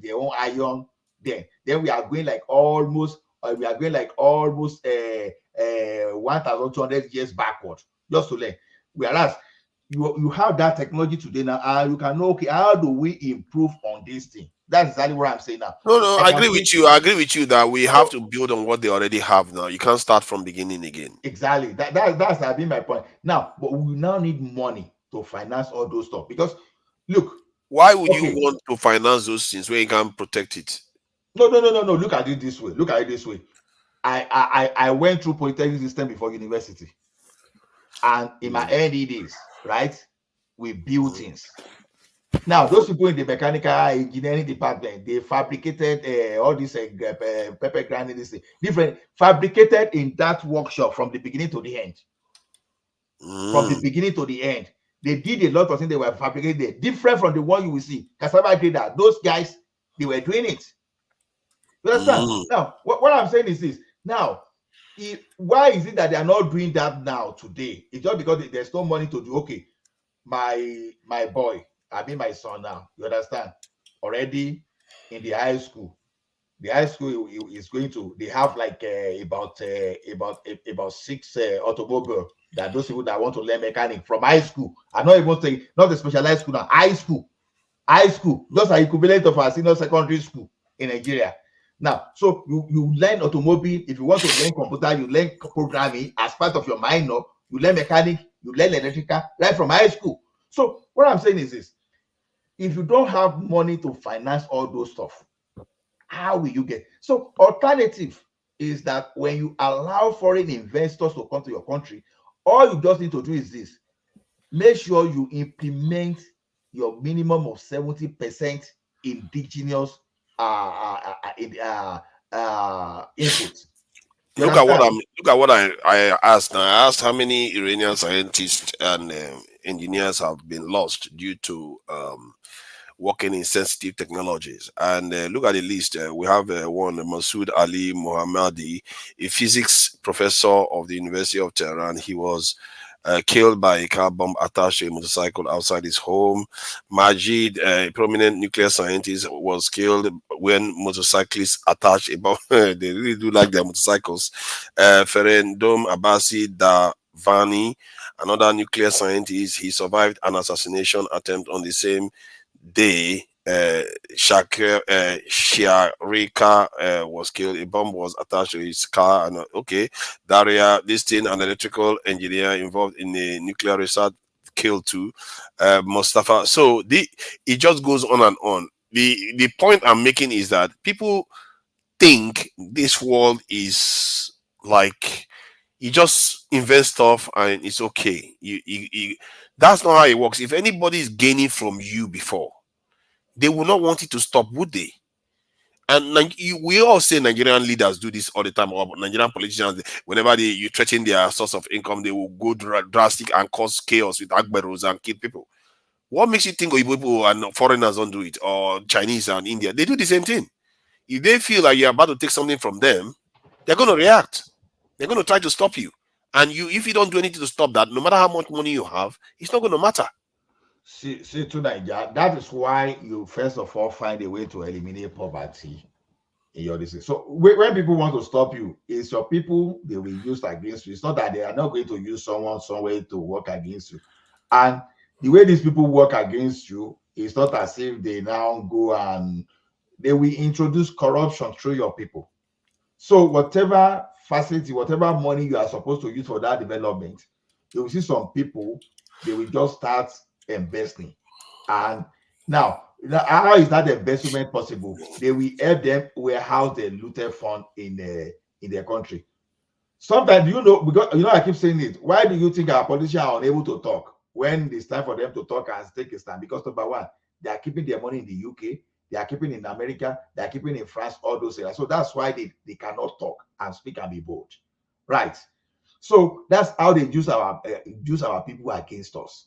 S15: their own iron, then we are going like almost 1,200 years backward just to learn. Whereas you have that technology today now, and you can know, okay, how do we improve on this thing? That's exactly what I'm saying now.
S22: No, I agree with you. I agree with you that we have to build on what they already have now. You can't start from beginning again.
S15: Exactly. That's been my point. Now, but we now need money to finance all those stuff. Because look,
S22: why would you want to finance those things when you can protect it?
S15: No. Look at it this way. I went through polytechnic system before university. And in my early days, right, we built things. Now, those people in the mechanical engineering department, they fabricated all this pepper grinding, this different, fabricated in that workshop from the beginning to the end. From the beginning to the end. They did a lot of things they were fabricated, different from the one you will see. Cassava grader, those guys, they were doing it. You understand? Now, what I'm saying is this. Now, why is it that they are not doing that now today? It's just because there's no money to do. Okay, my boy, I mean my son now, you understand, already in the high school. The high school is going to, they have like about 6 automobile that those people that want to learn mechanic from high school. I'm not even saying not the specialized school now, high school, just an equivalent of our senior secondary school in Nigeria. Now, so you learn automobile. If you want to learn computer, you learn programming as part of your minor. You learn mechanic, you learn electrical right from high school. So what I'm saying is this: if you don't have money to finance all those stuff, how will you get? So alternative is that when you allow foreign investors to come to your country, all you just need to do is this: make sure you implement your minimum of 70% indigenous input.
S22: Look at what I asked. I asked how many Iranian scientists and engineers have been lost due to working in sensitive technologies. And look at the list. We have one, Masood Ali Mohammadi, a physics professor of the University of Tehran. He was killed by a car bomb attached to a motorcycle outside his home. Majid, a prominent nuclear scientist, was killed when motorcyclists attached a bomb. They really do like their motorcycles. Ferendom Abbasi Davani, another nuclear scientist, he survived an assassination attempt on the same day Shiarika was killed. A bomb was attached to his car, and okay, Daria, this thing, an electrical engineer involved in the nuclear research, killed too. Mustafa. So it just goes on and on. The point I'm making is that people think this world is like you just invest stuff and it's okay. That's not how it works. If anybody is gaining from you before, they will not want it to stop, would they? And we all say Nigerian leaders do this all the time, or Nigerian politicians, whenever you threaten their source of income, they will go drastic and cause chaos with Agberos and kill people. What makes you think people and foreigners don't do it, or Chinese and India? They do the same thing. If they feel like you're about to take something from them, they're going to react. They're going to try to stop you. And if you don't do anything to stop that, no matter how much money you have, it's not going to matter.
S15: See to Nigeria, that is why you first of all find a way to eliminate poverty in your district. So when people want to stop you, it's your people they will use against you. It's not that they are not going to use someone somewhere to work against you. And the way these people work against you, it's not as if they now go and they will introduce corruption through your people. So whatever facility, whatever money you are supposed to use for that development, you will see some people, they will just start investing. And now, how is that investment possible? They will help them warehouse the looted fund in their country. Sometimes, because I keep saying it, why do you think our politicians are unable to talk when it's time for them to talk and take a stand? Because number one, they are keeping their money in the UK, they are keeping in America, they are keeping in France, all those areas. So that's why they cannot talk and speak and be bold. Right. So that's how they use our people against us.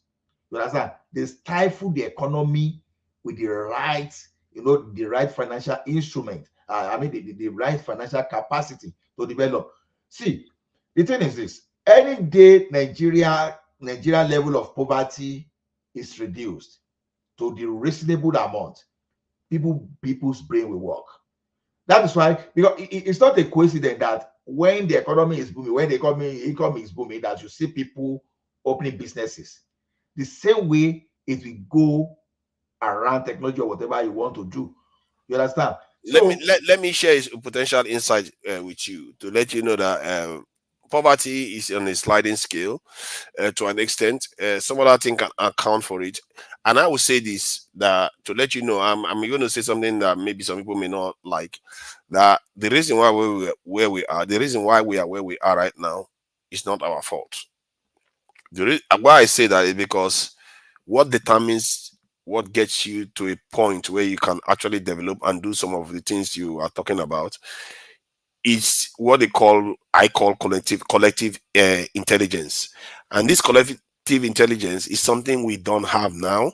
S15: You understand? They stifle the economy with the right, the right financial instrument. The right financial capacity to develop. See, the thing is this: any day Nigeria level of poverty is reduced to the reasonable amount, people's brain will work. That is why, because it's not a coincidence that when the economy is booming, when the economy is booming, that you see people opening businesses. The same way it will go around technology or whatever you want to do. You understand?
S22: Let me share a potential insight with you to let you know that poverty is on a sliding scale to an extent. Some other thing can account for it. And I will say this, that to let you know, I'm going to say something that maybe some people may not like, that the reason why we are where we are right now is not our fault. Why I say that is because what determines what gets you to a point where you can actually develop and do some of the things you are talking about is what I call collective intelligence. And this collective intelligence is something we don't have now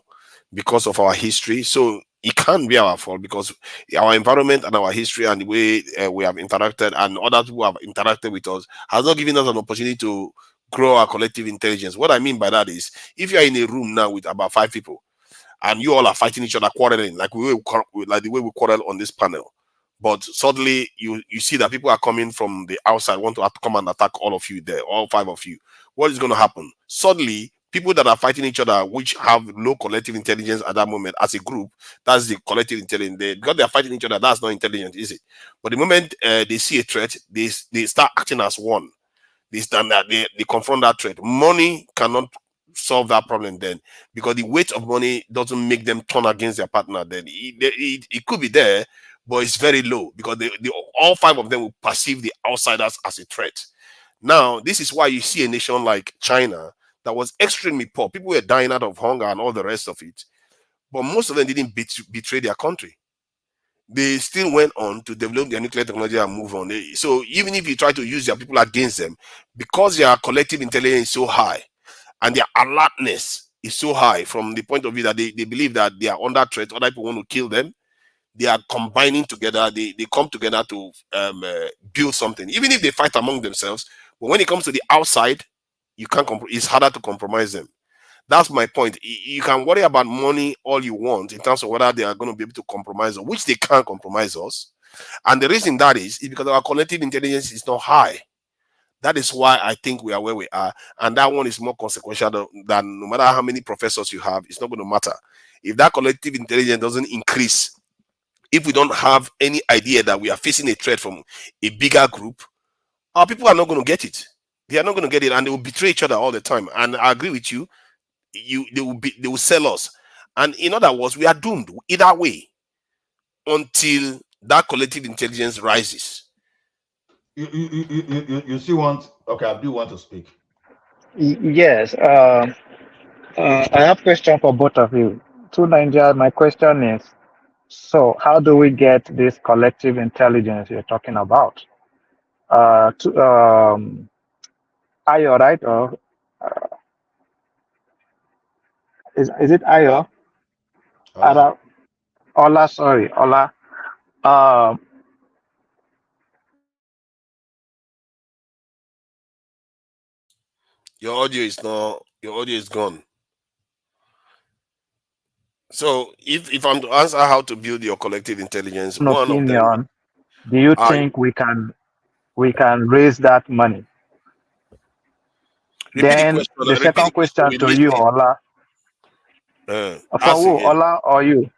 S22: because of our history. So it can't be our fault because our environment and our history and the way we have interacted and other people have interacted with us has not given us an opportunity to grow our collective intelligence. What I mean by that is, if you're in a room now with about 5 people and you all are fighting each other, quarreling like the way we quarrel on this panel, but suddenly you see that people are coming from the outside, want to come and attack all of you there, all 5 of you. What is going to happen? Suddenly, people that are fighting each other, which have low collective intelligence at that moment as a group, that's the collective intelligence. Because they are fighting each other, that's not intelligent, is it? But the moment they see a threat, they start acting as one. They stand that they confront that threat. Money cannot solve that problem then, because the weight of money doesn't make them turn against their partner. Then it could be there, but it's very low because all 5 of them will perceive the outsiders as a threat. Now, this is why you see a nation like China that was extremely poor. People were dying out of hunger and all the rest of it. But most of them didn't betray their country. They still went on to develop their nuclear technology and move on. So even if you try to use their people against them, because their collective intelligence is so high and their alertness is so high from the point of view that they believe that they are under threat, other people want to kill them, they are combining together, they come together to build something, even if they fight among themselves. But when it comes to the outside, you can't it's harder to compromise them. That's my point. You can worry about money all you want in terms of whether they are going to be able to compromise us, which they can't compromise us. And the reason that is because our collective intelligence is not high. That is why I think we are where we are. And that one is more consequential than no matter how many professors you have, it's not going to matter. if that collective intelligence doesn't increase, if we don't have any idea that we are facing a threat from a bigger group, our people are not going to get it. They are not going to get it, and they will betray each other all the time. And I agree with you. They will sell us. And in other words, we are doomed either way until that collective intelligence rises.
S15: You still want? Okay, I do want to speak.
S2: Yes. I have question for both of you. To Nigeria, my question is: so, how do we get this collective intelligence you're talking about? Ayo, right? Or is it Ayo?
S15: Ola.
S2: Ola, sorry, Ola. Um,
S22: Your audio is not. Your audio is gone. So, if I'm to answer how to build your collective intelligence,
S2: an
S22: one of them.
S2: opinion. Do you think we can raise that money?
S22: Repeat the
S2: Then
S22: question.
S2: the second question
S22: We
S2: to
S22: missed
S2: you,
S22: it.
S2: Ola. For
S22: Ask
S2: who,
S22: again.
S2: Ola or you?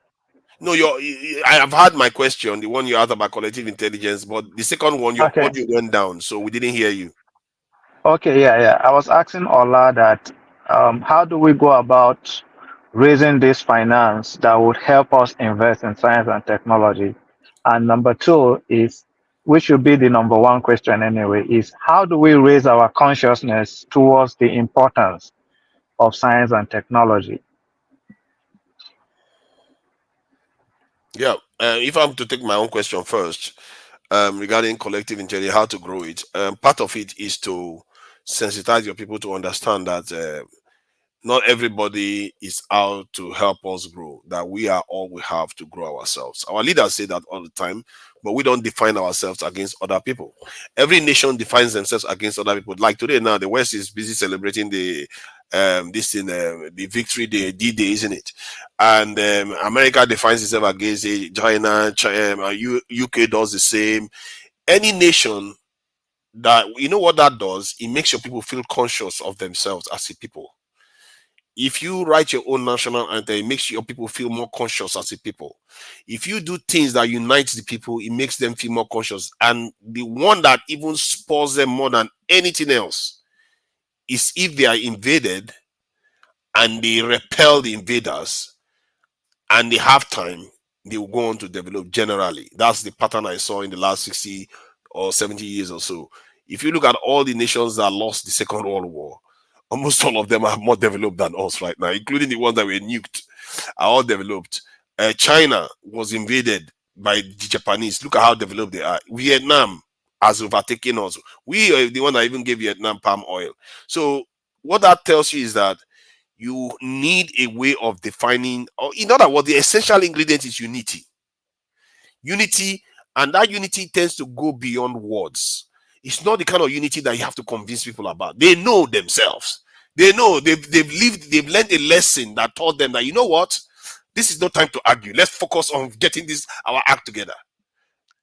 S22: No, I have had my question, the one you asked about collective intelligence, but the second one, your
S2: Okay.
S22: audio went down, so we didn't hear you.
S2: Okay, yeah. I was asking Ola that how do we go about raising this finance that would help us invest in science and technology? And number two is, which should be the number one question anyway, is how do we raise our consciousness towards the importance of science and technology?
S22: Yeah, if I'm to take my own question first, regarding collective intelligence, how to grow it, part of it is to sensitize your people to understand that not everybody is out to help us grow, that we are all we have to grow ourselves. Our leaders say that all the time, but we don't define ourselves against other people. Every nation defines themselves against other people. Like today now, the West is busy celebrating the the victory day, D-Day, isn't it? And America defines itself against China, UK does the same. Any nation that, you know what that does, it makes your people feel conscious of themselves as a people. If you write your own national anthem, it makes your people feel more conscious as a people. If you do things that unite the people, it makes them feel more conscious. And the one that even spoils them more than anything else is if they are invaded and they repel the invaders and they have time, they will go on to develop generally. That's the pattern I saw in the last 60 or 70 years or so. If you look at all the nations that lost the Second World War, almost all of them are more developed than us right now, including the ones that were nuked, are all developed. China was invaded by the Japanese. Look at how developed they are. Vietnam has overtaken us. We are the one that even gave Vietnam palm oil. So what that tells you is that you need a way of defining, or in other words, the essential ingredient is unity. Unity, and that unity tends to go beyond words. It's not the kind of unity that you have to convince people about. They know themselves. They know they've learned a lesson that taught them that, you know what, this is no time to argue. Let's focus on getting our act together.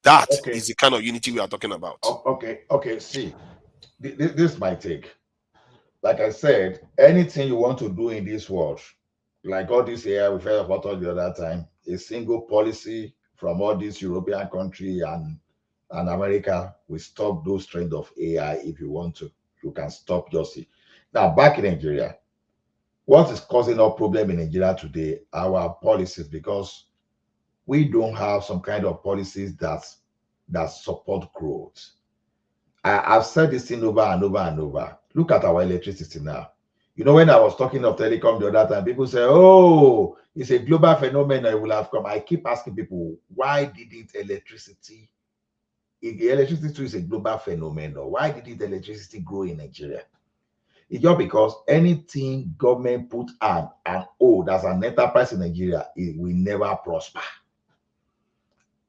S22: That is the kind of unity we are talking about.
S15: Okay. See, this is my take. Like I said, anything you want to do in this world, like all this AI we've heard about all the other time, a single policy from all these European countries and America will stop those trend of AI. If you want to, you can stop just it. Now back in Nigeria, what is causing our problem in Nigeria today? Our policies, because we don't have some kind of policies that support growth. I've said this thing over and over and over. Look at our electricity now. You know, when I was talking of telecom the other time, people say, oh, it's a global phenomenon, it will have come. I keep asking people, why didn't electricity, if the electricity too is a global phenomenon, why didn't electricity grow in Nigeria? It's just because anything government put on and as an enterprise in Nigeria, it will never prosper.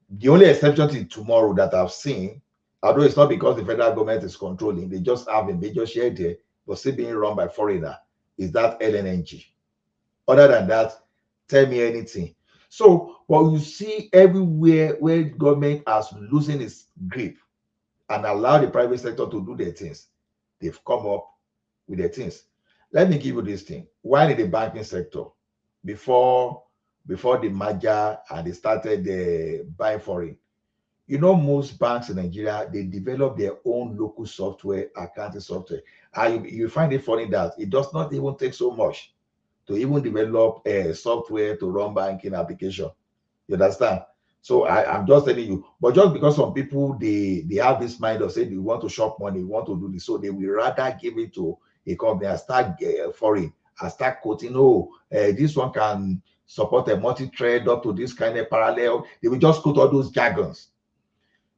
S15: The only exception to tomorrow that I've seen, although it's not because the federal government is controlling, they just have a major share there, but still being run by foreigner, is that LNG. Other than that, tell me anything. So, what you see everywhere where government has losing its grip and allow the private sector to do their things, they've come up with their things. Let me give you this thing. While in the banking sector, before before the merger and they started buying foreign. You know, most banks in Nigeria, they develop their own local software, accounting software. And you find it funny that it does not even take so much to even develop a software to run banking application. You understand? So I'm just telling you, but just because some people they have this mind of saying they want to shop money, want to do this, so they will rather give it to a company and start foreign and start quoting, oh, this one can support a multi-trade up to this kind of parallel. They will just quote all those jargons.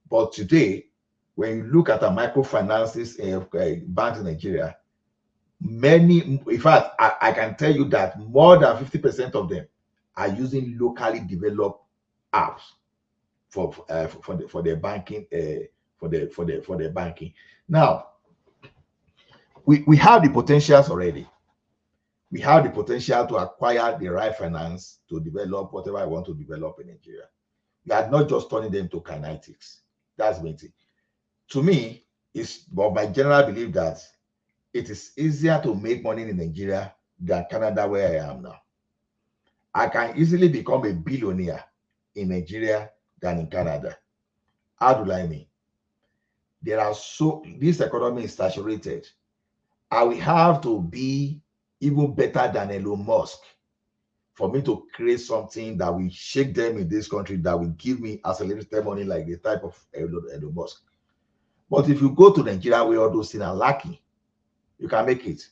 S15: But today, when you look at the microfinances banks in Nigeria, many, in fact, I can tell you that more than 50% of them are using locally developed apps for their banking for their banking. Now, we have the potentials already. We have the potential to acquire the right finance to develop whatever I want to develop in Nigeria. We are not just turning them to kinetics. That's me. To me, it's but my general belief that it is easier to make money in Nigeria than Canada, where I am now. I can easily become a billionaire in Nigeria than in Canada. How do I mean? This economy is saturated. I will have to be even better than Elon Musk for me to create something that will shake them in this country, that will give me accelerated money like the type of Elon Musk. But if you go to Nigeria where all those things are lacking, you can make it.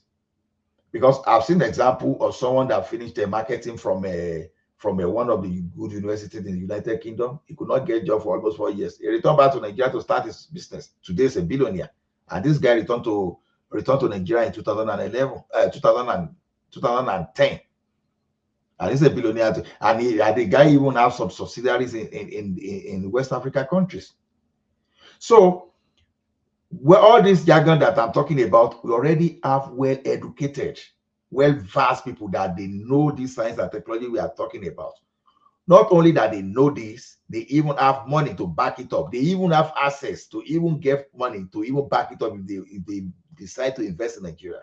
S15: Because I've seen the example of someone that finished their marketing from one of the good universities in the United Kingdom. He could not get a job for almost 4 years. He returned back to Nigeria to start his business. Today he's a billionaire. And this guy returned to Nigeria in 2010. And he's a billionaire too. And the guy even has some subsidiaries in West Africa countries. So where all this jargon that I'm talking about, we already have well-educated, well-versed people that they know this science and technology we are talking about. Not only that they know this, they even have money to back it up. They even have access to even get money to even back it up if they decide to invest in Nigeria.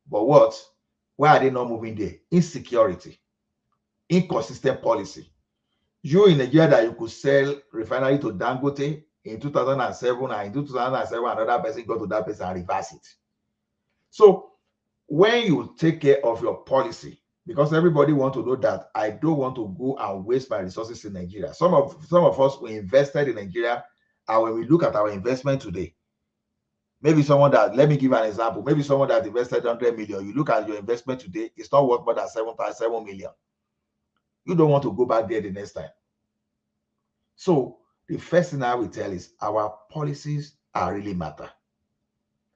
S15: But what? Why are they not moving there? Insecurity, inconsistent policy. You in Nigeria that you could sell refinery to Dangote in 2007, and in 2007 another person go to that person and reverse it. So when you take care of your policy, because everybody want to know that I don't want to go and waste my resources in Nigeria. Some of us we invested in Nigeria, and when we look at our investment today, maybe someone that, let me give an example, maybe someone that invested 100 million, you look at your investment today, it's not worth more than 7.7 million. You don't want to go back there the next time. So the first thing I will tell is our policies are really matter.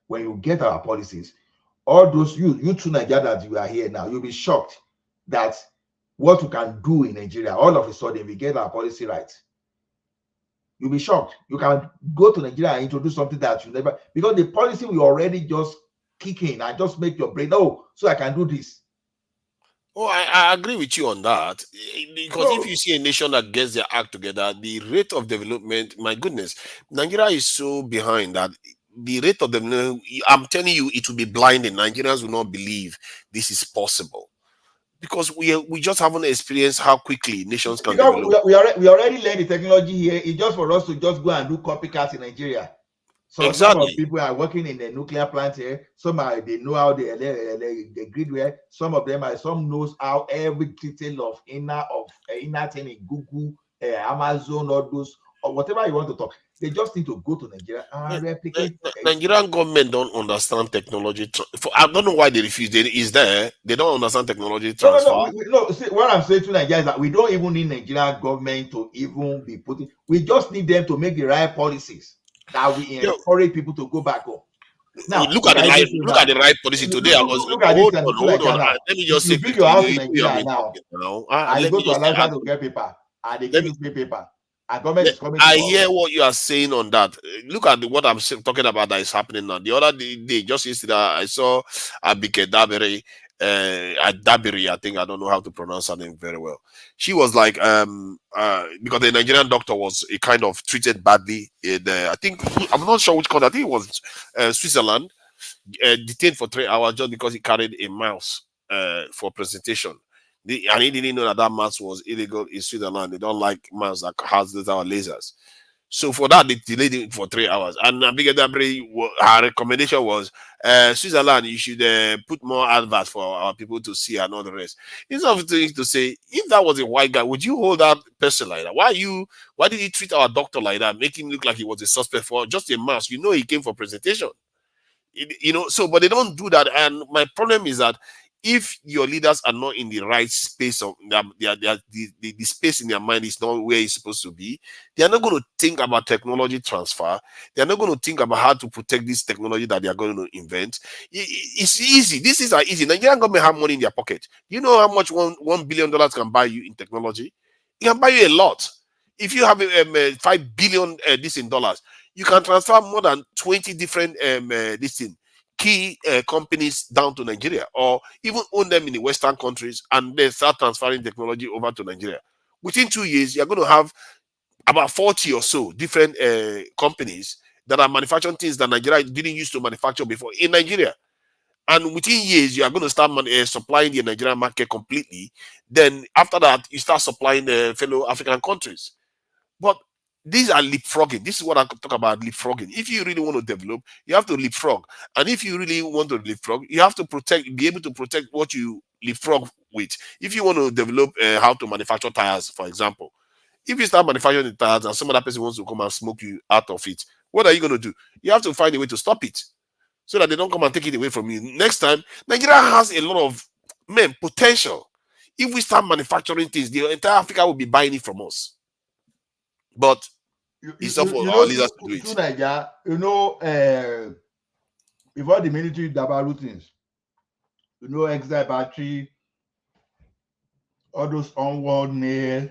S15: When you get our policies, all those you two Nigeria that you are here now, you'll be shocked that what you can do in Nigeria, all of a sudden we get our policy right. You'll be shocked. You can go to Nigeria and introduce something that you never, because the policy will already just kick in and just make your brain, oh, so I can do this.
S22: Oh, I agree with you on that. Because if you see a nation that gets their act together, the rate of development, my goodness, Nigeria is so behind that the rate of development, I'm telling you, it will be blinding. Nigerians will not believe this is possible. Because we just haven't experienced how quickly nations can develop.
S15: We already learned the technology here. It's just for us to just go and do copycats in Nigeria. So exactly. Some of people are working in the nuclear plant here. Some they know how the grid where. Some of them some knows how every detail of inner thing in Google, Amazon, all those, or whatever you want to talk. They just need to go to Nigeria and replicate.
S22: Nigerian government don't understand technology. I don't know why they refuse. They don't understand technology transfer.
S15: No. See, what I'm saying to Nigeria is that we don't even need Nigerian government to even be putting. We just need them to make the right policies that we encourage people to go back home. Now
S22: look at the right policy today.
S15: Look at this. Hold on. Let me just say, build your house in Nigeria now. I go to Alaska to get paper, and they give you free paper.
S22: I hear what you are saying on that. Look at what I'm talking about that is happening now. The other day, just yesterday, I saw Abike Dabiri, I think, I don't know how to pronounce her name very well. She was like, because the Nigerian doctor was kind of treated badly. I think, I'm not sure which country, I think it was Switzerland, detained for 3 hours just because he carried a mouse for presentation. And he didn't know that mask was illegal in Switzerland. They don't like masks that has those lasers. So for that, they delayed it for 3 hours. And her recommendation was, Switzerland, you should put more adverts for our people to see and all the rest. It's not to say, if that was a white guy, would you hold that person like that? Why did he treat our doctor like that, make him look like he was a suspect for just a mask? You know, he came for presentation. So, but they don't do that. And my problem is that if your leaders are not in the right space of the space in their mind is not where it's supposed to be, they are not going to think about technology transfer. They are not going to think about how to protect this technology that they are going to invent. It's easy. This is easy. Nigerian government have money in their pocket. You know how much $1 billion can buy you in technology? It can buy you a lot. If you have $5 billion this in dollars, you can transfer more than 20 different key companies down to Nigeria, or even own them in the Western countries, and then start transferring technology over to Nigeria. Within 2 years, you're going to have about 40 or so different companies that are manufacturing things that Nigeria didn't used to manufacture before in Nigeria. And within years, you are going to start supplying the Nigerian market completely. Then after that, you start supplying the fellow African countries. But these are leapfrogging. This is what I talk about, leapfrogging. If you really want to develop, you have to leapfrog. And if you really want to leapfrog, you have to be able to protect what you leapfrog with. If you want to develop how to manufacture tires, for example, if you start manufacturing the tires and some other person wants to come and smoke you out of it, what are you going to do? You have to find a way to stop it so that they don't come and take it away from you. Next time, Nigeria has a lot of potential. If we start manufacturing things, the entire Africa will be buying it from us. But it's up for our leaders to do it.
S15: Nigeria, before the military dabaru things, exile battery, all those onward nail,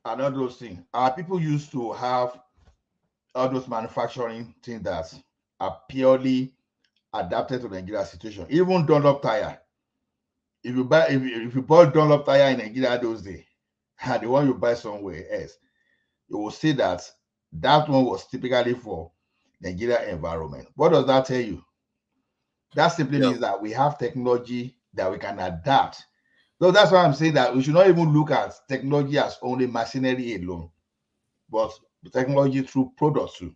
S15: and all those things. Our people used to have all those manufacturing things that are purely adapted to Nigeria situation. Even Dunlop tire. If you bought Dunlop tire in Nigeria those days, and the one you buy somewhere else, you will see that one was typically for Nigeria environment. What does that tell you? That simply means that we have technology that we can adapt. So that's why I'm saying that we should not even look at technology as only machinery alone, but technology through products too.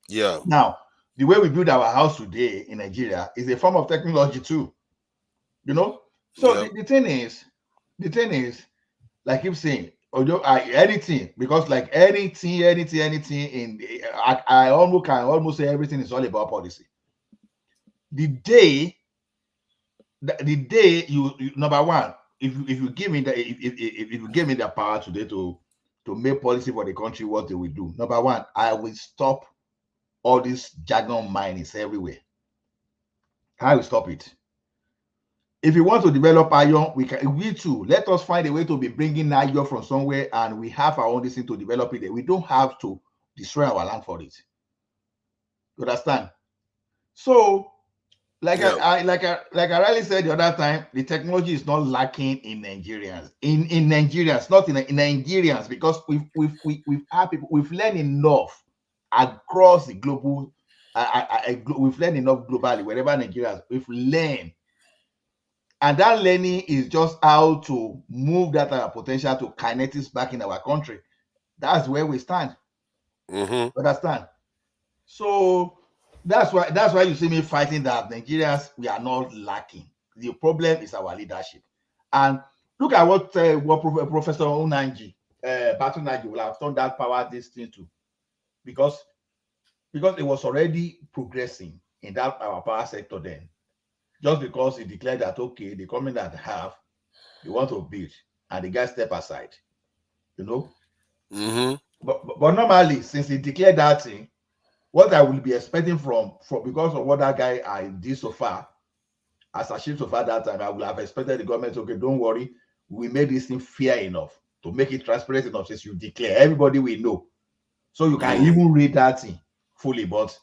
S22: Yeah.
S15: Now, the way we build our house today in Nigeria is a form of technology too. So the thing is, like I keep saying, anything, because like anything in I almost can almost say everything is all about policy. The day you number one, if you give me the if you give me the power today to make policy for the country, what they will do. Number one, I will stop all these jargon minings everywhere. I will stop it. If you want to develop iron, we too, let us find a way to be bringing iron from somewhere, and we have our own thing to develop it. We don't have to destroy our land for it. You understand? So, like I rightly said the other time, the technology is not lacking in Nigerians. In Nigerians, not in Nigerians, because we've learned enough across the global. We've learned enough globally, wherever Nigerians, we've learned. And that learning is just how to move that potential to kinetics back in our country. That's where we stand. Understand? So that's why you see me fighting that Nigerians, we are not lacking. The problem is our leadership. And look at what Professor Unanji, Batunaji will have turned that power this thing to, because it was already progressing in that our power sector then. Just because he declared that, okay, the government that they want to build, and the guys step aside, But normally, since he declared that thing, what I will be expecting from because of what that guy I did so far, as achieved so far that time, I will have expected the government, okay, don't worry, we made this thing fair enough to make it transparent enough. Since you declare, everybody will know, so you can even read that thing fully. But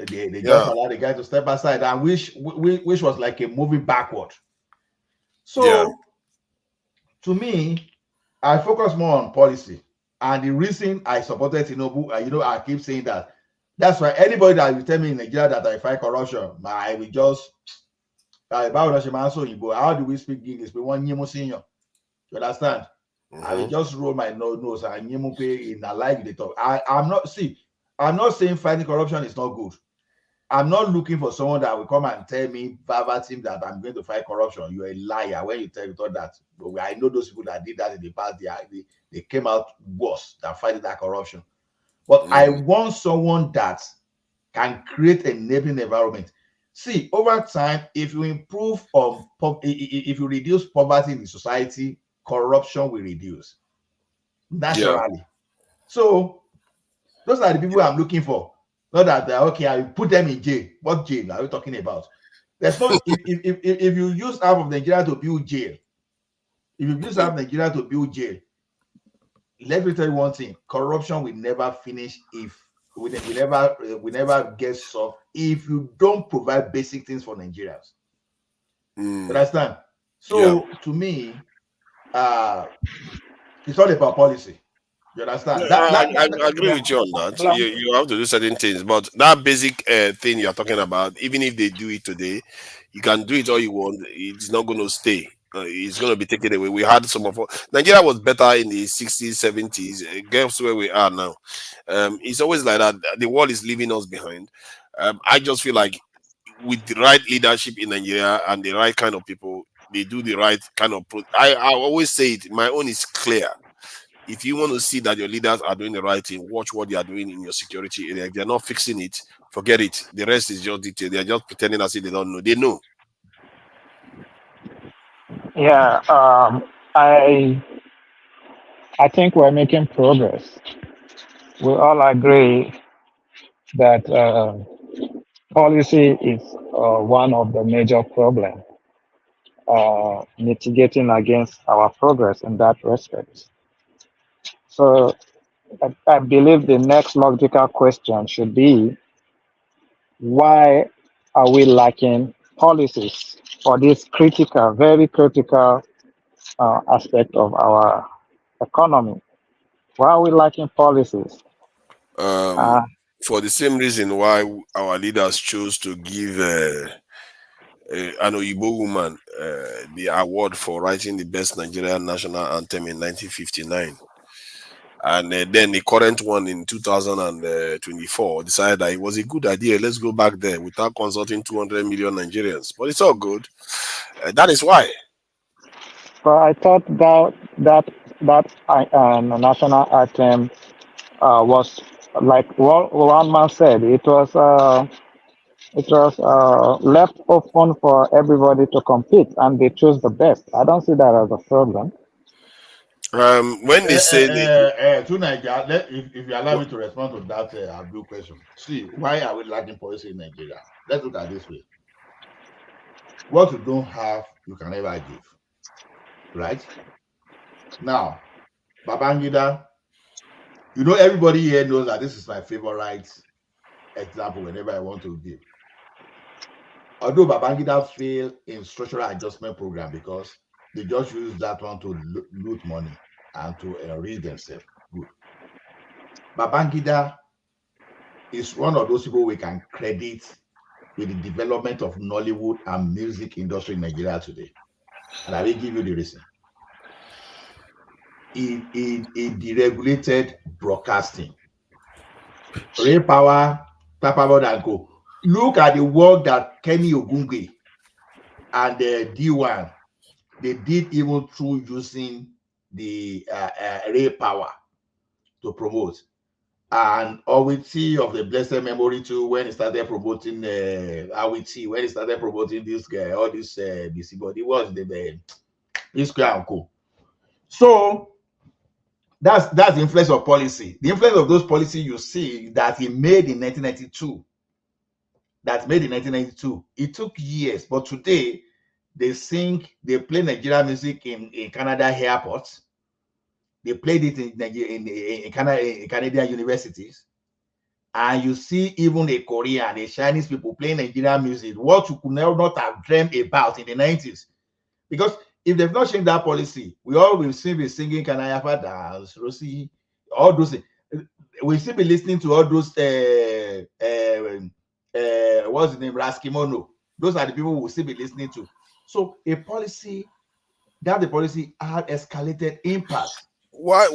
S15: they just allow the guy to step aside, and which was like a moving backward. So to me, I focus more on policy, and the reason I supported Tinubu, I keep saying that. That's why anybody that will tell me in Nigeria that I fight corruption, I will just How do we speak English? We want Nimo senior. You understand? I will just roll my nose and Nimo pay in a life they talk. I'm not saying fighting corruption is not good. I'm not looking for someone that will come and tell me verbatim that I'm going to fight corruption. You're a liar when you tell me that. But I know those people that did that in the past, they came out worse than fighting that corruption. But I want someone that can create a enabling environment. See, over time, if you improve on, if you reduce poverty in the society, corruption will reduce naturally. Yeah. So those are the people I'm looking for. Not that okay, I put them in jail. What jail are we talking about? There's not if you use half of Nigeria to build jail, let me tell you one thing: corruption will never finish if we never get solved if you don't provide basic things for Nigerians. Understand? So to me, it's all about policy. You understand?
S22: I agree with you on that. You have to do certain things, but that basic thing you're talking about, even if they do it today, you can do it all you want. It's not going to stay. It's going to be taken away. We had some of Nigeria was better in the 60s, 70s. Guess where we are now. It's always like that. The world is leaving us behind. I just feel like with the right leadership in Nigeria and the right kind of people, they do the right kind of. I always say it. My own is clear. If you want to see that your leaders are doing the right thing, watch what they are doing in your security area. If they're not fixing it, forget it. The rest is just detail. They're just pretending as if they don't know. They know.
S2: Yeah, I think we're making progress. We all agree that policy is one of the major problems mitigating against our progress in that respect. So I believe the next logical question should be, why are we lacking policies for this critical, very critical aspect of our economy? Why are we lacking policies?
S22: For the same reason why our leaders chose to give an Oyibo woman the award for writing the best Nigerian national anthem in 1959. And then the current one in 2024 decided that it was a good idea. Let's go back there without consulting 200 million Nigerians. But it's all good. That is why.
S2: But I thought that national anthem was, like one man said, it was left open for everybody to compete, and they chose the best. I don't see that as a problem.
S22: When they say
S15: to Nigeria, if you allow me to respond to that Abdul question, see, why are we lacking policy in Nigeria? Let's look at it this way. What you don't have, you can never give. Right? Now, Babangida, everybody here knows that this is my favorite example whenever I want to give. Although Babangida failed in structural adjustment program because they just use that one to loot money and to enrich themselves. Good. Babangida is one of those people we can credit with the development of Nollywood and music industry in Nigeria today. And I will give you the reason. He deregulated broadcasting. Ray Power, Papa and Co. Look at the work that Kenny Ogungwe and D1 they did even through using the Ray Power to promote. And Awiti of the blessed memory too, when he started promoting Awiti, when he started promoting this guy, all this BC body was this guy and Co. So that's the influence of policy. The influence of those policies you see that he made in 1992. That's made in 1992. It took years, but today they play Nigerian music in Canada airports. They played it in Canadian universities. And you see even a Korean, a Chinese people playing Nigerian music, what you could not have dreamed about in the 90s. Because if they've not changed that policy, we all will still be singing Kanayafa Dance, Rosie, all those things. We'll still be listening to all those, what's the name, Raskimono, those are the people who will still be listening to. So a policy had escalated impact.
S22: Why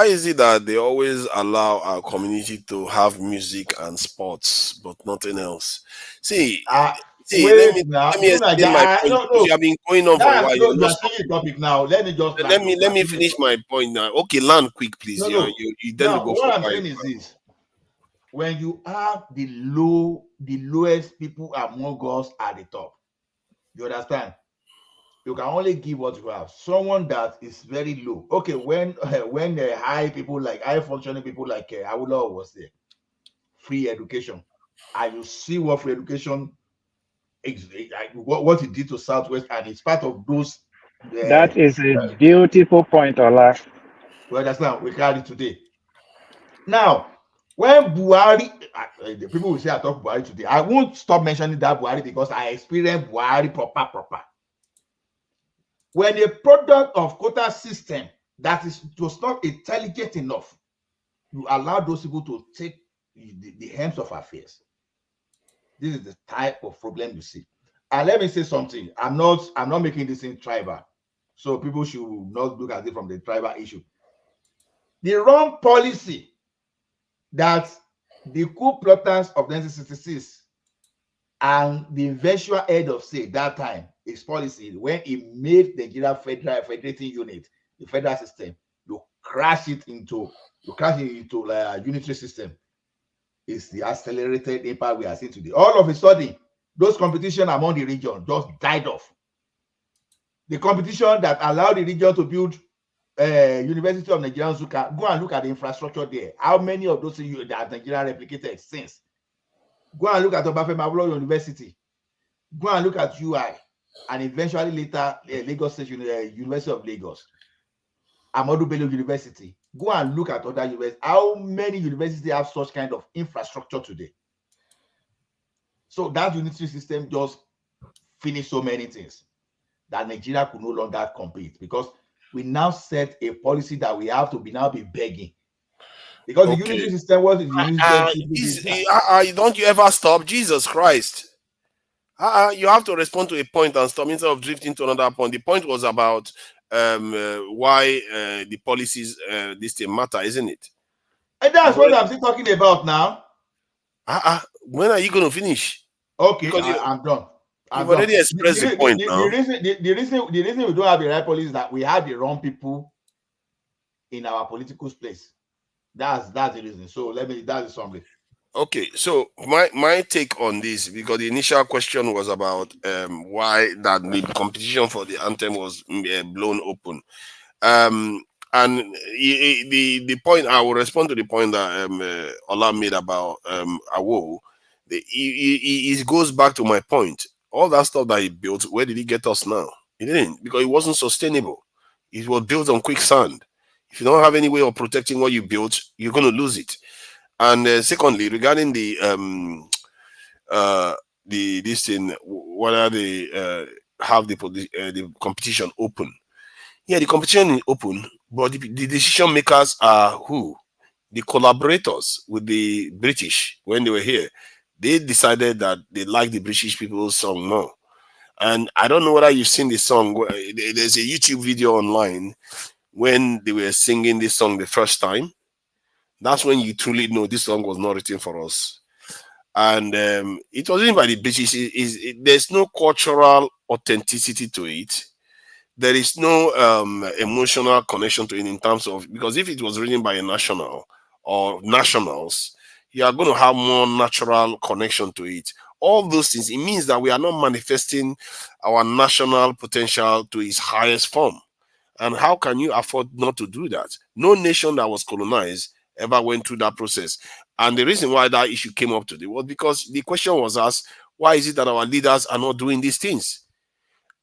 S22: is it that they always allow our community to have music and sports but nothing else? See, let me explain my point. You have been going on for a while.
S15: You are changing the topic now. Let me just
S22: let me finish my point now. Okay, land quick, please. You then
S15: now,
S22: go
S15: what
S22: for
S15: I'm saying is this: when you have the lowest people among us at the top, you understand? You can only give what you have. Someone that is very low. Okay, when the high people, like high functioning people like Awolowo was there, free education, and you see what free education, what it did to Southwest, and it's part of those.
S2: That is a beautiful point, Ola.
S15: You understand? We carry it today. Now, when Buhari, the people will say I talk Buhari today. I won't stop mentioning that Buhari because I experienced Buhari proper. When a product of quota system that was not intelligent enough, you allow those people to take the hands of affairs. This is the type of problem you see. And let me say something. I'm not making this in tribal, so people should not look at it from the tribal issue. The wrong policy that the coup plotters of 1966 and the eventual head of state that time, his policy, when he made the Nigeria federating unit, the federal system, you crash it into a unitary system, is the accelerated impact we are seeing today. All of a sudden, those competition among the region just died off. The competition that allowed the region to build University of Nigeria Nsukka, go and look at the infrastructure there. How many of those that Nigeria replicated since? Go and look at Obafemi Awolowo University. Go and look at UI, and eventually later Lagos State University of Lagos, Ahmadu Bello University. Go and look at other universities. How many universities have such kind of infrastructure today? So that unitary system just finished so many things that Nigeria could no longer compete, because we now set a policy that we have to now be begging. Because the unitary system was
S22: don't you ever stop? Jesus Christ. You have to respond to a point and stop instead of drifting to another point. The point was about why the policies this thing matter, isn't it?
S15: And that's what I'm still talking about now.
S22: When are you going to finish?
S15: Okay, I'm done.
S22: You've already expressed the point now.
S15: The reason we don't have the right policy is that we have the wrong people in our political space. That's the reason. So that's the summary.
S22: Okay, so my take on this, because the initial question was about why that the competition for the anthem was blown open, and the point, I will respond to the point that Ola made about Awo. It goes back to my point. All that stuff that he built, where did he get us now? He didn't, because it wasn't sustainable. It was built on quicksand. If you don't have any way of protecting what you built, you're going to lose it. And secondly, regarding the this thing, whether they have the competition open, yeah, the competition is open, but the decision makers are who? The collaborators with the British when they were here. They decided that they like the British people's song more. And I don't know whether you've seen the song. There's a YouTube video online when they were singing this song the first time. That's when you truly know this song was not written for us. And it wasn't by the British. There's no cultural authenticity to it. There is no emotional connection to it in terms of, because if it was written by a national or nationals, you are going to have more natural connection to it. All those things, it means that we are not manifesting our national potential to its highest form. And how can you afford not to do that? No nation that was colonized ever went through that process. And the reason why that issue came up today was because the question was asked, why is it that our leaders are not doing these things?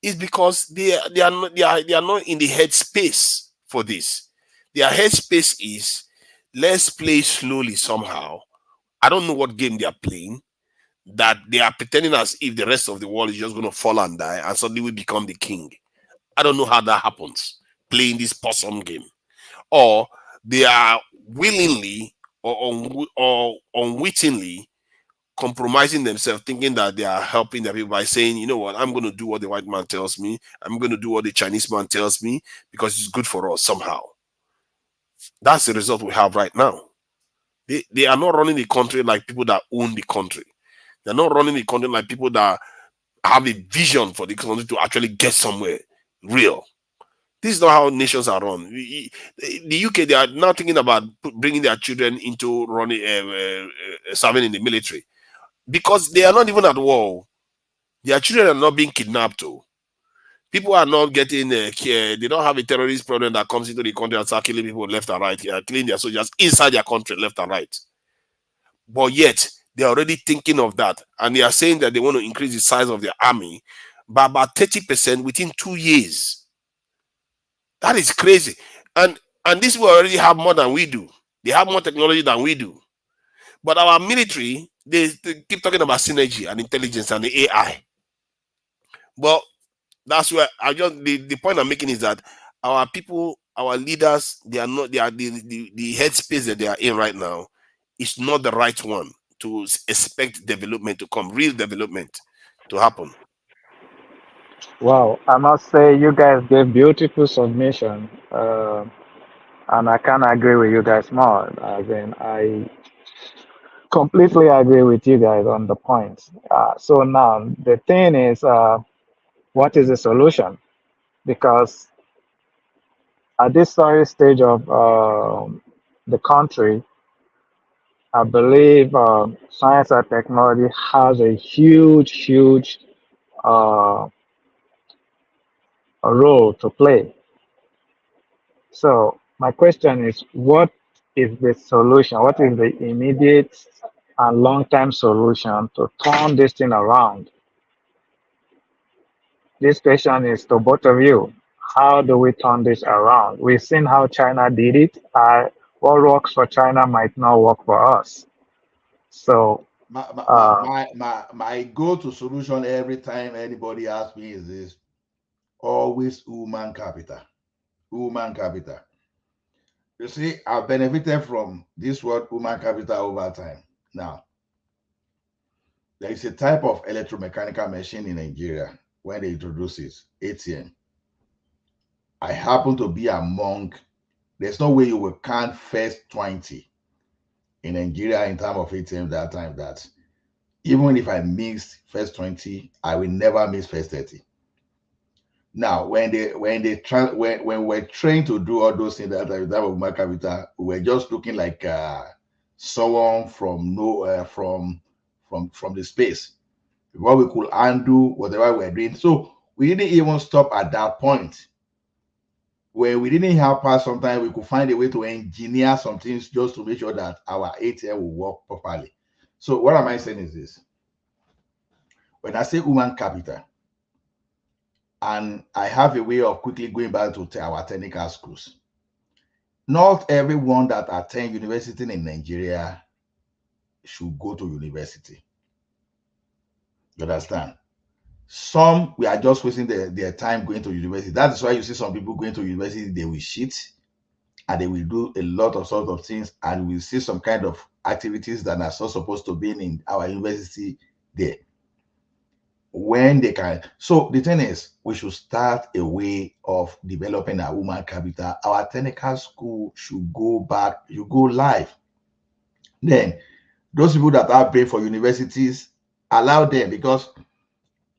S22: It's because they are not in the headspace for this. Their headspace is, let's play slowly somehow. I don't know what game they are playing, that they are pretending as if the rest of the world is just going to fall and die and suddenly we become the king. I don't know how that happens, playing this possum game. Or they are willingly or unwittingly compromising themselves, thinking that they are helping their people by saying, you know what, I'm going to do what the white man tells me. I'm going to do what the Chinese man tells me because it's good for us somehow. That's the result we have right now. They are not running the country like people that own the country. They're not running the country like people that have a vision for the country to actually get somewhere real. This is not how nations are run. The UK, they are now thinking about bringing their children into running, serving in the military, because they are not even at war. Their children are not being kidnapped. People are not getting care. They don't have a terrorist problem that comes into the country and start killing people left and right. Killing their soldiers inside their country left and right. But yet, they're already thinking of that. And they are saying that they want to increase the size of their army by about 30% within 2 years. That is crazy. And this will already have more than we do. They have more technology than we do. But our military, they keep talking about synergy and intelligence and the AI. But that's where the point I'm making is that our people, our leaders, they are not, the headspace that they are in right now is not the right one to expect development to come, real development to happen.
S2: Wow, I must say you guys gave beautiful submission, and I can't agree with you guys more. I completely agree with you guys on the points. So now the thing is, what is the solution? Because at this sorry stage of the country, I believe science and technology has a huge uh, a role to play. So my question is, what is the solution? What is the immediate and long-term solution to turn this thing around? This question is to both of you. How do we turn this around? We've seen how China did it. What works for China might not work for us. So
S15: my go-to solution every time anybody asks me is this: always human capital. Human capital. You see, I've benefited from this word human capital over time. Now, there is a type of electromechanical machine in Nigeria. When they introduce it, ATM, I happen to be among, there's no way you will count first 20 in Nigeria in terms of ATM that time, that even if I missed first 20, I will never miss first 30. Now, when we're trained to do all those things that type of human capital, we're just looking like someone from the space. What we could undo, whatever we're doing. So we didn't even stop at that point. When we didn't have power, sometimes we could find a way to engineer some things just to make sure that our ATM will work properly. So what am I saying is this: when I say human capital, and I have a way of quickly going back to our technical schools, not everyone that attend university in Nigeria should go to university. You understand? Some, we are just wasting their time going to university. That is why you see some people going to university, they will cheat and they will do a lot of sort of things, and we see some kind of activities that are not supposed to be in our university there. When they can. So the thing is, we should start a way of developing our human capital. Our technical school should go back, you go live. Then those people that are paying for universities, allow them, because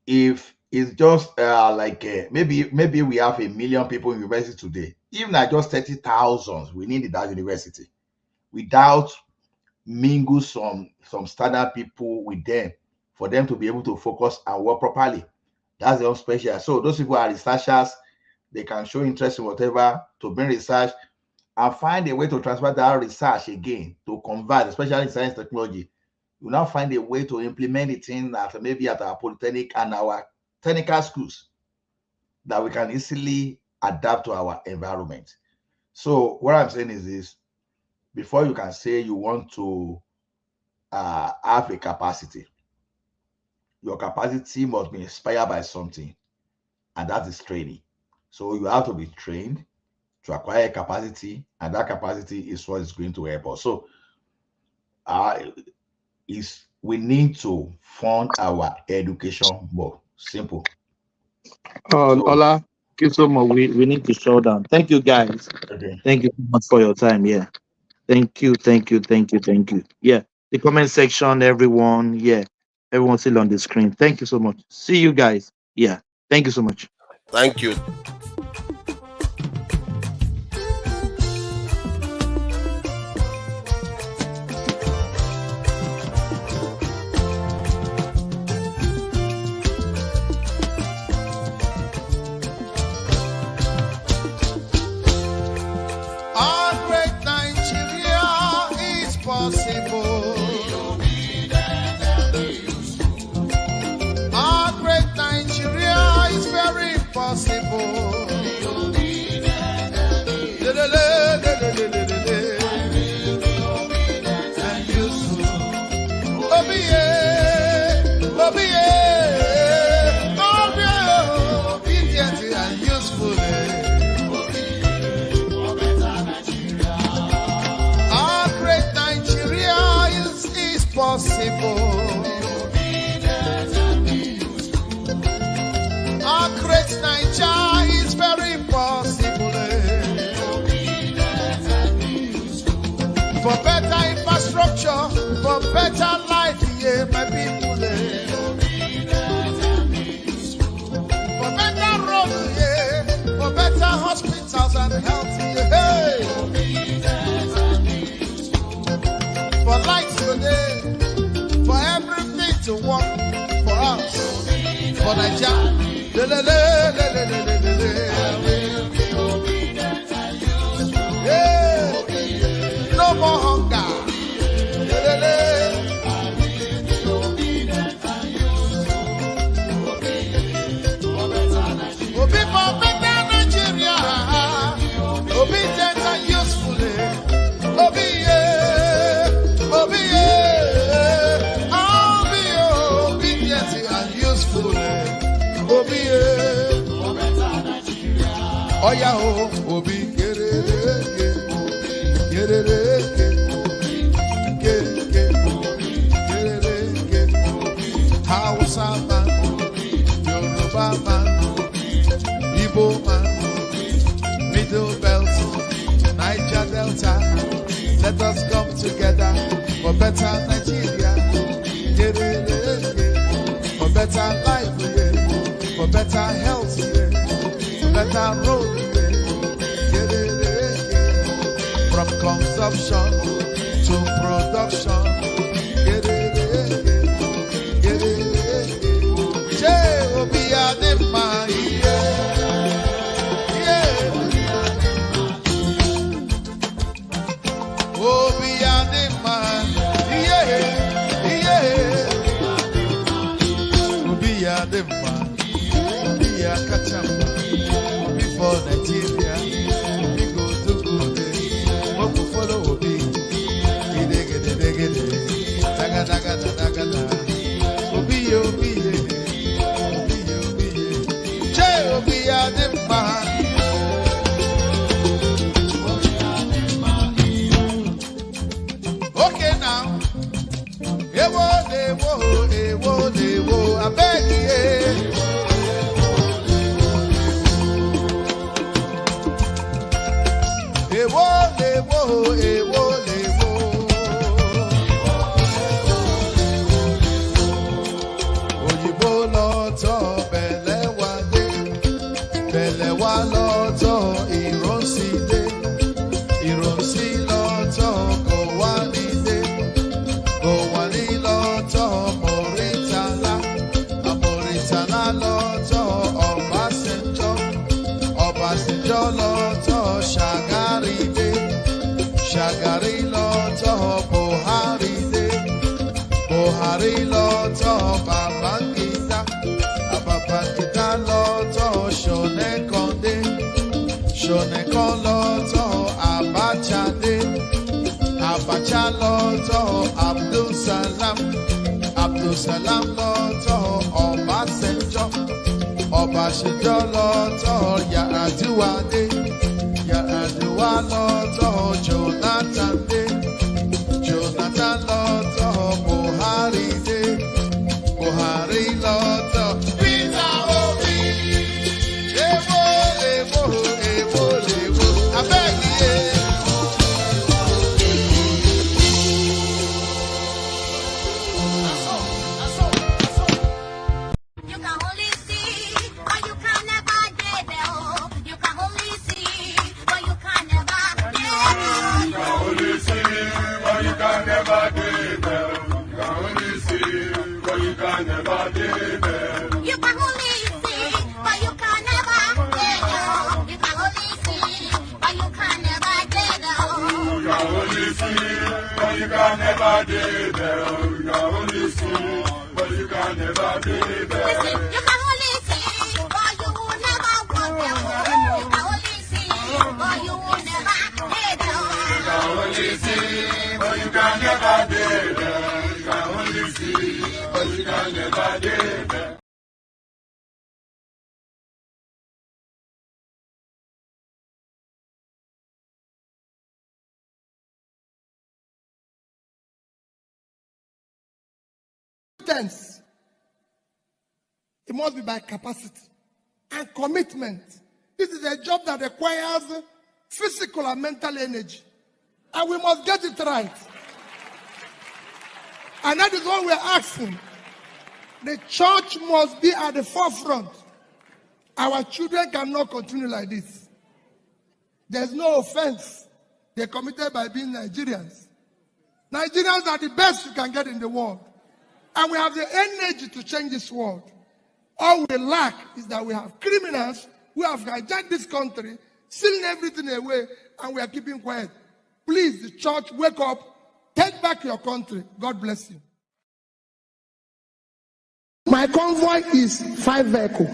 S15: if it's just maybe we have 1 million people in university today, even at just 30,000, we need that university. Without mingle some standard people with them, for them to be able to focus and work properly. That's the special. So those people are researchers, they can show interest in whatever to bring research and find a way to transfer that research again, to convert, especially in science technology. You now find a way to implement it in at maybe at our polytechnic and our technical schools that we can easily adapt to our environment. So what I'm saying is this: before you can say you want to have a capacity, your capacity must be inspired by something, and that is training. So you have to be trained to acquire a capacity, and that capacity is what is going to help us. So is we need to fund our education more. Simple.
S14: Ola, thank you so much. We need to show down. Thank you, guys.
S15: Okay.
S14: Thank you so much for your time. Yeah. Thank you. Yeah. The comment section, everyone. Yeah. Everyone still on the screen. Thank you so much. See you guys. Yeah. Thank you so much.
S22: Thank you.
S6: Our great Nigeria is possible. Our great Nigeria is very possible. And useful. Obedient and useful. Our great Nigeria is possible. Our great Nigeria is very possible. For better infrastructure, for better life, yeah, my people. For better roads, yeah, for better hospitals and health, yeah. For lights today, for everything to work for us, for Nigeria. No more hunger. We'll be for better Nigeria. Obedient and useful. Obedient and useful. Oh yeah, Obi, get it. Hausa man, Yoruba man, Igbo man, Middle Belt, Niger Delta. Let us come together for better Nigeria. Get it. For better life, yeah. For better health, yeah. For better road, yeah. From consumption to production, get it. Jay will be a demand, oh, be a demand, be a demand, be a kachamba, before Nigeria, we go to Bode, what will follow will be, be a demand. Okay now, ewo, I beg you. Ewo. Òyìnbó lọ́tọ̀ bẹ̀lẹ̀ wá lọ́tọ̀ ìrọ̀nsí lọ́tọ̀ kò wá ní lọ́tọ̀ Mọ̀rítàlá lọ́tọ̀ Ọbásanjọ́ lọ́tọ̀ Shagari lọ́tọ̀ Buhari lọ́tọ̀ Babangida lọ́tọ̀ Ṣọ̀nẹ́kan lọ́tọ̀ Abacha lọ́tọ̀ Abdulsalam lọ́tọ̀ Ọbásanjọ́ lọ́tọ̀ Yar'Adua lọ́tọ̀ Jonathan lọ́tọ̀ Buhari lọ́tọ̀. Peter Obi. Èwo, èwo, èwo, lèwo. Abẹ́gi yé.
S10: You can only see, but you can never get there. You can only see, but you can never get there. You can only see, but you can never get there. You can only see, but you can never get there. You can only see, but you can never get there. You can only see, but you can never get there. You can only see, but you can never get there. You can only see, but you can never get there. Listen, you can only see, but you will never want them. You can only see, but you will never get them. You can only see, but you can never get them. You can only see, but you can never get them.
S13: Tense. It must be by capacity and commitment. This is a job that requires physical and mental energy. And we must get it right. And that is what we're asking. The church must be at the forefront. Our children cannot continue like this. There's no offense they're committed by being Nigerians. Nigerians are the best you can get in the world. And we have the energy to change this world. All we lack is that we have criminals who have hijacked this country, stealing everything away, and we are keeping quiet. Please, the church, wake up. Take back your country. God bless you. My convoy is 5 vehicles.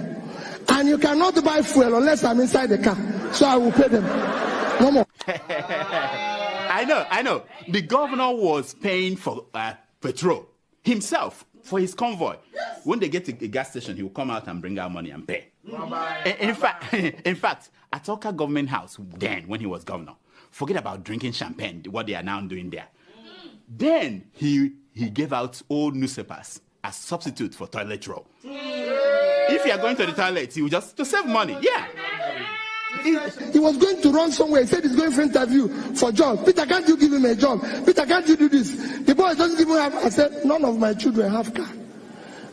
S13: And you cannot buy fuel unless I'm inside the car. So I will pay them. No more.
S12: I know. The governor was paying for petrol himself for his convoy. When they get to a gas station, he will come out and bring out money and pay. In fact, at Oka government house then, when he was governor, forget about drinking champagne, what they are now doing there. Then he gave out old newspapers as substitute for toilet roll. If you are going to the toilet, he will just to save money. Yeah.
S13: He was going to run somewhere. He said he's going for interview for job. Peter, can't you give him a job? Peter, can't you do this? The boy doesn't even have. I said, none of my children have car.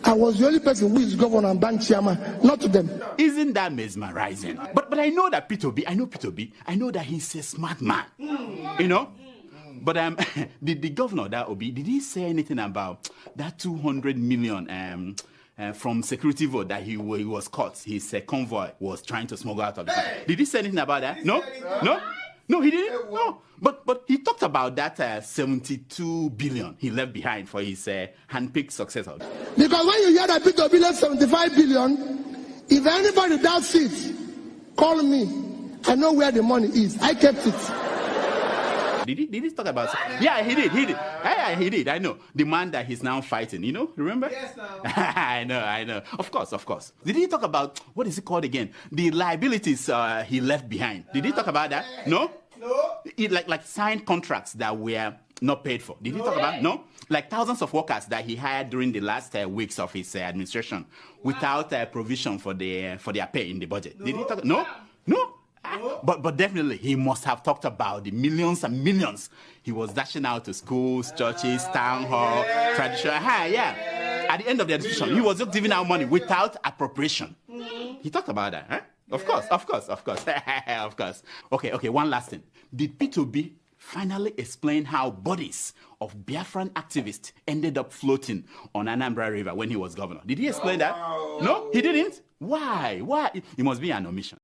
S13: I was the only person who is governor and bank chairman, not to them.
S12: Isn't that mesmerizing? But I know that Peter B. I know that he's a smart man. You know? But the governor, that Obi, did he say anything about that 200 million from security vote that he was caught? His convoy was trying to smuggle out of the country. Did he say anything about that? No, he didn't. No, but he talked about that 72 billion he left behind for his handpicked successor.
S13: Because when you hear that Peter Obi left 75 billion, if anybody doubts it, call me. I know where the money is. I kept it.
S12: Did he talk about? Yeah, he did. Yeah, he did. I know. The man that he's now fighting, you know? Remember? Yes, I know. Of course. Did he talk about, what is it called again? The liabilities he left behind. Did he talk about that? No? Like signed contracts that were not paid for. Did he talk about? No? Like thousands of workers that he hired during the last weeks of his administration without provision for their pay in the budget. Did he talk? No? But definitely he must have talked about the millions and millions he was dashing out to schools, churches, town hall, traditional. Yeah. At the end of the administration, he was just giving out money without appropriation. He talked about that, huh? Of course. Of course. Okay, one last thing. Did P2B finally explain how bodies of Biafran activists ended up floating on Anambra River when he was governor? Did he explain that? No, he didn't. Why? It must be an omission.